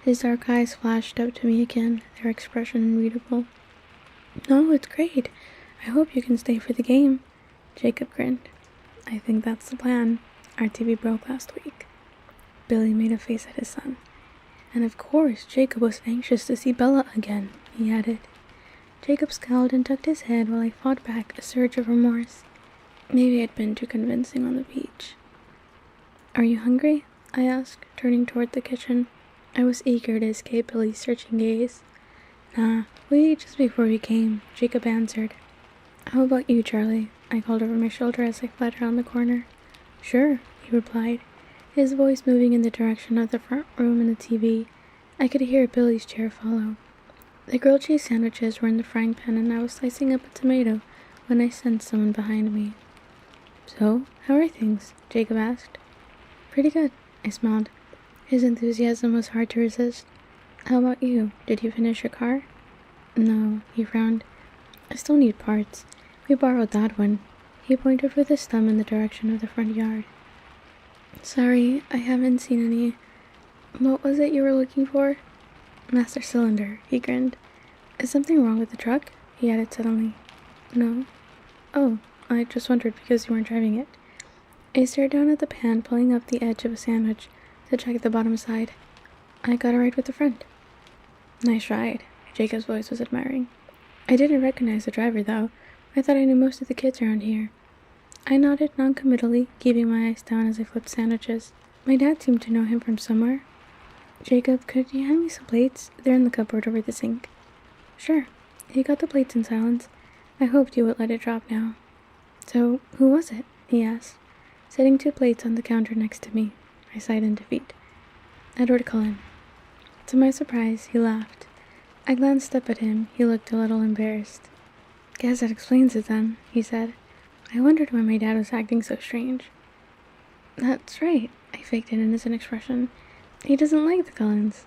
His dark eyes flashed up to me again, their expression unreadable. "No, it's great. I hope you can stay for the game." Jacob grinned. "I think that's the plan. Our TV broke last week." Billy made a face at his son. "And of course, Jacob was anxious to see Bella again," he added. Jacob scowled and tucked his head while I fought back a surge of remorse. Maybe I'd been too convincing on the beach. "Are you hungry?" I asked, turning toward the kitchen. I was eager to escape Billy's searching gaze. "Nah, we ate just before we came," Jacob answered. "How about you, Charlie?" I called over my shoulder as I fled around the corner. "Sure," he replied, his voice moving in the direction of the front room and the TV. I could hear Billy's chair follow. The grilled cheese sandwiches were in the frying pan and I was slicing up a tomato when I sensed someone behind me. "So, how are things?" Jacob asked. "Pretty good," I smiled. His enthusiasm was hard to resist. "How about you? Did you finish your car?" "No," he frowned. "I still need parts. We borrowed that one." He pointed with his thumb in the direction of the front yard. "Sorry, I haven't seen any. What was it you were looking for?" Master cylinder, he grinned. Is something wrong with the truck? He added suddenly. No. Oh, I just wondered because you weren't driving it. I stared down at the pan, pulling up the edge of a sandwich to check the bottom side. I got a ride with a friend. Nice ride. Jacob's voice was admiring. I didn't recognize the driver, though. I thought I knew most of the kids around here. I nodded noncommittally, keeping my eyes down as I flipped sandwiches. My dad seemed to know him from somewhere. Jacob, could you hand me some plates? They're in the cupboard over the sink. Sure. He got the plates in silence. I hoped you would let it drop now. So, who was it? He asked, setting 2 plates on the counter next to me. I sighed in defeat. Edward Cullen. To my surprise, he laughed. I glanced up at him. He looked a little embarrassed. Guess that explains it then, he said. I wondered why my dad was acting so strange. That's right, I faked an innocent expression. He doesn't like the Cullens.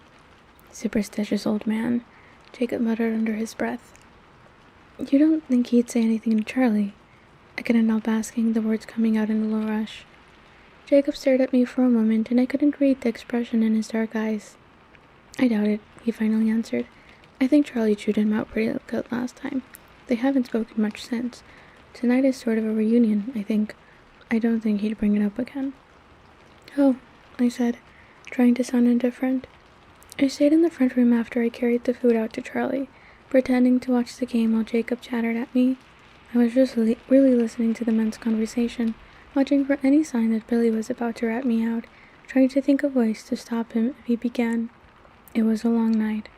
Superstitious old man, Jacob muttered under his breath. You don't think he'd say anything to Charlie? I couldn't help asking, the words coming out in a low rush. Jacob stared at me for a moment, and I couldn't read the expression in his dark eyes. I doubt it, he finally answered. I think Charlie chewed him out pretty good last time. They haven't spoken much since. Tonight is sort of a reunion, I think. I don't think he'd bring it up again. Oh, I said, trying to sound indifferent. I stayed in the front room after I carried the food out to Charlie, pretending to watch the game while Jacob chattered at me. I was just really listening to the men's conversation, watching for any sign that Billy was about to rat me out, trying to think of ways to stop him if he began. It was a long night.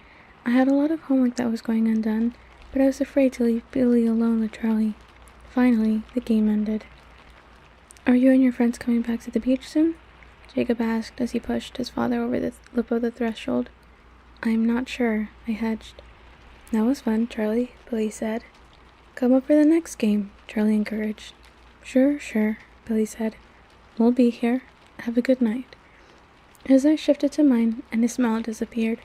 I had a lot of homework that was going undone, but I was afraid to leave Billy alone with Charlie. Finally, the game ended. Are you and your friends coming back to the beach soon? Jacob asked as he pushed his father over the lip of the threshold. I'm not sure, I hedged. That was fun, Charlie, Billy said. Come up for the next game, Charlie encouraged. Sure, Billy said. We'll be here. Have a good night. His eyes shifted to mine, and his smile disappeared.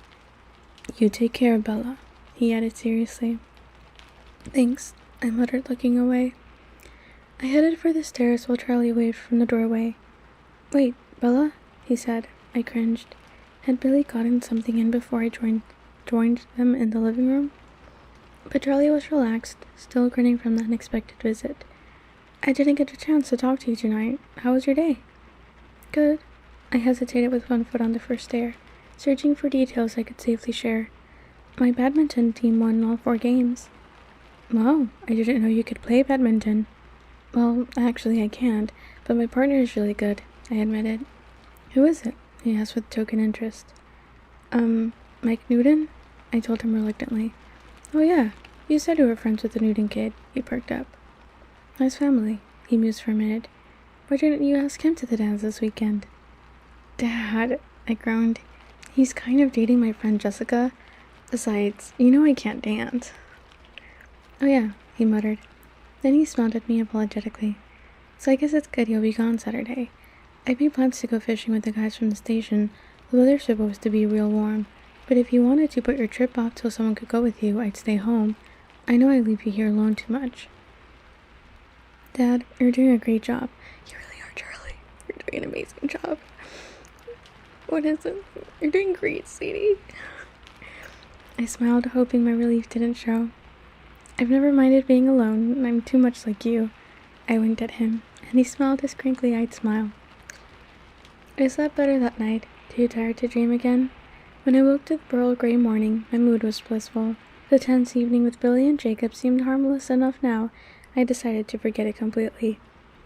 You take care, Bella, he added seriously. Thanks, I muttered, looking away. I headed for the stairs while Charlie waved from the doorway. Wait, Bella? He said. I cringed. Had Billy gotten something in before I joined them in the living room? But Charlie was relaxed, still grinning from the unexpected visit. I didn't get a chance to talk to you tonight. How was your day? Good. I hesitated with one foot on the first stair, searching for details I could safely share. My badminton team won all 4 games. Wow, I didn't know you could play badminton. Well, actually I can't, but my partner is really good, I admitted. Who is it? He asked with token interest. Mike Newton? I told him reluctantly. Oh yeah, you said you were friends with the Newton kid, he perked up. Nice family, he mused for a minute. Why didn't you ask him to the dance this weekend? Dad, I groaned. He's kind of dating my friend Jessica. Besides, you know I can't dance. Oh yeah, he muttered. Then he smiled at me apologetically. So I guess it's good you'll be gone Saturday. I'd made plans to go fishing with the guys from the station. The weather's supposed to be real warm. But if you wanted to put your trip off till someone could go with you, I'd stay home. I know I leave you here alone too much. Dad, you're doing a great job. You really are, Charlie. You're doing an amazing job. What is it? You're doing great, sweetie. I smiled, hoping my relief didn't show. I've never minded being alone. I'm too much like you. I winked at him, and he smiled his crinkly-eyed smile. I slept better that night, too tired to dream again. When I woke to the pearl gray morning, my mood was blissful. The tense evening with Billy and Jacob seemed harmless enough now. I decided to forget it completely.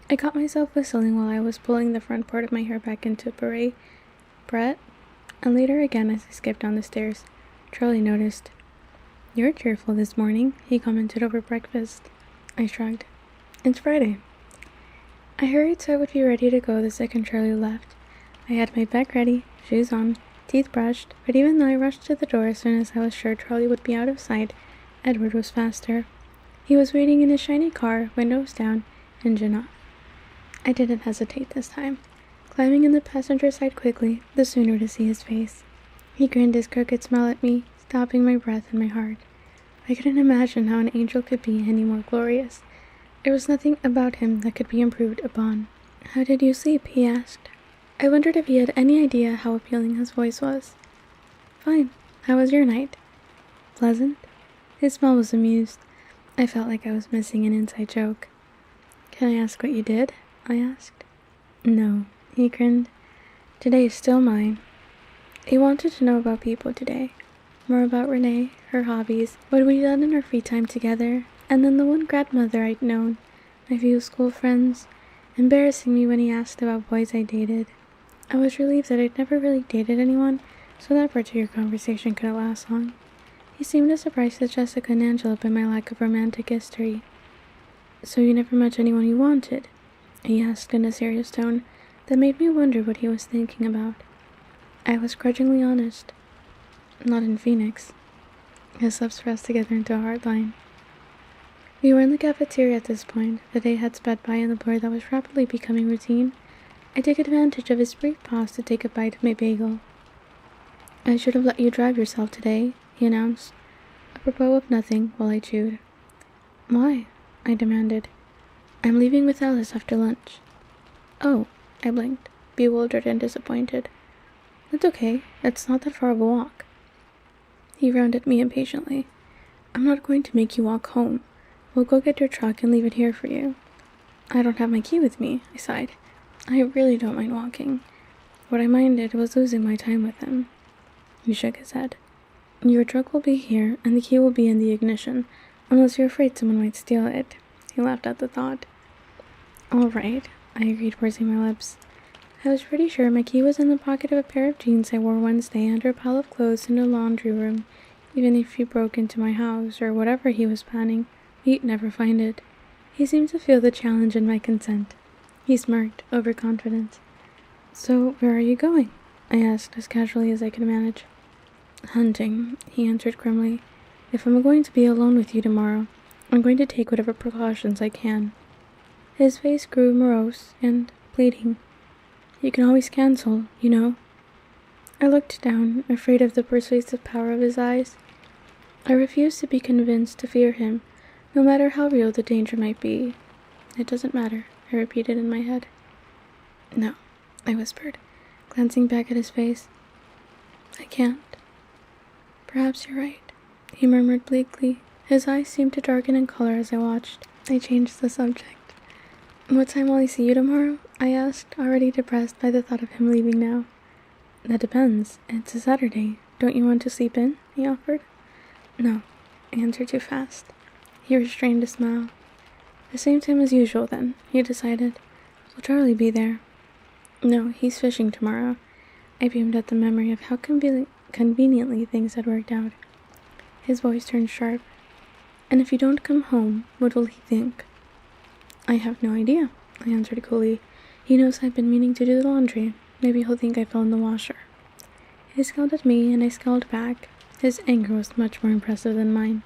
I caught myself whistling while I was pulling the front part of my hair back into a beret. Brett? And later again as I skipped down the stairs. Charlie noticed. You're cheerful this morning, he commented over breakfast. I shrugged. It's Friday. I hurried so I would be ready to go the second Charlie left. I had my bag ready, shoes on, teeth brushed, but even though I rushed to the door as soon as I was sure Charlie would be out of sight, Edward was faster. He was waiting in his shiny car, windows down, engine off. I didn't hesitate this time, climbing in the passenger side quickly, the sooner to see his face. He grinned his crooked smile at me, stopping my breath in my heart. I couldn't imagine how an angel could be any more glorious. There was nothing about him that could be improved upon. How did you sleep? He asked. I wondered if he had any idea how appealing his voice was. Fine, How was your night? Pleasant? His smile was amused. I felt like I was missing an inside joke. Can I ask what you did? I asked. No, he grinned. Today is still mine. He wanted to know about people today. More about Renee, her hobbies, what we'd done in our free time together, and then the one grandmother I'd known, my few school friends, embarrassing me when he asked about boys I dated. I was relieved that I'd never really dated anyone, so that particular conversation couldn't last long. He seemed as surprised as Jessica and Angela by my lack of romantic history. So you never met anyone you wanted? He asked in a serious tone that made me wonder what he was thinking about. I was grudgingly honest. Not in Phoenix. His lips pressed together into a hard line. We were in the cafeteria at this point. The day had sped by in the blur that was rapidly becoming routine. I took advantage of his brief pause to take a bite of my bagel. I should have let you drive yourself today, he announced, apropos of nothing, while I chewed. Why? I demanded. I'm leaving with Alice after lunch. Oh, I blinked, bewildered and disappointed. It's okay, it's not that far of a walk. He frowned at me impatiently. I'm not going to make you walk home. We'll go get your truck and leave it here for you. I don't have my key with me, I sighed. I really don't mind walking. What I minded was losing my time with him. He shook his head. Your truck will be here, and the key will be in the ignition, unless you're afraid someone might steal it. He laughed at the thought. All right, I agreed, pursing my lips. I was pretty sure my key was in the pocket of a pair of jeans I wore Wednesday under a pile of clothes in the laundry room. Even if he broke into my house, or whatever he was planning, he'd never find it. He seemed to feel the challenge in my consent. He smirked, overconfident. So, where are you going? I asked, as casually as I could manage. Hunting, he answered grimly. If I'm going to be alone with you tomorrow, I'm going to take whatever precautions I can. His face grew morose and pleading. You can always cancel, you know. I looked down, afraid of the persuasive power of his eyes. I refused to be convinced to fear him, no matter how real the danger might be. It doesn't matter, I repeated in my head. No, I whispered, glancing back at his face. I can't. Perhaps you're right, he murmured bleakly. His eyes seemed to darken in color as I watched. I changed the subject. What time will I see you tomorrow? I asked, already depressed by the thought of him leaving now. That depends. It's a Saturday. Don't you want to sleep in? He offered. No, I answered too fast. He restrained a smile. The same time as usual, then, he decided. Will Charlie be there? No, he's fishing tomorrow. I beamed at the memory of how conveniently things had worked out. His voice turned sharp. And if you don't come home, what will he think? I have no idea, I answered coolly. He knows I've been meaning to do the laundry. Maybe he'll think I fell in the washer. He scowled at me, and I scowled back. His anger was much more impressive than mine.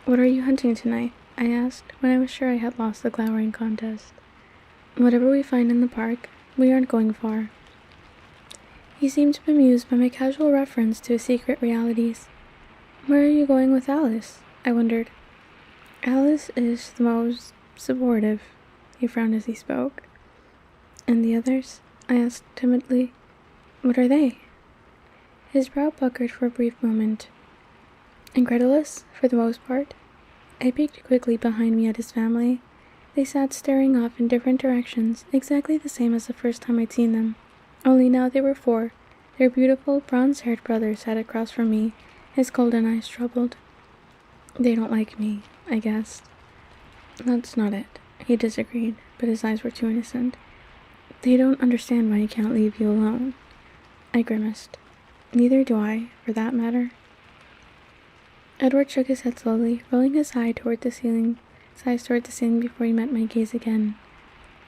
What are you hunting tonight? I asked, when I was sure I had lost the glowering contest. Whatever we find in the park, we aren't going far. He seemed bemused by my casual reference to his secret realities. Where are you going with Alice? I wondered. Alice is the most supportive, he frowned as he spoke. And the others? I asked timidly. What are they? His brow puckered for a brief moment. Incredulous, for the most part. I peeked quickly behind me at his family. They sat staring off in different directions, exactly the same as the first time I'd seen them. Only now they were four. Their beautiful, bronze-haired brother sat across from me, his golden eyes troubled. They don't like me, I guessed. That's not it, he disagreed, but his eyes were too innocent. They don't understand why I can't leave you alone. I grimaced. Neither do I, for that matter. Edward shook his head slowly, rolling his eyes toward the ceiling before he met my gaze again.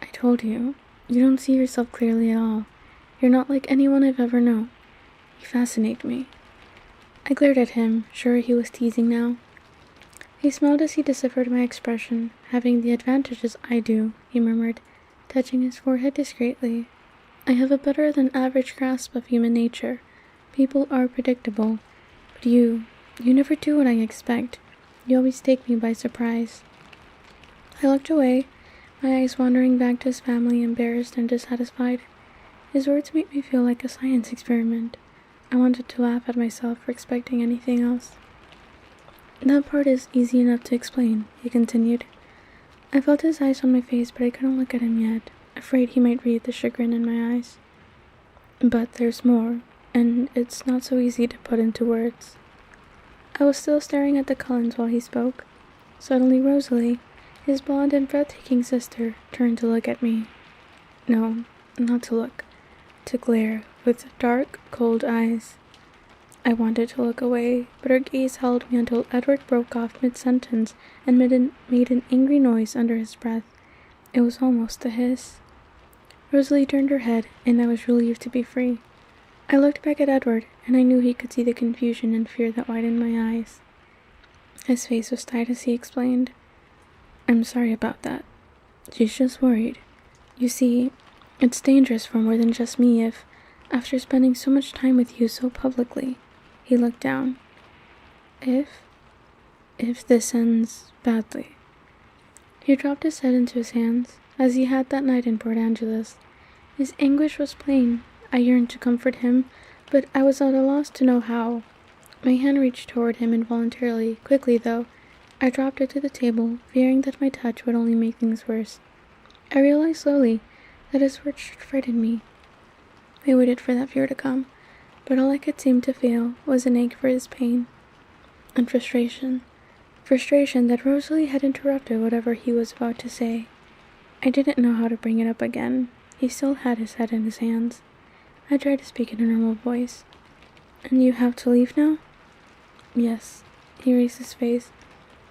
I told you, you don't see yourself clearly at all. You're not like anyone I've ever known. You fascinate me. I glared at him, sure he was teasing now. He smiled as he deciphered my expression. Having the advantages I do, he murmured, touching his forehead discreetly. I have a better than average grasp of human nature. People are predictable. But you never do what I expect. You always take me by surprise. I looked away, my eyes wandering back to his family, embarrassed and dissatisfied. His words made me feel like a science experiment. I wanted to laugh at myself for expecting anything else. That part is easy enough to explain, he continued. I felt his eyes on my face, but I couldn't look at him yet, afraid he might read the chagrin in my eyes. But there's more, and it's not so easy to put into words. I was still staring at the Cullens while he spoke. Suddenly Rosalie, his blonde and breathtaking sister, turned to look at me. No, not to look. To glare, with dark, cold eyes. I wanted to look away, but her gaze held me until Edward broke off mid-sentence and made an angry noise under his breath. It was almost a hiss. Rosalie turned her head, and I was relieved to be free. I looked back at Edward, and I knew he could see the confusion and fear that widened my eyes. His face was tight as he explained. I'm sorry about that. She's just worried. You see, it's dangerous for more than just me if, after spending so much time with you so publicly, he looked down. If this ends badly. He dropped his head into his hands, as he had that night in Port Angeles. His anguish was plain. I yearned to comfort him, but I was at a loss to know how. My hand reached toward him involuntarily. Quickly, though, I dropped it to the table, fearing that my touch would only make things worse. I realized slowly that his words should frighten me. I waited for that fear to come, but all I could seem to feel was an ache for his pain. And frustration. Frustration that Rosalie had interrupted whatever he was about to say. I didn't know how to bring it up again. He still had his head in his hands. I tried to speak in a normal voice. And you have to leave now? Yes. He raised his face.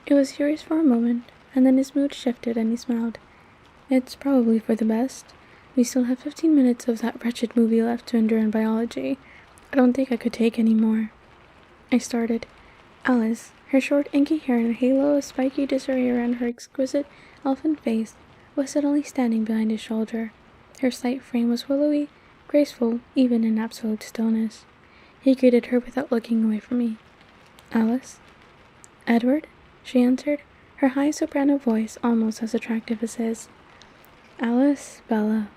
It was serious for a moment, and then his mood shifted and he smiled. It's probably for the best. We still have 15 minutes of that wretched movie left to endure in biology. I don't think I could take any more. I started. Alice, her short inky hair and a halo of spiky disarray around her exquisite elfin face, was suddenly standing behind his shoulder. Her slight frame was willowy, graceful, even in absolute stillness. He greeted her without looking away from me. Alice? Edward? She answered, her high soprano voice almost as attractive as his. Alice, Bella,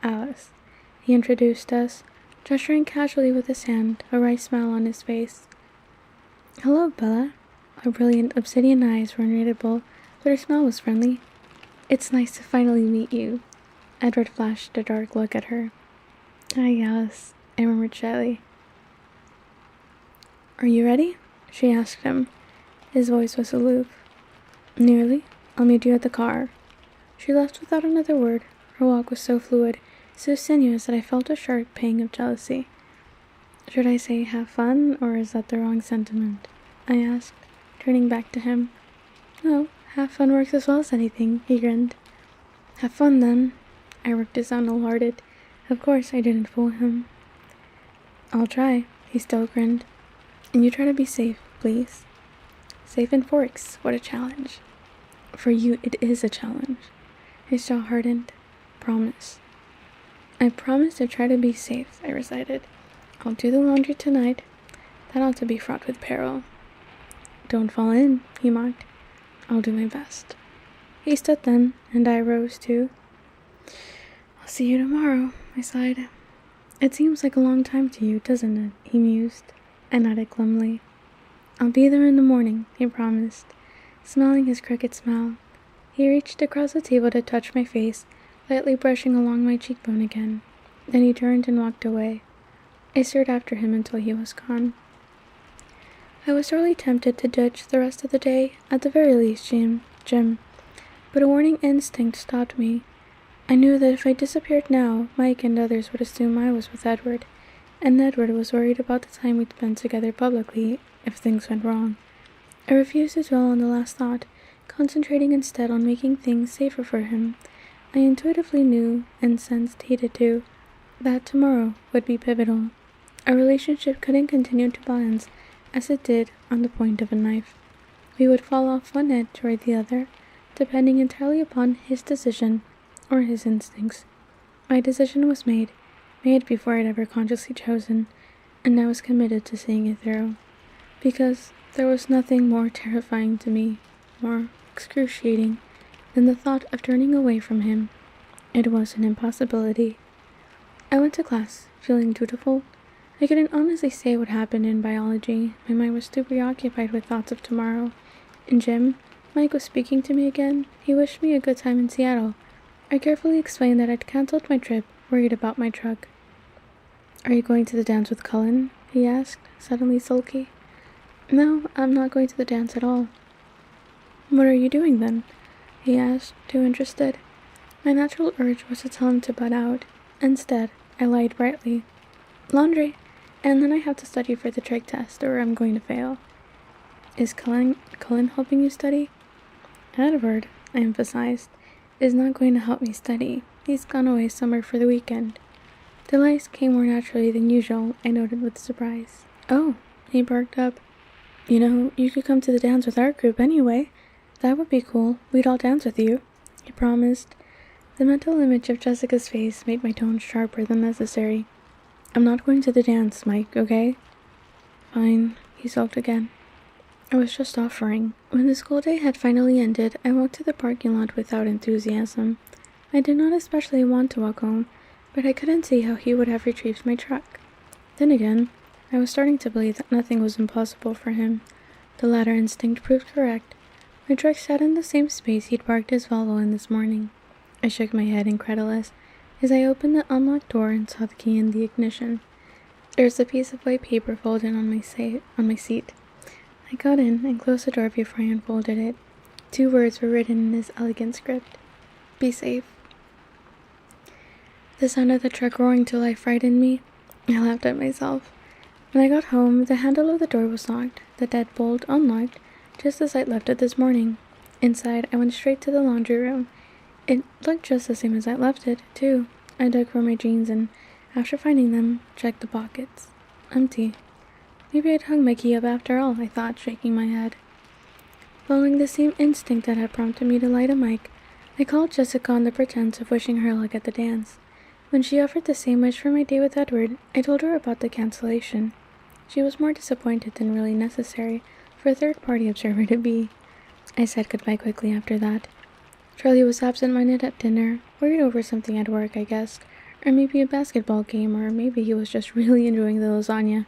Alice. He introduced us, gesturing casually with his hand, a wry smile on his face. Hello, Bella. Her brilliant obsidian eyes were unreadable, but her smile was friendly. It's nice to finally meet you. Edward flashed a dark look at her. Hi, Alice, I murmured shyly. Are you ready? She asked him. His voice was aloof. Nearly. I'll meet you at the car. She left without another word. Her walk was so fluid, so sinuous that I felt a sharp pang of jealousy. Should I say have fun, or is that the wrong sentiment? I asked, turning back to him. No, have fun works as well as anything, he grinned. Have fun, then. I worked to sound wholehearted. Of course I didn't fool him. I'll try, he still grinned. And you try to be safe, please. Safe in Forks, what a challenge. For you, it is a challenge. His jaw hardened. Promise. I promise to try to be safe, I recited. I'll do the laundry tonight. That ought to be fraught with peril. Don't fall in, he mocked. I'll do my best. He stood then, and I rose too. I'll see you tomorrow, I sighed. It seems like a long time to you, doesn't it? He mused. I nodded glumly. I'll be there in the morning, he promised, smiling his crooked smile. He reached across the table to touch my face, lightly brushing along my cheekbone again. Then he turned and walked away. I stared after him until he was gone. I was sorely tempted to ditch the rest of the day, at the very least, Jim, but a warning instinct stopped me. I knew that if I disappeared now, Mike and others would assume I was with Edward, and Edward was worried about the time we'd spend together publicly if things went wrong. I refused to dwell on the last thought, concentrating instead on making things safer for him. I intuitively knew, and sensed hated to, that tomorrow would be pivotal. Our relationship couldn't continue to balance as it did on the point of a knife. We would fall off one edge or the other, depending entirely upon his decision or his instincts. My decision was made before I'd ever consciously chosen, and I was committed to seeing it through. Because there was nothing more terrifying to me, more excruciating, than the thought of turning away from him. It was an impossibility. I went to class, feeling dutiful. I couldn't honestly say what happened in biology. My mind was too preoccupied with thoughts of tomorrow. In gym, Mike was speaking to me again. He wished me a good time in Seattle. I carefully explained that I'd cancelled my trip, worried about my truck. "Are you going to the dance with Cullen?" he asked, suddenly sulky. "No, I'm not going to the dance at all." "What are you doing then?" he asked, too interested. My natural urge was to tell him to butt out. Instead, I lied brightly. "Laundry, and then I have to study for the trig test, or I'm going to fail." "Is Cullen helping you study?" "Edward," I emphasized, "is not going to help me study. He's gone away somewhere for the weekend." The lies came more naturally than usual, I noted with surprise. "Oh," he barked up. "You know, you could come to the dance with our group anyway. That would be cool. We'd all dance with you," he promised. The mental image of Jessica's face made my tone sharper than necessary. "I'm not going to the dance, Mike, okay?" "Fine," he sulked again. I was just offering. When the school day had finally ended, I walked to the parking lot without enthusiasm. I did not especially want to walk home, but I couldn't see how he would have retrieved my truck. Then again, I was starting to believe that nothing was impossible for him. The latter instinct proved correct. My truck sat in the same space he'd parked his Volvo in this morning. I shook my head incredulous as I opened the unlocked door and saw the key in the ignition. There was a piece of white paper folded on my seat. I got in and closed the door before I unfolded it. 2 words were written in this elegant script: "Be safe." The sound of the truck roaring to life frightened me. I laughed at myself. When I got home, the handle of the door was locked, the deadbolt unlocked, just as I'd left it this morning. Inside, I went straight to the laundry room. It looked just the same as I left it, too. I dug for my jeans and, after finding them, checked the pockets. Empty. Maybe I'd hung my key up after all, I thought, shaking my head. Following the same instinct that had prompted me to lie to Mike, I called Jessica on the pretense of wishing her luck at the dance. When she offered the same wish for my date with Edward, I told her about the cancellation. She was more disappointed than really necessary for a third-party observer to be. I said goodbye quickly after that. Charlie was absent-minded at dinner, worried over something at work, I guessed, or maybe a basketball game, or maybe he was just really enjoying the lasagna.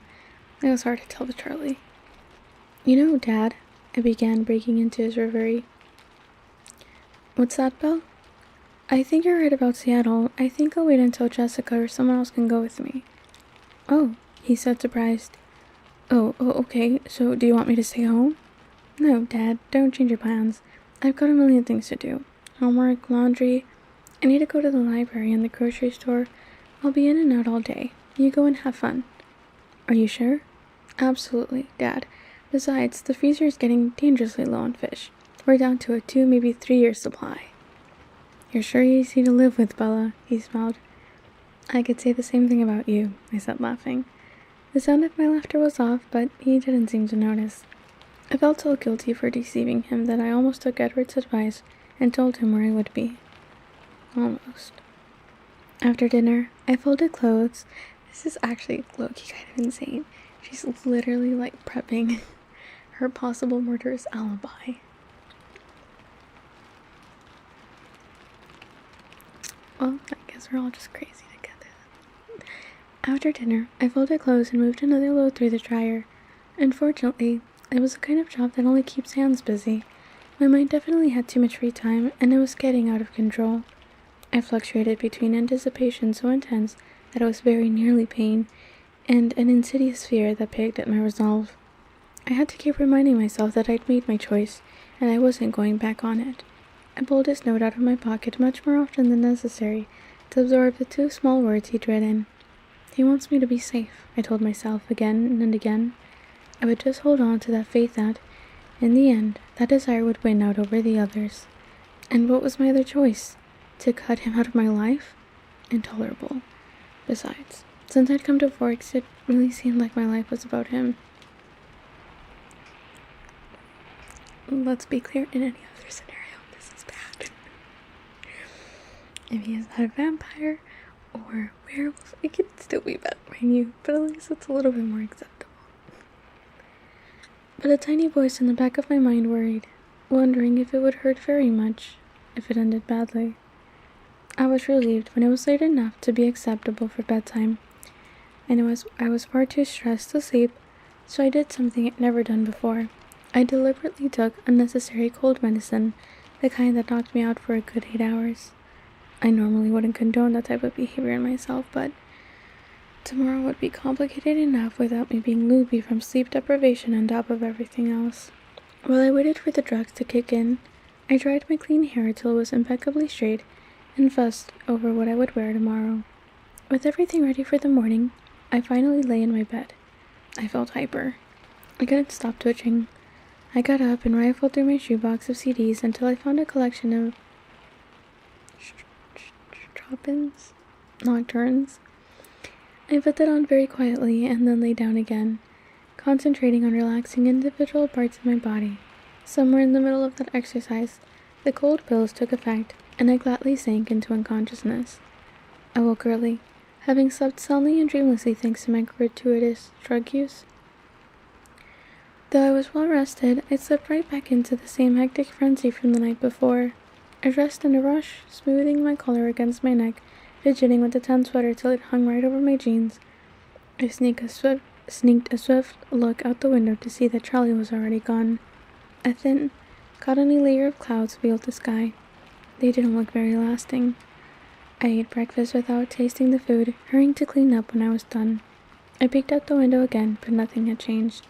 It was hard to tell with Charlie. "You know, Dad," I began, breaking into his reverie. "What's that, Belle?" "I think you're right about Seattle. I think I'll wait until Jessica or someone else can go with me." "Oh," he said, surprised. Oh, okay. So do you want me to stay home?" "No, Dad, don't change your plans. I've got a million things to do. Homework, laundry. I need to go to the library and the grocery store. I'll be in and out all day. You go and have fun." "Are you sure?" "Absolutely, Dad. Besides, the freezer is getting dangerously low on fish. We're down to a 2, maybe 3-year supply." "You're sure you're easy to live with, Bella," he smiled. "I could say the same thing about you," I said, laughing. The sound of my laughter was off, but he didn't seem to notice. I felt so guilty for deceiving him that I almost took Edward's advice and told him where I would be. Almost. After dinner, I folded clothes. This is actually low-key kind of insane. She's literally like prepping her possible murderous alibi. Well, I guess we're all just crazy together. After dinner, I folded clothes and moved another load through the dryer. Unfortunately, it was the kind of job that only keeps hands busy. My mind definitely had too much free time, and it was getting out of control. I fluctuated between anticipation so intense that it was very nearly pain, and an insidious fear that picked at my resolve. I had to keep reminding myself that I'd made my choice, and I wasn't going back on it. I pulled his note out of my pocket much more often than necessary to absorb the 2 small words he'd written. He wants me to be safe, I told myself again and again. I would just hold on to that faith that, in the end, that desire would win out over the others. And what was my other choice? To cut him out of my life? Intolerable. Besides, since I'd come to Forks, it really seemed like my life was about him. Let's be clear, in any other scenario, this is bad. If he is not a vampire or werewolf, it could still be bad by you, but at least it's a little bit more acceptable. But a tiny voice in the back of my mind worried, wondering if it would hurt very much if it ended badly. I was relieved when it was late enough to be acceptable for bedtime. and I was far too stressed to sleep, so I did something I'd never done before. I deliberately took unnecessary cold medicine, the kind that knocked me out for a good 8 hours. I normally wouldn't condone that type of behavior in myself, but tomorrow would be complicated enough without me being loopy from sleep deprivation on top of everything else. While I waited for the drugs to kick in, I dried my clean hair till it was impeccably straight and fussed over what I would wear tomorrow. With everything ready for the morning, I finally lay in my bed. I felt hyper. I couldn't stop twitching. I got up and rifled through my shoebox of CDs until I found a collection of Chopin's nocturnes. I put that on very quietly and then lay down again, concentrating on relaxing individual parts of my body. Somewhere in the middle of that exercise, the cold pills took effect, and I gladly sank into unconsciousness. I woke early, having slept soundly and dreamlessly thanks to my gratuitous drug use. Though I was well rested, I slipped right back into the same hectic frenzy from the night before. I dressed in a rush, smoothing my collar against my neck, fidgeting with the tan sweater till it hung right over my jeans. I sneaked a swift look out the window to see that Charlie was already gone. A thin, cottony layer of clouds veiled the sky. They didn't look very lasting. I ate breakfast without tasting the food, hurrying to clean up when I was done. I peeked out the window again, but nothing had changed.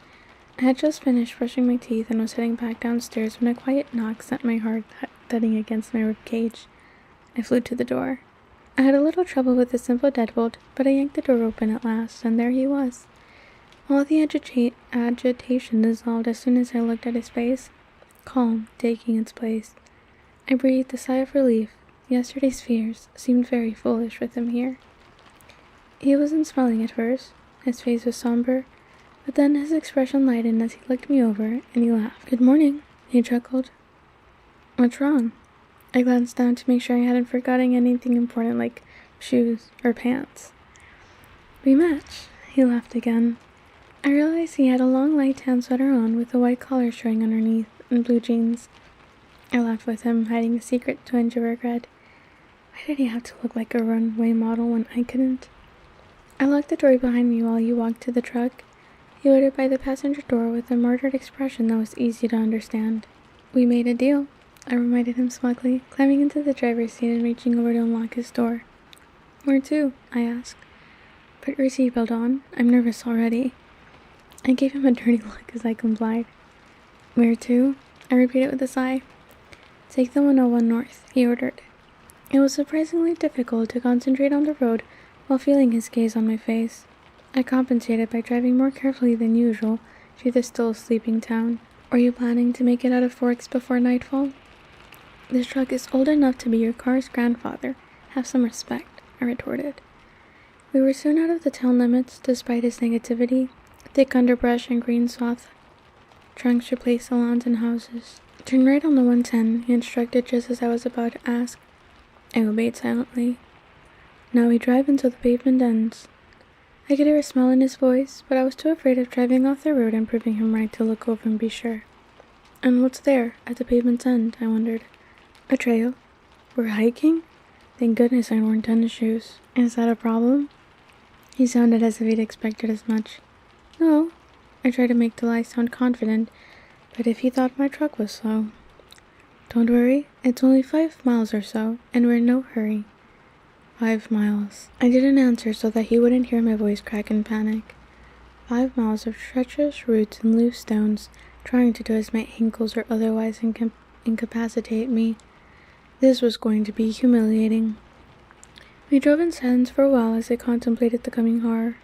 I had just finished brushing my teeth and was heading back downstairs when a quiet knock sent my heart thudding against my rib cage. I flew to the door. I had a little trouble with the simple deadbolt, but I yanked the door open at last, and there he was. All the agitation dissolved as soon as I looked at his face, calm taking its place. I breathed a sigh of relief. Yesterday's fears seemed very foolish with him here. He wasn't smiling at first. His face was somber, but then his expression lightened as he looked me over, and he laughed. "Good morning," he chuckled. "What's wrong?" I glanced down to make sure I hadn't forgotten anything important like shoes or pants. "We match," he laughed again. I realized he had a long light tan sweater on with a white collar showing underneath and blue jeans. I laughed with him, hiding a secret twinge of regret. Why did he have to look like a runway model when I couldn't? I locked the door behind me while he walked to the truck. He waited by the passenger door with a murdered expression that was easy to understand. "We made a deal," I reminded him smugly, climbing into the driver's seat and reaching over to unlock his door. "Where to?" I asked. "Put your seatbelt on. I'm nervous already." I gave him a dirty look as I complied. "Where to?" I repeated with a sigh. "Take the 101 north," he ordered. It was surprisingly difficult to concentrate on the road while feeling his gaze on my face. I compensated by driving more carefully than usual through the still sleeping town. "Are you planning to make it out of Forks before nightfall?" "This truck is old enough to be your car's grandfather. Have some respect," I retorted. We were soon out of the town limits, despite his negativity. Thick underbrush and green swath trunks replaced the lawns and houses. "Turn right on the 110, he instructed just as I was about to ask. I obeyed silently. Now we drive until the pavement ends. I could hear a smile in his voice, but I was too afraid of driving off the road and proving him right to look over and be sure. "And what's there, at the pavement's end?" I wondered. "A trail." "We're hiking?" Thank goodness I worn tennis shoes. "Is that a problem?" He sounded as if he'd expected as much. "No." I tried to make the lie sound confident, but if he thought my truck was slow. "Don't worry, it's only 5 miles or so, and we're in no hurry." 5 miles. I didn't answer so that he wouldn't hear my voice crack in panic. 5 miles of treacherous roots and loose stones, trying to twist my ankles or otherwise incapacitate me. This was going to be humiliating. We drove in silence for a while as I contemplated the coming horror.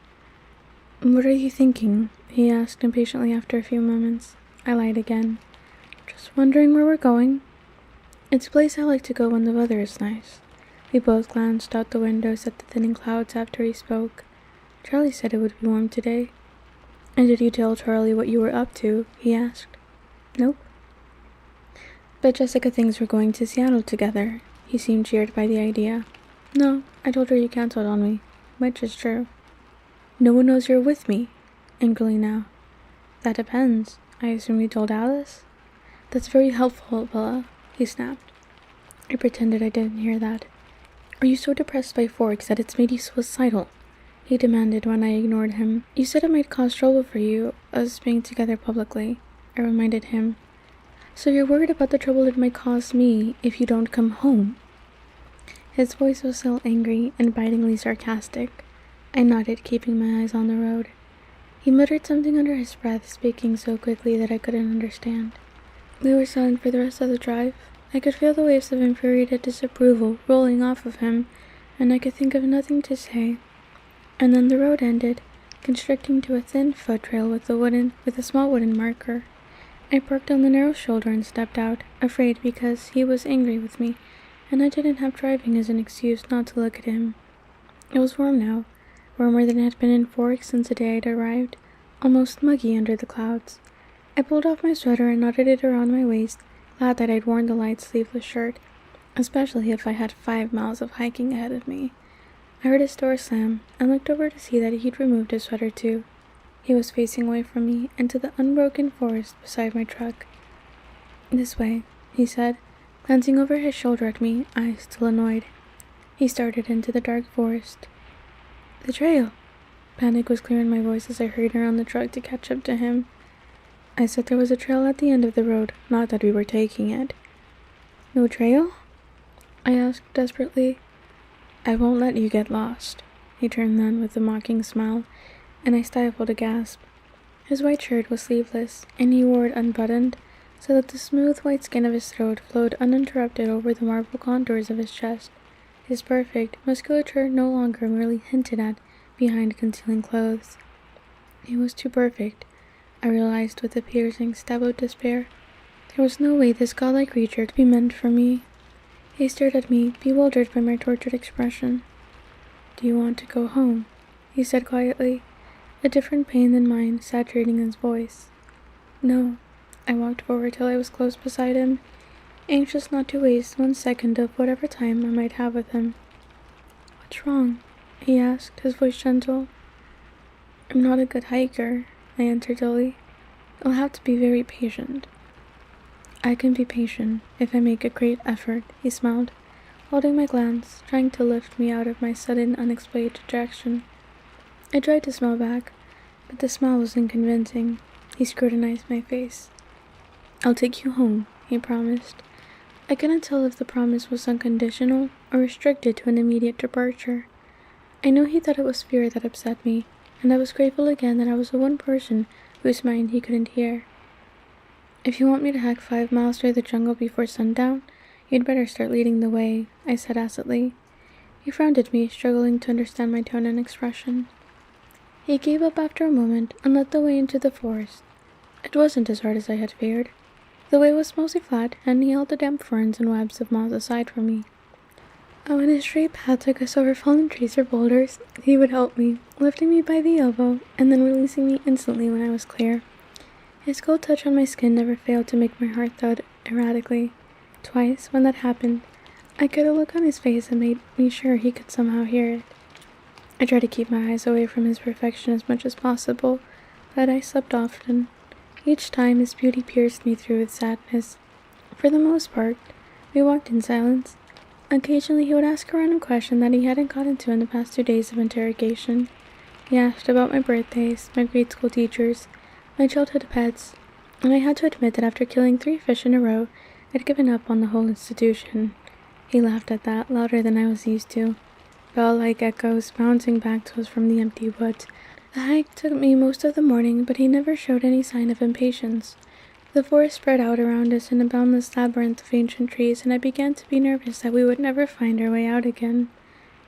"What are you thinking?" he asked impatiently after a few moments. I lied again. "Just wondering where we're going." "It's a place I like to go when the weather is nice." We both glanced out the windows at the thinning clouds after he spoke. "Charlie said it would be warm today." "And did you tell Charlie what you were up to?" he asked. "Nope." "But Jessica thinks we're going to Seattle together." He seemed cheered by the idea. "No, I told her you canceled on me," which is true. "No one knows you're with me," angrily now. "That depends. I assume you told Alice?" "That's very helpful, Bella," he snapped. I pretended I didn't hear that. "Are you so depressed by Forks that it's made you suicidal?" he demanded when I ignored him. You said it might cause trouble for you, us being together publicly, I reminded him. So you're worried about the trouble it might cause me if you don't come home? His voice was still angry and bitingly sarcastic. I nodded, keeping my eyes on the road. He muttered something under his breath, speaking so quickly that I couldn't understand. We were silent for the rest of the drive. I could feel the waves of infuriated disapproval rolling off of him, and I could think of nothing to say. And then the road ended, constricting to a thin foot trail with a small wooden marker. I parked on the narrow shoulder and stepped out, afraid because he was angry with me, and I didn't have driving as an excuse not to look at him. It was warm now, warmer than it had been in Forks since the day I'd arrived, almost muggy under the clouds. I pulled off my sweater and knotted it around my waist, glad that I'd worn the light sleeveless shirt, especially if I had 5 miles of hiking ahead of me. I heard his door slam, and looked over to see that he'd removed his sweater too. He was facing away from me, into the unbroken forest beside my truck. This way, he said, glancing over his shoulder at me, eyes still annoyed. He started into the dark forest. The trail! Panic was clear in my voice as I hurried around the truck to catch up to him. I said there was a trail at the end of the road, not that we were taking it. No trail? I asked desperately. I won't let you get lost, he turned then with a mocking smile, and I stifled a gasp. His white shirt was sleeveless, and he wore it unbuttoned, so that the smooth white skin of his throat flowed uninterrupted over the marble contours of his chest. His perfect musculature no longer merely hinted at behind concealing clothes. He was too perfect, I realized with a piercing stab of despair. There was no way this godlike creature could be meant for me. He stared at me, bewildered by my tortured expression. Do you want to go home? He said quietly, a different pain than mine saturating his voice. No. I walked forward till I was close beside him, anxious not to waste 1 second of whatever time I might have with him. What's wrong? He asked, his voice gentle. I'm not a good hiker, I answered dully. I'll have to be very patient. I can be patient if I make a great effort, he smiled, holding my glance, trying to lift me out of my sudden, unexplained dejection. I tried to smile back, but the smile was unconvincing. He scrutinized my face. I'll take you home, he promised. I couldn't tell if the promise was unconditional or restricted to an immediate departure. I knew he thought it was fear that upset me, and I was grateful again that I was the one person whose mind he couldn't hear. If you want me to hike 5 miles through the jungle before sundown, you'd better start leading the way, I said acidly. He frowned at me, struggling to understand my tone and expression. He gave up after a moment and led the way into the forest. It wasn't as hard as I had feared. The way was mostly flat, and he held the damp ferns and webs of moss aside from me. When a straight path took us over fallen trees or boulders, he would help me, lifting me by the elbow, and then releasing me instantly when I was clear. His cold touch on my skin never failed to make my heart thud erratically. Twice, when that happened, I got a look on his face that made me sure he could somehow hear it. I tried to keep my eyes away from his perfection as much as possible, but I slept often. Each time his beauty pierced me through with sadness. For the most part, we walked in silence. Occasionally he would ask a random question that he hadn't gotten to in the past 2 days of interrogation. He asked about my birthdays, my grade school teachers, my childhood pets, and I had to admit that after killing 3 fish in a row, I'd given up on the whole institution. He laughed at that, louder than I was used to. Bell like echoes bouncing back to us from the empty woods. The hike took me most of the morning, but he never showed any sign of impatience. The forest spread out around us in a boundless labyrinth of ancient trees, and I began to be nervous that we would never find our way out again.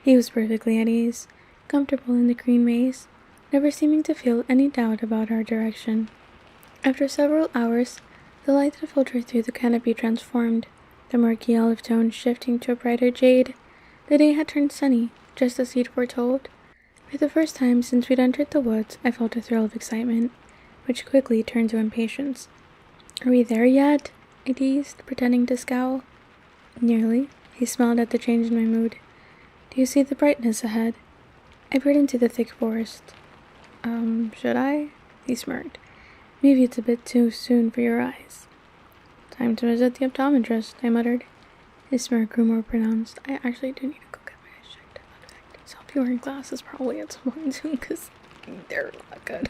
He was perfectly at ease, comfortable in the green maze, never seeming to feel any doubt about our direction. After several hours, the light that filtered through the canopy transformed, the murky olive tone shifting to a brighter jade. The day had turned sunny, just as he'd foretold. For the first time since we'd entered the woods, I felt a thrill of excitement, which quickly turned to impatience. Are we there yet? I teased, pretending to scowl. Nearly. He smiled at the change in my mood. Do you see the brightness ahead? I peered into the thick forest. Should I? He smirked. Maybe it's a bit too soon for your eyes. Time to visit the optometrist, I muttered. His smirk grew more pronounced. I actually do need to go get my eyes checked. So I'll be be wearing glasses probably at some point soon because they're not good.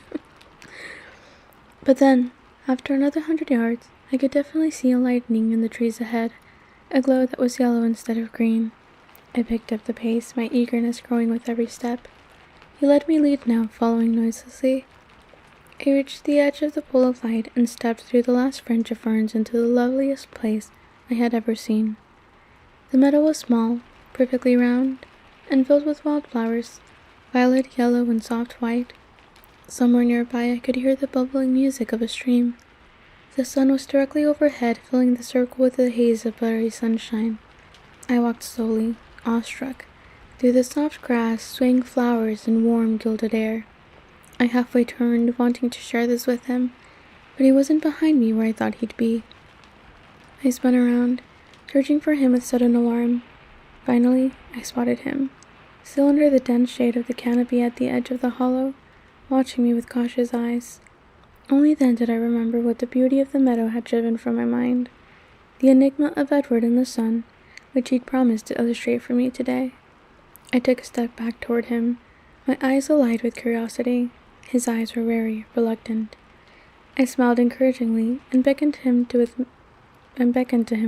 But then, after another 100 yards, I could definitely see a lightning in the trees ahead, a glow that was yellow instead of green. I picked up the pace, my eagerness growing with every step. He let me lead now, following noiselessly. I reached the edge of the pool of light and stepped through the last fringe of ferns into the loveliest place I had ever seen. The meadow was small, perfectly round, and filled with wildflowers, violet, yellow, and soft white. Somewhere nearby I could hear the bubbling music of a stream. The sun was directly overhead, filling the circle with a haze of buttery sunshine. I walked slowly, awestruck, through the soft grass, swaying flowers, and warm, gilded air. I halfway turned, wanting to share this with him, but he wasn't behind me where I thought he'd be. I spun around, searching for him with sudden alarm. Finally, I spotted him, still under the dense shade of the canopy at the edge of the hollow, watching me with cautious eyes. Only then did I remember what the beauty of the meadow had driven from my mind, the enigma of Edward in the sun, which he'd promised to illustrate for me today. I took a step back toward him, my eyes alight with curiosity. His eyes were very reluctant. I smiled encouragingly and beckoned to him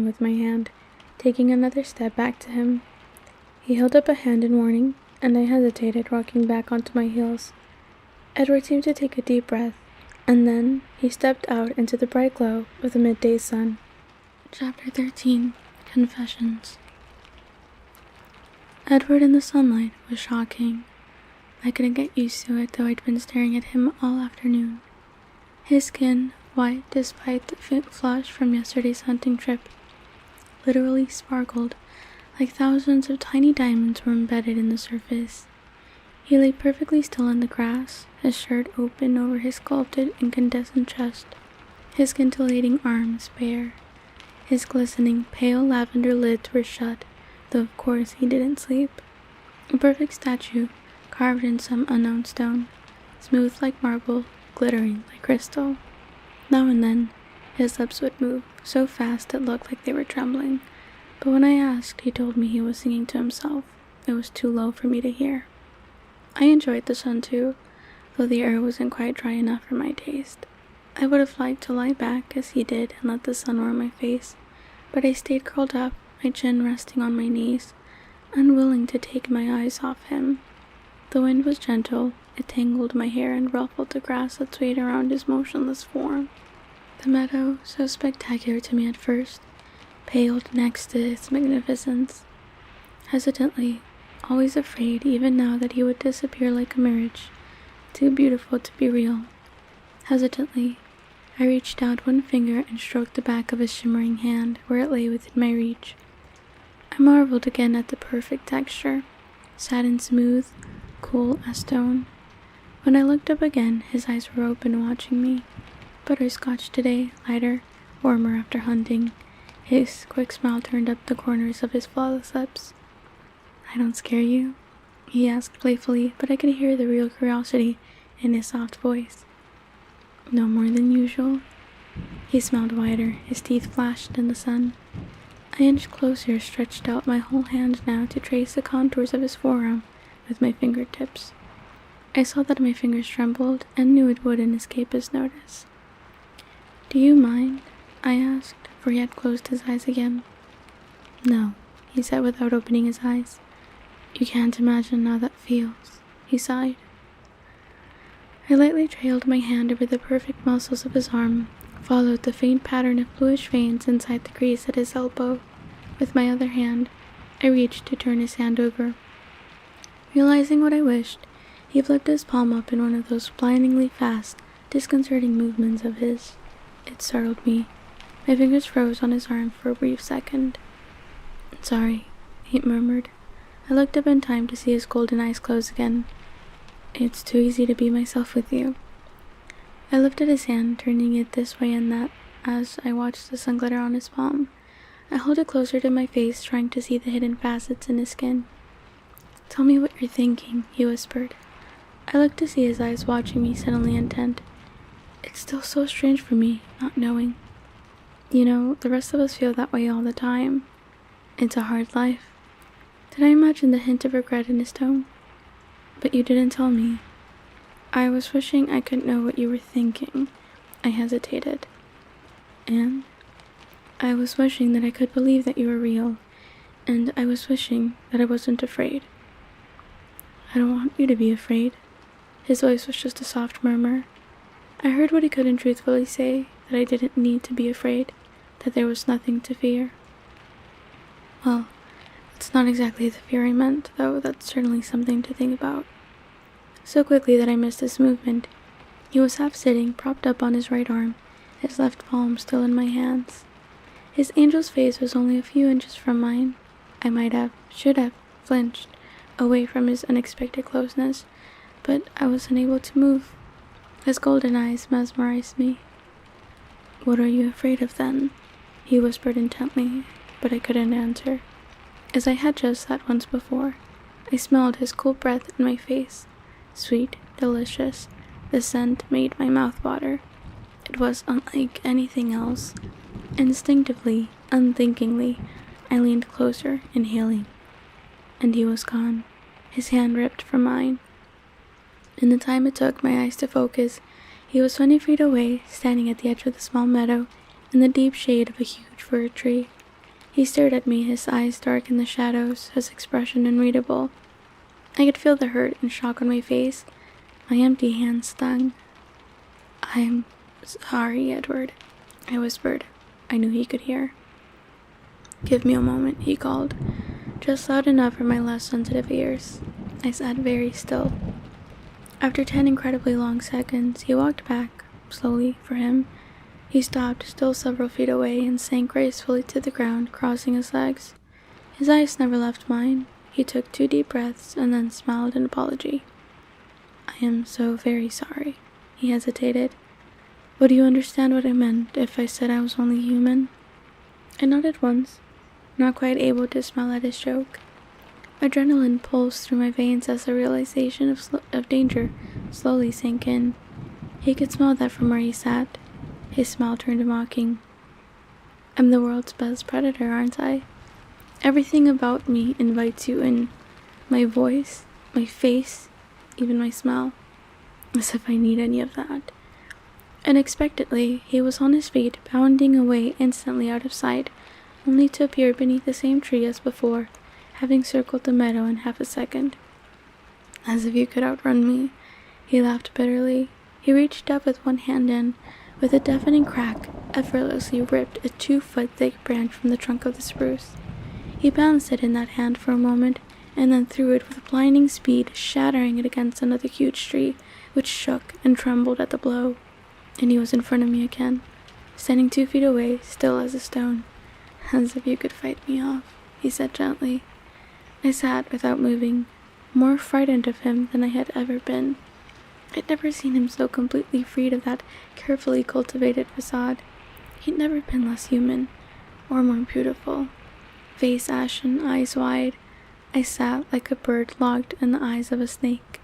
with my hand, taking another step back to him. He held up a hand in warning, and I hesitated, rocking back onto my heels. Edward seemed to take a deep breath, and then he stepped out into the bright glow of the midday sun. Chapter 13. Confessions. Edward in the sunlight was shocking. I couldn't get used to it, though I'd been staring at him all afternoon. His skin, white despite the faint flush from yesterday's hunting trip, literally sparkled, like thousands of tiny diamonds were embedded in the surface. He lay perfectly still in the grass, his shirt open over his sculpted incandescent chest, his scintillating arms bare. His glistening, pale lavender lids were shut, though of course he didn't sleep. A perfect statue, carved in some unknown stone, smooth like marble, glittering like crystal. Now and then, his lips would move, so fast it looked like they were trembling, but when I asked, he told me he was singing to himself. It was too low for me to hear. I enjoyed the sun too, though the air wasn't quite dry enough for my taste. I would have liked to lie back as he did and let the sun warm my face, but I stayed curled up, my chin resting on my knees, unwilling to take my eyes off him. The wind was gentle, it tangled my hair and ruffled the grass that swayed around his motionless form. The meadow, so spectacular to me at first, paled next to its magnificence. Hesitantly, always afraid even now that he would disappear like a mirage, too beautiful to be real. Hesitantly, I reached out one finger and stroked the back of his shimmering hand where it lay within my reach. I marveled again at the perfect texture, satin smooth, cool as stone. When I looked up again, his eyes were open, watching me. Butterscotch today, lighter, warmer after hunting. His quick smile turned up the corners of his flawless lips. "I don't scare you?" he asked playfully, but I could hear the real curiosity in his soft voice. "No more than usual." He smiled wider, his teeth flashed in the sun. I inched closer, stretched out my whole hand now to trace the contours of his forearm with my fingertips. I saw that my fingers trembled and knew it wouldn't escape his notice. "Do you mind?" I asked, for he had closed his eyes again. "No," he said without opening his eyes. "You can't imagine how that feels," he sighed. I lightly trailed my hand over the perfect muscles of his arm, followed the faint pattern of bluish veins inside the crease at his elbow. With my other hand, I reached to turn his hand over. Realizing what I wished, he flipped his palm up in one of those blindingly fast, disconcerting movements of his. It startled me. My fingers froze on his arm for a brief second. "Sorry," he murmured. I looked up in time to see his golden eyes close again. "It's too easy to be myself with you." I lifted his hand, turning it this way and that as I watched the sun glitter on his palm. I held it closer to my face, trying to see the hidden facets in his skin. "Tell me what you're thinking," he whispered. I looked to see his eyes watching me, suddenly intent. It's still so strange for me, not knowing. You know, the rest of us feel that way all the time. It's a hard life. Did I imagine the hint of regret in his tone? But you didn't tell me. I was wishing I could know what you were thinking. I hesitated. And I was wishing that I could believe that you were real, and I was wishing that I wasn't afraid. I don't want you to be afraid. His voice was just a soft murmur. I heard what he couldn't truthfully say, that I didn't need to be afraid, that there was nothing to fear. Well, it's not exactly the fear I meant, though that's certainly something to think about. So quickly that I missed his movement. He was half sitting, propped up on his right arm, his left palm still in my hands. His angel's face was only a few inches from mine. I should have, flinched away from his unexpected closeness, but I was unable to move. His golden eyes mesmerized me. What are you afraid of then? He whispered intently, but I couldn't answer. As I had just that once before, I smelled his cool breath in my face. Sweet, delicious, the scent made my mouth water. It was unlike anything else. Instinctively, unthinkingly, I leaned closer, inhaling. And he was gone, his hand ripped from mine. In the time it took my eyes to focus, he was 20 feet away, standing at the edge of the small meadow, in the deep shade of a huge fir tree. He stared at me, his eyes dark in the shadows, his expression unreadable. I could feel the hurt and shock on my face. My empty hand stung. I'm sorry, Edward, I whispered. I knew he could hear. Give me a moment, he called, just loud enough for my less sensitive ears. I sat very still. After 10 incredibly long seconds, he walked back, slowly for him. He stopped, still several feet away, and sank gracefully to the ground, crossing his legs. His eyes never left mine. He took 2 deep breaths and then smiled in apology. I am so very sorry. He hesitated. Would you understand what I meant if I said I was only human? I nodded once, not quite able to smile at his joke. Adrenaline pulsed through my veins as the realization of danger slowly sank in. He could smell that from where he sat. His smile turned mocking. I'm the world's best predator, aren't I? Everything about me invites you in. My voice, my face, even my smell. As if I need any of that. Unexpectedly, he was on his feet, bounding away instantly out of sight, only to appear beneath the same tree as before, having circled the meadow in half a second. As if you could outrun me, he laughed bitterly. He reached up with one hand and, with a deafening crack, effortlessly ripped a 2-foot thick branch from the trunk of the spruce. He balanced it in that hand for a moment, and then threw it with blinding speed, shattering it against another huge tree, which shook and trembled at the blow. And he was in front of me again, standing 2 feet away, still as a stone. As if you could fight me off, he said gently. I sat without moving, more frightened of him than I had ever been. I'd never seen him so completely freed of that carefully cultivated facade. He'd never been less human, or more beautiful. Face ashen, eyes wide, I sat like a bird locked in the eyes of a snake.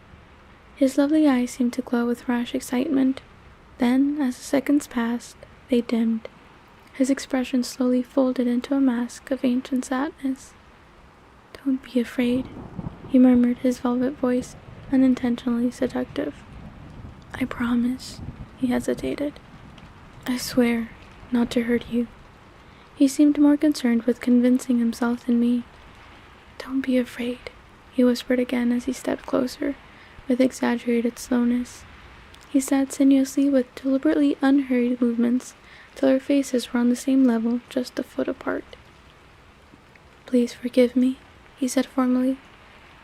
His lovely eyes seemed to glow with rash excitement. Then, as the seconds passed, they dimmed. His expression slowly folded into a mask of ancient sadness. Don't be afraid, he murmured, his velvet voice unintentionally seductive. I promise, he hesitated. I swear not to hurt you. He seemed more concerned with convincing himself than me. Don't be afraid, he whispered again as he stepped closer, with exaggerated slowness. He sat sinuously with deliberately unhurried movements, till our faces were on the same level, just a foot apart. Please forgive me, he said formally.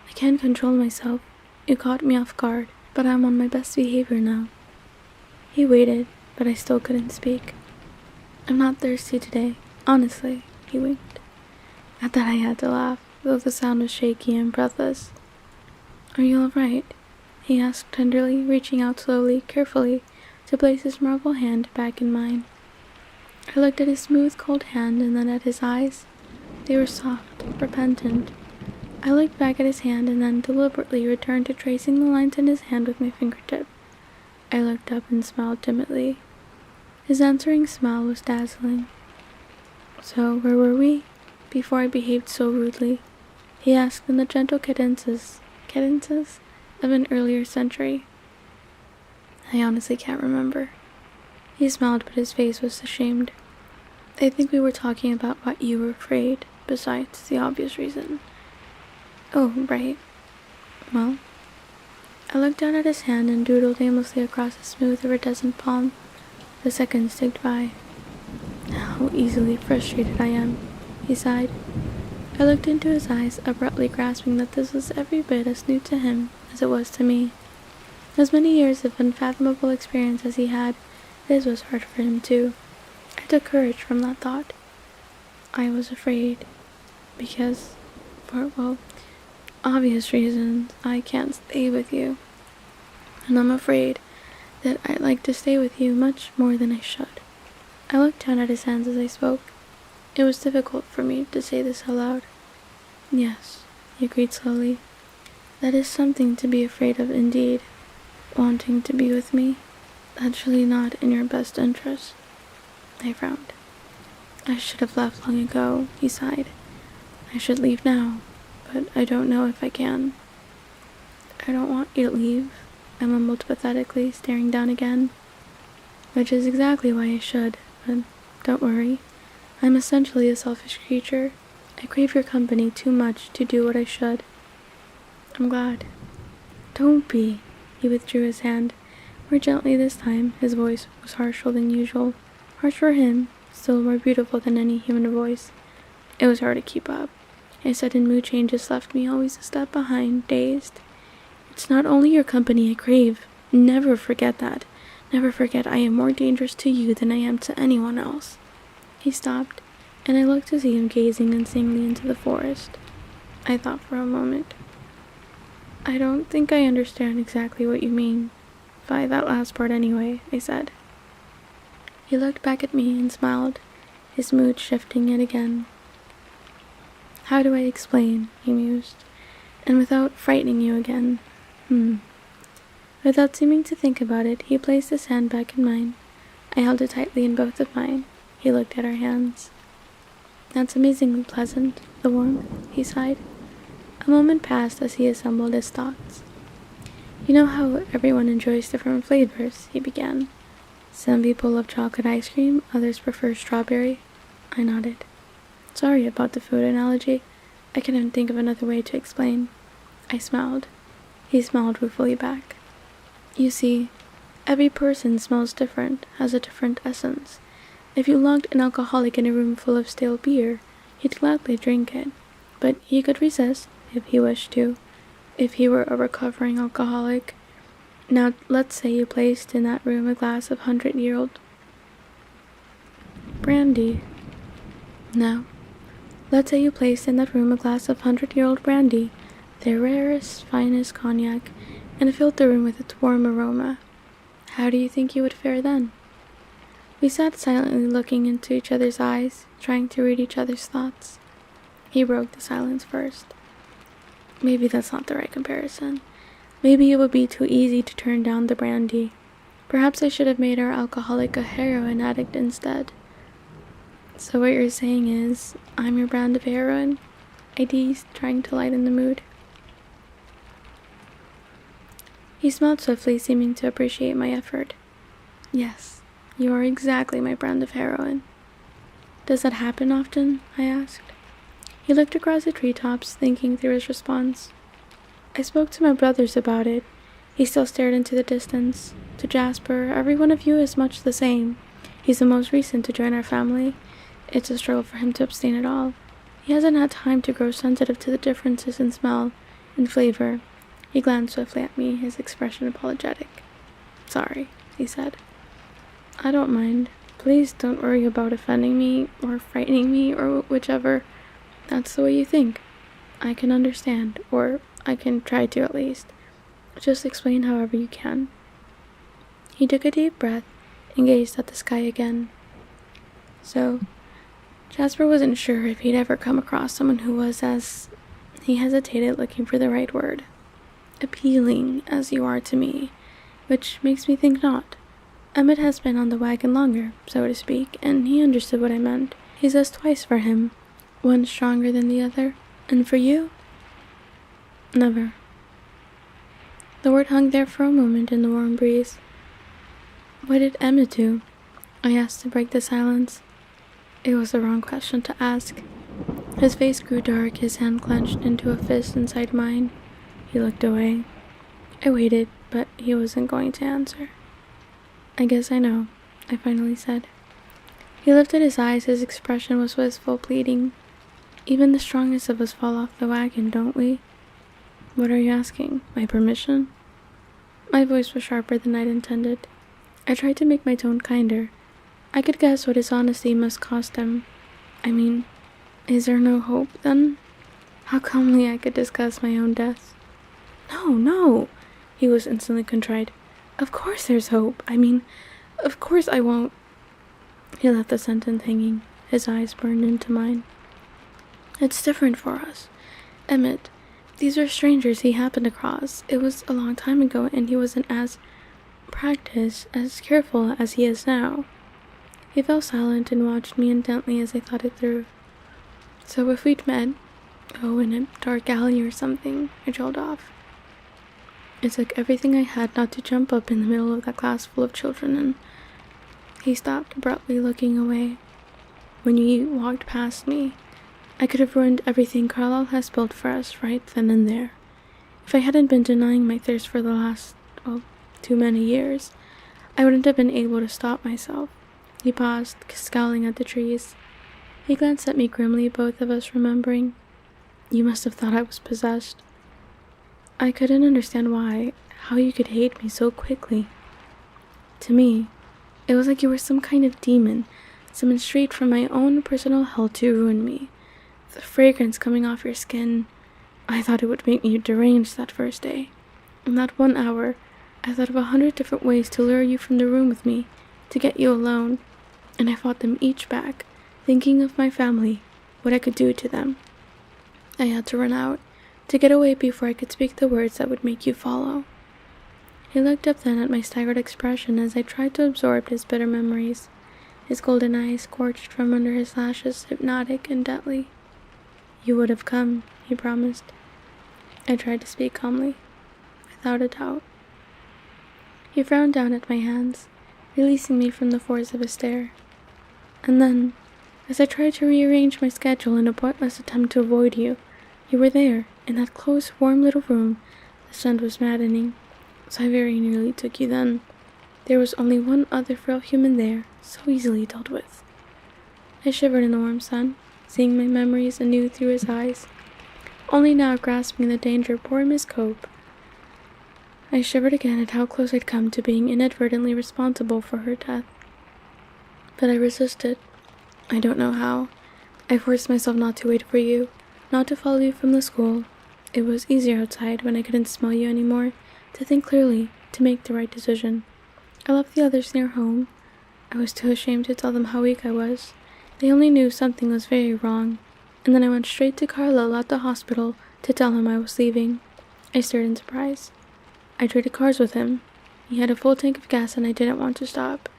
I can't control myself. You caught me off guard, but I'm on my best behavior now. He waited, but I still couldn't speak. I'm not thirsty today, honestly, he winked. At that I had to laugh, though the sound was shaky and breathless. Are you all right? He asked tenderly, reaching out slowly, carefully, to place his marble hand back in mine. I looked at his smooth, cold hand and then at his eyes. They were soft, repentant. I looked back at his hand and then deliberately returned to tracing the lines in his hand with my fingertip. I looked up and smiled timidly. His answering smile was dazzling. So, where were we? Before I behaved so rudely, he asked in the gentle cadences of an earlier century? I honestly can't remember. He smiled, but his face was ashamed. I think we were talking about what you were afraid, besides the obvious reason. Oh, right. Well, I looked down at his hand and doodled aimlessly across the smooth iridescent palm. The seconds ticked by. How easily frustrated I am, he sighed. I looked into his eyes, abruptly grasping that this was every bit as new to him as it was to me. As many years of unfathomable experience as he had, this was hard for him too. I took courage from that thought. I was afraid, because, for, well, obvious reasons, I can't stay with you. And I'm afraid that I'd like to stay with you much more than I should. I looked down at his hands as I spoke. It was difficult for me to say this aloud. Yes, he agreed slowly. That is something to be afraid of indeed. Wanting to be with me. That's really not in your best interest. I frowned. I should have left long ago, he sighed. I should leave now, but I don't know if I can. I don't want you to leave, I mumbled pathetically, staring down again. Which is exactly why I should, but don't worry. I'm essentially a selfish creature. I crave your company too much to do what I should. I'm glad. Don't be. He withdrew his hand. More gently this time, his voice was harsher than usual. Harsh for him, still more beautiful than any human voice. It was hard to keep up. His sudden mood changes left me always a step behind, dazed. It's not only your company I crave. Never forget that. Never forget I am more dangerous to you than I am to anyone else. He stopped, and I looked to see him gazing unseeingly into the forest. I thought for a moment. I don't think I understand exactly what you mean. By that last part anyway, I said. He looked back at me and smiled, his mood shifting yet again. How do I explain, he mused, and without frightening you again? Without seeming to think about it, he placed his hand back in mine. I held it tightly in both of mine. He looked at our hands. That's amazingly pleasant, the warmth, he sighed. A moment passed as he assembled his thoughts. You know how everyone enjoys different flavors, he began. Some people love chocolate ice cream, others prefer strawberry. I nodded. Sorry about the food analogy. I couldn't think of another way to explain. I smiled. He smiled ruefully back. You see, every person smells different, has a different essence. If you locked an alcoholic in a room full of stale beer, he'd gladly drink it. But he could resist, if he wished to, if he were a recovering alcoholic. Now, let's say you placed in that room a glass of 100-year-old brandy. Now, let's say you placed in that room a glass of 100-year-old brandy, the rarest, finest cognac, and filled the room with its warm aroma. How do you think you would fare then? We sat silently looking into each other's eyes, trying to read each other's thoughts. He broke the silence first. Maybe that's not the right comparison. Maybe it would be too easy to turn down the brandy. Perhaps I should have made our alcoholic a heroin addict instead. So what you're saying is, I'm your brand of heroin? I teased, trying to lighten the mood. He smiled swiftly, seeming to appreciate my effort. Yes, you are exactly my brand of heroin. Does that happen often? I asked. He looked across the treetops, thinking through his response. I spoke to my brothers about it. He still stared into the distance. To Jasper, every one of you is much the same. He's the most recent to join our family. It's a struggle for him to abstain at all. He hasn't had time to grow sensitive to the differences in smell and flavor. He glanced swiftly at me, his expression apologetic. Sorry, he said. I don't mind. Please don't worry about offending me or frightening me or whichever. That's the way you think. I can understand, or I can try to at least. Just explain however you can. He took a deep breath and gazed at the sky again. So, Jasper wasn't sure if he'd ever come across someone who was as... He hesitated, looking for the right word. Appealing as you are to me, which makes me think not. Emmett has been on the wagon longer, so to speak, and he understood what I meant. He says twice for him, one stronger than the other, and for you? Never. The word hung there for a moment in the warm breeze. What did Emmett do? I asked to break the silence. It was the wrong question to ask. His face grew dark, his hand clenched into a fist inside mine. He looked away. I waited, but he wasn't going to answer. I guess I know, I finally said. He lifted his eyes, his expression was wistful, pleading. Even the strongest of us fall off the wagon, don't we? What are you asking? My permission? My voice was sharper than I'd intended. I tried to make my tone kinder. I could guess what his honesty must cost him. I mean, is there no hope, then? How calmly I could discuss my own death. No, he was instantly contrite. Of course there's hope. I mean, of course I won't. He left the sentence hanging. His eyes burned into mine. It's different for us. Emmett, these are strangers he happened across. It was a long time ago, and he wasn't as practiced, as careful as he is now. He fell silent and watched me intently as I thought it through. So if we'd met, in a dark alley or something, I trailed off. It took everything I had not to jump up in the middle of that class full of children, and he stopped abruptly, looking away. When you walked past me, I could have ruined everything Carlisle has built for us right then and there. If I hadn't been denying my thirst for the last, too many years, I wouldn't have been able to stop myself. He paused, scowling at the trees. He glanced at me grimly, both of us remembering. You must have thought I was possessed. I couldn't understand how you could hate me so quickly. To me, it was like you were some kind of demon, summoned straight from my own personal hell to ruin me. The fragrance coming off your skin, I thought it would make me deranged that first day. In that 1 hour, I thought of 100 different ways to lure you from the room with me, to get you alone, and I fought them each back, thinking of my family, what I could do to them. I had to run out, to get away before I could speak the words that would make you follow. He looked up then at my staggered expression as I tried to absorb his bitter memories, his golden eyes scorched from under his lashes, hypnotic and deadly. You would have come, he promised. I tried to speak calmly, without a doubt. He frowned down at my hands, releasing me from the force of his stare. And then, as I tried to rearrange my schedule in a pointless attempt to avoid you, you were there, in that close, warm little room. The sun was maddening, so I very nearly took you then. There was only one other frail human there, so easily dealt with. I shivered in the warm sun, seeing my memories anew through his eyes, only now grasping the danger poor Miss Cope. I shivered again at how close I'd come to being inadvertently responsible for her death. But I resisted. I don't know how. I forced myself not to wait for you, not to follow you from the school. It was easier outside when I couldn't smell you anymore, to think clearly, to make the right decision. I left the others near home. I was too ashamed to tell them how weak I was. They only knew something was very wrong. And then I went straight to Carlisle at the hospital to tell him I was leaving. I stared in surprise. I traded cars with him. He had a full tank of gas and I didn't want to stop.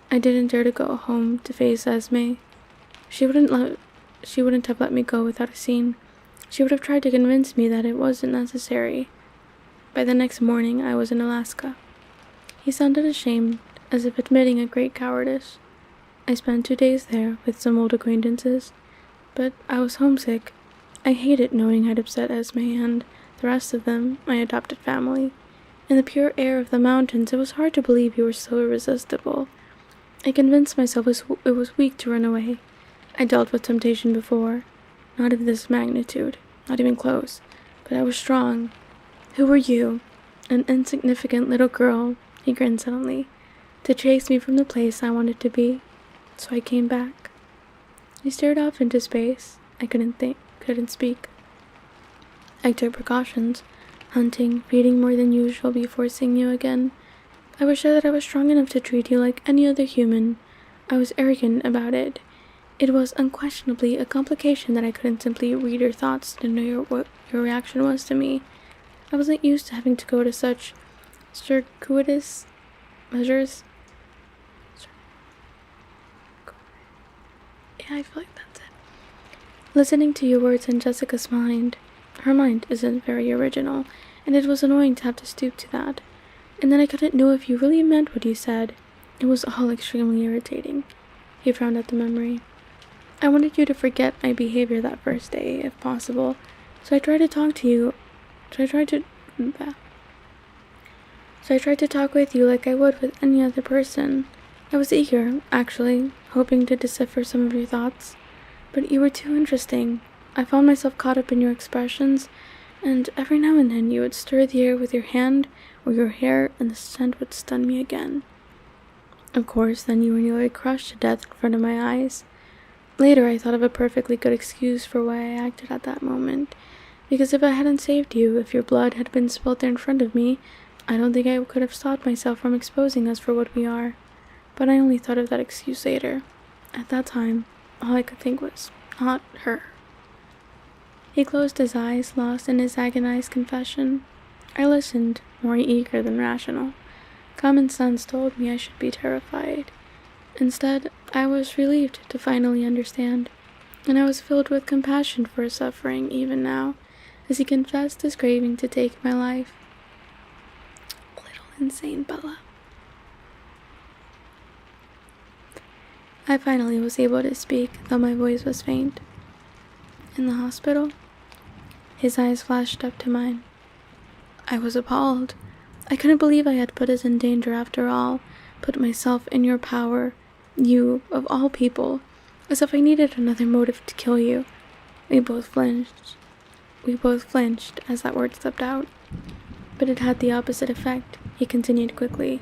I didn't dare to go home to face Esme. She wouldn't have let me go without a scene. She would have tried to convince me that it wasn't necessary. By the next morning, I was in Alaska. He sounded ashamed, as if admitting a great cowardice. I spent 2 days there with some old acquaintances, but I was homesick. I hated knowing I'd upset Esme and the rest of them, my adopted family. In the pure air of the mountains, it was hard to believe you were so irresistible. I convinced myself it was weak to run away. I dealt with temptation before, not of this magnitude, not even close, but I was strong. Who were you, an insignificant little girl, he grinned suddenly, to chase me from the place I wanted to be? So I came back. He stared off into space. I couldn't speak. I took precautions, hunting, feeding more than usual before seeing you again. I was sure that I was strong enough to treat you like any other human. I was arrogant about it. It was unquestionably a complication that I couldn't simply read your thoughts to know what your reaction was to me. I wasn't used to having to go to such circuitous measures. Yeah, I feel like that's it. Listening to your words in Jessica's mind. Her mind isn't very original, and it was annoying to have to stoop to that. And then I couldn't know if you really meant what you said. It was all extremely irritating. He frowned at the memory. I wanted you to forget my behavior that first day, if possible, so I tried to talk to you. So I tried to talk with you like I would with any other person. I was eager, actually, hoping to decipher some of your thoughts. But you were too interesting. I found myself caught up in your expressions, and every now and then you would stir the air with your hand or your hair, and the scent would stun me again. Of course, then you were nearly crushed to death in front of my eyes. Later, I thought of a perfectly good excuse for why I acted at that moment, because if I hadn't saved you, if your blood had been spilled there in front of me, I don't think I could have stopped myself from exposing us for what we are. But I only thought of that excuse later. At that time, all I could think was, not her. He closed his eyes, lost in his agonized confession. I listened, more eager than rational. Common sense told me I should be terrified. Instead, I was relieved to finally understand, and I was filled with compassion for his suffering even now, as he confessed his craving to take my life. A little insane, Bella. I finally was able to speak, though my voice was faint. In the hospital? His eyes flashed up to mine. I was appalled. I couldn't believe I had put us in danger after all, put myself in your power, you, of all people, as if I needed another motive to kill you. We both flinched as that word slipped out. But it had the opposite effect, he continued quickly.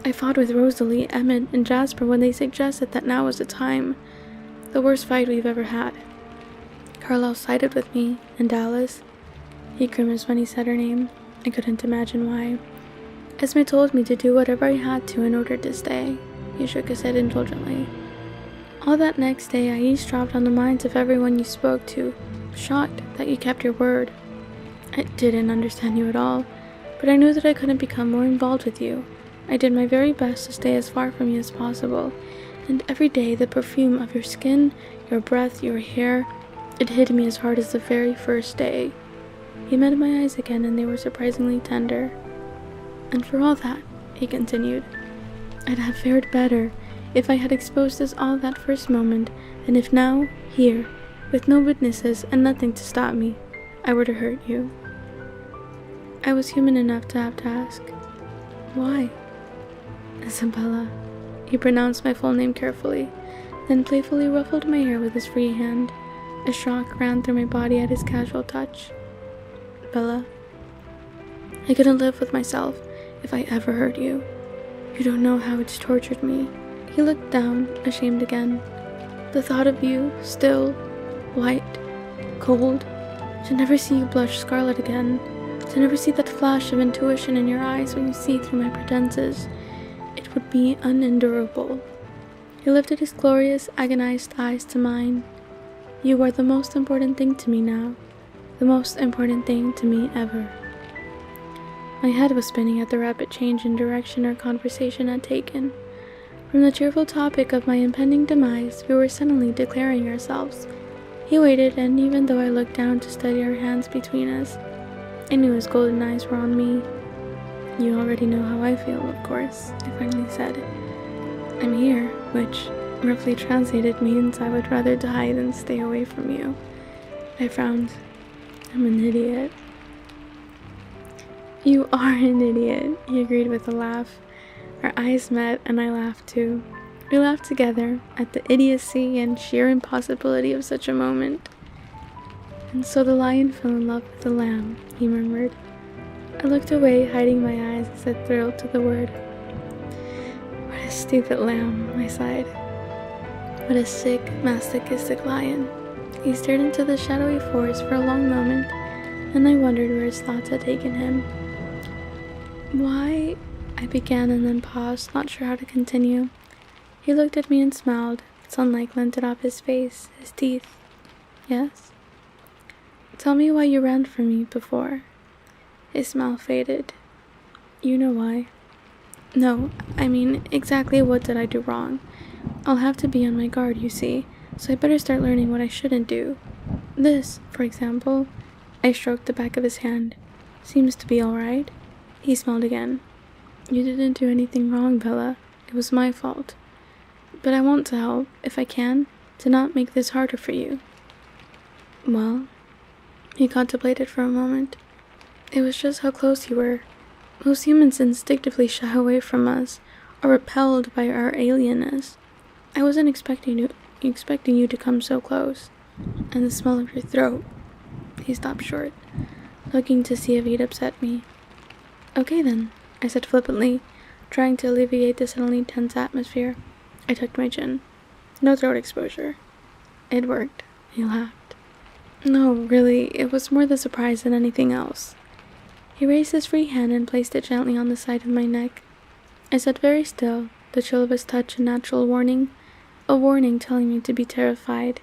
I fought with Rosalie, Emmett, and Jasper when they suggested that now was the time. The worst fight we've ever had. Carlisle sided with me, and Dallas. He grimaced when he said her name. I couldn't imagine why. Esme told me to do whatever I had to in order to stay. He shook his head indulgently. All that next day I eavesdropped on the minds of everyone you spoke to, shocked that you kept your word. I didn't understand you at all, but I knew that I couldn't become more involved with you. I did my very best to stay as far from you as possible, and every day the perfume of your skin, your breath, your hair, it hit me as hard as the very first day. He met my eyes again, and they were surprisingly tender. And for all that, he continued, I'd have fared better if I had exposed us all that first moment than if now, here, with no witnesses and nothing to stop me, I were to hurt you. I was human enough to have to ask, why? Isabella. He pronounced my full name carefully, then playfully ruffled my hair with his free hand. A shock ran through my body at his casual touch. Bella, I couldn't live with myself if I ever hurt you. You don't know how it's tortured me. He looked down, ashamed again. The thought of you, still, white, cold, to never see you blush scarlet again, to never see that flash of intuition in your eyes when you see through my pretenses, it would be unendurable. He lifted his glorious, agonized eyes to mine. You are the most important thing to me now, the most important thing to me ever. My head was spinning at the rapid change in direction our conversation had taken. From the cheerful topic of my impending demise, we were suddenly declaring ourselves. He waited, and even though I looked down to steady our hands between us, I knew his golden eyes were on me. You already know how I feel, of course, I finally said. I'm here, which, roughly translated, means I would rather die than stay away from you. I frowned. I'm an idiot. You are an idiot, he agreed with a laugh. Our eyes met, and I laughed too. We laughed together at the idiocy and sheer impossibility of such a moment. And so the lion fell in love with the lamb, he murmured. I looked away, hiding my eyes as I thrilled to the word. What a stupid lamb, I sighed. What a sick, masochistic lion. He stared into the shadowy forest for a long moment, and I wondered where his thoughts had taken him. Why? I began and then paused, not sure how to continue. He looked at me and smiled. Sunlight glinted off his face, his teeth. Yes? Tell me why you ran from me before. His smile faded. You know why. No, I mean, exactly what did I do wrong? I'll have to be on my guard, you see, so I better start learning what I shouldn't do. This, for example. I stroked the back of his hand. Seems to be all right. He smiled again. You didn't do anything wrong, Bella. It was my fault. But I want to help, if I can, to not make this harder for you. Well, he contemplated for a moment. It was just how close you were. Most humans instinctively shy away from us, are repelled by our alienness. I wasn't expecting you to come so close. And the smell of your throat. He stopped short, looking to see if he'd upset me. Okay then, I said flippantly, trying to alleviate the suddenly tense atmosphere. I tucked my chin. No throat exposure. It worked. He laughed. No, really, it was more the surprise than anything else. He raised his free hand and placed it gently on the side of my neck. I sat very still, the chill of his touch a natural warning, a warning telling me to be terrified.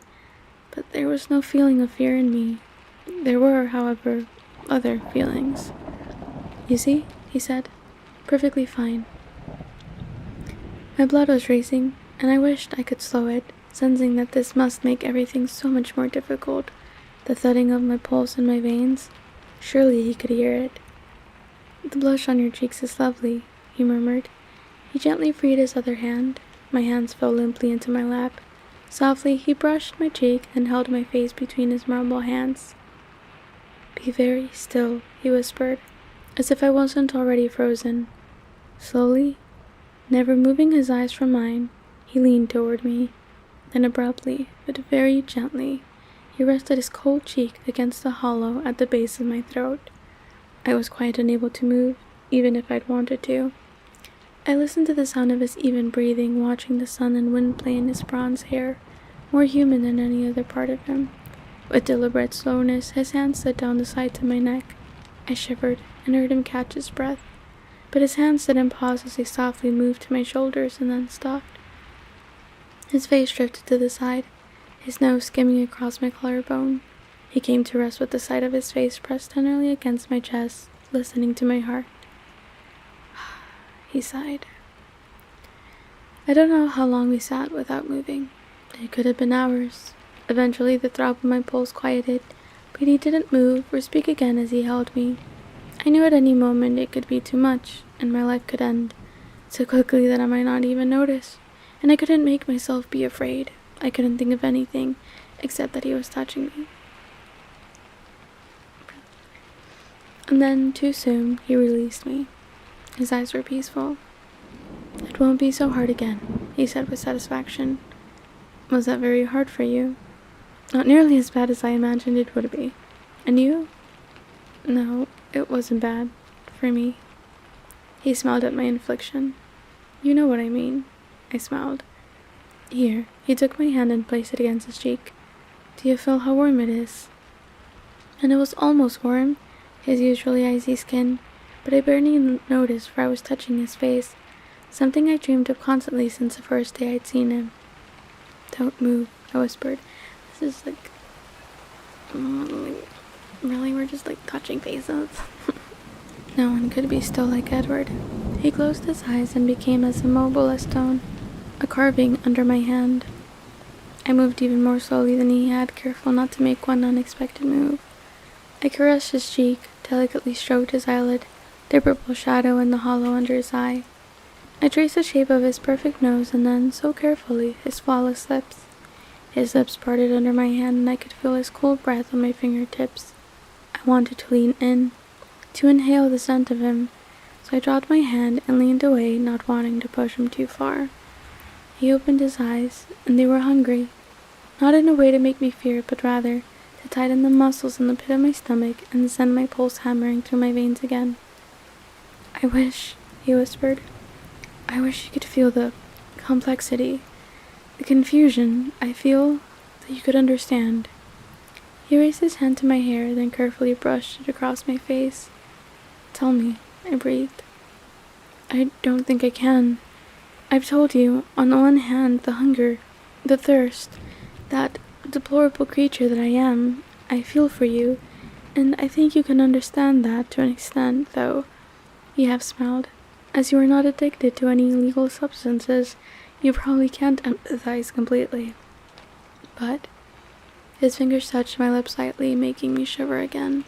But there was no feeling of fear in me. There were, however, other feelings. You see, he said, perfectly fine. My blood was racing, and I wished I could slow it, sensing that this must make everything so much more difficult. The thudding of my pulse in my veins. Surely he could hear it. The blush on your cheeks is lovely, he murmured. He gently freed his other hand. My hands fell limply into my lap. Softly, he brushed my cheek and held my face between his marble hands. Be very still, he whispered, as if I wasn't already frozen. Slowly, never moving his eyes from mine, he leaned toward me. Then abruptly, but very gently, he rested his cold cheek against the hollow at the base of my throat. I was quite unable to move, even if I'd wanted to. I listened to the sound of his even breathing, watching the sun and wind play in his bronze hair, more human than any other part of him. With deliberate slowness, his hand slid down the sides of my neck. I shivered and heard him catch his breath, but his hands didn't pause as he softly moved to my shoulders and then stopped. His face drifted to the side, his nose skimming across my collarbone. He came to rest with the side of his face pressed tenderly against my chest, listening to my heart. He sighed. I don't know how long we sat without moving. It could have been hours. Eventually the throb of my pulse quieted, but he didn't move or speak again as he held me. I knew at any moment it could be too much, and my life could end, so quickly that I might not even notice, and I couldn't make myself be afraid. I couldn't think of anything, except that he was touching me. And then, too soon, he released me. His eyes were peaceful. It won't be so hard again, he said with satisfaction. Was that very hard for you? Not nearly as bad as I imagined it would be. And you? No, it wasn't bad. For me. He smiled at my infliction. You know what I mean. I smiled. Here, he took my hand and placed it against his cheek. Do you feel how warm it is? And it was almost warm, his usually icy skin, but I barely noticed, for I was touching his face, something I dreamed of constantly since the first day I'd seen him. Don't move, I whispered. This is really, we're just touching faces. No one could be still like Edward. He closed his eyes and became as immobile as stone, a carving under my hand. I moved even more slowly than he had, careful not to make one unexpected move. I caressed his cheek, delicately stroked his eyelid, the purple shadow in the hollow under his eye. I traced the shape of his perfect nose and then, so carefully, his flawless lips. His lips parted under my hand and I could feel his cool breath on my fingertips. I wanted to lean in, to inhale the scent of him, so I dropped my hand and leaned away, not wanting to push him too far. He opened his eyes, and they were hungry, not in a way to make me fear, but rather to tighten the muscles in the pit of my stomach and send my pulse hammering through my veins again. I wish, he whispered, I wish you could feel the complexity, the confusion I feel, that you could understand. He raised his hand to my hair, then carefully brushed it across my face. Tell me, I breathed. I don't think I can. I've told you, on the one hand, the hunger, the thirst, that deplorable creature that I am, I feel for you, and I think you can understand that to an extent, though. He half smiled. As you are not addicted to any illegal substances, you probably can't empathize completely. But his fingers touched my lips lightly, making me shiver again.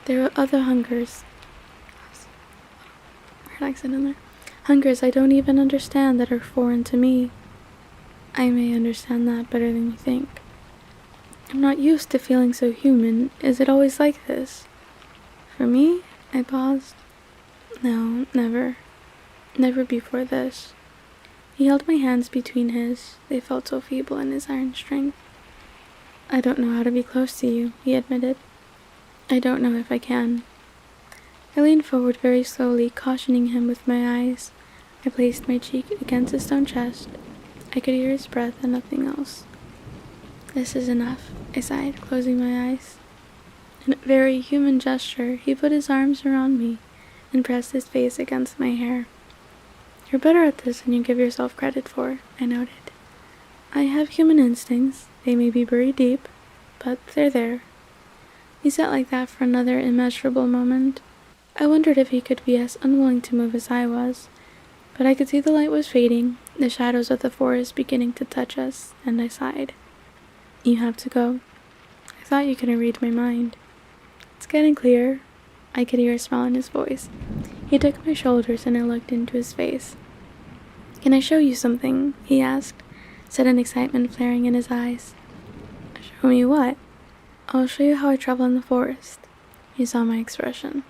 There are other hungers. Weird accent in there. Hungers I don't even understand that are foreign to me. I may understand that better than you think. I'm not used to feeling so human. Is it always like this? For me? I paused. No, never. Never before this. He held my hands between his. They felt so feeble in his iron strength. I don't know how to be close to you, he admitted. I don't know if I can. I leaned forward very slowly, cautioning him with my eyes. I placed my cheek against his stone chest. I could hear his breath and nothing else. This is enough, I sighed, closing my eyes. In a very human gesture, he put his arms around me and pressed his face against my hair. You're better at this than you give yourself credit for, I noted. I have human instincts. They may be buried deep, but they're there. He sat like that for another immeasurable moment. I wondered if he could be as unwilling to move as I was, but I could see the light was fading, the shadows of the forest beginning to touch us, and I sighed. You have to go. I thought you couldn't read my mind. It's getting clearer. I could hear a smile in his voice. He took my shoulders and I looked into his face. Can I show you something? He asked, sudden excitement flaring in his eyes. Show me what? I'll show you how I travel in the forest. He saw my expression.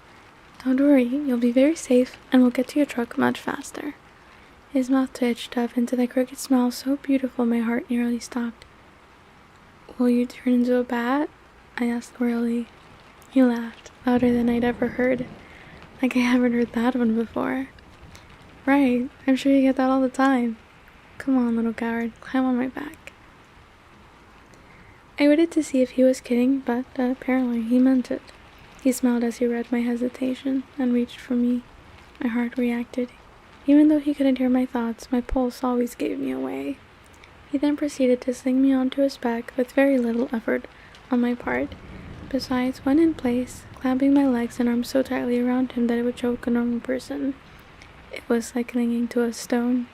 Don't worry, you'll be very safe and we'll get to your truck much faster. His mouth twitched up into the crooked smile so beautiful my heart nearly stopped. Will you turn into a bat? I asked wearily. He laughed, louder than I'd ever heard. Like I haven't heard that one before. Right, I'm sure you get that all the time. Come on, little coward, climb on my back. I waited to see if he was kidding, but apparently he meant it. He smiled as he read my hesitation and reached for me. My heart reacted. Even though he couldn't hear my thoughts, my pulse always gave me away. He then proceeded to sling me onto his back with very little effort on my part. Besides, when in place, clamping my legs and arms so tightly around him that it would choke a normal person. It was like clinging to a stone.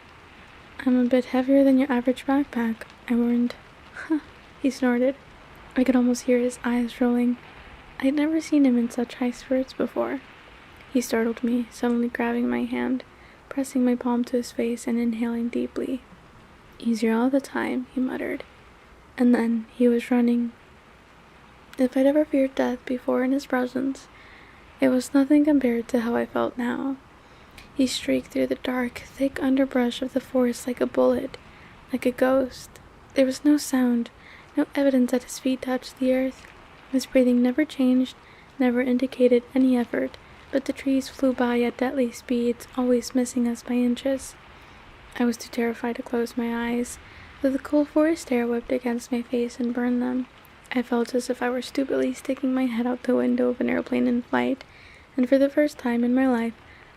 I'm a bit heavier than your average backpack, I warned. Huh, he snorted. I could almost hear his eyes rolling. I'd never seen him in such high spirits before. He startled me, suddenly grabbing my hand, pressing my palm to his face and inhaling deeply. Easier all the time, he muttered. And then he was running. If I'd ever feared death before in his presence, it was nothing compared to how I felt now. He streaked through the dark, thick underbrush of the forest like a bullet, like a ghost. There was no sound, no evidence that his feet touched the earth. His breathing never changed, never indicated any effort, but the trees flew by at deadly speeds, always missing us by inches. I was too terrified to close my eyes, though the cool forest air whipped against my face and burned them. I felt as if I were stupidly sticking my head out the window of an airplane in flight, and for the first time in my life,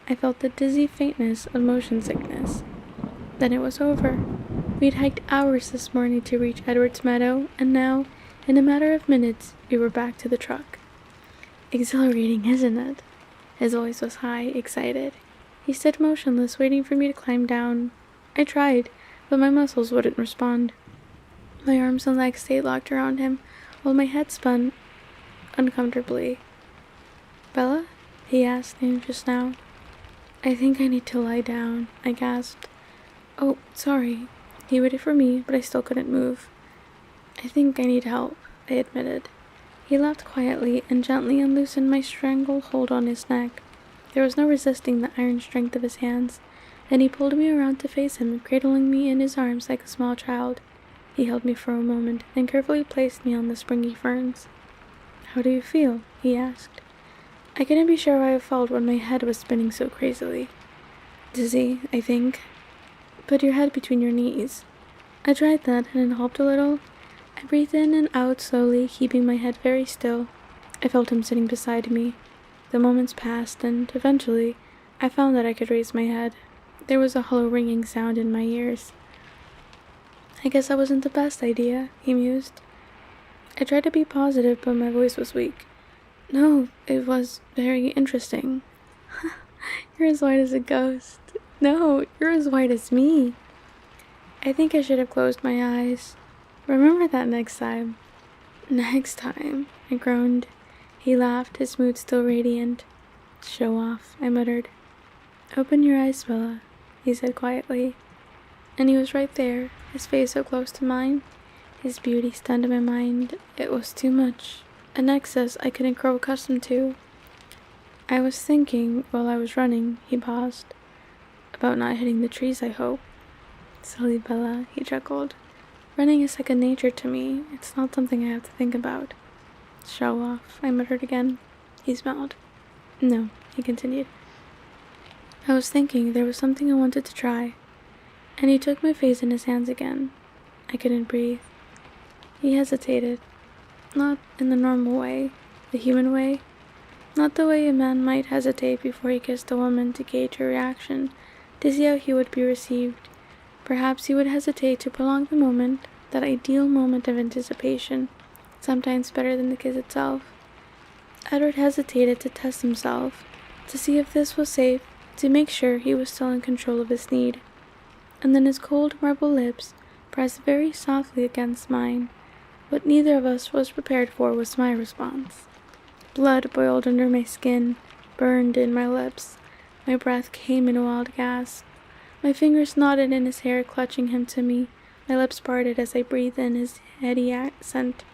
I felt the dizzy faintness of motion sickness. Then it was over. We'd hiked hours this morning to reach Edward's Meadow, and now, in a matter of minutes, we were back to the truck. Exhilarating, isn't it? His voice was high, excited. He stood motionless, waiting for me to climb down. I tried, but my muscles wouldn't respond. My arms and legs stayed locked around him, while my head spun uncomfortably. Bella? He asked, just now. I think I need to lie down, I gasped. Oh, sorry. He waited for me, but I still couldn't move. I think I need help, I admitted. He laughed quietly and gently unloosened my strangled hold on his neck. There was no resisting the iron strength of his hands, and he pulled me around to face him, cradling me in his arms like a small child. He held me for a moment, then carefully placed me on the springy ferns. How do you feel? He asked. I couldn't be sure how I felt when my head was spinning so crazily. Dizzy, I think. Put your head between your knees. I tried that, and it helped a little. I breathed in and out slowly, keeping my head very still. I felt him sitting beside me. The moments passed, and eventually, I found that I could raise my head. There was a hollow ringing sound in my ears. I guess that wasn't the best idea, he mused. I tried to be positive, but my voice was weak. No, it was very interesting. You're as white as a ghost. No, you're as white as me. I think I should have closed my eyes. Remember that next time. Next time, I groaned. He laughed, his mood still radiant. Show off, I muttered. Open your eyes, Bella, he said quietly. And he was right there, his face so close to mine. His beauty stunned my mind. It was too much. An excess I couldn't grow accustomed to. I was thinking, while I was running, he paused. About not hitting the trees, I hope. Silly Bella, he chuckled. Running is second nature to me. It's not something I have to think about. Show off, I muttered again. He smiled. No, he continued. I was thinking there was something I wanted to try. And he took my face in his hands again. I couldn't breathe. He hesitated. Not in the normal way, the human way. Not the way a man might hesitate before he kissed a woman to gauge her reaction, to see how he would be received. Perhaps he would hesitate to prolong the moment, that ideal moment of anticipation, sometimes better than the kiss itself. Edward hesitated to test himself, to see if this was safe, to make sure he was still in control of his need. And then his cold marble lips pressed very softly against mine. What neither of us was prepared for was my response. Blood boiled under my skin, burned in my lips. My breath came in a wild gasp. My fingers knotted in his hair, clutching him to me. My lips parted as I breathed in his heady accent.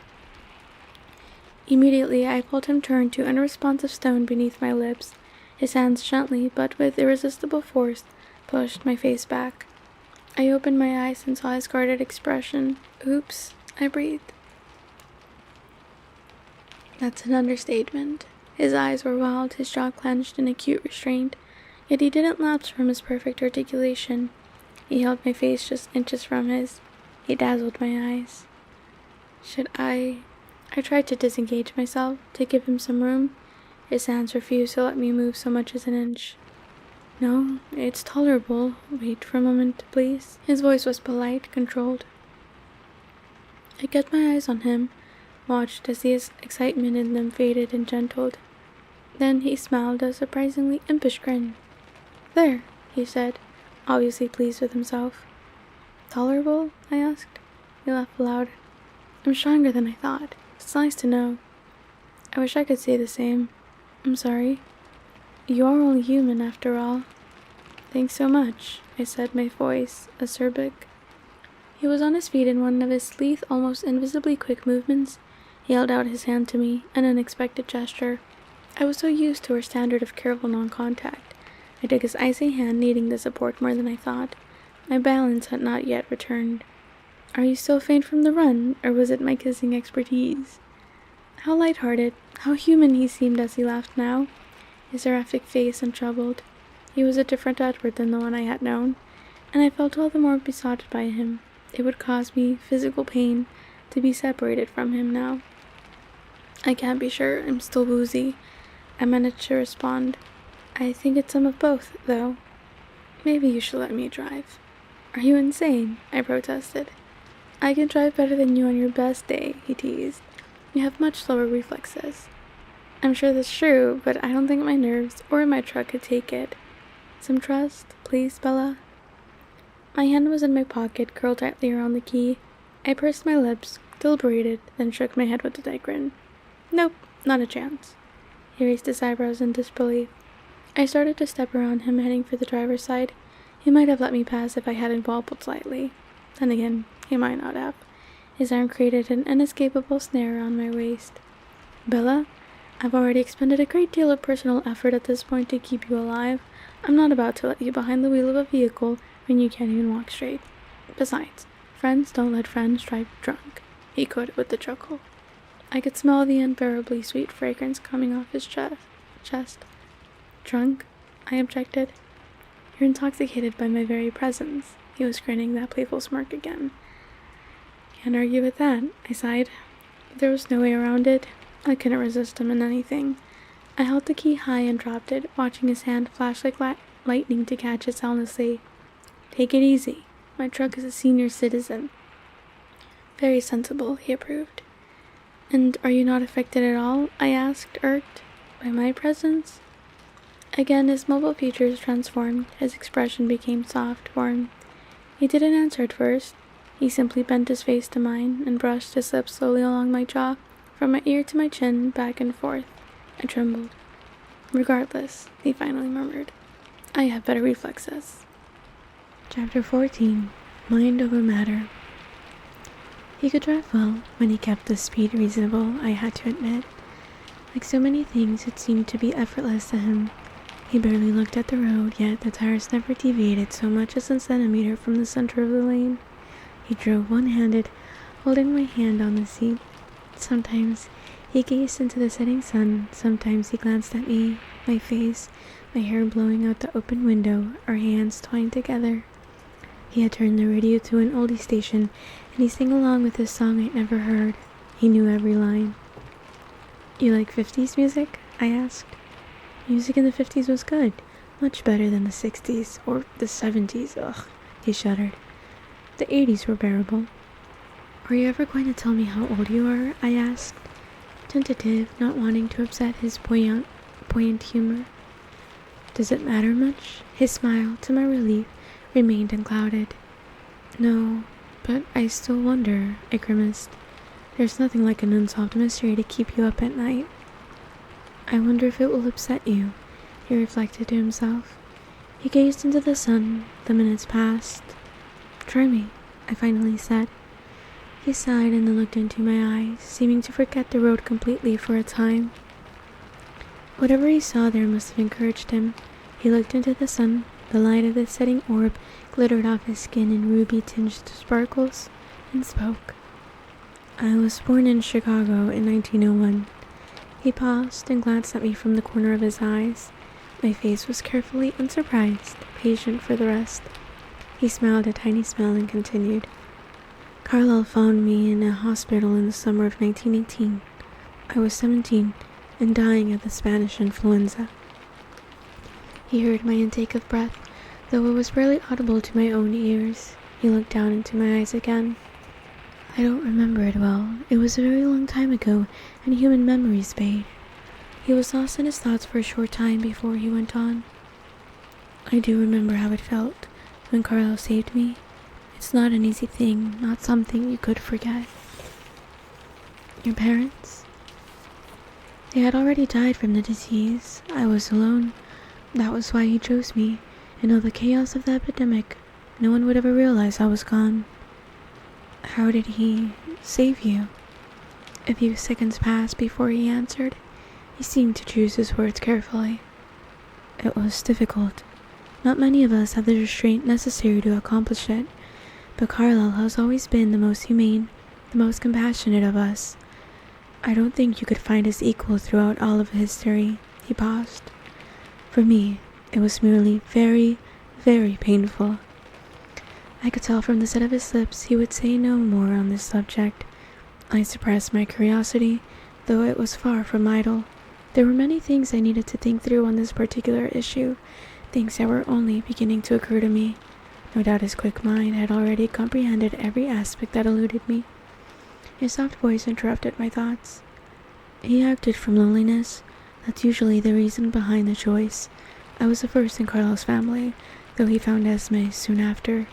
Immediately, I felt him turn to unresponsive stone beneath my lips. His hands gently, but with irresistible force, pushed my face back. I opened my eyes and saw his guarded expression. Oops, I breathed. That's an understatement. His eyes were wild, his jaw clenched in acute restraint, yet he didn't lapse from his perfect articulation. He held my face just inches from his. He dazzled my eyes. Should I tried to disengage myself, to give him some room. His hands refused to let me move so much as an inch. No, it's tolerable. Wait for a moment, please. His voice was polite, controlled. I kept my eyes on him, watched as the excitement in them faded and gentled. Then he smiled a surprisingly impish grin. There, he said, obviously pleased with himself. Tolerable? I asked. He laughed aloud. I'm stronger than I thought. It's nice to know. I wish I could say the same. I'm sorry. You are only human, after all. Thanks so much, I said, my voice acerbic. He was on his feet in one of his lithe, almost invisibly quick movements. He held out his hand to me, an unexpected gesture. I was so used to our standard of careful non-contact. I took his icy hand, needing the support more than I thought. My balance had not yet returned. Are you still faint from the run, or was it my kissing expertise? How light-hearted, how human he seemed as he laughed now, his seraphic face untroubled. He was a different Edward than the one I had known, and I felt all the more besotted by him. It would cause me physical pain to be separated from him now. I can't be sure, I'm still woozy. I managed to respond. I think it's some of both, though. Maybe you should let me drive. Are you insane? I protested. I can drive better than you on your best day, he teased. You have much slower reflexes. I'm sure that's true, but I don't think my nerves or my truck could take it. Some trust, please, Bella? My hand was in my pocket, curled tightly around the key. I pursed my lips, deliberated, then shook my head with a tight grin. Nope, not a chance. He raised his eyebrows in disbelief. I started to step around him, heading for the driver's side. He might have let me pass if I hadn't wobbled slightly. Then again, he might not have. His arm created an inescapable snare around my waist. Bella, I've already expended a great deal of personal effort at this point to keep you alive. I'm not about to let you behind the wheel of a vehicle when you can't even walk straight. Besides, friends don't let friends drive drunk, he quoted with a chuckle. I could smell the unbearably sweet fragrance coming off his chest. Drunk? I objected. You're intoxicated by my very presence. He was grinning, that playful smirk again. Can't argue with that, I sighed. There was no way around it. I couldn't resist him in anything. I held the key high and dropped it, watching his hand flash like lightning to catch it soundlessly. Take it easy. My truck is a senior citizen. Very sensible, he approved. And are you not affected at all? I asked, irked. By my presence? Again, his mobile features transformed. His expression became soft, warm. He didn't answer at first. He simply bent his face to mine and brushed his lips slowly along my jaw, from my ear to my chin, back and forth. I trembled. Regardless, he finally murmured, I have better reflexes. Chapter 14. Mind over Matter. He could drive well when he kept the speed reasonable, I had to admit. Like so many things, it seemed to be effortless to him. He barely looked at the road, yet the tires never deviated so much as a centimeter from the center of the lane. He drove one-handed, holding my hand on the seat. Sometimes he gazed into the setting sun, sometimes he glanced at me, my face, my hair blowing out the open window, our hands twined together. He had turned the radio to an oldie station, and he sang along with this song I'd never heard. He knew every line. You like 50s music? I asked. Music in the 50s was good, much better than the 60s, or the 70s, ugh, he shuddered. The 80s were bearable. Are you ever going to tell me how old you are? I asked, tentative, not wanting to upset his buoyant humor. Does it matter much? His smile, to my relief, remained unclouded. No, but I still wonder, I grimaced. There's nothing like an unsolved mystery to keep you up at night. I wonder if it will upset you, he reflected to himself. He gazed into the sun. The minutes passed. Try me, I finally said. He sighed and then looked into my eyes, seeming to forget the road completely for a time. Whatever he saw there must have encouraged him. He looked into the sun. The light of the setting orb glittered off his skin in ruby-tinged sparkles, and spoke. I was born in Chicago in 1901. He paused and glanced at me from the corner of his eyes. My face was carefully unsurprised, patient for the rest. He smiled a tiny smile and continued. Carlyle found me in a hospital in the summer of 1918. I was 17 and dying of the Spanish influenza. He heard my intake of breath, though it was barely audible to my own ears. He looked down into my eyes again. I don't remember it well. It was a very long time ago, and human memories fade. He was lost in his thoughts for a short time before he went on. I do remember how it felt when Carlyle saved me. It's not an easy thing, not something you could forget. Your parents? They had already died from the disease. I was alone. That was why he chose me. In all the chaos of the epidemic, no one would ever realize I was gone. How did he save you? A few seconds passed before he answered. He seemed to choose his words carefully. It was difficult. Not many of us have the restraint necessary to accomplish it, but Carlyle has always been the most humane, the most compassionate of us. I don't think you could find his equal throughout all of history. He paused. For me, it was merely very, very painful. I could tell from the set of his lips he would say no more on this subject. I suppressed my curiosity, though it was far from idle. There were many things I needed to think through on this particular issue, things that were only beginning to occur to me. No doubt his quick mind had already comprehended every aspect that eluded me. His soft voice interrupted my thoughts. He acted from loneliness. That's usually the reason behind the choice. I was the first in Carlyle's family, though he found Esme soon after.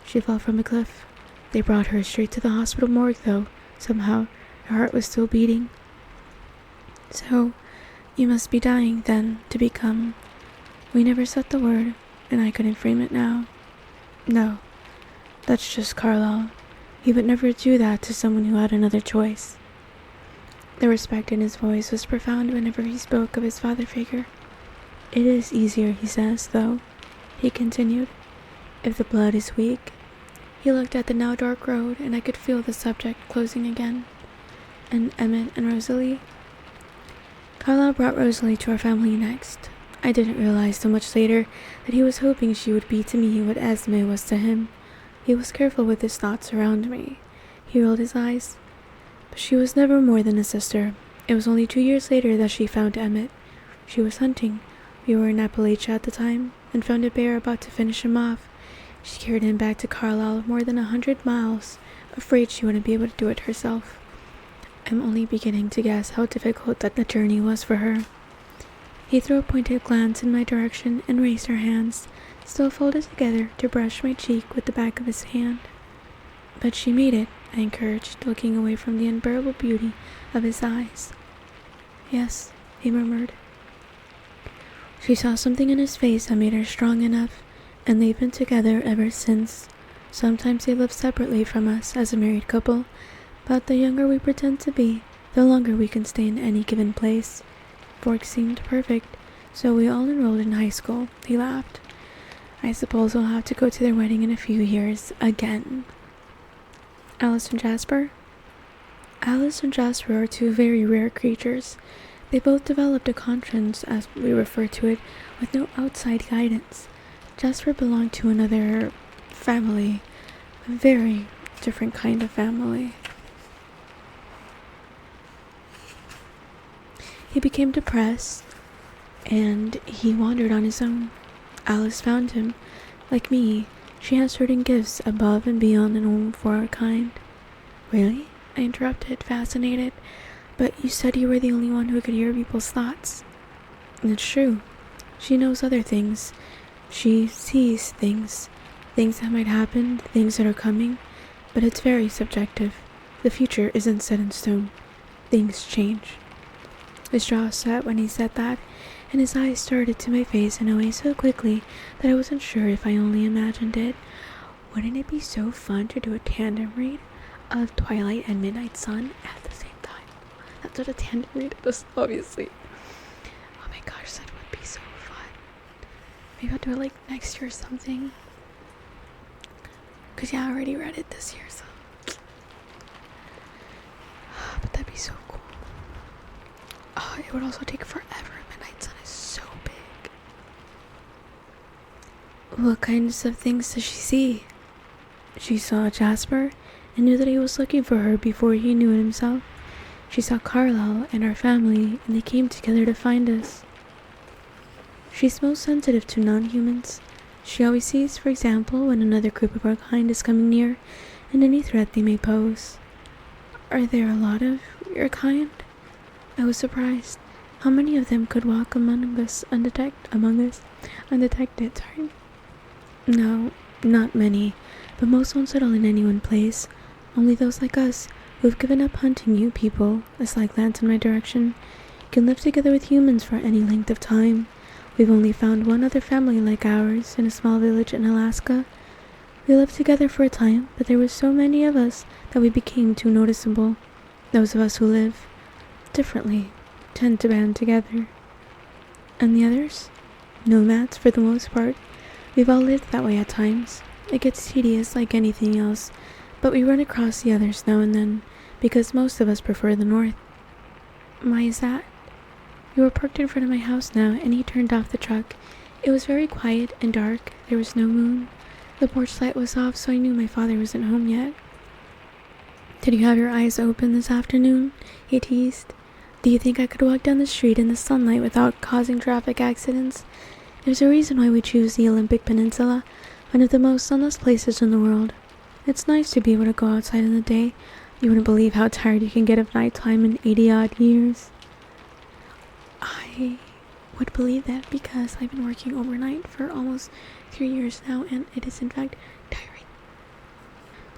She fell from a cliff. They brought her straight to the hospital morgue, though. Somehow, her heart was still beating. So, you must be dying, then, to become... We never said the word, and I couldn't frame it now. No, that's just Carlyle. He would never do that to someone who had another choice. The respect in his voice was profound whenever he spoke of his father figure. It is easier, he says, though, he continued, if the blood is weak. He looked at the now dark road, and I could feel the subject closing again. And Emmett and Rosalie? Carlyle brought Rosalie to our family next. I didn't realize till much later that he was hoping she would be to me what Esme was to him. He was careful with his thoughts around me. He rolled his eyes. But she was never more than a sister. It was only 2 years later that she found Emmett. She was hunting. We were in Appalachia at the time, and found a bear about to finish him off. She carried him back to Carlisle more than 100 miles, afraid she wouldn't be able to do it herself. I'm only beginning to guess how difficult that the journey was for her. He threw a pointed glance in my direction and raised her hands, still folded together, to brush my cheek with the back of his hand. But she made it, I encouraged, looking away from the unbearable beauty of his eyes. Yes, he murmured. She saw something in his face that made her strong enough, and they've been together ever since. Sometimes they live separately from us as a married couple, but the younger we pretend to be, the longer we can stay in any given place. Fork seemed perfect, so we all enrolled in high school. He laughed. I suppose I'll have to go to their wedding in a few years again. Alice and Jasper? Alice and Jasper are two very rare creatures. They both developed a conscience, as we refer to it, with no outside guidance. Jasper belonged to another family, a very different kind of family. He became depressed, and he wandered on his own. Alice found him. Like me, she has certain gifts above and beyond the norm for our kind. Really? I interrupted, fascinated. But you said you were the only one who could hear people's thoughts. It's true. She knows other things. She sees things. Things that might happen, things that are coming. But it's very subjective. The future isn't set in stone. Things change. His jaw set when he said that, and his eyes started to my face in a way so quickly that I wasn't sure if I only imagined it. Wouldn't it be so fun to do a tandem read of Twilight and Midnight Sun at the same time? That's what a tandem read is, obviously. Oh my gosh, that would be so fun. Maybe I'll do it like next year or something. Cause yeah, I already read it this year, so. But that'd be so cool. Oh, it would also take forever. Midnight Sun is so big. What kinds of things does she see? She saw Jasper and knew that he was looking for her before he knew it himself. She saw Carlisle and our family, and they came together to find us. She's most sensitive to non-humans. She always sees, for example, when another group of our kind is coming near, and any threat they may pose. Are there a lot of your kind? I was surprised. How many of them could walk among us undetected? No, not many, but most won't settle in any one place. Only those like us, who've given up hunting you people, a slight glance in my direction, can live together with humans for any length of time. We've only found one other family like ours in a small village in Alaska. We lived together for a time, but there were so many of us that we became too noticeable. Those of us who live differently tend to band together. And the others? Nomads, for the most part. We've all lived that way at times. It gets tedious like anything else, but we run across the others now and then, because most of us prefer the north. Why is that? We were parked in front of my house now, and he turned off the truck. It was very quiet and dark. There was no moon. The porch light was off, so I knew my father wasn't home yet. Did you have your eyes open this afternoon? He teased. Do you think I could walk down the street in the sunlight without causing traffic accidents? There's a reason why we choose the Olympic Peninsula, one of the most sunless places in the world. It's nice to be able to go outside in the day. You wouldn't believe how tired you can get of nighttime in 80-odd years. I would believe that because I've been working overnight for almost 3 years now, and it is in fact tiring.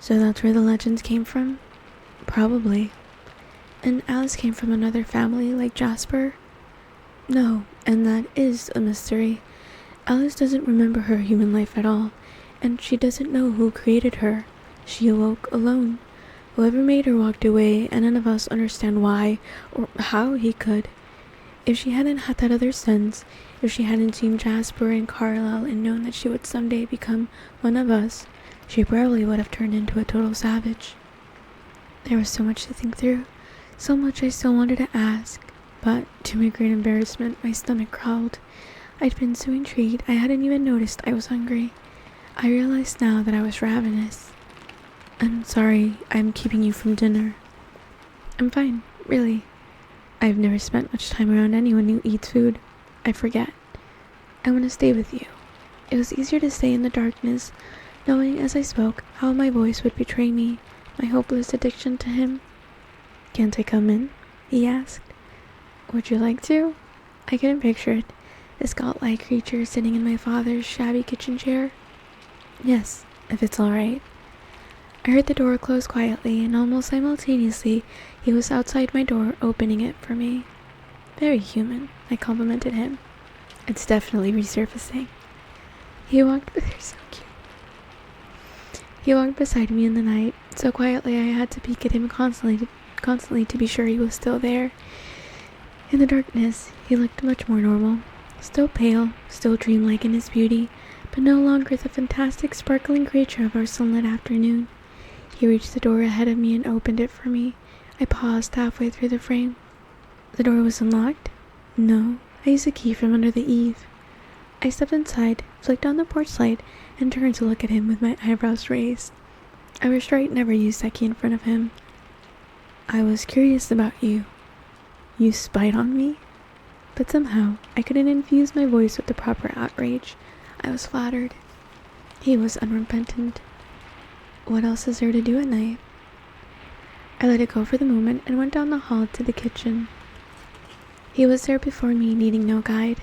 So that's where the legends came from? Probably. And Alice came from another family like Jasper? No, and that is a mystery. Alice doesn't remember her human life at all, and she doesn't know who created her. She awoke alone. Whoever made her walked away, and none of us understand why or how he could. If she hadn't had that other sense, if she hadn't seen Jasper and Carlisle and known that she would someday become one of us, she probably would have turned into a total savage. There was so much to think through, so much I still wanted to ask, but to my great embarrassment, my stomach growled. I'd been so intrigued I hadn't even noticed I was hungry. I realized now that I was ravenous. I'm sorry I'm keeping you from dinner. I'm fine, really. I've never spent much time around anyone who eats food. I forget. I want to stay with you. It was easier to stay in the darkness, knowing as I spoke how my voice would betray me, my hopeless addiction to him. Can't I come in? He asked. Would you like to? I couldn't picture it. This godlike creature sitting in my father's shabby kitchen chair. Yes, if it's all right. I heard the door close quietly, and almost simultaneously, he was outside my door, opening it for me. Very human, I complimented him. It's definitely resurfacing. They're so cute. He walked beside me in the night, so quietly I had to peek at him constantly to be sure he was still there. In the darkness, he looked much more normal. Still pale, still dreamlike in his beauty, but no longer the fantastic sparkling creature of our sunlit afternoon. He reached the door ahead of me and opened it for me. I paused halfway through the frame. The door was unlocked? No, I used a key from under the eave. I stepped inside, flicked on the porch light, and turned to look at him with my eyebrows raised. I wished I'd never used that key in front of him. I was curious about you. You spied on me? But somehow, I couldn't infuse my voice with the proper outrage. I was flattered. He was unrepentant. What else is there to do at night? I let it go for the moment and went down the hall to the kitchen. He was there before me, needing no guide.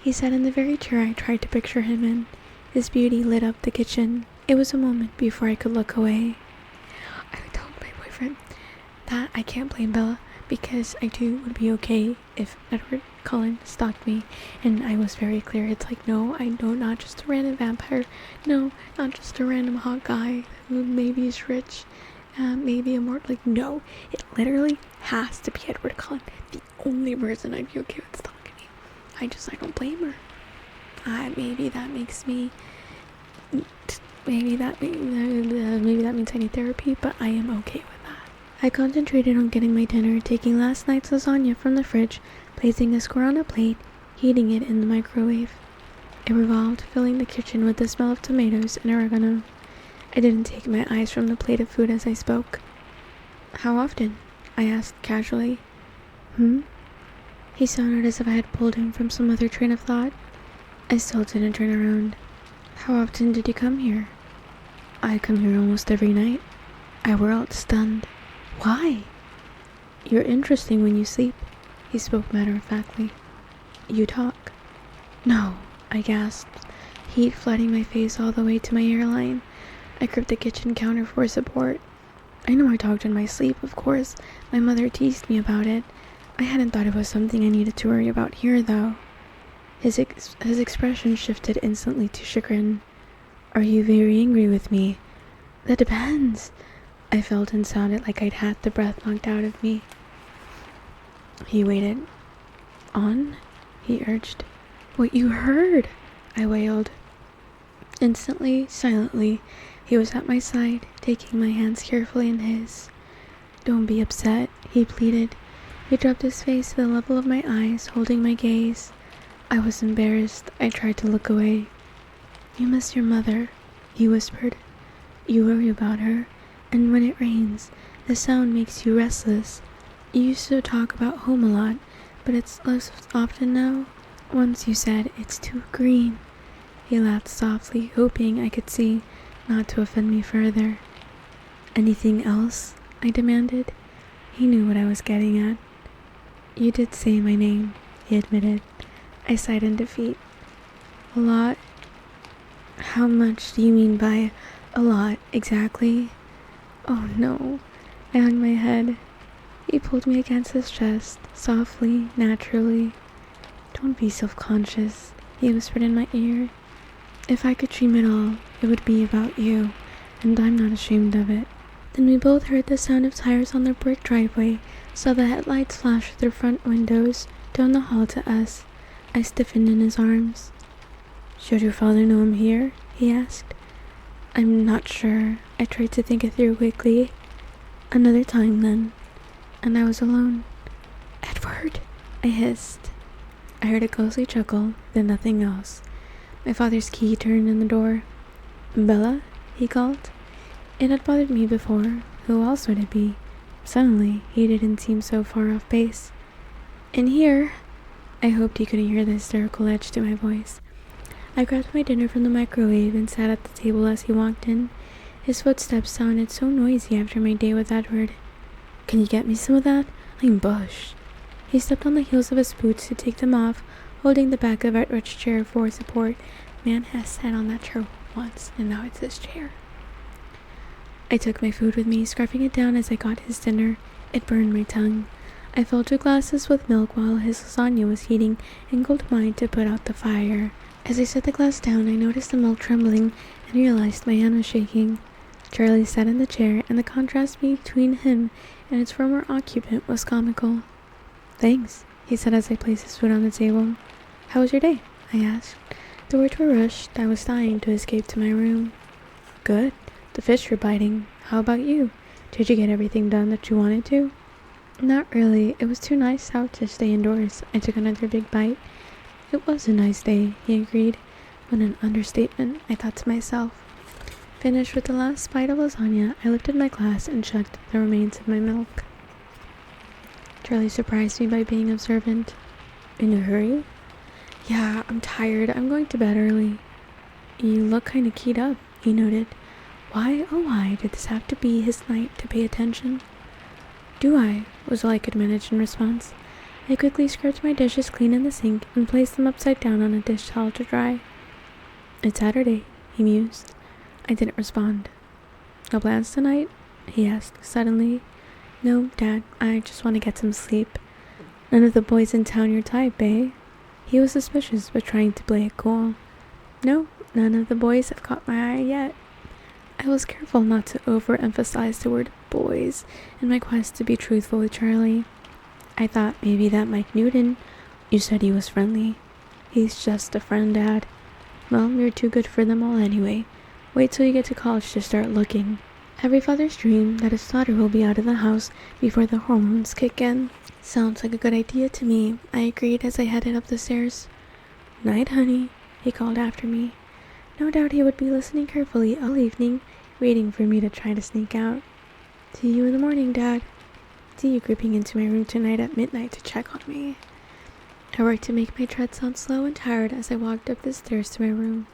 He sat in the very chair I tried to picture him in. His beauty lit up the kitchen. It was a moment before I could look away. I told my boyfriend that I can't blame Bella, because I too would be okay if Edward Cullen stalked me, and I was very clear. It's like, no, I know, not just a random vampire, no, not just a random hot guy who maybe is rich, maybe a more, like, no, it literally has to be Edward Cullen, the only person I'd be okay with stalking me. I don't blame her. Maybe that makes me, maybe that means I need therapy, but I am okay with that. I concentrated on getting my dinner, taking last night's lasagna from the fridge, placing a square on a plate, heating it in the microwave. It revolved, filling the kitchen with the smell of tomatoes and oregano. I didn't take my eyes from the plate of food as I spoke. How often? I asked casually. He sounded as if I had pulled him from some other train of thought. I still didn't turn around. How often did you come here? I come here almost every night. I whirled, stunned. Why? You're interesting when you sleep, he spoke matter-of-factly. You talk. No, I gasped, heat flooding my face all the way to my hairline. I gripped the kitchen counter for support. I know I talked in my sleep, of course. My mother teased me about it. I hadn't thought it was something I needed to worry about here, though. His expression shifted instantly to chagrin. Are you very angry with me? That depends. I felt and sounded like I'd had the breath knocked out of me. He waited. On? He urged. What you heard, I wailed. Instantly, silently, he was at my side, taking my hands carefully in his. Don't be upset, he pleaded. He dropped his face to the level of my eyes, holding my gaze. I was embarrassed. I tried to look away. You miss your mother, he whispered. You worry about her, and when it rains, the sound makes you restless. You used to talk about home a lot, but it's less often now. Once you said, it's too green. He laughed softly, hoping I could see, not to offend me further. Anything else? I demanded. He knew what I was getting at. You did say my name, he admitted. I sighed in defeat. A lot? How much do you mean by a lot, exactly? Oh no. I hung my head. He pulled me against his chest, softly, naturally. Don't be self-conscious, he whispered in my ear. If I could dream at all, it would be about you, and I'm not ashamed of it. Then we both heard the sound of tires on the brick driveway, saw the headlights flash through the front windows, down the hall to us. I stiffened in his arms. Should your father know I'm here? He asked. I'm not sure. I tried to think it through quickly. Another time, then. And I was alone. Edward, I hissed. I heard a ghostly chuckle, then nothing else. My father's key turned in the door. Bella, he called. It had bothered me before. Who else would it be? Suddenly, he didn't seem so far off base. In here. I hoped he couldn't hear the hysterical edge to my voice. I grabbed my dinner from the microwave and sat at the table as he walked in. His footsteps sounded so noisy after my day with Edward. Can you get me some of that? I'm bushed. He stepped on the heels of his boots to take them off, holding the back of Edward's chair for support. Man has sat on that chair once, and now it's his chair. I took my food with me, scarfing it down as I got his dinner. It burned my tongue. I filled 2 glasses with milk while his lasagna was heating and gulped mine to put out the fire. As I set the glass down, I noticed the milk trembling and realized my hand was shaking. Charlie sat in the chair, and the contrast between him and its former occupant was comical. "Thanks," he said as I placed his food on the table. "How was your day?" I asked. The words were rushed. I was dying to escape to my room. "Good. The fish were biting. How about you? Did you get everything done that you wanted to?" "Not really. It was too nice out to stay indoors." I took another big bite. "It was a nice day," he agreed. "What an understatement," I thought to myself. Finished with the last bite of lasagna, I lifted my glass and chugged the remains of my milk. Charlie surprised me by being observant. "In a hurry?" "Yeah, I'm tired. I'm going to bed early." "You look kinda keyed up," he noted. Why, oh why, did this have to be his night to pay attention? "Do I?" was all I could manage in response. I quickly scrubbed my dishes clean in the sink and placed them upside down on a dish towel to dry. "It's Saturday," he mused. I didn't respond. "No plans tonight?" he asked suddenly. "No, Dad, I just want to get some sleep." "None of the boys in town your type, eh?" He was suspicious, but trying to play it cool. "No, none of the boys have caught my eye yet." I was careful not to overemphasize the word boys in my quest to be truthful with Charlie. I thought maybe that Mike Newton, you said he was friendly. "He's just a friend, Dad." "Well, you're too good for them all anyway. Wait till you get to college to start looking." Every father's dream that his daughter will be out of the house before the hormones kick in. "Sounds like a good idea to me," I agreed as I headed up the stairs. "Night, honey," he called after me. No doubt he would be listening carefully all evening, waiting for me to try to sneak out. "See you in the morning, Dad." "See you creeping into my room tonight at midnight to check on me." I worked to make my tread sound slow and tired as I walked up the stairs to my room.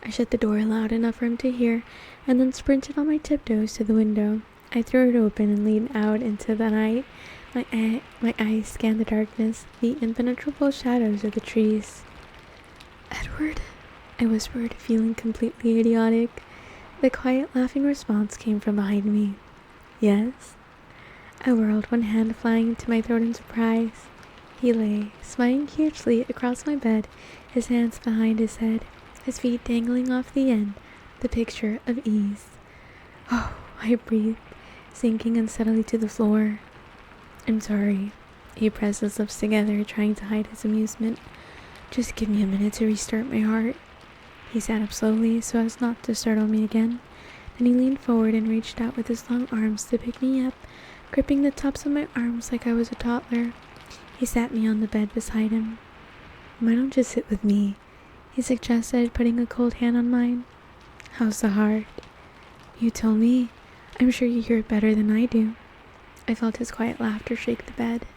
I shut the door loud enough for him to hear, and then sprinted on my tiptoes to the window. I threw it open and leaned out into the night. My eyes scanned the darkness, the impenetrable shadows of the trees. "Edward," I whispered, feeling completely idiotic. The quiet, laughing response came from behind me. "Yes?" I whirled, one hand flying into my throat in surprise. He lay, smiling hugely across my bed, his hands behind his head, his feet dangling off the end, the picture of ease. "Oh," I breathed, sinking unsteadily to the floor. "I'm sorry." He pressed his lips together, trying to hide his amusement. "Just give me a minute to restart my heart." He sat up slowly so as not to startle me again. Then he leaned forward and reached out with his long arms to pick me up, gripping the tops of my arms like I was a toddler. He sat me on the bed beside him. "Why don't you sit with me?" he suggested, putting a cold hand on mine. "How's the heart?" "You tell me. I'm sure you hear it better than I do." I felt his quiet laughter shake the bed.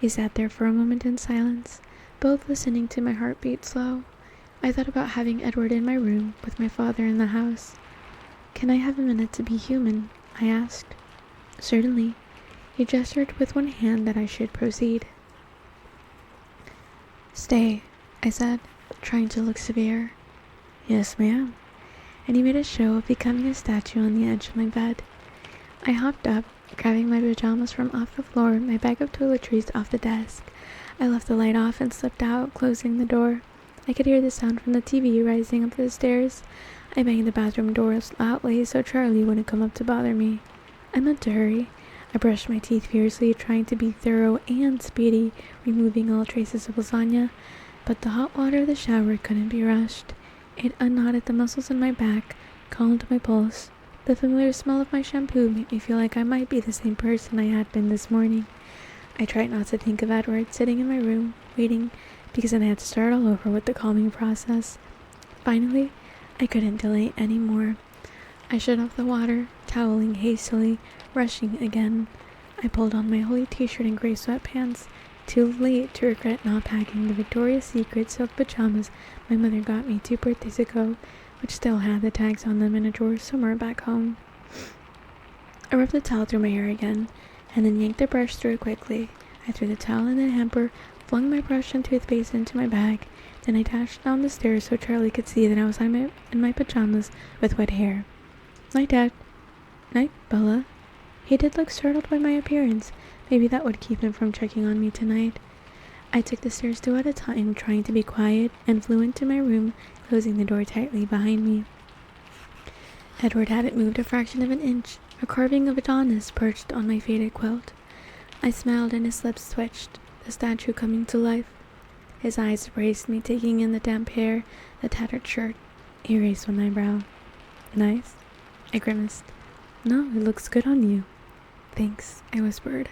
We sat there for a moment in silence, both listening to my heartbeat slow. I thought about having Edward in my room with my father in the house. "Can I have a minute to be human?" I asked. "Certainly." He gestured with one hand that I should proceed. "Stay," I said, trying to look severe. "Yes, ma'am." And he made a show of becoming a statue on the edge of my bed. I hopped up, grabbing my pajamas from off the floor, my bag of toiletries off the desk. I left the light off and slipped out, closing the door. I could hear the sound from the TV rising up the stairs. I banged the bathroom doors loudly so Charlie wouldn't come up to bother me. I meant to hurry. I brushed my teeth fiercely, trying to be thorough and speedy, removing all traces of lasagna, but the hot water of the shower couldn't be rushed. It unknotted the muscles in my back, calmed my pulse. The familiar smell of my shampoo made me feel like I might be the same person I had been this morning. I tried not to think of Edward sitting in my room, waiting, because then I had to start all over with the calming process. Finally, I couldn't delay any more. I shut off the water, toweling hastily, rushing again. I pulled on my holy t-shirt and gray sweatpants, too late to regret not packing the Victoria's Secret silk pajamas my mother got me 2 birthdays ago, which still had the tags on them in a drawer somewhere back home. I rubbed the towel through my hair again, and then yanked the brush through it quickly. I threw the towel in the hamper, flung my brush and toothpaste into my bag, then I dashed down the stairs so Charlie could see that I was in my pajamas with wet hair. "Night, Dad." "Night, Bella." He did look startled by my appearance, Maybe that would keep him from checking on me tonight. I took the stairs 2 at a time, trying to be quiet, and flew into my room, closing the door tightly behind me. Edward hadn't moved a fraction of an inch. A carving of Adonis perched on my faded quilt. I smiled and his lips twitched, the statue coming to life. His eyes embraced me, taking in the damp hair, the tattered shirt. He raised one eyebrow. Nice? I grimaced. No, it looks good on you. Thanks, I whispered.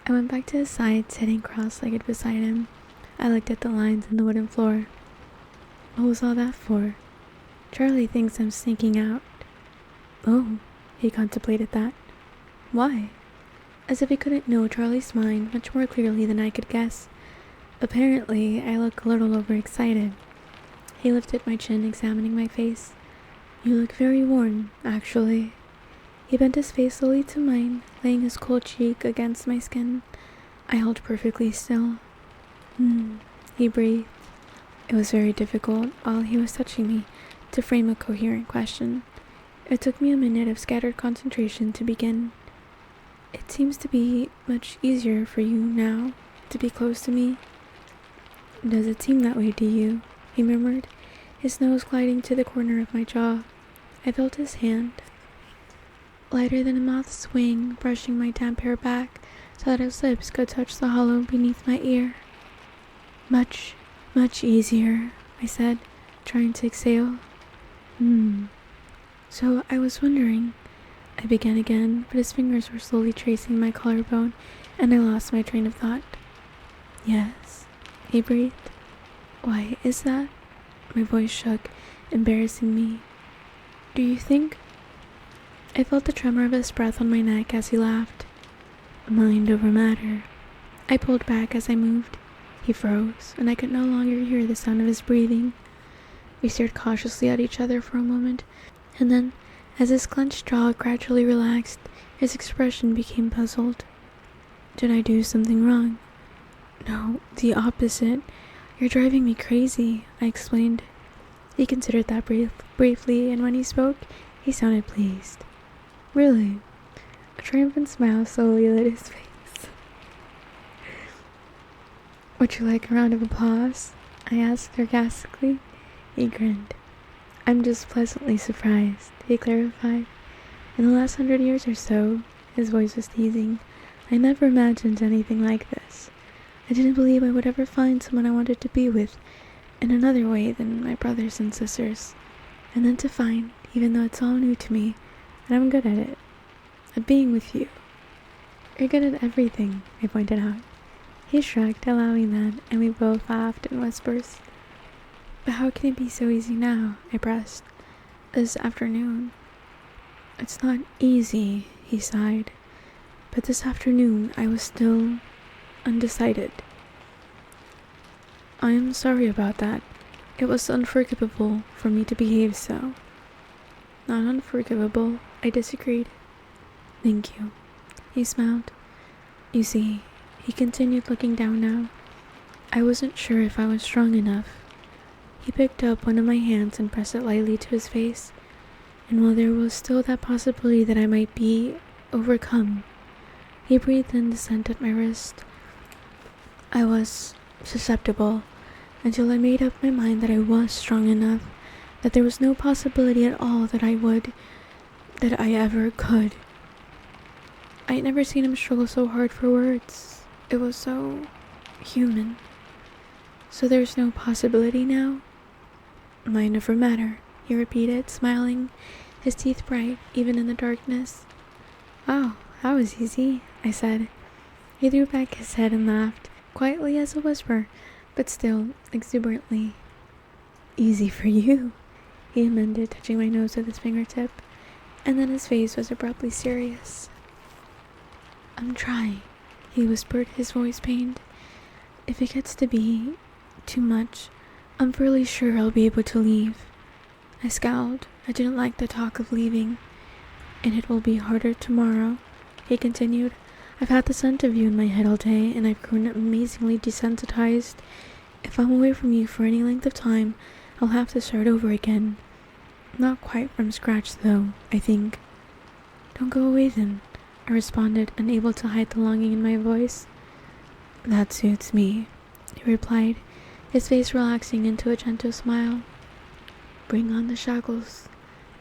I went back to his side, sitting cross-legged beside him. I looked at the lines in the wooden floor. What was all that for? Charlie thinks I'm sneaking out. Oh, he contemplated that. Why? As if he couldn't know Charlie's mind much more clearly than I could guess. Apparently, I look a little overexcited. He lifted my chin, examining my face. You look very warm, actually. He bent his face slowly to mine, laying his cold cheek against my skin. I held perfectly still. He breathed. It was very difficult, while he was touching me, to frame a coherent question. It took me a minute of scattered concentration to begin. It seems to be much easier for you now to be close to me. Does it seem that way to you? He murmured, his nose gliding to the corner of my jaw. I felt his hand, lighter than a moth's wing, brushing my damp hair back so that his lips could touch the hollow beneath my ear. Much, much easier, I said, trying to exhale. So I was wondering, I began again, but his fingers were slowly tracing my collarbone, and I lost my train of thought. Yes, he breathed. Why is that? My voice shook, embarrassing me. Do you think? I felt the tremor of his breath on my neck as he laughed. Mind over matter. I pulled back as I moved. He froze, and I could no longer hear the sound of his breathing. We stared cautiously at each other for a moment, and then, as his clenched jaw gradually relaxed, his expression became puzzled. Did I do something wrong? No, the opposite. You're driving me crazy, I explained. He considered that briefly, and when he spoke, he sounded pleased. Really? A triumphant smile slowly lit his face. Would you like a round of applause? I asked sarcastically. He grinned. I'm just pleasantly surprised, he clarified. In the last 100 years or so, his voice was teasing, I never imagined anything like this. I didn't believe I would ever find someone I wanted to be with in another way than my brothers and sisters. And then to find, even though it's all new to me, that I'm good at it. At being with you. You're good at everything, I pointed out. He shrugged, allowing that, and we both laughed in whispers. But how can it be so easy now? I pressed. This afternoon. It's not easy, he sighed. But this afternoon I was still undecided. I am sorry about that. It was unforgivable for me to behave so. Not unforgivable, I disagreed. Thank you. He smiled. You see, he continued, looking down now. I wasn't sure if I was strong enough. He picked up one of my hands and pressed it lightly to his face, and while there was still that possibility that I might be overcome, he breathed in the scent at my wrist. I was susceptible until I made up my mind that I was strong enough, that there was no possibility at all that I ever could. I had never seen him struggle so hard for words. It was so human. So there's no possibility now? Mind over matter, he repeated, smiling, his teeth bright even in the darkness. Oh, that was easy, I said. He threw back his head and laughed, quietly as a whisper, but still exuberantly. Easy for you, he amended, touching my nose with his fingertip, and then his face was abruptly serious. I'm trying, he whispered, his voice pained. If it gets to be too much, I'm fairly sure I'll be able to leave. I scowled. I didn't like the talk of leaving. And it will be harder tomorrow, he continued. I've had the scent of you in my head all day, and I've grown amazingly desensitized. If I'm away from you for any length of time, I'll have to start over again. Not quite from scratch, though, I think. Don't go away then. I responded, unable to hide the longing in my voice. That suits me, he replied, his face relaxing into a gentle smile. Bring on the shackles.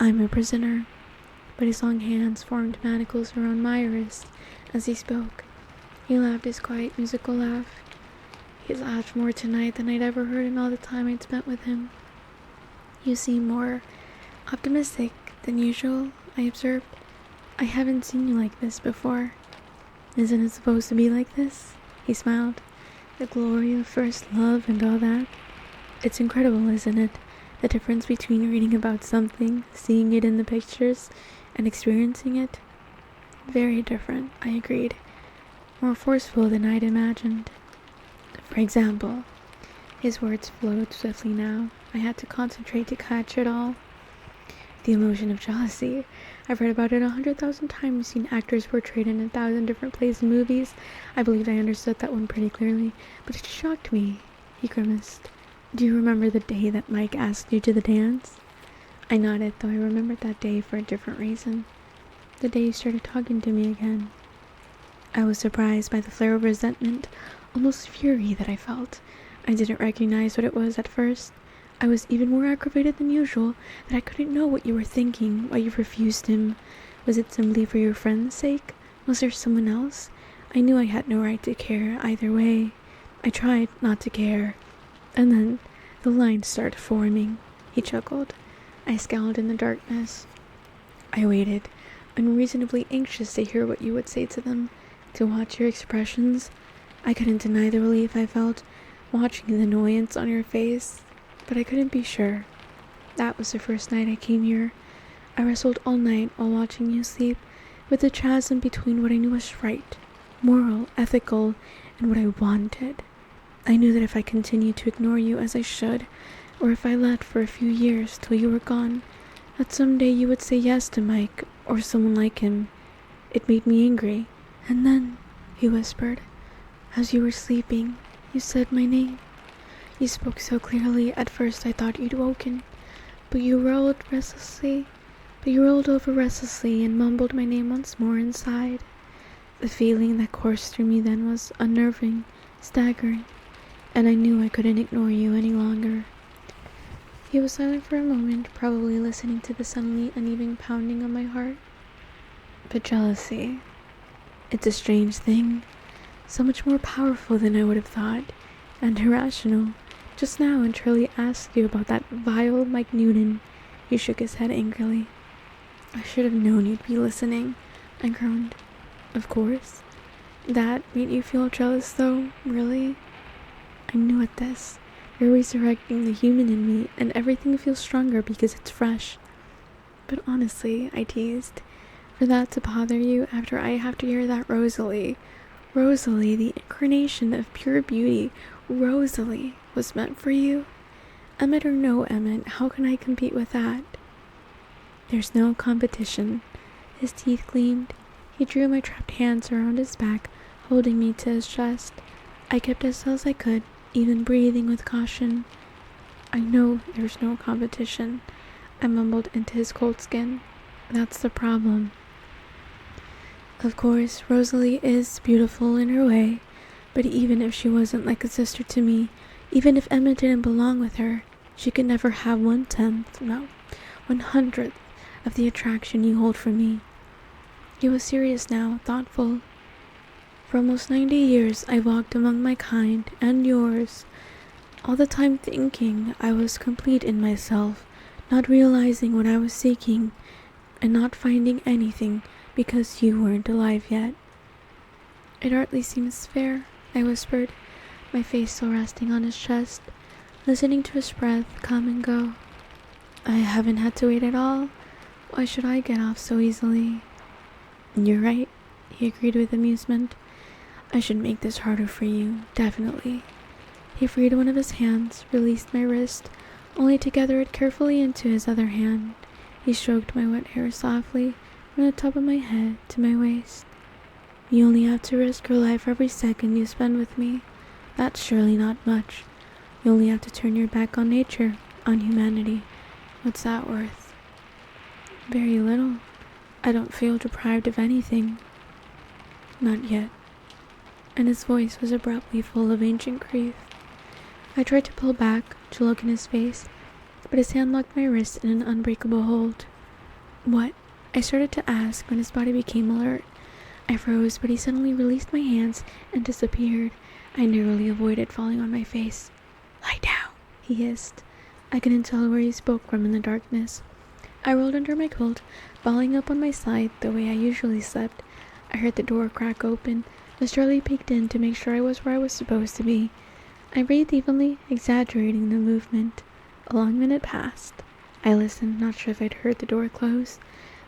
I'm a prisoner. But his long hands formed manacles around my wrist as he spoke. He laughed his quiet musical laugh. He laughed more tonight than I'd ever heard in all the time I'd spent with him. You seem more optimistic than usual, I observed. I haven't seen you like this before. Isn't it supposed to be like this? He smiled. The glory of first love and all that. It's incredible, isn't it? The difference between reading about something, seeing it in the pictures, and experiencing it. Very different, I agreed. More forceful than I'd imagined. For example, his words flowed swiftly now. I had to concentrate to catch it all. The emotion of jealousy. I've read about it 100,000 times, seen actors portrayed in 1,000 different plays and movies. I believed I understood that one pretty clearly, but it shocked me. He grimaced. Do you remember the day that Mike asked you to the dance? I nodded, though I remembered that day for a different reason. The day you started talking to me again. I was surprised by the flare of resentment, almost fury that I felt. I didn't recognize what it was at first. I was even more aggravated than usual that I couldn't know what you were thinking, why you refused him. Was it simply for your friend's sake? Was there someone else? I knew I had no right to care either way. I tried not to care. And then the lines started forming. He chuckled. I scowled in the darkness. I waited, unreasonably anxious to hear what you would say to them, to watch your expressions. I couldn't deny the relief I felt, watching the annoyance on your face, but I couldn't be sure. That was the first night I came here. I wrestled all night while watching you sleep, with the chasm between what I knew was right, moral, ethical, and what I wanted. I knew that if I continued to ignore you as I should, or if I let for a few years till you were gone, that someday you would say yes to Mike, or someone like him. It made me angry. And then, he whispered, as you were sleeping, you said my name. You spoke so clearly, at first I thought you'd woken, but you rolled over restlessly and mumbled my name once more inside. The feeling that coursed through me then was unnerving, staggering, and I knew I couldn't ignore you any longer. He was silent for a moment, probably listening to the suddenly uneven pounding of my heart. But jealousy, it's a strange thing, so much more powerful than I would have thought, and irrational. Just now, when Charlie asked you about that vile Mike Newton, he shook his head angrily. I should have known you'd be listening, I groaned. Of course. That made you feel jealous, though, really? I knew at this. You're resurrecting the human in me, and everything feels stronger because it's fresh. But honestly, I teased, for that to bother you after I have to hear that Rosalie, the incarnation of pure beauty, Rosalie, was meant for you? Emmett or no Emmett, how can I compete with that? There's no competition. His teeth gleamed. He drew my trapped hands around his back, holding me to his chest. I kept as still as I could, even breathing with caution. I know there's no competition, I mumbled into his cold skin. That's the problem. Of course, Rosalie is beautiful in her way, but even if she wasn't like a sister to me, even if Emma didn't belong with her, she could never have 1/100th of the attraction you hold for me. He was serious now, thoughtful. For almost 90 years I walked among my kind and yours, all the time thinking I was complete in myself, not realizing what I was seeking, and not finding anything because you weren't alive yet. It hardly seems fair, I whispered, my face still resting on his chest, listening to his breath come and go. I haven't had to wait at all. Why should I get off so easily? You're right, he agreed with amusement. I should make this harder for you, definitely. He freed one of his hands, released my wrist, only to gather it carefully into his other hand. He stroked my wet hair softly, from the top of my head to my waist. You only have to risk your life every second you spend with me. That's surely not much. You only have to turn your back on nature, on humanity. What's that worth? Very little. I don't feel deprived of anything. not yet," and his voice was abruptly full of ancient grief. I tried to pull back, to look in his face, but his hand locked my wrist in an unbreakable hold. "What?" I started to ask when his body became alert. I froze, but he suddenly released my hands and disappeared. I narrowly avoided falling on my face. "Lie down," he hissed. I couldn't tell where he spoke from in the darkness. I rolled under my quilt, balling up on my side the way I usually slept. I heard the door crack open as Charlie peeked in to make sure I was where I was supposed to be. I breathed evenly, exaggerating the movement. A long minute passed. I listened, not sure if I'd heard the door close.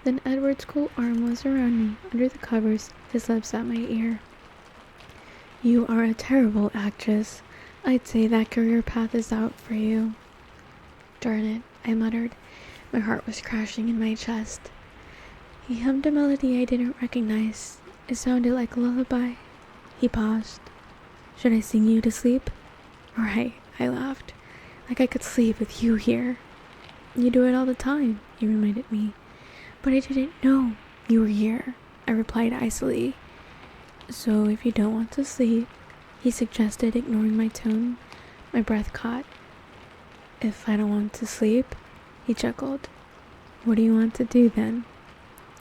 Then Edward's cool arm was around me, under the covers, his lips at my ear. "You are a terrible actress. I'd say that career path is out for you." "Darn it," I muttered. My heart was crashing in my chest. He hummed a melody I didn't recognize. It sounded like a lullaby. He paused. "Should I sing you to sleep?" "Right," I laughed. "Like I could sleep with you here." "You do it all the time," he reminded me. "But I didn't know you were here," I replied icily. "So if you don't want to sleep," he suggested, ignoring my tone. My breath caught. "If I don't want to sleep," he chuckled. "What do you want to do then?"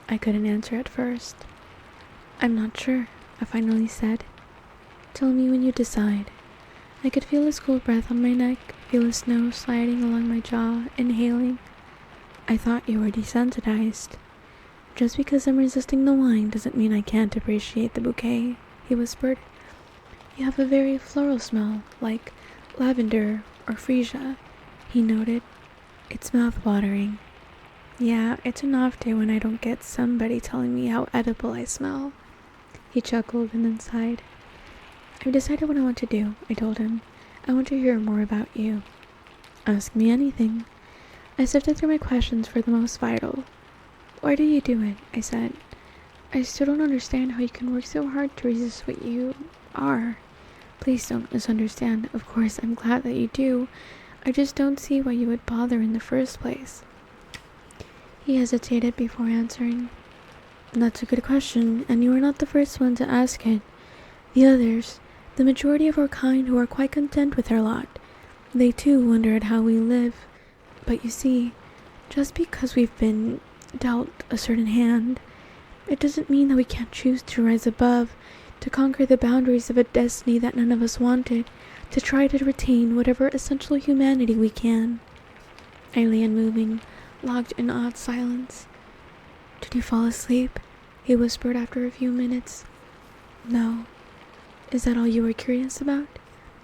I couldn't answer at first. "I'm not sure," I finally said. "Tell me when you decide." I could feel his cool breath on my neck, feel the snow sliding along my jaw, inhaling. "I thought you were desensitized." "Just because I'm resisting the wine doesn't mean I can't appreciate the bouquet," he whispered. "You have a very floral smell, like lavender or freesia," he noted. "It's mouth-watering." "Yeah, it's an off day when I don't get somebody telling me how edible I smell." He chuckled and then sighed. "I've decided what I want to do," I told him. "I want to hear more about you." "Ask me anything." I sifted through my questions for the most vital. "Why do you do it?" I said. "I still don't understand how you can work so hard to resist what you are." "Please don't misunderstand. Of course, I'm glad that you do. I just don't see why you would bother in the first place." He hesitated before answering. "That's a good question, and you are not the first one to ask it. The others, the majority of our kind who are quite content with their lot, they too wonder at how we live. But you see, just because we've been dealt a certain hand, it doesn't mean that we can't choose to rise above, to conquer the boundaries of a destiny that none of us wanted, to try to retain whatever essential humanity we can." I lay unmoving, locked in odd silence. "Did you fall asleep?" he whispered after a few minutes. "No." "Is that all you were curious about?"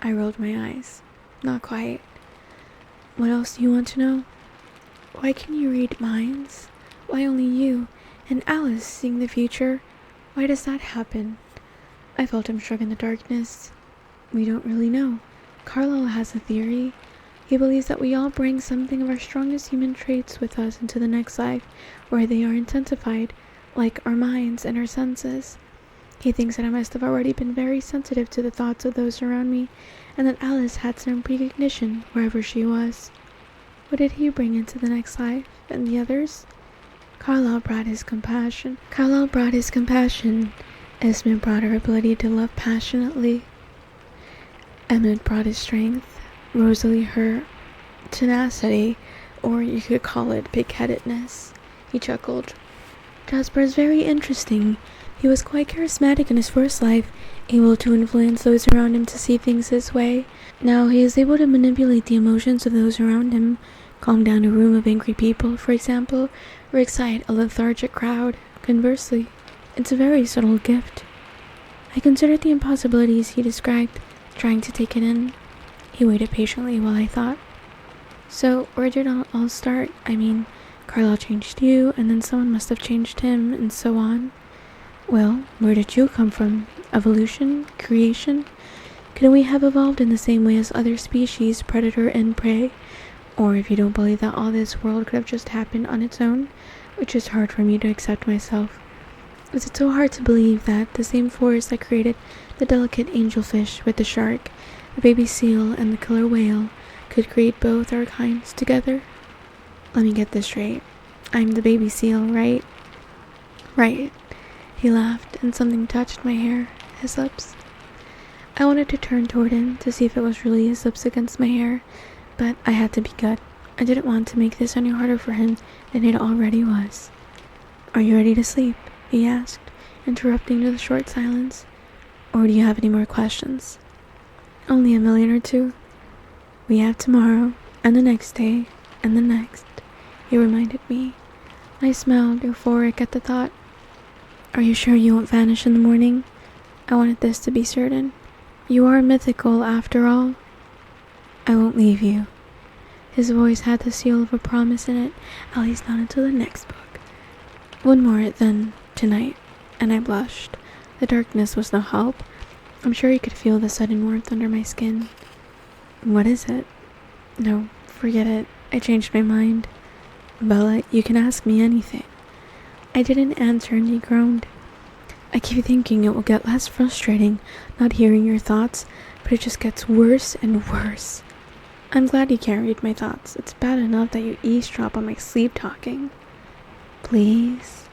I rolled my eyes. "Not quite." "What else do you want to know?" "Why can you read minds? Why only you and Alice seeing the future? Why does that happen?" I felt him shrug in the darkness. "We don't really know. Carlyle has a theory. He believes that we all bring something of our strongest human traits with us into the next life, where they are intensified, like our minds and our senses. He thinks that I must have already been very sensitive to the thoughts of those around me, and that Alice had some precognition wherever she was. What did he bring into the next life, and the others? Carlyle brought his compassion. Esmond brought her ability to love passionately. Emmett brought his strength. Rosalie her tenacity, or you could call it pig-headedness." He chuckled. "Jasper is very interesting. He was quite charismatic in his first life, able to influence those around him to see things his way. Now he is able to manipulate the emotions of those around him, calm down a room of angry people, for example, or excite a lethargic crowd. Conversely, it's a very subtle gift." I considered the impossibilities he described, trying to take it in. He waited patiently while I thought. "So, where did it all start? I mean, Carlyle changed you, and then someone must have changed him, and so on." "Well, where did you come from? Evolution? Creation? Could we have evolved in the same way as other species, predator and prey? Or if you don't believe that all this world could have just happened on its own, which is hard for me to accept myself, is it so hard to believe that the same force that created the delicate angelfish with the shark, the baby seal, and the killer whale could create both our kinds together? Let me get this straight. I'm the baby seal, right?" "Right." He laughed, and something touched my hair, his lips. I wanted to turn toward him to see if it was really his lips against my hair, but I had to be good. I didn't want to make this any harder for him than it already was. "Are you ready to sleep?" he asked, interrupting the short silence. "Or do you have any more questions?" "Only a million or two. We have tomorrow, and the next day, and the next," he reminded me. I smiled, euphoric at the thought. "Are you sure you won't vanish in the morning?" I wanted this to be certain. "You are mythical, after all." "I won't leave you." His voice had the seal of a promise in it, at least not until the next book. "One more, then, tonight," and I blushed. The darkness was no help. I'm sure he could feel the sudden warmth under my skin. "What is it?" "No, forget it. I changed my mind." "Bella, you can ask me anything." I didn't answer, and he groaned. "I keep thinking it will get less frustrating not hearing your thoughts, but it just gets worse and worse." "I'm glad you can't read my thoughts. It's bad enough that you eavesdrop on my sleep talking." "Please?"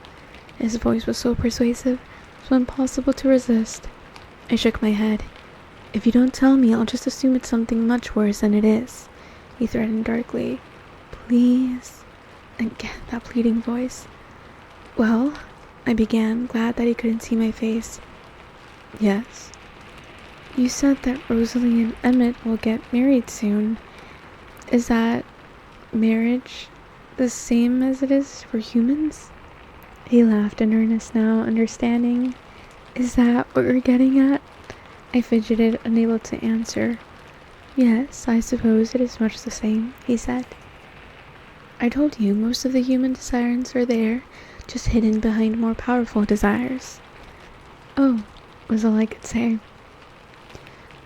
His voice was so persuasive, so impossible to resist. I shook my head. "If you don't tell me, I'll just assume it's something much worse than it is," he threatened darkly. "Please?" Again, that pleading voice. "Well," I began, glad that he couldn't see my face. "Yes?" "You said that Rosalie and Emmett will get married soon. Is that marriage the same as it is for humans?" He laughed in earnest now, understanding. "Is that what you're getting at?" I fidgeted, unable to answer. "Yes, I suppose it is much the same," he said. "I told you most of the human desires are there, just hidden behind more powerful desires." "Oh," was all I could say.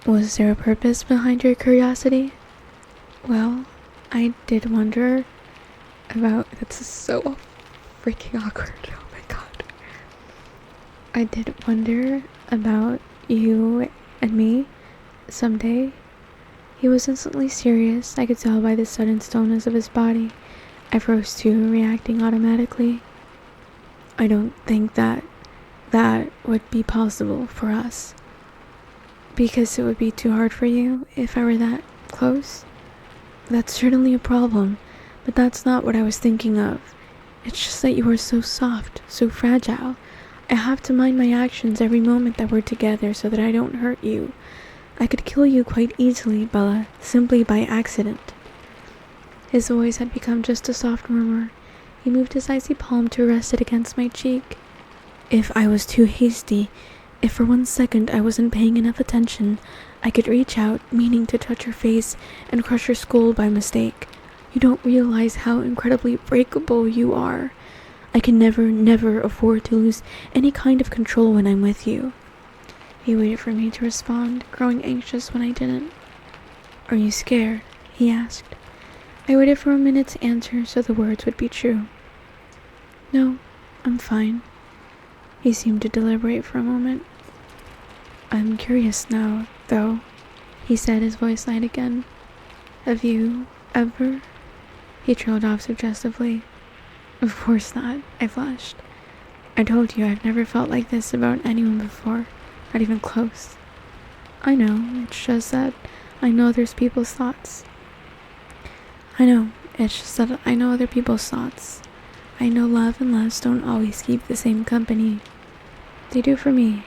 "Was there a purpose behind your curiosity?" "Well, I did wonder about..." That's so freaking awkward. Oh my god. "I did wonder about you and me someday." He was instantly serious. I could tell by the sudden stillness of his body. I froze too, reacting automatically. "I don't think that would be possible for us." "Because it would be too hard for you if I were that close?" "That's certainly a problem, but that's not what I was thinking of. It's just that you are so soft, so fragile. I have to mind my actions every moment that we're together so that I don't hurt you. I could kill you quite easily, Bella, simply by accident." His voice had become just a soft murmur. He moved his icy palm to rest it against my cheek. "If I was too hasty, if for 1 second I wasn't paying enough attention, I could reach out, meaning to touch your face and crush your skull by mistake. You don't realize how incredibly breakable you are. I can never afford to lose any kind of control when I'm with you." He waited for me to respond, growing anxious when I didn't. "Are you scared?" he asked. I waited for a minute to answer so the words would be true. "No, I'm fine." He seemed to deliberate for a moment. "I'm curious now, though," he said, his voice light again. "Have you ever?" He trailed off suggestively. "Of course not," I flushed. "I told you I've never felt like this about anyone before, not even close." "I know, it's just that I know other people's thoughts." "I know, it's just that I know other people's thoughts. I know love and lust don't always keep the same company. They do for me.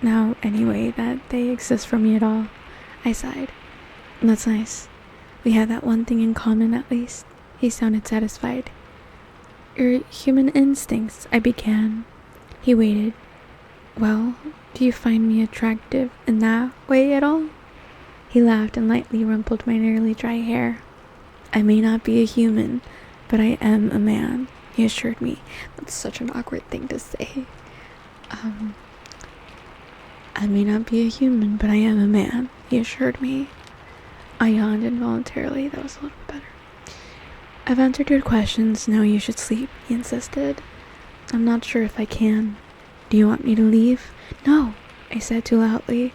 Now, anyway, that they exist for me at all." I sighed. "That's nice. We have that one thing in common, at least." He sounded satisfied. "Your human instincts," I began. He waited. "Well, do you find me attractive in that way at all?" He laughed and lightly rumpled my nearly dry hair. "I may not be a human, but I am a man," he assured me. That's such an awkward thing to say. "I may not be a human, but I am a man," he assured me. I yawned involuntarily. That was a little bit better. "I've answered your questions. Now you should sleep," he insisted. "I'm not sure if I can. Do you want me to leave?" "No," I said too loudly.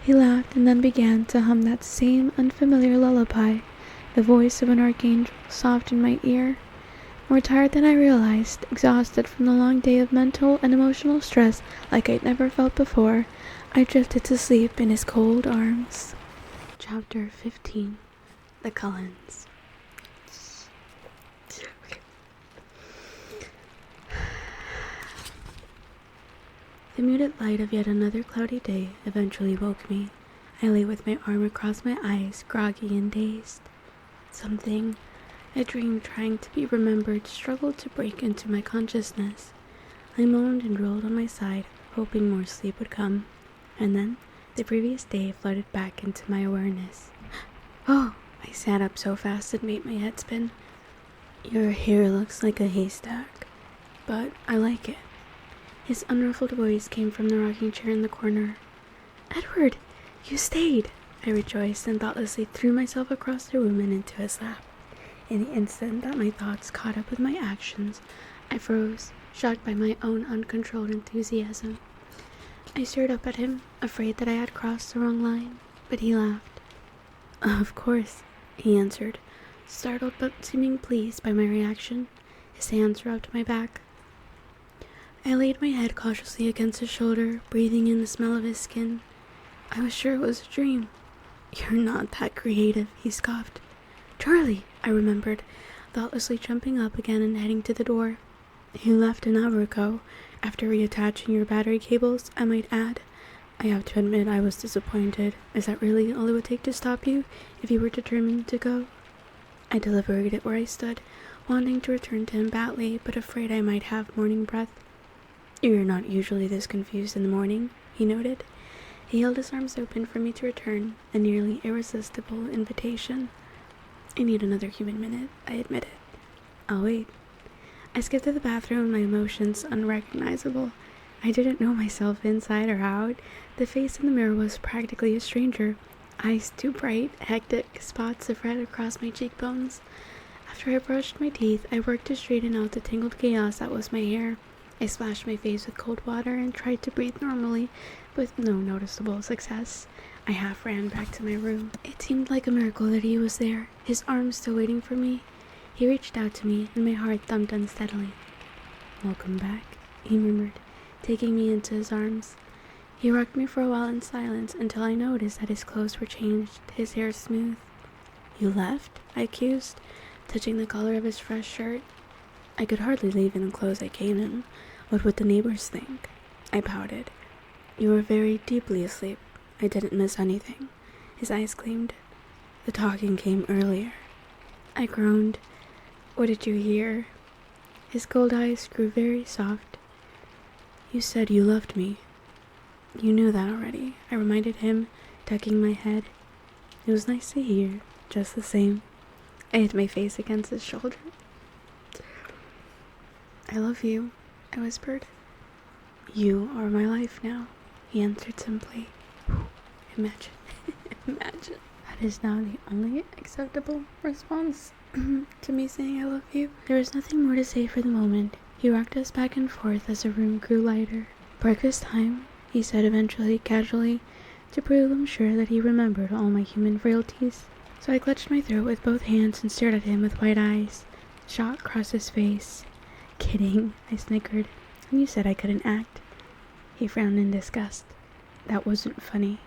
He laughed and then began to hum that same unfamiliar lullaby, the voice of an archangel soft in my ear. More tired than I realized, exhausted from the long day of mental and emotional stress like I'd never felt before, I drifted to sleep in his cold arms. Chapter 15. The Cullens. The muted light of yet another cloudy day eventually woke me. I lay with my arm across my eyes, groggy and dazed. Something, a dream trying to be remembered, struggled to break into my consciousness. I moaned and rolled on my side, hoping more sleep would come. And then, the previous day flooded back into my awareness. Oh! I sat up so fast it made my head spin. Your hair looks like a haystack, but I like it. His unruffled voice came from the rocking chair in the corner. Edward, you stayed! I rejoiced and thoughtlessly threw myself across the room and into his lap. In the instant that my thoughts caught up with my actions, I froze, shocked by my own uncontrolled enthusiasm. I stared up at him, afraid that I had crossed the wrong line, but he laughed. Of course, he answered, startled but seeming pleased by my reaction. His hands rubbed my back. I laid my head cautiously against his shoulder, breathing in the smell of his skin. I was sure it was a dream. You're not that creative, he scoffed. Charlie, I remembered, thoughtlessly jumping up again and heading to the door. You left an hour ago, after reattaching your battery cables, I might add. I have to admit I was disappointed. Is that really all it would take to stop you, if you were determined to go? I deliberated where I stood, wanting to return to him badly, but afraid I might have morning breath. You're not usually this confused in the morning, he noted. He held his arms open for me to return, a nearly irresistible invitation. I need another human minute, I admitted. I'll wait. I skipped to the bathroom, my emotions unrecognizable. I didn't know myself inside or out. The face in the mirror was practically a stranger. Eyes too bright, hectic, spots of red across my cheekbones. After I brushed my teeth, I worked to straighten out the tangled chaos that was my hair. I splashed my face with cold water and tried to breathe normally, with no noticeable success. I half ran back to my room. It seemed like a miracle that he was there, his arms still waiting for me. He reached out to me, and my heart thumped unsteadily. Welcome back, he murmured, taking me into his arms. He rocked me for a while in silence until I noticed that his clothes were changed, his hair smooth. You left? I accused, touching the collar of his fresh shirt. I could hardly leave in the clothes I came in. What would the neighbors think? I pouted. You were very deeply asleep. I didn't miss anything. His eyes gleamed. The talking came earlier. I groaned. What did you hear? His cold eyes grew very soft. You said you loved me. You knew that already, I reminded him, tucking my head. It was nice to hear, just the same. I hid my face against his shoulder. I love you, I whispered. You are my life now, he answered simply. Imagine. Imagine. That is now the only acceptable response to me saying I love you. There was nothing more to say for the moment. He rocked us back and forth as the room grew lighter. Breakfast time, he said eventually, casually, to prove I'm sure that he remembered all my human frailties. So I clutched my throat with both hands and stared at him with wide eyes. Shock crossed his face. Kidding, I snickered. You said I couldn't act. He frowned in disgust. That wasn't funny.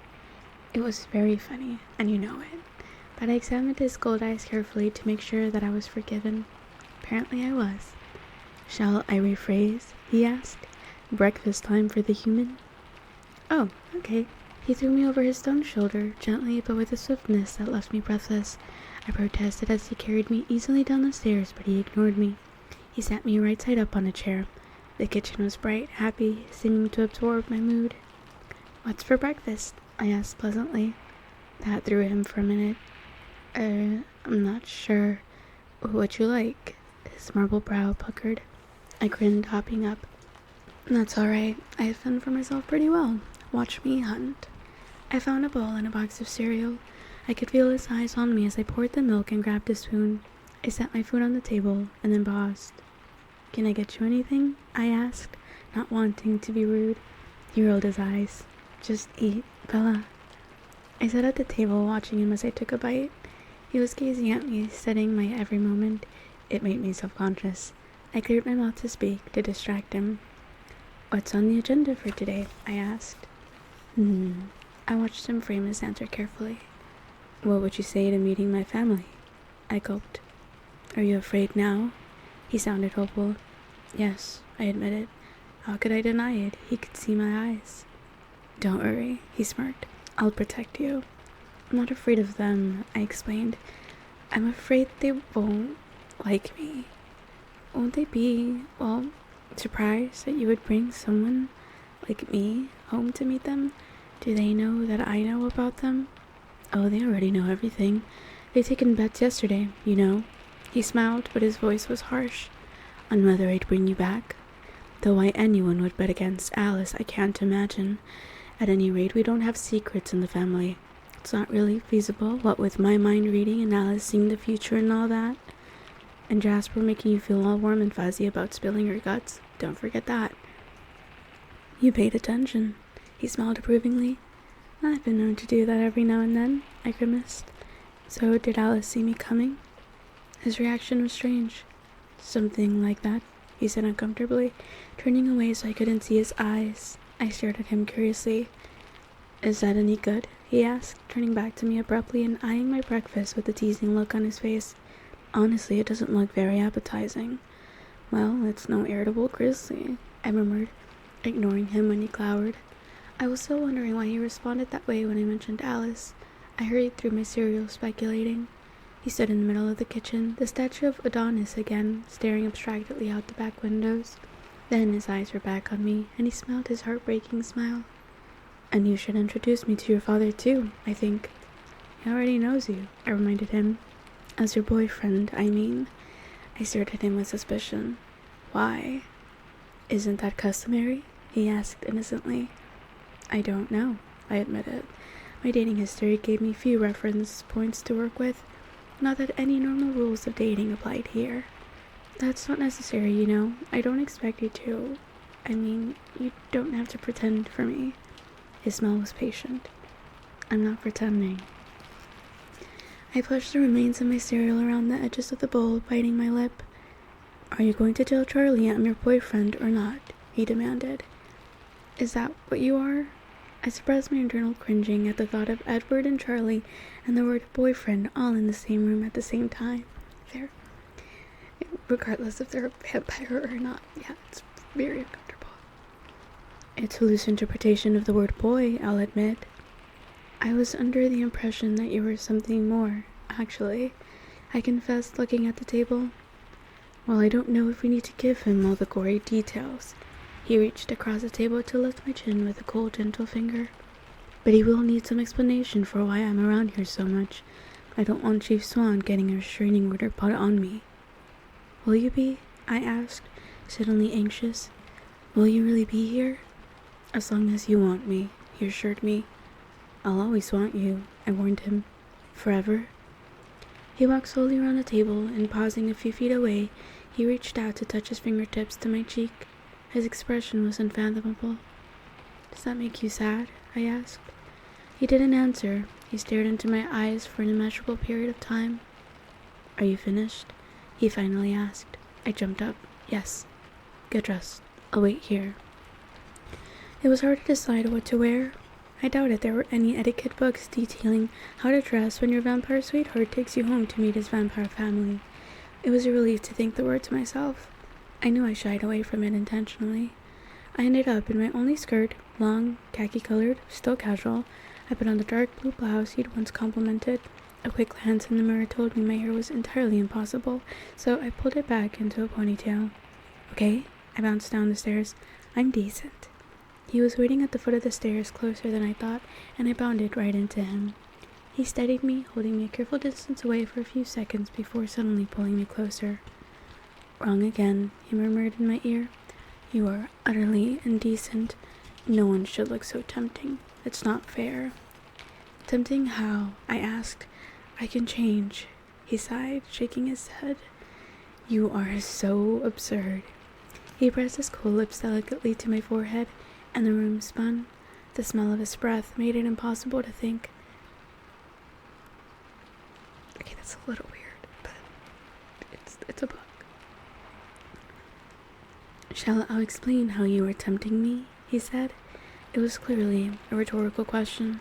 It was very funny, and you know it. But I examined his gold eyes carefully to make sure that I was forgiven. Apparently I was. Shall I rephrase? He asked. Breakfast time for the human? Oh, okay. He threw me over his stone shoulder, gently but with a swiftness that left me breathless. I protested as he carried me easily down the stairs, but he ignored me. He sat me right side up on a chair. The kitchen was bright, happy, seeming to absorb my mood. What's for breakfast? I asked pleasantly. That threw him for a minute. I'm not sure. What you like? His marble brow puckered. I grinned, hopping up. That's alright. I fend for myself pretty well. Watch me hunt. I found a bowl and a box of cereal. I could feel his eyes on me as I poured the milk and grabbed a spoon. I set my food on the table and then paused. Can I get you anything? I asked, not wanting to be rude. He rolled his eyes. Just eat, Bella. I sat at the table watching him as I took a bite. He was gazing at me, studying my every moment. It made me self-conscious. I cleared my mouth to speak, to distract him. "What's on the agenda for today?" I asked. I watched him frame his answer carefully. "What would you say to meeting my family?" I gulped. "Are you afraid now?" He sounded hopeful. "Yes," I admitted. How could I deny it? He could see my eyes. "Don't worry," he smirked. "I'll protect you." "I'm not afraid of them," I explained. "I'm afraid they won't like me." "Won't they be, well, surprised that you would bring someone like me home to meet them? Do they know that I know about them?" "Oh, they already know everything. They've taken bets yesterday, you know." He smiled, but his voice was harsh. "On whether I'd bring you back? Though why anyone would bet against Alice, I can't imagine. At any rate, we don't have secrets in the family. It's not really feasible, what with my mind reading and Alice seeing the future and all that. And Jasper making you feel all warm and fuzzy about spilling your guts. Don't forget that." "You paid attention." He smiled approvingly. "I've been known to do that every now and then," I grimaced. "So did Alice see me coming?" His reaction was strange. "Something like that," he said uncomfortably, turning away so I couldn't see his eyes. I stared at him curiously. "Is that any good?" he asked, turning back to me abruptly and eyeing my breakfast with a teasing look on his face. "Honestly, it doesn't look very appetizing." "Well, it's no irritable grizzly," I murmured, ignoring him when he glowered. I was still wondering why he responded that way when I mentioned Alice. I hurried through my cereal, speculating. He stood in the middle of the kitchen, the statue of Adonis again, staring abstractedly out the back windows. Then his eyes were back on me, and he smiled his heartbreaking smile. "And you should introduce me to your father too, I think." "He already knows you," I reminded him. "As your boyfriend, I mean." I stared at him with suspicion. "Why?" "Isn't that customary?" he asked innocently. "I don't know," I admitted. My dating history gave me few reference points to work with. Not that any normal rules of dating applied here. "That's not necessary, you know. I don't expect you to. I mean, you don't have to pretend for me." His smile was patient. "I'm not pretending." I pushed the remains of my cereal around the edges of the bowl, biting my lip. "Are you going to tell Charlie I'm your boyfriend or not?" he demanded. "Is that what you are?" I suppressed my internal cringing at the thought of Edward and Charlie and the word boyfriend all in the same room at the same time. Regardless if they're a vampire or not, yeah, it's very uncomfortable. "It's a loose interpretation of the word boy, I'll admit." "I was under the impression that you were something more, actually," I confessed, looking at the table. "Well, I don't know if we need to give him all the gory details." He reached across the table to lift my chin with a cold, gentle finger. "But he will need some explanation for why I'm around here so much. I don't want Chief Swan getting a restraining order put on me." "Will you be?" I asked, suddenly anxious. "Will you really be here?" "As long as you want me," he assured me. "I'll always want you," I warned him. "Forever?" He walked slowly around the table, and pausing a few feet away, he reached out to touch his fingertips to my cheek. His expression was unfathomable. "Does that make you sad?" I asked. He didn't answer. He stared into my eyes for an immeasurable period of time. "Are you finished?" he finally asked. I jumped up. "Yes." "Get dressed. I'll wait here." It was hard to decide what to wear. I doubted there were any etiquette books detailing how to dress when your vampire sweetheart takes you home to meet his vampire family. It was a relief to think the word to myself. I knew I shied away from it intentionally. I ended up in my only skirt, long, khaki-colored, still casual. I put on the dark blue blouse he'd once complimented. A quick glance in the mirror told me my hair was entirely impossible, so I pulled it back into a ponytail. "Okay," I bounced down the stairs. "I'm decent." He was waiting at the foot of the stairs, closer than I thought, and I bounded right into him. He steadied me, holding me a careful distance away for a few seconds before suddenly pulling me closer. "Wrong again," he murmured in my ear. "You are utterly indecent. No one should look so tempting. It's not fair." "Tempting how?" I asked. "I can change," he sighed, shaking his head. "You are so absurd." He pressed his cool lips delicately to my forehead, and the room spun. The smell of his breath made it impossible to think. Okay, that's a little weird, but it's a book. I'll explain how you were tempting me, he said. It was clearly a rhetorical question.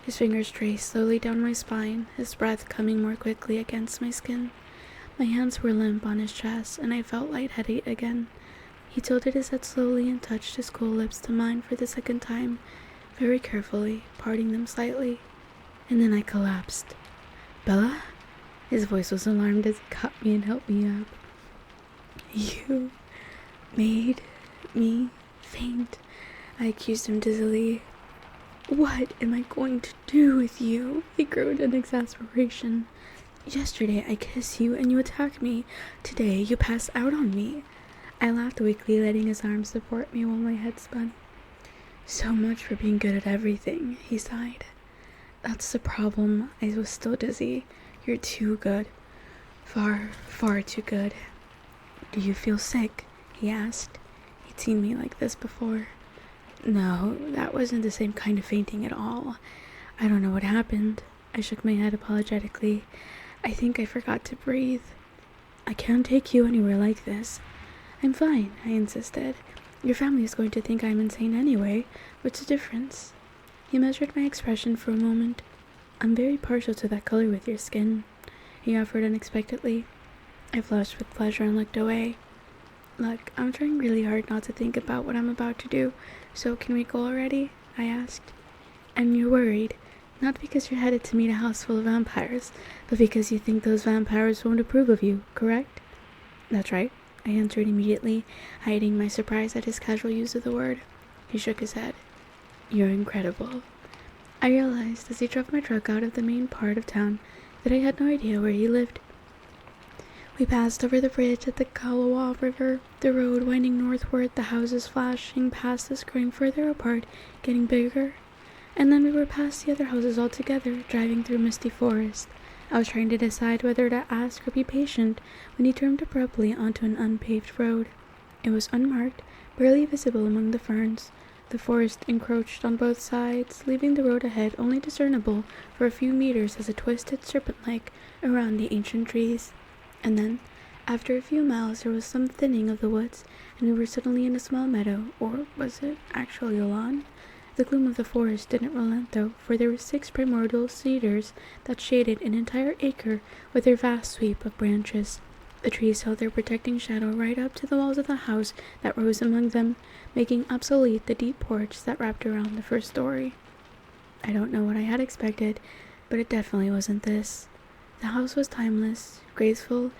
His fingers traced slowly down my spine, his breath coming more quickly against my skin. My hands were limp on his chest, and I felt lightheaded again. He tilted his head slowly and touched his cool lips to mine for the second time, very carefully, parting them slightly. And then I collapsed. Bella? His voice was alarmed as he caught me and helped me up. You made me faint, I accused him dizzily. What am I going to do with you? He groaned in exasperation. Yesterday I kissed you and you attacked me. Today you passed out on me. I laughed weakly, letting his arms support me while my head spun. So much for being good at everything, he sighed. That's the problem. I was still dizzy. You're too good. Far, far too good. Do you feel sick? He asked. He'd seen me like this before. No, that wasn't the same kind of fainting at all. I don't know what happened. I shook my head apologetically. I think I forgot to breathe. I can't take you anywhere like this. I'm fine, I insisted. Your family is going to think I'm insane anyway. What's the difference? He measured my expression for a moment. I'm very partial to that color with your skin, he offered unexpectedly. I flushed with pleasure and looked away. Look, I'm trying really hard not to think about what I'm about to do, so can we go already? I asked. And you're worried, not because you're headed to meet a house full of vampires, but because you think those vampires won't approve of you, correct? That's right, I answered immediately, hiding my surprise at his casual use of the word. He shook his head. You're incredible. I realized as he drove my truck out of the main part of town that I had no idea where he lived. We passed over the bridge at the Kalawa River, the road winding northward, the houses flashing past us, growing further apart, getting bigger. And then we were past the other houses altogether, driving through misty forest. I was trying to decide whether to ask or be patient when he turned abruptly onto an unpaved road. It was unmarked, barely visible among the ferns. The forest encroached on both sides, leaving the road ahead only discernible for a few meters as a twisted serpent-like around the ancient trees. And then, after a few miles, there was some thinning of the woods, and we were suddenly in a small meadow, or was it actually a lawn? The gloom of the forest didn't relent, though, for there were 6 primordial cedars that shaded an entire acre with their vast sweep of branches. The trees held their protecting shadow right up to the walls of the house that rose among them, making obsolete the deep porch that wrapped around the first story. I don't know what I had expected, but it definitely wasn't this. The house was timeless, graceful,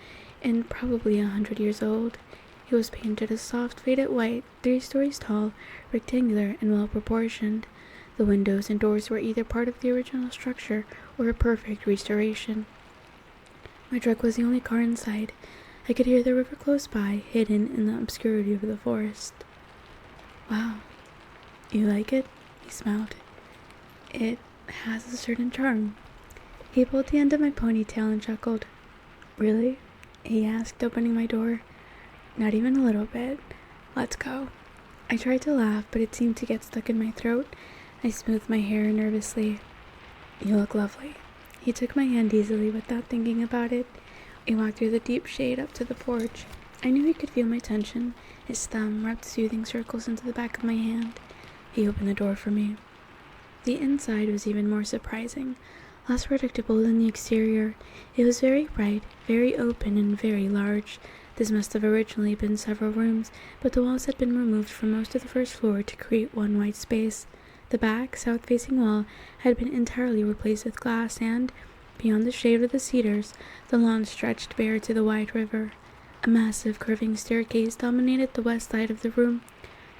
and probably 100 years old. It was painted a soft, faded white, 3 stories tall, rectangular, and well-proportioned. The windows and doors were either part of the original structure or a perfect restoration. My truck was the only car inside. I could hear the river close by, hidden in the obscurity of the forest. Wow. You like it? He smiled. It has a certain charm. He pulled the end of my ponytail and chuckled. Really? He asked, opening my door. Not even a little bit. Let's go. I tried to laugh, but it seemed to get stuck in my throat. I smoothed my hair nervously. You look lovely. He took my hand easily without thinking about it. We walked through the deep shade up to the porch. I knew he could feel my tension. His thumb rubbed soothing circles into the back of my hand. He opened the door for me. The inside was even more surprising, less predictable than the exterior. It was very bright, very open, and very large. This must have originally been several rooms, but the walls had been removed from most of the first floor to create one wide space. The back, south-facing wall had been entirely replaced with glass, and, beyond the shade of the cedars, the lawn stretched bare to the wide river. A massive curving staircase dominated the west side of the room.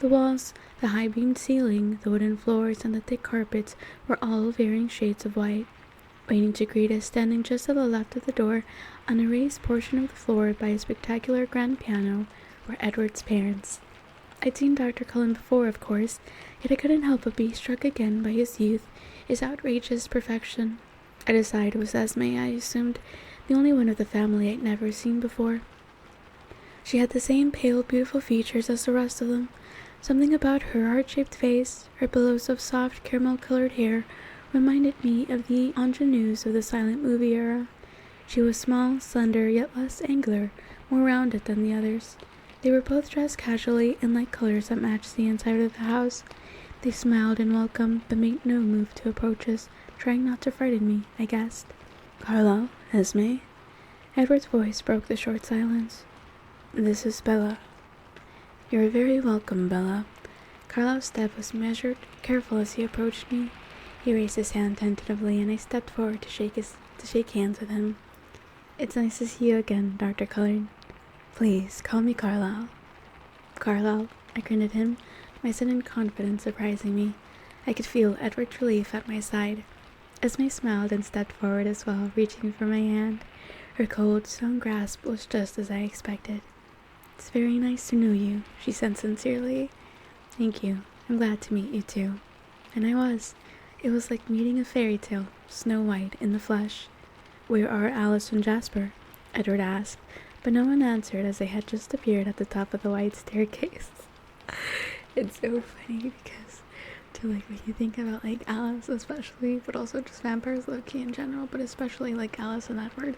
The walls, the high-beamed ceiling, the wooden floors, and the thick carpets were all varying shades of white. Waiting to greet us, standing just to the left of the door, on a raised portion of the floor by a spectacular grand piano, were Edward's parents. I'd seen Dr. Cullen before, of course, yet I couldn't help but be struck again by his youth, his outrageous perfection. At his side was Esme, I assumed, the only one of the family I'd never seen before. She had the same pale, beautiful features as the rest of them. Something about her heart-shaped face, her billows of soft, caramel-colored hair, reminded me of the ingenues of the silent movie era. She was small, slender, yet less angular, more rounded than the others. They were both dressed casually in light colors that matched the inside of the house. They smiled in welcome, but made no move to approach us, trying not to frighten me, I guessed. "Carlo, Esme?" Edward's voice broke the short silence. "This is Bella." "You're very welcome, Bella." Carlo's step was measured, careful as he approached me. He raised his hand tentatively, and I stepped forward to shake hands with him. "It's nice to see you again, Dr. Cullen." "Please, call me Carlisle." "Carlisle," I grinned at him, my sudden confidence surprising me. I could feel Edward's relief at my side. Esme smiled and stepped forward as well, reaching for my hand. Her cold, stone grasp was just as I expected. "It's very nice to know you," she said sincerely. "Thank you. I'm glad to meet you too." And I was. It was like meeting a fairy tale, Snow White in the flesh. "Where are Alice and Jasper?" Edward asked, but no one answered as they had just appeared at the top of the wide staircase. It's so funny because when you think about like Alice especially, but also just vampires low-key in general, but especially like Alice and Edward,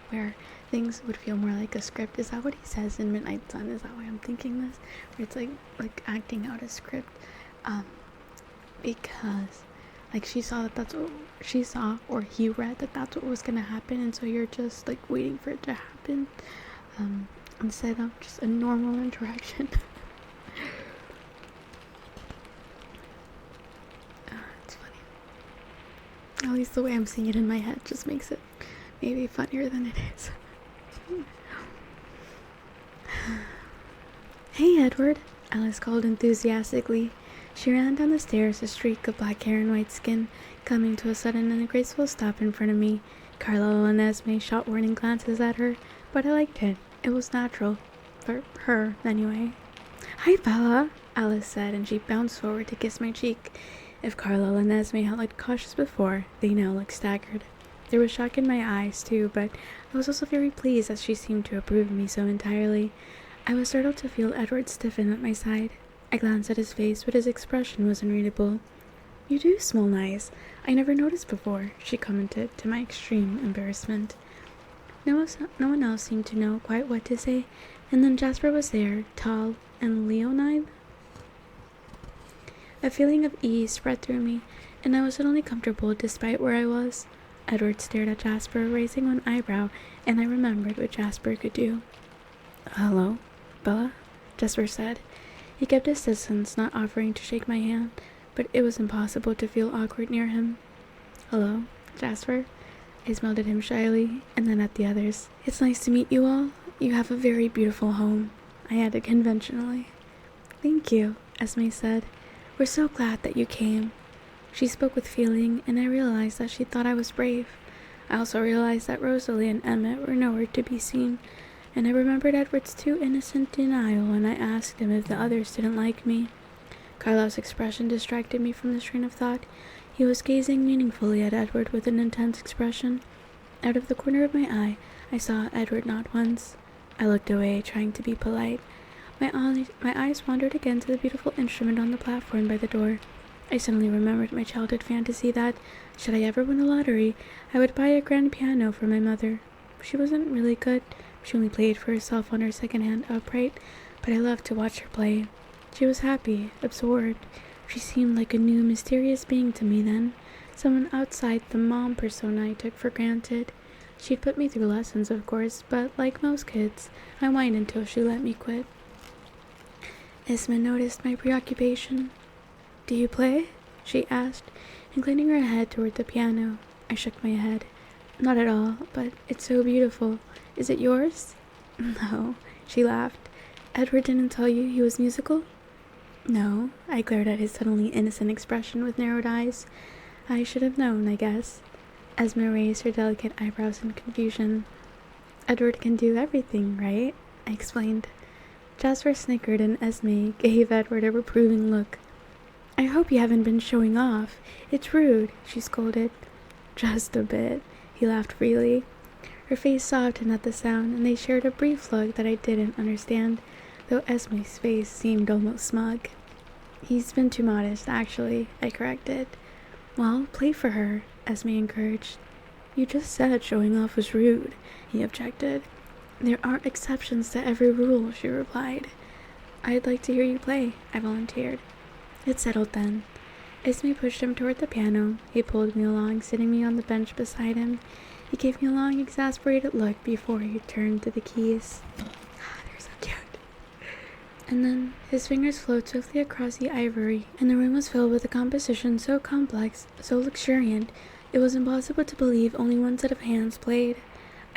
where things would feel more like a script. Is that what he says in Midnight Sun? Is that why I'm thinking this? Where it's like acting out a script, because like she saw that that's what she saw, or he read that that's what was gonna happen, and so you're just like waiting for it to happen, instead of just a normal interaction. It's funny. At least the way I'm seeing it in my head just makes it maybe funnier than it is. "Hey, Edward," Alice called enthusiastically. She ran down the stairs, a streak of black hair and white skin, coming to a sudden and a graceful stop in front of me. Carlo and Esme shot warning glances at her, but I liked it. It was natural. For her, anyway. "Hi, Bella," Alice said, and she bounced forward to kiss my cheek. If Carlo and Esme had looked cautious before, they now looked staggered. There was shock in my eyes, too, but I was also very pleased as she seemed to approve of me so entirely. I was startled to feel Edward stiffen at my side. I glanced at his face, but his expression was unreadable. "You do smell nice. I never noticed before," she commented, to my extreme embarrassment. No one else seemed to know quite what to say, and then Jasper was there, tall and leonine. A feeling of ease spread through me, and I was suddenly comfortable despite where I was. Edward stared at Jasper, raising one eyebrow, and I remembered what Jasper could do. "Hello, Bella?" Jasper said. He kept his distance, not offering to shake my hand, but it was impossible to feel awkward near him. "Hello, Jasper?" I smiled at him shyly, and then at the others. "It's nice to meet you all. You have a very beautiful home," I added conventionally. "Thank you," Esme said. "We're so glad that you came." She spoke with feeling, and I realized that she thought I was brave. I also realized that Rosalie and Emmett were nowhere to be seen, and I remembered Edward's too innocent denial when I asked him if the others didn't like me. Carlo's expression distracted me from this train of thought. He was gazing meaningfully at Edward with an intense expression. Out of the corner of my eye, I saw Edward nod once. I looked away, trying to be polite. My eyes wandered again to the beautiful instrument on the platform by the door. I suddenly remembered my childhood fantasy that, should I ever win the lottery, I would buy a grand piano for my mother. She wasn't really good. She only played for herself on her second-hand upright, but I loved to watch her play. She was happy, absorbed. She seemed like a new, mysterious being to me then, someone outside the mom persona I took for granted. She'd put me through lessons, of course, but like most kids, I whined until she let me quit. Isma noticed my preoccupation. "Do you play?" she asked, inclining her head toward the piano. I shook my head. "Not at all, but it's so beautiful. Is it yours?" "No," she laughed. "Edward didn't tell you he was musical?" "No." I glared at his suddenly innocent expression with narrowed eyes. I should have known, I guess. Esma raised her delicate eyebrows in confusion. "Edward can do everything, right?" I explained. Jasper snickered and Esme gave Edward a reproving look. "I hope you haven't been showing off. It's rude," she scolded. "Just a bit," he laughed freely. Her face softened at the sound, and they shared a brief look that I didn't understand, though Esme's face seemed almost smug. "He's been too modest, actually," I corrected. "Well, play for her," Esme encouraged. "You just said showing off was rude," he objected. There are exceptions to every rule, she replied. I'd like to hear you play, I volunteered. It settled then. Esme pushed him toward the piano. He pulled me along, sitting me on the bench beside him. He gave me a long, exasperated look before he turned to the keys. They're so cute. And then his fingers flowed swiftly across the ivory, and the room was filled with a composition so complex, so luxuriant, it was impossible to believe only one set of hands played.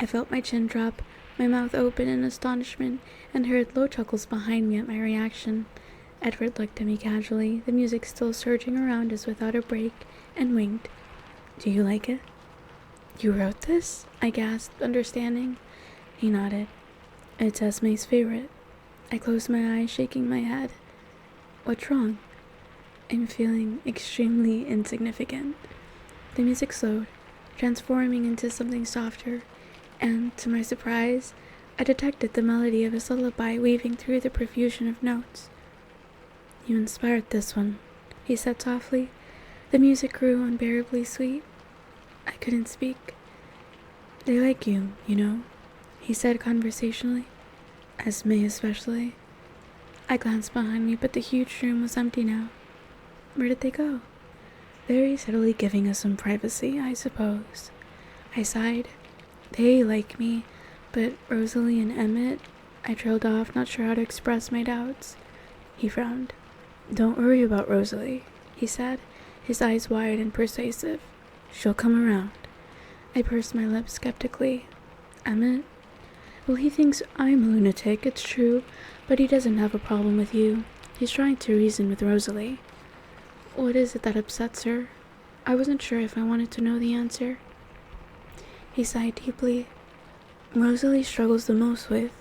I felt my chin drop, my mouth open in astonishment, and heard low chuckles behind me at my reaction. Edward looked at me casually, the music still surging around us without a break, and winked. Do you like it? You wrote this? I gasped, understanding. He nodded. It's Esme's favorite. I closed my eyes, shaking my head. What's wrong? I'm feeling extremely insignificant. The music slowed, transforming into something softer, and, to my surprise, I detected the melody of a lullaby weaving through the profusion of notes. You inspired this one, he said softly. The music grew unbearably sweet. I couldn't speak. They like you, you know, he said conversationally. Esme especially. I glanced behind me, but the huge room was empty now. Where did they go? Very subtly giving us some privacy, I suppose. I sighed. They like me, but Rosalie and Emmett, I trailed off, not sure how to express my doubts. He frowned. Don't worry about Rosalie, he said, his eyes wide and persuasive. She'll come around. I pursed my lips skeptically. Emmett? Well, he thinks I'm a lunatic, it's true, but he doesn't have a problem with you. He's trying to reason with Rosalie. What is it that upsets her? I wasn't sure if I wanted to know the answer. He sighed deeply. Rosalie struggles the most with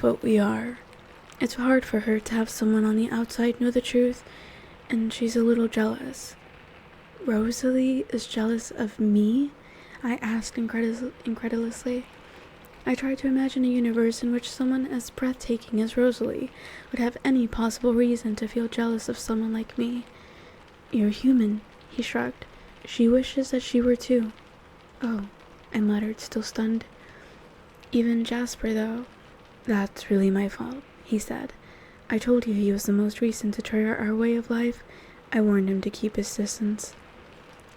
what we are. It's hard for her to have someone on the outside know the truth, and she's a little jealous. Rosalie is jealous of me? I asked incredulously. I tried to imagine a universe in which someone as breathtaking as Rosalie would have any possible reason to feel jealous of someone like me. You're human, he shrugged. She wishes that she were too. Oh, I muttered, still stunned. Even Jasper, though. That's really my fault, he said. I told you he was the most recent to try our way of life. I warned him to keep his distance.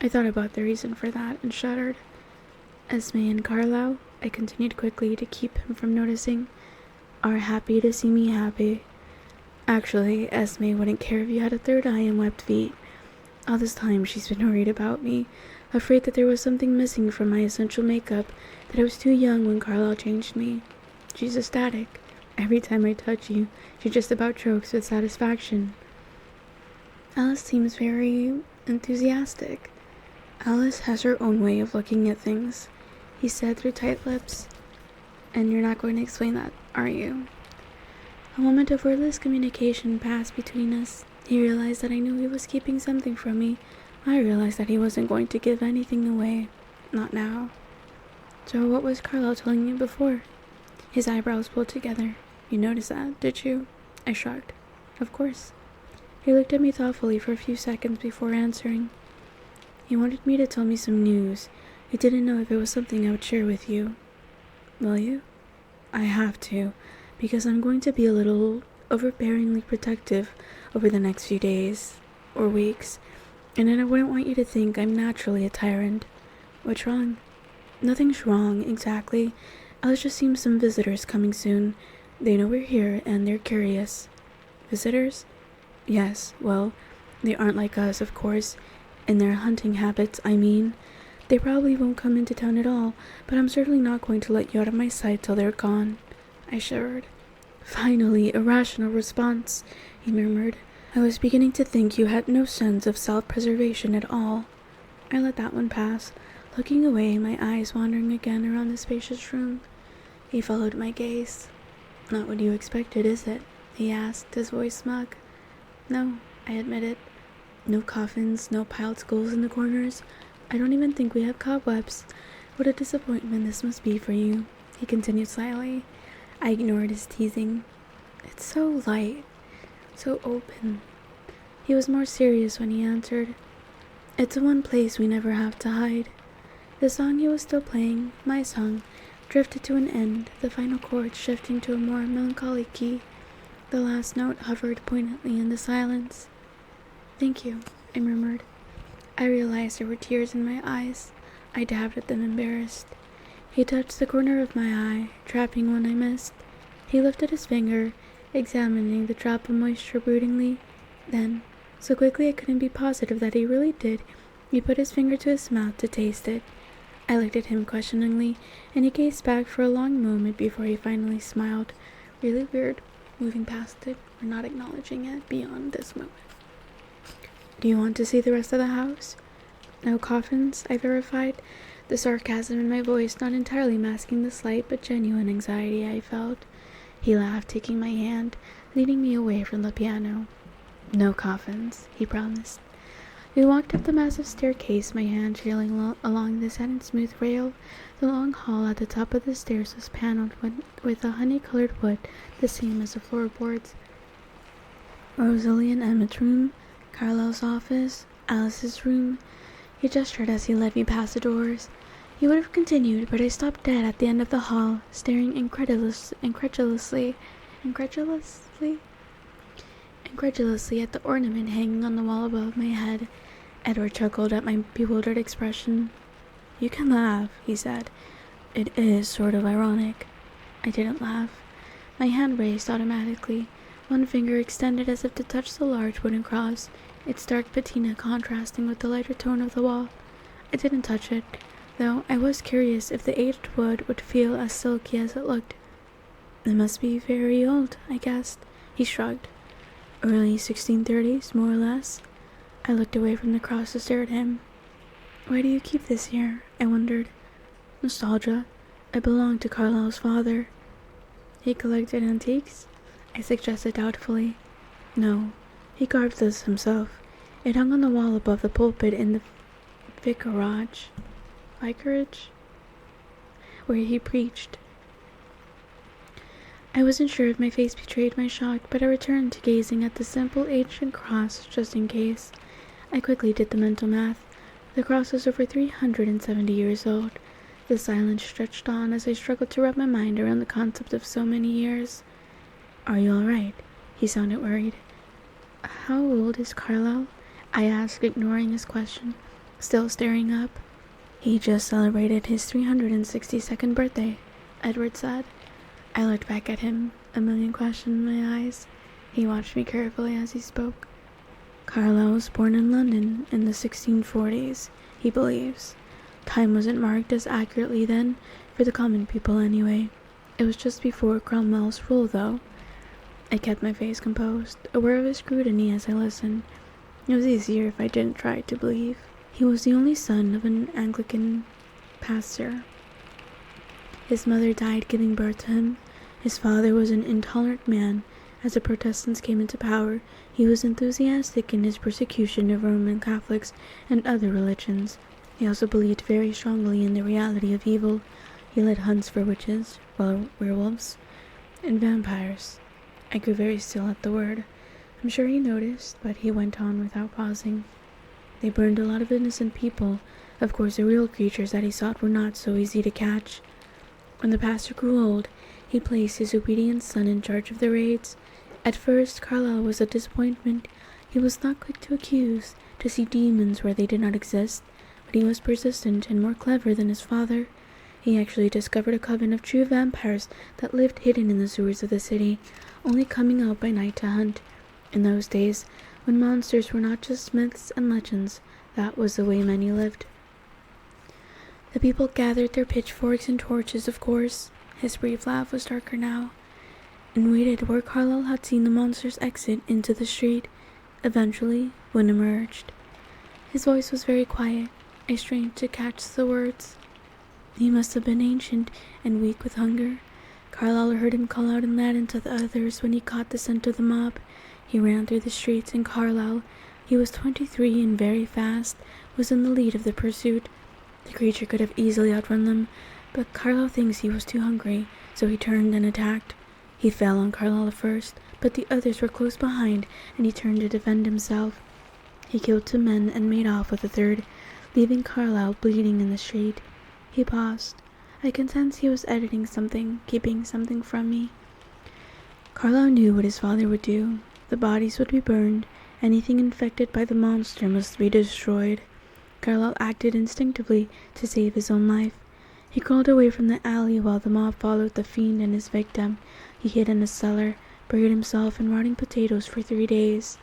I thought about the reason for that and shuddered. Esme and Carlisle, I continued quickly to keep him from noticing, are happy to see me happy. Actually, Esme wouldn't care if you had a third eye and webbed feet. All this time she's been worried about me, afraid that there was something missing from my essential makeup, that I was too young when Carlisle changed me. She's ecstatic. Every time I touch you, she just about chokes with satisfaction. Alice seems very enthusiastic. Alice has her own way of looking at things, he said through tight lips. And you're not going to explain that, are you? A moment of wordless communication passed between us. He realized that I knew he was keeping something from me. I realized that he wasn't going to give anything away. Not now. So what was Carlisle telling you before? His eyebrows pulled together. You noticed that, did you? I shrugged. Of course. He looked at me thoughtfully for a few seconds before answering. He wanted me to tell me some news. He didn't know if it was something I would share with you. Will you? I have to, because I'm going to be a little overbearingly protective over the next few days, or weeks, and I wouldn't want you to think I'm naturally a tyrant. What's wrong? Nothing's wrong, exactly. I'll just see some visitors coming soon. They know we're here, and they're curious. Visitors? Yes, well, they aren't like us, of course. In their hunting habits, I mean. They probably won't come into town at all, but I'm certainly not going to let you out of my sight till they're gone. I shivered. Finally, a rational response, he murmured. I was beginning to think you had no sense of self-preservation at all. I let that one pass, looking away, my eyes wandering again around the spacious room. He followed my gaze. Not what you expected, is it? He asked, his voice smug. No, I admitted. No coffins, no piled skulls in the corners. I don't even think we have cobwebs. What a disappointment this must be for you, he continued slyly. I ignored his teasing. It's so light, so open. He was more serious when he answered. It's the one place we never have to hide. The song he was still playing, my song, drifted to an end, the final chord shifting to a more melancholy key. The last note hovered poignantly in the silence. "Thank you," I murmured. I realized there were tears in my eyes. I dabbed at them, embarrassed. He touched the corner of my eye, trapping one I missed. He lifted his finger, examining the drop of moisture broodingly. Then, so quickly I couldn't be positive that he really did, he put his finger to his mouth to taste it. I looked at him questioningly, and he gazed back for a long moment before he finally smiled. Really weird, moving past it, or not acknowledging it beyond this moment. "Do you want to see the rest of the house?" "No coffins," I verified, the sarcasm in my voice not entirely masking the slight but genuine anxiety I felt. He laughed, taking my hand, leading me away from the piano. "No coffins," he promised. We walked up the massive staircase, my hand trailing along the satin smooth rail. The long hall at the top of the stairs was paneled with a honey-colored wood, the same as the floorboards. Rosalie and Emmett's room, Carlisle's office, Alice's room. He gestured as he led me past the doors. He would have continued, but I stopped dead at the end of the hall, staring incredulously at the ornament hanging on the wall above my head. Edward chuckled at my bewildered expression. "You can laugh," he said. "It is sort of ironic." I didn't laugh. My hand raised automatically, one finger extended as if to touch the large wooden cross, its dark patina contrasting with the lighter tone of the wall. I didn't touch it, though I was curious if the aged wood would feel as silky as it looked. "It must be very old," I guessed. He shrugged. "Early 1630s, more or less." I looked away from the cross to stare at him. "Why do you keep this here?" I wondered. "Nostalgia. It belonged to Carlisle's father." "He collected antiques?" I suggested doubtfully. "No, he carved this himself. It hung on the wall above the pulpit in the vicarage, where he preached." I wasn't sure if my face betrayed my shock, but I returned to gazing at the simple ancient cross just in case. I quickly did the mental math. The cross was over 370 years old. The silence stretched on as I struggled to wrap my mind around the concept of so many years. "Are you all right?" He sounded worried. "How old is Carlisle?" I asked, ignoring his question, still staring up. "He just celebrated his 362nd birthday," Edward said. I looked back at him, a million questions in my eyes. He watched me carefully as he spoke. "Carlisle was born in London in the 1640s, he believes. Time wasn't marked as accurately then, for the common people anyway. It was just before Cromwell's rule, though." I kept my face composed, aware of his scrutiny as I listened. It was easier if I didn't try to believe. He was the only son of an Anglican pastor. His mother died giving birth to him. His father was an intolerant man. As the Protestants came into power, he was enthusiastic in his persecution of Roman Catholics and other religions. He also believed very strongly in the reality of evil. He led hunts for witches, werewolves, and vampires. I grew very still at the word. I'm sure he noticed, but he went on without pausing. "They burned a lot of innocent people. Of course, the real creatures that he sought were not so easy to catch. When the pastor grew old, he placed his obedient son in charge of the raids. At first, Carlisle was a disappointment. He was not quick to accuse, to see demons where they did not exist, but he was persistent and more clever than his father. He actually discovered a coven of true vampires that lived hidden in the sewers of the city, only coming out by night to hunt. In those days, when monsters were not just myths and legends, that was the way many lived. The people gathered their pitchforks and torches, of course." His brief laugh was darker now. "And waited where Carlisle had seen the monsters exit into the street. Eventually, one emerged." His voice was very quiet. I strained to catch the words. "He must have been ancient and weak with hunger. Carlisle heard him call out in Latin to the others when he caught the scent of the mob. He ran through the streets, and Carlisle, he was 23 and very fast, was in the lead of the pursuit. The creature could have easily outrun them, but Carlisle thinks he was too hungry, so he turned and attacked. He fell on Carlisle first, but the others were close behind, and he turned to defend himself. He killed 2 men and made off with the third, leaving Carlisle bleeding in the street." He paused. I can sense he was editing something, keeping something from me. Carlisle knew what his father would do. The bodies would be burned. Anything infected by the monster must be destroyed. Carlisle acted instinctively to save his own life. He crawled away from the alley while the mob followed the fiend and his victim. He hid in a cellar, buried himself in rotting potatoes for 3 days.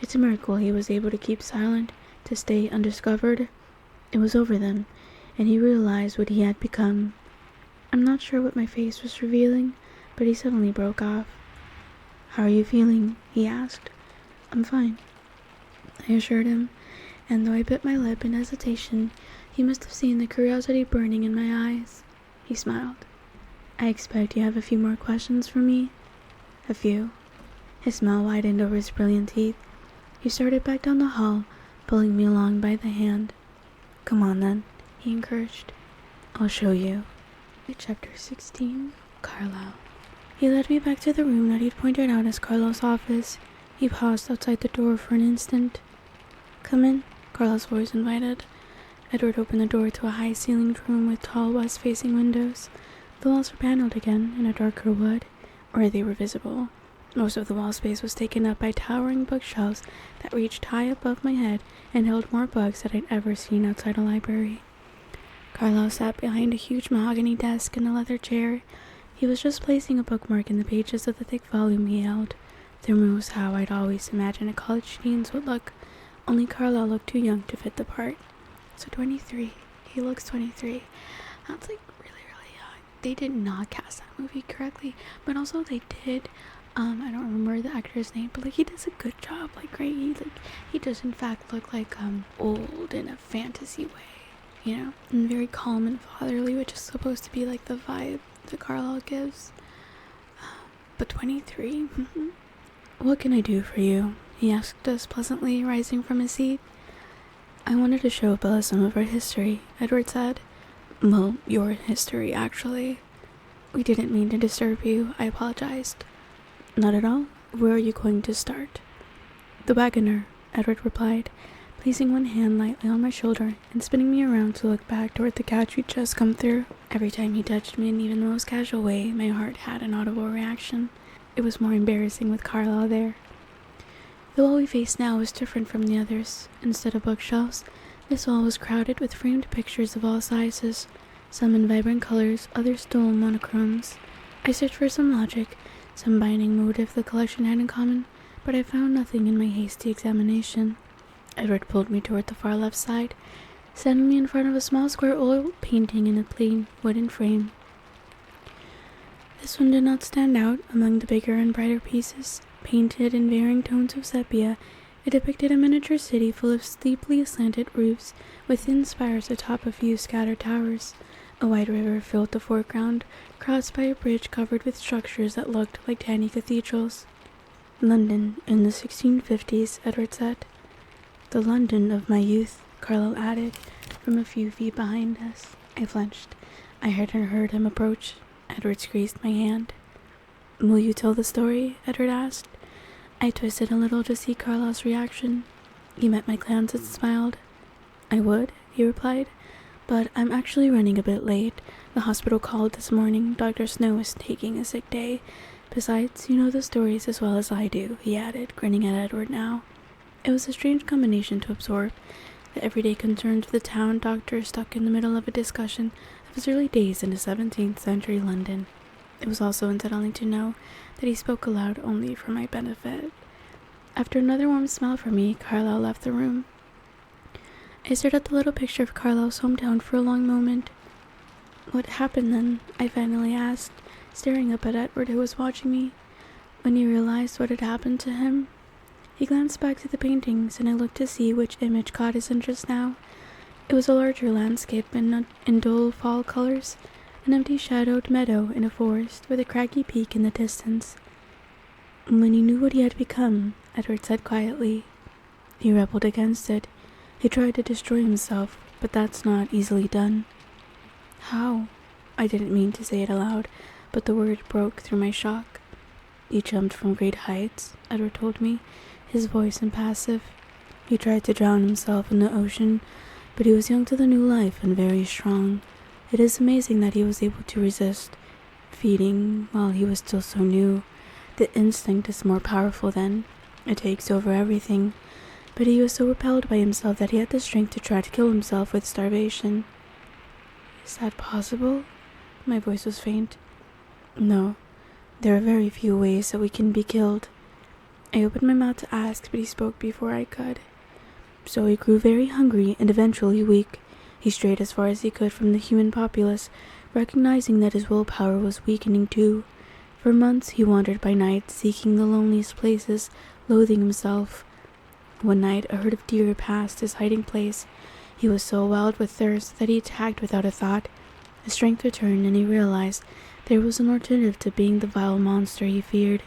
It's a miracle he was able to keep silent, to stay undiscovered. It was over then, and he realized what he had become. I'm not sure what my face was revealing, but he suddenly broke off. "How are you feeling?" he asked. "I'm fine," I assured him, and though I bit my lip in hesitation, he must have seen the curiosity burning in my eyes. He smiled. "I expect you have a few more questions for me?" "A few." His smile widened over his brilliant teeth. He started back down the hall, pulling me along by the hand. "Come on then," he encouraged. "I'll show you." Chapter 16. Carlisle. He led me back to the room that he'd pointed out as Carlisle's office. He paused outside the door for an instant. "Come in," Carlisle's voice invited. Edward opened the door to a high-ceilinged room with tall west-facing windows. The walls were paneled again in a darker wood, or they were visible. Most of the wall space was taken up by towering bookshelves that reached high above my head and held more books than I'd ever seen outside a library. Carlisle sat behind a huge mahogany desk in a leather chair. He was just placing a bookmark in the pages of the thick volume he held. The room was how I'd always imagined a college dean's would look, only Carlisle looked too young to fit the part. So 23. He looks 23. That's like really, really young. They did not cast that movie correctly, but also they did. I don't remember the actor's name, but like he does a good job. Like, right? He does in fact look like old in a fantasy way, you know, and very calm and fatherly, which is supposed to be like the vibe that Carlisle gives. But 23. "What can I do for you?" he asked us pleasantly, rising from his seat. "I wanted to show Bella some of our history," Edward said. "Well, your history, actually." "We didn't mean to disturb you," I apologized. "Not at all. Where are you going to start?" "The wagoner," Edward replied, placing one hand lightly on my shoulder and spinning me around to look back toward the couch we'd just come through. Every time he touched me in even the most casual way, my heart had an audible reaction. It was more embarrassing with Carlisle there. The wall we faced now was different from the others. Instead of bookshelves, this wall was crowded with framed pictures of all sizes, some in vibrant colors, others dull monochromes. I searched for some logic, some binding motive the collection had in common, but I found nothing in my hasty examination. Edward pulled me toward the far left side, standing me in front of a small square oil painting in a plain wooden frame. This one did not stand out among the bigger and brighter pieces. Painted in varying tones of sepia, it depicted a miniature city full of steeply slanted roofs, with thin spires atop a few scattered towers. A wide river filled the foreground, crossed by a bridge covered with structures that looked like tiny cathedrals. "London in the 1650s, Edward said. "The London of my youth," Carlisle added, from a few feet behind us. I flinched. I hadn't heard him approach. Edward squeezed my hand. "Will you tell the story?" Edward asked. I twisted a little to see Carlisle's reaction. He met my glance and smiled. "I would," he replied, "but I'm actually running a bit late. The hospital called this morning. Dr. Snow is taking a sick day. Besides, you know the stories as well as I do," he added, grinning at Edward now. It was a strange combination to absorb, the everyday concerns of the town doctor stuck in the middle of a discussion of his early days in the 17th century London. It was also unsettling to know that he spoke aloud only for my benefit. After another warm smile from me, Carlisle left the room. I stared at the little picture of Carlisle's hometown for a long moment. "What happened then?" I finally asked, staring up at Edward, who was watching me. "When he realized what had happened to him?" He glanced back to the paintings, and I looked to see which image caught his interest now. It was a larger landscape in dull fall colors, an empty shadowed meadow in a forest with a craggy peak in the distance. "When he knew what he had become," Edward said quietly, "he rebelled against it. He tried to destroy himself, but that's not easily done." "How?" I didn't mean to say it aloud, but the word broke through my shock. "He jumped from great heights," Edward told me, his voice impassive. "He tried to drown himself in the ocean, but he was young to the new life and very strong. It is amazing that he was able to resist feeding while he was still so new. The instinct is more powerful then. It takes over everything. But he was so repelled by himself that he had the strength to try to kill himself with starvation. Is that possible? My voice was faint. No, there are very few ways that we can be killed. I opened my mouth to ask, but he spoke before I could. So he grew very hungry and eventually weak. He strayed as far as he could from the human populace, recognizing that his willpower was weakening too. For months he wandered by night, seeking the loneliest places, loathing himself. One night a herd of deer passed his hiding place. He was so wild with thirst that he attacked without a thought. His strength returned and he realized there was an alternative to being the vile monster he feared.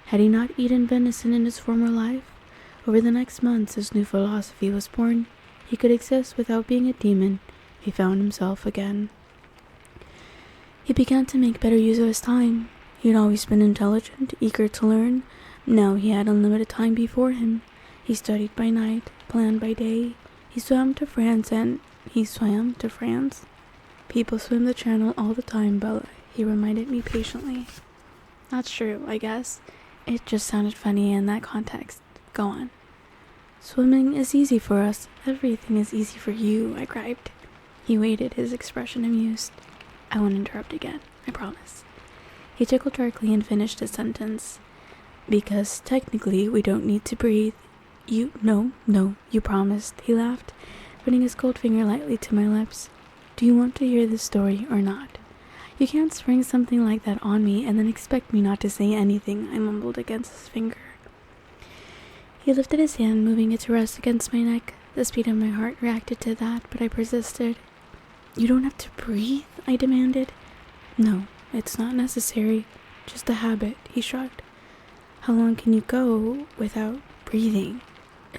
Had he not eaten venison in his former life? Over the next months his new philosophy was born. He could exist without being a demon. He found himself again. He began to make better use of his time. He had always been intelligent, eager to learn. Now he had unlimited time before him. He studied by night, planned by day. He swam to France. People swim the channel all the time, Bella, he reminded me patiently. That's true, I guess. It just sounded funny in that context. Go on. Swimming is easy for us. Everything is easy for you, I griped. He waited, his expression amused. I won't interrupt again, I promise. He chuckled darkly and finished his sentence. Because technically we don't need to breathe. No, you promised, he laughed, putting his cold finger lightly to my lips. Do you want to hear this story or not? You can't spring something like that on me and then expect me not to say anything, I mumbled against his finger. He lifted his hand, moving it to rest against my neck. The speed of my heart reacted to that, but I persisted. You don't have to breathe, I demanded. No, it's not necessary. Just a habit, he shrugged. How long can you go without breathing?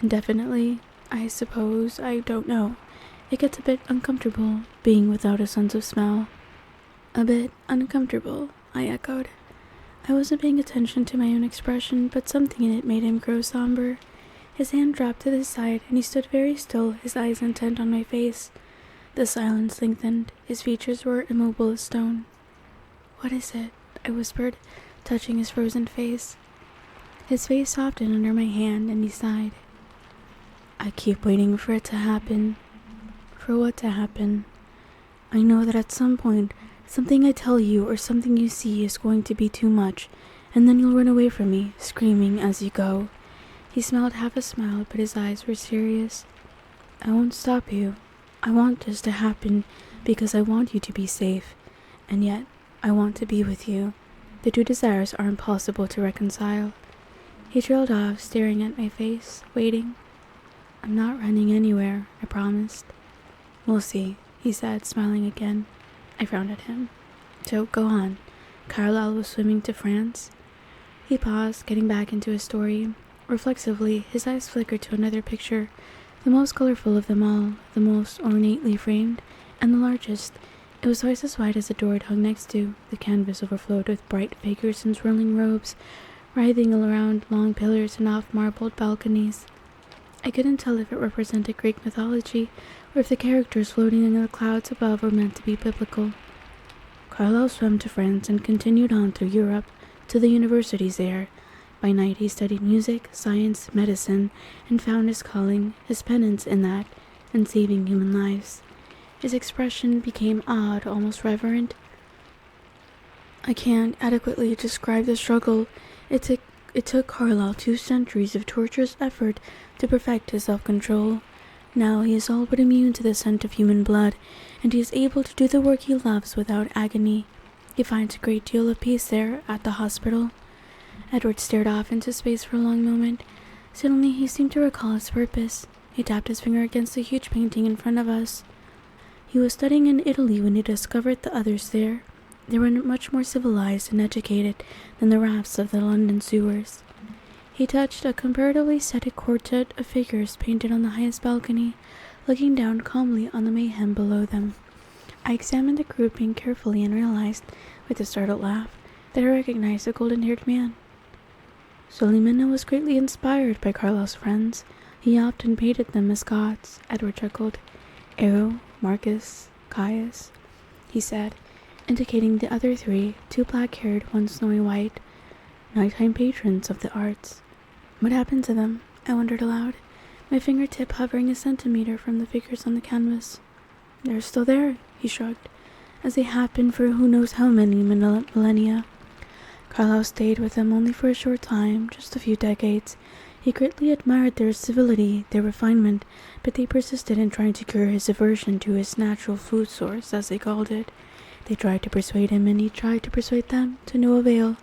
Indefinitely, I suppose. I don't know. It gets a bit uncomfortable, being without a sense of smell. A bit uncomfortable, I echoed. I wasn't paying attention to my own expression, but something in it made him grow somber. His hand dropped to the side, and he stood very still, his eyes intent on my face. The silence lengthened. His features were immobile as stone. What is it? I whispered, touching his frozen face. His face softened under my hand, and he sighed. I keep waiting for it to happen. For what to happen? I know that at some point, something I tell you or something you see is going to be too much, and then you'll run away from me, screaming as you go. He smiled half a smile, but his eyes were serious. I won't stop you. I want this to happen because I want you to be safe, and yet I want to be with you. The two desires are impossible to reconcile. He trailed off, staring at my face, waiting. I'm not running anywhere, I promised. We'll see, he said, smiling again. I frowned at him. So, go on. Carlyle was swimming to France? He paused, getting back into his story. Reflexively, his eyes flickered to another picture, the most colorful of them all, the most ornately framed, and the largest. It was twice as wide as the door it hung next to. The canvas overflowed with bright figures in swirling robes, writhing around long pillars and off marbled balconies. I couldn't tell if it represented Greek mythology, or if the characters floating in the clouds above were meant to be biblical. Carlyle swam to France and continued on through Europe, to the universities there. By night he studied music, science, medicine, and found his calling, his penance in that, and saving human lives. His expression became odd, almost reverent. I can't adequately describe the struggle. It took Carlyle 2 centuries of torturous effort to perfect his self-control. Now he is all but immune to the scent of human blood, and he is able to do the work he loves without agony. He finds a great deal of peace there, at the hospital. Edward stared off into space for a long moment. Suddenly he seemed to recall his purpose. He tapped his finger against a huge painting in front of us. He was studying in Italy when he discovered the others there. They were much more civilized and educated than the rafts of the London sewers. He touched a comparatively static quartet of figures painted on the highest balcony, looking down calmly on the mayhem below them. I examined the grouping carefully and realized, with a startled laugh, that I recognized the golden-haired man. Solimena was greatly inspired by Carlyle's friends. He often painted them as gods, Edward chuckled. Ero, Marcus, Caius. he said, indicating the other three, two black-haired, one snowy white, nighttime patrons of the arts. What happened to them? I wondered aloud, my fingertip hovering a centimeter from the figures on the canvas. They're still there, he shrugged, as they have been for who knows how many millennia. Carlyle stayed with them only for a short time, just a few decades. He greatly admired their civility, their refinement, but they persisted in trying to cure his aversion to his natural food source, as they called it. They tried to persuade him, and he tried to persuade them, to no avail.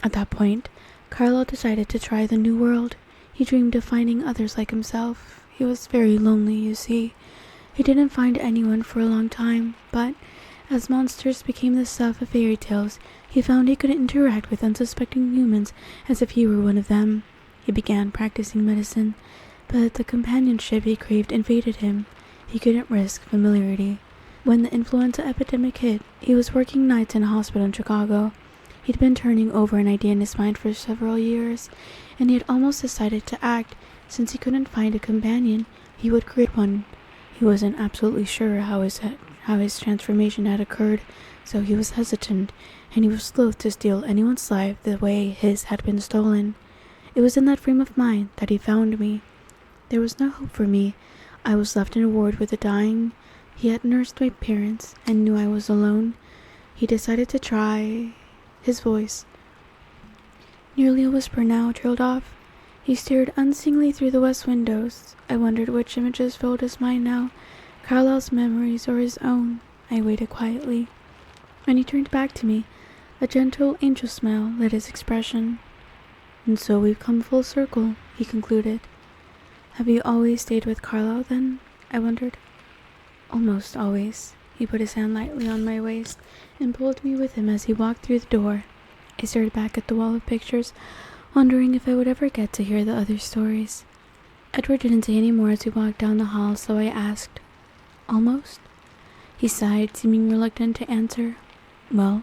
At that point, Carlyle decided to try the new world. He dreamed of finding others like himself. He was very lonely, you see. He didn't find anyone for a long time, but as monsters became the stuff of fairy tales, he found he could interact with unsuspecting humans as if he were one of them. He began practicing medicine, but the companionship he craved invaded him. He couldn't risk familiarity. When the influenza epidemic hit, he was working nights in a hospital in Chicago. He'd been turning over an idea in his mind for several years, and he had almost decided to act. Since he couldn't find a companion, he would create one. He wasn't absolutely sure how his transformation had occurred, so he was hesitant, and he was loath to steal anyone's life the way his had been stolen. It was in that frame of mind that he found me. There was no hope for me. I was left in a ward with the dying. He had nursed my parents and knew I was alone. He decided to try. His voice, nearly a whisper now, trailed off. He stared unseeingly through the west windows. I wondered which images filled his mind now, Carlyle's memories or his own. I waited quietly. When he turned back to me, a gentle angel smile lit his expression. And so we've come full circle, he concluded. Have you always stayed with Carlyle, then? I wondered. Almost always. He put his hand lightly on my waist and pulled me with him as he walked through the door. I stared back at the wall of pictures, wondering if I would ever get to hear the other stories. Edward didn't say any more as we walked down the hall, so I asked, Almost? He sighed, seeming reluctant to answer. Well,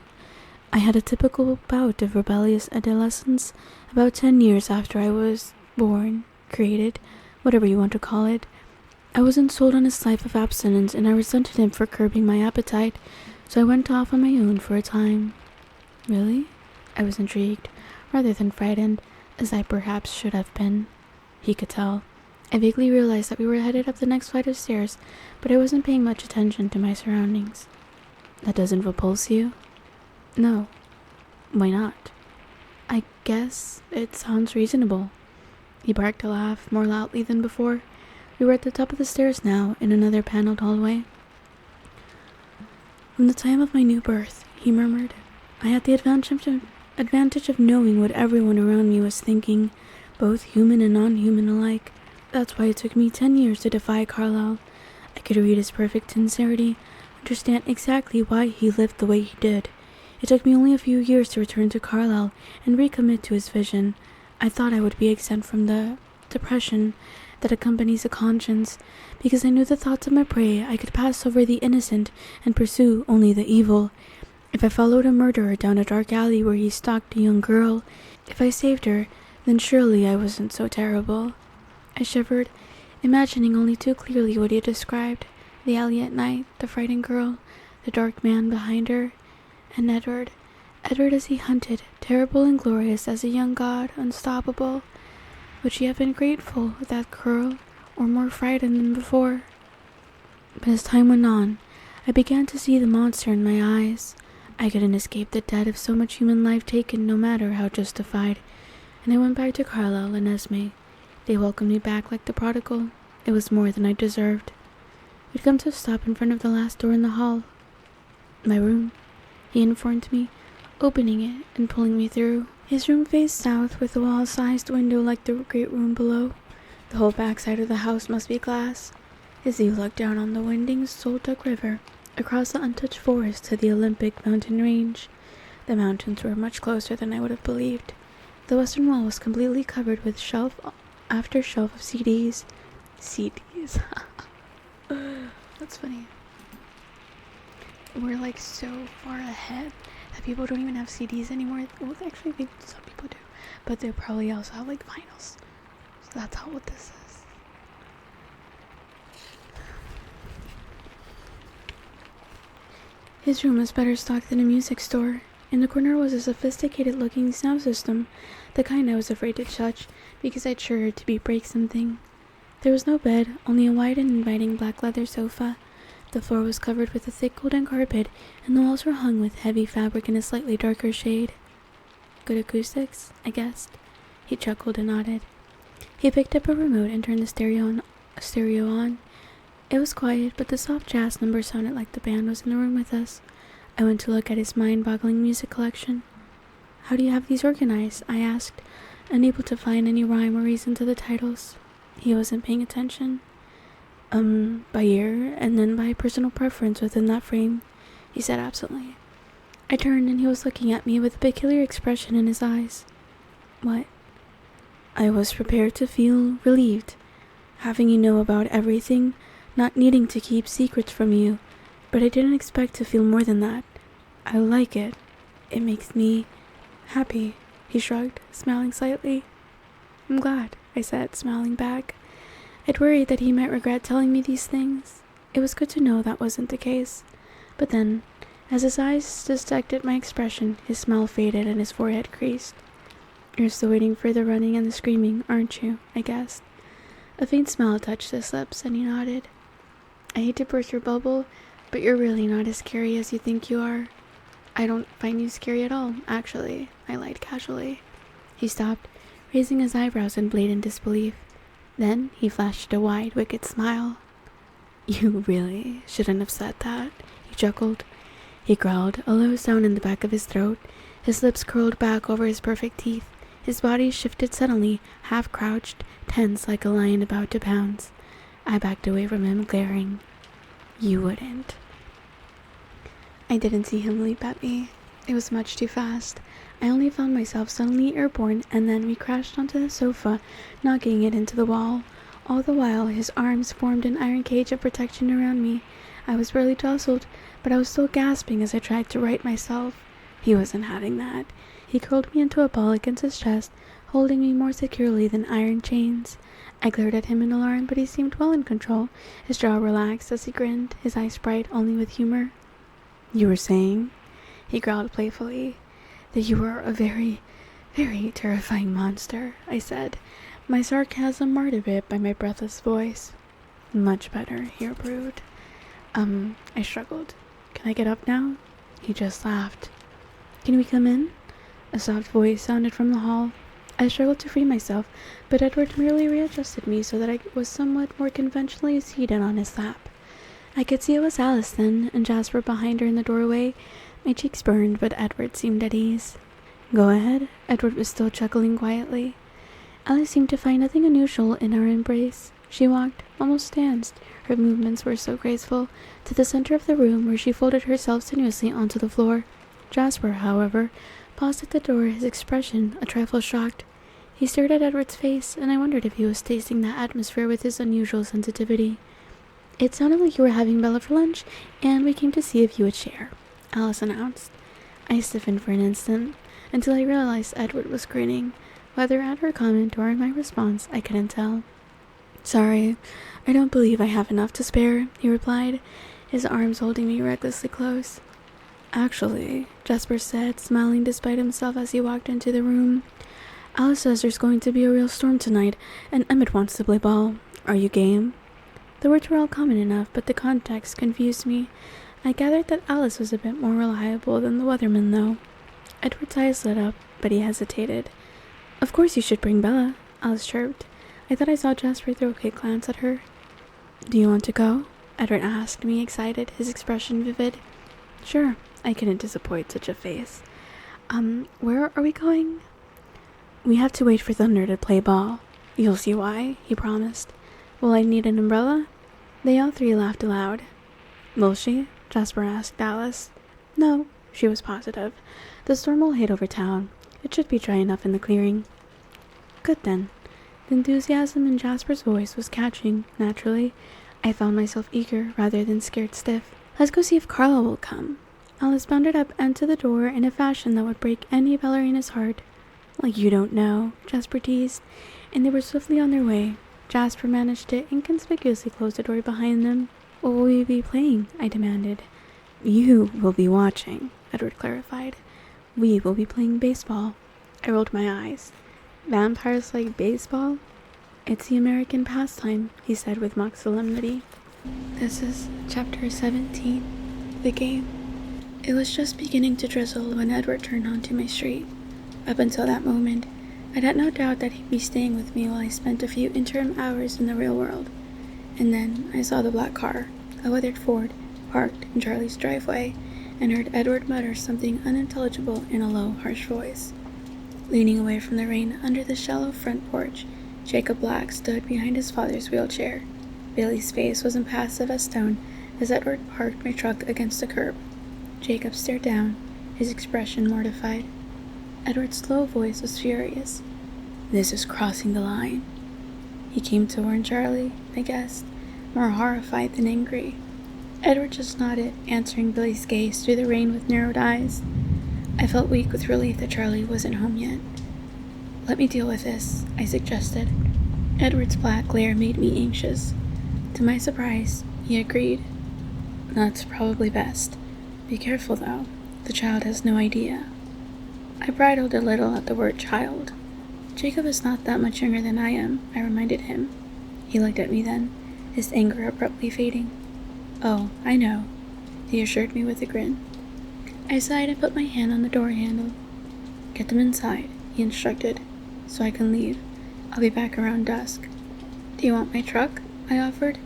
I had a typical bout of rebellious adolescence about 10 years after I was born, created, whatever you want to call it. I wasn't sold on his life of abstinence, and I resented him for curbing my appetite, so I went off on my own for a time. Really? I was intrigued, rather than frightened, as I perhaps should have been. He could tell. I vaguely realized that we were headed up the next flight of stairs, but I wasn't paying much attention to my surroundings. That doesn't repulse you? No. Why not? I guess it sounds reasonable. He barked a laugh, more loudly than before. We were at the top of the stairs now, in another paneled hallway. From the time of my new birth, he murmured, I had the advantage of knowing what everyone around me was thinking, both human and non-human alike. That's why it took me 10 years to defy Carlyle. I could read his perfect sincerity, understand exactly why he lived the way he did. It took me only a few years to return to Carlyle and recommit to his vision. I thought I would be exempt from the depression that accompanies a conscience, because I knew the thoughts of my prey. I could pass over the innocent and pursue only the evil. If I followed a murderer down a dark alley where he stalked a young girl, if I saved her, then surely I wasn't so terrible. I shivered, imagining only too clearly what he had described, the alley at night, the frightened girl, the dark man behind her, and Edward as he hunted, terrible and glorious as a young god, unstoppable. Would she have been grateful with that girl, or more frightened than before? But as time went on, I began to see the monster in my eyes. I couldn't escape the debt of so much human life taken, no matter how justified, and I went back to Carlyle and Esme. They welcomed me back like the prodigal. It was more than I deserved. We'd come to a stop in front of the last door in the hall. My room, he informed me, opening it and pulling me through. His room faced south with a wall-sized window like the great room below. The whole backside of the house must be glass. As he looked down on the winding Solduck River, across the untouched forest to the Olympic mountain range. The mountains were much closer than I would have believed. The western wall was completely covered with shelf after shelf of CDs. CDs. That's funny. We're like so far ahead that people don't even have CDs anymore. Well, actually, some people do, but they probably also have like vinyls. So that's how old this is. His room was better stocked than a music store. In the corner was a sophisticated-looking sound system, the kind I was afraid to touch because I'd sure to break something. There was no bed, only a wide and inviting black leather sofa. The floor was covered with a thick golden carpet, and the walls were hung with heavy fabric in a slightly darker shade. Good acoustics, I guessed. He chuckled and nodded. He picked up a remote and turned the stereo on. It was quiet, but the soft jazz number sounded like the band was in the room with us. I went to look at his mind-boggling music collection. "How do you have these organized?" I asked, unable to find any rhyme or reason to the titles. He wasn't paying attention. By year, and then by personal preference within that frame," he said absently. I turned and he was looking at me with a peculiar expression in his eyes. "What?" I was prepared to feel relieved, having you know about everything, not needing to keep secrets from you, but I didn't expect to feel more than that. "I like it. It makes me happy," he shrugged, smiling slightly. "I'm glad," I said, smiling back. I'd worried that he might regret telling me these things. It was good to know that wasn't the case. But then, as his eyes detected my expression, his smile faded and his forehead creased. "You're still waiting for the running and the screaming, aren't you?" I guessed. A faint smile touched his lips, and he nodded. "I hate to burst your bubble, but you're really not as scary as you think you are." "I don't find you scary at all, actually," I lied casually. He stopped, raising his eyebrows in blatant disbelief. Then he flashed a wide, wicked smile. "You really shouldn't have said that," he chuckled. He growled, a low sound in the back of his throat. His lips curled back over his perfect teeth. His body shifted suddenly, half crouched, tense like a lion about to pounce. I backed away from him, glaring. "You wouldn't." I didn't see him leap at me. It was much too fast. I only found myself suddenly airborne, and then we crashed onto the sofa, knocking it into the wall. All the while, his arms formed an iron cage of protection around me. I was barely jostled, but I was still gasping as I tried to right myself. He wasn't having that. He curled me into a ball against his chest, holding me more securely than iron chains. I glared at him in alarm, but he seemed well in control. His jaw relaxed as he grinned, his eyes bright only with humor. "You were saying," he growled playfully, "that you were a very, very terrifying monster," I said, my sarcasm marred a bit by my breathless voice. "Much better," he approved. I struggled. "Can I get up now?" He just laughed. "Can we come in?" A soft voice sounded from the hall. I struggled to free myself, but Edward merely readjusted me so that I was somewhat more conventionally seated on his lap. I could see it was Alice then, and Jasper behind her in the doorway. My cheeks burned, but Edward seemed at ease. "Go ahead." Edward was still chuckling quietly. Alice seemed to find nothing unusual in our embrace. She walked, almost danced, her movements were so graceful, to the center of the room where she folded herself sinuously onto the floor. Jasper, however, paused at the door, his expression a trifle shocked. He stared at Edward's face, and I wondered if he was tasting that atmosphere with his unusual sensitivity. "It sounded like you were having Bella for lunch, and we came to see if you would share," Alice announced. I stiffened for an instant, until I realized Edward was grinning. Whether at her comment or in my response, I couldn't tell. "Sorry, I don't believe I have enough to spare," he replied, his arms holding me recklessly close. "Actually," Jasper said, smiling despite himself as he walked into the room, "Alice says there's going to be a real storm tonight, and Emmett wants to play ball. Are you game?" The words were all common enough, but the context confused me. I gathered that Alice was a bit more reliable than the weatherman, though. Edward's eyes lit up, but he hesitated. "Of course you should bring Bella," Alice chirped. I thought I saw Jasper throw a quick glance at her. "Do you want to go?" Edward asked me, excited, his expression vivid. "Sure," I couldn't disappoint such a face. Where are we going?" "We have to wait for Thunder to play ball. You'll see why," he promised. "Will I need an umbrella?" They all three laughed aloud. "Will she?" Jasper asked Alice. "No," she was positive. "The storm will hit over town. It should be dry enough in the clearing." "Good then." The enthusiasm in Jasper's voice was catching, naturally. I found myself eager rather than scared stiff. "Let's go see if Carla will come." Alice bounded up and to the door in a fashion that would break any ballerina's heart. "Like you don't know," Jasper teased, and they were swiftly on their way. Jasper managed to inconspicuously close the door behind them. "What will we be playing?" I demanded. You will be watching, Edward clarified. We will be playing baseball. I rolled my eyes. Vampires like baseball? It's the American pastime, he said with mock solemnity. This is Chapter 17, The Game. It was just beginning to drizzle when Edward turned onto my street. Up until that moment, I'd had no doubt that he'd be staying with me while I spent a few interim hours in the real world. And then I saw the black car, a weathered Ford, parked in Charlie's driveway, and heard Edward mutter something unintelligible in a low, harsh voice. Leaning away from the rain under the shallow front porch, Jacob Black stood behind his father's wheelchair. Billy's face was impassive as stone as Edward parked my truck against the curb. Jacob stared down, his expression mortified. Edward's low voice was furious. This is crossing the line. He came to warn Charlie, I guessed, more horrified than angry. Edward just nodded, answering Billy's gaze through the rain with narrowed eyes. I felt weak with relief that Charlie wasn't home yet. Let me deal with this, I suggested. Edward's black glare made me anxious. To my surprise, he agreed. That's probably best. Be careful, though. The child has no idea. I bridled a little at the word child. Jacob is not that much younger than I am, I reminded him. He looked at me then, his anger abruptly fading. Oh, I know, he assured me with a grin. I sighed and put my hand on the door handle. Get them inside, he instructed, so I can leave. I'll be back around dusk. Do you want my truck? I offered,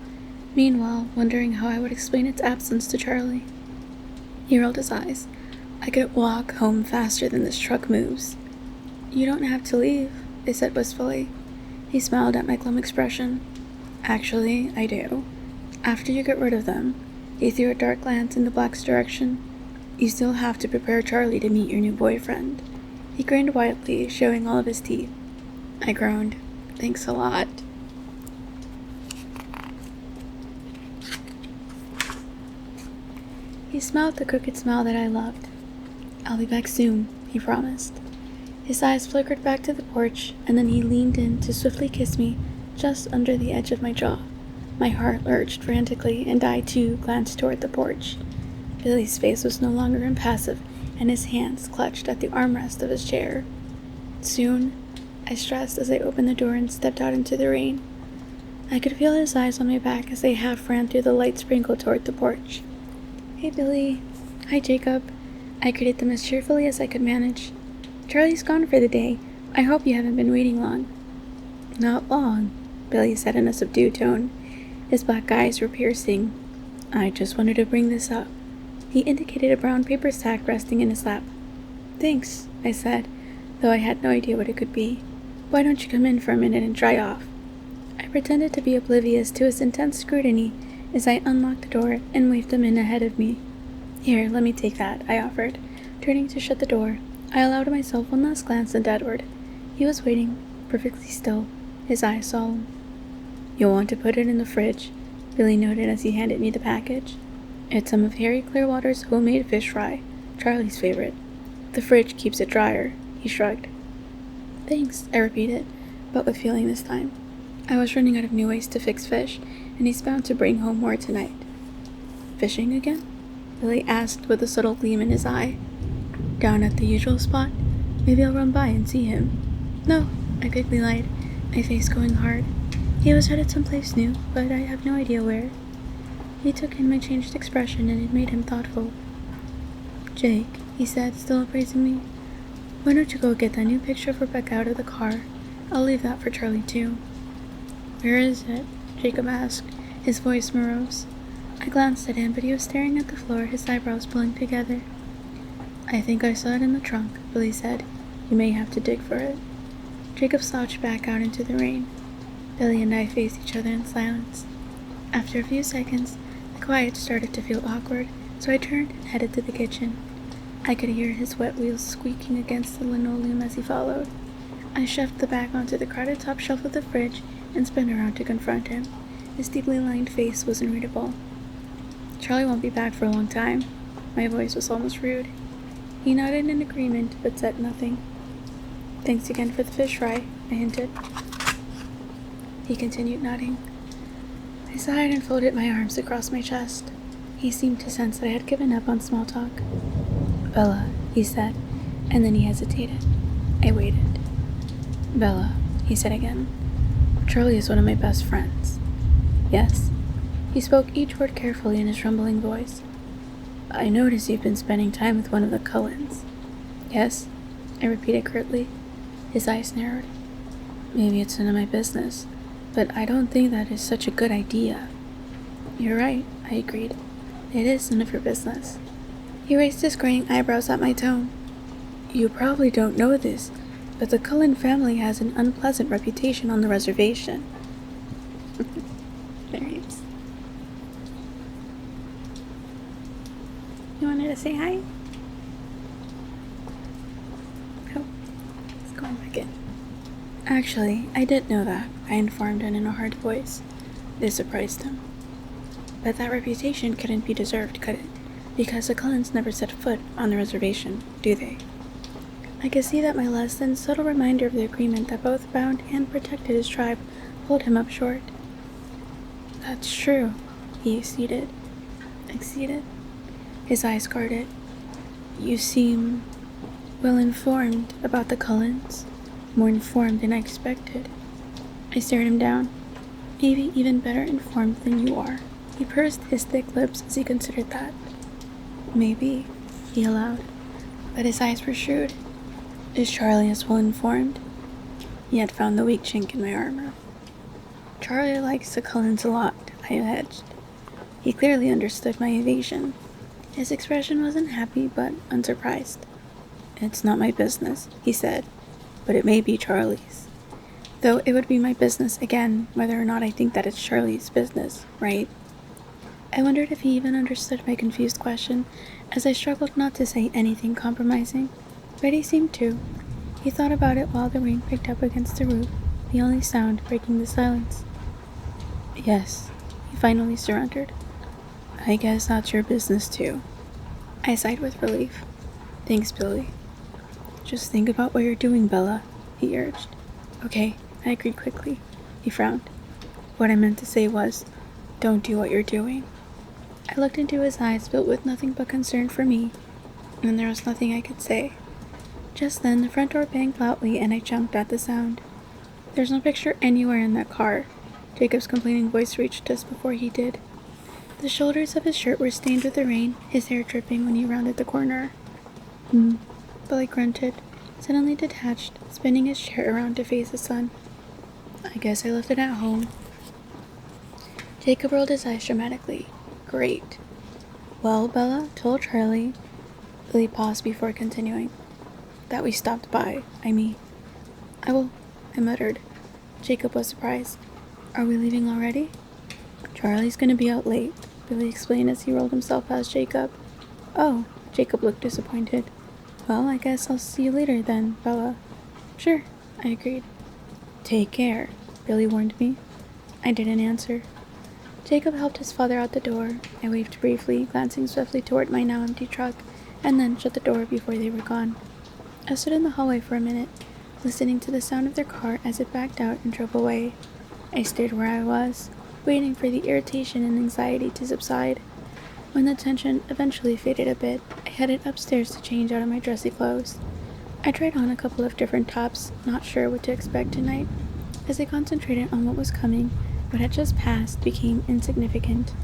meanwhile wondering how I would explain its absence to Charlie. He rolled his eyes. I could walk home faster than this truck moves. You don't have to leave, I said wistfully. He smiled at my glum expression. Actually, I do. After you get rid of them, he threw a dark glance in the Black's direction. You still have to prepare Charlie to meet your new boyfriend. He grinned widely, showing all of his teeth. I groaned. Thanks a lot. He smiled the crooked smile that I loved. I'll be back soon, he promised. His eyes flickered back to the porch, and then he leaned in to swiftly kiss me just under the edge of my jaw. My heart lurched frantically, and I, too, glanced toward the porch. Billy's face was no longer impassive, and his hands clutched at the armrest of his chair. Soon, I stressed as I opened the door and stepped out into the rain. I could feel his eyes on my back as they half ran through the light sprinkle toward the porch. Hey, Billy. Hi, Jacob. I greeted them as cheerfully as I could manage. Charlie's gone for the day. I hope you haven't been waiting long. Not long, Billy said in a subdued tone. His black eyes were piercing. I just wanted to bring this up. He indicated a brown paper sack resting in his lap. Thanks, I said, though I had no idea what it could be. Why don't you come in for a minute and dry off? I pretended to be oblivious to his intense scrutiny as I unlocked the door and waved him in ahead of me. Here, let me take that, I offered, turning to shut the door. I allowed myself one last glance at Edward. He was waiting, perfectly still, his eyes solemn. You'll want to put it in the fridge, Billy noted as he handed me the package. It's some of Harry Clearwater's homemade fish fry, Charlie's favorite. The fridge keeps it drier, he shrugged. Thanks, I repeated, but with feeling this time. I was running out of new ways to fix fish, and he's bound to bring home more tonight. Fishing again? Billy asked with a subtle gleam in his eye. Down at the usual spot? Maybe I'll run by and see him. No, I quickly lied, my face going hard. He was headed someplace new, but I have no idea where. He took in my changed expression, and it made him thoughtful. Jake, he said, still appraising me, why don't you go get that new picture of Rebecca out of the car? I'll leave that for Charlie, too. Where is it? Jacob asked, his voice morose. I glanced at him, but he was staring at the floor, his eyebrows pulling together. I think I saw it in the trunk, Billy said. You may have to dig for it. Jacob slouched back out into the rain. Billy and I faced each other in silence. After a few seconds, the quiet started to feel awkward, so I turned and headed to the kitchen. I could hear his wet wheels squeaking against the linoleum as he followed. I shoved the bag onto the crowded top shelf of the fridge and spun around to confront him. His deeply lined face was unreadable. Charlie won't be back for a long time. My voice was almost rude. He nodded in agreement, but said nothing. Thanks again for the fish fry, I hinted. He continued nodding. I sighed and folded my arms across my chest. He seemed to sense that I had given up on small talk. "Bella," he said, and then he hesitated. I waited. "Bella," he said again. "Charlie is one of my best friends." "Yes?" He spoke each word carefully in his rumbling voice. "I notice you've been spending time with one of the Cullens." "Yes?" I repeated curtly. His eyes narrowed. "Maybe it's none of my business, but I don't think that is such a good idea." "You're right," I agreed. "It is none of your business." He raised his graying eyebrows at my tone. "You probably don't know this, but the Cullen family has an unpleasant reputation on the reservation." There he is. You wanted to say hi? Oh, it's going back in. "Actually, I did know that," I informed him in a hard voice. This surprised him. "But that reputation couldn't be deserved, could it? Because the Cullens never set foot on the reservation, do they?" I could see that my less than subtle reminder of the agreement that both bound and protected his tribe pulled him up short. "That's true," he acceded. His eyes guarded. "You seem well-informed about the Cullens. More informed than I expected." I stared him down. "Maybe even better informed than you are." He pursed his thick lips as he considered that. "Maybe," he allowed, but his eyes were shrewd. "Is Charlie as well-informed?" He had found the weak chink in my armor. "Charlie likes the Cullens a lot," I hedged. He clearly understood my evasion. His expression was unhappy but unsurprised. "It's not my business," he said, "but it may be Charlie's. Though it would be my business again whether or not I think that it's Charlie's business, right?" I wondered if he even understood my confused question, as I struggled not to say anything compromising. But he seemed to. He thought about it while the rain picked up against the roof, the only sound breaking the silence. "Yes," he finally surrendered. "I guess that's your business too." I sighed with relief. "Thanks, Billy." "Just think about what you're doing, Bella," he urged. "Okay," I agreed quickly. He frowned. "What I meant to say was, don't do what you're doing." I looked into his eyes filled with nothing but concern for me, and there was nothing I could say. Just then the front door banged loudly and I jumped at the sound. "There's no picture anywhere in that car." Jacob's complaining voice reached us before he did. The shoulders of his shirt were stained with the rain, his hair dripping when he rounded the corner. Billy grunted, suddenly detached, spinning his chair around to face the sun. "I guess I left it at home." Jacob rolled his eyes dramatically. "Great." "Well, Bella told Charlie." Billy paused before continuing. "That we stopped by, I mean." "I will," I muttered. Jacob was surprised. "Are we leaving already?" "Charlie's gonna be out late," Billy explained as he rolled himself past Jacob. "Oh," Jacob looked disappointed. "Well, I guess I'll see you later then, Bella." "Sure," I agreed. "Take care," Billy warned me. I didn't answer. Jacob helped his father out the door. I waved briefly, glancing swiftly toward my now empty truck, and then shut the door before they were gone. I stood in the hallway for a minute, listening to the sound of their car as it backed out and drove away. I stayed where I was, waiting for the irritation and anxiety to subside. When the tension eventually faded a bit, I headed upstairs to change out of my dressy clothes. I tried on a couple of different tops, not sure what to expect tonight. As I concentrated on what was coming, what had just passed became insignificant.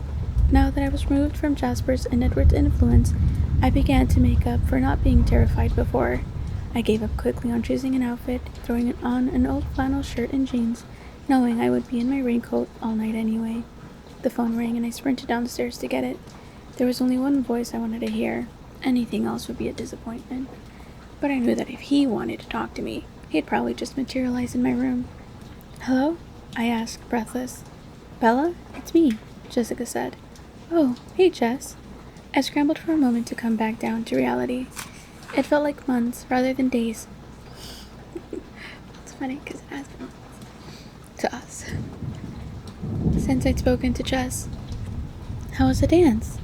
Now that I was removed from Jasper's and Edward's influence, I began to make up for not being terrified before. I gave up quickly on choosing an outfit, throwing on an old flannel shirt and jeans, knowing I would be in my raincoat all night anyway. The phone rang and I sprinted down the stairs to get it. There was only one voice I wanted to hear. Anything else would be a disappointment. But I knew that if he wanted to talk to me, he'd probably just materialize in my room. "Hello?" I asked, breathless. "Bella? It's me," Jessica said. "Oh, hey, Jess." I scrambled for a moment to come back down to reality. It felt like months rather than days. It's funny because it has been months to us since I'd spoken to Jess. "How was the dance?"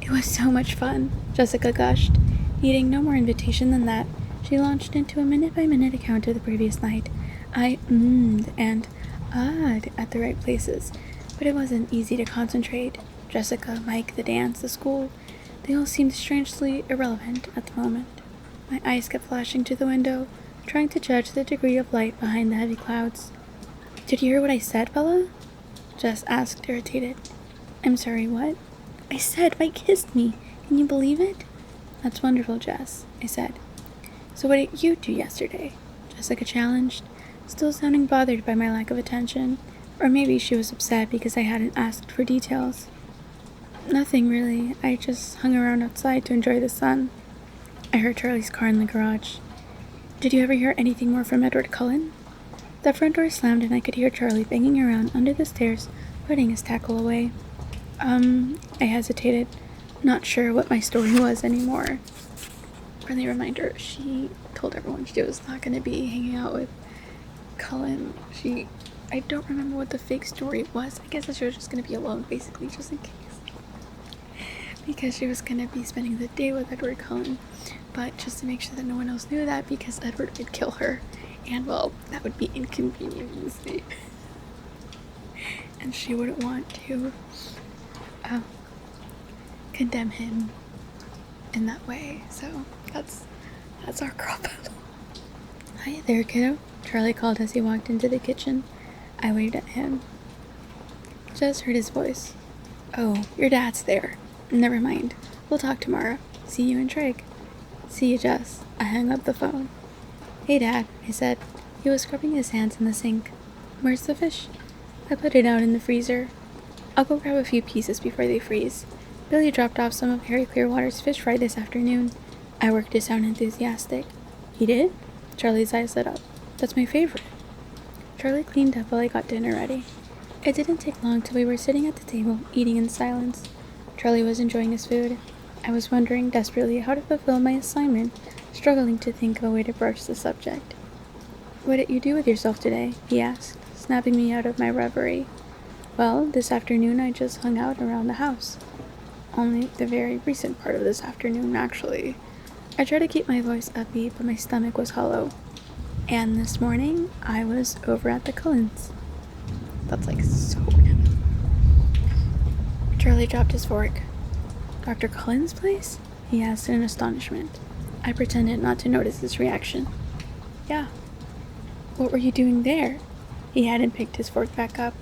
"It was so much fun," Jessica gushed. Needing no more invitation than that, she launched into a minute-by-minute account of the previous night. I and ahhed at the right places, but it wasn't easy to concentrate. Jessica, Mike, the dance, the school, they all seemed strangely irrelevant at the moment. My eyes kept flashing to the window, trying to judge the degree of light behind the heavy clouds. "Did you hear what I said, Bella?" Jess asked, irritated. "I'm sorry, what?" "I said Mike kissed me. Can you believe it?" "That's wonderful, Jess," I said. "So what did you do yesterday?" Jessica challenged, still sounding bothered by my lack of attention, or maybe she was upset because I hadn't asked for details. "Nothing, really. I just hung around outside to enjoy the sun." I heard Charlie's car in the garage. "Did you ever hear anything more from Edward Cullen?" The front door slammed and I could hear Charlie banging around under the stairs, putting his tackle away. I hesitated, not sure what my story was anymore. Friendly reminder, she told everyone she was not going to be hanging out with Cullen. I don't remember what the fake story was. I guess she was just going to be alone, basically, just in case. Because she was going to be spending the day with Edward Cullen. But just to make sure that no one else knew that, because Edward would kill her. And, well, that would be inconvenient, you see. And she wouldn't want to condemn him in that way. So, that's our girl battle. "Hi there, kiddo," Charlie called as he walked into the kitchen. I waved at him. Jess heard his voice. "Oh, your dad's there. Never mind. We'll talk tomorrow. See you in Trig." "See you, Jess." I hung up the phone. "Hey, Dad," I said. He was scrubbing his hands in the sink. "Where's the fish?" I put it out in the freezer. "I'll go grab a few pieces before they freeze. Billy dropped off some of Harry Clearwater's fish fry this afternoon." I worked to sound enthusiastic. "He did?" Charlie's eyes lit up. "That's my favorite." Charlie cleaned up while I got dinner ready. It didn't take long till we were sitting at the table, eating in silence. Charlie was enjoying his food. I was wondering desperately how to fulfill my assignment, struggling to think of a way to broach the subject. "What did you do with yourself today?" he asked, snapping me out of my reverie. "Well, this afternoon I just hung out around the house. Only the very recent part of this afternoon, actually." I tried to keep my voice upbeat, but my stomach was hollow. "And this morning, I was over at the Cullens." That's like so random. Charlie dropped his fork. "Dr. Cullen's place?" he asked in astonishment. I pretended not to notice his reaction. "Yeah." "What were you doing there?" He hadn't picked his fork back up.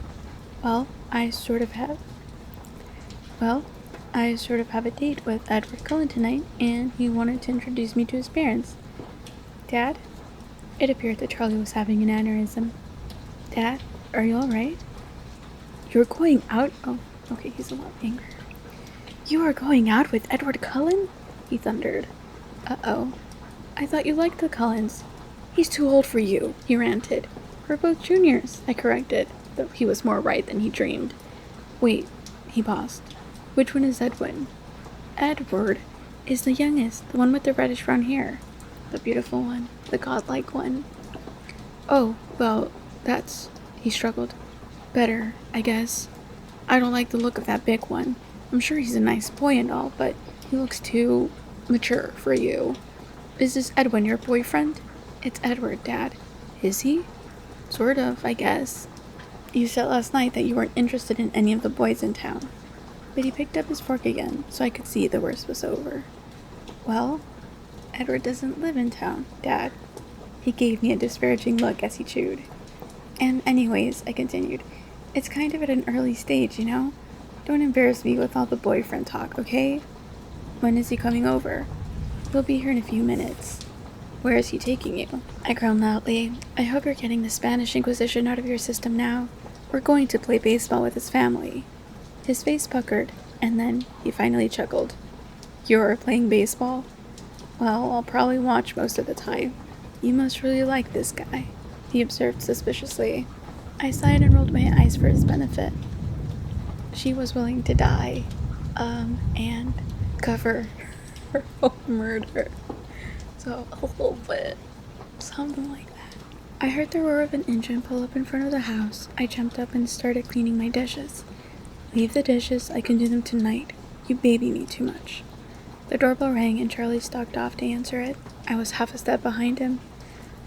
Well, I sort of have a date with Edward Cullen tonight, and he wanted to introduce me to his parents." "Dad?" It appeared that Charlie was having an aneurysm. "Dad, are you alright?" "You're going out?" Oh, okay, he's a lot angry. "You are going out with Edward Cullen?" he thundered. "Uh-oh. I thought you liked the Cullens." "He's too old for you," he ranted. "We're both juniors," I corrected, though he was more right than he dreamed. "Wait," he paused. "Which one is Edwin?" "Edward is the youngest, the one with the reddish-brown hair. The beautiful one, the godlike one." "Oh, well, that's," he struggled. "Better, I guess. I don't like the look of that big one. I'm sure he's a nice boy and all, but he looks too mature for you." "Is this Edwin your boyfriend?" "It's Edward, Dad." "Is he?" "Sort of, I guess. You said last night that you weren't interested in any of the boys in town." But he picked up his fork again, so I could see the worst was over. "Well, Edward doesn't live in town, Dad." He gave me a disparaging look as he chewed. "And anyways," I continued, "it's kind of at an early stage, you know? Don't embarrass me with all the boyfriend talk, okay?" "When is he coming over?" "He'll be here in a few minutes." "Where is he taking you?" I groaned loudly. "I hope you're getting the Spanish Inquisition out of your system now. We're going to play baseball with his family." His face puckered, and then he finally chuckled. "You're playing baseball?" "Well, I'll probably watch most of the time." "You must really like this guy," he observed suspiciously. I sighed and rolled my eyes for his benefit. She was willing to die, and cover her own murder. So, a little bit. Something like that. I heard the roar of an engine pull up in front of the house. I jumped up and started cleaning my dishes. "Leave the dishes, I can do them tonight. You baby me too much." The doorbell rang and Charlie stalked off to answer it. I was half a step behind him.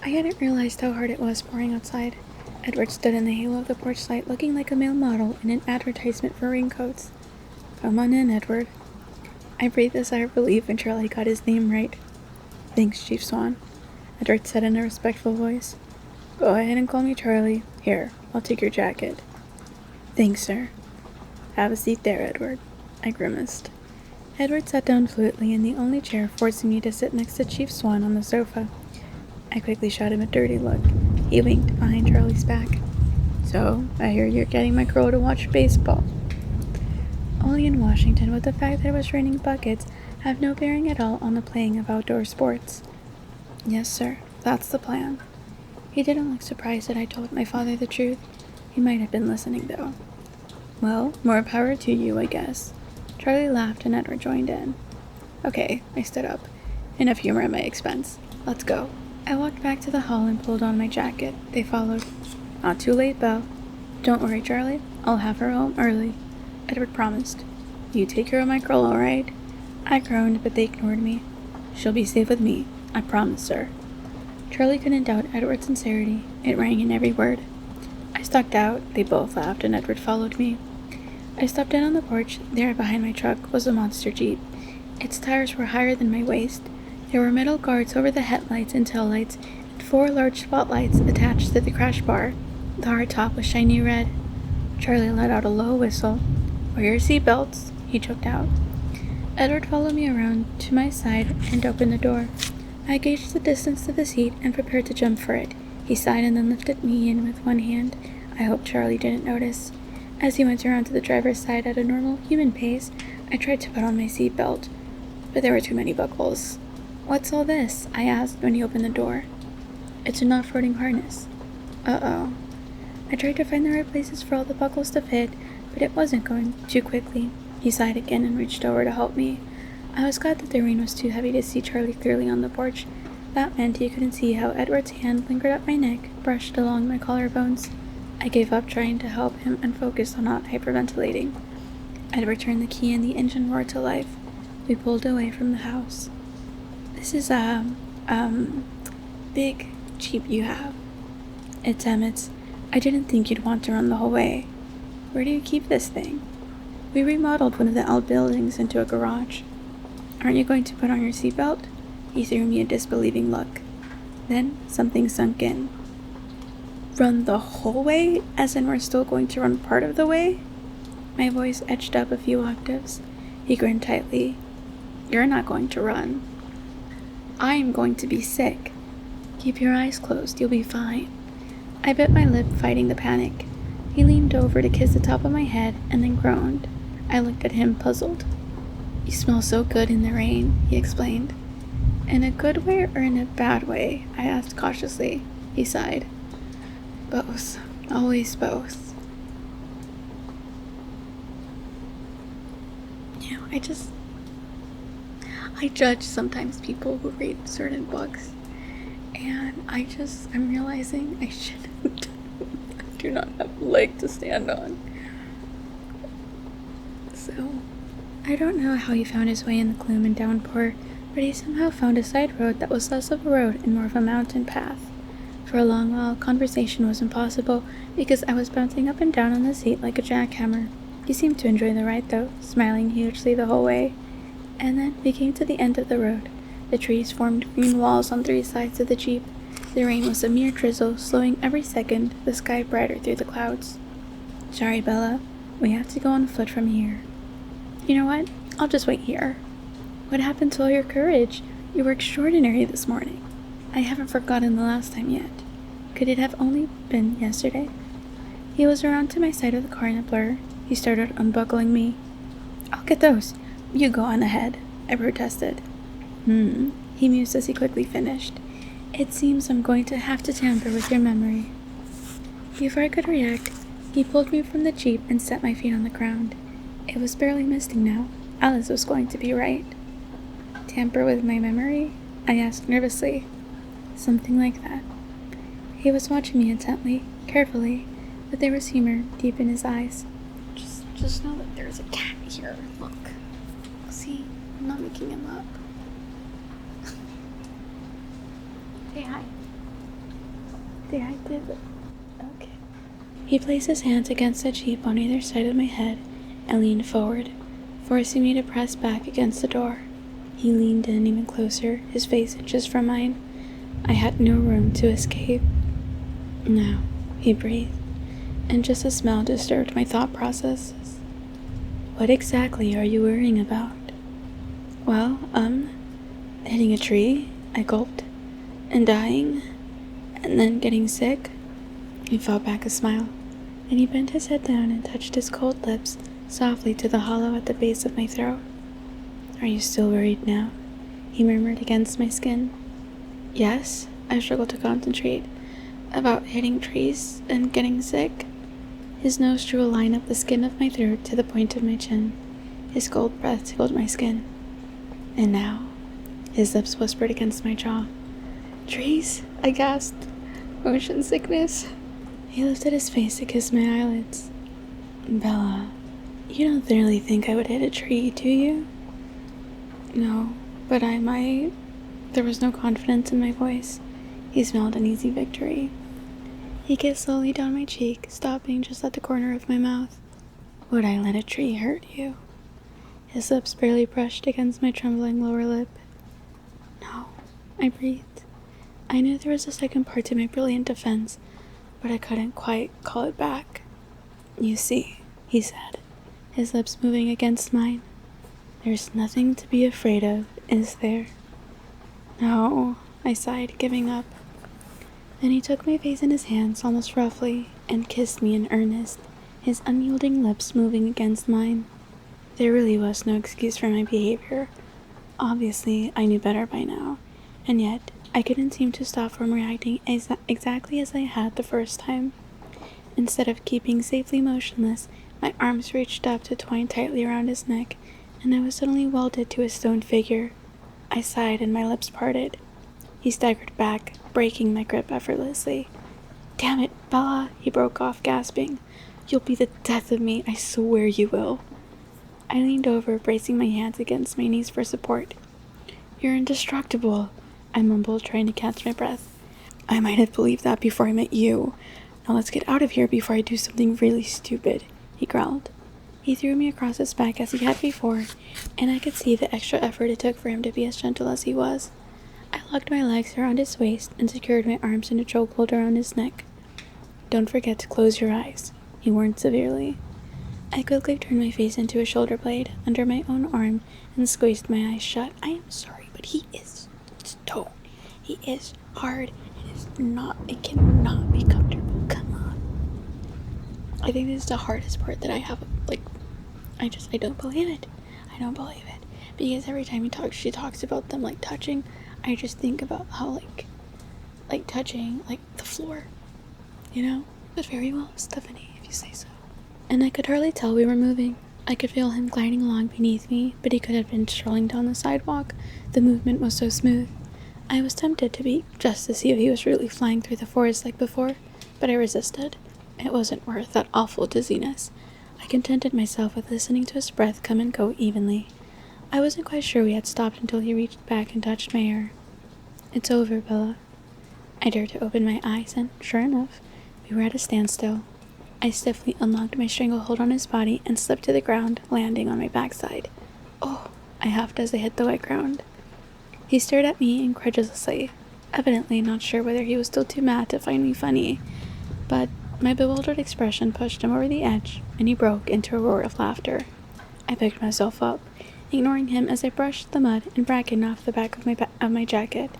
I hadn't realized how hard it was pouring outside. Edward stood in the halo of the porch light looking like a male model in an advertisement for raincoats. Come on in, Edward. I breathed a sigh of relief when Charlie got his name right. Thanks, Chief Swan, Edward said in a respectful voice. Go ahead and call me Charlie. Here, I'll take your jacket. Thanks, sir. Have a seat there, Edward, I grimaced. Edward sat down fluently in the only chair, forcing me to sit next to Chief Swan on the sofa. I quickly shot him a dirty look. He winked behind Charlie's back. So, I hear you're getting my girl to watch baseball. Only in Washington would the fact that it was raining buckets have no bearing at all on the playing of outdoor sports. Yes, sir, that's the plan. He didn't look surprised that I told my father the truth. He might have been listening, though. Well, more power to you, I guess. Charlie laughed and Edward joined in. Okay, I stood up. Enough humor at my expense. Let's go. I walked back to the hall and pulled on my jacket. They followed. Not too late, Belle. Don't worry, Charlie. I'll have her home early, Edward promised. You take care of my girl, all right? I groaned, but they ignored me. She'll be safe with me. I promise, sir. Charlie couldn't doubt Edward's sincerity. It rang in every word. I stalked out. They both laughed, and Edward followed me. I stepped in on the porch. There behind my truck was a monster Jeep. Its tires were higher than my waist. There were metal guards over the headlights and taillights, and 4 large spotlights attached to the crash bar. The hardtop was shiny red. Charlie let out a low whistle. Wear your seatbelts, he choked out. Edward followed me around to my side and opened the door. I gauged the distance to the seat and prepared to jump for it. He sighed and then lifted me in with one hand. I hoped Charlie didn't notice. As he went around to the driver's side at a normal human pace, I tried to put on my seatbelt, but there were too many buckles. What's all this? I asked when he opened the door. It's an off-roading harness. Uh-oh. I tried to find the right places for all the buckles to fit, but it wasn't going too quickly. He sighed again and reached over to help me. I was glad that the rain was too heavy to see Charlie clearly on the porch. That meant he couldn't see how Edward's hand lingered up my neck, brushed along my collarbones. I gave up trying to help him and focused on not hyperventilating. Edward turned the key and the engine roared to life. We pulled away from the house. This is a, big Jeep you have. It's Emmett's. I didn't think you'd want to run the whole way. Where do you keep this thing? We remodeled one of the outbuildings into a garage. Aren't you going to put on your seatbelt? He threw me a disbelieving look. Then something sunk in. Run the whole way? As in we're still going to run part of the way? My voice edged up a few octaves. He grinned tightly. You're not going to run. I'm going to be sick. Keep your eyes closed, you'll be fine. I bit my lip, fighting the panic. He leaned over to kiss the top of my head and then groaned. I looked at him, puzzled. You smell so good in the rain, he explained. In a good way or in a bad way? I asked cautiously. He sighed. Both. Always both. You know, I judge sometimes people who read certain books, and I'm realizing I shouldn't. I do not have a leg to stand on. So, I don't know how he found his way in the gloom and downpour, but he somehow found a side road that was less of a road and more of a mountain path. For a long while, conversation was impossible because I was bouncing up and down on the seat like a jackhammer. He seemed to enjoy the ride, though, smiling hugely the whole way. And then we came to the end of the road. The trees formed green walls on 3 sides of the Jeep. The rain was a mere drizzle, slowing every second, the sky brighter through the clouds. Sorry, Bella. We have to go on foot from here. You know what? I'll just wait here. What happened to all your courage? You were extraordinary this morning. I haven't forgotten the last time yet. Could it have only been yesterday? He was around to my side of the car in a blur. He started unbuckling me. I'll get those. You go on ahead, I protested. He mused as he quickly finished. It seems I'm going to have to tamper with your memory. Before I could react, he pulled me from the Jeep and set my feet on the ground. It was barely misting now. Alice was going to be right. Tamper with my memory? I asked nervously. Something like that. He was watching me intently, carefully, but there was humor deep in his eyes. Just know that there's a cat here. Look. See? I'm not making him up. Say hi. Say hi, David. Okay. He placed his hands against the Jeep on either side of my head and leaned forward. forcing me to press back against the door. He leaned in even closer, his face inches from mine. I had no room to escape. "No," he breathed, and just a smell disturbed my thought processes. "What exactly are you worrying about?" "Well, hitting a tree," I gulped, "and dying, and then getting sick." He fought back a smile, and he bent his head down and touched his cold lips softly to the hollow at the base of my throat. "Are you still worried now?" he murmured against my skin. "Yes," I struggled to concentrate. "About hitting trees and getting sick." His nose drew a line up the skin of my throat to the point of my chin. His cold breath tickled my skin. "And now?" His lips whispered against my jaw. "Trees?" I gasped. "Motion sickness?" He lifted his face to kiss my eyelids. "Bella, you don't really think I would hit a tree, do you?" "No, but I might." There was no confidence in my voice. He smelled an easy victory. He kissed slowly down my cheek, stopping just at the corner of my mouth. "Would I let a tree hurt you?" His lips barely brushed against my trembling lower lip. "No," I breathed. I knew there was a second part to my brilliant defense, but I couldn't quite call it back. "You see," he said, his lips moving against mine, "there's nothing to be afraid of, is there?" "No," I sighed, giving up. Then he took my face in his hands almost roughly and kissed me in earnest, his unyielding lips moving against mine. There really was no excuse for my behavior. Obviously, I knew better by now, and yet I couldn't seem to stop from reacting exactly as I had the first time. Instead of keeping safely motionless, my arms reached up to twine tightly around his neck, and I was suddenly welded to his stone figure. I sighed and my lips parted. He staggered back, breaking my grip effortlessly. "Damn it, Bella," he broke off, gasping. "You'll be the death of me, I swear you will." I leaned over, bracing my hands against my knees for support. "You're indestructible," I mumbled, trying to catch my breath. "I might have believed that before I met you. Now let's get out of here before I do something really stupid," he growled. He threw me across his back as he had before, and I could see the extra effort it took for him to be as gentle as he was. I locked my legs around his waist and secured my arms in a chokehold around his neck. "Don't forget to close your eyes," he warned severely. I quickly turned my face into a shoulder blade under my own arm and squeezed my eyes shut. "I am sorry, but he is stone. He is hard. It cannot be comfortable. Come on." I think this is the hardest part that I have. I don't believe it. I don't believe it. Because every time she talks about them, touching, I just think about how, touching, the floor. But very well, Stephanie, if you say so. And I could hardly tell we were moving. I could feel him gliding along beneath me, but he could have been strolling down the sidewalk. The movement was so smooth. I was tempted to be just to see if he was really flying through the forest like before, but I resisted. It wasn't worth that awful dizziness. I contented myself with listening to his breath come and go evenly. I wasn't quite sure we had stopped until he reached back and touched my hair. "It's over, Bella." I dared to open my eyes, and sure enough, we were at a standstill. I stiffly unlocked my stranglehold on his body and slipped to the ground, landing on my backside. "Oh," I huffed as I hit the wet ground. He stared at me incredulously, evidently not sure whether he was still too mad to find me funny, but my bewildered expression pushed him over the edge, and he broke into a roar of laughter. I picked myself up, ignoring him as I brushed the mud and bracken off the back of my jacket.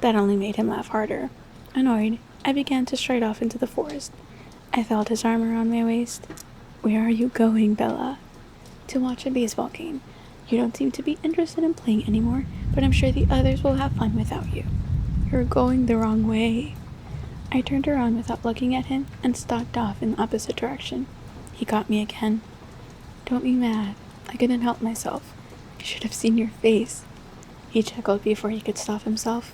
That only made him laugh harder. Annoyed, I began to stride off into the forest. I felt his arm around my waist. "Where are you going, Bella?" "To watch a baseball game. You don't seem to be interested in playing anymore, but I'm sure the others will have fun without you." "You're going the wrong way." I turned around without looking at him and stalked off in the opposite direction. He caught me again. "Don't be mad. I couldn't help myself. You should have seen your face." He chuckled before he could stop himself.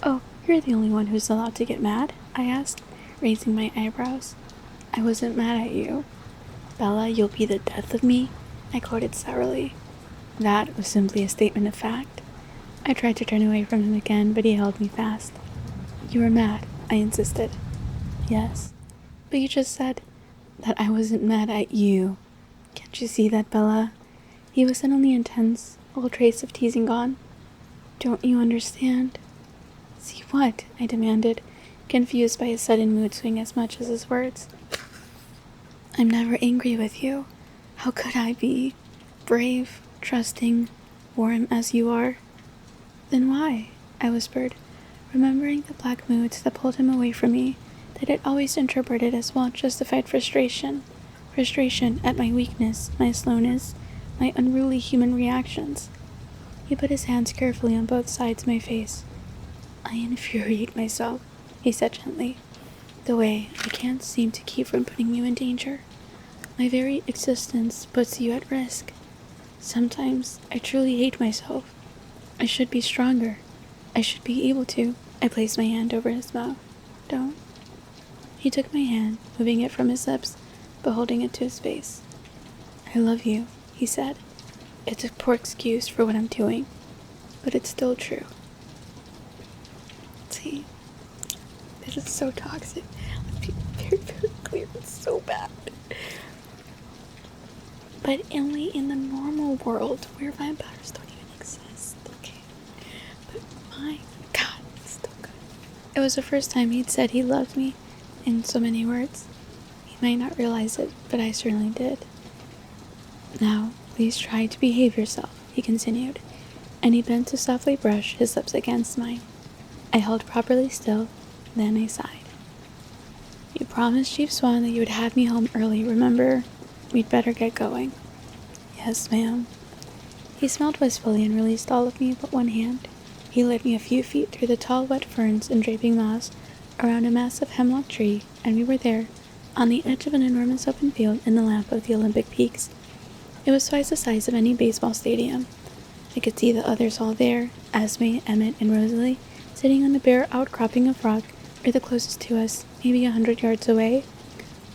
"Oh, you're the only one who's allowed to get mad?" I asked, raising my eyebrows. "I wasn't mad at you." "Bella, you'll be the death of me?" I quoted sourly. That was simply a statement of fact. I tried to turn away from him again, but he held me fast. "You were mad," I insisted. "Yes, but you just said that I wasn't mad at you. Can't you see that, Bella?" He was suddenly intense, all trace of teasing gone. "Don't you understand?" "See what?" I demanded, confused by his sudden mood swing as much as his words. "I'm never angry with you. How could I be? Brave, trusting, warm as you are." "Then why?" I whispered, remembering the black moods that pulled him away from me, that I'd always interpreted as well-justified frustration. Frustration at my weakness, my slowness, my unruly human reactions. He put his hands carefully on both sides of my face. "I infuriate myself," he said gently. "The way I can't seem to keep from putting you in danger. My very existence puts you at risk. Sometimes I truly hate myself. I should be stronger. I should be able to." I placed my hand over his mouth. "Don't." He took my hand, moving it from his lips, but holding it to his face. "I love you," he said. "It's a poor excuse for what I'm doing, but it's still true." See, this is so toxic. Let's be very, very clear. It's so bad. But only in the normal world where vampires don't even exist, okay? But my God, it's still good. It was the first time he'd said he loved me in so many words. He might not realize it, but I certainly did. "Now, please try to behave yourself," he continued, and he bent to softly brush his lips against mine. I held properly still, then I sighed. "You promised Chief Swan that you would have me home early, remember? We'd better get going." "Yes, ma'am." He smiled wistfully and released all of me but one hand. He led me a few feet through the tall wet ferns and draping moss, around a massive hemlock tree, and we were there, on the edge of an enormous open field in the lap of the Olympic Peaks. It was twice the size of any baseball stadium. I could see the others all there, Esme, Emmett, and Rosalie, sitting on a bare outcropping of rock, or the closest to us, maybe 100 yards away.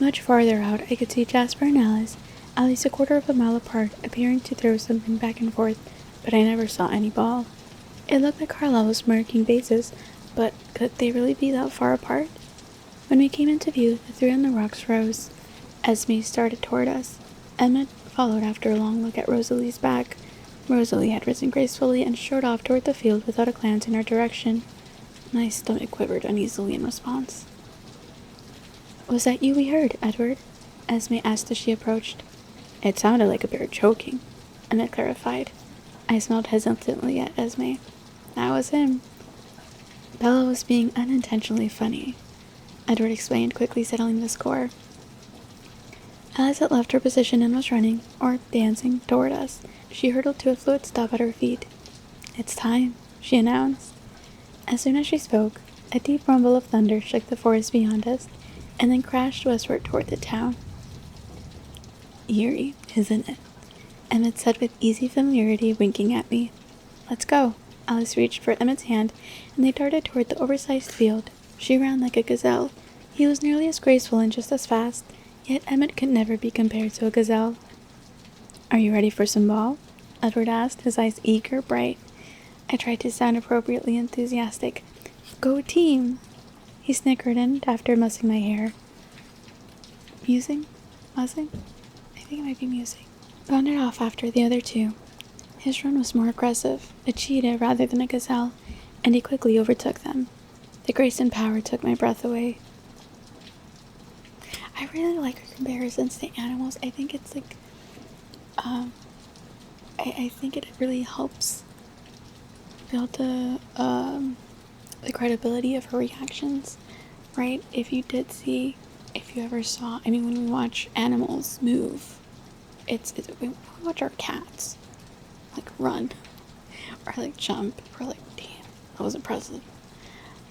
Much farther out, I could see Jasper and Alice, at least a quarter of a mile apart, appearing to throw something back and forth, but I never saw any ball. It looked like Carlisle was marking bases, but could they really be that far apart? When we came into view, the three on the rocks rose. Esme started toward us. Emmett followed after a long look at Rosalie's back. Rosalie had risen gracefully and strode off toward the field without a glance in our direction. My stomach quivered uneasily in response. "Was that you we heard, Edward?" Esme asked as she approached. "It sounded like a bear choking," Emmett clarified. I smiled hesitantly at Esme. "That was him." "Bella was being unintentionally funny," Edward explained, quickly settling the score. Alice had left her position and was running, or dancing, toward us. She hurtled to a fluid stop at our feet. "It's time," she announced. As soon as she spoke, a deep rumble of thunder shook the forest beyond us, and then crashed westward toward the town. "Eerie, isn't it?" Emmett said with easy familiarity, winking at me. "Let's go." Alice reached for Emmett's hand, and they darted toward the oversized field. She ran like a gazelle. He was nearly as graceful and just as fast, yet Emmett could never be compared to a gazelle. "Are you ready for some ball?" Edward asked, his eyes eager, bright. I tried to sound appropriately enthusiastic. "Go team!" He snickered, and after mussing my hair, Mussing? I think it might be musing. Wandered off after the other two. His run was more aggressive, a cheetah rather than a gazelle, and he quickly overtook them. The grace and power took my breath away. I really like her comparisons to animals. I think it's like, I think it really helps build the credibility of her reactions, right? If you ever saw, when we watch animals move, we watch our cats, like, run, or, like, jump, or, like, damn, that was impressive.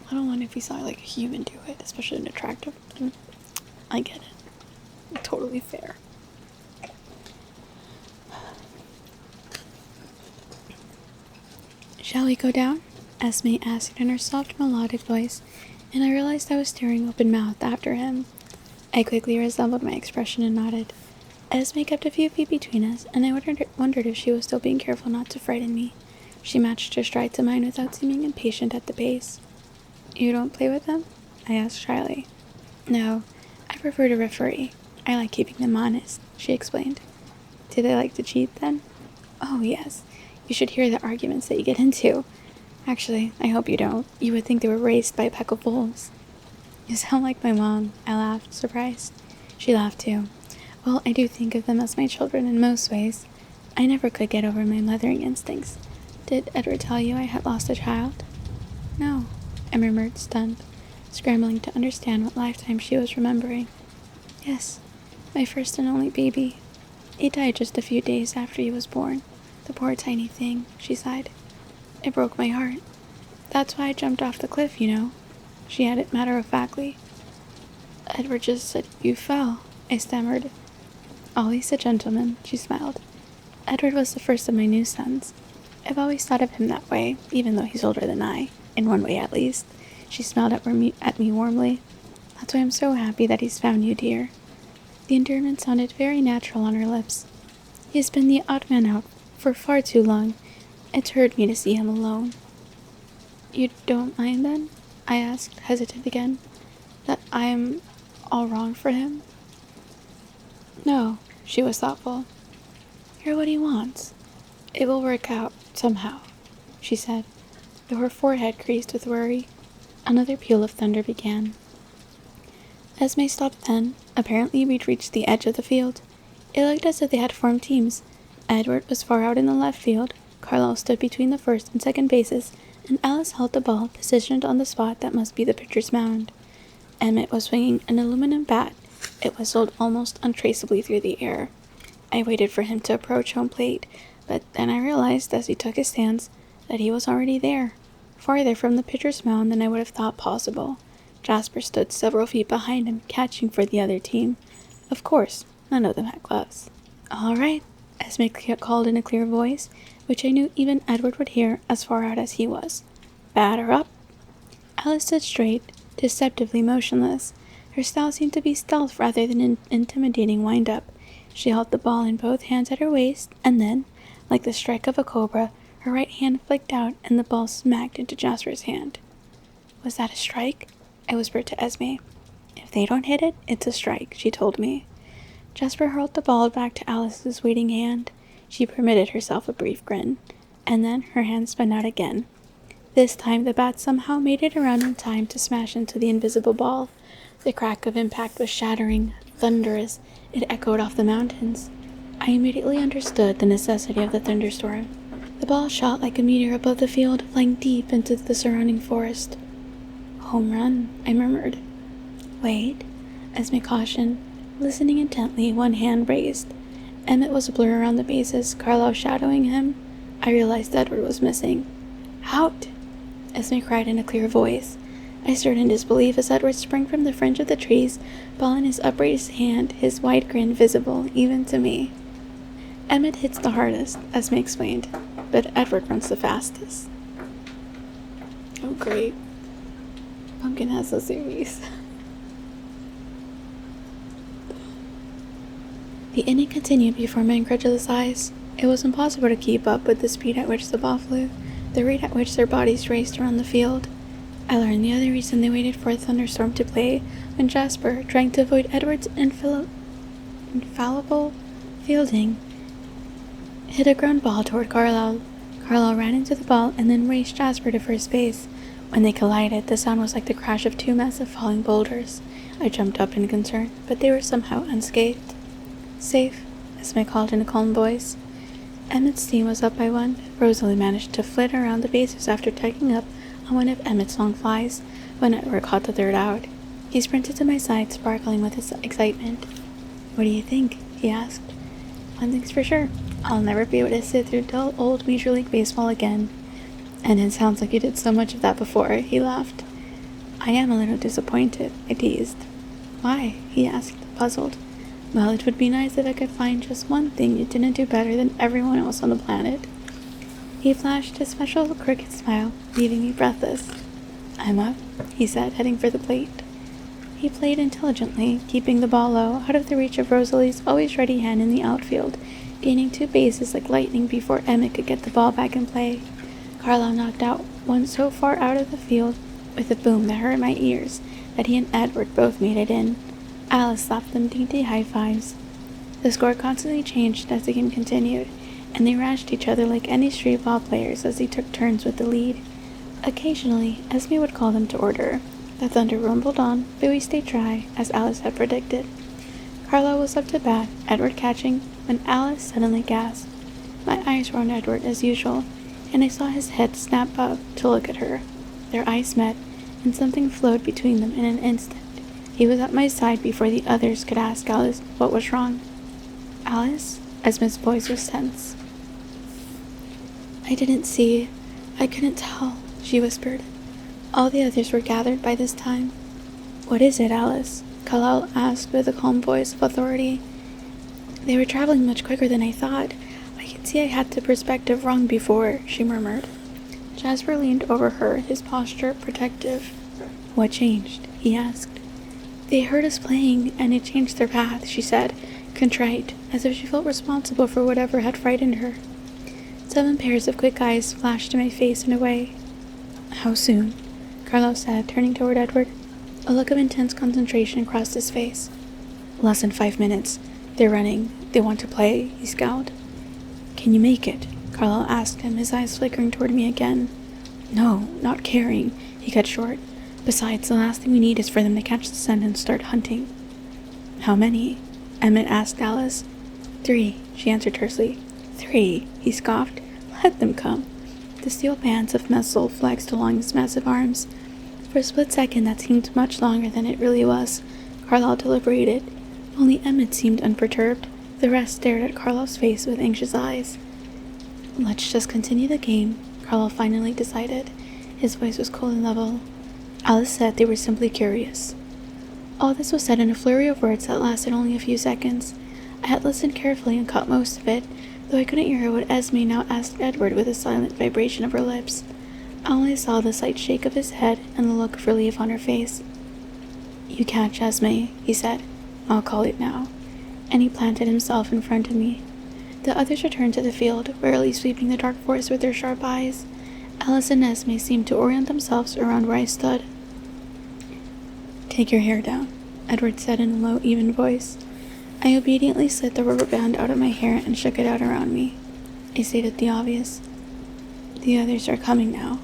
I don't want if we saw, like, a human do it, especially an attractive one. I get it. Totally fair. "Shall we go down?" Esme asked in her soft, melodic voice, and I realized I was staring open-mouthed after him. I quickly resembled my expression and nodded. Esme kept a few feet between us, and I wondered if she was still being careful not to frighten me. She matched her stride to mine without seeming impatient at the pace. "You don't play with them?" I asked shyly. "No, I prefer to referee. I like keeping them honest," she explained. "Do they like to cheat, then?" Oh, yes. You should hear the arguments that you get into. Actually, I hope you don't. You would think they were raised by a pack of wolves. You sound like my mom, I laughed, surprised. She laughed too. Well, I do think of them as my children in most ways. I never could get over my mothering instincts. Did Edward tell you I had lost a child? No, I murmured, stunned, scrambling to understand what lifetime she was remembering. Yes, my first and only baby. He died just a few days after he was born. The poor tiny thing, she sighed. It broke my heart. That's why I jumped off the cliff, you know, she added matter-of-factly. Edward just said you fell, I stammered. Always a gentleman, she smiled. Edward was the first of my new sons. I've always thought of him that way, even though he's older than I, in one way at least. She smiled at me warmly. That's why I'm so happy that he's found you, dear. The endearment sounded very natural on her lips. He's been the odd man out for far too long. It hurt me to see him alone. You don't mind, then? I asked, hesitant again. That I'm all wrong for him? No, she was thoughtful. You're what he wants. It will work out, somehow, she said, though her forehead creased with worry. Another peal of thunder began. Esme stopped then. Apparently we'd reached the edge of the field. It looked as if they had formed teams. Edward was far out in the left field, Carlisle stood between the first and second bases, and Alice held the ball positioned on the spot that must be the pitcher's mound. Emmett was swinging an aluminum bat. It whistled almost untraceably through the air. I waited for him to approach home plate, but then I realized as he took his stance that he was already there, farther from the pitcher's mound than I would have thought possible. Jasper stood several feet behind him, catching for the other team. Of course, none of them had gloves. All right, Esme called in a clear voice, which I knew even Edward would hear as far out as he was. Batter up. Alice stood straight, deceptively motionless. Her style seemed to be stealth rather than an intimidating wind-up. She held the ball in both hands at her waist, and then, like the strike of a cobra, her right hand flicked out and the ball smacked into Jasper's hand. Was that a strike? I whispered to Esme. If they don't hit it, it's a strike, she told me. Jasper hurled the ball back to Alice's waiting hand. She permitted herself a brief grin, and then her hand spun out again. This time the bat somehow made it around in time to smash into the invisible ball. The crack of impact was shattering, thunderous. It echoed off the mountains. I immediately understood the necessity of the thunderstorm. The ball shot like a meteor above the field, flying deep into the surrounding forest. Home run, I murmured. Wait, Esme cautioned, listening intently, one hand raised. Emmett was a blur around the bases, Carlisle shadowing him. I realized Edward was missing. Out! Esme cried in a clear voice. I stared in disbelief as Edward sprang from the fringe of the trees, ball in his upraised hand, his wide grin visible even to me. Emmett hits the hardest, Esme explained, but Edward runs the fastest. Oh great. Pumpkin has a series. The inning continued before my incredulous eyes. It was impossible to keep up with the speed at which the ball flew, the rate at which their bodies raced around the field. I learned the other reason they waited for a thunderstorm to play when Jasper, trying to avoid Edward's infallible fielding, hit a ground ball toward Carlisle. Carlisle ran into the ball and then raced Jasper to first base. When they collided, the sound was like the crash of two massive falling boulders. I jumped up in concern, but they were somehow unscathed. Safe, Esme called in a calm voice. Emmett's team was up by one. Rosalie managed to flit around the bases after tagging up on one of Emmett's long flies when Edward caught the third out. He sprinted to my side, sparkling with his excitement. What do you think? He asked. One thing's for sure. I'll never be able to sit through dull old Major League Baseball again. And it sounds like you did so much of that before, he laughed. I am a little disappointed, I teased. Why? He asked, puzzled. Well, it would be nice if I could find just one thing you didn't do better than everyone else on the planet. He flashed his special crooked smile, leaving me breathless. I'm up, he said, heading for the plate. He played intelligently, keeping the ball low, out of the reach of Rosalie's always ready hand in the outfield, gaining two bases like lightning before Emmett could get the ball back in play. Carlisle knocked out one so far out of the field with a boom that hurt my ears that he and Edward both made it in. Alice slapped them dainty high fives. The score constantly changed as the game continued. and they rashed each other like any street ball players as they took turns with the lead. Occasionally, Esme would call them to order. The thunder rumbled on, but we stayed dry, as Alice had predicted. Carla was up to bat, Edward catching, when Alice suddenly gasped. My eyes were on Edward as usual, and I saw his head snap up to look at her. Their eyes met, and something flowed between them in an instant. He was at my side before the others could ask Alice what was wrong. Alice? Esme's voice was tense. I didn't see. I couldn't tell, she whispered. All the others were gathered by this time. What is it, Alice? Kal-El asked with a calm voice of authority. They were traveling much quicker than I thought. I could see I had the perspective wrong before, she murmured. Jasper leaned over her, his posture protective. What changed? He asked. They heard us playing, and it changed their path, she said, contrite, as if she felt responsible for whatever had frightened her. 7 pairs of quick eyes flashed in my face and away. How soon? Carlo said, turning toward Edward. A look of intense concentration crossed his face. Less than 5 minutes. They're running. They want to play, he scowled. Can you make it? Carlo asked him, his eyes flickering toward me again. No, not caring, he cut short. Besides, the last thing we need is for them to catch the scent and start hunting. How many? Emmett asked Alice. 3, she answered tersely. 3, he scoffed. Let them come. The steel bands of muscle flexed along his massive arms. For a split second that seemed much longer than it really was. Carlyle deliberated. Only Emmett seemed unperturbed. The rest stared at Carlyle's face with anxious eyes. Let's just continue the game, Carlyle finally decided. His voice was cold and level. Alice said they were simply curious. All this was said in a flurry of words that lasted only a few seconds. I had listened carefully and caught most of it, though I couldn't hear what Esme now asked Edward with a silent vibration of her lips. I only saw the slight shake of his head and the look of relief on her face. You catch, Esme, he said. I'll call it now. And he planted himself in front of me. The others returned to the field, warily sweeping the dark forest with their sharp eyes. Alice and Esme seemed to orient themselves around where I stood. Take your hair down, Edward said in a low, even voice. I obediently slid the rubber band out of my hair and shook it out around me. I stated the obvious. The others are coming now.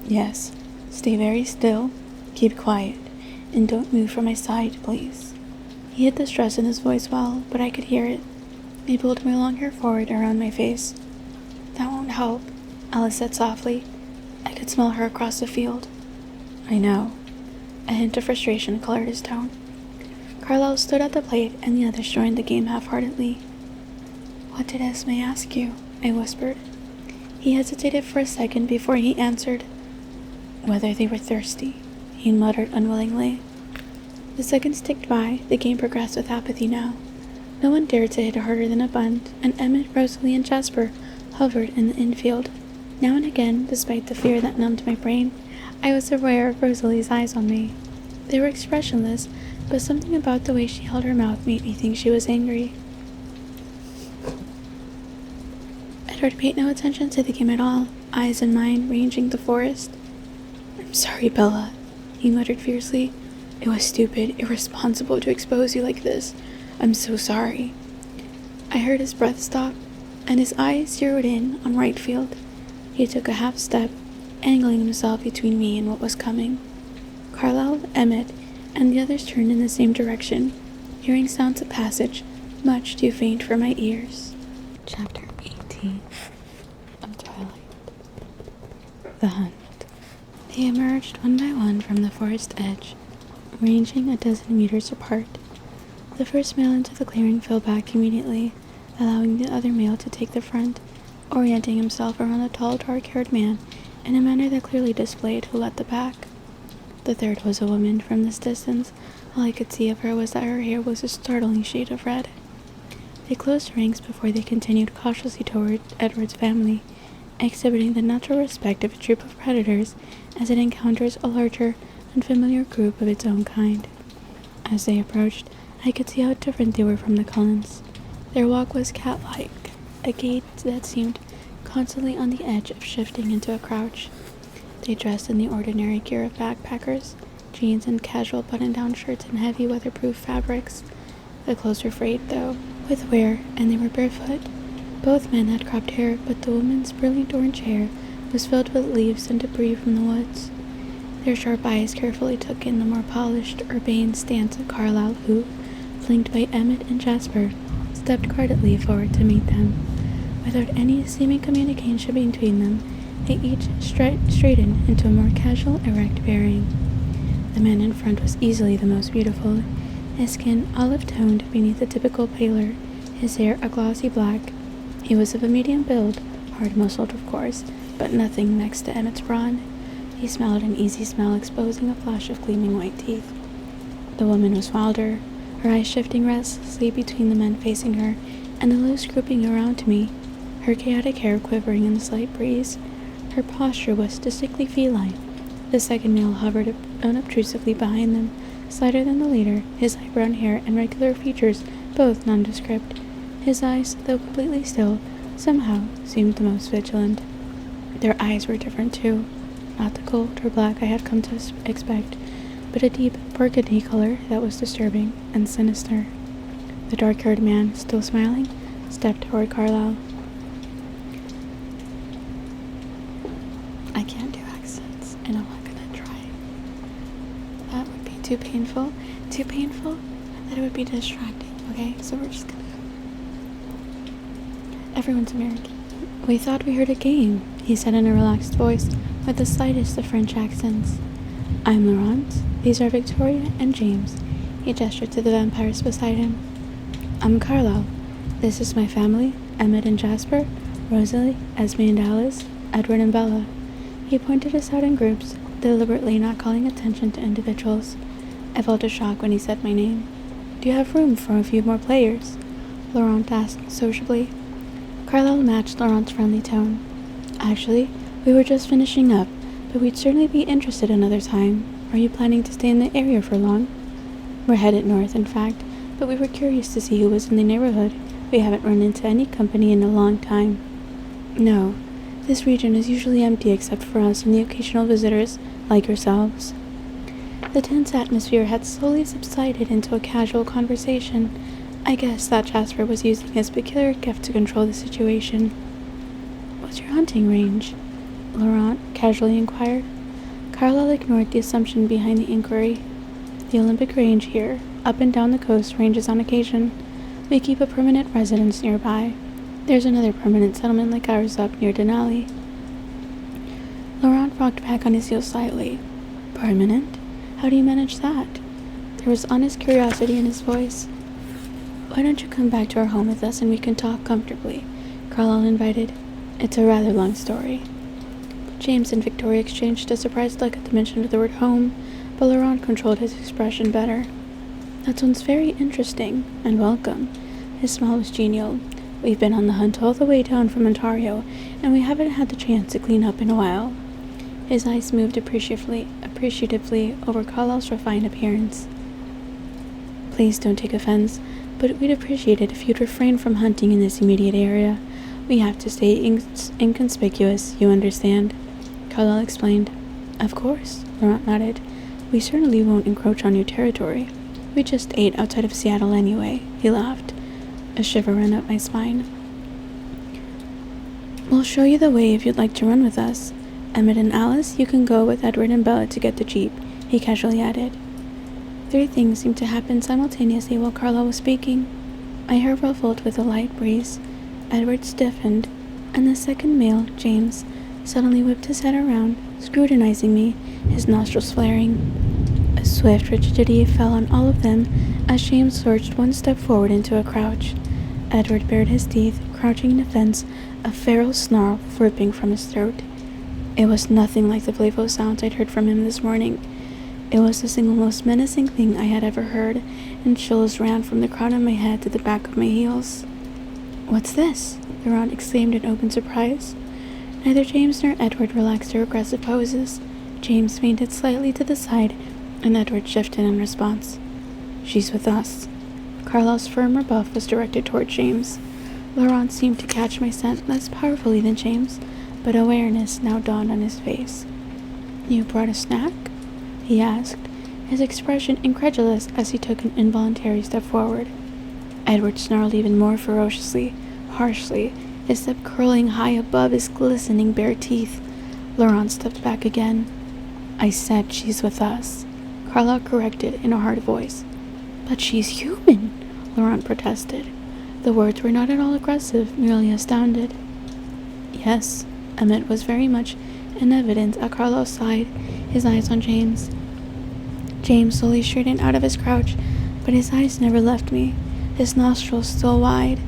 Yes, stay very still, keep quiet, and don't move from my side, please. He hid the stress in his voice well, but I could hear it. I pulled my long hair forward around my face. That won't help, Alice said softly. I could smell her across the field. I know. A hint of frustration colored his tone. Carlyle stood at the plate, and the others joined the game half-heartedly. What did Esme ask you? I whispered. He hesitated for a second before he answered. Whether they were thirsty, he muttered unwillingly. The seconds ticked by, the game progressed with apathy now. No one dared to hit harder than a bunt, and Emmett, Rosalie, and Jasper hovered in the infield. Now and again, despite the fear that numbed my brain, I was aware of Rosalie's eyes on me. They were expressionless, but something about the way she held her mouth made me think she was angry. Edward paid no attention to the game at all, eyes and mind ranging the forest. I'm sorry, Bella, he muttered fiercely. It was stupid, irresponsible to expose you like this. I'm so sorry. I heard his breath stop, and his eyes zeroed in on right field. He took a half step, angling himself between me and what was coming. Carlyle, Emmett, and the others turned in the same direction, hearing sounds of passage much too faint for my ears. Chapter 18 of Twilight. The Hunt. They emerged one by one from the forest edge, ranging a dozen meters apart. The first male into the clearing fell back immediately, allowing the other male to take the front, orienting himself around the tall, dark-haired man in a manner that clearly displayed who led the pack. The third was a woman. From this distance, all I could see of her was that her hair was a startling shade of red. They closed ranks before they continued cautiously toward Edward's family, exhibiting the natural respect of a troop of predators as it encounters a larger, unfamiliar group of its own kind. As they approached, I could see how different they were from the Cullens. Their walk was cat-like, a gait that seemed constantly on the edge of shifting into a crouch. They dressed in the ordinary gear of backpackers, jeans and casual button-down shirts and heavy weatherproof fabrics. The clothes were frayed, though, with wear, and they were barefoot, Both men had cropped hair, but the woman's brilliant orange hair was filled with leaves and debris from the woods. Their sharp eyes carefully took in the more polished, urbane stance of Carlyle, who, flanked by Emmett and Jasper, stepped guardedly forward to meet them. Without any seeming communication between them, they each straightened into a more casual, erect bearing. The man in front was easily the most beautiful, his skin olive-toned beneath the typical pallor, his hair a glossy black. He was of a medium build, hard-muscled of course, but nothing next to Emmett's brawn. He smelled an easy smell, exposing a flash of gleaming white teeth. The woman was wilder, her eyes shifting restlessly between the men facing her and the loose grouping around me, her chaotic hair quivering in the slight breeze. Her posture was distinctly feline. The second male hovered unobtrusively behind them, slighter than the leader, his light brown hair and regular features both nondescript. His eyes, though completely still, somehow seemed the most vigilant. Their eyes were different too, not the cold or black I had come to expect, but a deep burgundy color that was disturbing and sinister. The dark-haired man, still smiling, stepped toward Carlyle. I can't do accents, and I'm not gonna try. That would be too painful that it would be distracting, okay? So we're just gonna... Everyone's American. We thought we heard a game, he said in a relaxed voice, with the slightest of French accents. I'm Laurent. These are Victoria and James. He gestured to the vampires beside him. I'm Carlyle. This is my family, Emmett and Jasper, Rosalie, Esme and Alice, Edward and Bella. He pointed us out in groups, deliberately not calling attention to individuals. I felt a shock when he said my name. Do you have room for a few more players? Laurent asked sociably. Carlyle matched Laurent's friendly tone. Actually, we were just finishing up, but we'd certainly be interested another time. Are you planning to stay in the area for long? We're headed north, in fact, but we were curious to see who was in the neighborhood. We haven't run into any company in a long time. No, this region is usually empty except for us and the occasional visitors, like yourselves. The tense atmosphere had slowly subsided into a casual conversation. I guess that Jasper was using his peculiar gift to control the situation. What's your hunting range? Laurent casually inquired. Carlyle ignored the assumption behind the inquiry. The Olympic range here, up and down the coast, ranges on occasion. We keep a permanent residence nearby. There's another permanent settlement like ours up near Denali. Laurent rocked back on his heels slightly. Permanent? How do you manage that? There was honest curiosity in his voice. Why don't you come back to our home with us and we can talk comfortably? Carlyle invited. It's a rather long story. James and Victoria exchanged a surprised look at the mention of the word home, but Laurent controlled his expression better. That sounds very interesting, and welcome. His smile was genial. We've been on the hunt all the way down from Ontario, and we haven't had the chance to clean up in a while. His eyes moved appreciatively over Carlyle's refined appearance. Please don't take offense, but we'd appreciate it if you'd refrain from hunting in this immediate area. We have to stay inconspicuous, you understand? Carlyle explained. Of course, Laurent nodded. We certainly won't encroach on your territory. We just ate outside of Seattle anyway, he laughed. A shiver ran up my spine. We'll show you the way if you'd like to run with us. Emmett and Alice, you can go with Edward and Bella to get the jeep, he casually added. 3 things seemed to happen simultaneously while Carlyle was speaking. My hair ruffled with a light breeze. Edward stiffened, and the second male, James, suddenly whipped his head around, scrutinizing me, his nostrils flaring. A swift rigidity fell on all of them as James lurched one step forward into a crouch. Edward bared his teeth, crouching in defense, a feral snarl ripping from his throat. It was nothing like the playful sounds I'd heard from him this morning. It was the single most menacing thing I had ever heard, and chills ran from the crown of my head to the back of my heels. What's this? Laurent exclaimed in open surprise. Neither James nor Edward relaxed their aggressive poses. James fainted slightly to the side, and Edward shifted in response. She's with us. Carlyle's firm rebuff was directed toward James. Laurent seemed to catch my scent less powerfully than James, but awareness now dawned on his face. You brought a snack? He asked, his expression incredulous as he took an involuntary step forward. Edward snarled even more ferociously, harshly, his lip curling high above his glistening bare teeth. Laurent stepped back again. "I said she's with us," Carlyle corrected in a hard voice. "But she's human," Laurent protested. The words were not at all aggressive, merely astounded. "Yes," Emmett was very much in evidence at Carlyle's side, his eyes on James. James slowly straightened out of his crouch, but his eyes never left me, his nostrils still wide.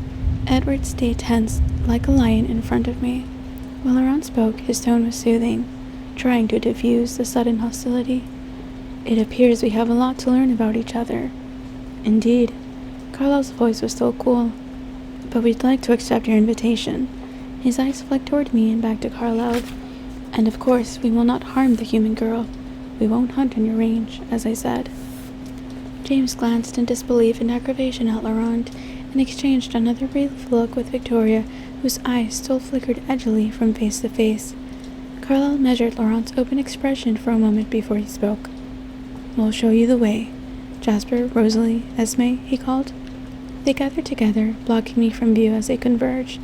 Edward stayed tense, like a lion in front of me. When Laurent spoke, his tone was soothing, trying to diffuse the sudden hostility. "It appears we have a lot to learn about each other." "Indeed." Carlyle's voice was still cool. "But we'd like to accept your invitation." His eyes flicked toward me and back to Carlyle. "And of course, we will not harm the human girl. We won't hunt on your range, as I said." James glanced in disbelief and aggravation at Laurent, and exchanged another brief look with Victoria, whose eyes still flickered edgily from face to face. Carlyle measured Laurent's open expression for a moment before he spoke. "We'll show you the way. Jasper, Rosalie, Esme," he called. They gathered together, blocking me from view as they converged.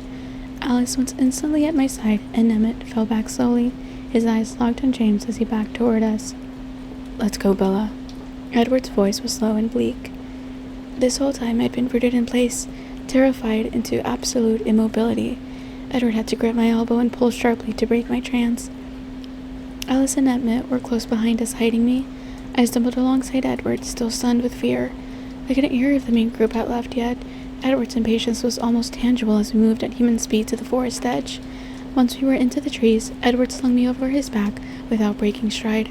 Alice was instantly at my side, and Emmett fell back slowly, his eyes locked on James as he backed toward us. "Let's go, Bella." Edward's voice was low and bleak. This whole time I'd been rooted in place, terrified into absolute immobility. Edward had to grip my elbow and pull sharply to break my trance. Alice and Emmett were close behind us, hiding me. I stumbled alongside Edward, still stunned with fear. I couldn't hear if the main group had left yet. Edward's impatience was almost tangible as we moved at human speed to the forest edge. Once we were into the trees, Edward slung me over his back without breaking stride.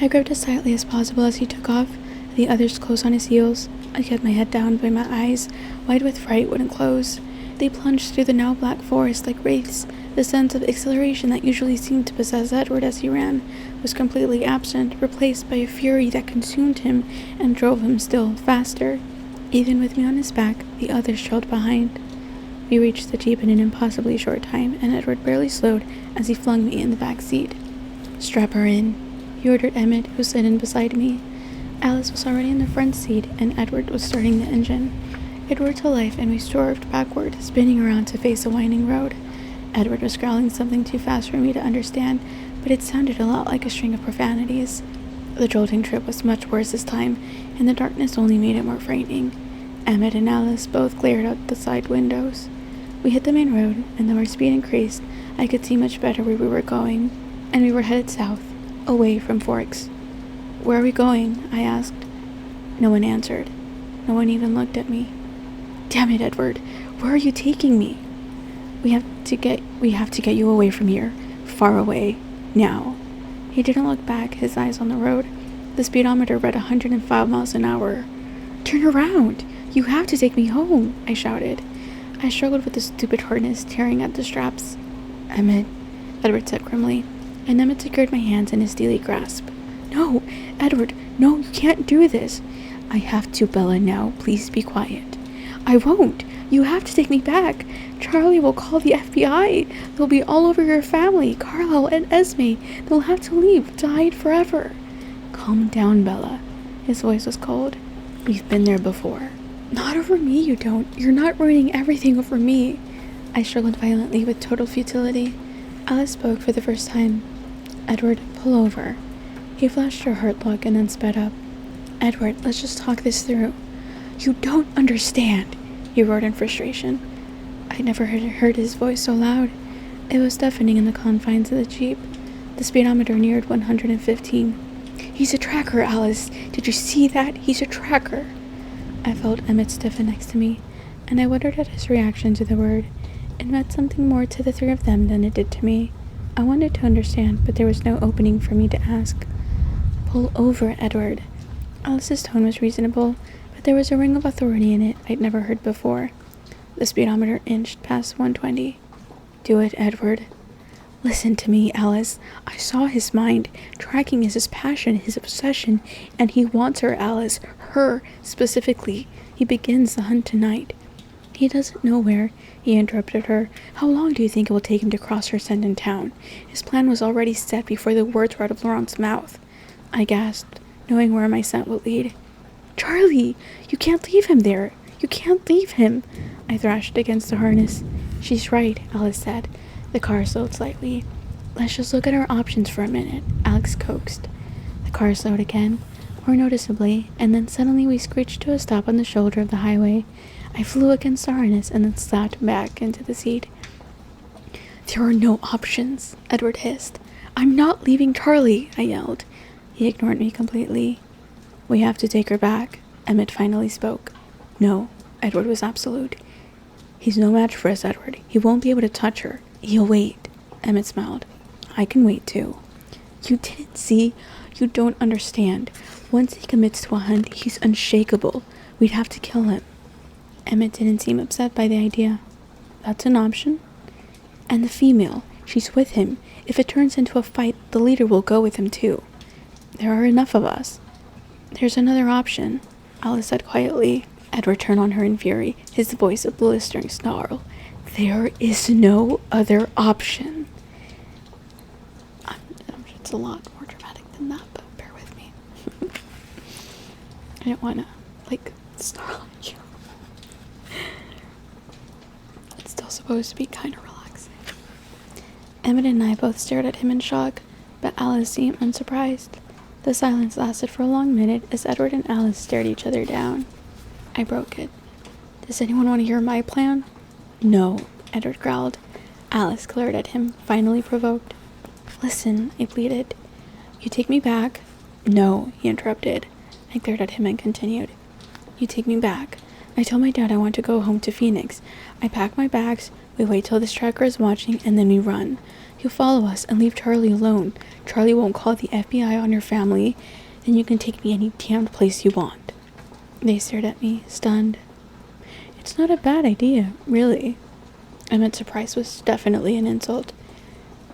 I gripped as tightly as possible as he took off, the others close on his heels. I kept my head down, but my eyes, wide with fright, wouldn't close. They plunged through the now black forest like wraiths. The sense of exhilaration that usually seemed to possess Edward as he ran was completely absent, replaced by a fury that consumed him and drove him still faster. Even with me on his back, the others trailed behind. We reached the jeep in an impossibly short time, and Edward barely slowed as he flung me in the back seat. "Strap her in," he ordered Emmett, who slid in beside me. Alice was already in the front seat, and Edward was starting the engine. It roared to life, and we swerved backward, spinning around to face a winding road. Edward was growling something too fast for me to understand, but it sounded a lot like a string of profanities. The jolting trip was much worse this time, and the darkness only made it more frightening. Emmett and Alice both glared out the side windows. We hit the main road, and though our speed increased, I could see much better where we were going, and we were headed south, away from Forks. "Where are we going?" I asked. No one answered. No one even looked at me. "Damn it, Edward, where are you taking me?" We have to get you away from here. Far away. Now." He didn't look back, his eyes on the road. The speedometer read 105 miles an hour. "Turn around! You have to take me home!" I shouted. I struggled with the stupid harness, tearing at the straps. "Emmett," Edward said grimly, and Emmett secured my hands in his steely grasp. "No, Edward, no, you can't do this." "I have to, Bella, now. Please be quiet." "I won't. You have to take me back. Charlie will call the FBI. They'll be all over your family, Carlo and Esme. They'll have to leave, to hide forever." "Calm down, Bella." His voice was cold. "We've been there before." "Not over me, you don't. You're not ruining everything over me." I struggled violently with total futility. Alice spoke for the first time. "Edward, pull over." He flashed her hurt look and then sped up. "Edward, let's just talk this through." "You don't understand," he roared in frustration. I'd never heard his voice so loud. It was deafening in the confines of the jeep. The speedometer neared 115. "He's a tracker, Alice. Did you see that? He's a tracker." I felt Emmett stiffen next to me, and I wondered at his reaction to the word. It meant something more to the three of them than it did to me. I wanted to understand, but there was no opening for me to ask. "Pull over, Edward." Alice's tone was reasonable, but there was a ring of authority in it I'd never heard before. The speedometer inched past 120. "Do it, Edward." "Listen to me, Alice. I saw his mind. Tracking is his passion, his obsession, and he wants her, Alice. Her, specifically. He begins the hunt tonight." "He doesn't know where," he interrupted her. "How long do you think it will take him to cross her scent in town? His plan was already set before the words were out of Laurent's mouth." I gasped, knowing where my scent would lead. "Charlie, you can't leave him there. You can't leave him." I thrashed against the harness. She's right, Alice said. The car slowed slightly. Let's just look at our options for a minute, Alex coaxed. The car slowed again, more noticeably, and then suddenly we screeched to a stop on the shoulder of the highway. I flew against the harness and then slapped back into the seat. There are no options, Edward hissed. I'm not leaving Charlie, I yelled. He ignored me completely. We have to take her back, Emmett finally spoke. No, Edward was absolute. He's no match for us, Edward. He won't be able to touch her. He'll wait, Emmett smiled. I can wait too. You didn't see? You don't understand. Once he commits to a hunt, he's unshakable. We'd have to kill him. Emmett didn't seem upset by the idea. That's an option. And the female, she's with him. If it turns into a fight, the leader will go with him too. There are enough of us. There's another option, Alice said quietly. Edward turned on her in fury, his voice a blistering snarl. There is no other option. It's a lot more dramatic than that, but bear with me. I didn't want to, snarl at you. It's still supposed to be kind of relaxing. Emmett and I both stared at him in shock, but Alice seemed unsurprised. The silence lasted for a long minute as Edward and Alice stared each other down. I broke it. Does anyone want to hear my plan? No, Edward growled. Alice glared at him, finally provoked. Listen, I pleaded. You take me back? No, he interrupted. I glared at him and continued. You take me back. I tell my dad I want to go home to Phoenix. I pack my bags, we wait till this tracker is watching, and then we run. You follow us and leave Charlie alone. Charlie won't call the FBI on your family, and you can take me any damned place you want. They stared at me, stunned. It's not a bad idea, really. Emmett's surprise was definitely an insult.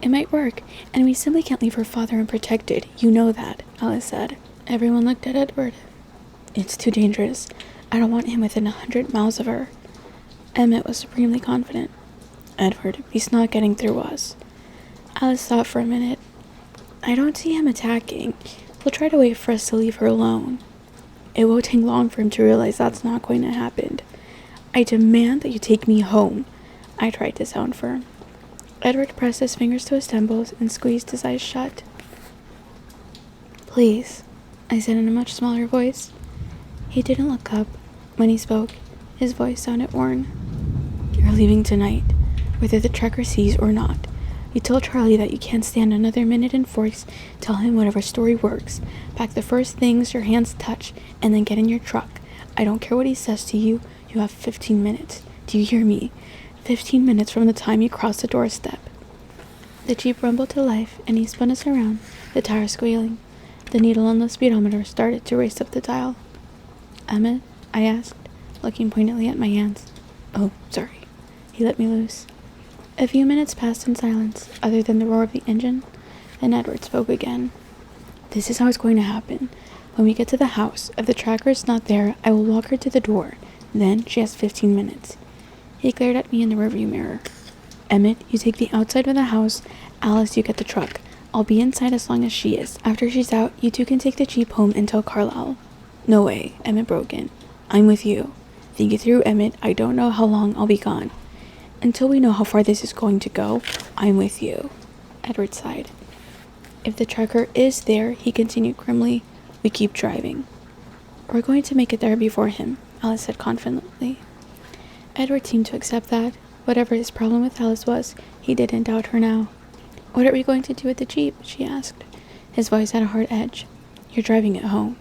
It might work, and we simply can't leave her father unprotected. You know that, Alice said. Everyone looked at Edward. It's too dangerous. I don't want him within 100 miles of her. Emmett was supremely confident. Edward, he's not getting through us. Alice thought for a minute. I don't see him attacking. He'll try to wait for us to leave her alone. It won't take long for him to realize that's not going to happen. I demand that you take me home. I tried to sound firm. Edward pressed his fingers to his temples and squeezed his eyes shut. Please, I said in a much smaller voice. He didn't look up. When he spoke, his voice sounded worn. You're leaving tonight, whether the tracker sees or not. You tell Charlie that you can't stand another minute in Forks. Tell him whatever story works. Pack the first things your hands touch, and then get in your truck. I don't care what he says to you. You have 15 minutes. Do you hear me? 15 minutes from the time you cross the doorstep. The Jeep rumbled to life, and he spun us around, the tire squealing. The needle on the speedometer started to race up the dial. Emmett? I asked, looking pointedly at my hands. Oh, sorry. He let me loose. A few minutes passed in silence, other than the roar of the engine. Then Edward spoke again. This is how it's going to happen. When we get to the house, if the tracker is not there, I will walk her to the door. Then she has 15 minutes. He glared at me in the rearview mirror. Emmett, you take the outside of the house. Alice, you get the truck. I'll be inside as long as she is. After she's out, you two can take the Jeep home and tell Carlisle. No way, Emmett broke in. I'm with you. Think it through, Emmett. I don't know how long I'll be gone. Until we know how far this is going to go, I'm with you. Edward sighed. If the tracker is there, he continued grimly, we keep driving. We're going to make it there before him, Alice said confidently. Edward seemed to accept that. Whatever his problem with Alice was, he didn't doubt her now. What are we going to do with the Jeep? She asked. His voice had a hard edge. You're driving it home.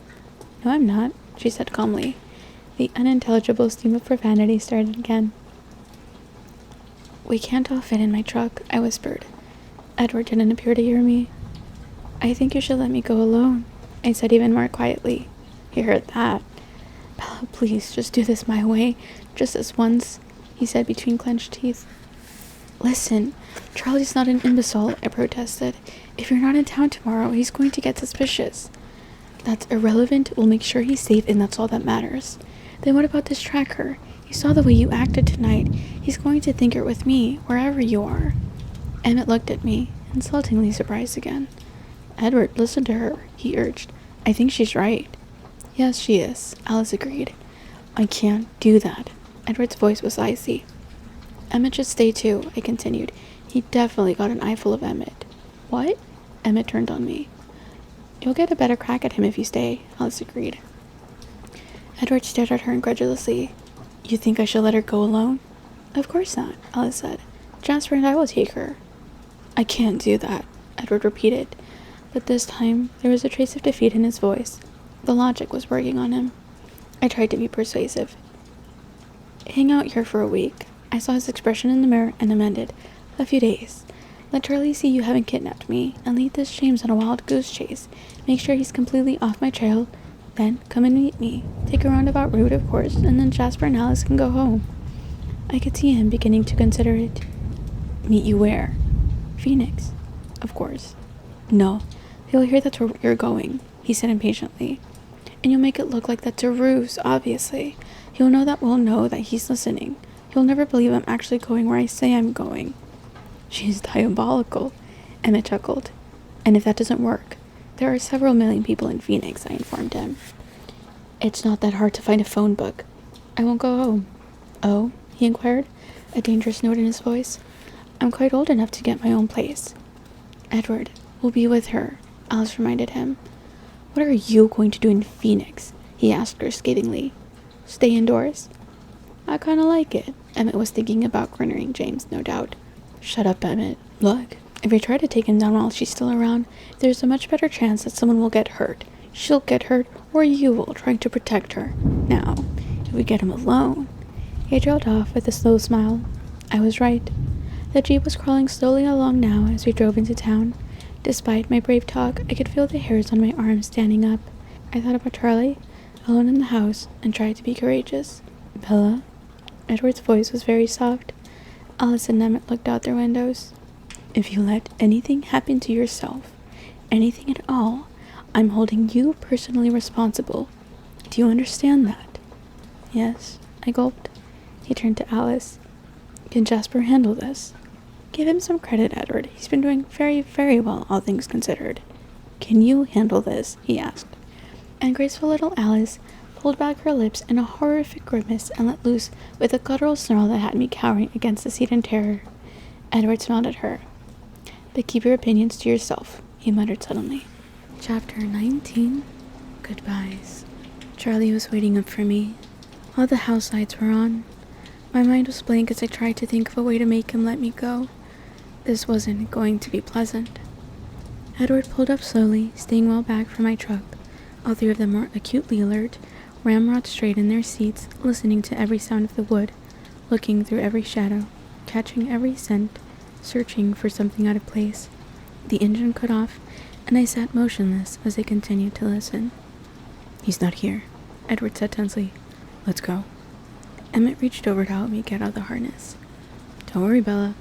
No, I'm not, she said calmly. The unintelligible stream of profanity started again. We can't all fit in my truck, I whispered. Edward didn't appear to hear me. I think you should let me go alone, I said even more quietly. He heard that. Bella, please, just do this my way. Just this once, he said between clenched teeth. Listen, Charlie's not an imbecile, I protested. If you're not in town tomorrow, he's going to get suspicious. That's irrelevant. We'll make sure he's safe, and that's all that matters. Then what about this tracker? He saw the way you acted tonight. He's going to think you're with me, wherever you are. Emmett looked at me, insultingly surprised again. Edward, listen to her, he urged. I think she's right. Yes, she is, Alice agreed. I can't do that. Edward's voice was icy. Emmett should stay too, I continued. He definitely got an eye full of Emmett. What? Emmett turned on me. You'll get a better crack at him if you stay, Alice agreed. Edward stared at her incredulously. You think I should let her go alone? Of course not, Alice said. Jasper and I will take her. I can't do that, Edward repeated. But this time, there was a trace of defeat in his voice. The logic was working on him. I tried to be persuasive. Hang out here for a week. I saw his expression in the mirror and amended. A few days. Let Charlie see you haven't kidnapped me, and lead this James on a wild goose chase. Make sure he's completely off my trail. Then come and meet me. Take a roundabout route, of course, and then Jasper and Alice can go home. I could see him beginning to consider it. Meet you where? Phoenix. Of course. No, he'll hear that's where you're going, he said impatiently. And you'll make it look like that's a ruse, obviously. He'll know that we'll know that he's listening. He'll never believe I'm actually going where I say I'm going. She's diabolical, Emmett chuckled. And if that doesn't work, there are several million people in Phoenix, I informed him. It's not that hard to find a phone book. I won't go home. Oh? He inquired, a dangerous note in his voice. I'm quite old enough to get my own place. Edward, we'll be with her, Alice reminded him. What are you going to do in Phoenix? He asked her scathingly. Stay indoors? I kinda like it. Emmett was thinking about cornering James, no doubt. Shut up, Emmett. Look, if we try to take him down while she's still around, there's a much better chance that someone will get hurt. She'll get hurt, or you will, trying to protect her. Now, if we get him alone... He trailed off with a slow smile. I was right. The jeep was crawling slowly along now as we drove into town. Despite my brave talk, I could feel the hairs on my arms standing up. I thought about Charlie, alone in the house, and tried to be courageous. Bella? Edward's voice was very soft. Alice and Emmett looked out their windows. If you let anything happen to yourself, anything at all, I'm holding you personally responsible. Do you understand that? Yes, I gulped. He turned to Alice. Can Jasper handle this? Give him some credit, Edward. He's been doing very, very well, all things considered. Can you handle this? He asked. And graceful little Alice pulled back her lips in a horrific grimace and let loose with a guttural snarl that had me cowering against the seat in terror. Edward smiled at her. But keep your opinions to yourself, he muttered suddenly. Chapter 19. Goodbyes. Charlie was waiting up for me. All the house lights were on. My mind was blank as I tried to think of a way to make him let me go. This wasn't going to be pleasant. Edward pulled up slowly, staying well back from my truck. All three of them were acutely alert, ramrod straight in their seats, listening to every sound of the wood, looking through every shadow, catching every scent, searching for something out of place. The engine cut off, and I sat motionless as they continued to listen. He's not here, Edward said tensely. Let's go. Emmett reached over to help me get out the harness. Don't worry, Bella,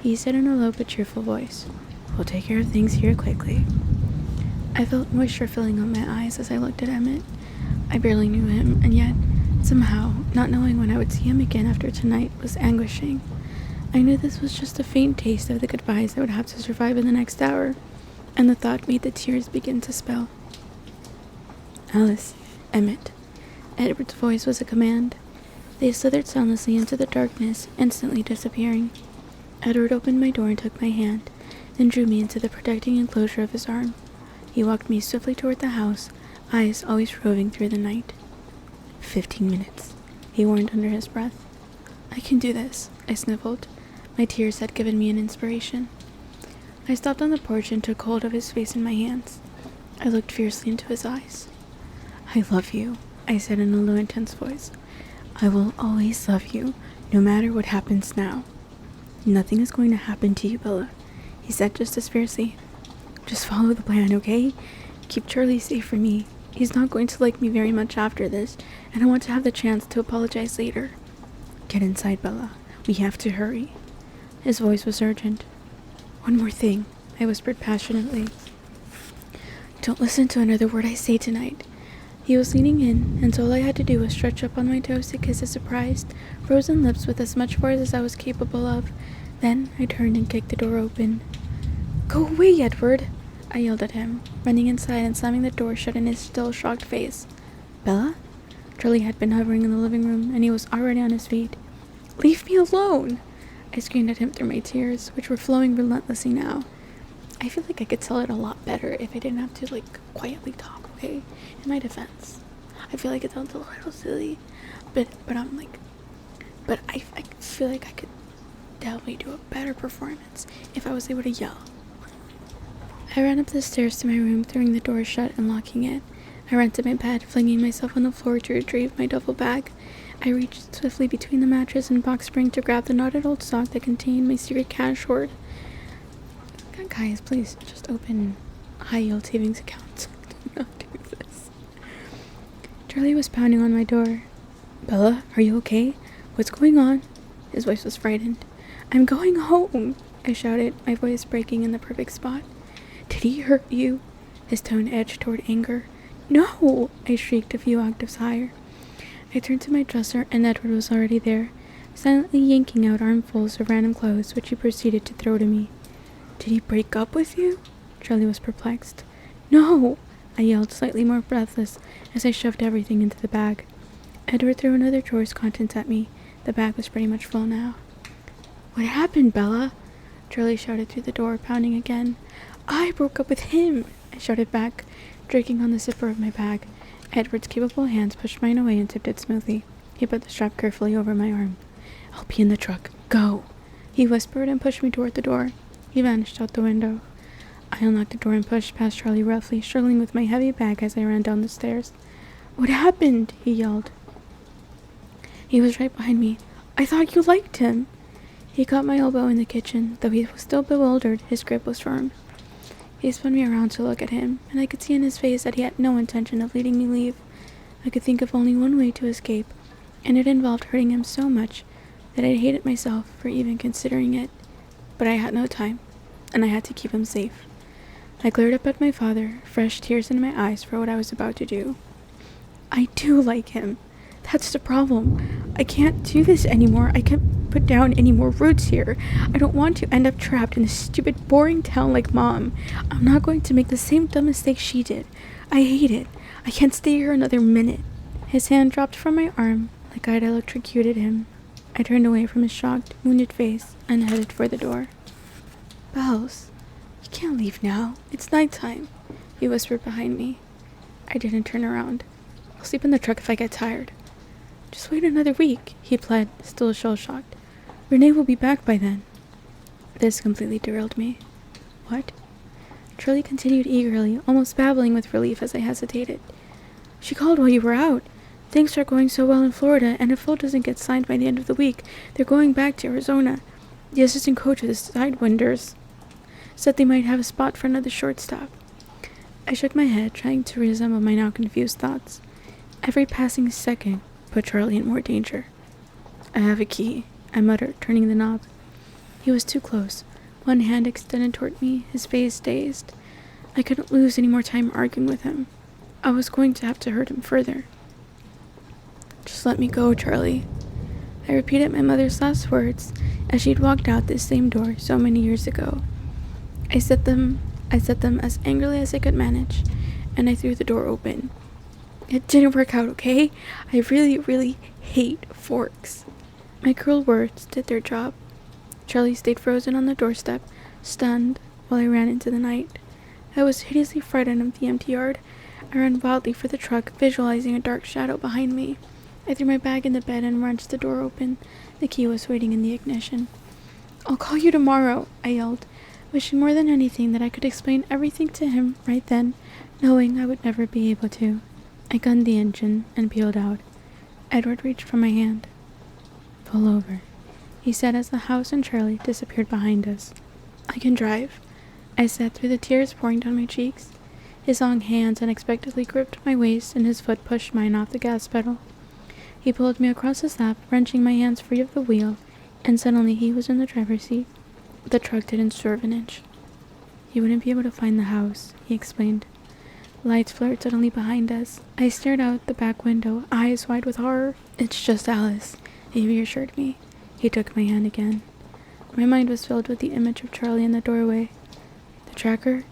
he said in a low but cheerful voice. We'll take care of things here quickly. I felt moisture filling up my eyes as I looked at Emmett. I barely knew him, and yet, somehow, not knowing when I would see him again after tonight was anguishing. I knew this was just a faint taste of the goodbyes I would have to survive in the next hour, and the thought made the tears begin to spill. Alice, Emmett. Edward's voice was a command. They slithered soundlessly into the darkness, instantly disappearing. Edward opened my door and took my hand, then drew me into the protecting enclosure of his arm. He walked me swiftly toward the house, eyes always roving through the night. 15 minutes, he warned under his breath. I can do this, I sniffled. My tears had given me an inspiration. I stopped on the porch and took hold of his face in my hands. I looked fiercely into his eyes. I love you, I said in a low, intense voice. I will always love you, no matter what happens now. Nothing is going to happen to you, Bella, he said just as fiercely. Just follow the plan, okay? Keep Charlie safe for me. He's not going to like me very much after this, and I want to have the chance to apologize later. Get inside, Bella. We have to hurry. His voice was urgent. One more thing, I whispered passionately. Don't listen to another word I say tonight. He was leaning in, and so all I had to do was stretch up on my toes to kiss his surprised, frozen lips with as much force as I was capable of. Then I turned and kicked the door open. Go away, Edward! I yelled at him, running inside and slamming the door shut in his still shocked face. Bella? Charlie had been hovering in the living room, and he was already on his feet. Leave me alone! I screamed at him through my tears, which were flowing relentlessly now. I feel like I could tell it a lot better if I didn't have to, like, quietly talk, okay? In my defense. I feel like it sounds a little silly, but I'm like, but I feel like I could definitely do a better performance if I was able to yell. I ran up the stairs to my room, throwing the door shut and locking it. I ran to my bed, flinging myself on the floor to retrieve my duffel bag. I reached swiftly between the mattress and box spring to grab the knotted old sock that contained my secret cash hoard. Guys, please just open high-yield savings accounts. Do not do this. Charlie was pounding on my door. Bella, are you okay? What's going on? His voice was frightened. I'm going home, I shouted, my voice breaking in the perfect spot. Did he hurt you? His tone edged toward anger. No, I shrieked a few octaves higher. I turned to my dresser, and Edward was already there, silently yanking out armfuls of random clothes, which he proceeded to throw to me. Did he break up with you? Charlie was perplexed. No, I yelled, slightly more breathless, as I shoved everything into the bag. Edward threw another drawer's contents at me. The bag was pretty much full now. What happened, Bella? Charlie shouted through the door, pounding again. I broke up with him, I shouted back, dragging on the zipper of my bag. Edward's capable hands pushed mine away and tipped it smoothly. He put the strap carefully over my arm. I'll be in the truck. Go, he whispered and pushed me toward the door. He vanished out the window. I unlocked the door and pushed past Charlie roughly, struggling with my heavy bag as I ran down the stairs. What happened? He yelled. He was right behind me. I thought you liked him. He caught my elbow in the kitchen. Though he was still bewildered, his grip was firm. He spun me around to look at him, and I could see in his face that he had no intention of letting me leave. I could think of only one way to escape, and it involved hurting him so much that I hated myself for even considering it. But I had no time, and I had to keep him safe. I glared up at my father, fresh tears in my eyes for what I was about to do. I do like him. That's the problem. I can't do this anymore. I can't put down any more roots here. I don't want to end up trapped in a stupid, boring town like Mom. I'm not going to make the same dumb mistake she did. I hate it. I can't stay here another minute. His hand dropped from my arm like I'd electrocuted him. I turned away from his shocked, wounded face and headed for the door. Bells, you can't leave now. It's nighttime, he whispered behind me. I didn't turn around. I'll sleep in the truck if I get tired. Just wait another week, he pled, still shell-shocked. Renee will be back by then. This completely derailed me. What? Charlie continued eagerly, almost babbling with relief as I hesitated. She called while you were out. Things are going so well in Florida, and if Phil doesn't get signed by the end of the week, they're going back to Arizona. The assistant coach of the Sidewinders said they might have a spot for another shortstop. I shook my head, trying to reassemble my now confused thoughts. Every passing second put Charlie in more danger. I have a key, I muttered, turning the knob. He was too close, one hand extended toward me, his face dazed. I couldn't lose any more time arguing with him. I was going to have to hurt him further. Just let me go, Charlie. I repeated my mother's last words as she'd walked out this same door so many years ago. I said them as angrily as I could manage, and I threw the door open. It didn't work out, okay? I really, really hate forks. My cruel words did their job. Charlie stayed frozen on the doorstep, stunned, while I ran into the night. I was hideously frightened of the empty yard. I ran wildly for the truck, visualizing a dark shadow behind me. I threw my bag in the bed and wrenched the door open. The key was waiting in the ignition. I'll call you tomorrow, I yelled, wishing more than anything that I could explain everything to him right then, knowing I would never be able to. I gunned the engine and peeled out. Edward reached for my hand. Pull over, he said as the house and Charlie disappeared behind us. I can drive, I said through the tears pouring down my cheeks. His long hands unexpectedly gripped my waist and his foot pushed mine off the gas pedal. He pulled me across his lap, wrenching my hands free of the wheel, and suddenly he was in the driver's seat. The truck didn't swerve an inch. You wouldn't be able to find the house, he explained. Lights flared suddenly behind us. I stared out the back window, eyes wide with horror. It's just Alice, he reassured me. He took my hand again. My mind was filled with the image of Charlie in the doorway. The tracker?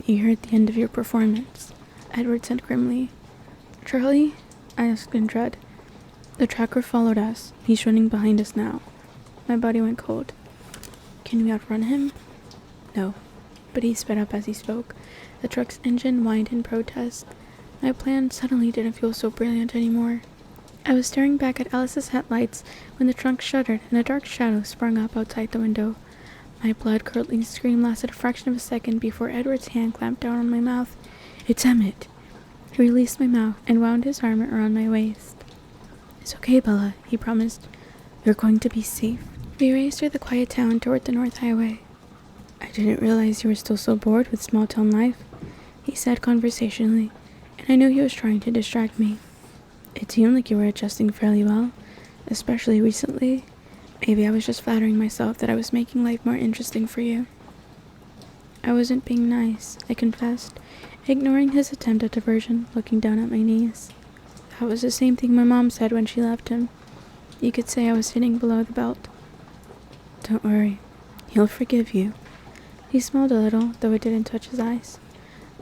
You heard the end of your performance, Edward said grimly. Charlie? I asked in dread. The tracker followed us. He's running behind us now. My body went cold. Can we outrun him? No. But he sped up as he spoke. The truck's engine whined in protest. My plan suddenly didn't feel so brilliant anymore. I was staring back at Alice's headlights when the trunk shuddered and a dark shadow sprung up outside the window. My blood-curdling scream lasted a fraction of a second before Edward's hand clamped down on my mouth. It's Emmett. He released my mouth and wound his arm around my waist. It's okay, Bella, he promised. You're going to be safe. We raced through the quiet town toward the North Highway. I didn't realize you were still so bored with small-town life, he said conversationally, and I knew he was trying to distract me. It seemed like you were adjusting fairly well, especially recently. Maybe I was just flattering myself that I was making life more interesting for you. I wasn't being nice, I confessed, ignoring his attempt at diversion, looking down at my knees. That was the same thing my mom said when she left him. You could say I was hitting below the belt. Don't worry, he'll forgive you. He smiled a little, though it didn't touch his eyes.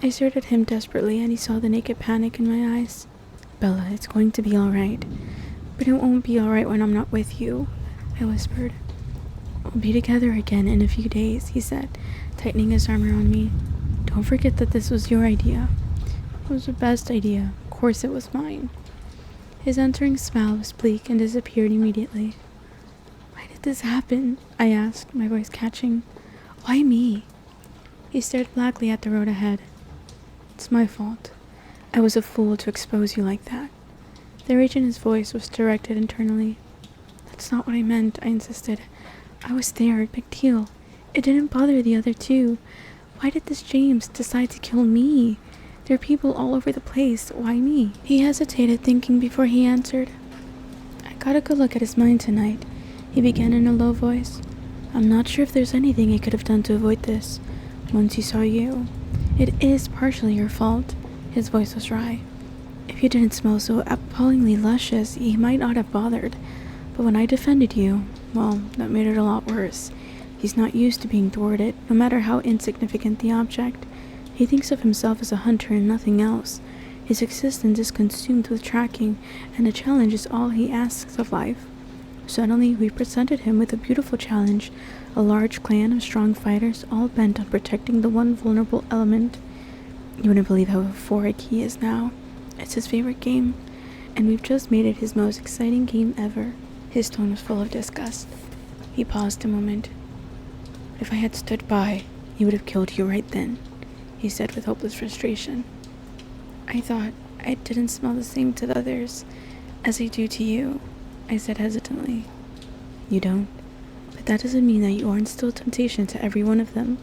I stared at him desperately, and he saw the naked panic in my eyes. Bella, it's going to be alright. But it won't be alright when I'm not with you, I whispered. We'll be together again in a few days, he said, tightening his arm around me. Don't forget that this was your idea. It was the best idea. Of course it was mine. His entering smile was bleak and disappeared immediately. Why did this happen? I asked, my voice catching. Why me? He stared blackly at the road ahead. It's my fault. I was a fool to expose you like that. The rage in his voice was directed internally. That's not what I meant, I insisted. I was there, big deal. It didn't bother the other two. Why did this James decide to kill me? There are people all over the place. Why me? He hesitated, thinking before he answered. I got a good look at his mind tonight, he began in a low voice. I'm not sure if there's anything I could have done to avoid this. Once he saw you. It is partially your fault. His voice was dry. If you didn't smell so appallingly luscious, he might not have bothered. But when I defended you, well, that made it a lot worse. He's not used to being thwarted, no matter how insignificant the object. He thinks of himself as a hunter and nothing else. His existence is consumed with tracking, and a challenge is all he asks of life. Suddenly, we presented him with a beautiful challenge, a large clan of strong fighters, all bent on protecting the one vulnerable element. You wouldn't believe how euphoric he is now. It's his favorite game, and we've just made it his most exciting game ever. His tone was full of disgust. He paused a moment. If I had stood by, he would have killed you right then, he said with hopeless frustration. I thought I didn't smell the same to the others as I do to you, I said hesitantly. You don't? But that doesn't mean that you aren't still a temptation to every one of them.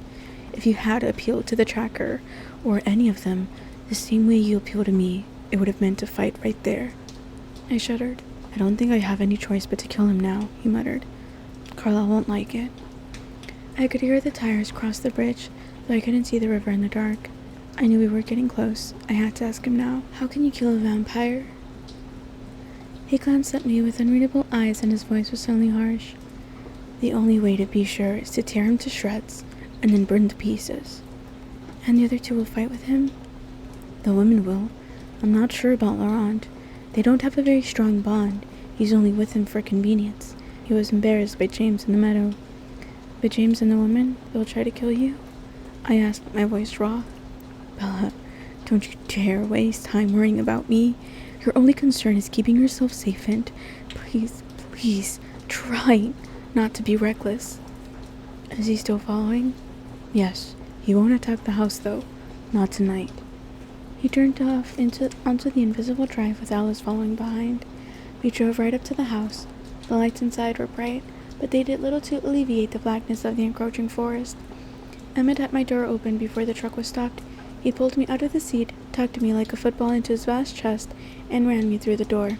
If you had appealed to the tracker, or any of them, the same way you appeal to me, it would have meant to fight right there. I shuddered. I don't think I have any choice but to kill him now, he muttered. Carla won't like it. I could hear the tires cross the bridge, though I couldn't see the river in the dark. I knew we were getting close. I had to ask him now. How can you kill a vampire? He glanced at me with unreadable eyes, and his voice was suddenly harsh. The only way to be sure is to tear him to shreds, and then burn to pieces. And the other two will fight with him? The women will. I'm not sure about Laurent. They don't have a very strong bond. He's only with him for convenience. He was embarrassed by James in the meadow. But James and the women will try to kill you? I asked, my voice raw. Bella, don't you dare waste time worrying about me. Your only concern is keeping yourself safe, and please, try not to be reckless. Is he still following? Yes. He won't attack the house, though. Not tonight. He turned off onto the invisible drive with Alice following behind. We drove right up to the house. The lights inside were bright, but they did little to alleviate the blackness of the encroaching forest. Emmett had my door open before the truck was stopped. He pulled me out of the seat, tucked me like a football into his vast chest, and ran me through the door.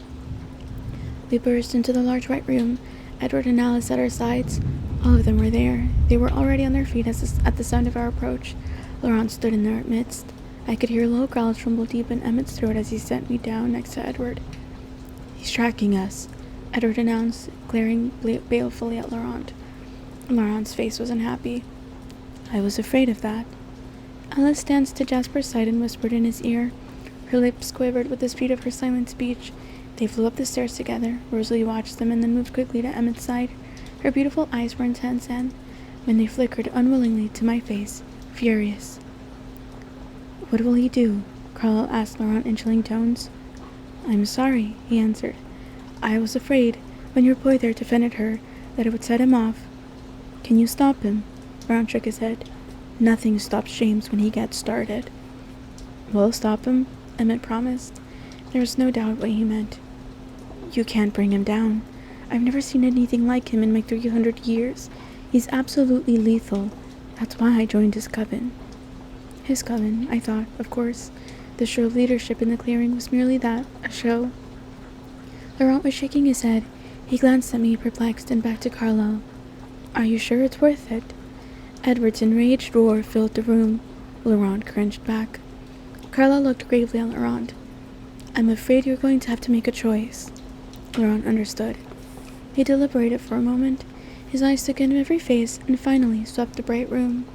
We burst into the large white room, Edward and Alice at our sides. All of them were there. They were already on their feet at the sound of our approach. Laurent stood in their midst. I could hear low growls rumble deep in Emmett's throat as he set me down next to Edward. He's tracking us, Edward announced, glaring balefully at Laurent. Laurent's face was unhappy. I was afraid of that. Alice danced to Jasper's side and whispered in his ear. Her lips quivered with the speed of her silent speech. They flew up the stairs together. Rosalie watched them and then moved quickly to Emmett's side. Her beautiful eyes were intense and, when they flickered unwillingly to my face, furious. "What will he do?" Carlo asked Laurent in chilling tones. "I'm sorry," he answered. "I was afraid, when your boy there defended her, that it would set him off." "Can you stop him?" Laurent shook his head. "Nothing stops James when he gets started." "We'll stop him," Emmett promised. There was no doubt what he meant. "You can't bring him down. I've never seen anything like him in my 300 years. He's absolutely lethal. That's why I joined his coven." His coven, I thought, of course. The show of leadership in the clearing was merely that, a show. Laurent was shaking his head. He glanced at me, perplexed, and back to Carlo. "Are you sure it's worth it?" Edward's enraged roar filled the room. Laurent cringed back. Carlo looked gravely at Laurent. "I'm afraid you're going to have to make a choice." Laurent understood. He deliberated for a moment. His eyes took in every face and finally swept the bright room.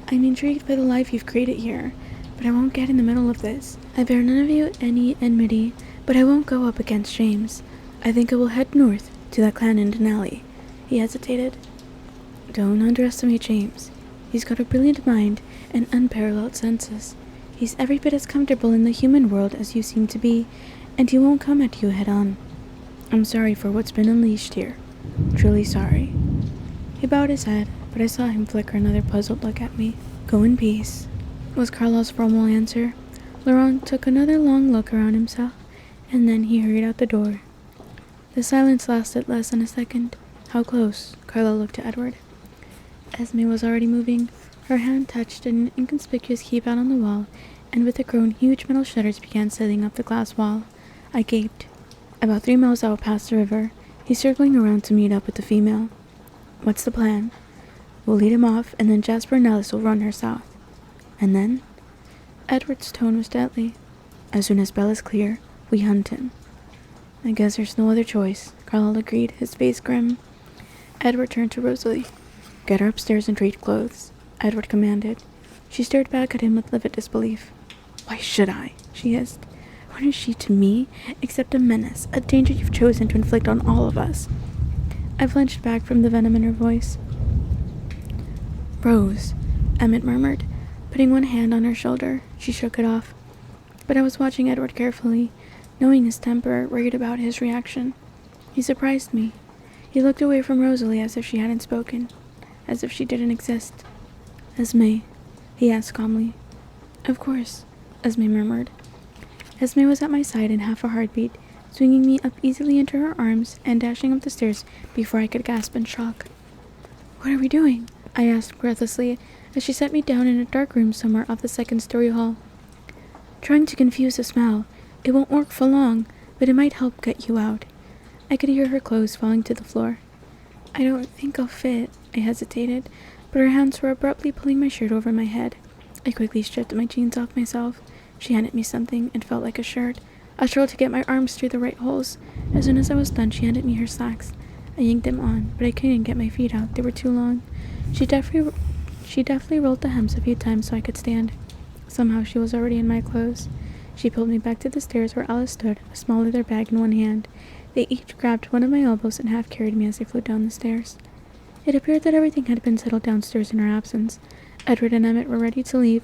"I'm intrigued by the life you've created here, but I won't get in the middle of this. I bear none of you any enmity, but I won't go up against James. I think I will head north to that clan in Denali." He hesitated. "Don't underestimate James. He's got a brilliant mind and unparalleled senses. He's every bit as comfortable in the human world as you seem to be, and he won't come at you head on. I'm sorry for what's been unleashed here. Truly sorry." He bowed his head, but I saw him flicker another puzzled look at me. "Go in peace," was Carlo's formal answer. Laurent took another long look around himself, and then he hurried out the door. The silence lasted less than a second. "How close?" Carlo looked to Edward. Esme was already moving. Her hand touched an inconspicuous keypad on the wall, and with a groan, huge metal shutters began sealing up the glass wall. I gaped. About 3 miles out past the river, he's circling around to meet up with the female. "What's the plan?" "We'll lead him off, and then Jasper and Alice will run her south." "And then?" Edward's tone was deadly. "As soon as Bella's clear, we hunt him." "I guess there's no other choice," Carlo agreed, his face grim. Edward turned to Rosalie. "Get her upstairs and trade clothes," Edward commanded. She stared back at him with livid disbelief. "Why should I?" she hissed. "What is she to me, except a menace, a danger you've chosen to inflict on all of us?" I flinched back from the venom in her voice. "Rose," Emmett murmured, putting one hand on her shoulder. She shook it off. But I was watching Edward carefully, knowing his temper, worried about his reaction. He surprised me. He looked away from Rosalie as if she hadn't spoken, as if she didn't exist. "Esme?" he asked calmly. "Of course," Esme murmured. Esme was at my side in half a heartbeat, swinging me up easily into her arms and dashing up the stairs before I could gasp in shock. "What are we doing?" I asked breathlessly as she set me down in a dark room somewhere off the second-story hall. "Trying to confuse the smell. It won't work for long, but it might help get you out." I could hear her clothes falling to the floor. "I don't think I'll fit," I hesitated, but her hands were abruptly pulling my shirt over my head. I quickly stripped my jeans off myself. She handed me something. It felt like a shirt. I struggled to get my arms through the right holes. As soon as I was done, she handed me her slacks. I yanked them on, but I couldn't get my feet out. They were too long. She deftly rolled the hems a few times so I could stand. Somehow she was already in my clothes. She pulled me back to the stairs where Alice stood, a small leather bag in one hand. They each grabbed one of my elbows and half carried me as I flew down the stairs. It appeared that everything had been settled downstairs in our absence. Edward and Emmett were ready to leave.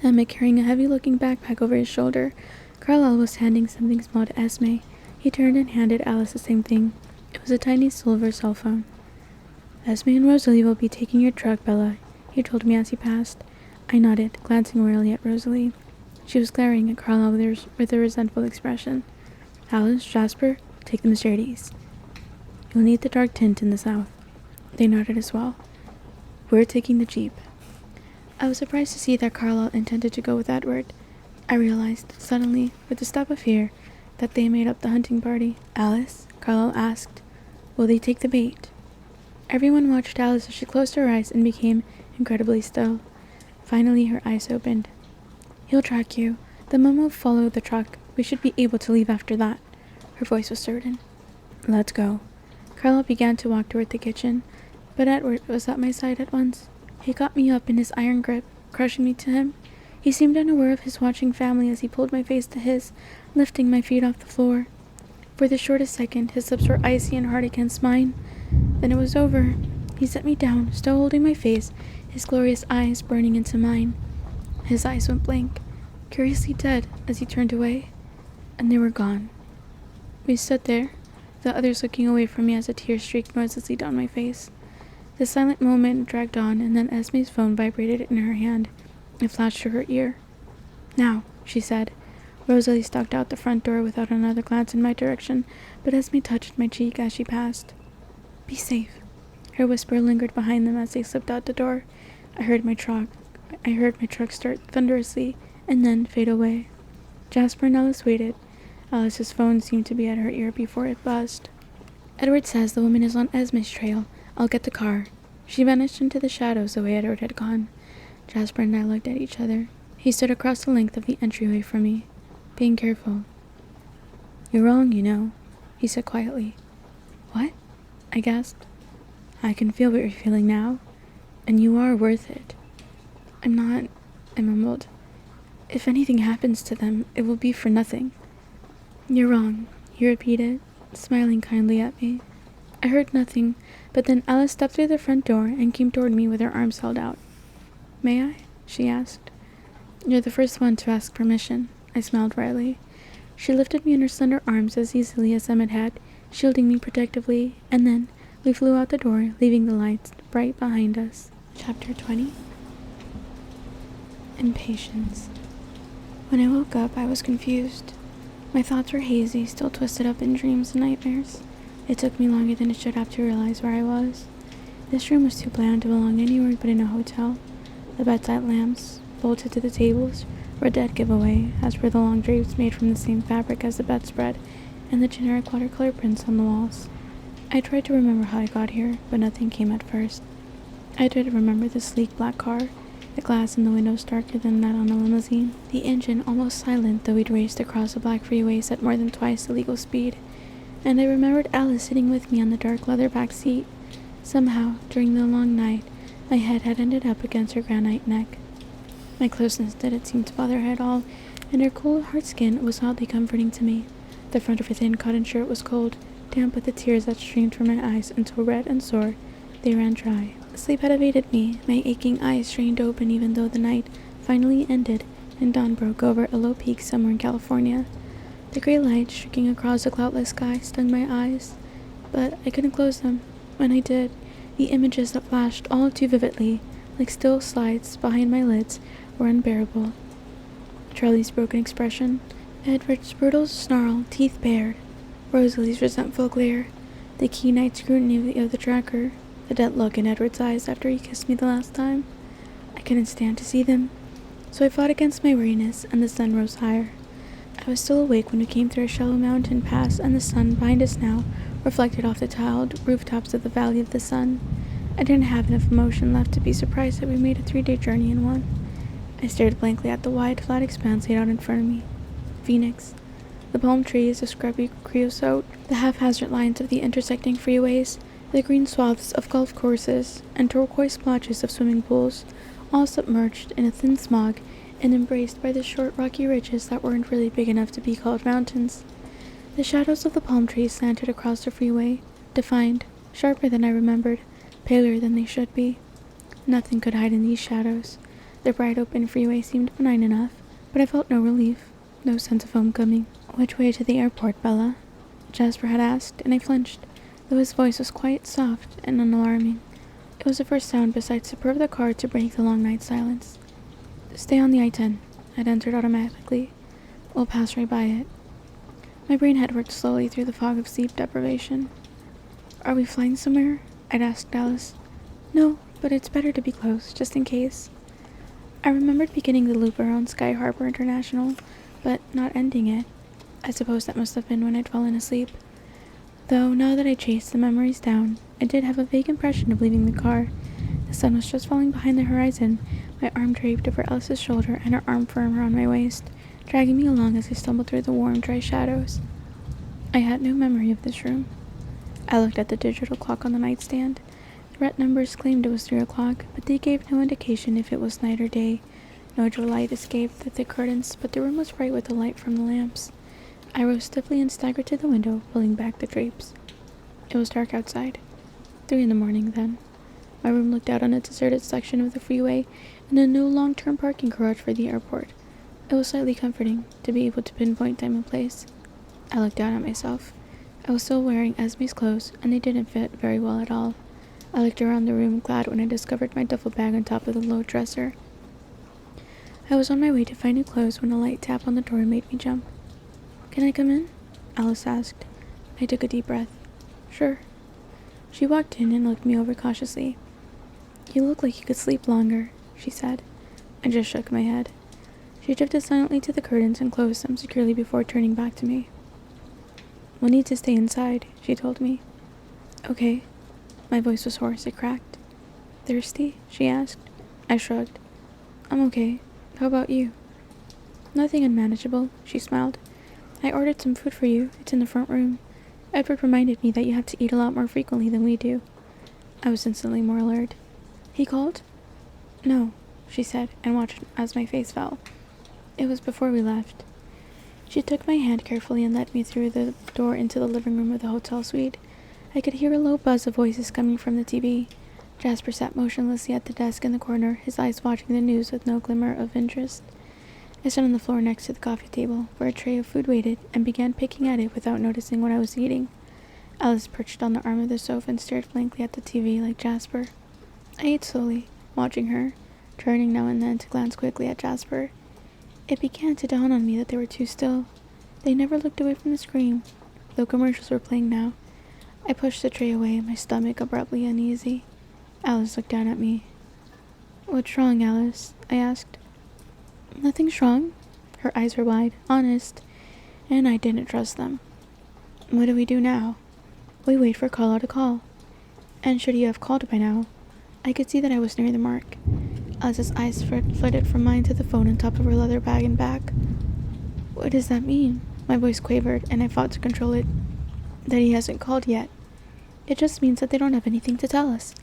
Emmett carrying a heavy-looking backpack over his shoulder. Carlyle was handing something small to Esme. He turned and handed Alice the same thing. It was a tiny silver cell phone. "Esme and Rosalie will be taking your truck, Bella," he told me as he passed. I nodded, glancing warily at Rosalie. She was glaring at Carlyle with a resentful expression. "Alice, Jasper, take them straight east. You'll need the dark tint in the south." They nodded as well. "We're taking the Jeep." I was surprised to see that Carlyle intended to go with Edward. I realized, suddenly, with a step of fear, that they made up the hunting party. "Alice?" Carlyle asked. "Will they take the bait?" Everyone watched Alice as she closed her eyes and became incredibly still. Finally, her eyes opened. "He'll track you. The mom will follow the truck. We should be able to leave after that." Her voice was certain. "Let's go." Carlyle began to walk toward the kitchen, but Edward was at my side at once. He caught me up in his iron grip, crushing me to him. He seemed unaware of his watching family as he pulled my face to his, lifting my feet off the floor. For the shortest second, his lips were icy and hard against mine. Then it was over. He set me down, still holding my face, his glorious eyes burning into mine. His eyes went blank, curiously dead as he turned away, and they were gone. We stood there, the others looking away from me as a tear streaked noiselessly down my face. The silent moment dragged on, and then Esme's phone vibrated in her hand. It flashed to her ear. "Now," she said. Rosalie stalked out the front door without another glance in my direction, but Esme touched my cheek as she passed. "Be safe." Her whisper lingered behind them as they slipped out the door. I heard my truck start thunderously and then fade away. Jasper and Alice waited. Alice's phone seemed to be at her ear before it buzzed. "Edward says the woman is on Esme's trail. I'll get the car." She vanished into the shadows the way Edward had gone. Jasper and I looked at each other. He stood across the length of the entryway from me, being careful. "You're wrong, you know," he said quietly. "What?" I gasped. "I can feel what you're feeling now, and you are worth it." "I'm not," I mumbled. "If anything happens to them, it will be for nothing." "You're wrong," he repeated, smiling kindly at me. I heard nothing, but then Alice stepped through the front door and came toward me with her arms held out. "May I?" she asked. "You're the first one to ask permission," I smiled wryly. She lifted me in her slender arms as easily as Emmett had, shielding me protectively, and then we flew out the door, leaving the lights bright behind us. Chapter 20. Impatience. When I woke up, I was confused. My thoughts were hazy, still twisted up in dreams and nightmares. It took me longer than it should have to realize where I was. This room was too bland to belong anywhere but in a hotel. The bedside lamps, bolted to the tables, were a dead giveaway, as were the long drapes made from the same fabric as the bedspread, and the generic watercolor prints on the walls. I tried to remember how I got here, but nothing came at first. I did remember the sleek black car, the glass in the windows darker than that on a limousine, the engine almost silent though we'd raced across a black freeways at more than twice the legal speed, and I remembered Alice sitting with me on the dark leather back seat. Somehow, during the long night, my head had ended up against her granite neck. My closeness didn't seem to bother her at all, and her cool, hard skin was oddly comforting to me. The front of her thin cotton shirt was cold, damp with the tears that streamed from my eyes until red and sore they ran dry. Sleep had evaded me, my aching eyes strained open even though the night finally ended and dawn broke over a low peak somewhere in California. The gray light streaking across the cloudless sky stung my eyes, but I couldn't close them. When I did, the images that flashed all too vividly, like still slides behind my lids, were unbearable. Charlie's broken expression, Edward's brutal snarl, teeth bared, Rosalie's resentful glare, the keen night scrutiny of the tracker, the dead look in Edward's eyes after he kissed me the last time. I couldn't stand to see them, so I fought against my weariness, and the sun rose higher. I was still awake when we came through a shallow mountain pass, and the sun behind us now reflected off the tiled rooftops of the Valley of the Sun. I didn't have enough emotion left to be surprised that we made a 3-day journey in one. I stared blankly at the wide, flat expanse laid out in front of me. Phoenix. The palm trees, the scrubby creosote, the haphazard lines of the intersecting freeways, the green swaths of golf courses, and turquoise splotches of swimming pools, all submerged in a thin smog and embraced by the short rocky ridges that weren't really big enough to be called mountains. The shadows of the palm trees slanted across the freeway, defined, sharper than I remembered, paler than they should be. Nothing could hide in these shadows. The bright open freeway seemed benign enough, but I felt no relief, no sense of homecoming. "Which way to the airport, Bella?" Jasper had asked, and I flinched, though his voice was quite soft and unalarming. It was the first sound besides the purr of the car to break the long night silence. "Stay on the I-10, I'd answered automatically. "We'll pass right by it." My brain had worked slowly through the fog of sleep deprivation. "Are we flying somewhere?" I'd asked Alice. "No, but it's better to be close, just in case." I remembered beginning the loop around Sky Harbor International, but not ending it. I suppose that must have been when I'd fallen asleep. Though, now that I chased the memories down, I did have a vague impression of leaving the car. The sun was just falling behind the horizon, my arm draped over Alice's shoulder and her arm firm around my waist, dragging me along as I stumbled through the warm, dry shadows. I had no memory of this room. I looked at the digital clock on the nightstand. The red numbers claimed it was 3 o'clock, but they gave no indication if it was night or day. No light escaped the thick curtains, but the room was bright with the light from the lamps. I rose stiffly and staggered to the window, pulling back the drapes. It was dark outside. 3 in the morning then. My room looked out on a deserted section of the freeway and a new long-term parking garage for the airport. It was slightly comforting to be able to pinpoint time and place. I looked down at myself. I was still wearing Esme's clothes, and they didn't fit very well at all. I looked around the room, glad when I discovered my duffel bag on top of the low dresser. I was on my way to find new clothes when a light tap on the door made me jump. "Can I come in?" Alice asked. I took a deep breath. "Sure." She walked in and looked me over cautiously. "You look like you could sleep longer," she said. I just shook my head. She drifted silently to the curtains and closed them securely before turning back to me. "We'll need to stay inside," she told me. "Okay." My voice was hoarse. It cracked. "Thirsty?" she asked. I shrugged. "I'm okay. How about you?" "Nothing unmanageable," she smiled. "I ordered some food for you. It's in the front room. Edward reminded me that you have to eat a lot more frequently than we do." I was instantly more alert. "He called?" "No," she said, and watched as my face fell. "It was before we left." She took my hand carefully and led me through the door into the living room of the hotel suite. I could hear a low buzz of voices coming from the TV. Jasper sat motionlessly at the desk in the corner, his eyes watching the news with no glimmer of interest. I sat on the floor next to the coffee table, where a tray of food waited, and began picking at it without noticing what I was eating. Alice perched on the arm of the sofa and stared blankly at the TV like Jasper. I ate slowly, watching her, turning now and then to glance quickly at Jasper. It began to dawn on me that they were too still. They never looked away from the screen, though commercials were playing now. I pushed the tray away, my stomach abruptly uneasy. Alice looked down at me. "What's wrong, Alice?" I asked. "Nothing's wrong." Her eyes were wide, honest, and I didn't trust them. "What do we do now?" "We wait for Carla to call." "And should he have called by now?" I could see that I was near the mark. Alice's eyes flitted from mine to the phone on top of her leather bag and back. "What does that mean?" My voice quavered, and I fought to control it. "That he hasn't called yet. It just means that they don't have anything to tell us."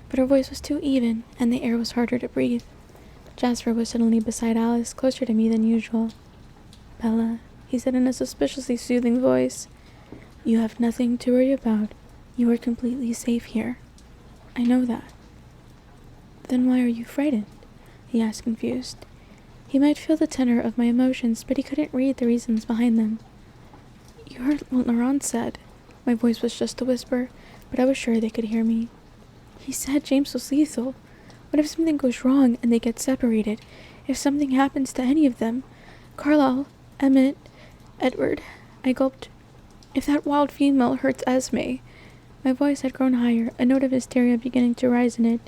But her voice was too even, and the air was harder to breathe. Jasper was suddenly beside Alice, closer to me than usual. "Bella," he said in a suspiciously soothing voice, "you have nothing to worry about. You are completely safe here. I know that." "Then why are you frightened?" he asked, confused. He might feel the tenor of my emotions, but he couldn't read the reasons behind them. "You heard what Laurent said." My voice was just a whisper, but I was sure they could hear me. "He said James was lethal. What if something goes wrong and they get separated? If something happens to any of them? Carlisle, Emmett, Edward." I gulped. "If that wild female hurts Esme." My voice had grown higher, a note of hysteria beginning to rise in it.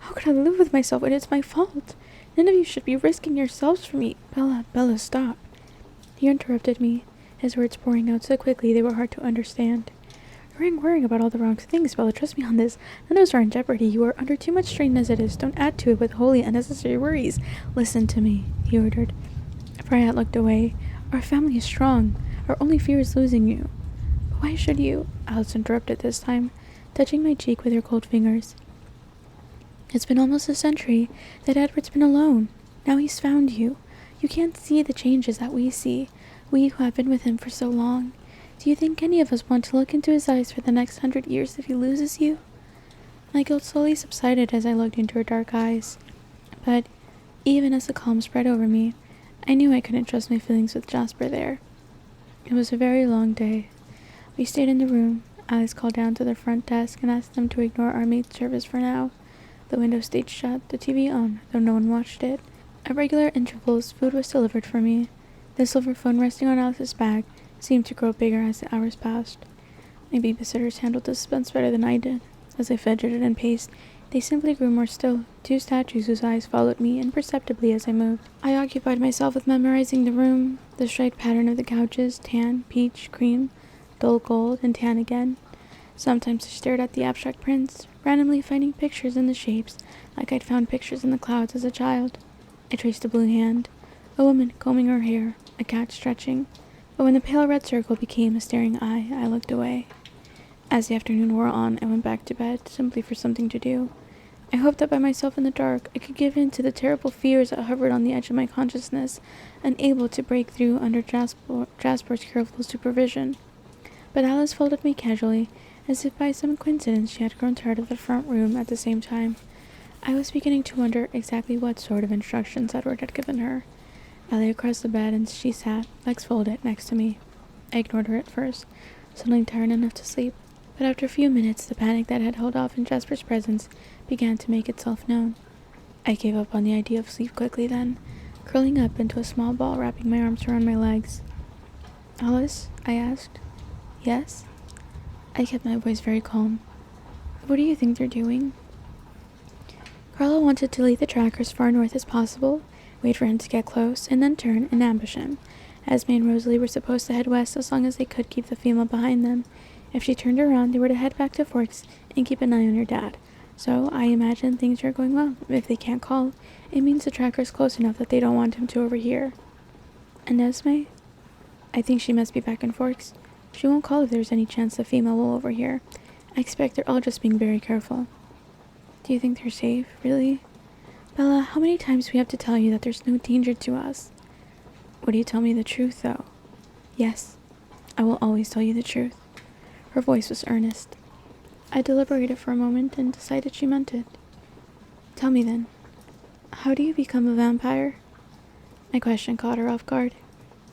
"How could I live with myself when it's my fault? None of you should be risking yourselves for me." Bella, stop." He interrupted me, his words pouring out so quickly they were hard to understand. "You're worrying about all the wrong things, Bella. Trust me on this. None of us are in jeopardy. You are under too much strain as it is. Don't add to it with wholly unnecessary worries." "Listen to me," he ordered. Friat looked away. "Our family is strong. Our only fear is losing you." "Why should you?" Alice interrupted this time, touching my cheek with her cold fingers. "It's been almost a century that Edward's been alone. Now he's found you. You can't see the changes that we see, we who have been with him for so long. Do you think any of us want to look into his eyes for the next 100 years if he loses you?" My guilt slowly subsided as I looked into her dark eyes. But even as the calm spread over me, I knew I couldn't trust my feelings with Jasper there. It was a very long day. We stayed in the room. Alice called down to the front desk and asked them to ignore our maid service for now. The window stayed shut, the TV on, though no one watched it. At regular intervals, food was delivered for me. The silver phone resting on Alice's bag seemed to grow bigger as the hours passed. My babysitters handled the suspense better than I did. As I fidgeted and paced, they simply grew more still, two statues whose eyes followed me imperceptibly as I moved. I occupied myself with memorizing the room, the striped pattern of the couches, tan, peach, cream, dull gold, and tan again. Sometimes I stared at the abstract prints, randomly finding pictures in the shapes, like I'd found pictures in the clouds as a child. I traced a blue hand, a woman combing her hair, a cat stretching. But when the pale red circle became a staring eye, I looked away. As the afternoon wore on, I went back to bed, simply for something to do. I hoped that by myself in the dark, I could give in to the terrible fears that hovered on the edge of my consciousness, unable to break through under Jasper's careful supervision. But Alice folded me casually, As if by some coincidence she had grown tired of the front room at the same time. I was beginning to wonder exactly what sort of instructions Edward had given her. I lay across the bed and she sat, legs folded, next to me. I ignored her at first, suddenly tired enough to sleep, but after a few minutes the panic that had held off in Jasper's presence began to make itself known. I gave up on the idea of sleep quickly then, curling up into a small ball wrapping my arms around my legs. "Alice?" I asked. "Yes?" I kept my voice very calm. "What do you think they're doing?" Carla wanted to lead the tracker as far north as possible, wait for him to get close, and then turn and ambush him. Esme and Rosalie were supposed to head west as long as they could keep the female behind them. If she turned around, they were to head back to Forks and keep an eye on her dad. So I imagine things are going well. If they can't call, it means the tracker's close enough that they don't want him to overhear. And Esme? I think she must be back in Forks. She won't call if there's any chance the female will overhear. I expect they're all just being very careful. Do you think they're safe, really? Bella, how many times do we have to tell you that there's no danger to us? Would you tell me the truth, though? Yes, I will always tell you the truth. Her voice was earnest. I deliberated for a moment and decided she meant it. Tell me then, how do you become a vampire? My question caught her off guard.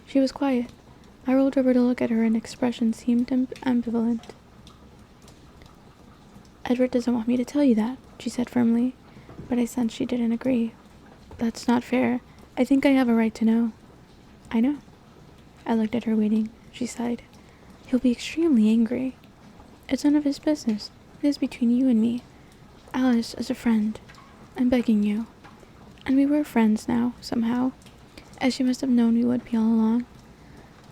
She was quiet. I rolled over to look at her and expression seemed ambivalent. Edward doesn't want me to tell you that, she said firmly, but I sensed she didn't agree. That's not fair. I think I have a right to know. I know. I looked at her waiting. She sighed. He'll be extremely angry. It's none of his business. It is between you and me. Alice, as a friend, I'm begging you. And we were friends now, somehow, as she must have known we would be all along.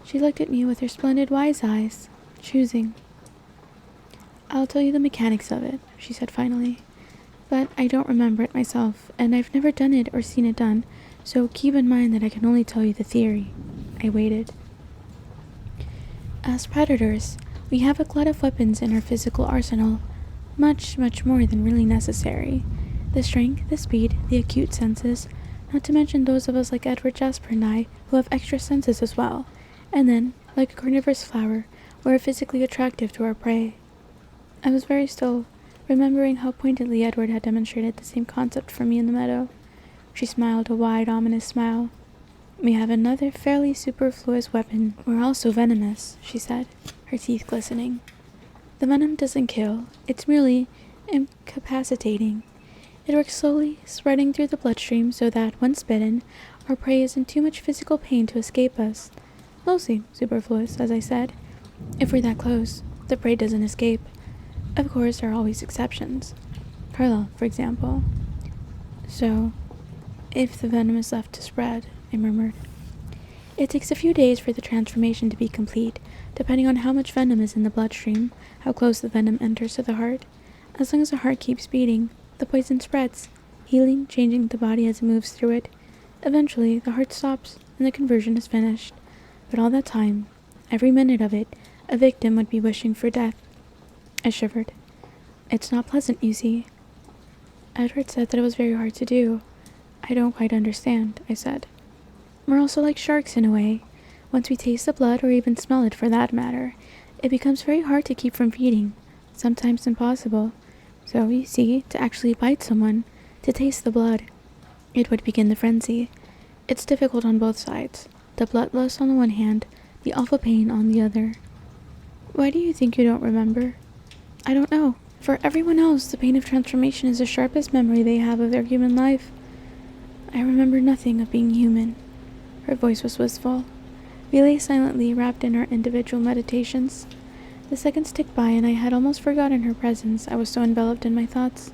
She looked at me with her splendid wise eyes, choosing. I'll tell you the mechanics of it, she said finally. But I don't remember it myself, and I've never done it or seen it done, so keep in mind that I can only tell you the theory. I waited. As predators, we have a glut of weapons in our physical arsenal, much, much more than really necessary. The strength, the speed, the acute senses, not to mention those of us like Edward, Jasper, and I, who have extra senses as well. And then, like a carnivorous flower, we're physically attractive to our prey. I was very still, remembering how pointedly Edward had demonstrated the same concept for me in the meadow. She smiled a wide, ominous smile. We have another fairly superfluous weapon. We're also venomous, she said, her teeth glistening. The venom doesn't kill, it's merely incapacitating. It works slowly, spreading through the bloodstream so that, once bitten, our prey is in too much physical pain to escape us. Mostly superfluous, as I said. If we're that close, the prey doesn't escape. Of course, there are always exceptions. Carla, for example. So, if the venom is left to spread, I murmured. It takes a few days for the transformation to be complete, depending on how much venom is in the bloodstream, how close the venom enters to the heart. As long as the heart keeps beating, the poison spreads, healing, changing the body as it moves through it. Eventually, the heart stops, and the conversion is finished. But all that time, every minute of it, a victim would be wishing for death. I shivered. It's not pleasant, you see. Edward said that it was very hard to do. I don't quite understand, I said. We're also like sharks in a way. Once we taste the blood, or even smell it for that matter, it becomes very hard to keep from feeding, sometimes impossible. So, you see, to actually bite someone, to taste the blood, it would begin the frenzy. It's difficult on both sides, the bloodlust on the one hand, the awful pain on the other. Why do you think you don't remember? I don't know. For everyone else, the pain of transformation is the sharpest memory they have of their human life. I remember nothing of being human. Her voice was wistful. We lay silently, wrapped in our individual meditations. The seconds ticked by, and I had almost forgotten her presence. I was so enveloped in my thoughts.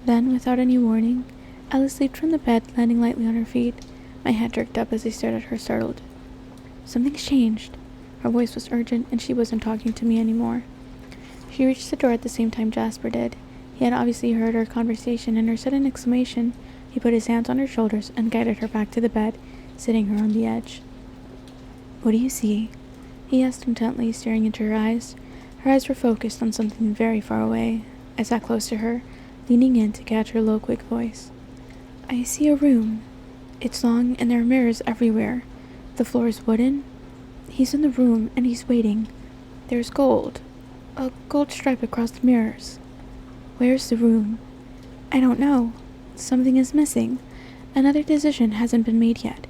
Then, without any warning, Alice leaped from the bed, landing lightly on her feet. My head jerked up as I stared at her, startled. Something's changed. Her voice was urgent, and she wasn't talking to me anymore. She reached the door at the same time Jasper did. He had obviously heard our conversation, and her sudden exclamation, he put his hands on her shoulders and guided her back to the bed, sitting her on the edge. What do you see? He asked intently, staring into her eyes. Her eyes were focused on something very far away. I sat close to her, leaning in to catch her low, quick voice. I see a room. It's long, and there are mirrors everywhere. The floor is wooden. He's in the room, and he's waiting. There's gold. A gold stripe across the mirrors. Where's the room? I don't know. Something is missing. Another decision hasn't been made yet.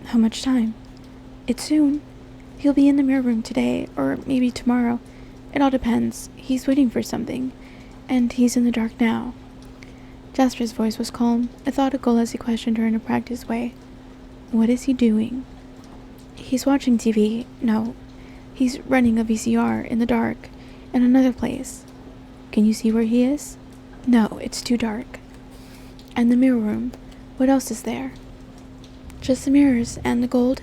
How much time? It's soon. He'll be in the mirror room today, or maybe tomorrow. It all depends. He's waiting for something, and he's in the dark now. Jasper's voice was calm, methodical as he questioned her in a practiced way. What is he doing? He's watching TV. No, he's running a VCR in the dark, in another place. Can you see where he is? No, it's too dark. And the mirror room. What else is there? Just the mirrors and the gold.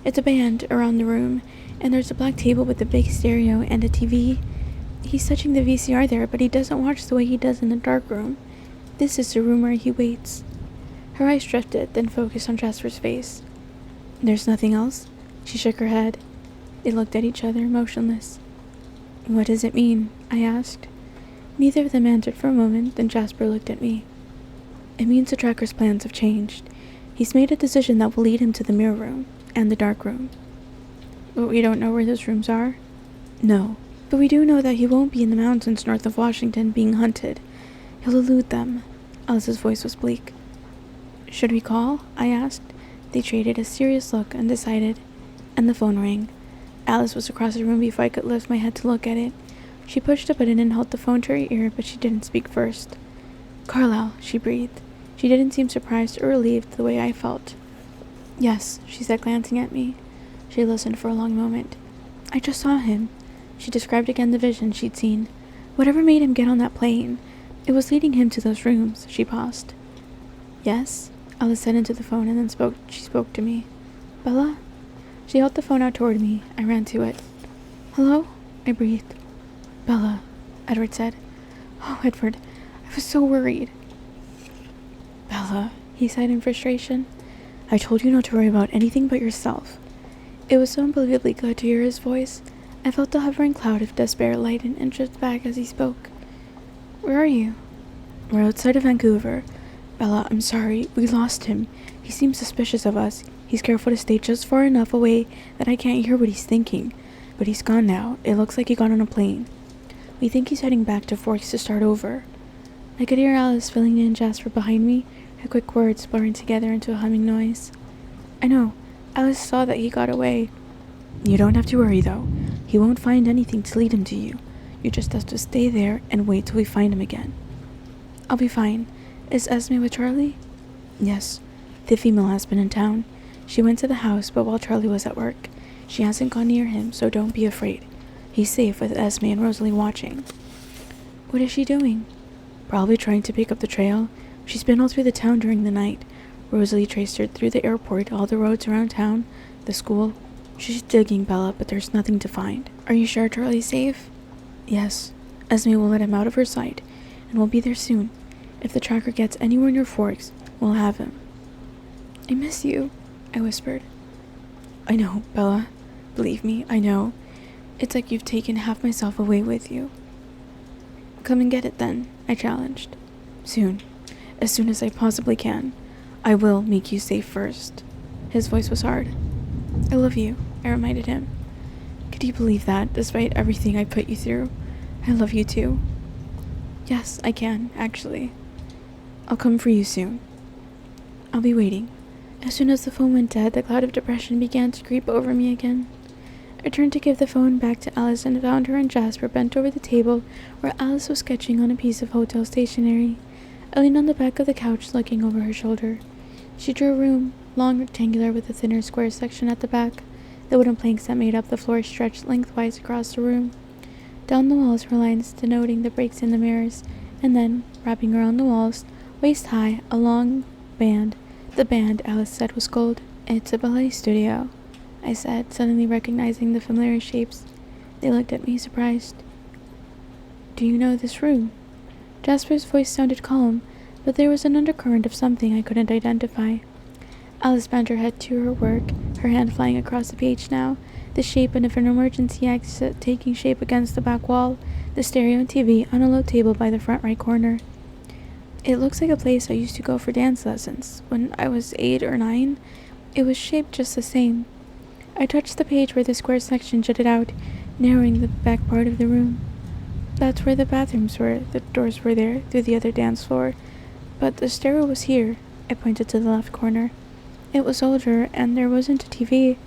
It's a band around the room, and there's a black table with a big stereo and a TV. He's touching the VCR there, but he doesn't watch the way he does in the dark room. This is the room where he waits. Her eyes drifted, then focused on Jasper's face. There's nothing else? She shook her head. They looked at each other, motionless. What does it mean? I asked. Neither of them answered for a moment, then Jasper looked at me. It means the tracker's plans have changed. He's made a decision that will lead him to the mirror room and the dark room. But we don't know where those rooms are? No, but we do know that he won't be in the mountains north of Washington being hunted. He'll elude them. Alice's voice was bleak. Should we call? I asked. They traded a serious look, undecided, and the phone rang. Alice was across the room before I could lift my head to look at it. She pushed a button and held the phone to her ear, but she didn't speak first. Carlisle, she breathed. She didn't seem surprised or relieved the way I felt. Yes, she said, glancing at me. She listened for a long moment. I just saw him. She described again the vision she'd seen. Whatever made him get on that plane, it was leading him to those rooms. She paused. Yes? Alice said into the phone and then she spoke to me. Bella? She held the phone out toward me. I ran to it. Hello? I breathed. Bella, Edward said. Oh, Edward, I was so worried. Bella, he sighed in frustration. I told you not to worry about anything but yourself. It was so unbelievably good to hear his voice. I felt the hovering cloud of despair lighten and drift back as he spoke. Where are you? We're outside of Vancouver. Bella, I'm sorry. We lost him. He seems suspicious of us. He's careful to stay just far enough away that I can't hear what he's thinking. But he's gone now. It looks like he got on a plane. We think he's heading back to Forks to start over. I could hear Alice filling in Jasper behind me, her quick words blurring together into a humming noise. I know. Alice saw that he got away. You don't have to worry, though. He won't find anything to lead him to you. You just have to stay there and wait till we find him again. I'll be fine. Is Esme with Charlie? Yes. The female has been in town. She went to the house, but while Charlie was at work. She hasn't gone near him, so don't be afraid. He's safe with Esme and Rosalie watching. What is she doing? Probably trying to pick up the trail. She's been all through the town during the night. Rosalie traced her through the airport, all the roads around town, the school. She's digging, Bella, but there's nothing to find. Are you sure Charlie's safe? Yes. Esme will let him out of her sight, and we'll be there soon. If the tracker gets anywhere near Forks, we'll have him. I miss you, I whispered. I know, Bella. Believe me, I know. It's like you've taken half myself away with you. Come and get it then, I challenged. Soon. As soon as I possibly can. I will make you safe first. His voice was hard. I love you, I reminded him. Could you believe that, despite everything I put you through? I love you too. Yes, I can, actually. I'll come for you soon. I'll be waiting. As soon as the phone went dead, the cloud of depression began to creep over me again. I turned to give the phone back to Alice and found her and Jasper bent over the table where Alice was sketching on a piece of hotel stationery. I leaned on the back of the couch, looking over her shoulder. She drew a room, long rectangular with a thinner square section at the back. The wooden planks that made up the floor stretched lengthwise across the room. Down the walls were lines denoting the breaks in the mirrors, and then, wrapping around the walls, waist high, a long band. The band, Alice said, was gold. It's a ballet studio, I said, suddenly recognizing the familiar shapes. They looked at me, surprised. Do you know this room? Jasper's voice sounded calm, but there was an undercurrent of something I couldn't identify. Alice bent her head to her work, her hand flying across the page now, the shape of an emergency exit taking shape against the back wall, the stereo and TV on a low table by the front right corner. It looks like a place I used to go for dance lessons. When I was 8 or 9, it was shaped just the same. I touched the page where the square section jutted out, narrowing the back part of the room. That's where the bathrooms were. The doors were there, through the other dance floor. But the stairwell was here. I pointed to the left corner. It was older, and there wasn't a TV.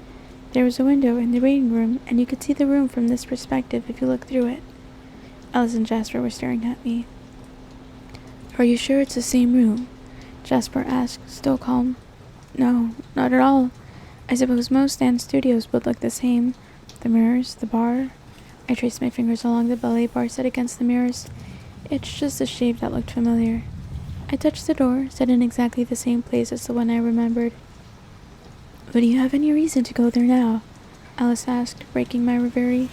There was a window in the reading room, and you could see the room from this perspective if you looked through it. Alice and Jasper were staring at me. Are you sure it's the same room? Jasper asked, still calm. No, not at all. I suppose most dance studios would look the same. The mirrors, the bar. I traced my fingers along the ballet bar set against the mirrors. It's just a shape that looked familiar. I touched the door, set in exactly the same place as the one I remembered. But do you have any reason to go there now? Alice asked, breaking my reverie.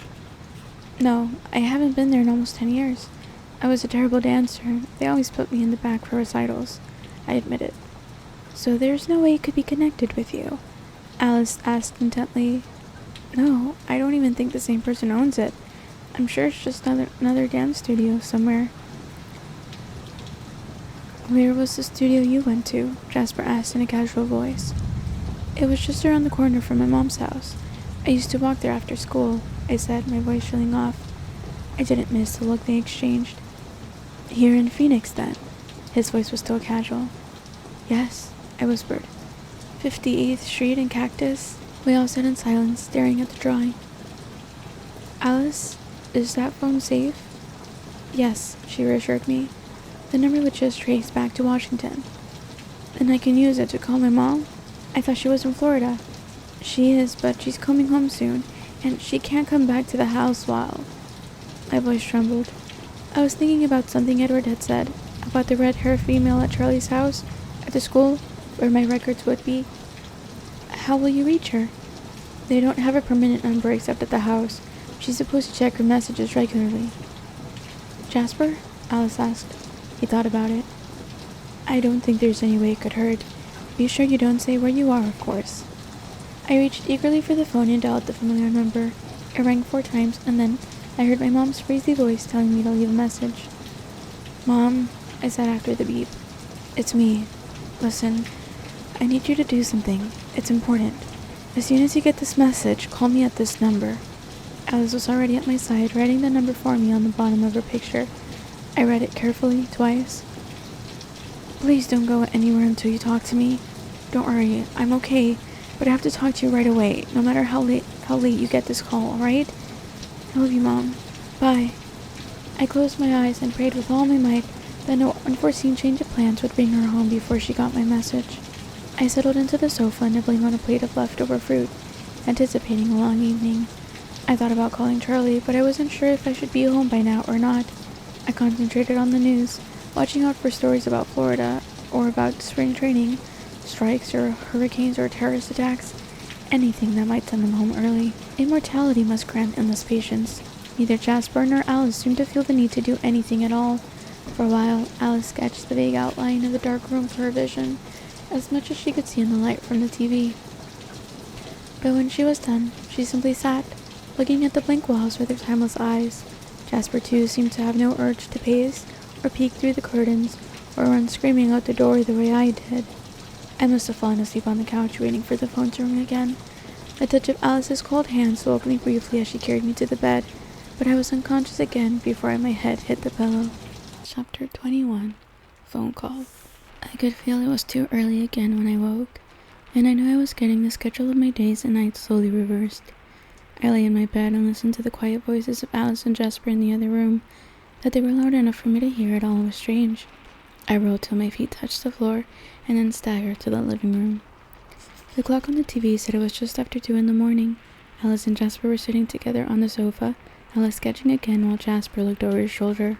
No, I haven't been there in almost 10 years. I was a terrible dancer. They always put me in the back for recitals. I admitted. So there's no way it could be connected with you? Alice asked intently. No, I don't even think the same person owns it. I'm sure it's just another dance studio somewhere. Where was the studio you went to? Jasper asked in a casual voice. It was just around the corner from my mom's house. I used to walk there after school, I said, my voice shrilling off. I didn't miss the look they exchanged. Here in Phoenix, then? His voice was still casual. Yes, I whispered. 58th Street and Cactus? We all sat in silence, staring at the drawing. Alice, is that phone safe? Yes, she reassured me. The number would just trace back to Washington. Then I can use it to call my mom? I thought she was in Florida. She is, but she's coming home soon, and she can't come back to the house while... My voice trembled. I was thinking about something Edward had said, about the red-haired female at Charlie's house, at the school, where my records would be. How will you reach her? They don't have a permanent number except at the house. She's supposed to check her messages regularly. Jasper? Alice asked. He thought about it. I don't think there's any way it could hurt. Be sure you don't say where you are, of course. I reached eagerly for the phone and dialed the familiar number. It rang 4 times, and then I heard my mom's breezy voice telling me to leave a message. Mom, I said after the beep. It's me. Listen, I need you to do something. It's important. As soon as you get this message, call me at this number. Alice was already at my side, writing the number for me on the bottom of her picture. I read it carefully, twice. Please don't go anywhere until you talk to me. Don't worry, I'm okay, but I have to talk to you right away, no matter how late you get this call, alright? I love you, Mom. Bye. I closed my eyes and prayed with all my might that no unforeseen change of plans would bring her home before she got my message. I settled into the sofa, nibbling on a plate of leftover fruit, anticipating a long evening. I thought about calling Charlie, but I wasn't sure if I should be home by now or not. I concentrated on the news, watching out for stories about Florida, or about spring training, strikes or hurricanes or terrorist attacks, anything that might send them home early. Immortality must grant endless patience. Neither Jasper nor Alice seemed to feel the need to do anything at all. For a while, Alice sketched the vague outline of the dark room for her vision, as much as she could see in the light from the TV. But when she was done, she simply sat, looking at the blank walls with her timeless eyes. Jasper, too, seemed to have no urge to pace, or peek through the curtains, or run screaming out the door the way I did. I must have fallen asleep on the couch, waiting for the phone to ring again. The touch of Alice's cold hands woke me briefly as she carried me to the bed, but I was unconscious again before my head hit the pillow. Chapter 21. Phone Call. I could feel it was too early again when I woke, and I knew I was getting the schedule of my days and nights slowly reversed. I lay in my bed and listened to the quiet voices of Alice and Jasper in the other room. That they were loud enough for me to hear it all was strange. I rolled till my feet touched the floor, and then staggered to the living room. The clock on the TV said it was just after 2 in the morning. Alice and Jasper were sitting together on the sofa, Alice sketching again while Jasper looked over his shoulder.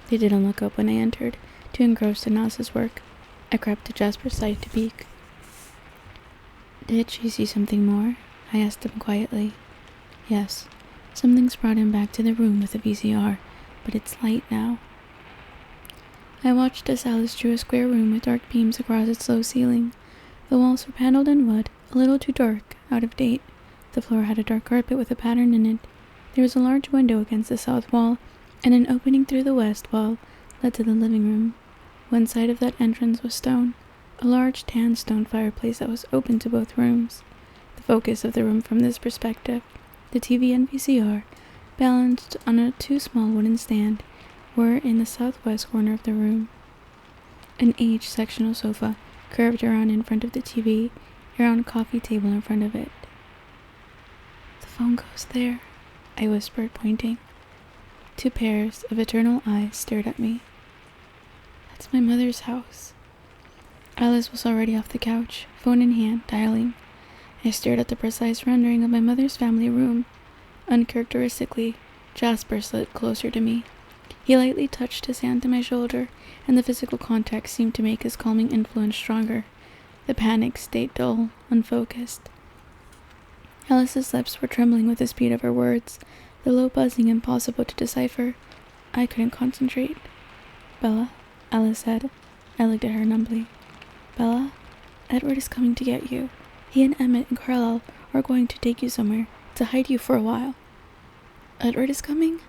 They didn't look up when I entered, too engrossed in Alice's work. I crept to Jasper's side to peek. Did she see something more? I asked him quietly. Yes. Something's brought him back to the room with the VCR, but it's light now. I watched as Alice drew a square room with dark beams across its low ceiling. The walls were paneled in wood, a little too dark, out of date. The floor had a dark carpet with a pattern in it. There was a large window against the south wall, and an opening through the west wall led to the living room. One side of that entrance was stone, a large tan stone fireplace that was open to both rooms. The focus of the room from this perspective, the TV and VCR, balanced on a too small wooden stand, were in the southwest corner of the room. An aged sectional sofa curved around in front of the TV, around a coffee table in front of it. "The phone goes there," I whispered, pointing. 2 pairs of eternal eyes stared at me. "That's my mother's house." Alice was already off the couch, phone in hand, dialing. I stared at the precise rendering of my mother's family room. Uncharacteristically, Jasper slid closer to me. He lightly touched his hand to my shoulder, and the physical contact seemed to make his calming influence stronger. The panic stayed dull, unfocused. Alice's lips were trembling with the speed of her words, the low buzzing impossible to decipher. I couldn't concentrate. "Bella," Alice said. I looked at her numbly. "Bella, Edward is coming to get you. He and Emmett and Carlisle are going to take you somewhere, to hide you for a while." "Edward is coming?"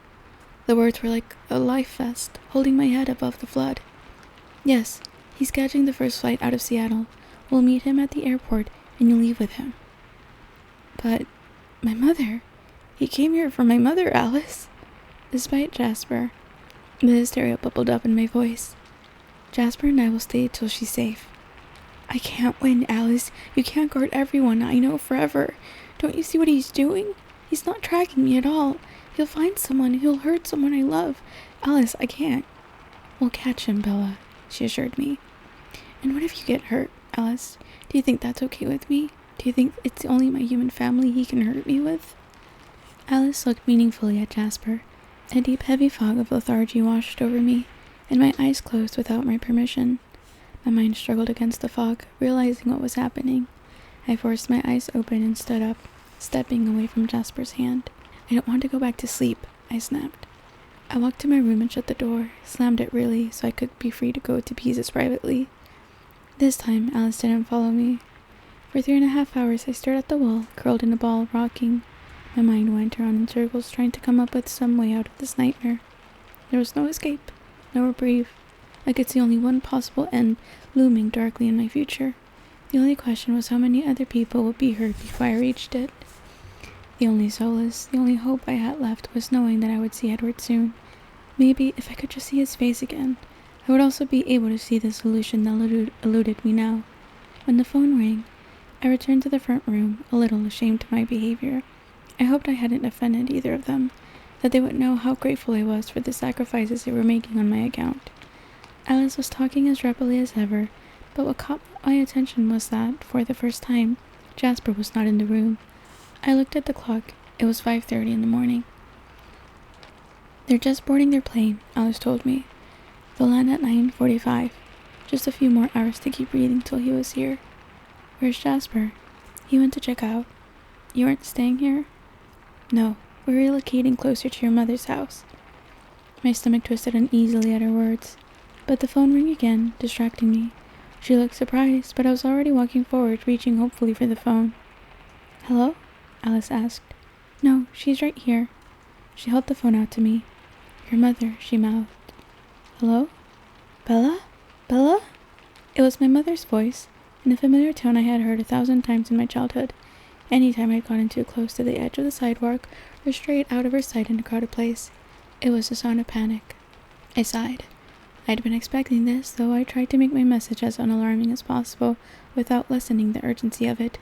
The words were like a life vest, holding my head above the flood. "Yes, he's catching the first flight out of Seattle. We'll meet him at the airport, and you'll leave with him." "But my mother. He came here for my mother, Alice." Despite Jasper, the hysteria bubbled up in my voice. "Jasper and I will stay till she's safe." "I can't win, Alice. You can't guard everyone I know forever. Don't you see what he's doing? He's not tracking me at all. He'll find someone. He'll hurt someone I love. Alice, I can't." "We'll catch him, Bella," she assured me. "And what if you get hurt, Alice? Do you think that's okay with me? Do you think it's only my human family he can hurt me with?" Alice looked meaningfully at Jasper. A deep, heavy fog of lethargy washed over me, and my eyes closed without my permission. My mind struggled against the fog, realizing what was happening. I forced my eyes open and stood up, stepping away from Jasper's hand. "I don't want to go back to sleep," I snapped. I walked to my room and shut the door, slammed it really so I could be free to go to pieces privately. This time, Alice didn't follow me. For 3.5 hours I stared at the wall, curled in a ball, rocking. My mind went around in circles, trying to come up with some way out of this nightmare. There was no escape, no reprieve. I could see only one possible end looming darkly in my future. The only question was how many other people would be hurt before I reached it. The only solace, the only hope I had left was knowing that I would see Edward soon. Maybe if I could just see his face again, I would also be able to see the solution that eluded me now. When the phone rang, I returned to the front room, a little ashamed of my behavior. I hoped I hadn't offended either of them, that they would know how grateful I was for the sacrifices they were making on my account. Alice was talking as rapidly as ever, but what caught my attention was that, for the first time, Jasper was not in the room. I looked at the clock. It was 5:30 in the morning. "They're just boarding their plane," Alice told me. "They'll land at 9:45. Just a few more hours to keep breathing till he was here." "Where's Jasper?" "He went to check out." "You aren't staying here?" "No, we're relocating closer to your mother's house." My stomach twisted uneasily at her words, but the phone rang again, distracting me. She looked surprised, but I was already walking forward, reaching hopefully for the phone. "Hello?" Alice asked. "No, she's right here." She held the phone out to me. "Your mother," she mouthed. "Hello? Bella? Bella?" It was my mother's voice, in a familiar tone I had heard 1,000 times in my childhood. Any time I'd gotten too close to the edge of the sidewalk or strayed out of her sight in a crowded place, it was the sound of panic. I sighed. I'd been expecting this, though I tried to make my message as unalarming as possible without lessening the urgency of it.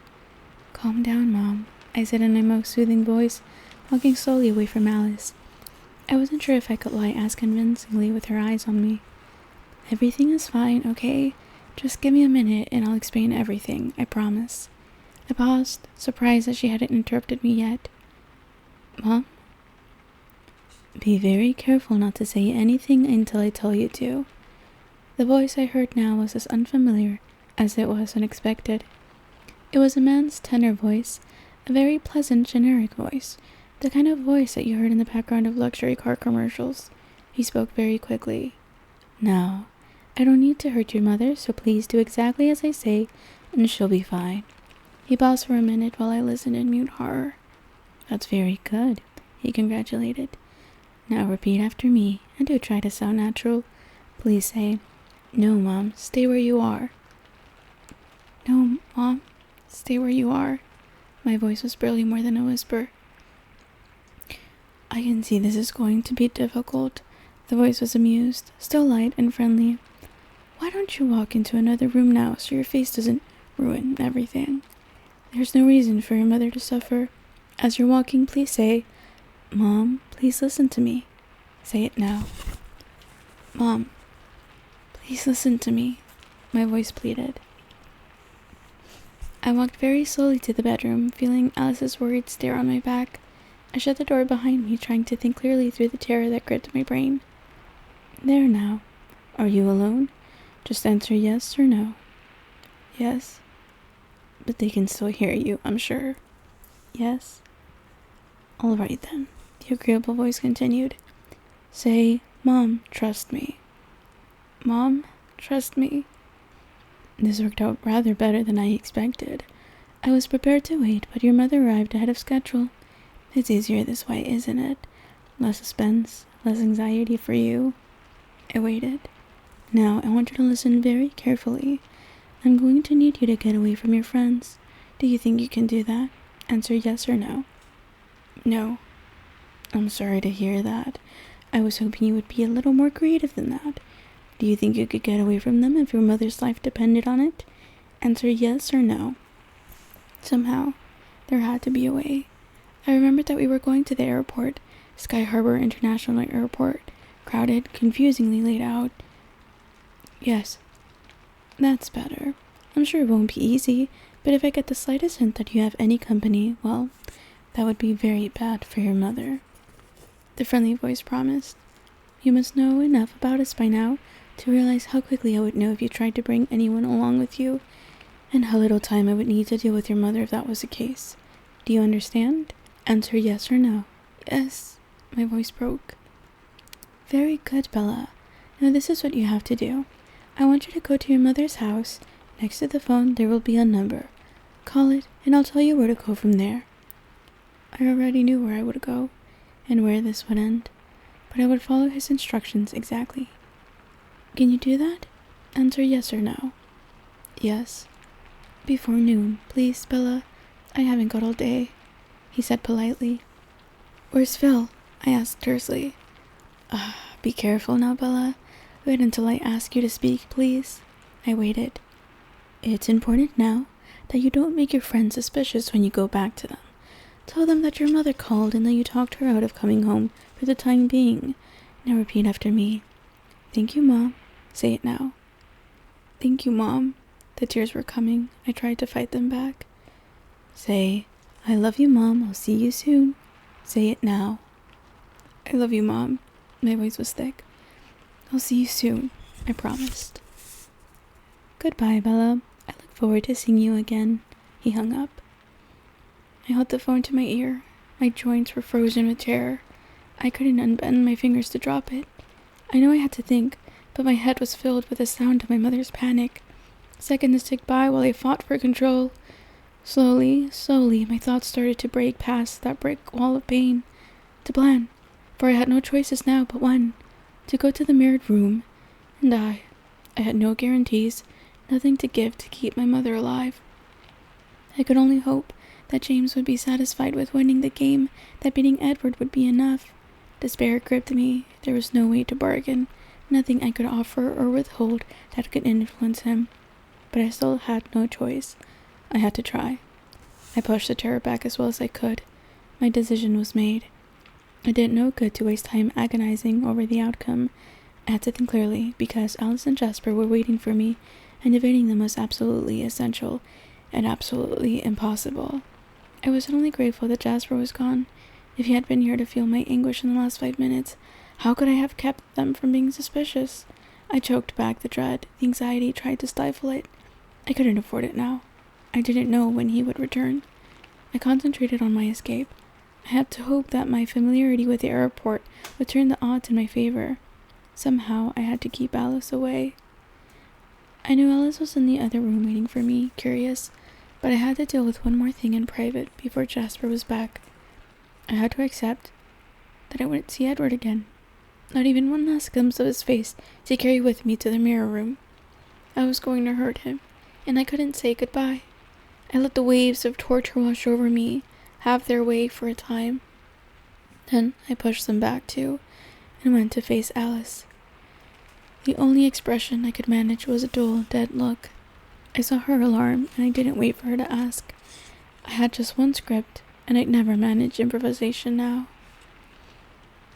"Calm down, Mom," I said in my most soothing voice, walking slowly away from Alice. I wasn't sure if I could lie as convincingly with her eyes on me. "Everything is fine, okay? Just give me a minute and I'll explain everything, I promise." I paused, surprised that she hadn't interrupted me yet. "Mom?" "Be very careful not to say anything until I tell you to." The voice I heard now was as unfamiliar as it was unexpected. It was a man's tenor voice, a very pleasant, generic voice, the kind of voice that you heard in the background of luxury car commercials. He spoke very quickly. "Now, I don't need to hurt your mother, so please do exactly as I say, and she'll be fine." He paused for a minute while I listened in mute horror. "That's very good," he congratulated. "Now repeat after me, and do try to sound natural. Please say, 'No, Mom, stay where you are.'" "No, Mom, stay where you are." My voice was barely more than a whisper. I can see this is going to be difficult. The voice was amused, still light and friendly. Why don't you walk into another room now so your face doesn't ruin everything? There's no reason for your mother to suffer. As you're walking, please say, Mom, please listen to me. Say it now. Mom, please listen to me, my voice pleaded. I walked very slowly to the bedroom, feeling Alice's worried stare on my back. I shut the door behind me, trying to think clearly through the terror that gripped my brain. There now. Are you alone? Just answer yes or no. Yes. But they can still hear you, I'm sure. Yes. All right then, the agreeable voice continued. Say, Mom, trust me. Mom, trust me. This worked out rather better than I expected. I was prepared to wait, but your mother arrived ahead of schedule. It's easier this way, isn't it? Less suspense, less anxiety for you. I waited. Now, I want you to listen very carefully. I'm going to need you to get away from your friends. Do you think you can do that? Answer yes or no. No. I'm sorry to hear that. I was hoping you would be a little more creative than that. Do you think you could get away from them if your mother's life depended on it? Answer yes or no. Somehow, there had to be a way. I remembered that we were going to the airport, Sky Harbor International Airport, crowded, confusingly laid out. Yes, that's better. I'm sure it won't be easy, but if I get the slightest hint that you have any company, well, that would be very bad for your mother. The friendly voice promised. You must know enough about us by now to realize how quickly I would know if you tried to bring anyone along with you, and how little time I would need to deal with your mother if that was the case. Do you understand? Answer yes or no. Yes, my voice broke. Very good, Bella. Now this is what you have to do. I want you to go to your mother's house. Next to the phone there will be a number. Call it, and I'll tell you where to go from there. I already knew where I would go, and where this would end, but I would follow his instructions exactly. Can you do that? Answer yes or no. Yes. Before noon, please, Bella. I haven't got all day, he said politely. Where's Phil? I asked tersely. Be careful now, Bella. Wait until I ask you to speak, please. I waited. It's important now that you don't make your friends suspicious when you go back to them. Tell them that your mother called and that you talked her out of coming home for the time being. Now repeat after me. Thank you, Mom. Say it now. Thank you, Mom. The tears were coming. I tried to fight them back. Say, I love you, Mom. I'll see you soon. Say it now. I love you, Mom. My voice was thick. I'll see you soon, I promised. Goodbye, Bella. I look forward to seeing you again. He hung up. I held the phone to my ear. My joints were frozen with terror. I couldn't unbend my fingers to drop it. I knew I had to think, but my head was filled with the sound of my mother's panic. Seconds ticked by while I fought for control. Slowly, my thoughts started to break past that brick wall of pain. To plan, for I had no choices now but one. To go to the mirrored room, and I had no guarantees, nothing to give to keep my mother alive. I could only hope that James would be satisfied with winning the game, that beating Edward would be enough. Despair gripped me. There was no way to bargain, nothing I could offer or withhold that could influence him. But I still had no choice. I had to try. I pushed the terror back as well as I could. My decision was made. It did no good to waste time agonizing over the outcome. I had to think clearly, because Alice and Jasper were waiting for me, and evading them was absolutely essential and absolutely impossible. I was suddenly grateful that Jasper was gone. If he had been here to feel my anguish in the last 5 minutes, how could I have kept them from being suspicious? I choked back the dread. The anxiety tried to stifle it. I couldn't afford it now. I didn't know when he would return. I concentrated on my escape. I had to hope that my familiarity with the airport would turn the odds in my favor. Somehow, I had to keep Alice away. I knew Alice was in the other room waiting for me, curious, but I had to deal with one more thing in private before Jasper was back. I had to accept that I wouldn't see Edward again. Not even one last glimpse of his face to carry with me to the mirror room. I was going to hurt him, and I couldn't say goodbye. I let the waves of torture wash over me, have their way for a time. Then I pushed them back too and went to face Alice. The only expression I could manage was a dull, dead look. I saw her alarm, and I didn't wait for her to ask. I had just one script, and I'd never manage improvisation now.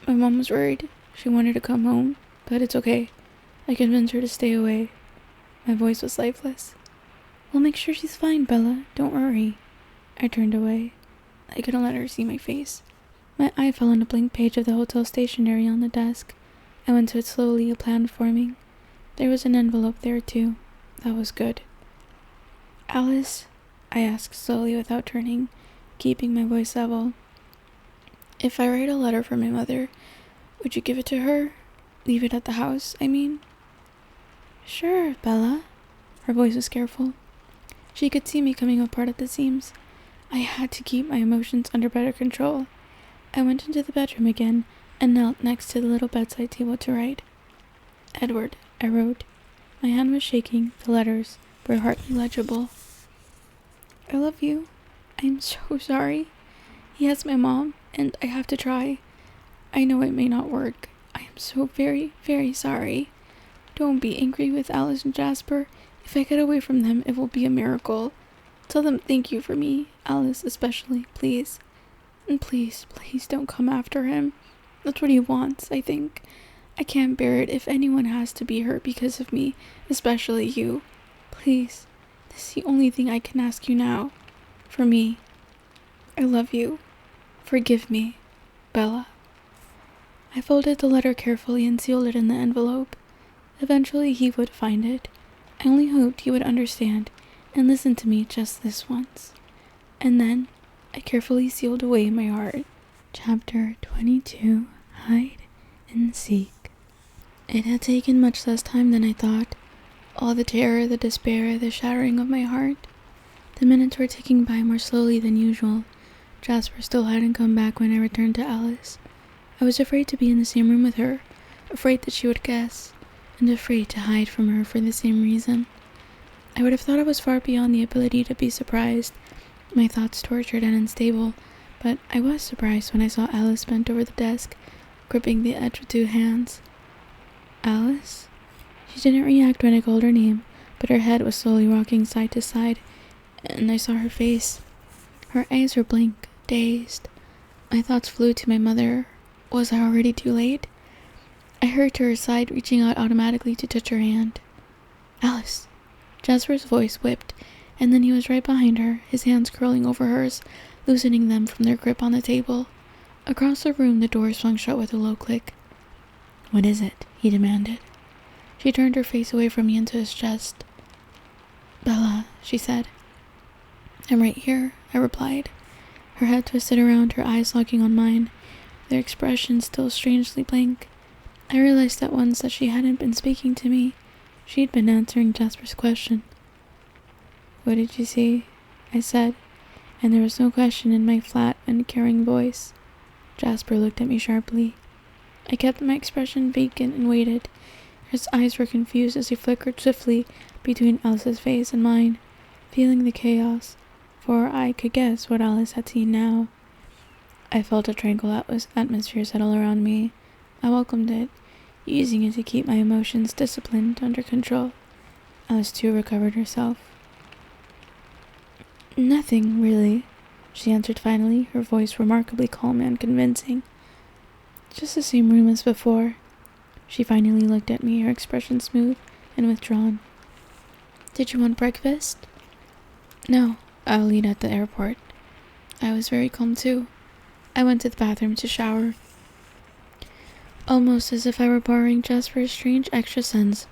My mom was worried. She wanted to come home, but it's okay. I convinced her to stay away. My voice was lifeless. "We'll make sure she's fine, Bella. Don't worry." I turned away. I couldn't let her see my face. My eye fell on a blank page of the hotel stationery on the desk. I went to it slowly, a plan forming. There was an envelope there, too. That was good. "Alice," I asked slowly without turning, keeping my voice level. "If I write a letter for my mother, would you give it to her? Leave it at the house, I mean?" "Sure, Bella." Her voice was careful. She could see me coming apart at the seams. I had to keep my emotions under better control. I went into the bedroom again and knelt next to the little bedside table to write. "Edward," I wrote. My hand was shaking, the letters were hardly legible. "I love you. I'm so sorry. Yes, my mom, and I have to try. I know it may not work. I am so very, very sorry. Don't be angry with Alice and Jasper. If I get away from them, it will be a miracle. Tell them thank you for me, Alice especially, please. And please, please don't come after him. That's what he wants, I think. I can't bear it if anyone has to be hurt because of me, especially you. Please, this is the only thing I can ask you now. For me. I love you. Forgive me, Bella." I folded the letter carefully and sealed it in the envelope. Eventually he would find it. I only hoped he would understand and listen to me just this once. And then I carefully sealed away my heart. Chapter 22. Hide and Seek. It had taken much less time than I thought. All the terror, the despair, the shattering of my heart. The minutes were ticking by more slowly than usual. Jasper still hadn't come back when I returned to Alice. I was afraid to be in the same room with her, afraid that she would guess, and afraid to hide from her for the same reason. I would have thought I was far beyond the ability to be surprised, my thoughts tortured and unstable, but I was surprised when I saw Alice bent over the desk, gripping the edge with two hands. "Alice?" She didn't react when I called her name, but her head was slowly rocking side to side, and I saw her face. Her eyes were blank, dazed. My thoughts flew to my mother. Was I already too late? I hurried to her side, reaching out automatically to touch her hand. "Alice!" Jasper's voice whipped, and then he was right behind her, his hands curling over hers, loosening them from their grip on the table. Across the room, the door swung shut with a low click. "What is it?" he demanded. She turned her face away from me into his chest. "Bella," she said. "I'm right here," I replied. Her head twisted around, her eyes locking on mine, their expression still strangely blank. I realized at once that she hadn't been speaking to me. She'd been answering Jasper's question. "What did you see?" I said, and there was no question in my flat and caring voice. Jasper looked at me sharply. I kept my expression vacant and waited. His eyes were confused as he flickered swiftly between Alice's face and mine, feeling the chaos, for I could guess what Alice had seen now. I felt a tranquil atmosphere settle around me. I welcomed it, using it to keep my emotions disciplined, under control. Alice too recovered herself. "Nothing, really," she answered finally, her voice remarkably calm and convincing. "Just the same room as before." She finally looked at me, her expression smooth and withdrawn. "Did you want breakfast?" "No, I'll eat at the airport." I was very calm too. I went to the bathroom to shower. Almost as if I were borrowing Jasper's strange extra sense,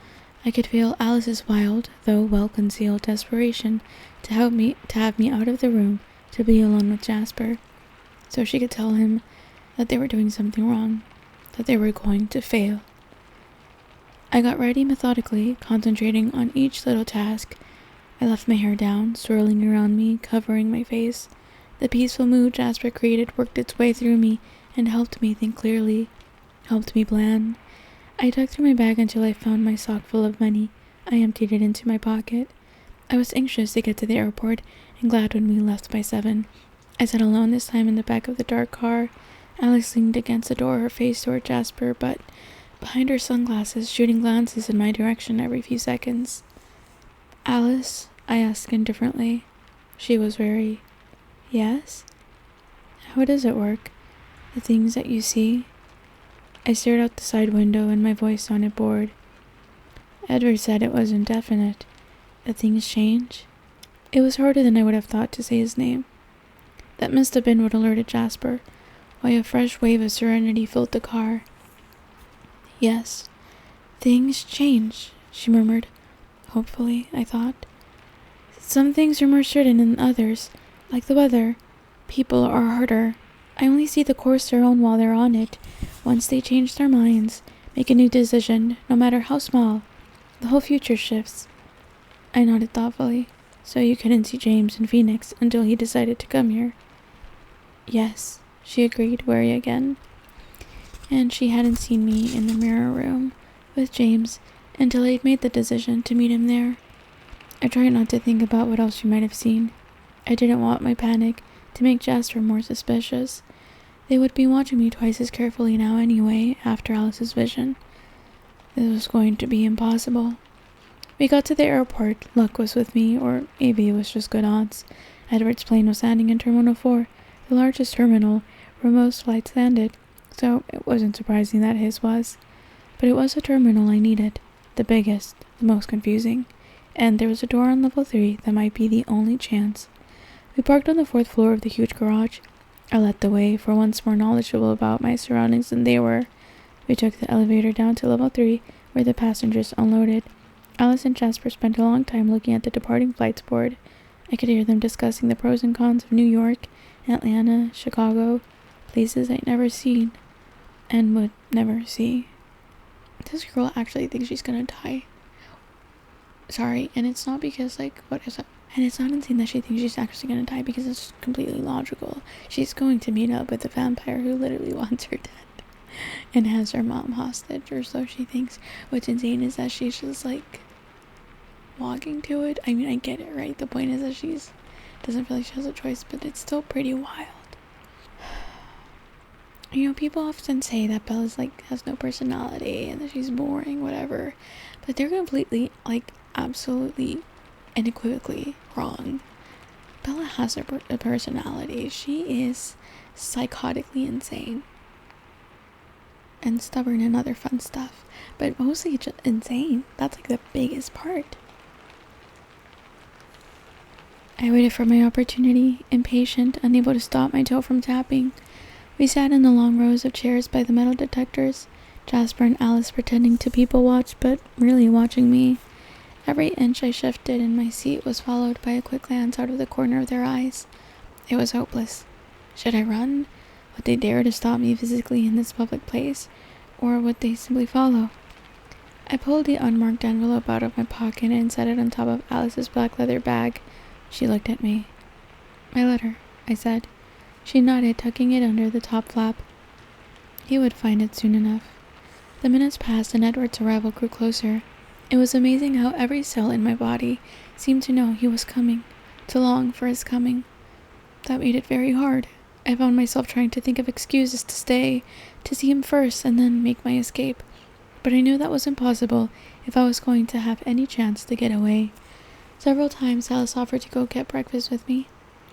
I could feel Alice's wild, though well-concealed desperation to have me out of the room to be alone with Jasper, so she could tell him that they were doing something wrong, that they were going to fail. I got ready methodically, concentrating on each little task. I left my hair down, swirling around me, covering my face. The peaceful mood Jasper created worked its way through me and helped me think clearly, helped me plan. I dug through my bag until I found my sock full of money. I emptied it into my pocket. I was anxious to get to the airport and glad when we left by 7. I sat alone this time in the back of the dark car. Alice leaned against the door, her face toward Jasper, but behind her sunglasses, shooting glances in my direction every few seconds. "Alice?" I asked indifferently. She was wary. "Yes?" "How does it work? The things that you see?" I stared out the side window and my voice sounded bored. "Edward said it was indefinite. That things change?" It was harder than I would have thought to say his name. That must have been what alerted Jasper, why a fresh wave of serenity filled the car. "Yes, things change," she murmured. Hopefully, I thought. "Some things are more certain than others, like the weather. People are harder. I only see the course they're on while they're on it. Once they change their minds, make a new decision, no matter how small, the whole future shifts." I nodded thoughtfully. "So you couldn't see James in Phoenix until he decided to come here?" "Yes," she agreed, wary again. And she hadn't seen me in the mirror room with James until I'd made the decision to meet him there. I tried not to think about what else she might have seen. I didn't want my panic to make Jasper more suspicious. They would be watching me twice as carefully now anyway, after Alice's vision. This was going to be impossible. We got to the airport. Luck was with me, or maybe it was just good odds. Edward's plane was landing in Terminal 4, the largest terminal where most flights landed, so it wasn't surprising that his was. But it was a terminal I needed, the biggest, the most confusing, and there was a door on level 3 that might be the only chance. We parked on the 4th floor of the huge garage. I led the way, for once more knowledgeable about my surroundings than they were. We took the elevator down to level 3, where the passengers unloaded. Alice and Jasper spent a long time looking at the departing flights board. I could hear them discussing the pros and cons of New York, Atlanta, Chicago, places I'd never seen, and would never see. This girl actually thinks she's gonna die. Sorry, and it's not because, what is it? And it's not insane that she thinks she's actually gonna die because it's completely logical. She's going to meet up with a vampire who literally wants her dead and has her mom hostage, or so she thinks. What's insane is that she's just, walking to it. I mean, I get it, right? The point is that she's doesn't feel like she has a choice, but it's still pretty wild. You know, people often say that Bella's, has no personality and that she's boring, whatever. But they're completely, absolutely unequivocally wrong. Bella has a personality. She is psychotically insane. And stubborn and other fun stuff. But mostly just insane. That's, the biggest part. I waited for my opportunity, impatient, unable to stop my toe from tapping. We sat in the long rows of chairs by the metal detectors, Jasper and Alice pretending to people watch, but really watching me. Every inch I shifted in my seat was followed by a quick glance out of the corner of their eyes. It was hopeless. Should I run? Would they dare to stop me physically in this public place? Or would they simply follow? I pulled the unmarked envelope out of my pocket and set it on top of Alice's black leather bag. She looked at me. "My letter," I said. She nodded, tucking it under the top flap. He would find it soon enough. The minutes passed and Edward's arrival grew closer. It was amazing how every cell in my body seemed to know he was coming, to long for his coming. That made it very hard. I found myself trying to think of excuses to stay, to see him first and then make my escape. But I knew that was impossible if I was going to have any chance to get away. Several times Alice offered to go get breakfast with me.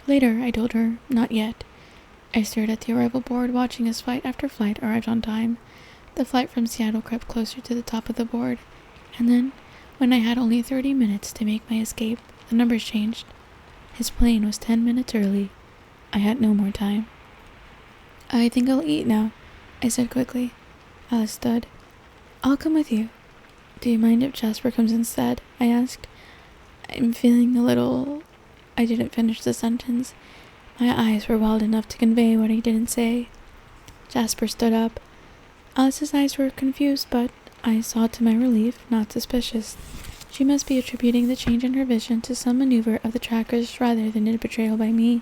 Later, I told her, not yet. I stared at the arrival board, watching as flight after flight arrived on time. The flight from Seattle crept closer to the top of the board. And then, when I had only 30 minutes to make my escape, the numbers changed. His plane was 10 minutes early. I had no more time. "I think I'll eat now," I said quickly. Alice stood. "I'll come with you." "Do you mind if Jasper comes instead?" I asked. "I'm feeling a little—" I didn't finish the sentence. My eyes were wild enough to convey what I didn't say. Jasper stood up. Alice's eyes were confused, but I saw to my relief, not suspicious. She must be attributing the change in her vision to some maneuver of the trackers rather than a betrayal by me.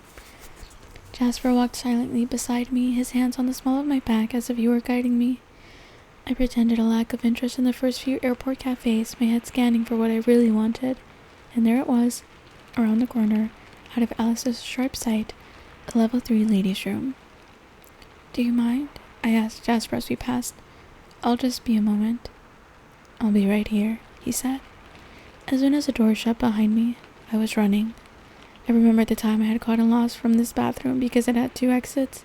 Jasper walked silently beside me, his hands on the small of my back as if he were guiding me. I pretended a lack of interest in the first few airport cafes, my head scanning for what I really wanted. And there it was, around the corner, out of Alice's sharp sight, a level 3 ladies' room. Do you mind? I asked Jasper as we passed. I'll just be a moment. I'll be right here, he said. As soon as the door shut behind me, I was running. I remembered the time I had gotten lost from this bathroom because it had 2 exits.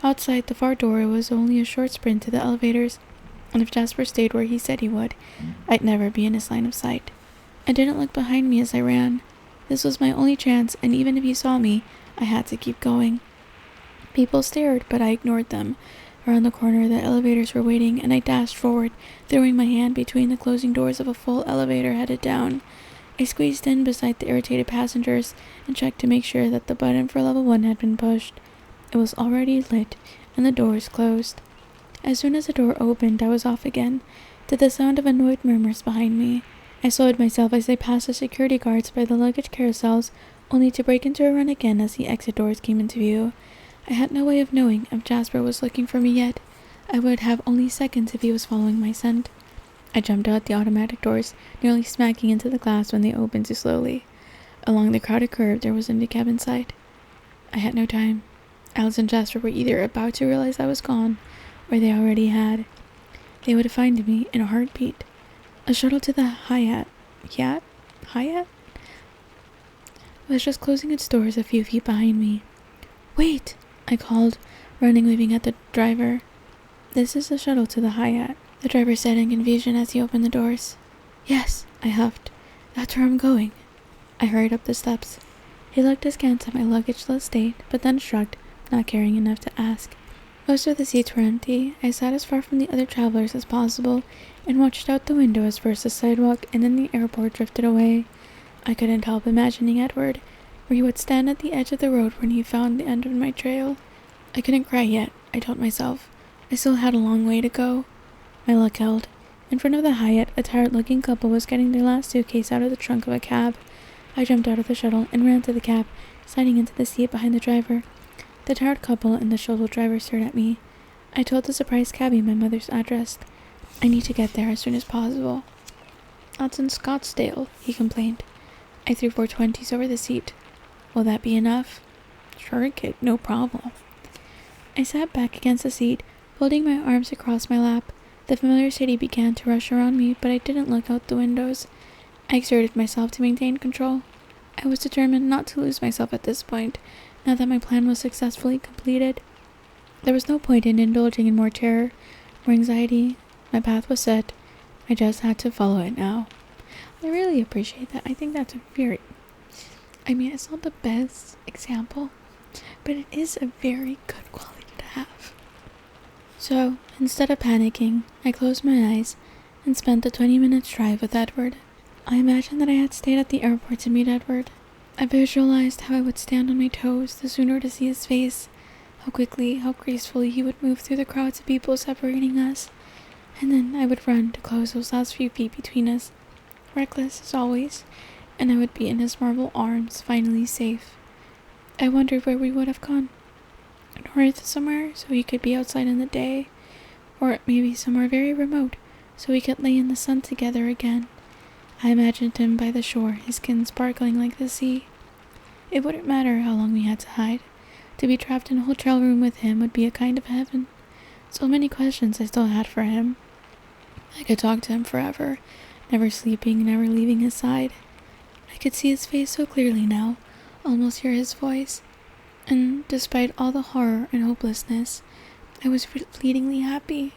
Outside the far door, it was only a short sprint to the elevators, and if Jasper stayed where he said he would, I'd never be in his line of sight. I didn't look behind me as I ran. This was my only chance, and even if he saw me, I had to keep going. People stared, but I ignored them. Around the corner, the elevators were waiting, and I dashed forward, throwing my hand between the closing doors of a full elevator headed down. I squeezed in beside the irritated passengers and checked to make sure that the button for level 1 had been pushed. It was already lit, and the doors closed. As soon as the door opened, I was off again, to the sound of annoyed murmurs behind me. I slowed myself as I passed the security guards by the luggage carousels, only to break into a run again as the exit doors came into view. I had no way of knowing if Jasper was looking for me yet. I would have only seconds if he was following my scent. I jumped out the automatic doors, nearly smacking into the glass when they opened too slowly. Along the crowded curb, there was empty cab in sight. I had no time. Alice and Jasper were either about to realize I was gone, or they already had. They would find me in a heartbeat. A shuttle to the Hyatt was just closing its doors a few feet behind me. Wait, I called, running, waving at the driver. This is the shuttle to the Hyatt, the driver said in confusion as he opened the doors. Yes, I huffed. That's where I'm going. I hurried up the steps. He looked askance at my luggage-less state, but then shrugged, not caring enough to ask. Most of the seats were empty. I sat as far from the other travelers as possible and watched out the window as first the sidewalk and then the airport drifted away. I couldn't help imagining Edward, where he would stand at the edge of the road when he found the end of my trail. I couldn't cry yet, I told myself. I still had a long way to go. My luck held. In front of the Hyatt, a tired-looking couple was getting their last suitcase out of the trunk of a cab. I jumped out of the shuttle and ran to the cab, sliding into the seat behind the driver. The tired couple and the shuttle driver stared at me. I told the surprised cabbie my mother's address. I need to get there as soon as possible. That's in Scottsdale, he complained. I threw 420s over the seat. Will that be enough? Sure, kid, no problem. I sat back against the seat, folding my arms across my lap. The familiar city began to rush around me, but I didn't look out the windows. I exerted myself to maintain control. I was determined not to lose myself at this point, now that my plan was successfully completed. There was no point in indulging in more terror, more anxiety. My path was set. I just had to follow it now. I really appreciate that. I think that's it's not the best example, but it is a very good quality to have. So, instead of panicking, I closed my eyes and spent the 20-minute drive with Edward. I imagined that I had stayed at the airport to meet Edward. I visualized how I would stand on my toes the sooner to see his face, how quickly, how gracefully he would move through the crowds of people separating us, and then I would run to close those last few feet between us, reckless as always, and I would be in his marble arms, finally safe. I wondered where we would have gone. North somewhere, so he could be outside in the day, or maybe somewhere very remote, so we could lay in the sun together again. I imagined him by the shore, his skin sparkling like the sea. It wouldn't matter how long we had to hide. To be trapped in a hotel room with him would be a kind of heaven. So many questions I still had for him. I could talk to him forever, never sleeping, never leaving his side. I could see his face so clearly now, almost hear his voice. And despite all the horror and hopelessness, I was fleetingly happy.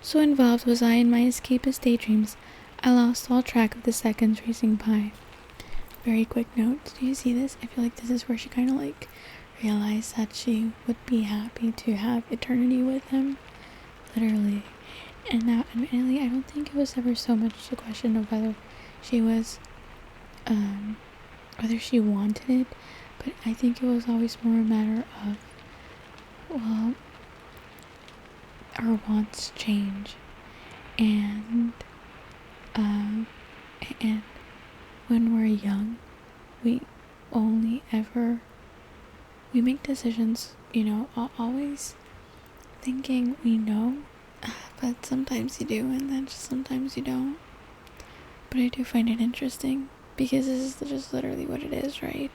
So involved was I in my escapist daydreams, I lost all track of the seconds racing by. Very quick note, do you see this? I feel like this is where she kind of realized that she would be happy to have eternity with him. Literally. And now, admittedly, I don't think it was ever so much a question of whether she wanted it, but I think it was always more a matter of, well, our wants change. And when we're young, we make decisions, always thinking we know, but sometimes you do, and then just sometimes you don't. But I do find it interesting, because this is just literally what it is, right?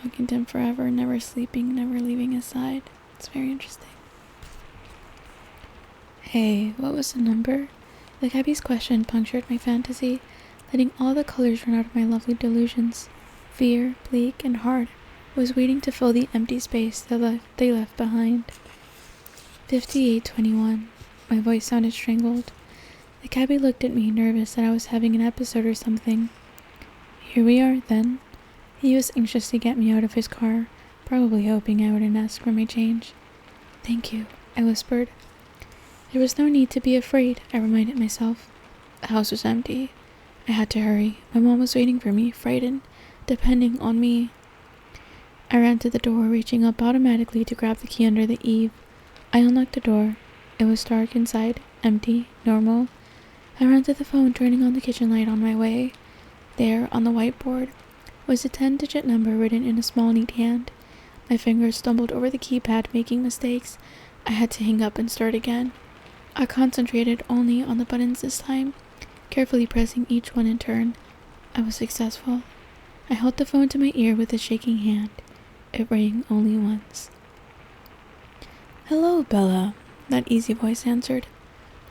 talking to him forever, never sleeping, never leaving his side. It's very interesting. Hey, what was the number? The cabbie's question punctured my fantasy, letting all the colors run out of my lovely delusions. Fear, bleak, and hard, was waiting to fill the empty space they left behind. 5821. My voice sounded strangled. The cabbie looked at me, nervous that I was having an episode or something. Here we are, then. He was anxious to get me out of his car, probably hoping I wouldn't ask for my change. Thank you, I whispered. There was no need to be afraid, I reminded myself. The house was empty. I had to hurry. My mom was waiting for me, frightened, depending on me. I ran to the door, reaching up automatically to grab the key under the eave. I unlocked the door. It was dark inside, empty, normal. I ran to the phone, turning on the kitchen light on my way. There, on the whiteboard, was a 10-digit number written in a small, neat hand. My fingers stumbled over the keypad, making mistakes. I had to hang up and start again. I concentrated only on the buttons this time, carefully pressing each one in turn. I was successful. I held the phone to my ear with a shaking hand. It rang only once. Hello, Bella, that easy voice answered.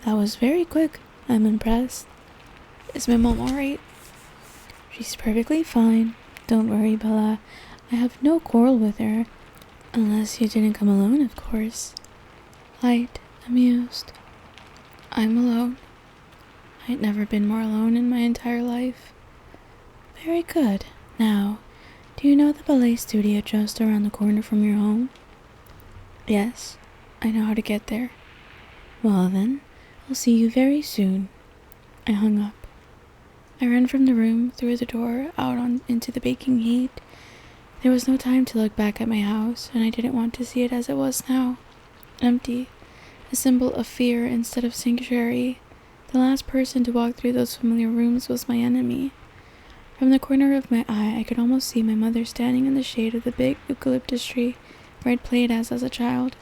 That was very quick. I'm impressed. Is my mom alright? She's perfectly fine. Don't worry, Bella. I have no quarrel with her. Unless you didn't come alone, of course. Light, amused. I'm alone. I'd never been more alone in my entire life. Very good. Now, do you know the ballet studio just around the corner from your home? Yes, I know how to get there. Well then, I'll see you very soon. I hung up. I ran from the room, through the door, into the baking heat. There was no time to look back at my house, and I didn't want to see it as it was now. Empty. A symbol of fear instead of sanctuary. The last person to walk through those familiar rooms was my enemy. From the corner of my eye, I could almost see my mother standing in the shade of the big eucalyptus tree where I'd played as a child,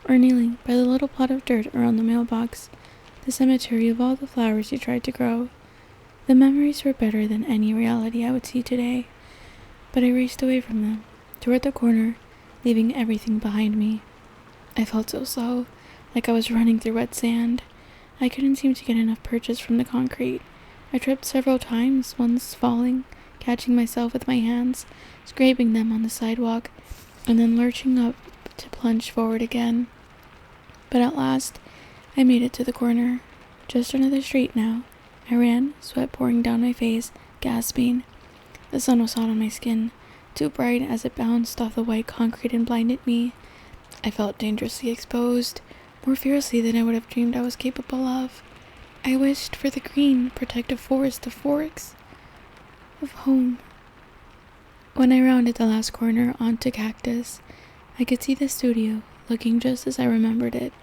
or kneeling by the little plot of dirt around the mailbox, the cemetery of all the flowers she tried to grow. The memories were better than any reality I would see today, but I raced away from them, toward the corner, leaving everything behind me. I felt so slow, like I was running through wet sand. I couldn't seem to get enough purchase from the concrete. I tripped several times, once falling, catching myself with my hands, scraping them on the sidewalk, and then lurching up to plunge forward again. But at last, I made it to the corner. Just another street now. I ran, sweat pouring down my face, gasping. The sun was hot on my skin, too bright as it bounced off the white concrete and blinded me. I felt dangerously exposed, more fiercely than I would have dreamed I was capable of. I wished for the green, protective forest of forks, of home. When I rounded the last corner onto Cactus, I could see the studio, looking just as I remembered it.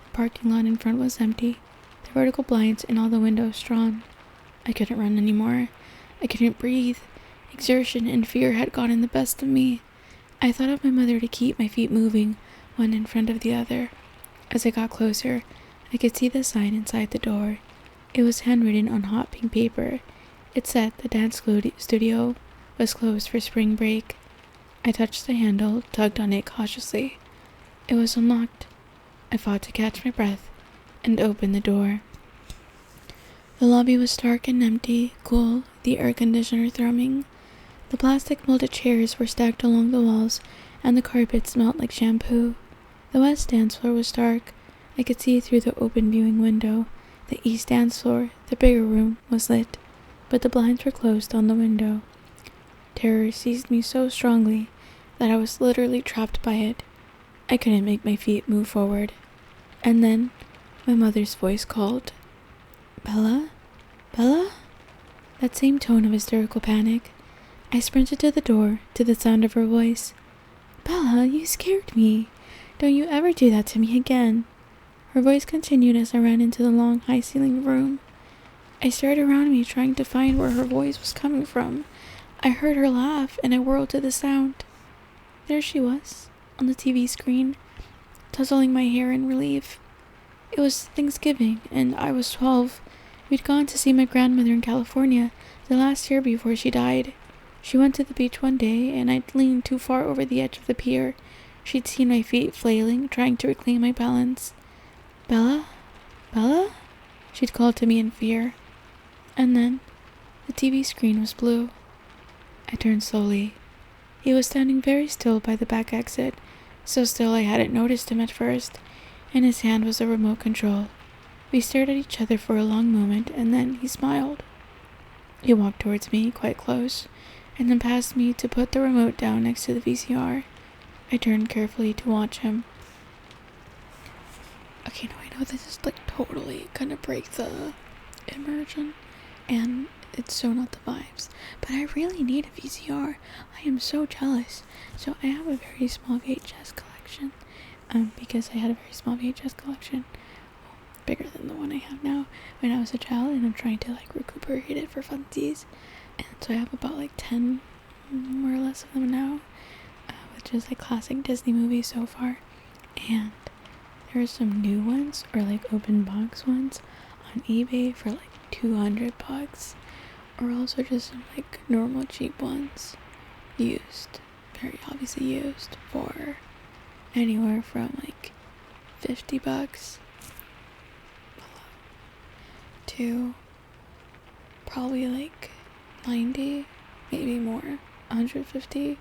The parking lot in front was empty, the vertical blinds in all the windows drawn. I couldn't run anymore. I couldn't breathe. Exertion and fear had gotten the best of me. I thought of my mother to keep my feet moving, one in front of the other. As I got closer, I could see the sign inside the door. It was handwritten on hot pink paper. It said the dance studio was closed for spring break. I touched the handle, tugged on it cautiously. It was unlocked. I fought to catch my breath and opened the door. The lobby was dark and empty, cool, the air conditioner thrumming. The plastic molded chairs were stacked along the walls, and the carpet smelled like shampoo. The west dance floor was dark. I could see through the open viewing window. The east dance floor, the bigger room, was lit, but the blinds were closed on the window. Terror seized me so strongly that I was literally trapped by it. I couldn't make my feet move forward. And then, my mother's voice called. Bella? Bella? That same tone of hysterical panic. I sprinted to the door, to the sound of her voice. Bella, you scared me. Don't you ever do that to me again. Her voice continued as I ran into the long, high-ceilinged room. I stared around me, trying to find where her voice was coming from. I heard her laugh, and I whirled to the sound. There she was, on the TV screen, tussling my hair in relief. It was Thanksgiving, and I was 12. We'd gone to see my grandmother in California the last year before she died. She went to the beach one day, and I'd leaned too far over the edge of the pier. She'd seen my feet flailing, trying to reclaim my balance. "Bella? Bella?" she'd called to me in fear. And then, the TV screen was blue. I turned slowly. He was standing very still by the back exit, so still I hadn't noticed him at first. In his hand was a remote control. We stared at each other for a long moment, and then he smiled. He walked towards me, quite close, and then passed me to put the remote down next to the VCR. I turned carefully to watch him. Okay, no, I know this is like totally gonna break the immersion, and it's so not the vibes, but I really need a VCR. I am so jealous. So I have a very small VHS collection, because I had a very small VHS collection, bigger than the one I have now, when I was a child, and I'm trying to like recuperate it for funsies. And so I have about like 10 more or less of them now, which is like classic Disney movies so far. And there are some new ones, or like open box ones on eBay for like $200, or also just some like normal cheap ones, used, very obviously used, for anywhere from like $50 to probably like 90, maybe more, 150.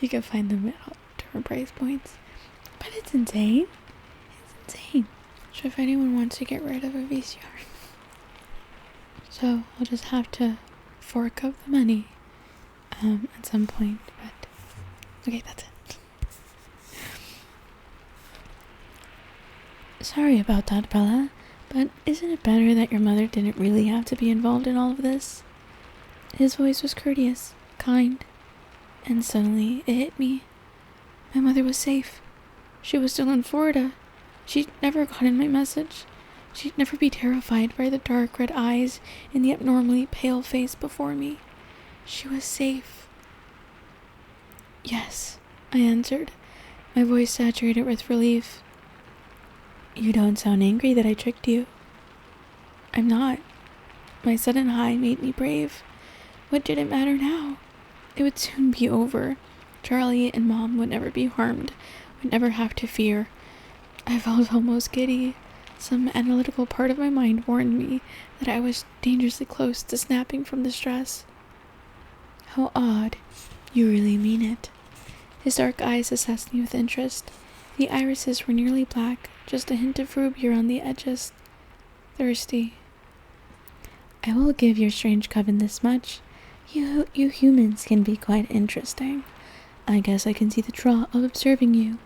You can find them at all different price points, but it's insane. It's insane. So if anyone wants to get rid of a VCR, so I'll just have to fork up the money at some point. But okay, that's it. Sorry about that, Bella, but isn't it better that your mother didn't really have to be involved in all of this? His voice was courteous, kind, and suddenly it hit me. My mother was safe. She was still in Florida. She'd never gotten my message. She'd never be terrified by the dark red eyes and the abnormally pale face before me. She was safe. Yes, I answered, my voice saturated with relief. You don't sound angry that I tricked you. I'm not. My sudden high made me brave. What did it matter now? It would soon be over. Charlie and Mom would never be harmed, would never have to fear. I felt almost giddy. Some analytical part of my mind warned me that I was dangerously close to snapping from the stress. How odd. You really mean it. His dark eyes assessed me with interest. The irises were nearly black, just a hint of ruby around the edges. Thirsty. I will give your strange coven this much. You humans can be quite interesting. I guess I can see the draw of observing you.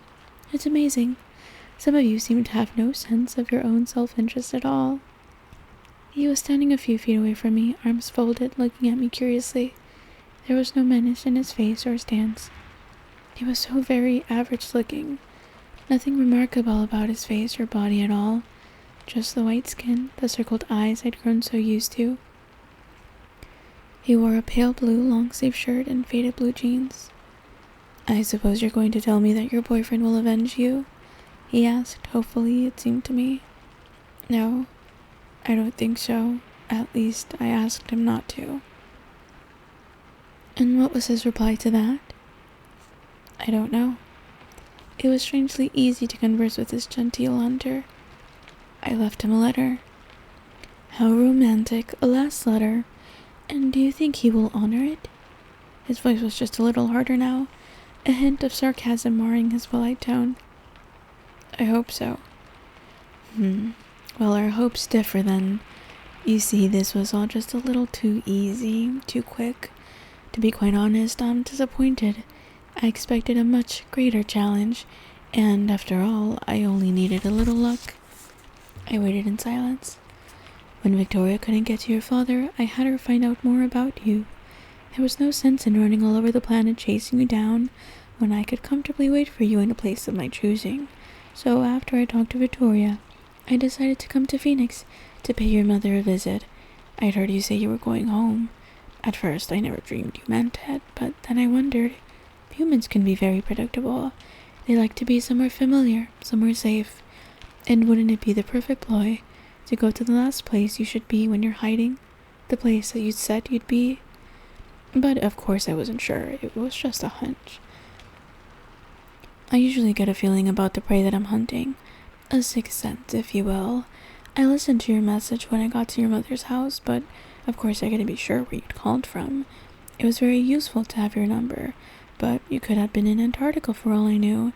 It's amazing. Some of you seem to have no sense of your own self-interest at all. He was standing a few feet away from me, arms folded, looking at me curiously. There was no menace in his face or stance. He was so very average-looking. Nothing remarkable about his face or body at all. Just the white skin, the circled eyes I'd grown so used to. He wore a pale blue long-sleeve shirt and faded blue jeans. I suppose you're going to tell me that your boyfriend will avenge you? He asked, hopefully, it seemed to me. No, I don't think so. At least, I asked him not to. And what was his reply to that? I don't know. It was strangely easy to converse with this genteel hunter. I left him a letter. How romantic, a last letter. And do you think he will honor it? His voice was just a little harder now, a hint of sarcasm marring his polite tone. I hope so. Well, our hopes differ then. You see, this was all just a little too easy, too quick. To be quite honest, I'm disappointed. I expected a much greater challenge, and after all, I only needed a little luck. I waited in silence. When Victoria couldn't get to your father, I had her find out more about you. There was no sense in running all over the planet chasing you down, when I could comfortably wait for you in a place of my choosing. So after I talked to Victoria, I decided to come to Phoenix to pay your mother a visit. I'd heard you say you were going home. At first, I never dreamed you meant it, but then I wondered. Humans can be very predictable. They like to be somewhere familiar, somewhere safe. And wouldn't it be the perfect ploy to go to the last place you should be when you're hiding? The place that you said you'd be? But of course I wasn't sure. It was just a hunch. I usually get a feeling about the prey that I'm hunting. A sixth sense, if you will. I listened to your message when I got to your mother's house, but of course I gotta be sure where you'd called from. It was very useful to have your number, but you could have been in Antarctica for all I knew,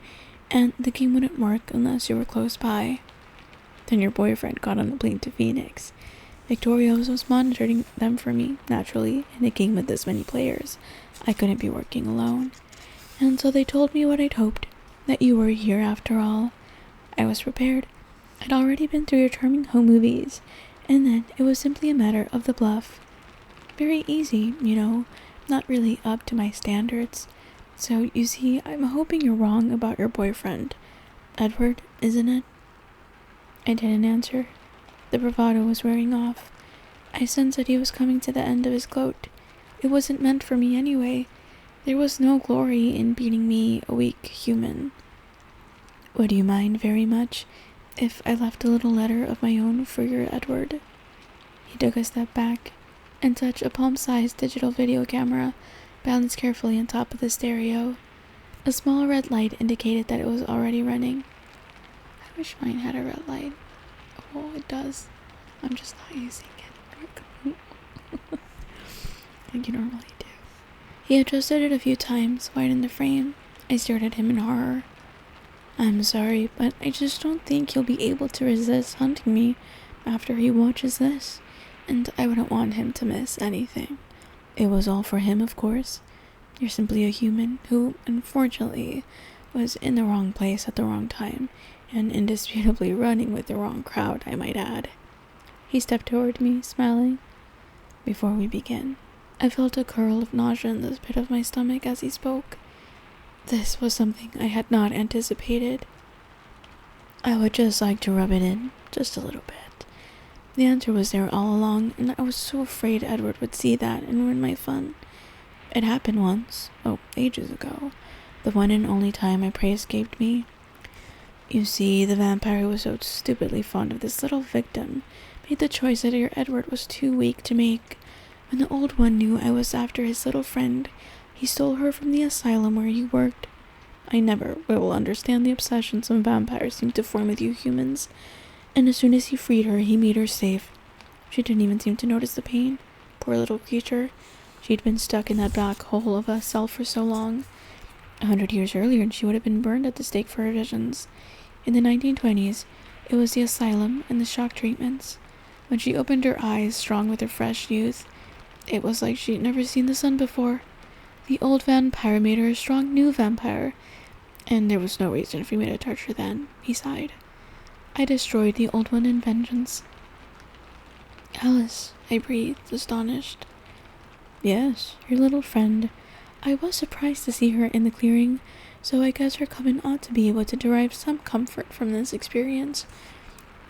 and the game wouldn't work unless you were close by. Then your boyfriend got on a plane to Phoenix. Victorious was monitoring them for me, naturally. In a game with this many players, I couldn't be working alone. And so they told me what I'd hoped, that you were here after all. I was prepared. I'd already been through your charming home movies, and then it was simply a matter of the bluff. Very easy, not really up to my standards. So, you see, I'm hoping you're wrong about your boyfriend. Edward, isn't it? I didn't answer. The bravado was wearing off. I sensed that he was coming to the end of his gloat. It wasn't meant for me anyway. There was no glory in beating me, a weak human. Would you mind very much if I left a little letter of my own for your Edward? He took a step back and touched a palm-sized digital video camera balanced carefully on top of the stereo. A small red light indicated that it was already running. I wish mine had a red light. Oh, it does. I'm just not using it like you normally do. He adjusted it a few times, widened the frame. I stared at him in horror. I'm sorry, but I just don't think he'll be able to resist hunting me after he watches this, and I wouldn't want him to miss anything. It was all for him, of course. You're simply a human who, unfortunately, was in the wrong place at the wrong time, and indisputably running with the wrong crowd, I might add. He stepped toward me, smiling. Before we begin, I felt a curl of nausea in the pit of my stomach as he spoke. This was something I had not anticipated. I would just like to rub it in, just a little bit. The answer was there all along, and I was so afraid Edward would see that and ruin my fun. It happened once, ages ago, the one and only time my prey escaped me. You see, the vampire who was so stupidly fond of this little victim made the choice that your Edward was too weak to make. When the old one knew I was after his little friend, he stole her from the asylum where he worked. I never will understand the obsession some vampires seem to form with you humans, and as soon as he freed her, he made her safe. She didn't even seem to notice the pain. Poor little creature. She'd been stuck in that black hole of a cell for so long. 100 years earlier, and she would have been burned at the stake for her visions. In the 1920s, it was the asylum and the shock treatments. When she opened her eyes, strong with her fresh youth, it was like she'd never seen the sun before. The old vampire made her a strong new vampire, and there was no reason for me to touch her then, he sighed. I destroyed the old one in vengeance. Alice, I breathed, astonished. Yes, your little friend. I was surprised to see her in the clearing, so I guess her coven ought to be able to derive some comfort from this experience.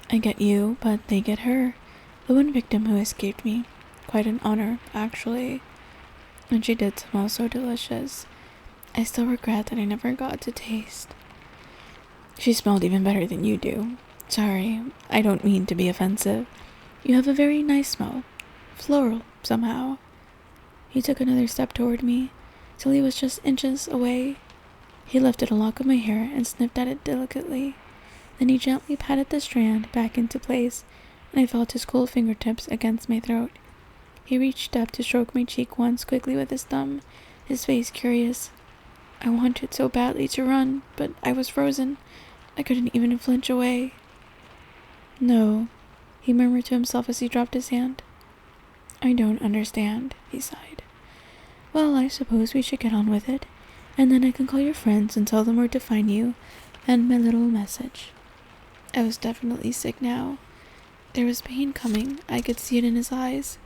I get you, but they get her, the one victim who escaped me. Quite an honor, actually. And she did smell so delicious. I still regret that I never got to taste. She smelled even better than you do. Sorry, I don't mean to be offensive. You have a very nice smell. Floral, somehow. He took another step toward me, till he was just inches away. He lifted a lock of my hair and sniffed at it delicately. Then he gently patted the strand back into place, and I felt his cool fingertips against my throat. He reached up to stroke my cheek once quickly with his thumb, his face curious. I wanted so badly to run, but I was frozen. I couldn't even flinch away. No, he murmured to himself as he dropped his hand. I don't understand, he sighed. Well, I suppose we should get on with it, and then I can call your friends and tell them where to find you, and my little message. I was definitely sick now. There was pain coming. I could see it in his eyes.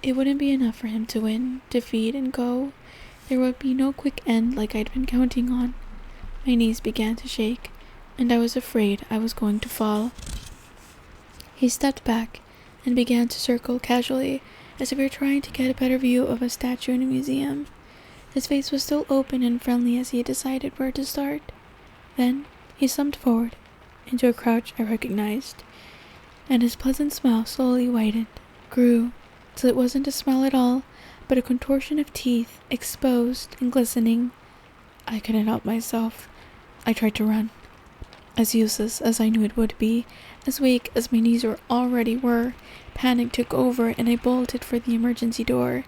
It wouldn't be enough for him to win, defeat, and go. There would be no quick end like I'd been counting on. My knees began to shake, and I was afraid I was going to fall. He stepped back and began to circle casually, as if he were trying to get a better view of a statue in a museum. His face was still open and friendly as he had decided where to start. Then he slumped forward, into a crouch I recognized, and his pleasant smile slowly widened, grew, till it wasn't a smile at all, but a contortion of teeth, exposed and glistening. I couldn't help myself. I tried to run. As useless as I knew it would be, as weak as my knees already were, panic took over and I bolted for the emergency door.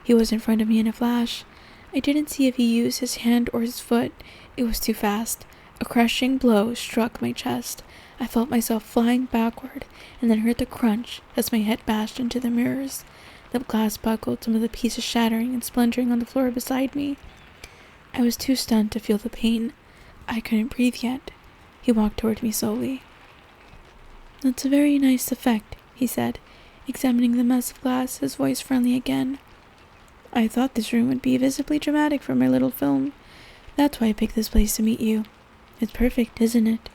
He was in front of me in a flash. I didn't see if he used his hand or his foot. It was too fast. A crushing blow struck my chest. I felt myself flying backward and then heard the crunch as my head bashed into the mirrors. The glass buckled, some of the pieces shattering and splintering on the floor beside me. I was too stunned to feel the pain. I couldn't breathe yet. He walked toward me slowly. "That's a very nice effect," he said, examining the mess of glass, his voice friendly again. "I thought this room would be visibly dramatic for my little film. That's why I picked this place to meet you. It's perfect, isn't it?"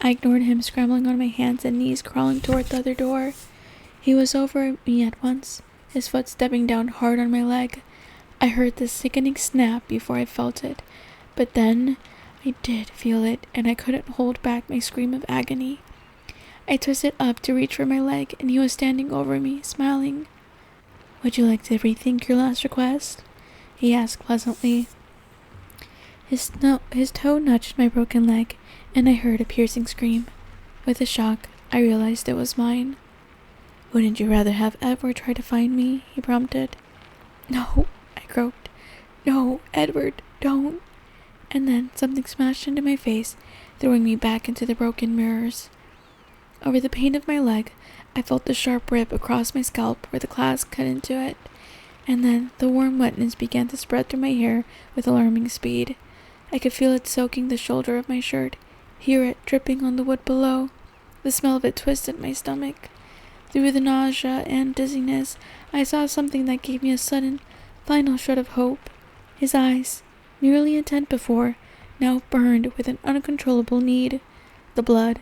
I ignored him, scrambling on my hands and knees, crawling toward the other door. He was over me at once, his foot stepping down hard on my leg. I heard the sickening snap before I felt it, but then I did feel it, and I couldn't hold back my scream of agony. I twisted up to reach for my leg, and he was standing over me, smiling. "Would you like to rethink your last request?" he asked pleasantly. His toe nudged my broken leg, and I heard a piercing scream. With a shock, I realized it was mine. "Wouldn't you rather have Edward try to find me?" he prompted. "No," I croaked. "No, Edward, don't." And then something smashed into my face, throwing me back into the broken mirrors. Over the pain of my leg, I felt the sharp rip across my scalp where the glass cut into it, and then the warm wetness began to spread through my hair with alarming speed. I could feel it soaking the shoulder of my shirt, hear it dripping on the wood below. The smell of it twisted my stomach. Through the nausea and dizziness, I saw something that gave me a sudden, final shred of hope. His eyes, nearly intent before, now burned with an uncontrollable need. The blood,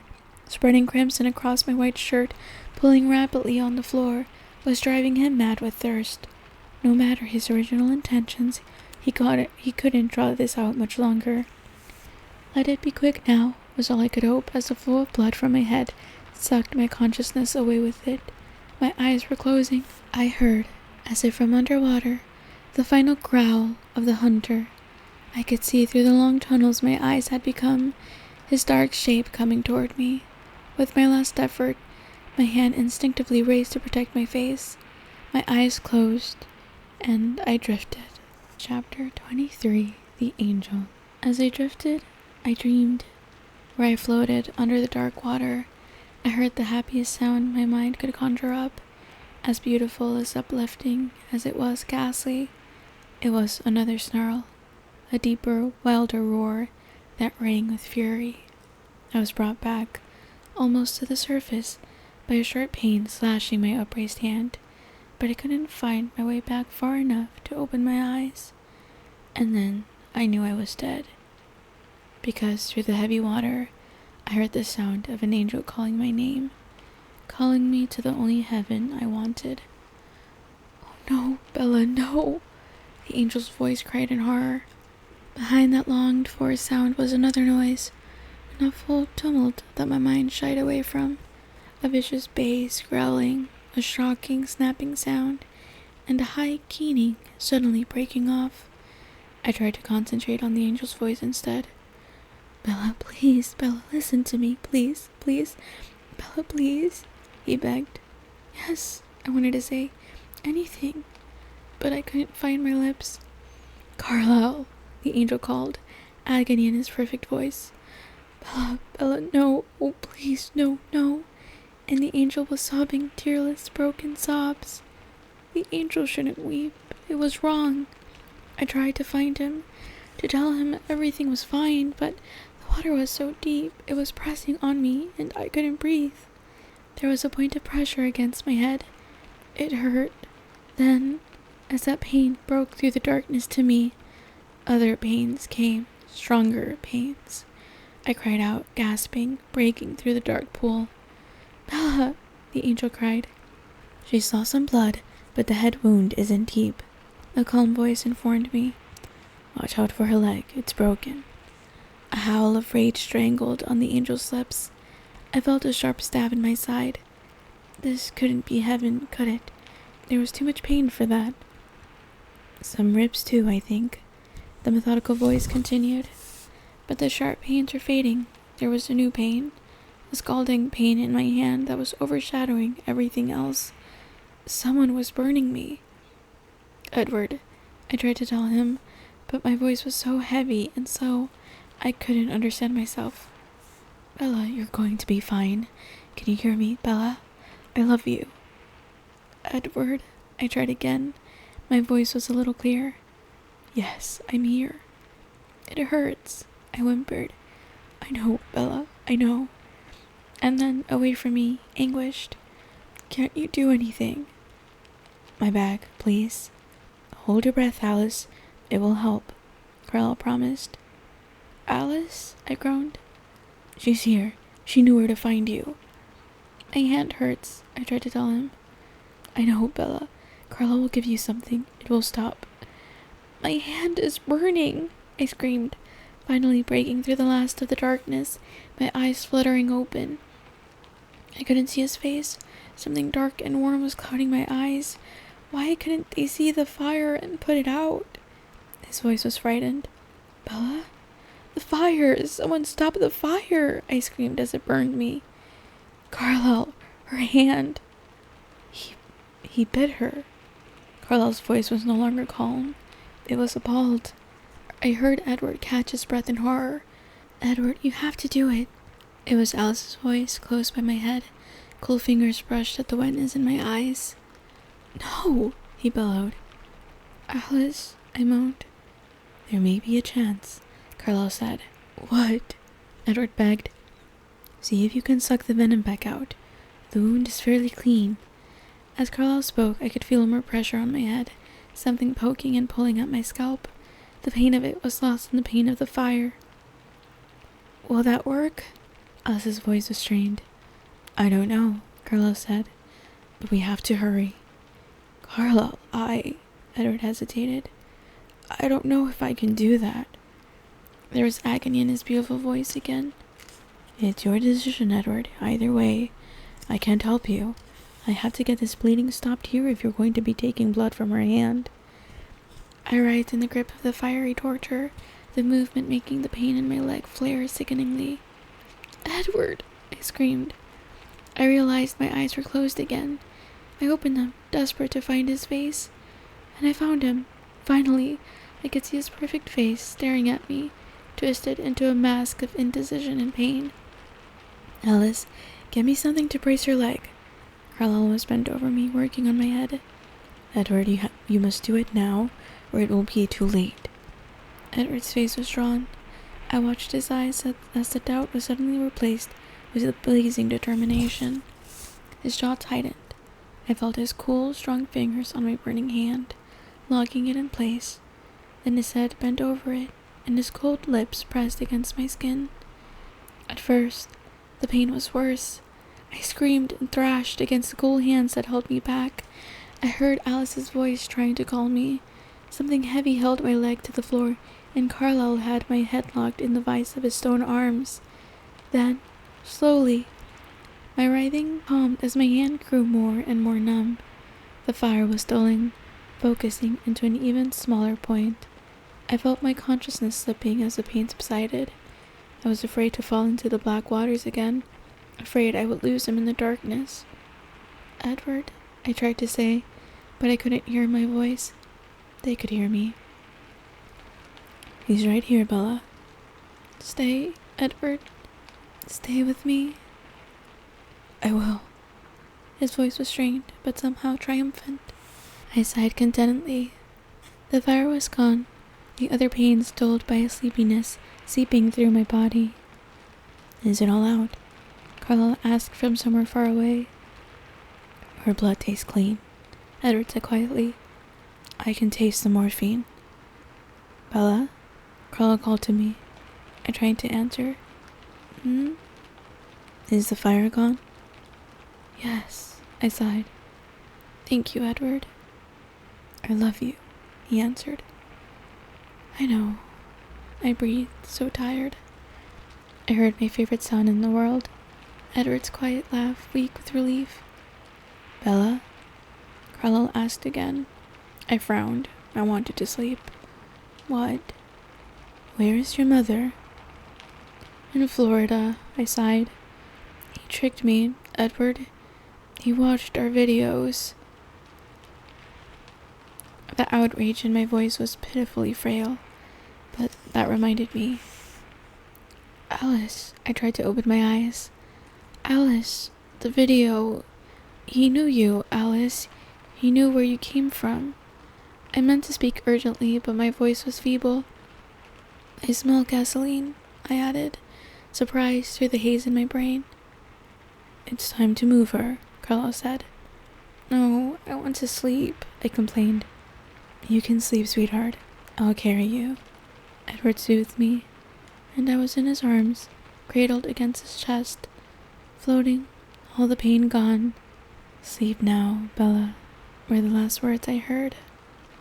spreading crimson across my white shirt, pulling rapidly on the floor, was driving him mad with thirst. No matter his original intentions, he couldn't draw this out much longer. "Let it be quick now," was all I could hope as the flow of blood from my head sucked my consciousness away with it. My eyes were closing. I heard, as if from underwater, the final growl of the hunter. I could see through the long tunnels my eyes had become, his dark shape coming toward me. With my last effort, my hand instinctively raised to protect my face. My eyes closed, and I drifted. Chapter 23, The Angel. As I drifted, I dreamed. Where I floated under the dark water, I heard the happiest sound my mind could conjure up, as beautiful, as uplifting as it was ghastly. It was another snarl, a deeper, wilder roar that rang with fury. I was brought back, almost to the surface, by a sharp pain slashing my upraised hand, but I couldn't find my way back far enough to open my eyes. And then I knew I was dead, because through the heavy water, I heard the sound of an angel calling my name, calling me to the only heaven I wanted. "Oh no, Bella, no!" the angel's voice cried in horror. Behind that longed-for sound was another noise, an awful tumult that my mind shied away from. A vicious bass growling, a shocking, snapping sound, and a high keening suddenly breaking off. I tried to concentrate on the angel's voice instead. "Bella, please, Bella, listen to me, please, please, Bella, please," he begged. "Yes," I wanted to say, anything, but I couldn't find my lips. "Carlisle," the angel called, agony in his perfect voice. "Bella, Bella, no, oh please, no, no," and the angel was sobbing tearless, broken sobs. The angel shouldn't weep. It was wrong. I tried to find him, to tell him everything was fine, but the water was so deep, it was pressing on me, and I couldn't breathe. There was a point of pressure against my head. It hurt. Then, as that pain broke through the darkness to me, other pains came, stronger pains. I cried out, gasping, breaking through the dark pool. "Bella!" the angel cried. "She saw some blood, but the head wound isn't deep," a calm voice informed me. "Watch out for her leg, it's broken." A howl of rage strangled on the angel's lips. I felt a sharp stab in my side. This couldn't be heaven, could it? There was too much pain for that. Some ribs too, I think, the methodical voice continued. But the sharp pains were fading. There was a new pain, a scalding pain in my hand that was overshadowing everything else. Someone was burning me. Edward, I tried to tell him, but my voice was so heavy and so I couldn't understand myself. Bella, you're going to be fine. Can you hear me, Bella? I love you. Edward, I tried again. My voice was a little clearer. Yes, I'm here. It hurts, I whimpered. I know, Bella, I know. And then, away from me, anguished. Can't you do anything? My bag, please. Hold your breath, Alice. It will help, Carl promised. Alice? I groaned. She's here. She knew where to find you. My hand hurts, I tried to tell him. I know, Bella. Carla will give you something. It will stop. My hand is burning, I screamed, finally breaking through the last of the darkness, my eyes fluttering open. I couldn't see his face. Something dark and warm was clouding my eyes. Why couldn't they see the fire and put it out? His voice was frightened. Bella? The fire! Someone stop the fire! I screamed as it burned me. Carlisle, her hand. He bit her. Carlisle's voice was no longer calm. It was appalled. I heard Edward catch his breath in horror. Edward, you have to do it. It was Alice's voice, close by my head. Cold fingers brushed at the wetness in my eyes. No, he bellowed. Alice, I moaned. There may be a chance, Carlisle said. What? Edward begged. See if you can suck the venom back out. The wound is fairly clean. As Carlisle spoke, I could feel more pressure on my head, something poking and pulling at my scalp. The pain of it was lost in the pain of the fire. Will that work? Alice's voice was strained. I don't know, Carlisle said, but we have to hurry. Carlisle, Edward hesitated. I don't know if I can do that. There was agony in his beautiful voice again. It's your decision, Edward. Either way, I can't help you. I have to get this bleeding stopped here if you're going to be taking blood from her hand. I writhed in the grip of the fiery torture, the movement making the pain in my leg flare sickeningly. Edward! I screamed. I realized my eyes were closed again. I opened them, desperate to find his face. And I found him. Finally, I could see his perfect face staring at me, twisted into a mask of indecision and pain. Alice, get me something to brace your leg. Carlisle was bent over me, working on my head. Edward, you must do it now, or it will be too late. Edward's face was drawn. I watched his eyes as the doubt was suddenly replaced with a blazing determination. His jaw tightened. I felt his cool, strong fingers on my burning hand, locking it in place. Then his head bent over it, and his cold lips pressed against my skin. At first, the pain was worse. I screamed and thrashed against the cool hands that held me back. I heard Alice's voice trying to call me. Something heavy held my leg to the floor, and Carlisle had my head locked in the vice of his stone arms. Then, slowly, my writhing calmed as my hand grew more and more numb. The fire was dulling, focusing into an even smaller point. I felt my consciousness slipping as the pain subsided. I was afraid to fall into the black waters again, afraid I would lose him in the darkness. Edward, I tried to say, but I couldn't hear my voice. They could hear me. He's right here, Bella. Stay, Edward. Stay with me. I will. His voice was strained, but somehow triumphant. I sighed contentedly. The fire was gone, the other pains dulled by a sleepiness seeping through my body. Is it all out? Carlisle asked from somewhere far away. Her blood tastes clean, Edward said quietly. I can taste the morphine. Bella? Carlisle called to me. I tried to answer. Is the fire gone? Yes, I sighed. Thank you, Edward. I love you, he answered. I know. I breathed, so tired. I heard my favorite sound in the world. Edward's quiet laugh, weak with relief. Bella? Carlisle asked again. I frowned. I wanted to sleep. What? Where is your mother? In Florida, I sighed. He tricked me, Edward. He watched our videos. The outrage in my voice was pitifully frail, but that reminded me. Alice, I tried to open my eyes. Alice, the video. He knew you, Alice. He knew where you came from. I meant to speak urgently, but my voice was feeble. I smell gasoline, I added, surprised through the haze in my brain. It's time to move her, Carlos said. No, I want to sleep, I complained. You can sleep, sweetheart. I'll carry you. Edward soothed me, and I was in his arms, cradled against his chest, floating, all the pain gone. Sleep now, Bella, were the last words I heard.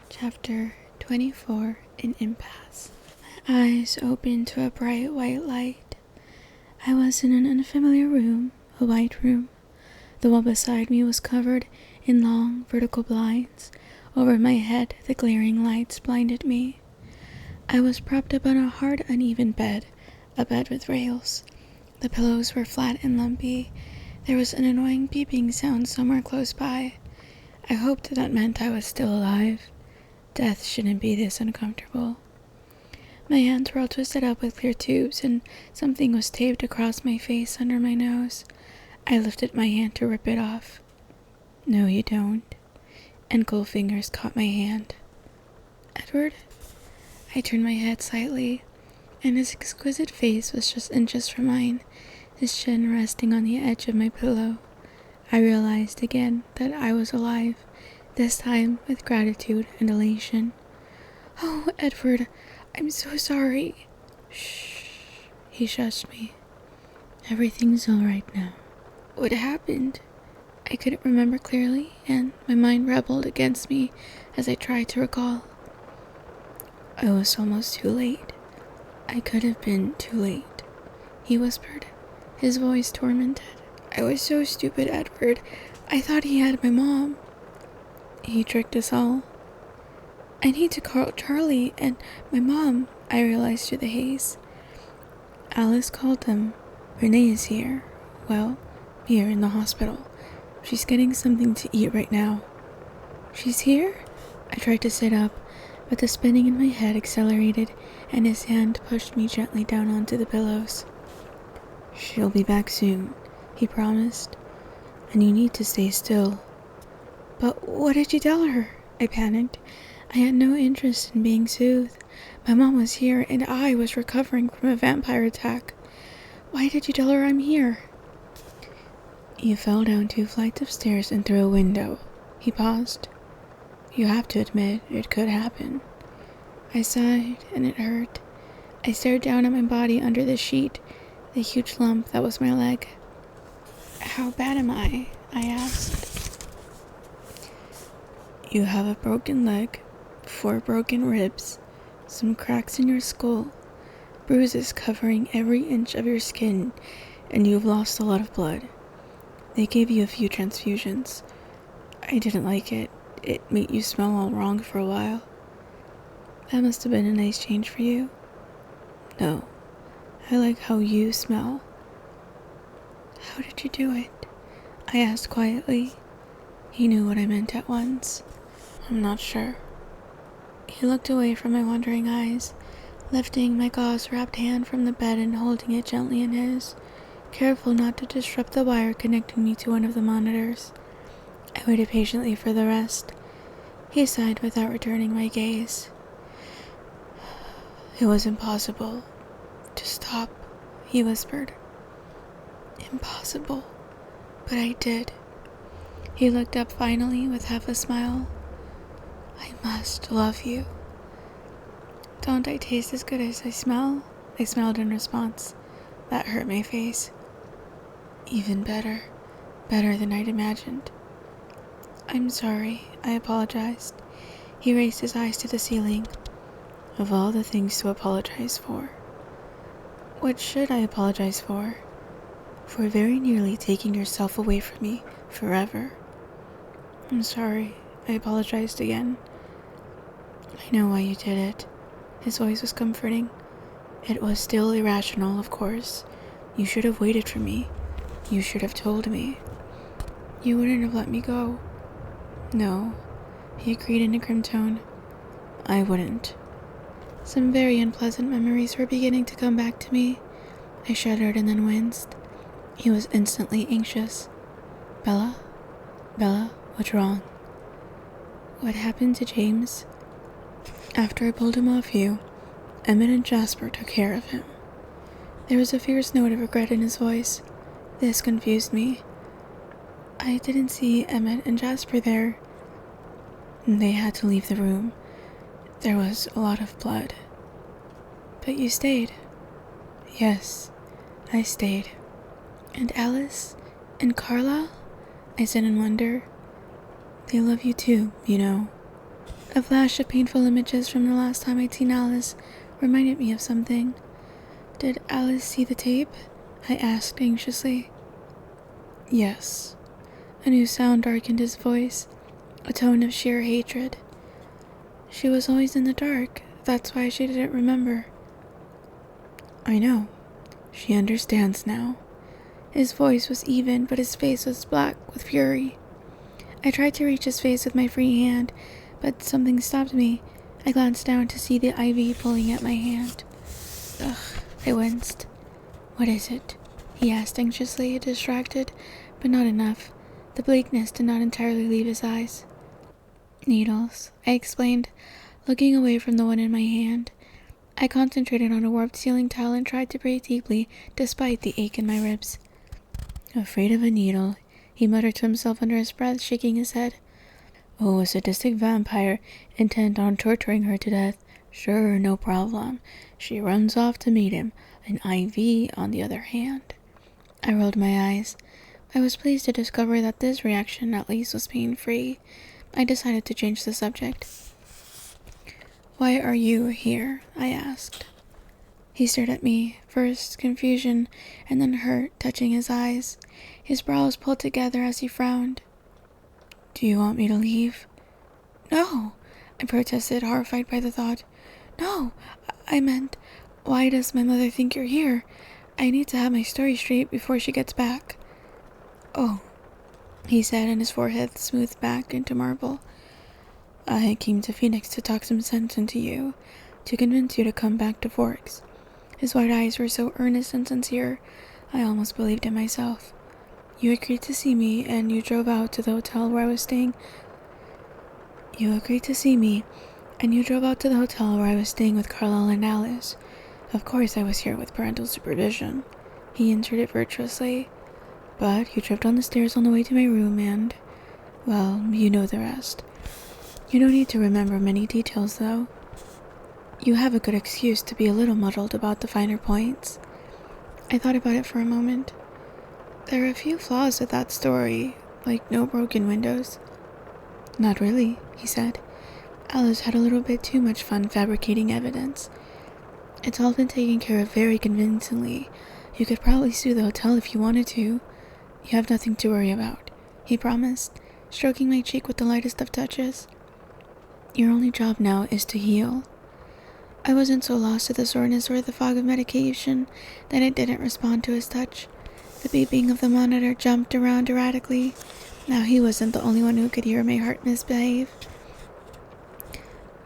Chapter 24, An Impasse. My eyes opened to a bright white light. I was in an unfamiliar room, a white room. The wall beside me was covered in long, vertical blinds. Over my head, the glaring lights blinded me. I was propped up on a hard, uneven bed, a bed with rails. The pillows were flat and lumpy. There was an annoying beeping sound somewhere close by. I hoped that meant I was still alive. Death shouldn't be this uncomfortable. My hands were all twisted up with clear tubes, and something was taped across my face under my nose. I lifted my hand to rip it off. No, you don't. And cold fingers caught my hand. Edward? I turned my head slightly, and his exquisite face was just inches from mine, his chin resting on the edge of my pillow. I realized again that I was alive, this time with gratitude and elation. Oh, Edward, I'm so sorry. Shh. He shushed me. Everything's all right now. What happened? I couldn't remember clearly, and my mind rebelled against me as I tried to recall. I was almost too late. I could have been too late, he whispered, his voice tormented. I was so stupid, Edward. I thought he had my mom. He tricked us all. I need to call Charlie and my mom, I realized through the haze. Alice called them. Renee is here. Well, here in the hospital. She's getting something to eat right now. She's here? I tried to sit up, but the spinning in my head accelerated, and his hand pushed me gently down onto the pillows. She'll be back soon, he promised. And you need to stay still. But what did you tell her? I panicked. I had no interest in being soothed. My mom was here, and I was recovering from a vampire attack. Why did you tell her I'm here? You fell down 2 flights of stairs and through a window. He paused. You have to admit, it could happen. I sighed, and it hurt. I stared down at my body under the sheet, the huge lump that was my leg. How bad am I asked. You have a broken leg, 4 broken ribs, some cracks in your skull, bruises covering every inch of your skin, and you've lost a lot of blood. They gave you a few transfusions. I didn't like it. It made you smell all wrong for a while. That must have been a nice change for you. No, I like how you smell. How did you do it? I asked quietly. He knew what I meant at once. I'm not sure. He looked away from my wandering eyes, lifting my gauze-wrapped hand from the bed and holding it gently in his, careful not to disrupt the wire connecting me to one of the monitors. I waited patiently for the rest. He sighed without returning my gaze. It was impossible to stop, he whispered. Impossible, but I did. He looked up finally with half a smile. I must love you. Don't I taste as good as I smell? I smiled in response. That hurt my face. Even better. Better than I'd imagined. I'm sorry, I apologized. He raised his eyes to the ceiling. Of all the things to apologize for. What should I apologize for? For very nearly taking yourself away from me forever. I'm sorry, I apologized again. I know why you did it. His voice was comforting. It was still irrational, of course. You should have waited for me. You should have told me. You wouldn't have let me go. No, he agreed in a grim tone. I wouldn't. Some very unpleasant memories were beginning to come back to me. I shuddered and then winced. He was instantly anxious. Bella? Bella, what's wrong? What happened to James? After I pulled him off you, Emmett and Jasper took care of him. There was a fierce note of regret in his voice. This confused me. I didn't see Emmett and Jasper there. They had to leave the room. There was a lot of blood. But you stayed. Yes, I stayed. And Alice? And Carla? I said in wonder. They love you too, you know. A flash of painful images from the last time I'd seen Alice reminded me of something. Did Alice see the tape? I asked anxiously. Yes. A new sound darkened his voice, a tone of sheer hatred. She was always in the dark. That's why she didn't remember. I know. She understands now. His voice was even, but his face was black with fury. I tried to reach his face with my free hand, but something stopped me. I glanced down to see the IV pulling at my hand. Ugh, I winced. What is it? He asked anxiously, distracted, but not enough. The bleakness did not entirely leave his eyes. Needles, I explained, looking away from the one in my hand. I concentrated on a warped ceiling tile and tried to breathe deeply, despite the ache in my ribs. Afraid of a needle, he muttered to himself under his breath, shaking his head. Oh, a sadistic vampire intent on torturing her to death. Sure, no problem. She runs off to meet him, an IV on the other hand. I rolled my eyes. I was pleased to discover that this reaction at least was pain-free. I decided to change the subject. Why are you here? I asked. He stared at me, first confusion and then hurt touching his eyes. His brows pulled together as he frowned. Do you want me to leave? No, I protested, horrified by the thought. No, I meant, why does my mother think you're here? I need to have my story straight before she gets back. Oh, he said, and his forehead smoothed back into marble. I came to Phoenix to talk some sense into you, to convince you to come back to Forks. His white eyes were so earnest and sincere, I almost believed it myself. You agreed to see me, and you drove out to the hotel where I was staying. With Carlisle and Alice. Of course I was here with parental supervision. He answered it virtuously. But you tripped on the stairs on the way to my room and, well, you know the rest. You don't need to remember many details, though. You have a good excuse to be a little muddled about the finer points. I thought about it for a moment. There are a few flaws with that story, like no broken windows. Not really, he said. Alice had a little bit too much fun fabricating evidence. It's all been taken care of very convincingly. You could probably sue the hotel if you wanted to. You have nothing to worry about, he promised, stroking my cheek with the lightest of touches. Your only job now is to heal. I wasn't so lost to the soreness or the fog of medication that I didn't respond to his touch. The beeping of the monitor jumped around erratically. Now he wasn't the only one who could hear my heart misbehave.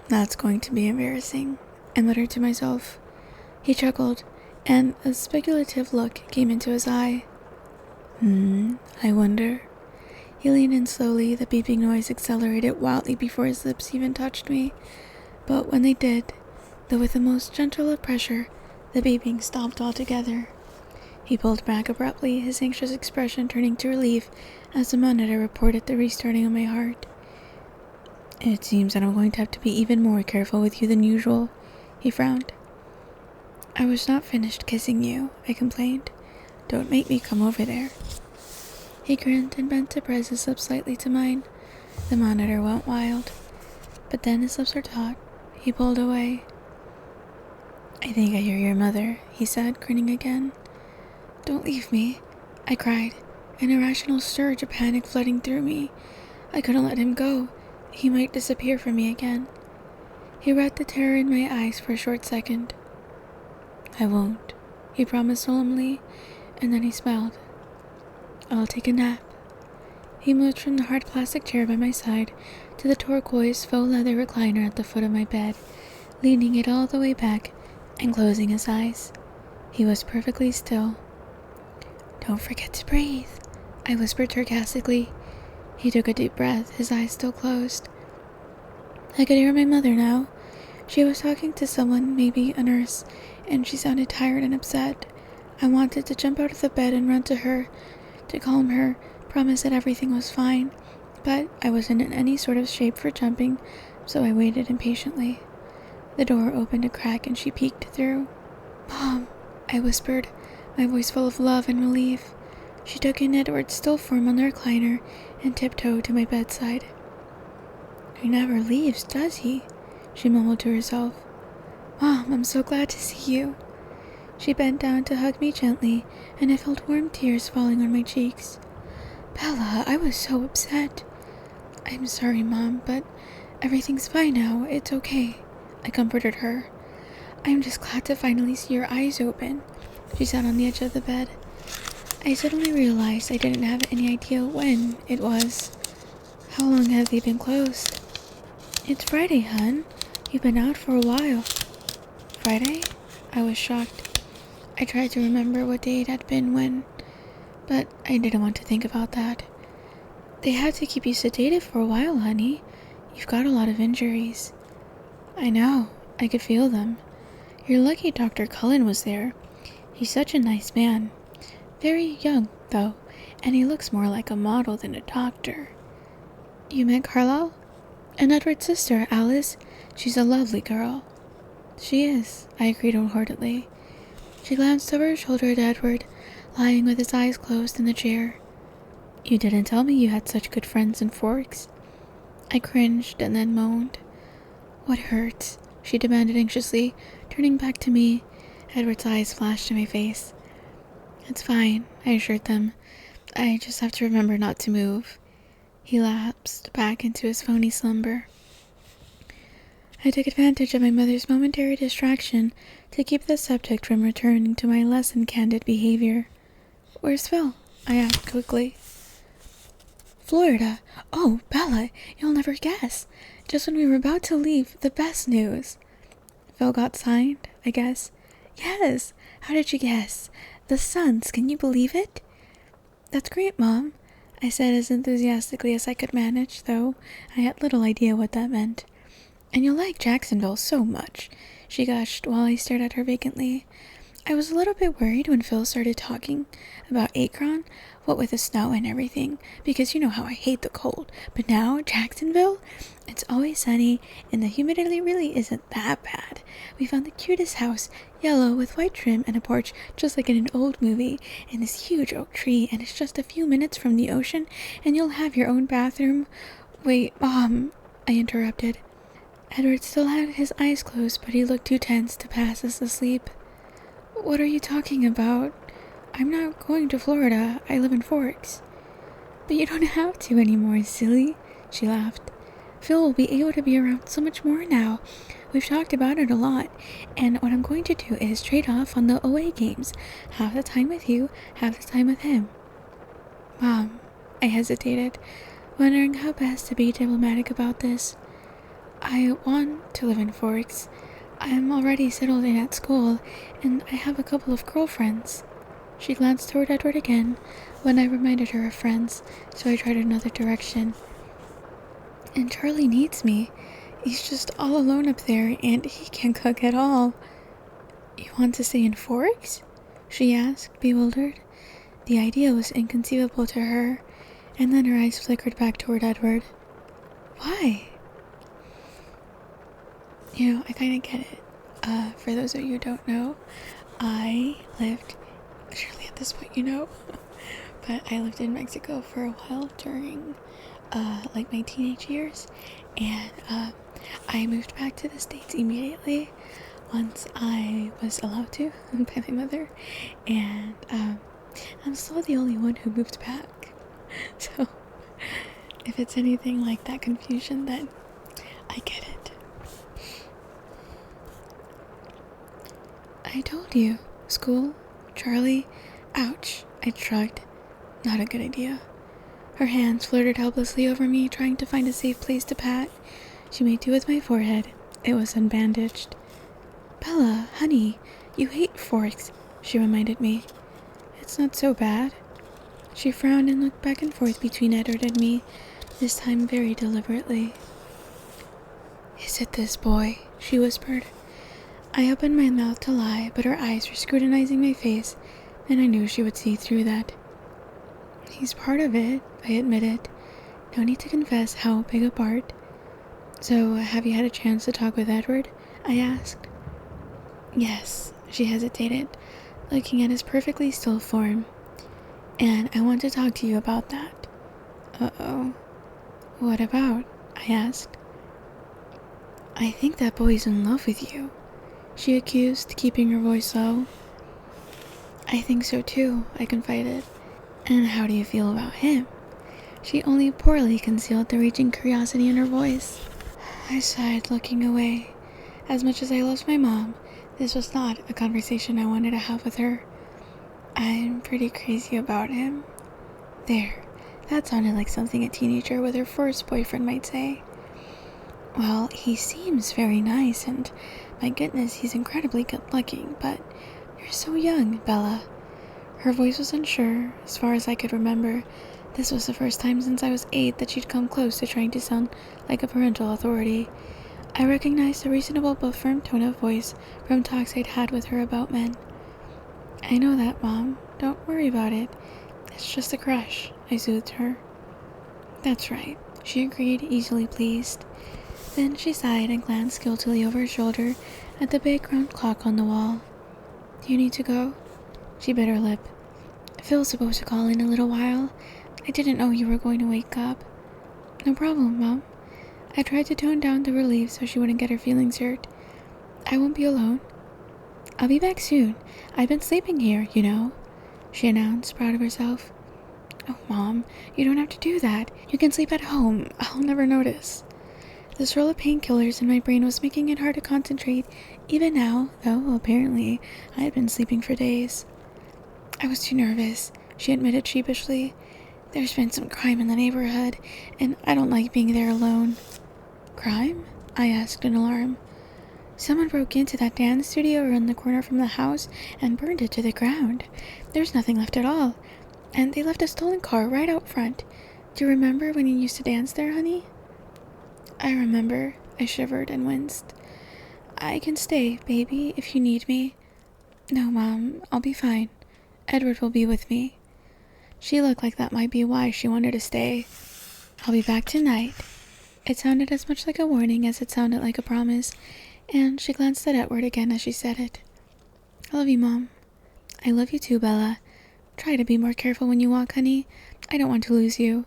That's going to be embarrassing, I muttered to myself. He chuckled, and a speculative look came into his eye. I wonder. He leaned in slowly, the beeping noise accelerated wildly before his lips even touched me. But when they did, though with the most gentle of pressure, the beeping stopped altogether. He pulled back abruptly, his anxious expression turning to relief as the monitor reported the restarting of my heart. It seems that I'm going to have to be even more careful with you than usual, he frowned. I was not finished kissing you, I complained. Don't make me come over there. He grinned and bent to press his lips slightly to mine. The monitor went wild. But then his lips were taut. He pulled away. I think I hear your mother, he said, grinning again. Don't leave me, I cried, an irrational surge of panic flooding through me. I couldn't let him go. He might disappear from me again. He read the terror in my eyes for a short second. "I won't," he promised solemnly, and then he smiled. "I'll take a nap." He moved from the hard plastic chair by my side to the turquoise faux leather recliner at the foot of my bed, leaning it all the way back and closing his eyes. He was perfectly still. "Don't forget to breathe," I whispered sarcastically. He took a deep breath, his eyes still closed. I could hear my mother now. She was talking to someone, maybe a nurse, and she sounded tired and upset. I wanted to jump out of the bed and run to her, to calm her, promise that everything was fine, but I wasn't in any sort of shape for jumping, so I waited impatiently. The door opened a crack and she peeked through. "Mom," I whispered, my voice full of love and relief. She took in Edward's still form on the recliner and tiptoed to my bedside. "He never leaves, does he?" she mumbled to herself. "Mom, I'm so glad to see you." She bent down to hug me gently, and I felt warm tears falling on my cheeks. "Bella, I was so upset." "I'm sorry, Mom, but everything's fine now. It's okay," I comforted her. "I'm just glad to finally see your eyes open." She sat on the edge of the bed. I suddenly realized I didn't have any idea when it was. "How long have they been closed?" "It's Friday, hun. You've been out for a while." "Friday?" I was shocked. I tried to remember what day it had been when, but I didn't want to think about that. "They had to keep you sedated for a while, honey. You've got a lot of injuries." "I know. I could feel them. You're lucky Dr. Cullen was there. He's such a nice man. Very young, though, and he looks more like a model than a doctor." "You met Carlisle?" "And Edward's sister, Alice. She's a lovely girl." "She is," I agreed wholeheartedly. She glanced over her shoulder at Edward, lying with his eyes closed in the chair. "You didn't tell me you had such good friends in Forks." I cringed and then moaned. "What hurts?" she demanded anxiously, turning back to me. Edward's eyes flashed in my face. "It's fine," I assured them. "I just have to remember not to move." He lapsed back into his phony slumber. I took advantage of my mother's momentary distraction to keep the subject from returning to my less than candid behavior. "Where's Phil?" I asked quickly. "Florida. Oh, Bella, you'll never guess. Just when we were about to leave, the best news." "Phil got signed, I guess." "Yes. How did you guess? The Suns, can you believe it?" "That's great, Mom," I said as enthusiastically as I could manage, though I had little idea what that meant. "And you'll like Jacksonville so much," she gushed while I stared at her vacantly. I was a little bit worried when Phil started talking about Akron, what with the snow and everything, because you know how I hate the cold. But now, Jacksonville, it's always sunny, and the humidity really isn't that bad. We found the cutest house, yellow with white trim and a porch just like in an old movie, and this huge oak tree, and it's just a few minutes from the ocean, and you'll have your own bathroom." "Wait, Mom," I interrupted. Edward still had his eyes closed, but he looked too tense to pass as asleep. "What are you talking about? I'm not going to Florida. I live in Forks." "But you don't have to anymore, silly," she laughed. "Phil will be able to be around so much more now. We've talked about it a lot, and what I'm going to do is trade off on the away games. Half the time with you, half the time with him." "Mom," I hesitated, wondering how best to be diplomatic about this. "I want to live in Forks. I'm already settled in at school, and I have a couple of girlfriends." She glanced toward Edward again when I reminded her of friends, so I tried another direction. "And Charlie needs me. He's just all alone up there, and he can't cook at all." "You want to stay in Forks?" she asked, bewildered. The idea was inconceivable to her, and then her eyes flickered back toward Edward. "Why?" I kind of get it. For those of you who don't know, I lived, surely at this point but I lived in Mexico for a while during, my teenage years, and, I moved back to the States immediately once I was allowed to by my mother, and, I'm still the only one who moved back, so if it's anything like that confusion, then I get it. I told you. School? Charlie? Ouch. I shrugged. Not a good idea. Her hands flirted helplessly over me, trying to find a safe place to pat. She made do with my forehead. It was unbandaged. Bella, honey, you hate forks, she reminded me. It's not so bad. She frowned and looked back and forth between Edward and me, this time very deliberately. Is it this boy? She whispered. I opened my mouth to lie, but her eyes were scrutinizing my face, and I knew she would see through that. He's part of it, I admitted. No need to confess how big a part. So, have you had a chance to talk with Edward? I asked. Yes, she hesitated, looking at his perfectly still form. And I want to talk to you about that. Uh-oh. What about? I asked. I think that boy's in love with you, she accused, keeping her voice low. I think so too, I confided. And how do you feel about him? She only poorly concealed the raging curiosity in her voice. I sighed, looking away. As much as I loved my mom, this was not a conversation I wanted to have with her. I'm pretty crazy about him. There, that sounded like something a teenager with her first boyfriend might say. Well, he seems very nice, and my goodness, he's incredibly good-looking, but you're so young, Bella. Her voice was unsure. As far as I could remember, this was the first time since I was 8 that she'd come close to trying to sound like a parental authority. I recognized the reasonable but firm tone of voice from talks I'd had with her about men. I know that, Mom. Don't worry about it. It's just a crush, I soothed her. That's right, she agreed, easily pleased. Then she sighed and glanced guiltily over her shoulder at the big round clock on the wall. Do you need to go? She bit her lip. Phil's supposed to call in a little while. I didn't know you were going to wake up. No problem, Mom. I tried to tone down the relief so she wouldn't get her feelings hurt. I won't be alone. I'll be back soon. I've been sleeping here, you know, she announced, proud of herself. Oh, Mom, you don't have to do that. You can sleep at home. I'll never notice. The swirl of painkillers in my brain was making it hard to concentrate, even now, though apparently I had been sleeping for days. I was too nervous, she admitted sheepishly. There's been some crime in the neighborhood, and I don't like being there alone. Crime? I asked in alarm. Someone broke into that dance studio around the corner from the house and burned it to the ground. There's nothing left at all, and they left a stolen car right out front. Do you remember when you used to dance there, honey? I remember, I shivered and winced. I can stay, baby, if you need me. No, Mom, I'll be fine. Edward will be with me. She looked like that might be why she wanted to stay. I'll be back tonight. It sounded as much like a warning as it sounded like a promise, and she glanced at Edward again as she said it. I love you, Mom. I love you too, Bella. Try to be more careful when you walk, honey. I don't want to lose you.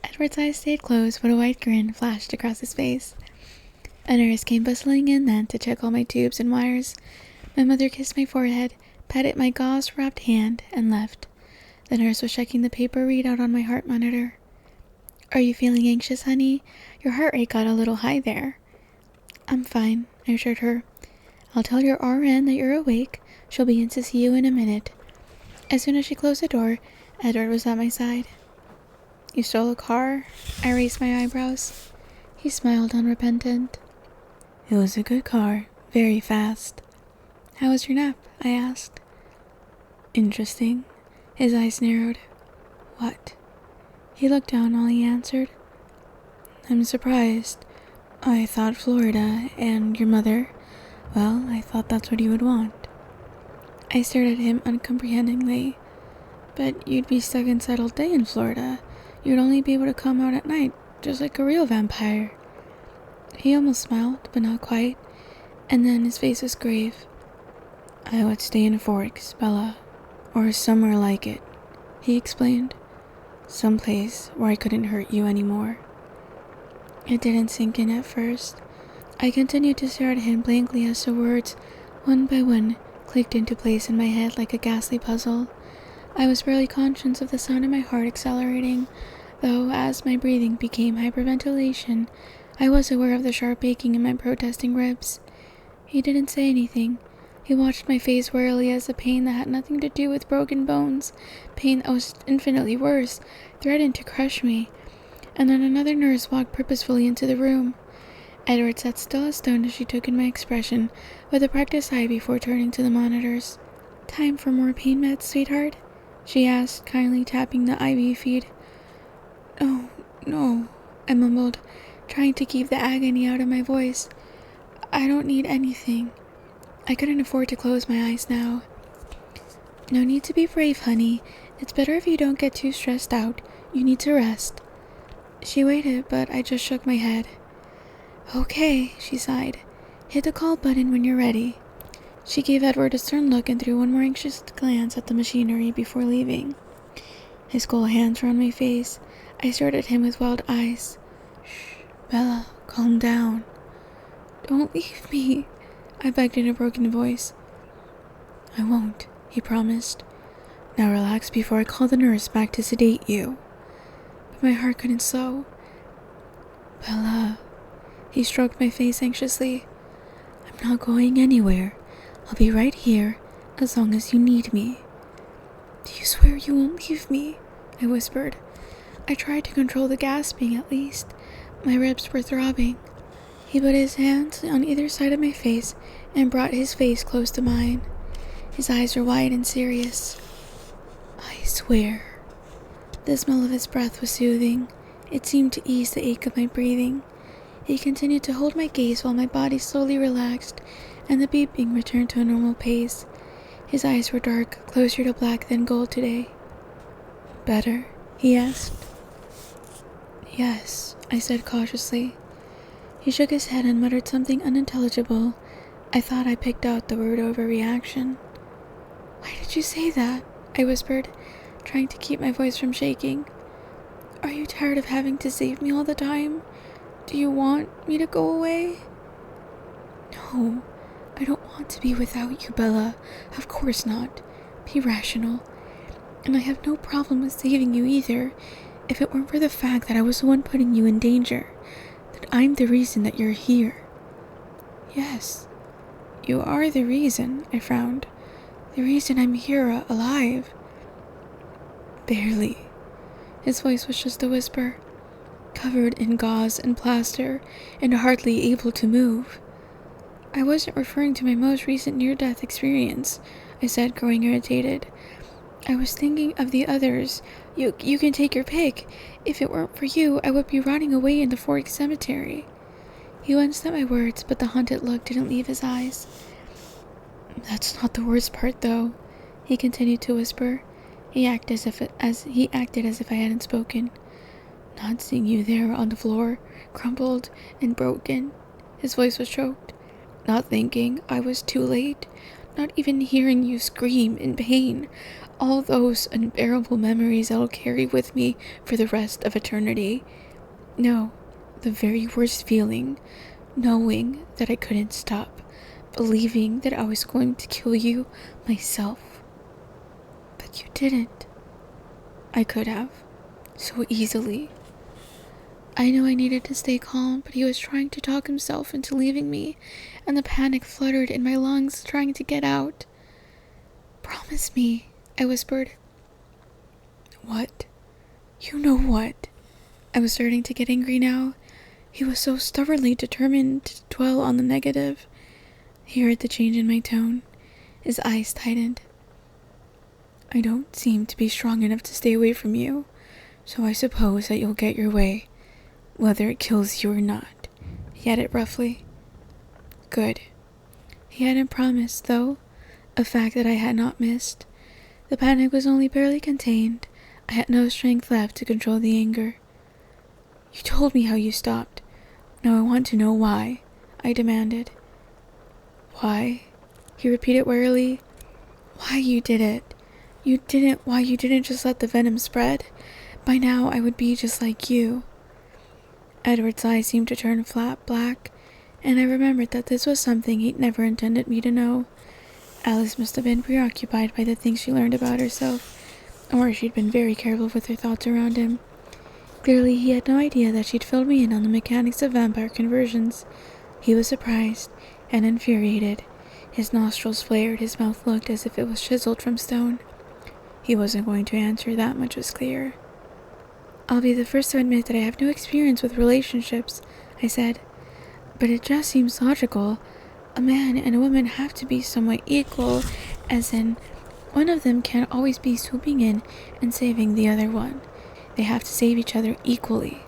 Edward's eyes stayed closed, but a wide grin flashed across his face. A nurse came bustling in then to check all my tubes and wires. My mother kissed my forehead, patted my gauze-wrapped hand, and left. The nurse was checking the paper readout on my heart monitor. Are you feeling anxious, honey? Your heart rate got a little high there. I'm fine, I assured her. I'll tell your RN that you're awake. She'll be in to see you in a minute. As soon as she closed the door, Edward was at my side. You stole a car? I raised my eyebrows. He smiled, unrepentant. It was a good car, very fast. How was your nap? I asked. Interesting. His eyes narrowed. What? He looked down while he answered. I'm surprised. I thought Florida, and your mother. Well, I thought that's what you would want. I stared at him uncomprehendingly. But you'd be stuck inside all day in Florida. You'd only be able to come out at night, just like a real vampire. He almost smiled, but not quite, and then his face was grave. I would stay in Forks, Bella, or somewhere like it, he explained. Someplace where I couldn't hurt you anymore. It didn't sink in at first. I continued to stare at him blankly as the words, one by one, clicked into place in my head like a ghastly puzzle. I was barely conscious of the sound of my heart accelerating, though as my breathing became hyperventilation, I was aware of the sharp aching in my protesting ribs. He didn't say anything. He watched my face warily as the pain that had nothing to do with broken bones, pain that was infinitely worse, threatened to crush me. And then another nurse walked purposefully into the room. Edward sat still as stone as she took in my expression, with a practiced eye before turning to the monitors. "Time for more pain meds, sweetheart?" she asked, kindly tapping the IV feed. "Oh, no," I mumbled, trying to keep the agony out of my voice. "I don't need anything." I couldn't afford to close my eyes now. "No need to be brave, honey. It's better if you don't get too stressed out. You need to rest." She waited, but I just shook my head. "Okay," she sighed. "Hit the call button when you're ready." She gave Edward a stern look and threw one more anxious glance at the machinery before leaving. His cold hands were on my face. I stared at him with wild eyes. "Shh, Bella, calm down." "Don't leave me," I begged in a broken voice. "I won't," he promised. "Now relax before I call the nurse back to sedate you." But my heart couldn't slow. "Bella," he stroked my face anxiously. "I'm not going anywhere. I'll be right here as long as you need me." "Do you swear you won't leave me?" I whispered. I tried to control the gasping at least. My ribs were throbbing. He put his hands on either side of my face and brought his face close to mine. His eyes were wide and serious. "I swear." The smell of his breath was soothing. It seemed to ease the ache of my breathing. He continued to hold my gaze while my body slowly relaxed and the beeping returned to a normal pace. His eyes were dark, closer to black than gold today. "Better?" he asked. "Yes," I said cautiously. He shook his head and muttered something unintelligible. I thought I picked out the word overreaction. "Why did you say that?" I whispered, trying to keep my voice from shaking. "Are you tired of having to save me all the time? Do you want me to go away?" "No, I don't want to be without you, Bella. Of course not. Be rational. And I have no problem with saving you either, if it weren't for the fact that I was the one putting you in danger. That I'm the reason that you're here." "Yes, you are the reason," I frowned. "The reason I'm here alive." "Barely." His voice was just a whisper. "Covered in gauze and plaster, and hardly able to move." "I wasn't referring to my most recent near-death experience," I said, growing irritated. "I was thinking of the others. You can take your pick. If it weren't for you, I would be rotting away in the Fork Cemetery." He winced at my words, but the haunted look didn't leave his eyes. "That's not the worst part, though," he continued to whisper. He acted as if I hadn't spoken. "Not seeing you there on the floor, crumpled and broken." His voice was choked. "Not thinking I was too late. Not even hearing you scream in pain. All those unbearable memories I'll carry with me for the rest of eternity. No, the very worst feeling, knowing that I couldn't stop, believing that I was going to kill you myself. But you didn't. I could have, so easily." I knew I needed to stay calm, but he was trying to talk himself into leaving me, and the panic fluttered in my lungs, trying to get out. "Promise me," I whispered. "What? You know what?" I was starting to get angry now. He was so stubbornly determined to dwell on the negative. He heard the change in my tone. His eyes tightened. "I don't seem to be strong enough to stay away from you, so I suppose that you'll get your way, whether it kills you or not," he added roughly. Good. He hadn't promised, though, a fact that I had not missed. The panic was only barely contained. I had no strength left to control the anger. "You told me how you stopped. Now I want to know why," I demanded. "Why?" he repeated wearily. "Why you did it. Why you didn't just let the venom spread. By now I would be just like you." Edward's eyes seemed to turn flat black, and I remembered that this was something he'd never intended me to know. Alice must have been preoccupied by the things she learned about herself, or she'd been very careful with her thoughts around him. Clearly he had no idea that she'd filled me in on the mechanics of vampire conversions. He was surprised and infuriated. His nostrils flared, his mouth looked as if it was chiseled from stone. He wasn't going to answer, that much was clear. I'll be the first to admit that I have no experience with relationships, I said. But it just seems logical. A man and a woman have to be somewhat equal, as in, one of them can't always be swooping in and saving the other one. They have to save each other equally.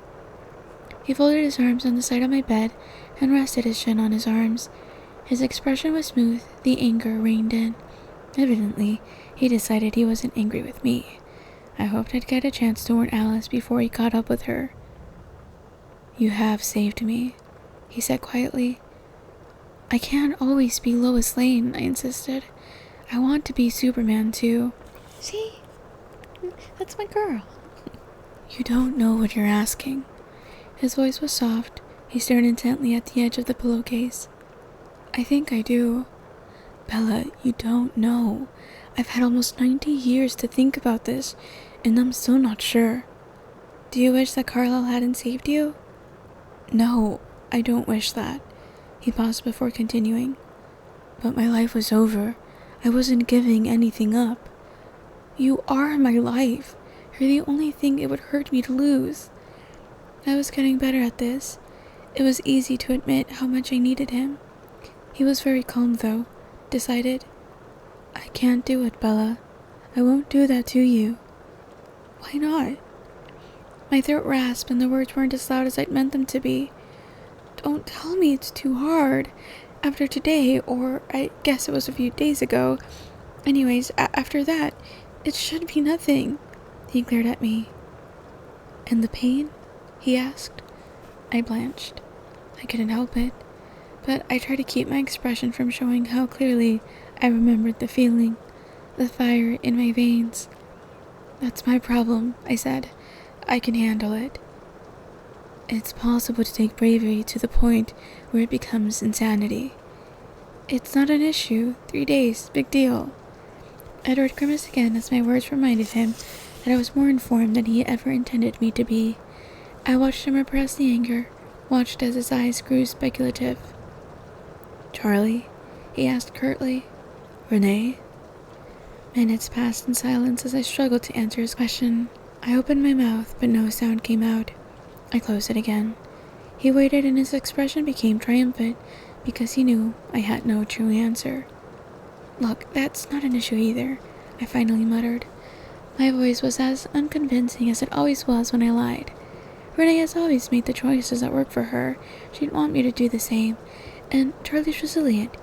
He folded his arms on the side of my bed and rested his chin on his arms. His expression was smooth, the anger reined in. Evidently, he decided he wasn't angry with me. I hoped I'd get a chance to warn Alice before he caught up with her. You have saved me, he said quietly. I can't always be Lois Lane, I insisted. I want to be Superman too. See? That's my girl. You don't know what you're asking. His voice was soft. He stared intently at the edge of the pillowcase. I think I do. Bella, you don't know. I've had almost 90 years to think about this, and I'm still not sure. Do you wish that Carlisle hadn't saved you? No, I don't wish that. He paused before continuing. But my life was over. I wasn't giving anything up. You are my life. You're the only thing it would hurt me to lose. I was getting better at this. It was easy to admit how much I needed him. He was very calm, though. Decided, I can't do it, Bella. I won't do that to you. Why not? My throat rasped and the words weren't as loud as I'd meant them to be. Don't tell me it's too hard. After today, or I guess it was a few days ago. Anyways, after that, it should be nothing. He glared at me. And the pain? He asked. I blanched. I couldn't help it, but I tried to keep my expression from showing how clearly I remembered the feeling, the fire in my veins. That's my problem, I said. I can handle it. It's possible to take bravery to the point where it becomes insanity. It's not an issue. 3 days, big deal. Edward grimaced again as my words reminded him that I was more informed than he ever intended me to be. I watched him repress the anger, watched as his eyes grew speculative. Charlie? He asked curtly. Renee? Minutes passed in silence as I struggled to answer his question. I opened my mouth, but no sound came out. I closed it again. He waited and his expression became triumphant because he knew I had no true answer. Look, that's not an issue either, I finally muttered. My voice was as unconvincing as it always was when I lied. Renee has always made the choices that work for her. She'd want me to do the same. And Charlie's resilient.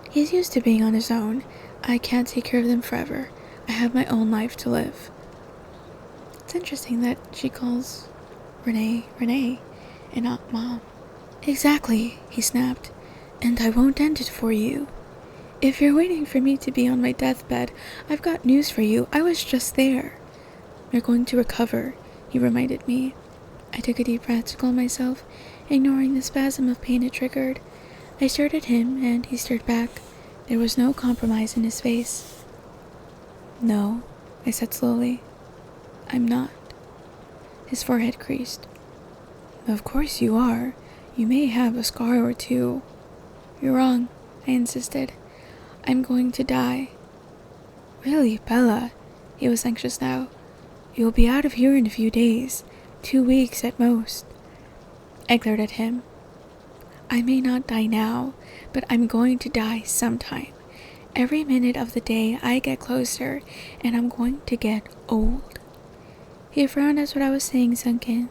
He's used to being on his own. I can't take care of them forever. I have my own life to live. It's interesting that she calls Renee, and not Mom. Exactly, he snapped. And I won't end it for you. If you're waiting for me to be on my deathbed, I've got news for you. I was just there. You're going to recover, he reminded me. I took a deep breath to calm myself, ignoring the spasm of pain it triggered. I stared at him, and he stared back. There was no compromise in his face. No, I said slowly. I'm not. His forehead creased. Of course you are. You may have a scar or two. You're wrong, I insisted. I'm going to die. Really, Bella? He was anxious now. You'll be out of here in a few days. 2 weeks at most. I glared at him. I may not die now, but I'm going to die sometime. Every minute of the day I get closer, and I'm going to get old. He frowned as what I was saying sunk in,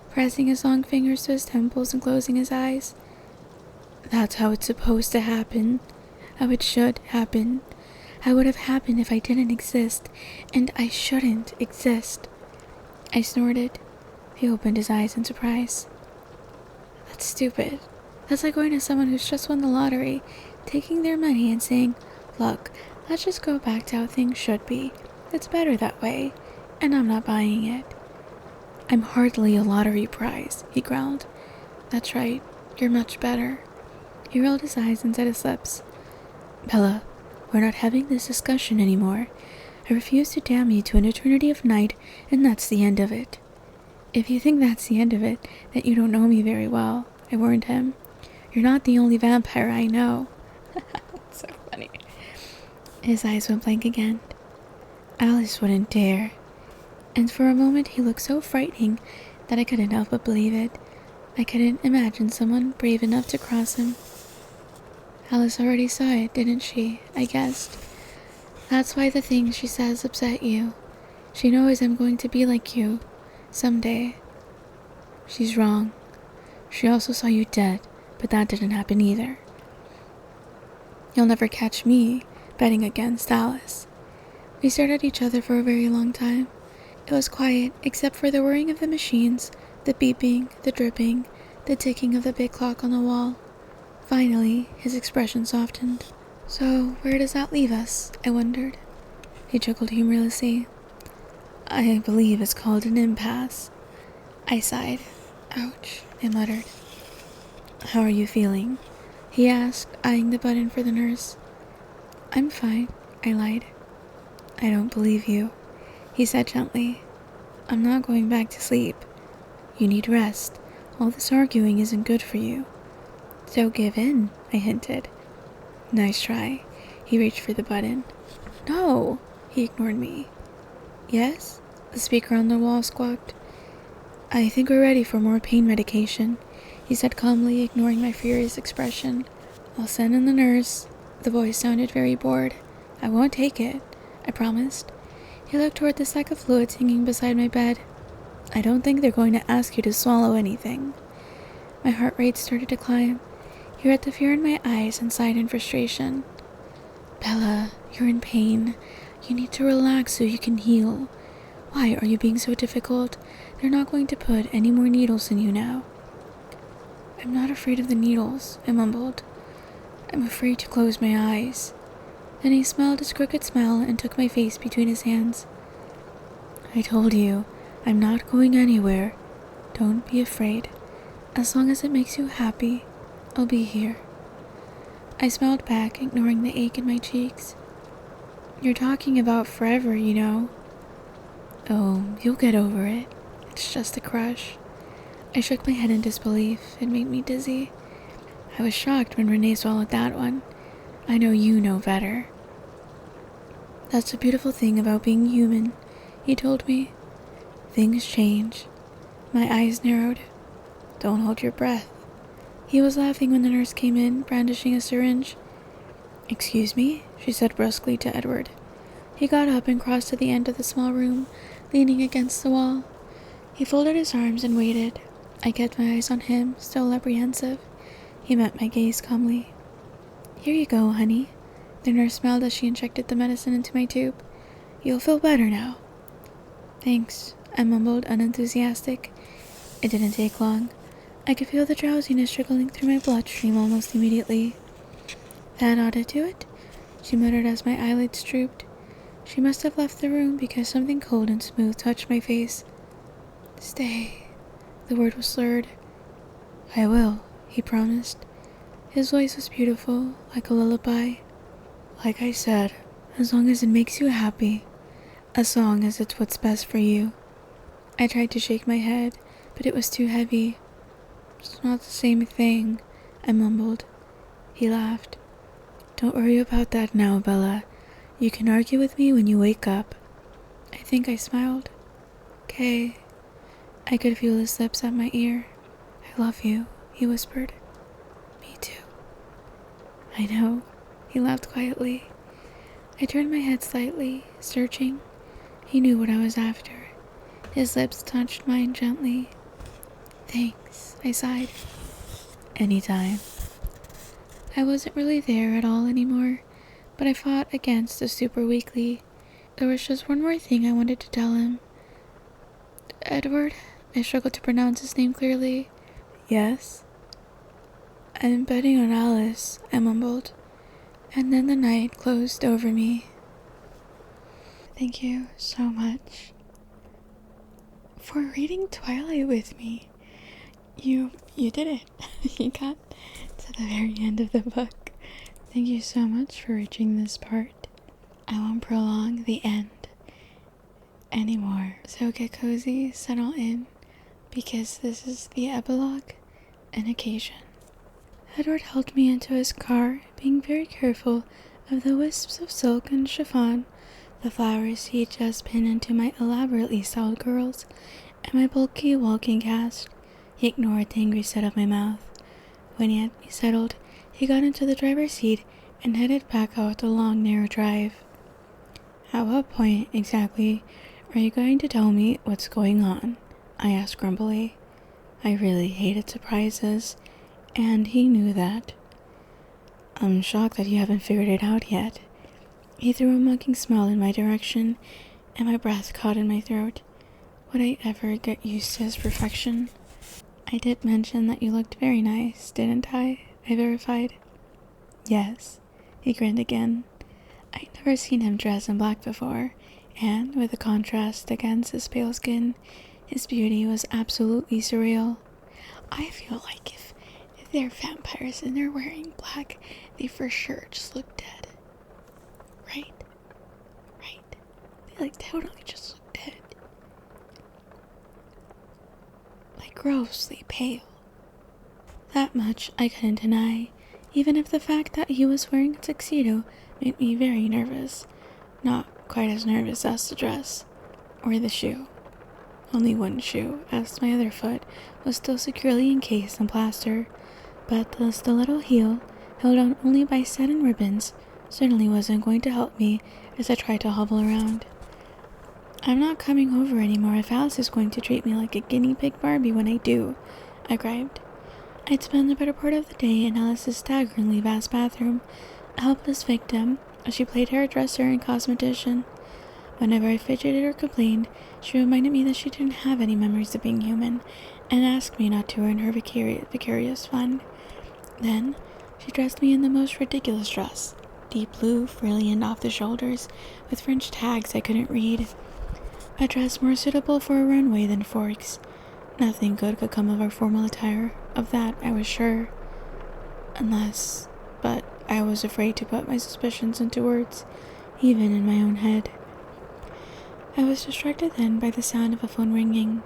pressing his long fingers to his temples and closing his eyes. That's how it's supposed to happen. How it should happen. How would have happened if I didn't exist, and I shouldn't exist. I snorted. He opened his eyes in surprise. That's stupid. That's like going to someone who's just won the lottery, taking their money and saying, look, let's just go back to how things should be. It's better that way, and I'm not buying it. I'm hardly a lottery prize, he growled. That's right, you're much better. He rolled his eyes and set his lips. Bella, we're not having this discussion anymore. I refuse to damn you to an eternity of night, and that's the end of it. If you think that's the end of it, then you don't know me very well, I warned him. You're not the only vampire I know. So funny. His eyes went blank again. Alice wouldn't dare. And for a moment he looked so frightening that I couldn't help but believe it. I couldn't imagine someone brave enough to cross him. Alice already saw it, didn't she? I guessed. That's why the things she says upset you. She knows I'm going to be like you. Someday. She's wrong. She also saw you dead, but that didn't happen either. You'll never catch me betting against Alice. We stared at each other for a very long time. It was quiet, except for the whirring of the machines, the beeping, the dripping, the ticking of the big clock on the wall. Finally, his expression softened. So, where does that leave us? I wondered. He chuckled humorlessly. I believe it's called an impasse. I sighed. Ouch, I muttered. How are you feeling? He asked, eyeing the button for the nurse. I'm fine, I lied. I don't believe you, he said gently. I'm not going back to sleep. You need rest. All this arguing isn't good for you. So give in, I hinted. Nice try. He reached for the button. No, he ignored me. Yes? The speaker on the wall squawked. I think we're ready for more pain medication, he said calmly, ignoring my furious expression. I'll send in the nurse. The voice sounded very bored. I won't take it, I promised. He looked toward the sack of fluids hanging beside my bed. I don't think they're going to ask you to swallow anything. My heart rate started to climb. He read the fear in my eyes and sighed in frustration. Bella, you're in pain. You need to relax so you can heal. Why are you being so difficult? They're not going to put any more needles in you now. I'm not afraid of the needles, I mumbled. I'm afraid to close my eyes. Then he smiled his crooked smile and took my face between his hands. I told you, I'm not going anywhere. Don't be afraid. As long as it makes you happy, I'll be here. I smiled back, ignoring the ache in my cheeks. You're talking about forever, you know. Oh, you'll get over it. It's just a crush. I shook my head in disbelief. It made me dizzy. I was shocked when Renee swallowed that one. I know you know better. That's the beautiful thing about being human, he told me. Things change. My eyes narrowed. Don't hold your breath. He was laughing when the nurse came in, brandishing a syringe. Excuse me, she said brusquely to Edward. He got up and crossed to the end of the small room, leaning against the wall. He folded his arms and waited. I kept my eyes on him, still apprehensive. He met my gaze calmly. Here you go, honey. The nurse smiled as she injected the medicine into my tube. You'll feel better now. Thanks, I mumbled, unenthusiastic. It didn't take long. I could feel the drowsiness trickling through my bloodstream almost immediately. That ought to do it, she muttered as my eyelids drooped. She must have left the room because something cold and smooth touched my face. Stay. The word was slurred. I will, he promised. His voice was beautiful, like a lullaby. Like I said, as long as it makes you happy, as long as it's what's best for you. I tried to shake my head, but it was too heavy. It's not the same thing, I mumbled. He laughed. Don't worry about that now, Bella. You can argue with me when you wake up. I think I smiled. Okay. I could feel his lips at my ear. I love you, he whispered. Me too. I know, he laughed quietly. I turned my head slightly, searching. He knew what I was after. His lips touched mine gently. Thanks, I sighed. Anytime. I wasn't really there at all anymore, but I fought against the super weakly. There was just one more thing I wanted to tell him. Edward, I struggled to pronounce his name clearly. Yes? I'm betting on Alice, I mumbled, and then the night closed over me. Thank you so much for reading Twilight with me. You did it. You got to the very end of the book. Thank you so much for reaching this part. I won't prolong the end anymore. So get cozy, settle in, because this is the epilogue and occasion. Edward helped me into his car, being very careful of the wisps of silk and chiffon, the flowers he had just pinned into my elaborately styled curls, and my bulky walking cast. He ignored the angry set of my mouth. When he had me settled, he got into the driver's seat and headed back out the long, narrow drive. At what point, exactly, are you going to tell me what's going on? I asked grumpily. I really hated surprises, and he knew that. I'm shocked that you haven't figured it out yet. He threw a mocking smile in my direction, and my breath caught in my throat. Would I ever get used to his perfection? I did mention that you looked very nice, didn't I? I verified. Yes, he grinned again. I'd never seen him dressed in black before, and with the contrast against his pale skin, his beauty was absolutely surreal. I feel like if they're vampires and they're wearing black, they for sure just look dead. Right? They totally just look dead. Grossly pale. That much I couldn't deny, even if the fact that he was wearing a tuxedo made me very nervous. Not quite as nervous as the dress, or the shoe. Only one shoe, as my other foot was still securely encased in plaster, but the stiletto heel, held on only by satin ribbons, certainly wasn't going to help me as I tried to hobble around. I'm not coming over anymore if Alice is going to treat me like a guinea pig Barbie when I do, I griped. I'd spent the better part of the day in Alice's staggeringly vast bathroom, a helpless victim, as she played hairdresser and cosmetician. Whenever I fidgeted or complained, she reminded me that she didn't have any memories of being human, and asked me not to ruin her vicarious fun. Then, she dressed me in the most ridiculous dress, deep blue, frilly and off the shoulders, with French tags I couldn't read. A dress more suitable for a runway than Forks. Nothing good could come of our formal attire, of that I was sure. But I was afraid to put my suspicions into words, even in my own head. I was distracted then by the sound of a phone ringing.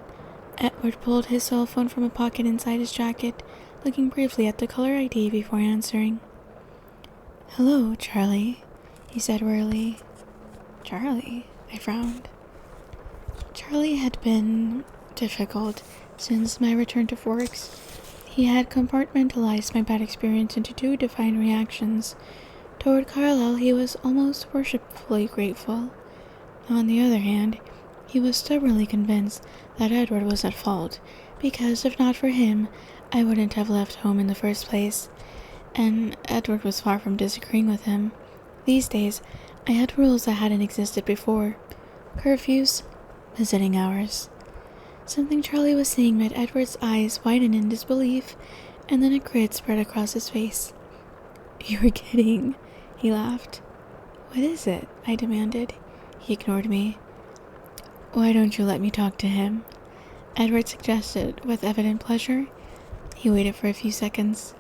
Edward pulled his cell phone from a pocket inside his jacket, looking briefly at the caller ID before answering. Hello, Charlie, he said wearily. Charlie? I frowned. Charlie had been difficult since my return to Forks. He had compartmentalized my bad experience into two defined reactions. Toward Carlisle, he was almost worshipfully grateful. On the other hand, he was stubbornly convinced that Edward was at fault, because if not for him, I wouldn't have left home in the first place. And Edward was far from disagreeing with him. These days, I had rules that hadn't existed before. Curfews, visiting hours. Something Charlie was saying made Edward's eyes widen in disbelief, and then a grin spread across his face. You were kidding, he laughed. What is it? I demanded. He ignored me. Why don't you let me talk to him? Edward suggested, with evident pleasure. He waited for a few seconds.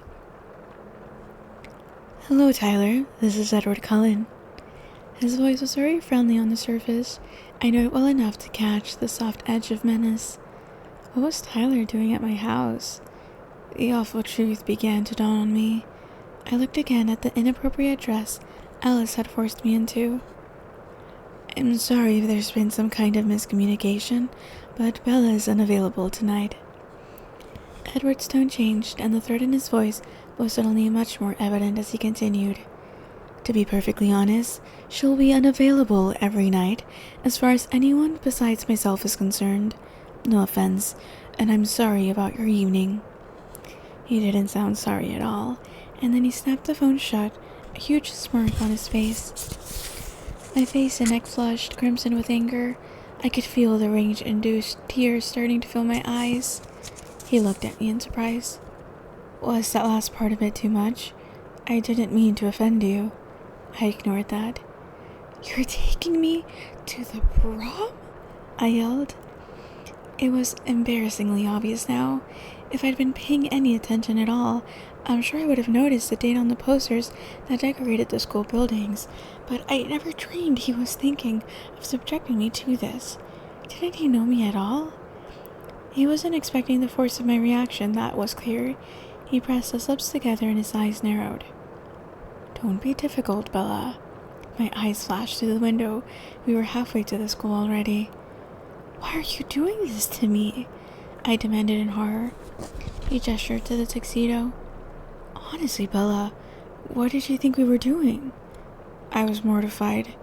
Hello, Tyler. This is Edward Cullen. His voice was very friendly on the surface. I knew it well enough to catch the soft edge of menace. What was Tyler doing at my house? The awful truth began to dawn on me. I looked again at the inappropriate dress Alice had forced me into. I'm sorry if there's been some kind of miscommunication, but Bella is unavailable tonight. Edward's tone changed, and the threat in his voice was suddenly much more evident as he continued. To be perfectly honest, she'll be unavailable every night, as far as anyone besides myself is concerned. No offense, and I'm sorry about your evening. He didn't sound sorry at all, and then he snapped the phone shut, a huge smirk on his face. My face and neck flushed crimson with anger. I could feel the rage-induced tears starting to fill my eyes. He looked at me in surprise. Was that last part of it too much? I didn't mean to offend you. I ignored that. You're taking me to the prom? I yelled. It was embarrassingly obvious now. If I'd been paying any attention at all, I'm sure I would have noticed the date on the posters that decorated the school buildings, but I never dreamed he was thinking of subjecting me to this. Didn't he know me at all? He wasn't expecting the force of my reaction, that was clear. He pressed his lips together and his eyes narrowed. "Don't be difficult, Bella." My eyes flashed through the window. We were halfway to the school already. "Why are you doing this to me?" I demanded in horror. He gestured to the tuxedo. "Honestly, Bella, what did you think we were doing?" I was mortified.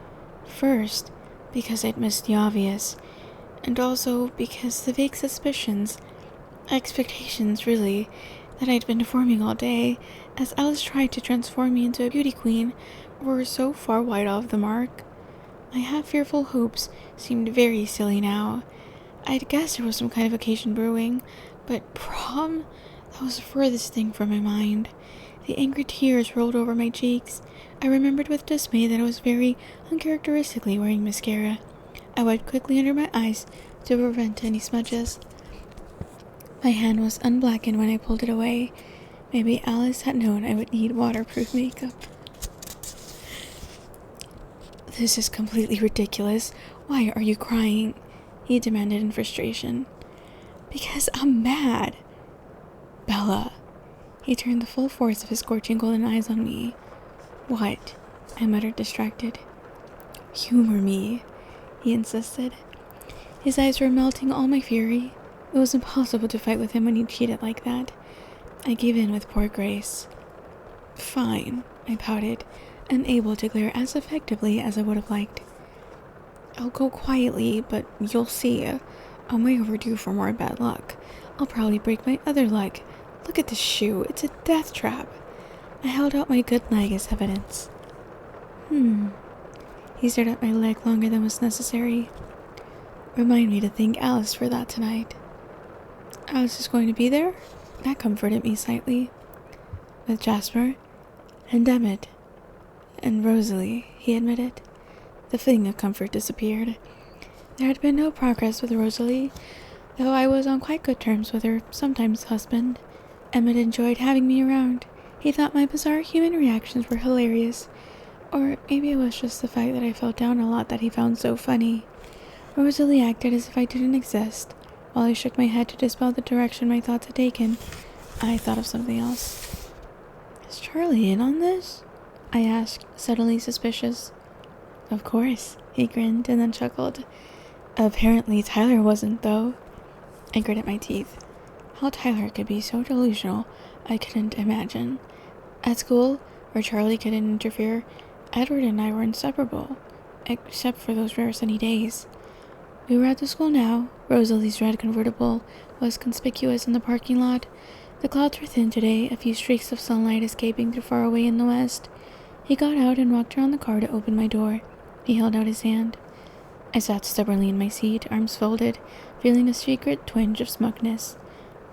First, because I'd missed the obvious, and also because the vague suspicions, expectations really, that I'd been forming all day as Alice tried to transform me into a beauty queen were so far wide off the mark. My half-fearful hopes seemed very silly now. I'd guessed there was some kind of occasion brewing, but prom? That was the furthest thing from my mind. The angry tears rolled over my cheeks. I remembered with dismay that I was very uncharacteristically wearing mascara. I wiped quickly under my eyes to prevent any smudges. My hand was unblackened when I pulled it away. Maybe Alice had known I would need waterproof makeup. "This is completely ridiculous. Why are you crying?" he demanded in frustration. "Because I'm mad." "Bella." He turned the full force of his scorching golden eyes on me. "What?" I muttered, distracted. "Humor me," he insisted. His eyes were melting all my fury. It was impossible to fight with him when he cheated like that. I gave in with poor grace. "Fine," I pouted, unable to glare as effectively as I would have liked. "I'll go quietly, but you'll see. I'm way overdue for more bad luck. I'll probably break my other leg. Look at this shoe. It's a death trap." I held out my good leg as evidence. He stared at my leg longer than was necessary. "Remind me to thank Alice for that tonight." "Alice is going to be there?" That comforted me slightly. "With Jasper and Emmett and Rosalie," he admitted. The feeling of comfort disappeared. There had been no progress with Rosalie, though I was on quite good terms with her sometimes husband. Emmett enjoyed having me around. He thought my bizarre human reactions were hilarious. Or maybe it was just the fact that I felt down a lot that he found so funny. Rosalie acted as if I didn't exist. While I shook my head to dispel the direction my thoughts had taken, I thought of something else. "Is Charlie in on this?" I asked, suddenly suspicious. "Of course," he grinned and then chuckled. "Apparently Tyler wasn't, though." I gritted my teeth. How Tyler could be so delusional, I couldn't imagine. At school, where Charlie couldn't interfere, Edward and I were inseparable, except for those rare sunny days. We were at the school now. Rosalie's red convertible was conspicuous in the parking lot. The clouds were thin today, a few streaks of sunlight escaping through far away in the west. He got out and walked around the car to open my door. He held out his hand. I sat stubbornly in my seat, arms folded, feeling a secret twinge of smugness.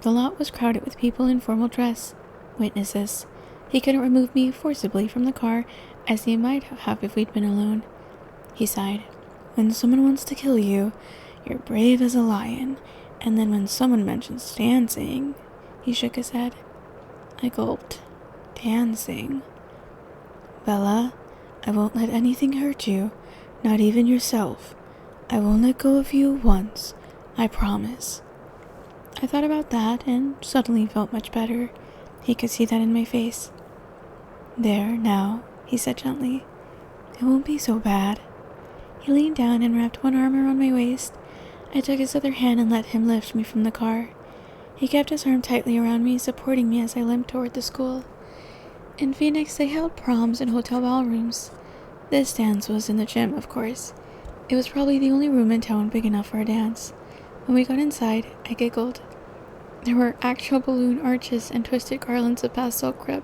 The lot was crowded with people in formal dress. Witnesses. He couldn't remove me forcibly from the car, as he might have if we'd been alone. He sighed. "When someone wants to kill you, you're brave as a lion. And then when someone mentions dancing..." He shook his head. I gulped. "Dancing?" "Bella, I won't let anything hurt you, not even yourself. I won't let go of you once, I promise." I thought about that and suddenly felt much better. He could see that in my face. "There, now," he said gently. "It won't be so bad." He leaned down and wrapped one arm around my waist. I took his other hand and let him lift me from the car. He kept his arm tightly around me, supporting me as I limped toward the school. In Phoenix, they held proms in hotel ballrooms. This dance was in the gym, of course. It was probably the only room in town big enough for a dance. When we got inside, I giggled. There were actual balloon arches and twisted garlands of pastel crepe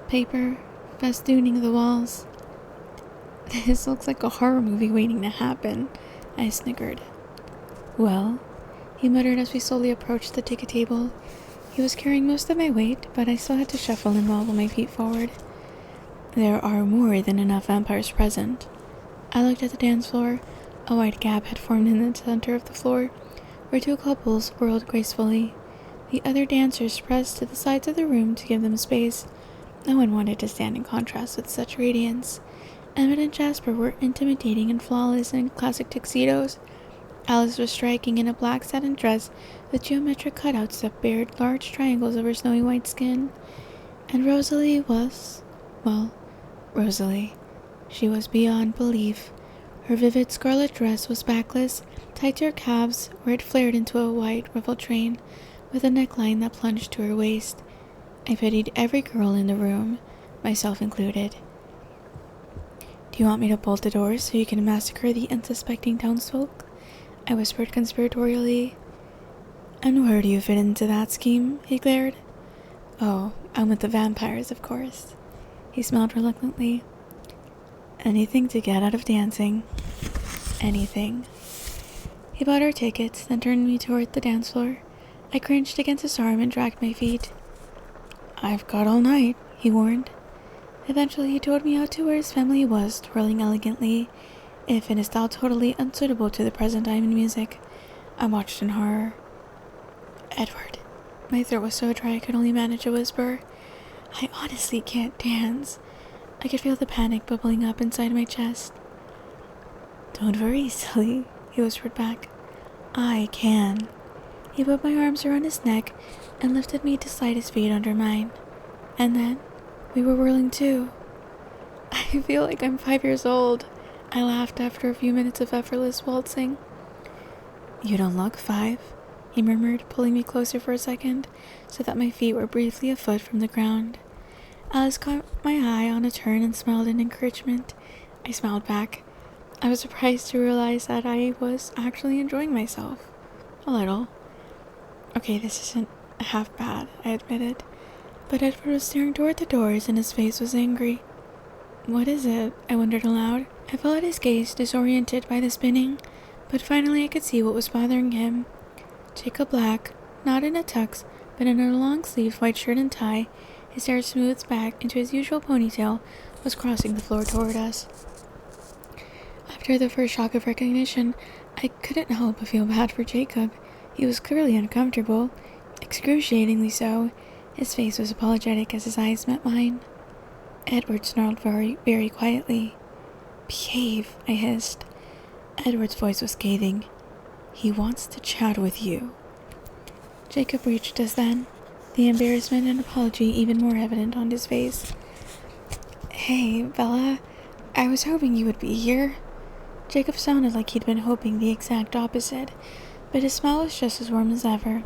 paper festooning the walls. "This looks like a horror movie waiting to happen," I snickered. "Well," he muttered as we slowly approached the ticket table. He was carrying most of my weight, but I still had to shuffle and wobble my feet forward. There are more than enough vampires present. I looked at the dance floor. A wide gap had formed in the center of the floor, where two couples whirled gracefully. The other dancers pressed to the sides of the room to give them space. No one wanted to stand in contrast with such radiance. Emmett and Jasper were intimidating and flawless in classic tuxedos. Alice was striking in a black satin dress with geometric cutouts that bared large triangles of her snowy white skin. And Rosalie was, well, Rosalie. She was beyond belief. Her vivid scarlet dress was backless, tied to her calves, where it flared into a white ruffled train with a neckline that plunged to her waist. I pitied every girl in the room, myself included. "Do you want me to bolt the doors so you can massacre the unsuspecting townsfolk?" I whispered conspiratorially. "And where do you fit into that scheme?" he glared. "Oh, I'm with the vampires, of course." He smiled reluctantly. "Anything to get out of dancing." Anything. He bought our tickets, then turned me toward the dance floor. I cringed against his arm and dragged my feet. "I've got all night," he warned. Eventually, he told me out to where his family was, twirling elegantly, if in a style totally unsuitable to the present time in music. I watched in horror. "Edward." My throat was so dry I could only manage a whisper. "I honestly can't dance." I could feel the panic bubbling up inside my chest. "Don't worry, silly," he whispered back. "I can." He put my arms around his neck and lifted me to slide his feet under mine. And then, we were whirling too. "I feel like I'm 5 years old," I laughed after a few minutes of effortless waltzing. "You don't look 5, he murmured, pulling me closer for a second, so that my feet were briefly a foot from the ground. Alice caught my eye on a turn and smiled in encouragement. I smiled back. I was surprised to realize that I was actually enjoying myself. A little. Okay, this isn't half bad, I admitted. But Edward was staring toward the doors and his face was angry. "What is it?" I wondered aloud. I followed his gaze, disoriented by the spinning, but finally I could see what was bothering him. Jacob Black, not in a tux, but in a long-sleeved white shirt and tie, his hair smoothed back into his usual ponytail, was crossing the floor toward us. After the first shock of recognition, I couldn't help but feel bad for Jacob. He was clearly uncomfortable, excruciatingly so. His face was apologetic as his eyes met mine. Edward snarled very, very quietly. "Behave," I hissed. Edward's voice was scathing. "He wants to chat with you." Jacob reached us then, the embarrassment and apology even more evident on his face. "Hey, Bella, I was hoping you would be here." Jacob sounded like he'd been hoping the exact opposite, but his smile was just as warm as ever.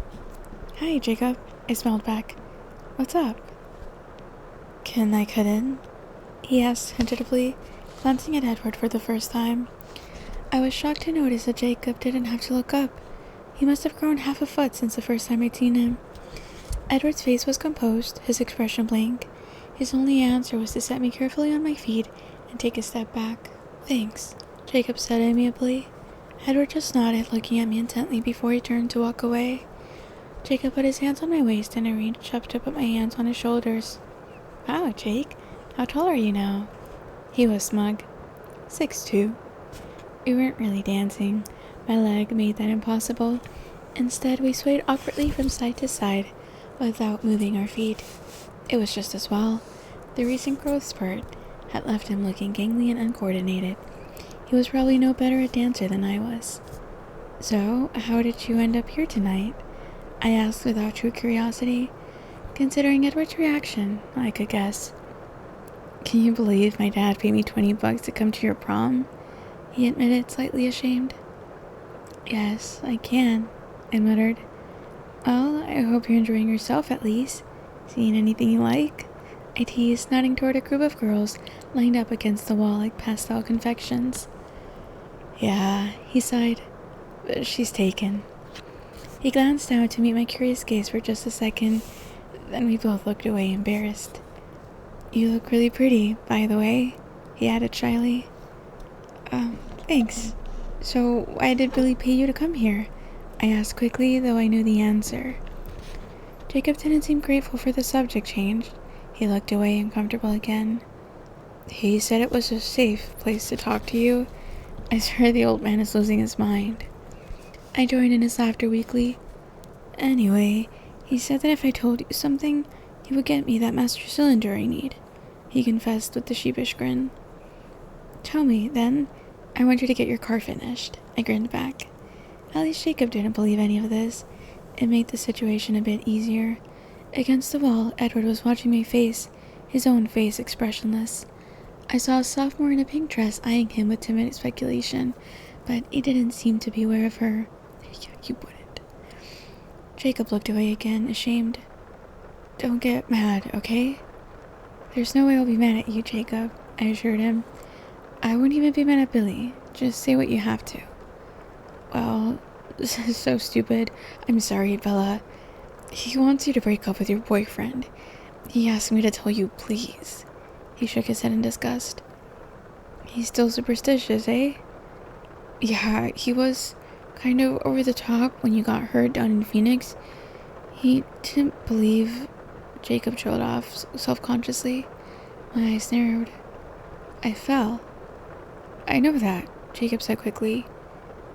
"Hi, Jacob," I smiled back. "What's up?" "Can I cut in?" he asked tentatively, glancing at Edward for the first time. I was shocked to notice that Jacob didn't have to look up. He must have grown half a foot since the first time I'd seen him. Edward's face was composed, his expression blank. His only answer was to set me carefully on my feet and take a step back. "Thanks," Jacob said amiably. Edward just nodded, looking at me intently before he turned to walk away. Jacob put his hands on my waist and I reached up to put my hands on his shoulders. "Wow, Jake, how tall are you now?" He was smug. 6'2". We weren't really dancing. My leg made that impossible. Instead, we swayed awkwardly from side to side without moving our feet. It was just as well. The recent growth spurt had left him looking gangly and uncoordinated. He was probably no better a dancer than I was. "So, how did you end up here tonight?" I asked without true curiosity. Considering Edward's reaction, I could guess. "Can you believe my dad paid me $20 to come to your prom?" he admitted, slightly ashamed. "Yes, I can," I muttered. "Well, I hope you're enjoying yourself at least. Seeing anything you like?" I teased, nodding toward a group of girls lined up against the wall like pastel confections. "Yeah," he sighed, "but she's taken." He glanced down to meet my curious gaze for just a second, then we both looked away, embarrassed. "You look really pretty, by the way," he added shyly. Thanks. So, why did Billy pay you to come here?" I asked quickly, though I knew the answer. Jacob didn't seem grateful for the subject change. He looked away, uncomfortable again. "He said it was a safe place to talk to you. I swear the old man is losing his mind." I joined in his laughter weakly. "Anyway, he said that if I told you something, he would get me that master cylinder I need," he confessed with a sheepish grin. "Tell me, then. I want you to get your car finished," I grinned back. At least Jacob didn't believe any of this. It made the situation a bit easier. Against the wall, Edward was watching my face, his own face expressionless. I saw a sophomore in a pink dress eyeing him with timid speculation, but he didn't seem to be aware of her. You wouldn't. Jacob looked away again, ashamed. Don't get mad, okay? There's no way I'll be mad at you, Jacob, I assured him. I wouldn't even be mad at Billy. Just say what you have to. Well, this is so stupid. I'm sorry, Bella. He wants you to break up with your boyfriend. He asked me to tell you, please. He shook his head in disgust. He's still superstitious, eh? Yeah, he was kind of over the top when you got hurt down in Phoenix. He didn't believe... Jacob trailed off self-consciously. My eyes narrowed. I fell. I know that, Jacob said quickly.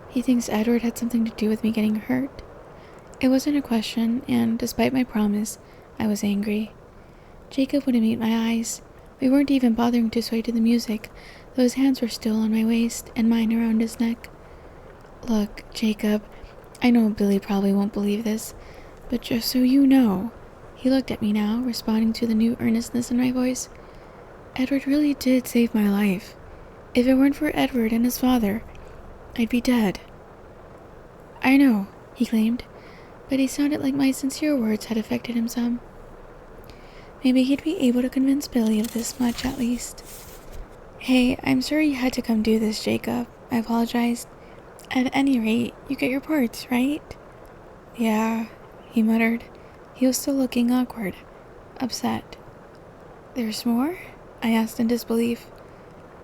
He thinks Edward had something to do with me getting hurt. It wasn't a question, and despite my promise, I was angry. Jacob wouldn't meet my eyes. We weren't even bothering to sway to the music, though his hands were still on my waist and mine around his neck. Look, Jacob, I know Billy probably won't believe this, but just so you know, he looked at me now, responding to the new earnestness in my voice. Edward really did save my life. If it weren't for Edward and his father, I'd be dead. I know, he claimed, but he sounded like my sincere words had affected him some. Maybe he'd be able to convince Billy of this much at least. Hey, I'm sorry you had to come do this, Jacob. I apologized. At any rate, you get your parts, right? Yeah, he muttered. He was still looking awkward, upset. There's more? I asked in disbelief.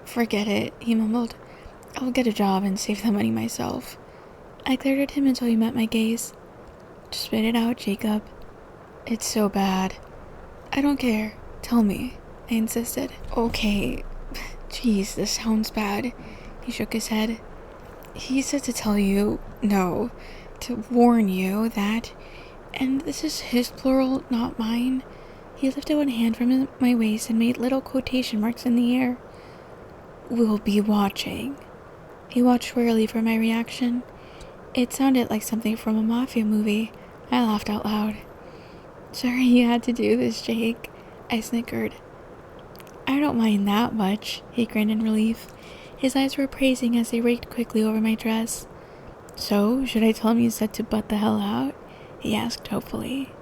Forget it, he mumbled. I'll get a job and save the money myself. I glared at him until he met my gaze. Spit it out, Jacob. It's so bad. I don't care. Tell me, I insisted. Okay. Jeez, this sounds bad. He shook his head. He said to tell you, no, to warn you that, and this is his plural, not mine. He lifted one hand from my waist and made little quotation marks in the air. We'll be watching. He watched warily for my reaction. It sounded like something from a mafia movie. I laughed out loud. Sorry you had to do this, Jake, I snickered. I don't mind that much, he grinned in relief. His eyes were appraising as they raked quickly over my dress. So, should I tell him you said to butt the hell out? He asked hopefully.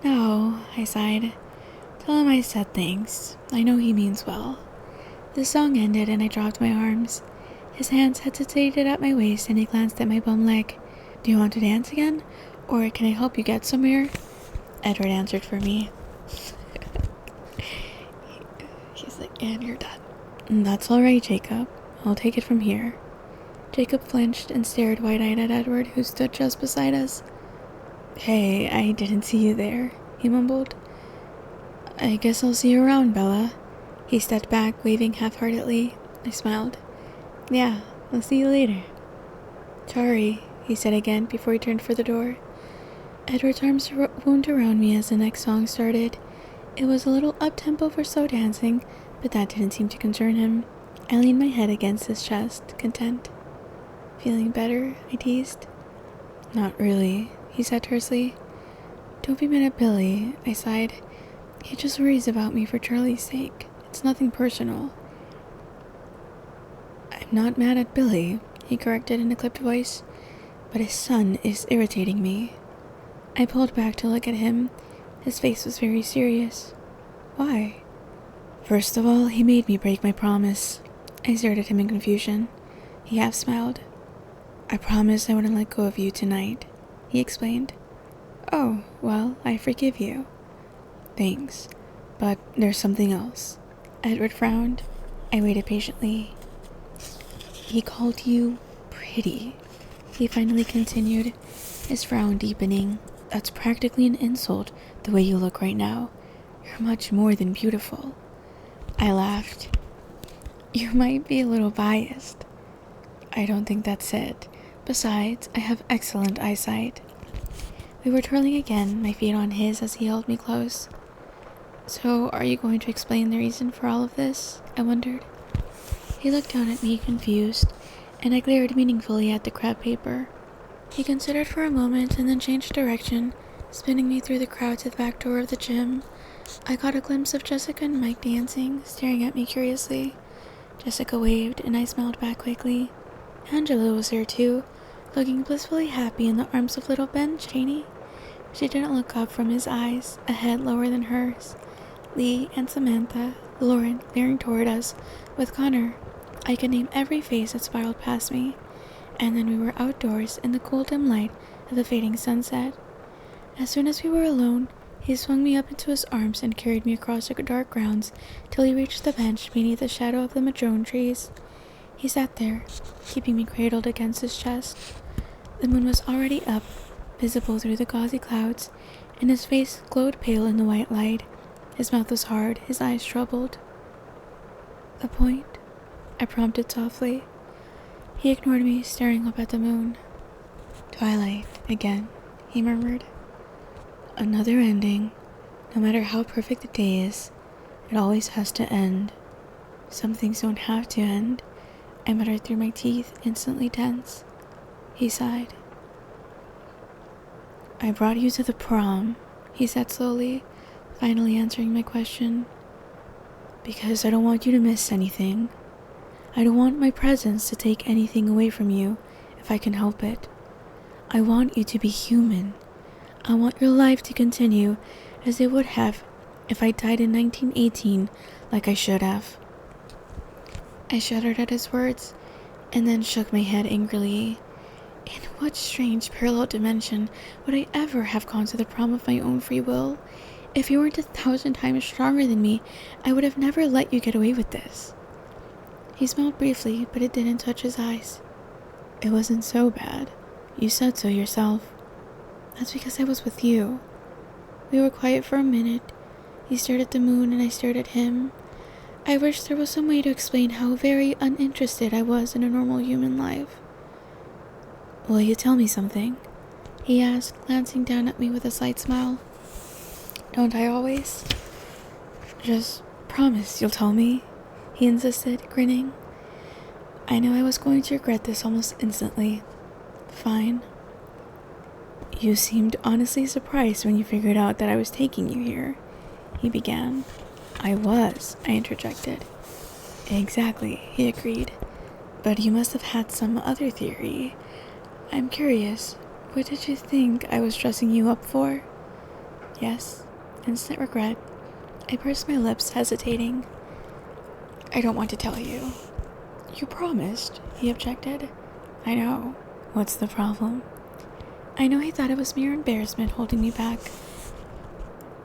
No, I sighed. Tell him I said thanks. I know he means well. The song ended and I dropped my arms. His hands hesitated at my waist and he glanced at my bum leg. Do you want to dance again? Or can I help you get somewhere? Edward answered for me. He's like, and you're done. That's alright, Jacob. I'll take it from here. Jacob flinched and stared wide-eyed at Edward, who stood just beside us. Hey, I didn't see you there, he mumbled. I guess I'll see you around, Bella. He stepped back, waving half-heartedly. I smiled. Yeah, I'll see you later. Sorry, he said again before he turned for the door. Edward's arms wound around me as the next song started. It was a little up-tempo for slow dancing, but that didn't seem to concern him. I leaned my head against his chest, content. Feeling better? I teased. Not really, he said tersely. Don't be mad at Billy, I sighed. He just worries about me for Charlie's sake. It's nothing personal. I'm not mad at Billy, he corrected in a clipped voice, but his son is irritating me. I pulled back to look at him. His face was very serious. Why? First of all, he made me break my promise. I stared at him in confusion. He half smiled. I promised I wouldn't let go of you tonight, he explained. Oh, well, I forgive you. Thanks, but there's something else. Edward frowned. I waited patiently. He called you pretty, he finally continued, his frown deepening. That's practically an insult, the way you look right now. You're much more than beautiful. I laughed. You might be a little biased. I don't think that's it. Besides, I have excellent eyesight. We were twirling again, my feet on his as he held me close. So, are you going to explain the reason for all of this? I wondered. He looked down at me, confused, and I glared meaningfully at the crab paper. He considered for a moment and then changed direction, spinning me through the crowd to the back door of the gym. I caught a glimpse of Jessica and Mike dancing, staring at me curiously. Jessica waved, and I smiled back quickly. Angela was there too, looking blissfully happy in the arms of little Ben Cheney. She didn't look up from his eyes, a head lower than hers. Lee and Samantha, Lauren leering toward us, with Connor. I could name every face that spiraled past me. And then we were outdoors in the cool dim light of the fading sunset. As soon as we were alone, he swung me up into his arms and carried me across the dark grounds till he reached the bench beneath the shadow of the madrone trees. He sat there, keeping me cradled against his chest. The moon was already up, visible through the gauzy clouds, and his face glowed pale in the white light. His mouth was hard, his eyes troubled. "A point?" I prompted softly. He ignored me, staring up at the moon. "Twilight, again," he murmured. "Another ending. No matter how perfect the day is, it always has to end. Some things don't have to end," I muttered through my teeth, instantly tense. He sighed. "I brought you to the prom," he said slowly, finally answering my question. "Because I don't want you to miss anything. I don't want my presence to take anything away from you, if I can help it. I want you to be human. I want your life to continue as it would have if I died in 1918 like I should have." I shuddered at his words, and then shook my head angrily. In what strange parallel dimension would I ever have gone to the prom of my own free will? If you weren't 1,000 times stronger than me, I would have never let you get away with this. He smiled briefly, but it didn't touch his eyes. "It wasn't so bad. You said so yourself." "That's because I was with you." We were quiet for a minute. He stared at the moon and I stared at him. I wish there was some way to explain how very uninterested I was in a normal human life. "Will you tell me something?" he asked, glancing down at me with a slight smile. "Don't I always?" "Just promise you'll tell me," he insisted, grinning. I knew I was going to regret this almost instantly. "Fine." "You seemed honestly surprised when you figured out that I was taking you here," he began. "I was," I interjected. "Exactly," he agreed. "But you must have had some other theory. I'm curious, what did you think I was dressing you up for?" "Yes." Instant regret. I pursed my lips, hesitating. "I don't want to tell you." "You promised," he objected. "I know. What's the problem?" I know he thought it was mere embarrassment holding me back.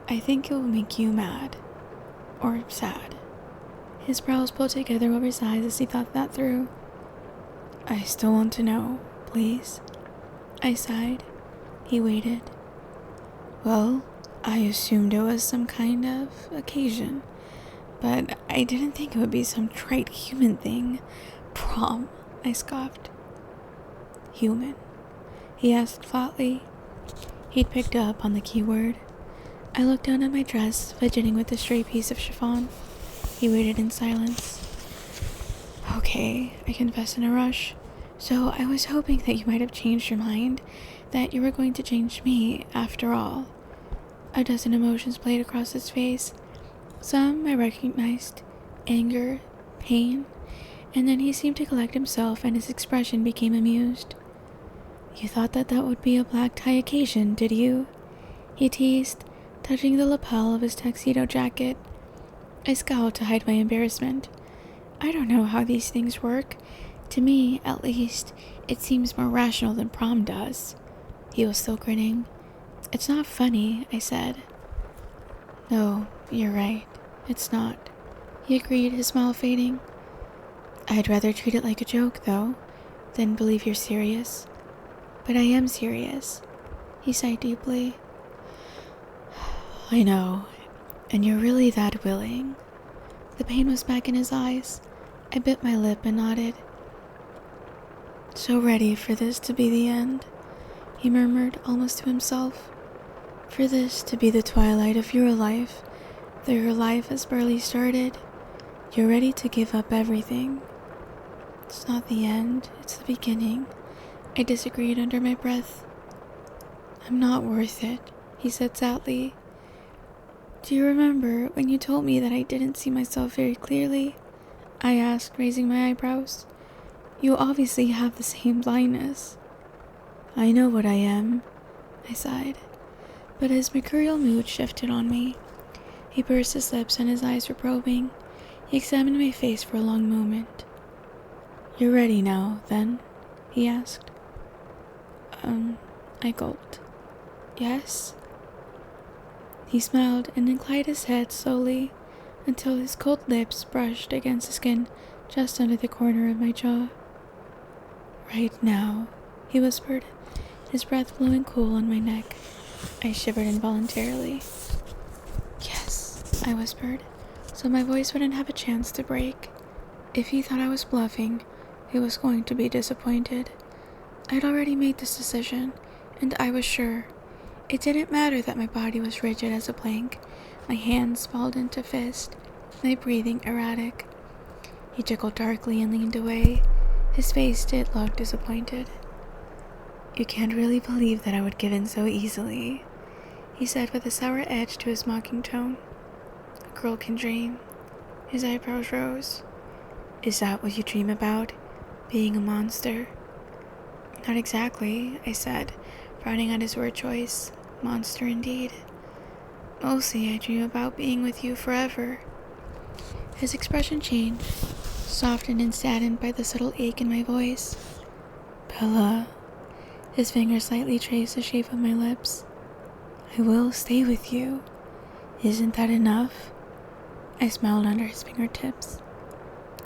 "I think it will make you mad. Or sad." His brows pulled together over his eyes as he thought that through. "I still want to know, please." I sighed. He waited. "Well, I assumed it was some kind of occasion, but I didn't think it would be some trite human thing. Prom," I scoffed. "Human?" he asked flatly. He'd picked up on the key word. I looked down at my dress, fidgeting with the stray piece of chiffon. He waited in silence. "Okay," I confessed in a rush. "So I was hoping that you might have changed your mind, that you were going to change me, after all." A dozen emotions played across his face. Some I recognized: anger, pain, and then he seemed to collect himself and his expression became amused. "You thought that would be a black tie occasion, did you?" he teased, touching the lapel of his tuxedo jacket. I scowled to hide my embarrassment. I don't know how these things work. To me, at least, it seems more rational than prom does. He was still grinning. "It's not funny," I said. "No, you're right. It's not," he agreed, his smile fading. "I'd rather treat it like a joke, though, than believe you're serious." "But I am serious," he sighed deeply. "I know, and you're really that willing." The pain was back in his eyes. I bit my lip and nodded. "So ready for this to be the end," he murmured, almost to himself. "For this to be the twilight of your life, though your life has barely started. You're ready to give up everything. It's not the end, it's the beginning. I disagreed under my breath. I'm not worth it, he said sadly. Do you remember when you told me that I didn't see myself very clearly? I asked, raising my eyebrows. You obviously have the same blindness. I know what I am, I sighed, but his mercurial mood shifted on me. He pursed his lips and his eyes were probing. He examined my face for a long moment. You're ready now, then? He asked. I gulped. Yes? He smiled and inclined his head slowly until his cold lips brushed against the skin just under the corner of my jaw. Right now, he whispered, his breath blowing cool on my neck. I shivered involuntarily. Yes, I whispered, so my voice wouldn't have a chance to break. If he thought I was bluffing, he was going to be disappointed. I'd already made this decision, and I was sure. It didn't matter that my body was rigid as a plank, my hands balled into fist, my breathing erratic. He chuckled darkly and leaned away. His face did look disappointed. You can't really believe that I would give in so easily, he said with a sour edge to his mocking tone. A girl can dream. His eyebrows rose. Is that what you dream about? Being a monster? Not exactly, I said, frowning at his word choice. Monster indeed. Mostly I dream about being with you forever. His expression changed, softened and saddened by the subtle ache in my voice. Bella. His fingers slightly traced the shape of my lips. I will stay with you. Isn't that enough? I smiled under his fingertips.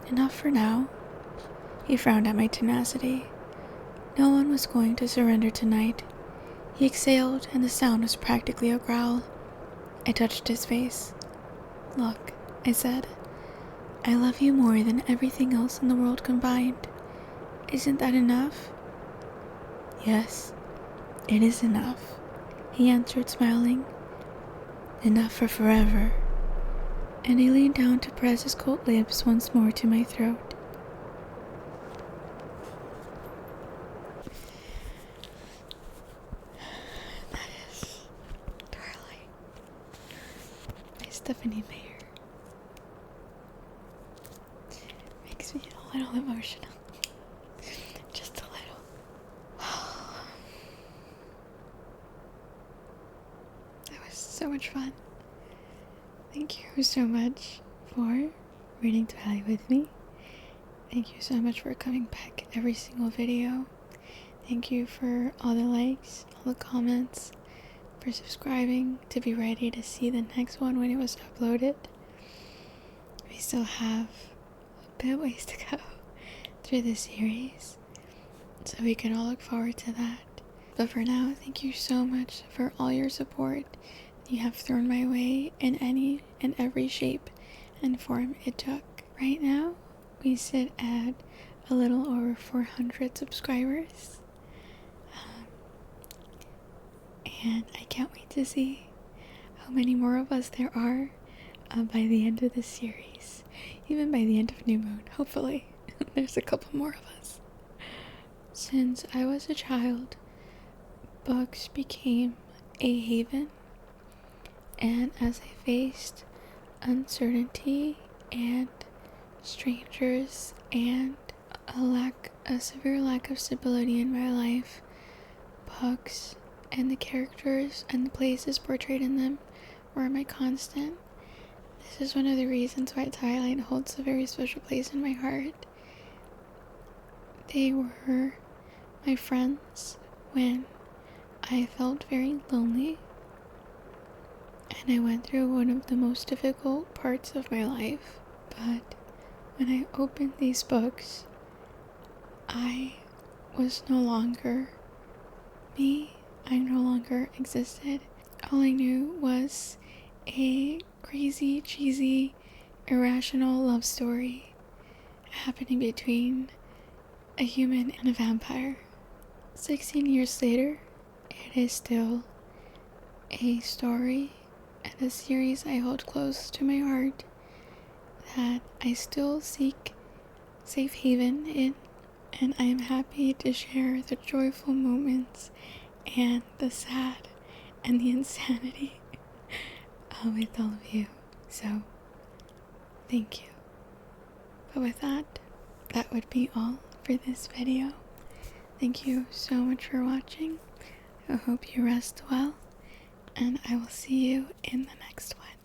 Enough for now. He frowned at my tenacity. No one was going to surrender tonight. He exhaled, and the sound was practically a growl. I touched his face. Look, I said. I love you more than everything else in the world combined. Isn't that enough? Yes, it is enough, he answered, smiling. Enough for forever. And he leaned down to press his cold lips once more to my throat. That is Twilight by Stephanie Meyer. Makes me a little emotional. Just a little. That was so much fun. Thank you so much for reading Twilight with me. Thank you so much for coming back every single video. Thank you for all the likes, all the comments, for subscribing to be ready to see the next one when it was uploaded. We still have a bit of ways to go through this series, so we can all look forward to that. But for now, thank you so much for all your support you have thrown my way in any and every shape and form it took. Right now, we sit at a little over 400 subscribers. And I can't wait to see how many more of us there are by the end of this series. Even by the end of New Moon, hopefully. There's a couple more of us. Since I was a child, books became a haven. And as I faced uncertainty and strangers and a severe lack of stability in my life, books and the characters and the places portrayed in them were my constant. This is one of the reasons why Twilight holds a very special place in my heart. They were my friends when I felt very lonely, and I went through one of the most difficult parts of my life. But when I opened these books, I was no longer me. I no longer existed. All I knew was a crazy, cheesy, irrational love story happening between a human and a vampire. 16 years later, it is still a story and a series I hold close to my heart that I still seek safe haven in and I am happy to share the joyful moments and the sad and the insanity with all of you. So, thank you. But with that, that would be all for this video. Thank you so much for watching. I hope you rest well, and I will see you in the next one.